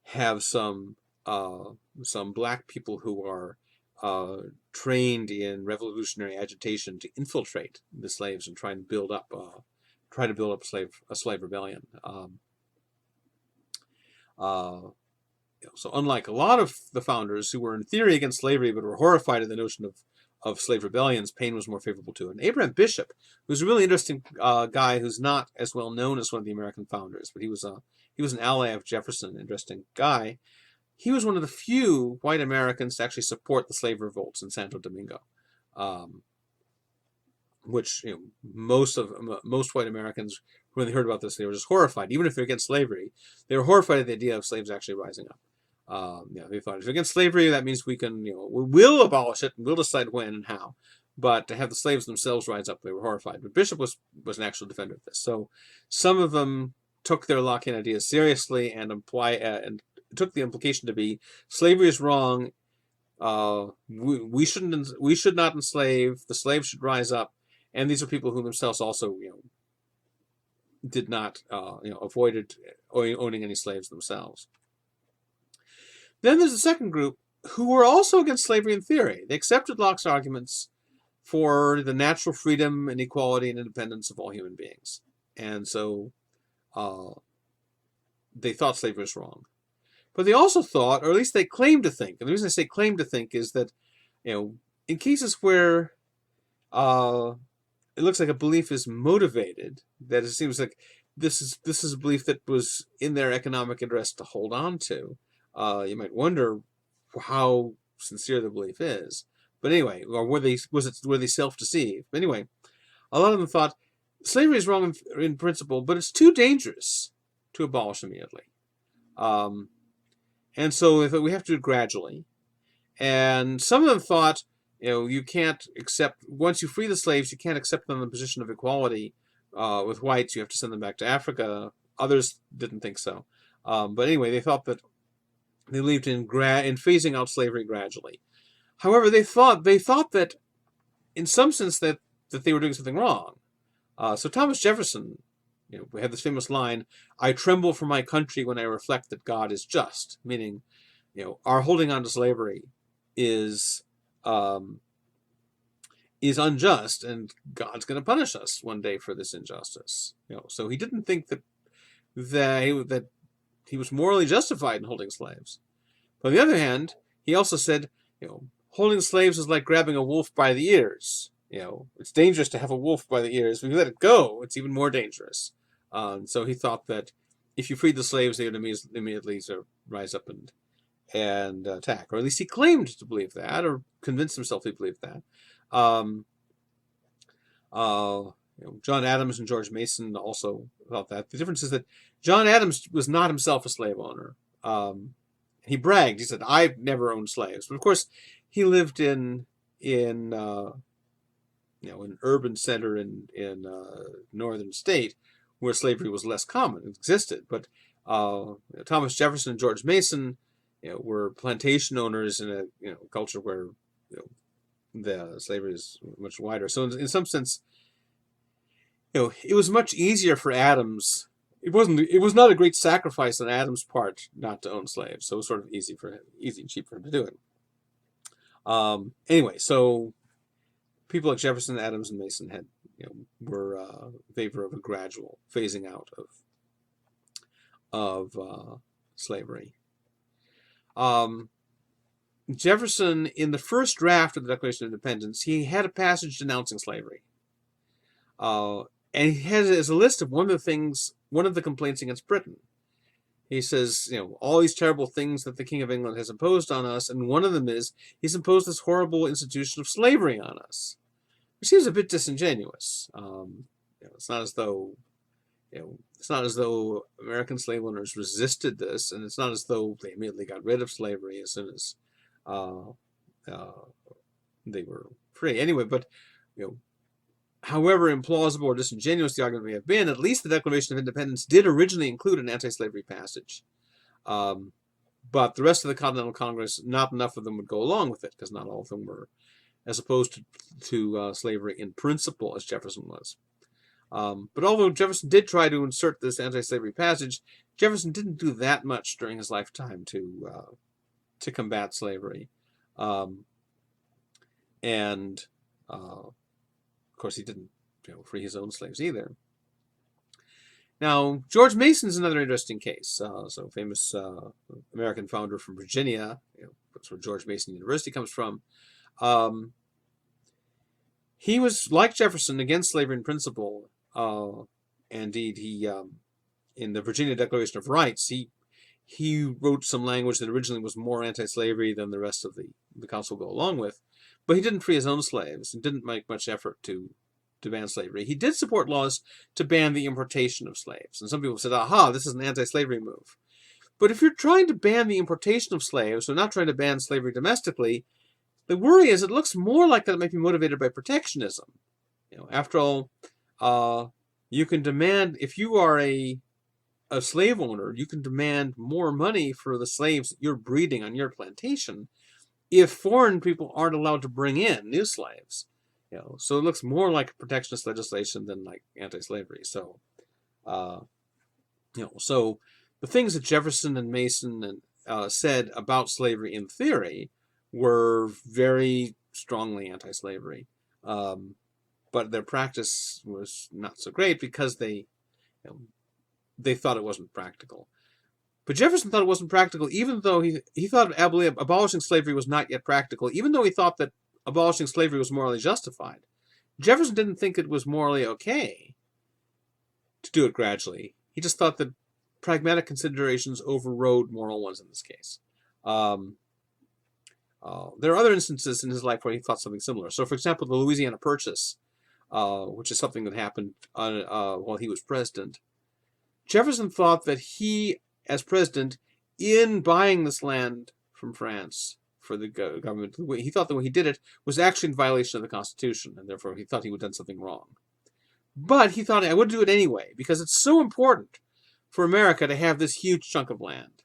have some black people who are trained in revolutionary agitation to infiltrate the slaves and try to build up a slave rebellion. So unlike a lot of the founders who were in theory against slavery but were horrified at the notion of slave rebellions, Paine was more favorable to. And Abraham Bishop, who's a really interesting guy who's not as well known as one of the American founders, but he was an ally of Jefferson, interesting guy. He was one of the few white Americans to actually support the slave revolts in Santo Domingo, which most white Americans, when they heard about this, they were just horrified. Even if they're against slavery, they were horrified at the idea of slaves actually rising up. They thought, if you're against slavery, that means we will abolish it and we'll decide when and how. But to have the slaves themselves rise up, they were horrified. But Bishop was an actual defender of this. So some of them took their Lockean ideas seriously and took the implication to be slavery is wrong. We should not enslave. The slaves should rise up. And these are people who themselves also did not avoided owning any slaves themselves. Then there's a second group who were also against slavery in theory. They accepted Locke's arguments for the natural freedom and equality and independence of all human beings. And so they thought slavery was wrong. But they also thought, or at least they claimed to think, and the reason I say claim to think is that, in cases where it looks like a belief is motivated, that it seems like this is a belief that was in their economic interest to hold on to. You might wonder how sincere the belief is. But anyway, or were they self-deceived? But anyway, a lot of them thought slavery is wrong in principle, but it's too dangerous to abolish immediately. And so we have to do it gradually. And some of them thought, you can't accept, once you free the slaves, you can't accept them in the position of equality with whites. You have to send them back to Africa. Others didn't think so. But anyway, they thought that they believed in phasing out slavery gradually. However, they thought that, in some sense, that they were doing something wrong. So Thomas Jefferson, we have this famous line, "I tremble for my country when I reflect that God is just," meaning, our holding on to slavery is unjust, and God's going to punish us one day for this injustice. So he didn't think that he was morally justified in holding slaves. But on the other hand, he also said, holding slaves is like grabbing a wolf by the ears. It's dangerous to have a wolf by the ears. When you let it go, it's even more dangerous. So he thought that if you freed the slaves, they would immediately sort of rise up and attack. Or at least he claimed to believe that, or convinced himself he believed that. John Adams and George Mason also thought that. The difference is that John Adams was not himself a slave owner. He bragged. He said, "I've never owned slaves." But of course, he lived in an urban center in northern state where slavery was less common. It existed. But Thomas Jefferson and George Mason were plantation owners in a culture where the slavery is much wider. So in some sense, it was much easier for Adams. It was not a great sacrifice on Adams' part not to own slaves. So it was sort of easy and cheap for him to do it. Anyway, so people like Jefferson, Adams, and Mason were in favor of a gradual phasing out of slavery. Jefferson, in the first draft of the Declaration of Independence, he had a passage denouncing slavery. And he has as a list of one of the complaints against Britain. He says, all these terrible things that the King of England has imposed on us, and one of them is he's imposed this horrible institution of slavery on us. Which seems a bit disingenuous. It's not as though It's not as though American slave owners resisted this, and it's not as though they immediately got rid of slavery as soon as uh, uh, they were free. Anyway, but however implausible or disingenuous the argument may have been, at least the Declaration of Independence did originally include an anti-slavery passage. But the rest of the Continental Congress, not enough of them would go along with it, because not all of them were as opposed to slavery in principle as Jefferson was. But although Jefferson did try to insert this anti-slavery passage, Jefferson didn't do that much during his lifetime to combat slavery. And of course, he didn't free his own slaves either. Now, George Mason is another interesting case. So famous American founder from Virginia. That's where George Mason University comes from. He was, like Jefferson, against slavery in principle. Indeed, he in the Virginia Declaration of Rights, he wrote some language that originally was more anti-slavery than the rest of the council go along with. But he didn't free his own slaves and didn't make much effort to ban slavery. He did support laws to ban the importation of slaves. And some people said, aha, this is an anti-slavery move. But if you're trying to ban the importation of slaves, so not trying to ban slavery domestically, the worry is it looks more like that it might be motivated by protectionism. After all, you can demand, if you are a slave owner, you can demand more money for the slaves that you're breeding on your plantation if foreign people aren't allowed to bring in new slaves. So it looks more like protectionist legislation than like anti-slavery. So, so the things that Jefferson and Mason said about slavery in theory were very strongly anti-slavery, but their practice was not so great because they thought it wasn't practical. But Jefferson thought it wasn't practical, even though he thought abolishing slavery was not yet practical, even though he thought that abolishing slavery was morally justified. Jefferson didn't think it was morally okay to do it gradually. He just thought that pragmatic considerations overrode moral ones in this case. There are other instances in his life where he thought something similar. So, for example, the Louisiana Purchase, which is something that happened while he was president. Jefferson thought that he, as president, in buying this land from France for the government, he thought the way he did it was actually in violation of the Constitution, and therefore he thought he would have done something wrong. But he thought, I would do it anyway, because it's so important for America to have this huge chunk of land.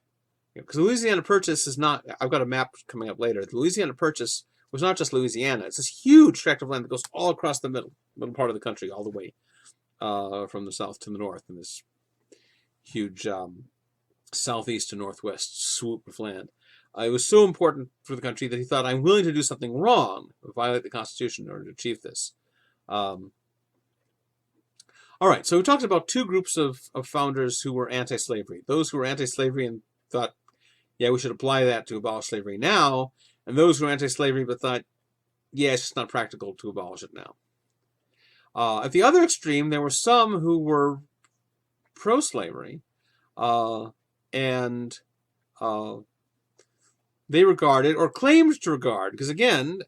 Because the Louisiana Purchase is not, I've got a map coming up later, the Louisiana Purchase was not just Louisiana, it's this huge tract of land that goes all across the middle part of the country, all the way from the south to the north, in this huge southeast to northwest swoop of land. It was so important for the country that he thought, I'm willing to do something wrong, violate the Constitution in order to achieve this. All right, so we talked about two groups of founders who were anti-slavery. Those who were anti-slavery and thought, yeah, we should apply that to abolish slavery now, and those who were anti-slavery but thought, yeah, it's just not practical to abolish it now. At the other extreme, there were some who were pro-slavery, and they regarded, or claimed to regard, because again,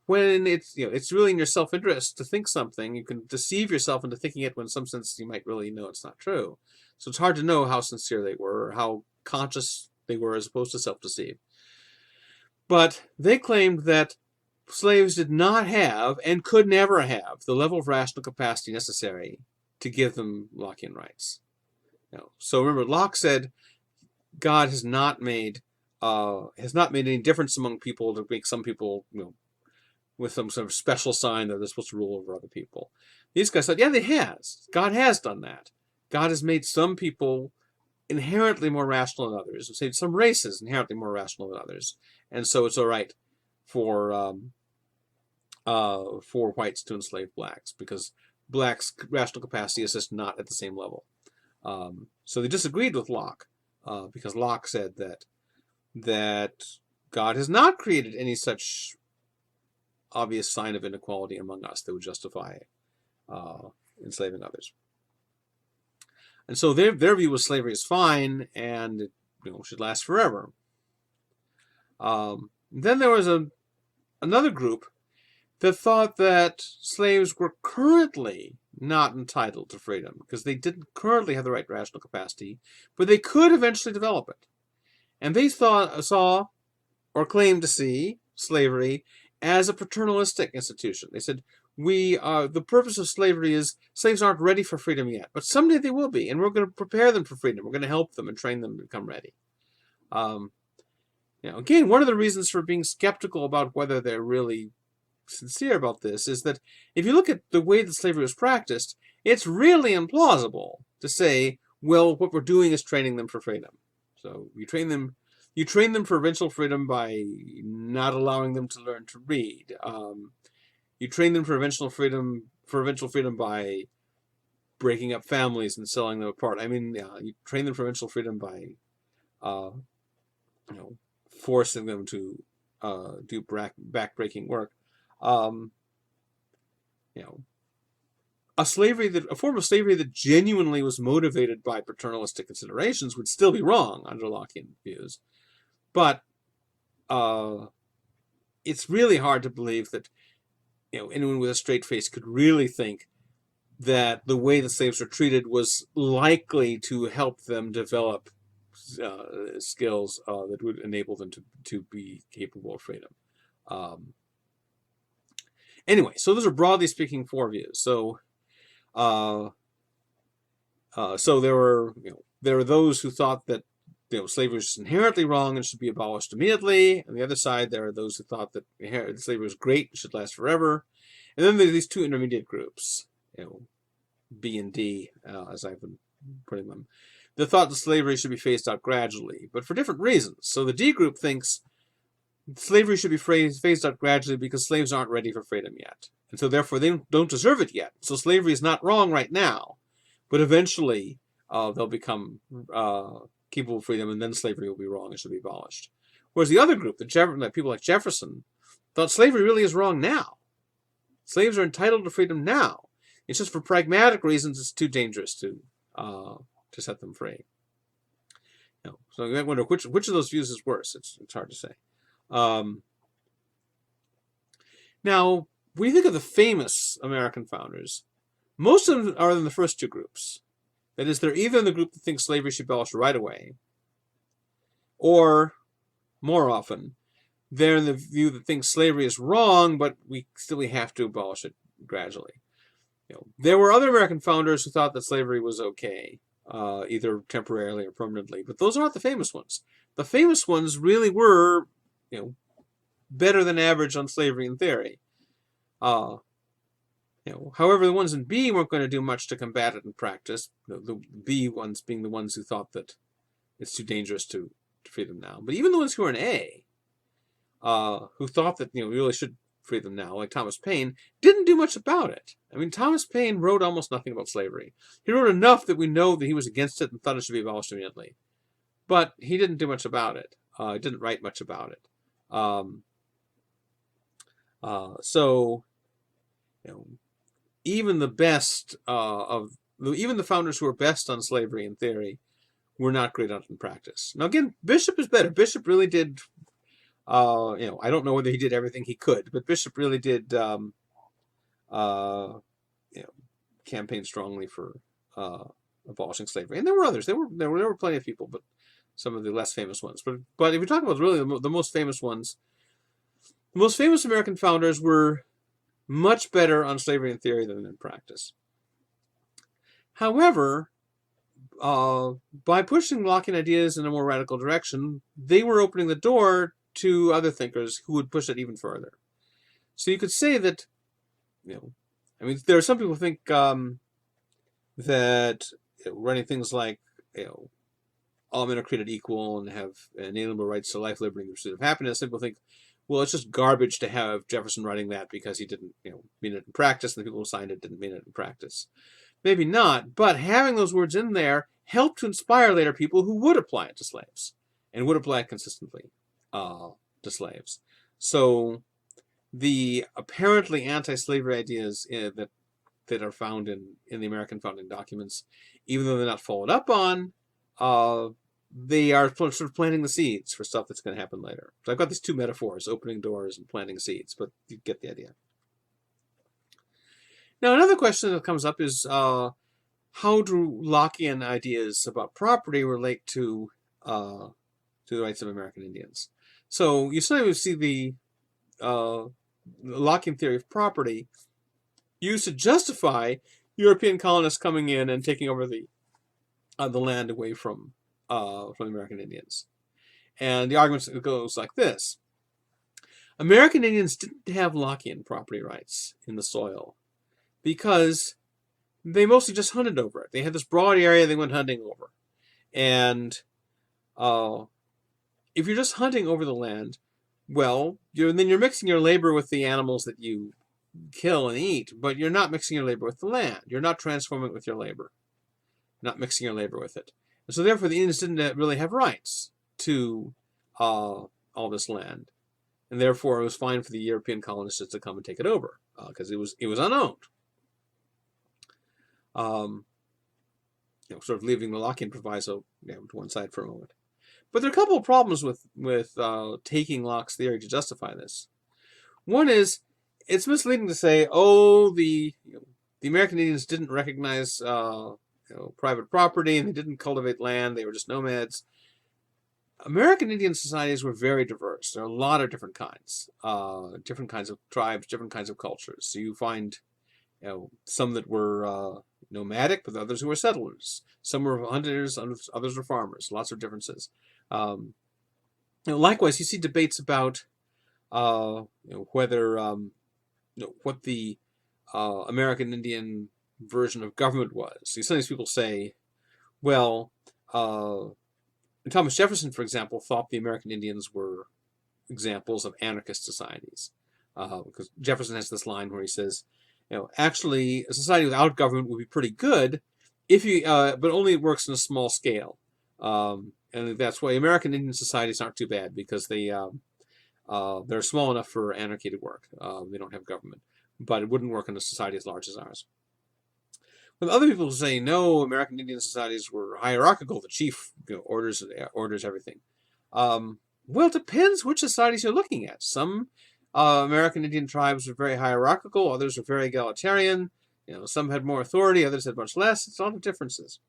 when it's really in your self-interest to think something, you can deceive yourself into thinking it when in some sense you might really know it's not true. So it's hard to know how sincere they were, or how conscious they were as opposed to self-deceived. But they claimed that slaves did not have, and could never have, the level of rational capacity necessary to give them Lockean rights. So remember, Locke said God has not made any difference among people to make some people, with some sort of special sign that they're supposed to rule over other people. These guys said, yeah, they has. God has done that. God has made some people inherently more rational than others. Say some races inherently more rational than others, and so it's all right for whites to enslave blacks because blacks' rational capacity is just not at the same level. So they disagreed with Locke because Locke said that God has not created any such obvious sign of inequality among us that would justify enslaving others. And so their view was slavery is fine and it should last forever. Then there was another group that thought that slaves were currently not entitled to freedom because they didn't currently have the right rational capacity, but they could eventually develop it. And they saw or claimed to see slavery as a paternalistic institution. They said, the purpose of slavery is slaves aren't ready for freedom yet, but someday they will be, and we're going to prepare them for freedom. We're going to help them and train them to become ready. Again, one of the reasons for being skeptical about whether they're really sincere about this is that if you look at the way that slavery was practiced, it's really implausible to say, well, what we're doing is training them for freedom. So you train them for eventual freedom by not allowing them to learn to read. You train them for eventual freedom by breaking up families and selling them apart. I mean, you train them for eventual freedom by, forcing them to do back-breaking work. A form of slavery that genuinely was motivated by paternalistic considerations would still be wrong under Lockean views. But it's really hard to believe that anyone with a straight face could really think that the way the slaves were treated was likely to help them develop skills that would enable them to be capable of freedom. Anyway, so those are broadly speaking 4 views. So there were those who thought that slavery was inherently wrong and should be abolished immediately. On the other side, there are those who thought that slavery was great and should last forever. And then there's these 2 intermediate groups, B and D, as I've been putting them. The thought that slavery should be phased out gradually, but for different reasons. So the D group thinks slavery should be phased out gradually because slaves aren't ready for freedom yet. And so therefore they don't deserve it yet. So slavery is not wrong right now, but eventually they'll become capable of freedom, and then slavery will be wrong and should be abolished. Whereas the other group, the people like Jefferson, thought slavery really is wrong now. Slaves are entitled to freedom now. It's just for pragmatic reasons it's too dangerous to set them free. So you might wonder which of those views is worse. It's hard to say. Now, when you think of the famous American founders, most of them are in the first 2 groups. That is, they're either in the group that thinks slavery should be abolished right away, or, more often, they're in the view that thinks slavery is wrong, but we have to abolish it gradually. There were other American founders who thought that slavery was okay, either temporarily or permanently, but those aren't the famous ones. The famous ones really were, better than average on slavery in theory. However, the ones in B weren't going to do much to combat it in practice. The B ones being the ones who thought that it's too dangerous to free them now. But even the ones who were in A, who thought that we really should free them now, like Thomas Paine, didn't do much about it. I mean, Thomas Paine wrote almost nothing about slavery. He wrote enough that we know that he was against it and thought it should be abolished immediately. But he didn't do much about it. He didn't write much about it. Even the best even the founders who were best on slavery in theory were not great on it in practice. Now again, Bishop is better. Bishop really did. I don't know whether he did everything he could, but Bishop really did. Campaign strongly for abolishing slavery, and there were others. There were plenty of people, but some of the less famous ones. But if you're talking about really the most famous ones, the most famous American founders were much better on slavery in theory than in practice. However, by pushing Lockean ideas in a more radical direction, they were opening the door to other thinkers who would push it even further. So you could say that, there are some people who think that running things like, all men are created equal and have inalienable rights to life, liberty, and the pursuit of happiness. Some people think, well, it's just garbage to have Jefferson writing that because he didn't, mean it in practice, and the people who signed it didn't mean it in practice. Maybe not, but having those words in there helped to inspire later people who would apply it to slaves and would apply it consistently to slaves. So the apparently anti-slavery ideas that are found in the American founding documents, even though they're not followed up on, they are sort of planting the seeds for stuff that's going to happen later. So I've got these 2 metaphors, opening doors and planting seeds, but you get the idea. Now, another question that comes up is how do Lockean ideas about property relate to the rights of American Indians? So you sometimes see the Lockean theory of property used to justify European colonists coming in and taking over the land away from the American Indians. And the argument goes like this. American Indians didn't have Lockean property rights in the soil because they mostly just hunted over it. They had this broad area they went hunting over. And if you're just hunting over the land, well, then you're mixing your labor with the animals that you kill and eat, but you're not mixing your labor with the land. You're not transforming it with your labor, not mixing your labor with it. And so therefore the Indians didn't really have rights to all this land. And therefore it was fine for the European colonists to come and take it over because it was unowned. Sort of leaving the Lockean proviso to one side for a moment. But there are a couple of problems with taking Locke's theory to justify this. One is it's misleading to say, oh, the American Indians didn't recognize private property and they didn't cultivate land; they were just nomads. American Indian societies were very diverse. There are a lot of different kinds of tribes, different kinds of cultures. So you find, some that were nomadic, but others who were settlers. Some were hunters, others were farmers. Lots of differences. Likewise, you see debates about whether what the American Indian version of government was. See, sometimes people say, well, Thomas Jefferson, for example, thought the American Indians were examples of anarchist societies, because Jefferson has this line where he says, actually, a society without government would be pretty good if you, but only it works on a small scale. And that's why American Indian societies aren't too bad, because they're small enough for anarchy to work. They don't have government, but it wouldn't work in a society as large as ours. But other people say, no, American Indian societies were hierarchical. The chief orders everything. Well, it depends which societies you're looking at. Some American Indian tribes were very hierarchical. Others were very egalitarian. Some had more authority. Others had much less. It's a lot of differences.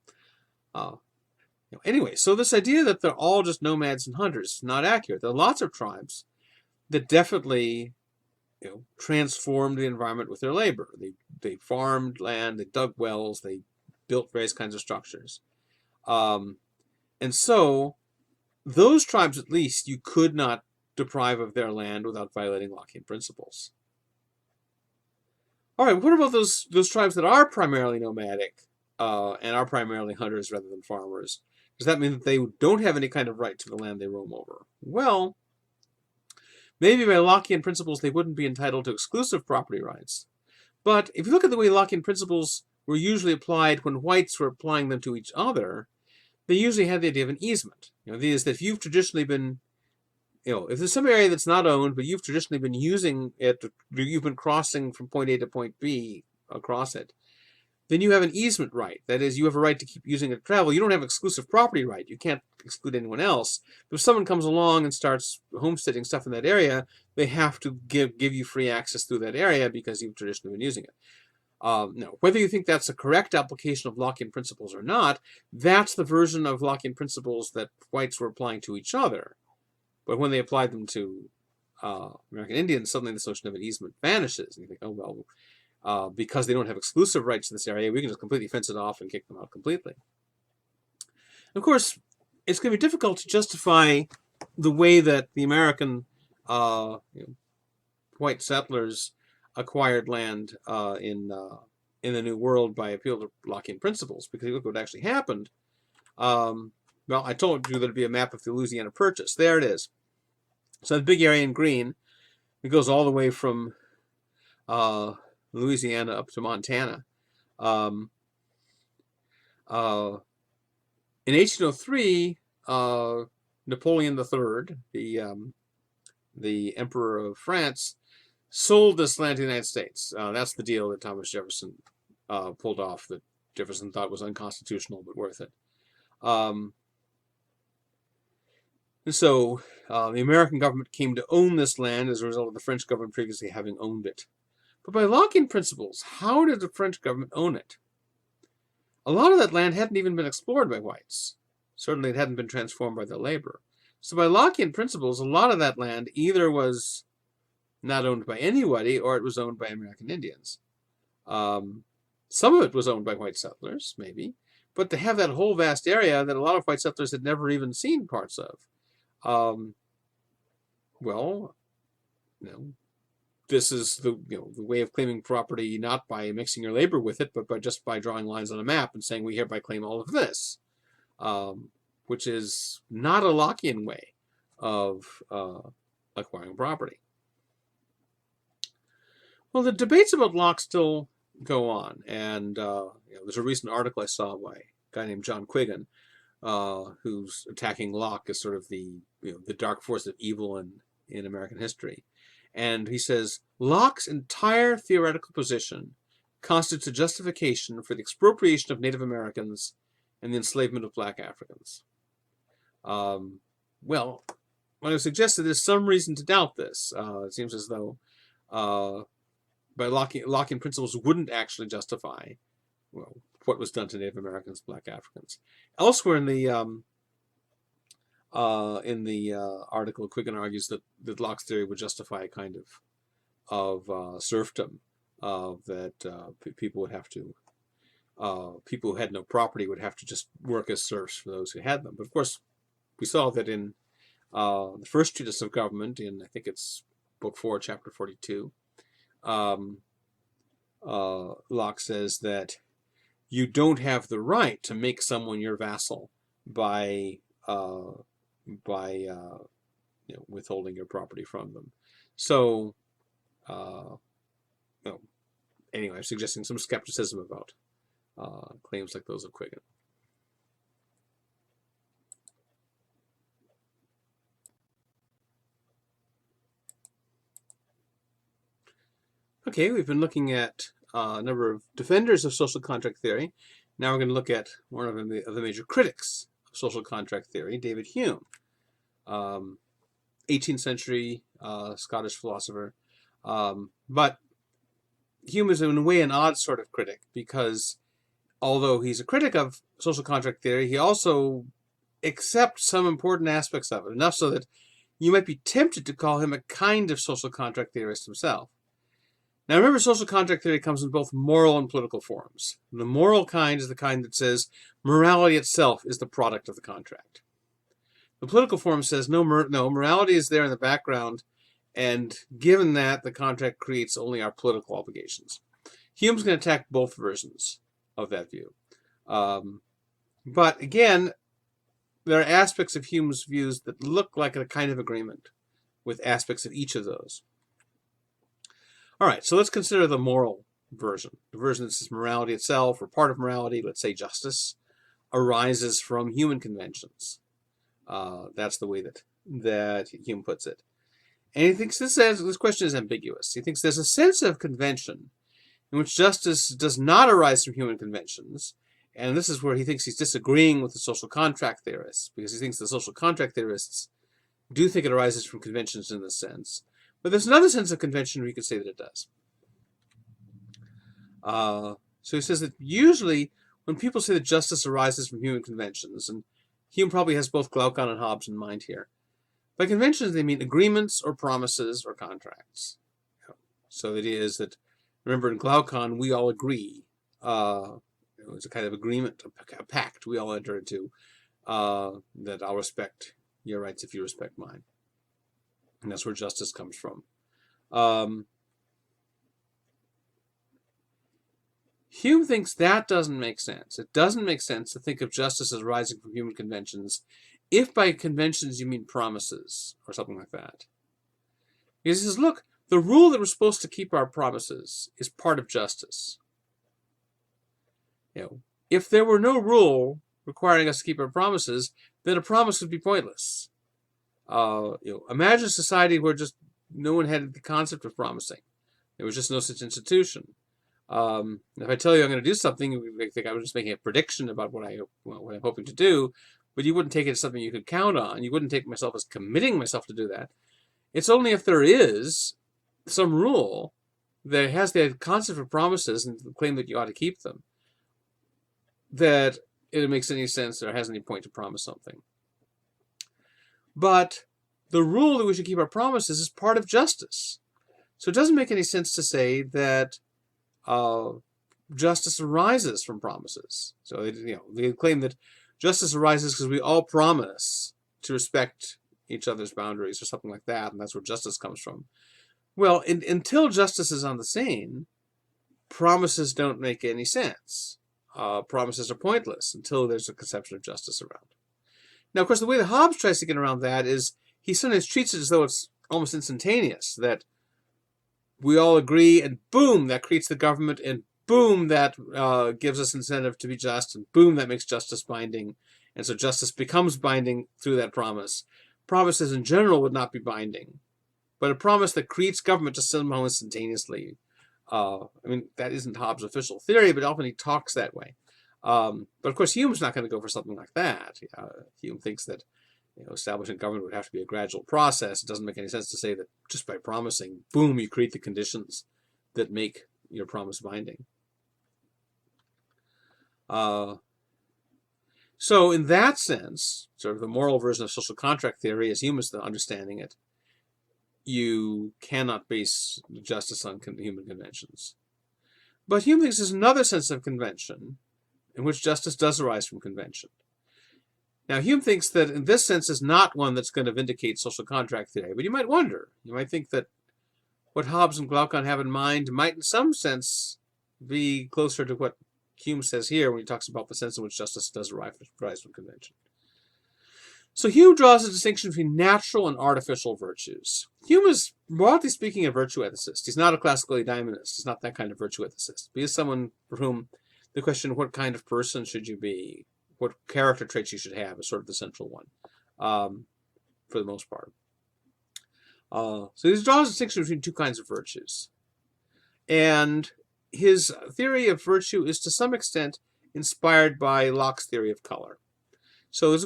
Anyway, so this idea that they're all just nomads and hunters is not accurate. There are lots of tribes that definitely transformed the environment with their labor. They farmed land, they dug wells, they built various kinds of structures. And so those tribes, at least, you could not deprive of their land without violating Lockean principles. All right, what about those tribes that are primarily nomadic and are primarily hunters rather than farmers? Does that mean that they don't have any kind of right to the land they roam over? Well, maybe by Lockean principles they wouldn't be entitled to exclusive property rights. But if you look at the way Lockean principles were usually applied when whites were applying them to each other, they usually had the idea of an easement. The idea is that if you've traditionally been, if there's some area that's not owned, but you've traditionally been using it, you've been crossing from point A to point B across it, then you have an easement right. That is, you have a right to keep using it to travel. You don't have exclusive property right. You can't exclude anyone else. But if someone comes along and starts homesteading stuff in that area, they have to give you free access through that area because you've traditionally been using it. No, whether you think that's a correct application of Lockean principles or not, that's the version of Lockean principles that whites were applying to each other. But when they applied them to American Indians, suddenly this notion of an easement vanishes. And you think, oh, well, because they don't have exclusive rights in this area, we can just completely fence it off and kick them out completely. Of course, it's going to be difficult to justify the way that the American white settlers acquired land in the New World by appeal to Lockean principles, because look what actually happened. Well, I told you there'd be a map of the Louisiana Purchase. There it is. So the big area in green, it goes all the way from Louisiana up to Montana. In 1803, Napoleon III, the Emperor of France, sold this land to the United States. That's the deal that Thomas Jefferson pulled off, that Jefferson thought was unconstitutional but worth it. And so the American government came to own this land as a result of the French government previously having owned it. But by Lockean principles, how did the French government own it? A lot of that land hadn't even been explored by whites. Certainly it hadn't been transformed by their labor. So by Lockean principles, a lot of that land either was not owned by anybody or it was owned by American Indians. Some of it was owned by white settlers, maybe, but to have that whole vast area that a lot of white settlers had never even seen parts of, well, this is the way of claiming property, not by mixing your labor with it, but just by drawing lines on a map and saying we hereby claim all of this, which is not a Lockean way of acquiring property. Well, the debates about Locke still go on, and there's a recent article I saw by a guy named John Quiggin, who's attacking Locke as sort of the dark force of evil in American history. And he says, Locke's entire theoretical position constitutes a justification for the expropriation of Native Americans and the enslavement of black Africans. Well, I would suggest that there's some reason to doubt this. It seems as though by Lockean principles wouldn't actually justify what was done to Native Americans, black Africans. Elsewhere in the article, Quiggin argues that Locke's theory would justify a kind of serfdom, that people would have to, people who had no property would have to just work as serfs for those who had them. But of course, we saw that in the first treatise of government, in I think it's Book 4, Chapter 42, Locke says that you don't have the right to make someone your vassal by withholding your property from them. So, anyway, I'm suggesting some skepticism about claims like those of Quiggin. Okay, we've been looking at a number of defenders of social contract theory. Now we're going to look at one of the major critics of social contract theory, David Hume, 18th century Scottish philosopher. But Hume is in a way an odd sort of critic, because although he's a critic of social contract theory, he also accepts some important aspects of it, enough so that you might be tempted to call him a kind of social contract theorist himself. Now remember, social contract theory comes in both moral and political forms. The moral kind is the kind that says morality itself is the product of the contract. The political form says no, morality is there in the background, and given that, the contract creates only our political obligations. Hume's going to attack both versions of that view. But again, there are aspects of Hume's views that look like a kind of agreement with aspects of each of those. All right, so let's consider the moral version. The version that says morality itself, or part of morality, let's say justice, arises from human conventions. That's the way that Hume puts it. And he thinks this question is ambiguous. He thinks there's a sense of convention in which justice does not arise from human conventions, and this is where he thinks he's disagreeing with the social contract theorists, because he thinks the social contract theorists do think it arises from conventions in this sense. But there's another sense of convention where you could say that it does. So he says that usually when people say that justice arises from human conventions, and Hume probably has both Glaucon and Hobbes in mind here, by conventions they mean agreements or promises or contracts. So the idea is that, remember in Glaucon, we all agree. It's a kind of agreement, a pact we all enter into, that I'll respect your rights if you respect mine. And that's where justice comes from. Hume thinks that doesn't make sense. It doesn't make sense to think of justice as arising from human conventions if by conventions you mean promises or something like that. He says, look, the rule that we're supposed to keep our promises is part of justice. If there were no rule requiring us to keep our promises, then a promise would be pointless. Imagine a society where just no one had the concept of promising. There was just no such institution. If I tell you I'm going to do something, you think I was just making a prediction about what I'm hoping to do, but you wouldn't take it as something you could count on. You wouldn't take myself as committing myself to do that. It's only if there is some rule that has the concept of promises and the claim that you ought to keep them, that it makes any sense or has any point to promise something. But the rule that we should keep our promises is part of justice. So it doesn't make any sense to say that justice arises from promises. So they claim that justice arises because we all promise to respect each other's boundaries or something like that, and that's where justice comes from. Well, until justice is on the scene, promises don't make any sense. Promises are pointless until there's a conception of justice around. Now, of course, the way that Hobbes tries to get around that is he sometimes treats it as though it's almost instantaneous, that we all agree, and boom, that creates the government, and boom, that gives us incentive to be just, and boom, that makes justice binding. And so justice becomes binding through that promise. Promises in general would not be binding, but a promise that creates government just somehow instantaneously. That isn't Hobbes' official theory, but often he talks that way. But of course, Hume's not going to go for something like that. Hume thinks that establishing government would have to be a gradual process. It doesn't make any sense to say that just by promising, boom, you create the conditions that make your promise binding. So in that sense, sort of the moral version of social contract theory, as Hume is understanding it, you cannot base justice on human conventions. But Hume thinks there's another sense of convention in which justice does arise from convention. Now, Hume thinks that in this sense is not one that's going to vindicate social contract theory, but you might wonder. You might think that what Hobbes and Glaucon have in mind might in some sense be closer to what Hume says here when he talks about the sense in which justice does arise from convention. So Hume draws a distinction between natural and artificial virtues. Hume is, broadly speaking, a virtue ethicist. He's not a classical eudaemonist. He's not that kind of virtue ethicist. He is someone for whom the question, what kind of person should you be, what character traits you should have, is sort of the central one, for the most part. So he draws a distinction between two kinds of virtues. And his theory of virtue is to some extent inspired by Locke's theory of color. So there's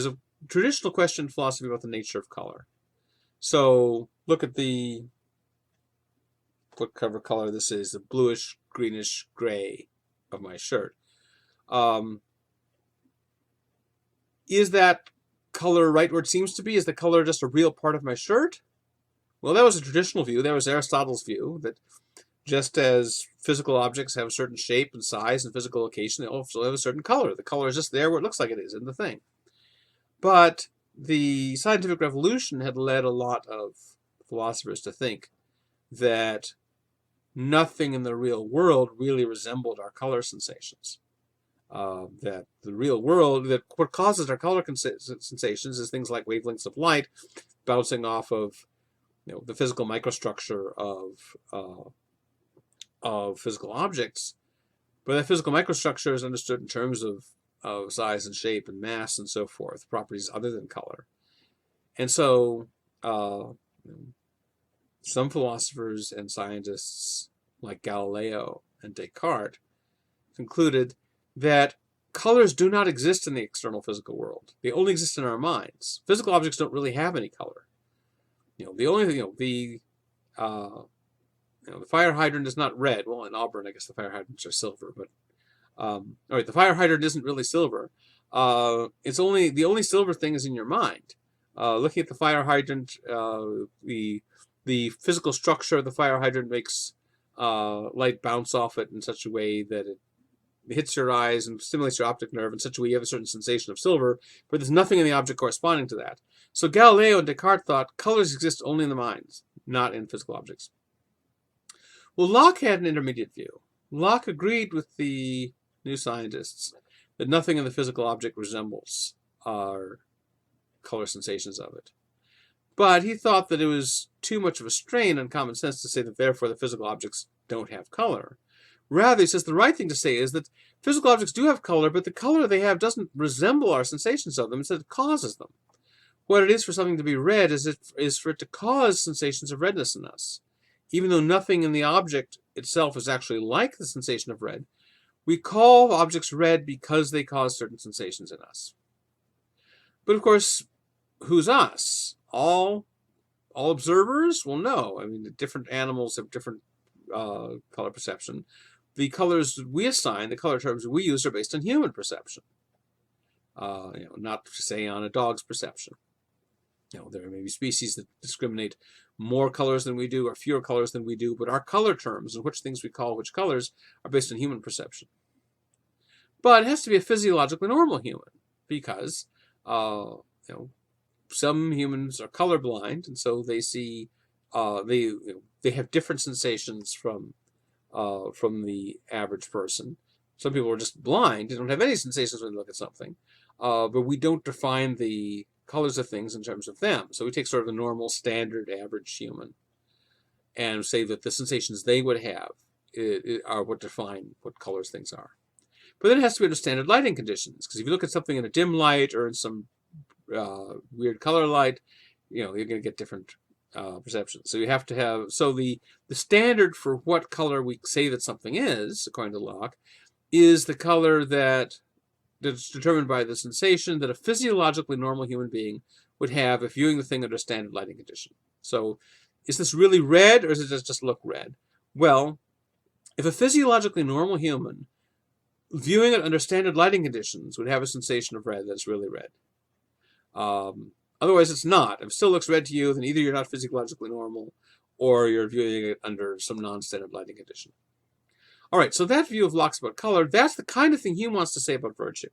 a traditional question in philosophy about the nature of color. So look at what cover color this is, the bluish, greenish, gray of my shirt. Is that color right where it seems to be? Is the color just a real part of my shirt? Well, that was a traditional view. That was Aristotle's view, that just as physical objects have a certain shape and size and physical location, they also have a certain color. The color is just there where it looks like it is in the thing. But the scientific revolution had led a lot of philosophers to think that nothing in the real world really resembled our color sensations. That the real world, that what causes our color sensations is things like wavelengths of light bouncing off of the physical microstructure of physical objects. But that physical microstructure is understood in terms of size and shape and mass and so forth, properties other than color. And so some philosophers and scientists like Galileo and Descartes concluded that colors do not exist in the external physical world. They only exist in our minds. Physical objects don't really have any color. The only thing, the fire hydrant is not red. Well, in Auburn, I guess the fire hydrants are silver, but the fire hydrant isn't really silver. It's only the only silver thing is in your mind. Looking at the fire hydrant, the physical structure of the fire hydrant makes light bounce off it in such a way that it hits your eyes and stimulates your optic nerve in such a way you have a certain sensation of silver, but there's nothing in the object corresponding to that. So Galileo and Descartes thought colors exist only in the minds, not in physical objects. Well, Locke had an intermediate view. Locke agreed with the new scientists that nothing in the physical object resembles our color sensations of it. But he thought that it was too much of a strain on common sense to say that therefore the physical objects don't have color. Rather, he says the right thing to say is that physical objects do have color, but the color they have doesn't resemble our sensations of them. Instead, it causes them. What it is for something to be red is for it to cause sensations of redness in us. Even though nothing in the object itself is actually like the sensation of red, we call objects red because they cause certain sensations in us. But of course, who's us? All all observers? Well, no. I mean, different animals have different color perception. The colors we assign, the color terms we use, are based on human perception. Not say on a dog's perception. There may be species that discriminate more colors than we do or fewer colors than we do, but our color terms and which things we call which colors are based on human perception. But it has to be a physiologically normal human because, some humans are colorblind, and so they see they have different sensations from the average person. Some people are just blind; they don't have any sensations when they look at something. But we don't define the colors of things in terms of them. So we take sort of a normal, standard, average human and say that the sensations they would have are what define what colors things are. But then it has to be under standard lighting conditions, because if you look at something in a dim light or in some weird color light, you're going to get different perceptions. So you have to have, the standard for what color we say that something is, according to Locke, is the color that's determined by the sensation that a physiologically normal human being would have if viewing the thing under standard lighting condition. So is this really red, or does it just look red? Well, if a physiologically normal human viewing it under standard lighting conditions would have a sensation of red, that's really red. Otherwise, it's not. If it still looks red to you, then either you're not physiologically normal or you're viewing it under some non-standard lighting condition. All right, so that view of Locke's about color, that's the kind of thing Hume wants to say about virtue.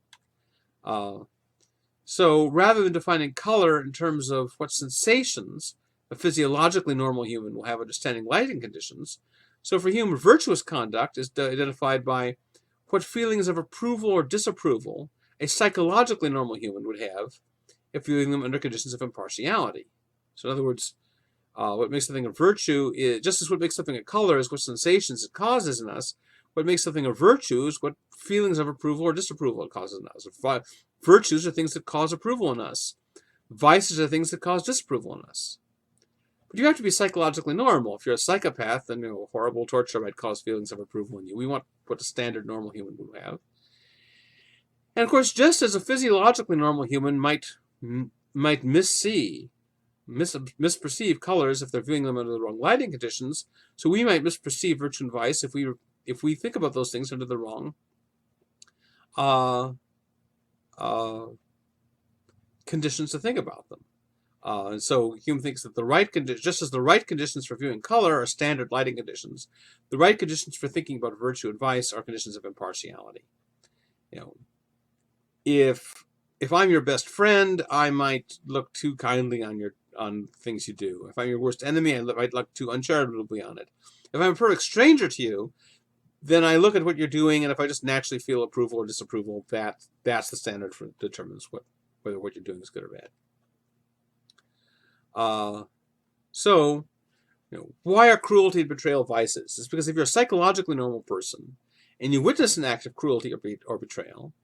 So rather than defining color in terms of what sensations a physiologically normal human will have under standard lighting conditions, so for Hume, virtuous conduct is identified by what feelings of approval or disapproval a psychologically normal human would have if viewing them under conditions of impartiality. So in other words, what makes something a virtue is, just as what makes something a color is what sensations it causes in us, what makes something a virtue is what feelings of approval or disapproval it causes in us. Virtues are things that cause approval in us. Vices are things that cause disapproval in us. But you have to be psychologically normal. If you're a psychopath, then horrible torture might cause feelings of approval in you. We want what a standard normal human would have. And of course, just as a physiologically normal human might misperceive colors if they're viewing them under the wrong lighting conditions, so we might misperceive virtue and vice if we think about those things under the wrong conditions to think about them. And so Hume thinks that just as the right conditions for viewing color are standard lighting conditions, the right conditions for thinking about virtue and vice are conditions of impartiality. If I'm your best friend, I might look too kindly on things you do. If I'm your worst enemy, I might look too uncharitably on it. If I'm a perfect stranger to you, then I look at what you're doing, and if I just naturally feel approval or disapproval, that's the standard for determines whether what you're doing is good or bad. Why are cruelty and betrayal vices? It's because if you're a psychologically normal person and you witness an act of cruelty or betrayal,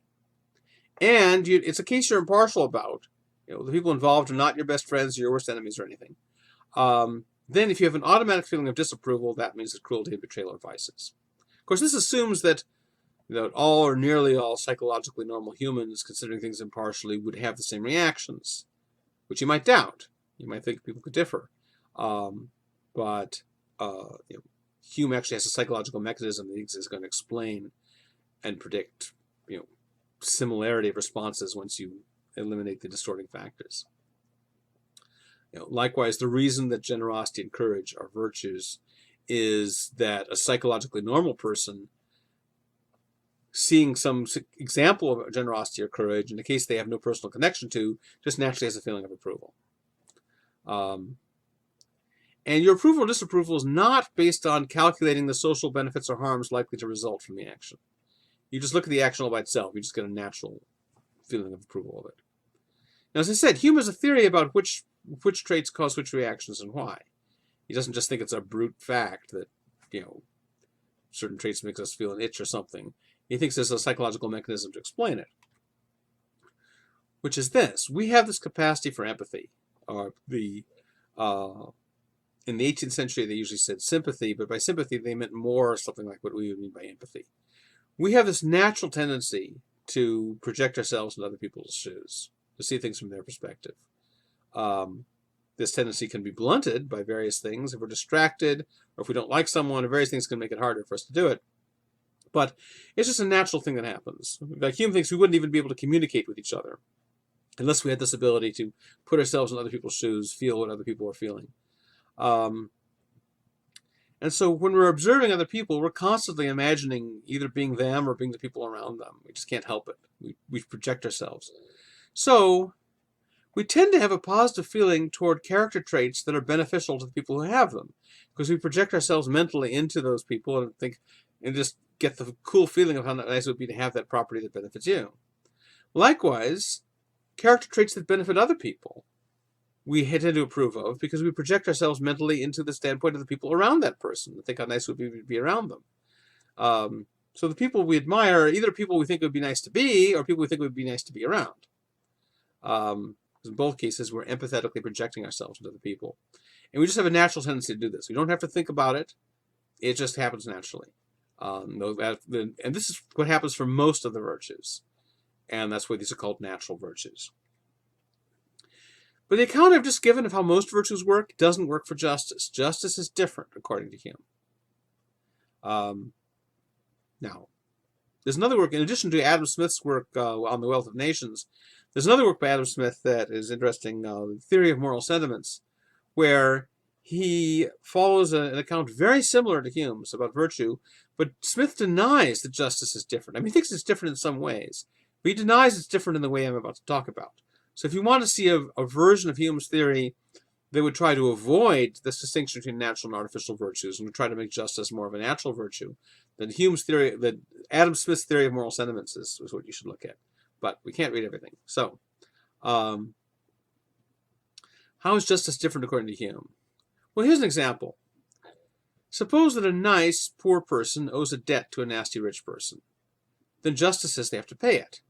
and it's a case you're impartial about, the people involved are not your best friends or your worst enemies or anything, then if you have an automatic feeling of disapproval, that means that cruelty and betrayal are vices. Of course, this assumes that all or nearly all psychologically normal humans, considering things impartially, would have the same reactions, which you might doubt. You might think people could differ. But Hume actually has a psychological mechanism that he's going to explain and predict similarity of responses once you eliminate the distorting factors. Likewise, the reason that generosity and courage are virtues is that a psychologically normal person seeing some example of generosity or courage, in the case they have no personal connection to, just naturally has a feeling of approval. And your approval or disapproval is not based on calculating the social benefits or harms likely to result from the action. You just look at the action all by itself. You just get a natural feeling of approval of it. Now, as I said, Hume has a theory about which traits cause which reactions and why. He doesn't just think it's a brute fact that, certain traits make us feel an itch or something. He thinks there's a psychological mechanism to explain it, which is this. We have this capacity for empathy. In the 18th century, they usually said sympathy, but by sympathy, they meant more something like what we would mean by empathy. We have this natural tendency to project ourselves in other people's shoes, to see things from their perspective. this tendency can be blunted by various things. If we're distracted, or if we don't like someone, or various things can make it harder for us to do it. But it's just a natural thing that happens. Like Hume thinks we wouldn't even be able to communicate with each other unless we had this ability to put ourselves in other people's shoes, feel what other people are feeling. And so when we're observing other people, we're constantly imagining either being them or being the people around them. We just can't help it. We project ourselves. So we tend to have a positive feeling toward character traits that are beneficial to the people who have them, because we project ourselves mentally into those people and think, and just get the cool feeling of how nice it would be to have that property that benefits you. Likewise, character traits that benefit other people, we tend to approve of because we project ourselves mentally into the standpoint of the people around that person and think how nice it would be to be around them. So the people we admire are either people we think it would be nice to be or people we think it would be nice to be around. In both cases, we're empathetically projecting ourselves into the people. And we just have a natural tendency to do this. We don't have to think about it. It just happens naturally. And this is what happens for most of the virtues. And that's why these are called natural virtues. But the account I've just given of how most virtues work doesn't work for justice. Justice is different, according to Hume. Now, there's another work, in addition to Adam Smith's work on the Wealth of Nations, there's another work by Adam Smith that is interesting, The Theory of Moral Sentiments, where he follows an account very similar to Hume's about virtue, but Smith denies that justice is different. I mean, he thinks it's different in some ways, but he denies it's different in the way I'm about to talk about. So if you want to see a version of Hume's theory that would try to avoid this distinction between natural and artificial virtues and would try to make justice more of a natural virtue, then Hume's theory, that Adam Smith's theory of moral sentiments is what you should look at. But we can't read everything. So, how is justice different according to Hume? Well, here's an example. Suppose that a nice, poor person owes a debt to a nasty, rich person. Then justice says they have to pay it.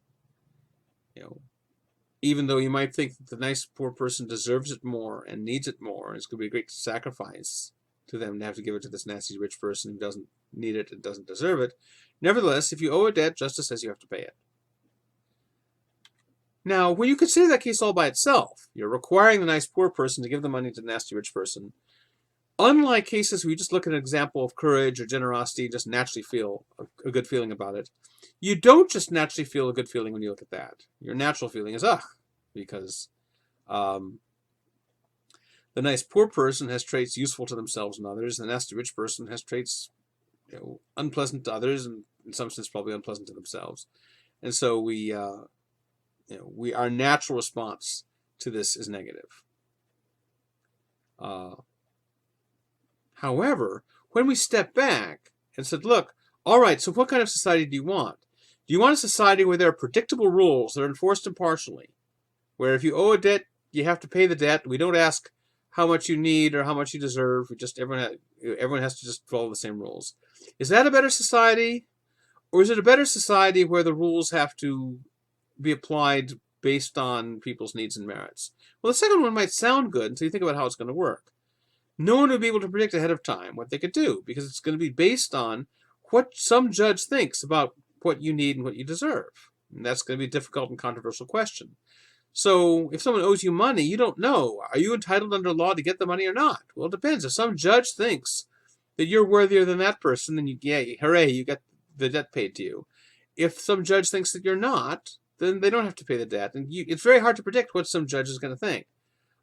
Even though you might think that the nice, poor person deserves it more and needs it more, and it's going to be a great sacrifice to them to have to give it to this nasty, rich person who doesn't need it and doesn't deserve it. Nevertheless, if you owe a debt, justice says you have to pay it. Now, when you consider that case all by itself, you're requiring the nice, poor person to give the money to the nasty, rich person. Unlike cases where you just look at an example of courage or generosity, just naturally feel a good feeling about it, you don't just naturally feel a good feeling when you look at that. Your natural feeling is, because the nice poor person has traits useful to themselves and others, and the nasty rich person has traits unpleasant to others, and in some sense probably unpleasant to themselves. And so our natural response to this is negative. However, when we step back and said, look, all right, so what kind of society do you want? Do you want a society where there are predictable rules that are enforced impartially, where if you owe a debt, you have to pay the debt? We don't ask how much you need or how much you deserve. Everyone has to just follow the same rules. Is that a better society? Or is it a better society where the rules have to be applied based on people's needs and merits? Well, the second one might sound good until you think about how it's going to work. No one would be able to predict ahead of time what they could do, because it's going to be based on what some judge thinks about what you need and what you deserve. And that's going to be a difficult and controversial question. So if someone owes you money, you don't know, are you entitled under law to get the money or not? Well, it depends. If some judge thinks that you're worthier than that person, then hooray, you get the debt paid to you. If some judge thinks that you're not, then they don't have to pay the debt. And it's very hard to predict what some judge is going to think.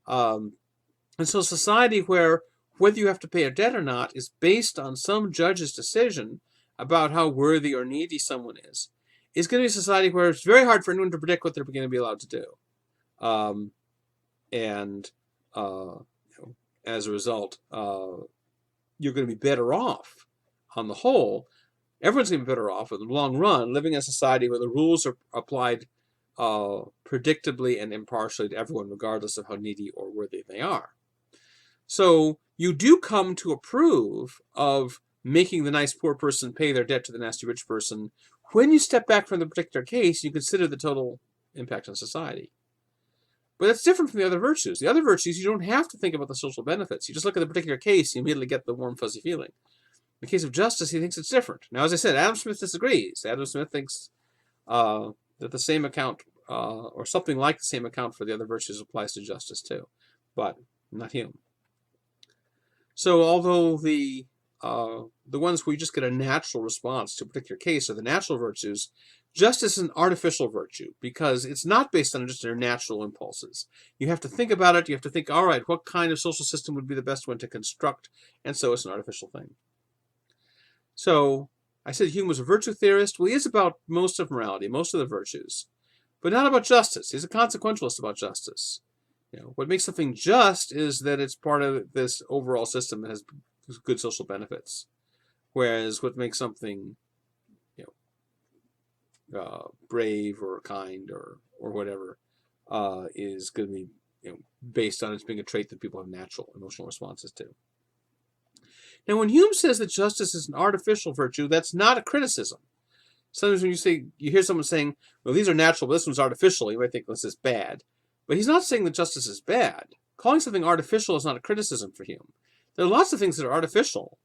And so society where whether you have to pay a debt or not is based on some judge's decision about how worthy or needy someone is going to be a society where it's very hard for anyone to predict what they're going to be allowed to do. As a result, you're going to be better off on the whole. Everyone's going to be better off in the long run living in a society where the rules are applied predictably and impartially to everyone, regardless of how needy or worthy they are. So you do come to approve of making the nice poor person pay their debt to the nasty rich person when you step back from the particular case. You consider the total impact on society. But that's different from the other virtues. The other virtues, you don't have to think about the social benefits. You just look at the particular case, you immediately get the warm, fuzzy feeling. In the case of justice, he thinks it's different. Now, as I said, Adam Smith disagrees. Adam Smith thinks that the same account, or something like the same account for the other virtues, applies to justice too. But not Hume. So although the ones where you just get a natural response to a particular case are the natural virtues, justice is an artificial virtue because it's not based on just their natural impulses. You have to think about it. You have to think, all right, what kind of social system would be the best one to construct? And so it's an artificial thing. So I said Hume was a virtue theorist. Well, he is about most of morality, most of the virtues, but not about justice. He's a consequentialist about justice. What makes something just is that it's part of this overall system that has good social benefits. Whereas what makes something, brave or kind or whatever, is going to be, based on its being a trait that people have natural emotional responses to. Now, when Hume says that justice is an artificial virtue, that's not a criticism. Sometimes when you hear someone saying, well, these are natural, but this one's artificial, you might think this is bad. But he's not saying that justice is bad. Calling something artificial is not a criticism for Hume. There are lots of things that are artificial.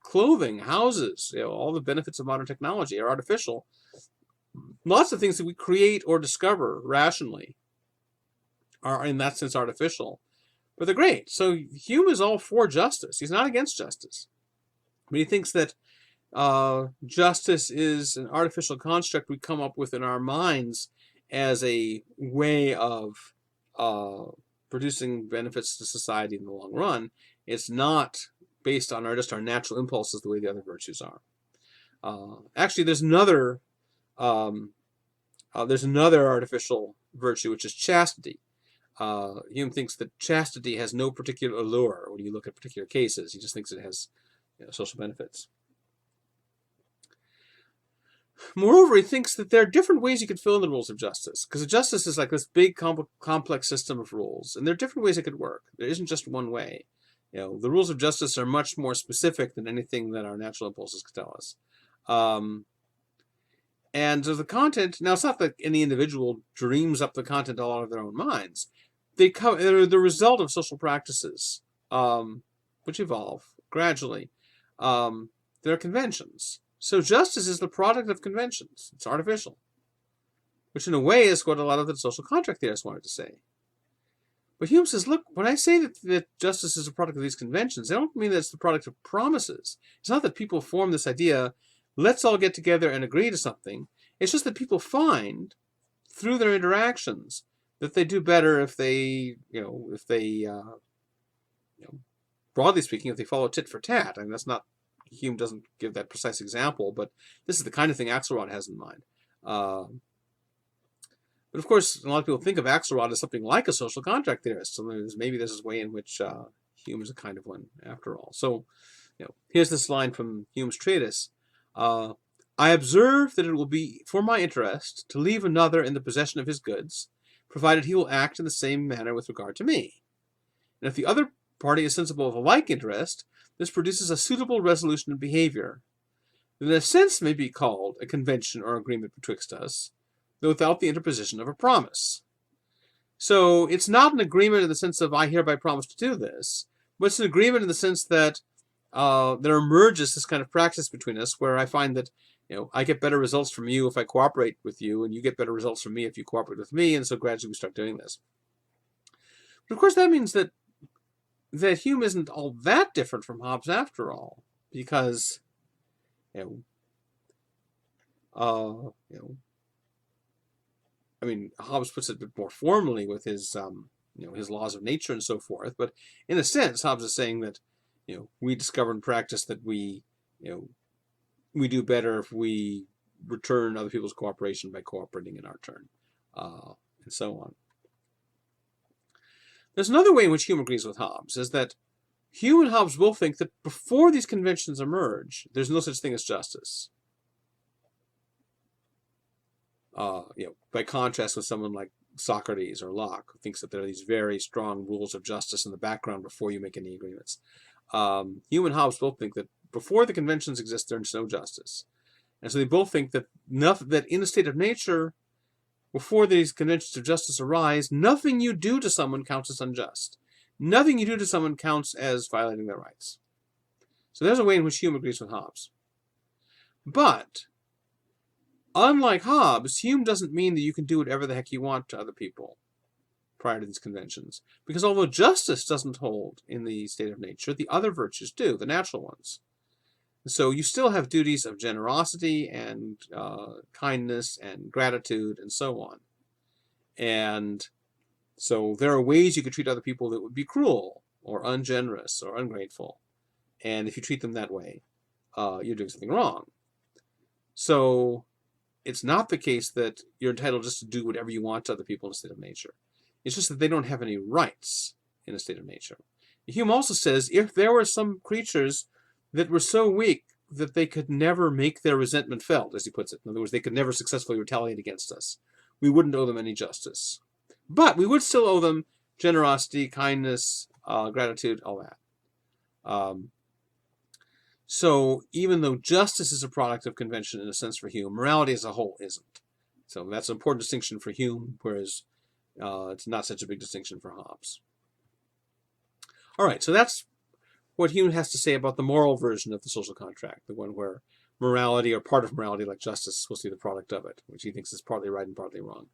Clothing, houses, all the benefits of modern technology are artificial. Lots of things that we create or discover rationally are in that sense artificial. But they're great. So Hume is all for justice. He's not against justice. But he thinks that justice is an artificial construct we come up with in our minds as a way of producing benefits to society in the long run. It's not based on just our natural impulses the way the other virtues are. Actually, there's another artificial virtue, which is chastity. Hume thinks that chastity has no particular allure when you look at particular cases. He just thinks it has social benefits. Moreover, he thinks that there are different ways you can fill in the rules of justice, because justice is like this big, complex system of rules, and there are different ways it could work. There isn't just one way. The rules of justice are much more specific than anything that our natural impulses could tell us. And the content, now it's not that any individual dreams up the content all out of their own minds. They're the result of social practices, which evolve gradually. There are conventions. So justice is the product of conventions. It's artificial, which in a way is what a lot of the social contract theorists wanted to say. But Hume says, look, when I say that justice is a product of these conventions, I don't mean that it's the product of promises. It's not that people form this idea, let's all get together and agree to something. It's just that people find, through their interactions, that they do better if they, broadly speaking, if they follow tit for tat. I mean, that's not, Hume doesn't give that precise example, but this is the kind of thing Axelrod has in mind. But of course, a lot of people think of Axelrod as something like a social contract theorist. So maybe this is a way in which Hume is a kind of one after all. So, here's this line from Hume's treatise. I observe that it will be for my interest to leave another in the possession of his goods, provided he will act in the same manner with regard to me. And if the other party is sensible of a like interest, this produces a suitable resolution of behavior, that in a sense may be called a convention or agreement betwixt us, though without the interposition of a promise. So it's not an agreement in the sense of I hereby promise to do this, but it's an agreement in the sense that there emerges this kind of practice between us where I find that I get better results from you if I cooperate with you, and you get better results from me if you cooperate with me, and so gradually we start doing this. But of course that means that Hume isn't all that different from Hobbes after all, because Hobbes puts it a bit more formally with his his laws of nature and so forth, but in a sense Hobbes is saying that we discover in practice that we we do better if we return other people's cooperation by cooperating in our turn, and so on. There's another way in which Hume agrees with Hobbes, is that Hume and Hobbes both think that before these conventions emerge, there's no such thing as justice. By contrast with someone like Socrates or Locke, who thinks that there are these very strong rules of justice in the background before you make any agreements. Hume and Hobbes both think that before the conventions exist, there's no justice. And so they both think that in a state of nature, before these conventions of justice arise, nothing you do to someone counts as unjust. Nothing you do to someone counts as violating their rights. So there's a way in which Hume agrees with Hobbes. But unlike Hobbes, Hume doesn't mean that you can do whatever the heck you want to other people. prior to these conventions. Because although justice doesn't hold in the state of nature, the other virtues do, the natural ones. So you still have duties of generosity and kindness and gratitude and so on. And so there are ways you could treat other people that would be cruel or ungenerous or ungrateful. And if you treat them that way, you're doing something wrong. So it's not the case that you're entitled just to do whatever you want to other people in a state of nature. It's just that they don't have any rights in a state of nature. Hume also says if there were some creatures that were so weak that they could never make their resentment felt, as he puts it. In other words, they could never successfully retaliate against us. We wouldn't owe them any justice. But we would still owe them generosity, kindness, gratitude, all that. So even though justice is a product of convention in a sense for Hume, morality as a whole isn't. So that's an important distinction for Hume, whereas it's not such a big distinction for Hobbes. All right, so that's what Hume has to say about the moral version of the social contract, the one where morality or part of morality, like justice, is supposed to be the product of it, which he thinks is partly right and partly wrong.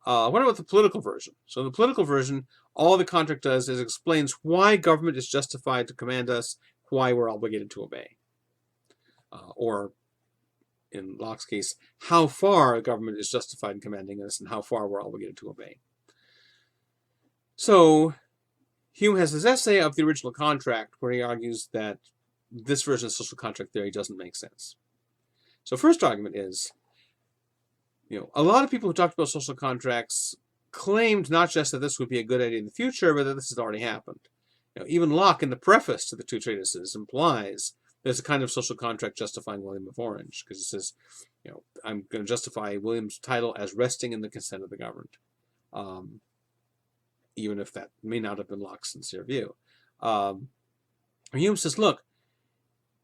What about the political version? So in the political version, all the contract does is explains why government is justified to command us, why we're obligated to obey. Or, in Locke's case, how far a government is justified in commanding us and how far we're obligated to obey. So Hume has his essay of the original contract where he argues that this version of social contract theory doesn't make sense. So first argument is, a lot of people who talked about social contracts claimed not just that this would be a good idea in the future, but that this has already happened. Even Locke, in the preface to the two treatises, implies there's a kind of social contract justifying William of Orange, because he says, I'm going to justify William's title as resting in the consent of the governed, even if that may not have been Locke's sincere view. Hume says, look,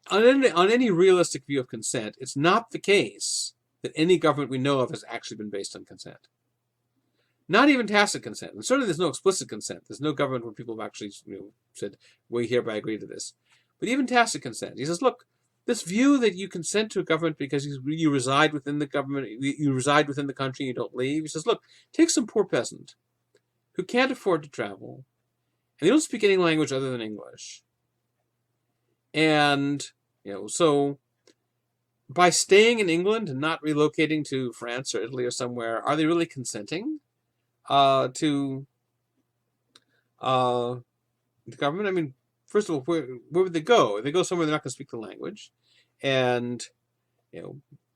on any realistic view of consent, it's not the case that any government we know of has actually been based on consent. Not even tacit consent. And certainly there's no explicit consent. There's no government where people have actually said, we hereby agree to this. But even tacit consent. He says, look, this view that you consent to a government because you reside within the government, you reside within the country, you don't leave. He says, look, take some poor peasant who can't afford to travel, and they don't speak any language other than English. And, so by staying in England and not relocating to France or Italy or somewhere, are they really consenting to the government? I mean, first of all, where would they go? They go somewhere they're not going to speak the language, and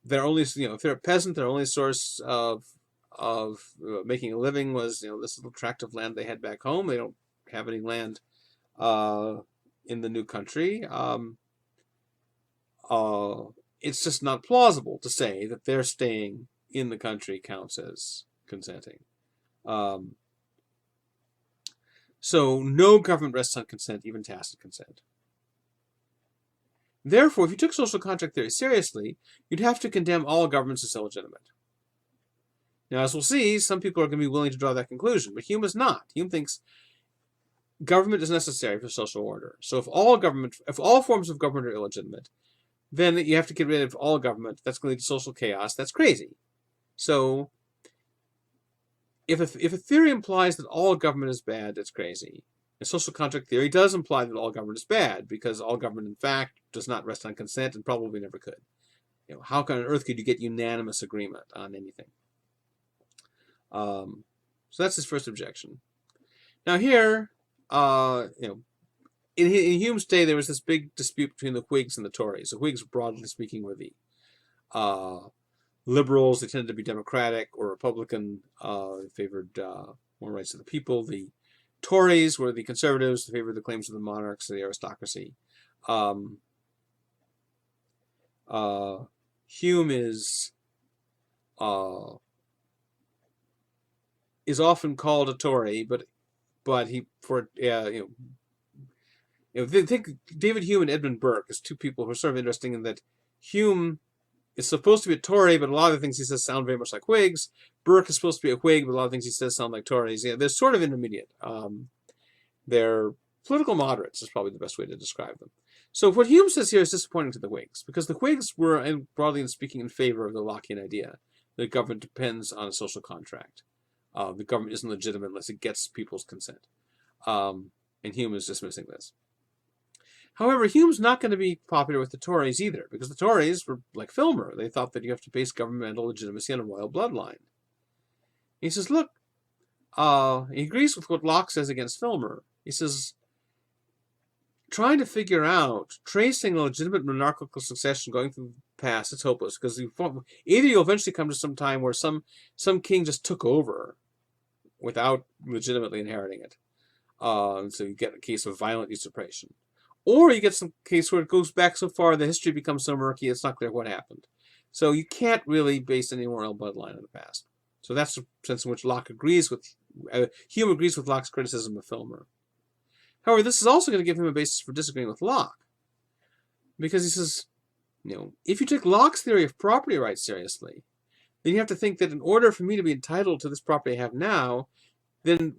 they're only if they're a peasant, their only source of making a living was this little tract of land they had back home. They don't have any land in the new country. It's just not plausible to say that their staying in the country counts as consenting. So no government rests on consent, even tacit consent. Therefore, if you took social contract theory seriously, you'd have to condemn all governments as illegitimate. Now, as we'll see, some people are going to be willing to draw that conclusion, but Hume is not. Hume thinks government is necessary for social order. So if all forms of government are illegitimate, then you have to get rid of all government. That's going to lead to social chaos. That's crazy. So if a theory implies that all government is bad, that's crazy. And social contract theory does imply that all government is bad, because all government, in fact, does not rest on consent and probably never could. How on earth could you get unanimous agreement on anything? So that's his first objection. Now here, in Hume's day, there was this big dispute between the Whigs and the Tories. The Whigs, broadly speaking, were the liberals. They tended to be Democratic or Republican, favored more rights of the people. The Tories were the conservatives, who favored the claims of the monarchs, the aristocracy. Hume is often called a Tory, but he think David Hume and Edmund Burke as two people who are sort of interesting in that Hume is supposed to be a Tory, but a lot of the things he says sound very much like Whigs. Burke is supposed to be a Whig, but a lot of things he says sound like Tories. They're sort of intermediate. They're political moderates is probably the best way to describe them. So what Hume says here is disappointing to the Whigs, because the Whigs were, broadly speaking, in favor of the Lockean idea that government depends on a social contract. The government isn't legitimate unless it gets people's consent. And Hume is dismissing this. However, Hume's not going to be popular with the Tories either, because the Tories were like Filmer. They thought that you have to base governmental legitimacy on a royal bloodline. He says, look, he agrees with what Locke says against Filmer. He says, trying to figure out, tracing a legitimate monarchical succession going through the past, it's hopeless, because either you'll eventually come to some time where some king just took over without legitimately inheriting it. So you get a case of violent usurpation. Or you get some case where it goes back so far, the history becomes so murky, it's not clear what happened. So you can't really base any royal bloodline on the past. So that's the sense in which Locke agrees with, Hume agrees with Locke's criticism of Filmer. However, this is also going to give him a basis for disagreeing with Locke. Because he says, if you take Locke's theory of property rights seriously, then you have to think that in order for me to be entitled to this property I have now, then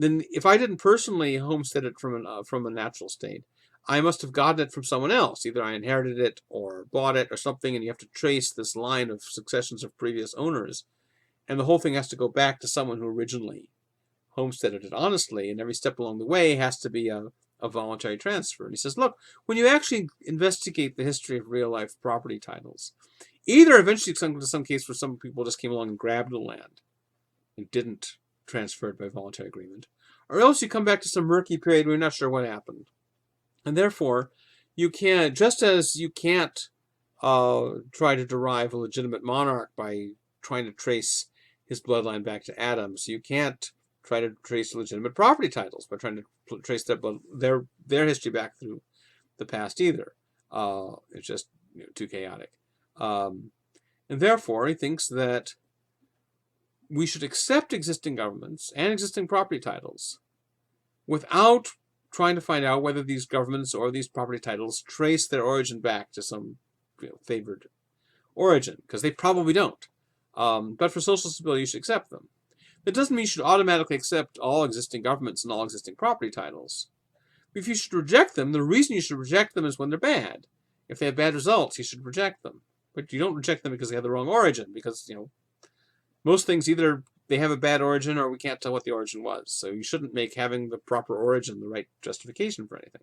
if I didn't personally homestead it from a natural state, I must have gotten it from someone else. Either I inherited it or bought it or something, and you have to trace this line of successions of previous owners. And the whole thing has to go back to someone who originally homesteaded it honestly, and every step along the way has to be a voluntary transfer. And he says, look, when you actually investigate the history of real-life property titles, either eventually come to some case where some people just came along and grabbed the land and didn't transfer it by voluntary agreement, or else you come back to some murky period where you're not sure what happened. And therefore, you can't, just as you can't try to derive a legitimate monarch by trying to trace his bloodline back to Adam, so you can't try to trace legitimate property titles by trying to trace their history back through the past either. It's just too chaotic. And therefore, he thinks that we should accept existing governments and existing property titles without trying to find out whether these governments or these property titles trace their origin back to some favored origin, because they probably don't. But for social stability, you should accept them. That doesn't mean you should automatically accept all existing governments and all existing property titles. If you should reject them, the reason you should reject them is when they're bad. If they have bad results, you should reject them. But you don't reject them because they have the wrong origin, because, most things either they have a bad origin or we can't tell what the origin was. So you shouldn't make having the proper origin the right justification for anything.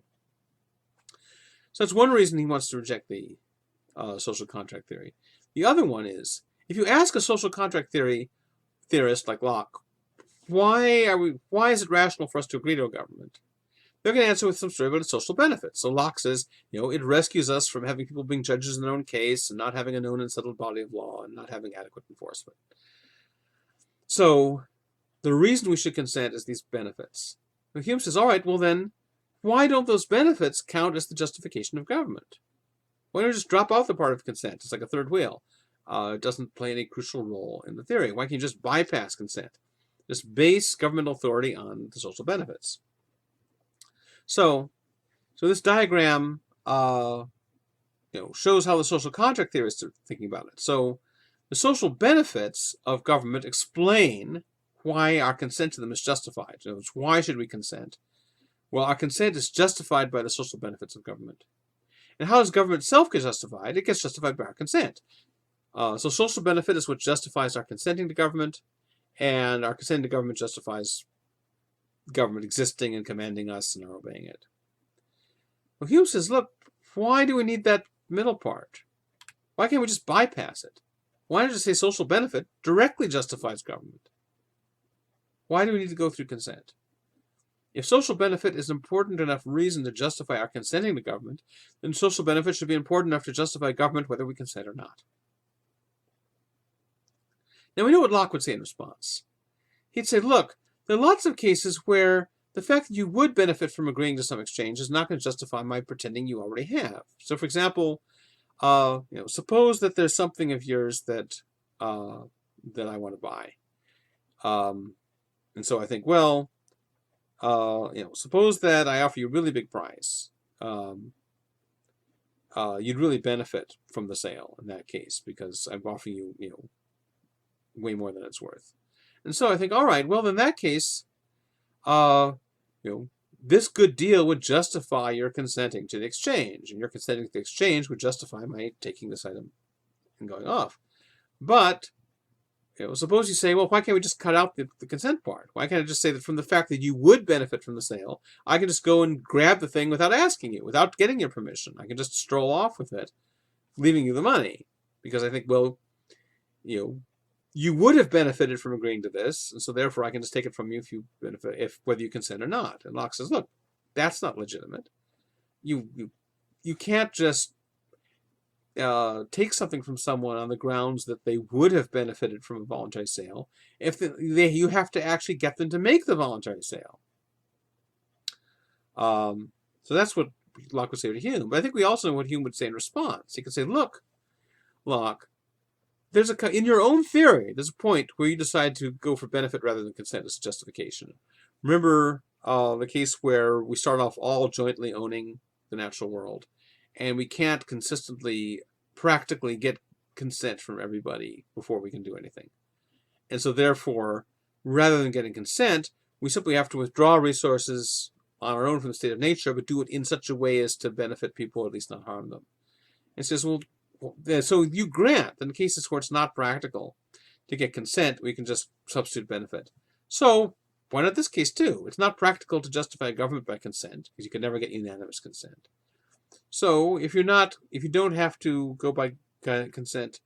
So that's one reason he wants to reject the social contract theory. The other one is, if you ask a social contract theorist like Locke, why is it rational for us to agree to a government? They're going to answer with some story about its social benefits. So Locke says, it rescues us from having people being judges in their own case and not having a known and settled body of law and not having adequate enforcement. So the reason we should consent is these benefits. But Hume says, all right, well then, why don't those benefits count as the justification of government? Why don't we just drop out the part of consent? It's like a third wheel. It doesn't play any crucial role in the theory. Why can't you just bypass consent? Just base governmental authority on the social benefits. So this diagram shows how the social contract theorists are thinking about it. So the social benefits of government explain why our consent to them is justified. In other words, why should we consent? Well, our consent is justified by the social benefits of government. And how does government itself get justified? It gets justified by our consent. So social benefit is what justifies our consenting to government, and our consenting to government justifies government existing and commanding us and our obeying it. Well, Hume says, look, why do we need that middle part? Why can't we just bypass it? Why not just say social benefit directly justifies government? Why do we need to go through consent? If social benefit is an important enough reason to justify our consenting to government, then social benefit should be important enough to justify government whether we consent or not. Now we know what Locke would say in response. He'd say, look, there are lots of cases where the fact that you would benefit from agreeing to some exchange is not going to justify my pretending you already have. So, for example, suppose that there's something of yours that I want to buy, and so I think, well, suppose that I offer you a really big price. You'd really benefit from the sale in that case because I'm offering you, way more than it's worth. And so I think, all right, well, in that case, this good deal would justify your consenting to the exchange, and your consenting to the exchange would justify my taking this item and going off. But Okay, well, suppose you say, well, why can't we just cut out the consent part? Why can't I just say that from the fact that you would benefit from the sale, I can just go and grab the thing without asking you, without getting your permission. I can just stroll off with it, leaving you the money. Because I think, well, you would have benefited from agreeing to this, and so therefore I can just take it from you if you benefit, whether you consent or not. And Locke says, look, that's not legitimate. You can't just take something from someone on the grounds that they would have benefited from a voluntary sale. If you have to actually get them to make the voluntary sale. So that's what Locke would say to Hume. But I think we also know what Hume would say in response. He could say, look, Locke, in your own theory, there's a point where you decide to go for benefit rather than consent as justification. Remember the case where we start off all jointly owning the natural world, and we can't consistently, practically get consent from everybody before we can do anything. And so therefore, rather than getting consent, we simply have to withdraw resources on our own from the state of nature, but do it in such a way as to benefit people, or at least not harm them. And says, well, so you grant that in cases where it's not practical to get consent, we can just substitute benefit. So why not this case too? It's not practical to justify government by consent, because you can never get unanimous consent. So if you don't have to go by consent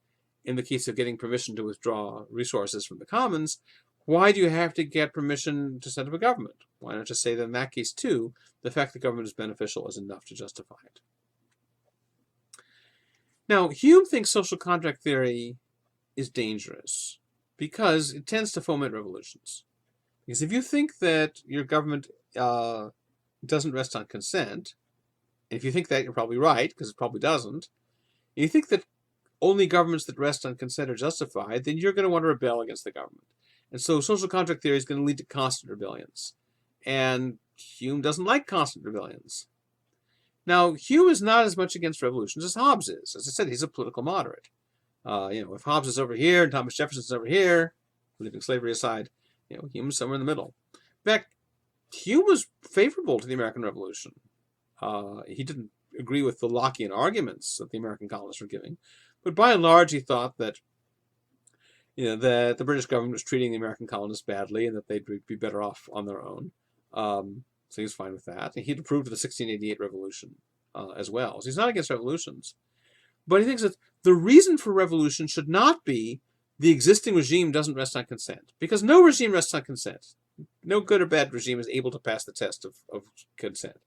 in the case of getting permission to withdraw resources from the commons, why do you have to get permission to set up a government? Why not just say that in that case too, the fact that government is beneficial is enough to justify it? Now, Hume thinks social contract theory is dangerous because it tends to foment revolutions. Because if you think that your government doesn't rest on consent, and if you think that, you're probably right, because it probably doesn't, and you think that only governments that rest on consent are justified, then you're going to want to rebel against the government. And so social contract theory is going to lead to constant rebellions. And Hume doesn't like constant rebellions. Now, Hume is not as much against revolutions as Hobbes is. As I said, he's a political moderate. If Hobbes is over here and Thomas Jefferson's over here, leaving slavery aside, Hume's somewhere in the middle. In fact, Hume was favorable to the American Revolution. He didn't agree with the Lockean arguments that the American colonists were giving, but by and large, he thought that that the British government was treating the American colonists badly and that they'd be better off on their own. So he was fine with that. And he'd approved of the 1688 revolution as well. So he's not against revolutions. But he thinks that the reason for revolution should not be the existing regime doesn't rest on consent. Because no regime rests on consent. No good or bad regime is able to pass the test of consent.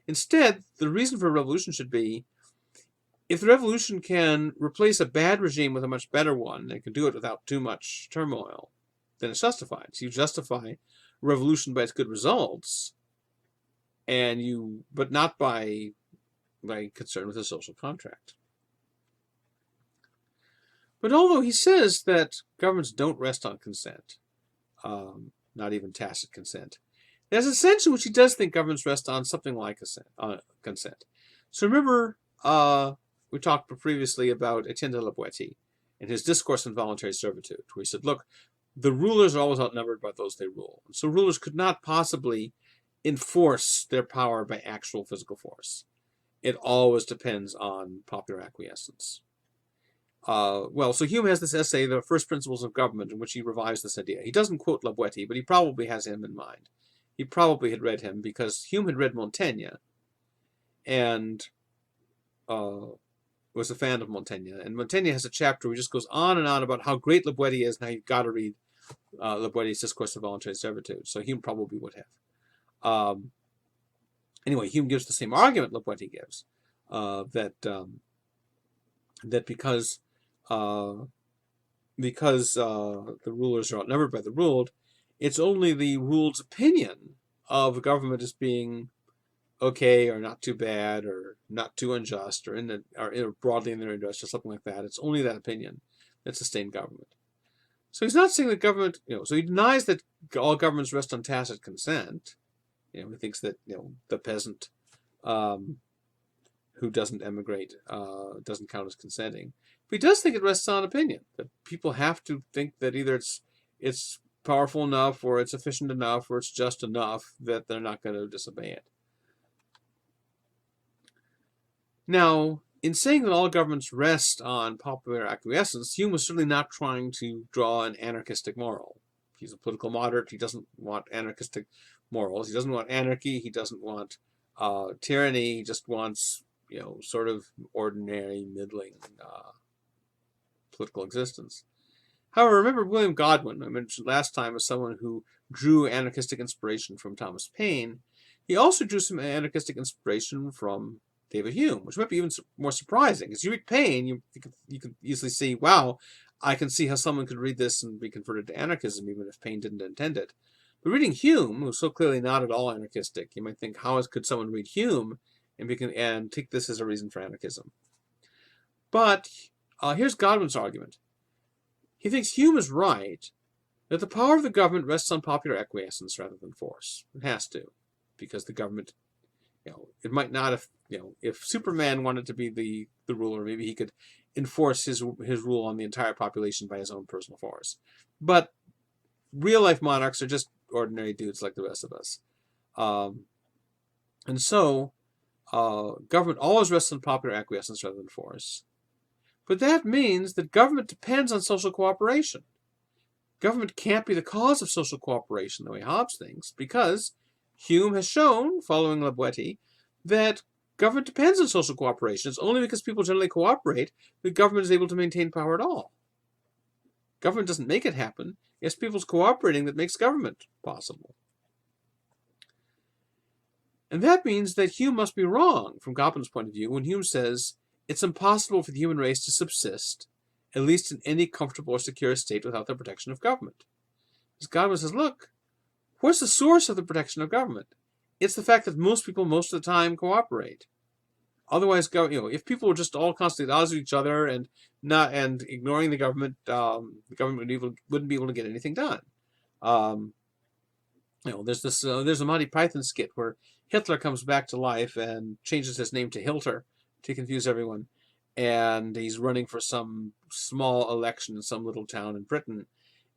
Instead, the reason for a revolution should be, if the revolution can replace a bad regime with a much better one, and can do it without too much turmoil, then it's justified. So you justify revolution by its good results, but not by concern with the social contract. But although he says that governments don't rest on consent, not even tacit consent, there's a sense in which he does think governments rest on something like consent. So remember, we talked previously about Etienne de la Boétie in his discourse on voluntary servitude, where he said, look, the rulers are always outnumbered by those they rule. So rulers could not possibly enforce their power by actual physical force. It always depends on popular acquiescence. So Hume has this essay, The First Principles of Government, in which he revives this idea. He doesn't quote La Boétie, but he probably has him in mind. He probably had read him because Hume had read Montaigne and was a fan of Montaigne. And Montaigne has a chapter where he just goes on and on about how great La Boétie is and how you've got to read La Boétie's Discourse of Voluntary Servitude. So Hume probably would have. Anyway, Hume gives the same argument La Boétie gives, that because the rulers are outnumbered by the ruled, it's only the ruled's opinion of the government as being okay or not too bad or not too unjust or broadly in their interest or something like that. It's only that opinion that sustained government. So he's not saying that government, so he denies that all governments rest on tacit consent. He thinks that, the peasant who doesn't emigrate doesn't count as consenting. But he does think it rests on opinion, that people have to think that either it's powerful enough or it's efficient enough or it's just enough that they're not going to disobey it. Now, in saying that all governments rest on popular acquiescence, Hume was certainly not trying to draw an anarchistic moral. He's a political moderate. He doesn't want anarchistic morals. He doesn't want anarchy. He doesn't want tyranny. He just wants, sort of ordinary, middling political existence. However, remember William Godwin, I mentioned last time, as someone who drew anarchistic inspiration from Thomas Paine. He also drew some anarchistic inspiration from David Hume, which might be even more surprising. As you read Paine, you can easily see, wow, I can see how someone could read this and be converted to anarchism, even if Paine didn't intend it. But reading Hume, who's so clearly not at all anarchistic, you might think, how could someone read Hume and take this as a reason for anarchism? But here's Godwin's argument. He thinks Hume is right that the power of the government rests on popular acquiescence rather than force. It has to, because the government, it might not have, if Superman wanted to be the ruler, maybe he could enforce his rule on the entire population by his own personal force. But real-life monarchs are just ordinary dudes like the rest of us. And so, government always rests on popular acquiescence rather than force. But that means that government depends on social cooperation. Government can't be the cause of social cooperation the way Hobbes thinks, because Hume has shown, following La Boétie, that government depends on social cooperation. It's only because people generally cooperate that government is able to maintain power at all. Government doesn't make it happen. It's people's cooperating that makes government possible. And that means that Hume must be wrong, from Godwin's point of view, when Hume says it's impossible for the human race to subsist, at least in any comfortable or secure state, without the protection of government. As Godwin says, look, where's the source of the protection of government? It's the fact that most people, most of the time, cooperate. Otherwise, if people were just all constantly at odds with each other and ignoring the government wouldn't be able to get anything done. There's a Monty Python skit where Hitler comes back to life and changes his name to Hilter to confuse everyone, and he's running for some small election in some little town in Britain,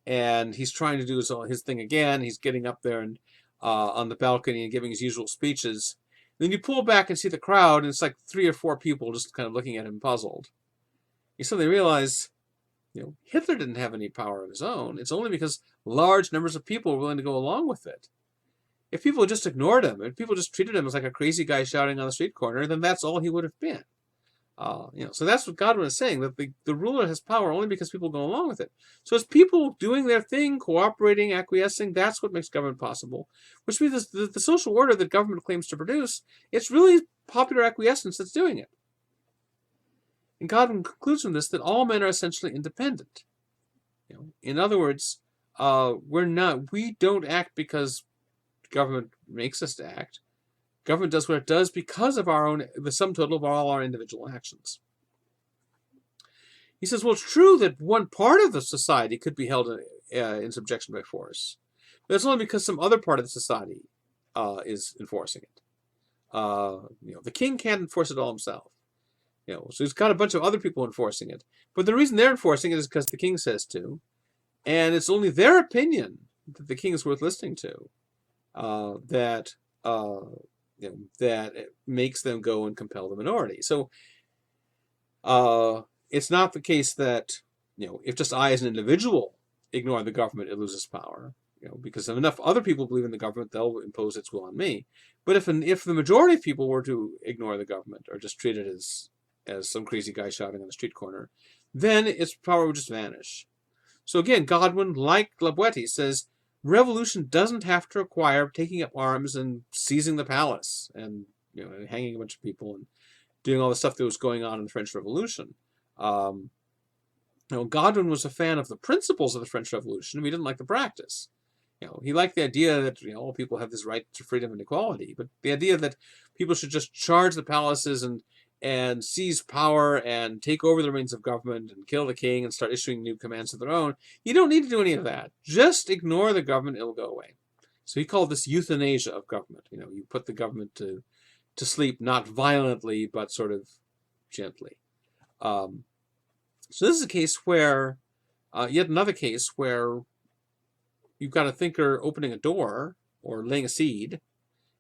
and he's trying to do his thing again. He's getting up there and on the balcony and giving his usual speeches. Then you pull back and see the crowd, and it's like 3 or 4 people just kind of looking at him puzzled. You suddenly realize, Hitler didn't have any power of his own. It's only because large numbers of people were willing to go along with it. If people just ignored him, if people just treated him as like a crazy guy shouting on the street corner, then that's all he would have been. So that's what Godwin is saying, that the ruler has power only because people go along with it. So it's people doing their thing, cooperating, acquiescing, that's what makes government possible. Which means the social order that government claims to produce, it's really popular acquiescence that's doing it. And Godwin concludes from this that all men are essentially independent. In other words, we don't act because government makes us to act. Government does what it does because of the sum total of all our individual actions. He says, well, it's true that one part of the society could be held in subjection by force, but it's only because some other part of the society is enforcing it. The king can't enforce it all himself. So he's got a bunch of other people enforcing it. But the reason they're enforcing it is because the king says to, and it's only their opinion that the king is worth listening to, that it makes them go and compel the minority. So it's not the case that, if just I as an individual ignore the government, it loses power. Because if enough other people believe in the government, they'll impose its will on me. But if the majority of people were to ignore the government or just treat it as some crazy guy shouting on the street corner, then its power would just vanish. So again, Godwin, like La Boétie, says revolution doesn't have to require taking up arms and seizing the palace and hanging a bunch of people and doing all the stuff that was going on in the French Revolution. Godwin was a fan of the principles of the French Revolution, and he didn't like the practice. He liked the idea that all people have this right to freedom and equality, but the idea that people should just charge the palaces and seize power and take over the reins of government and kill the king and start issuing new commands of their own, you don't need to do any of that. Just ignore the government, it'll go away. So he called this euthanasia of government. You put the government to sleep, not violently, but sort of gently. So this is a case where, yet another case where you've got a thinker opening a door or laying a seed,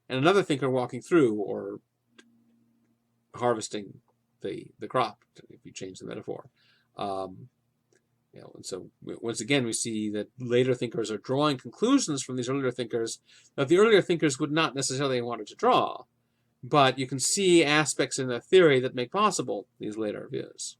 and another thinker walking through or harvesting the crop, if you change the metaphor. And so once again, we see that later thinkers are drawing conclusions from these earlier thinkers that the earlier thinkers would not necessarily have wanted to draw, but you can see aspects in the theory that make possible these later views.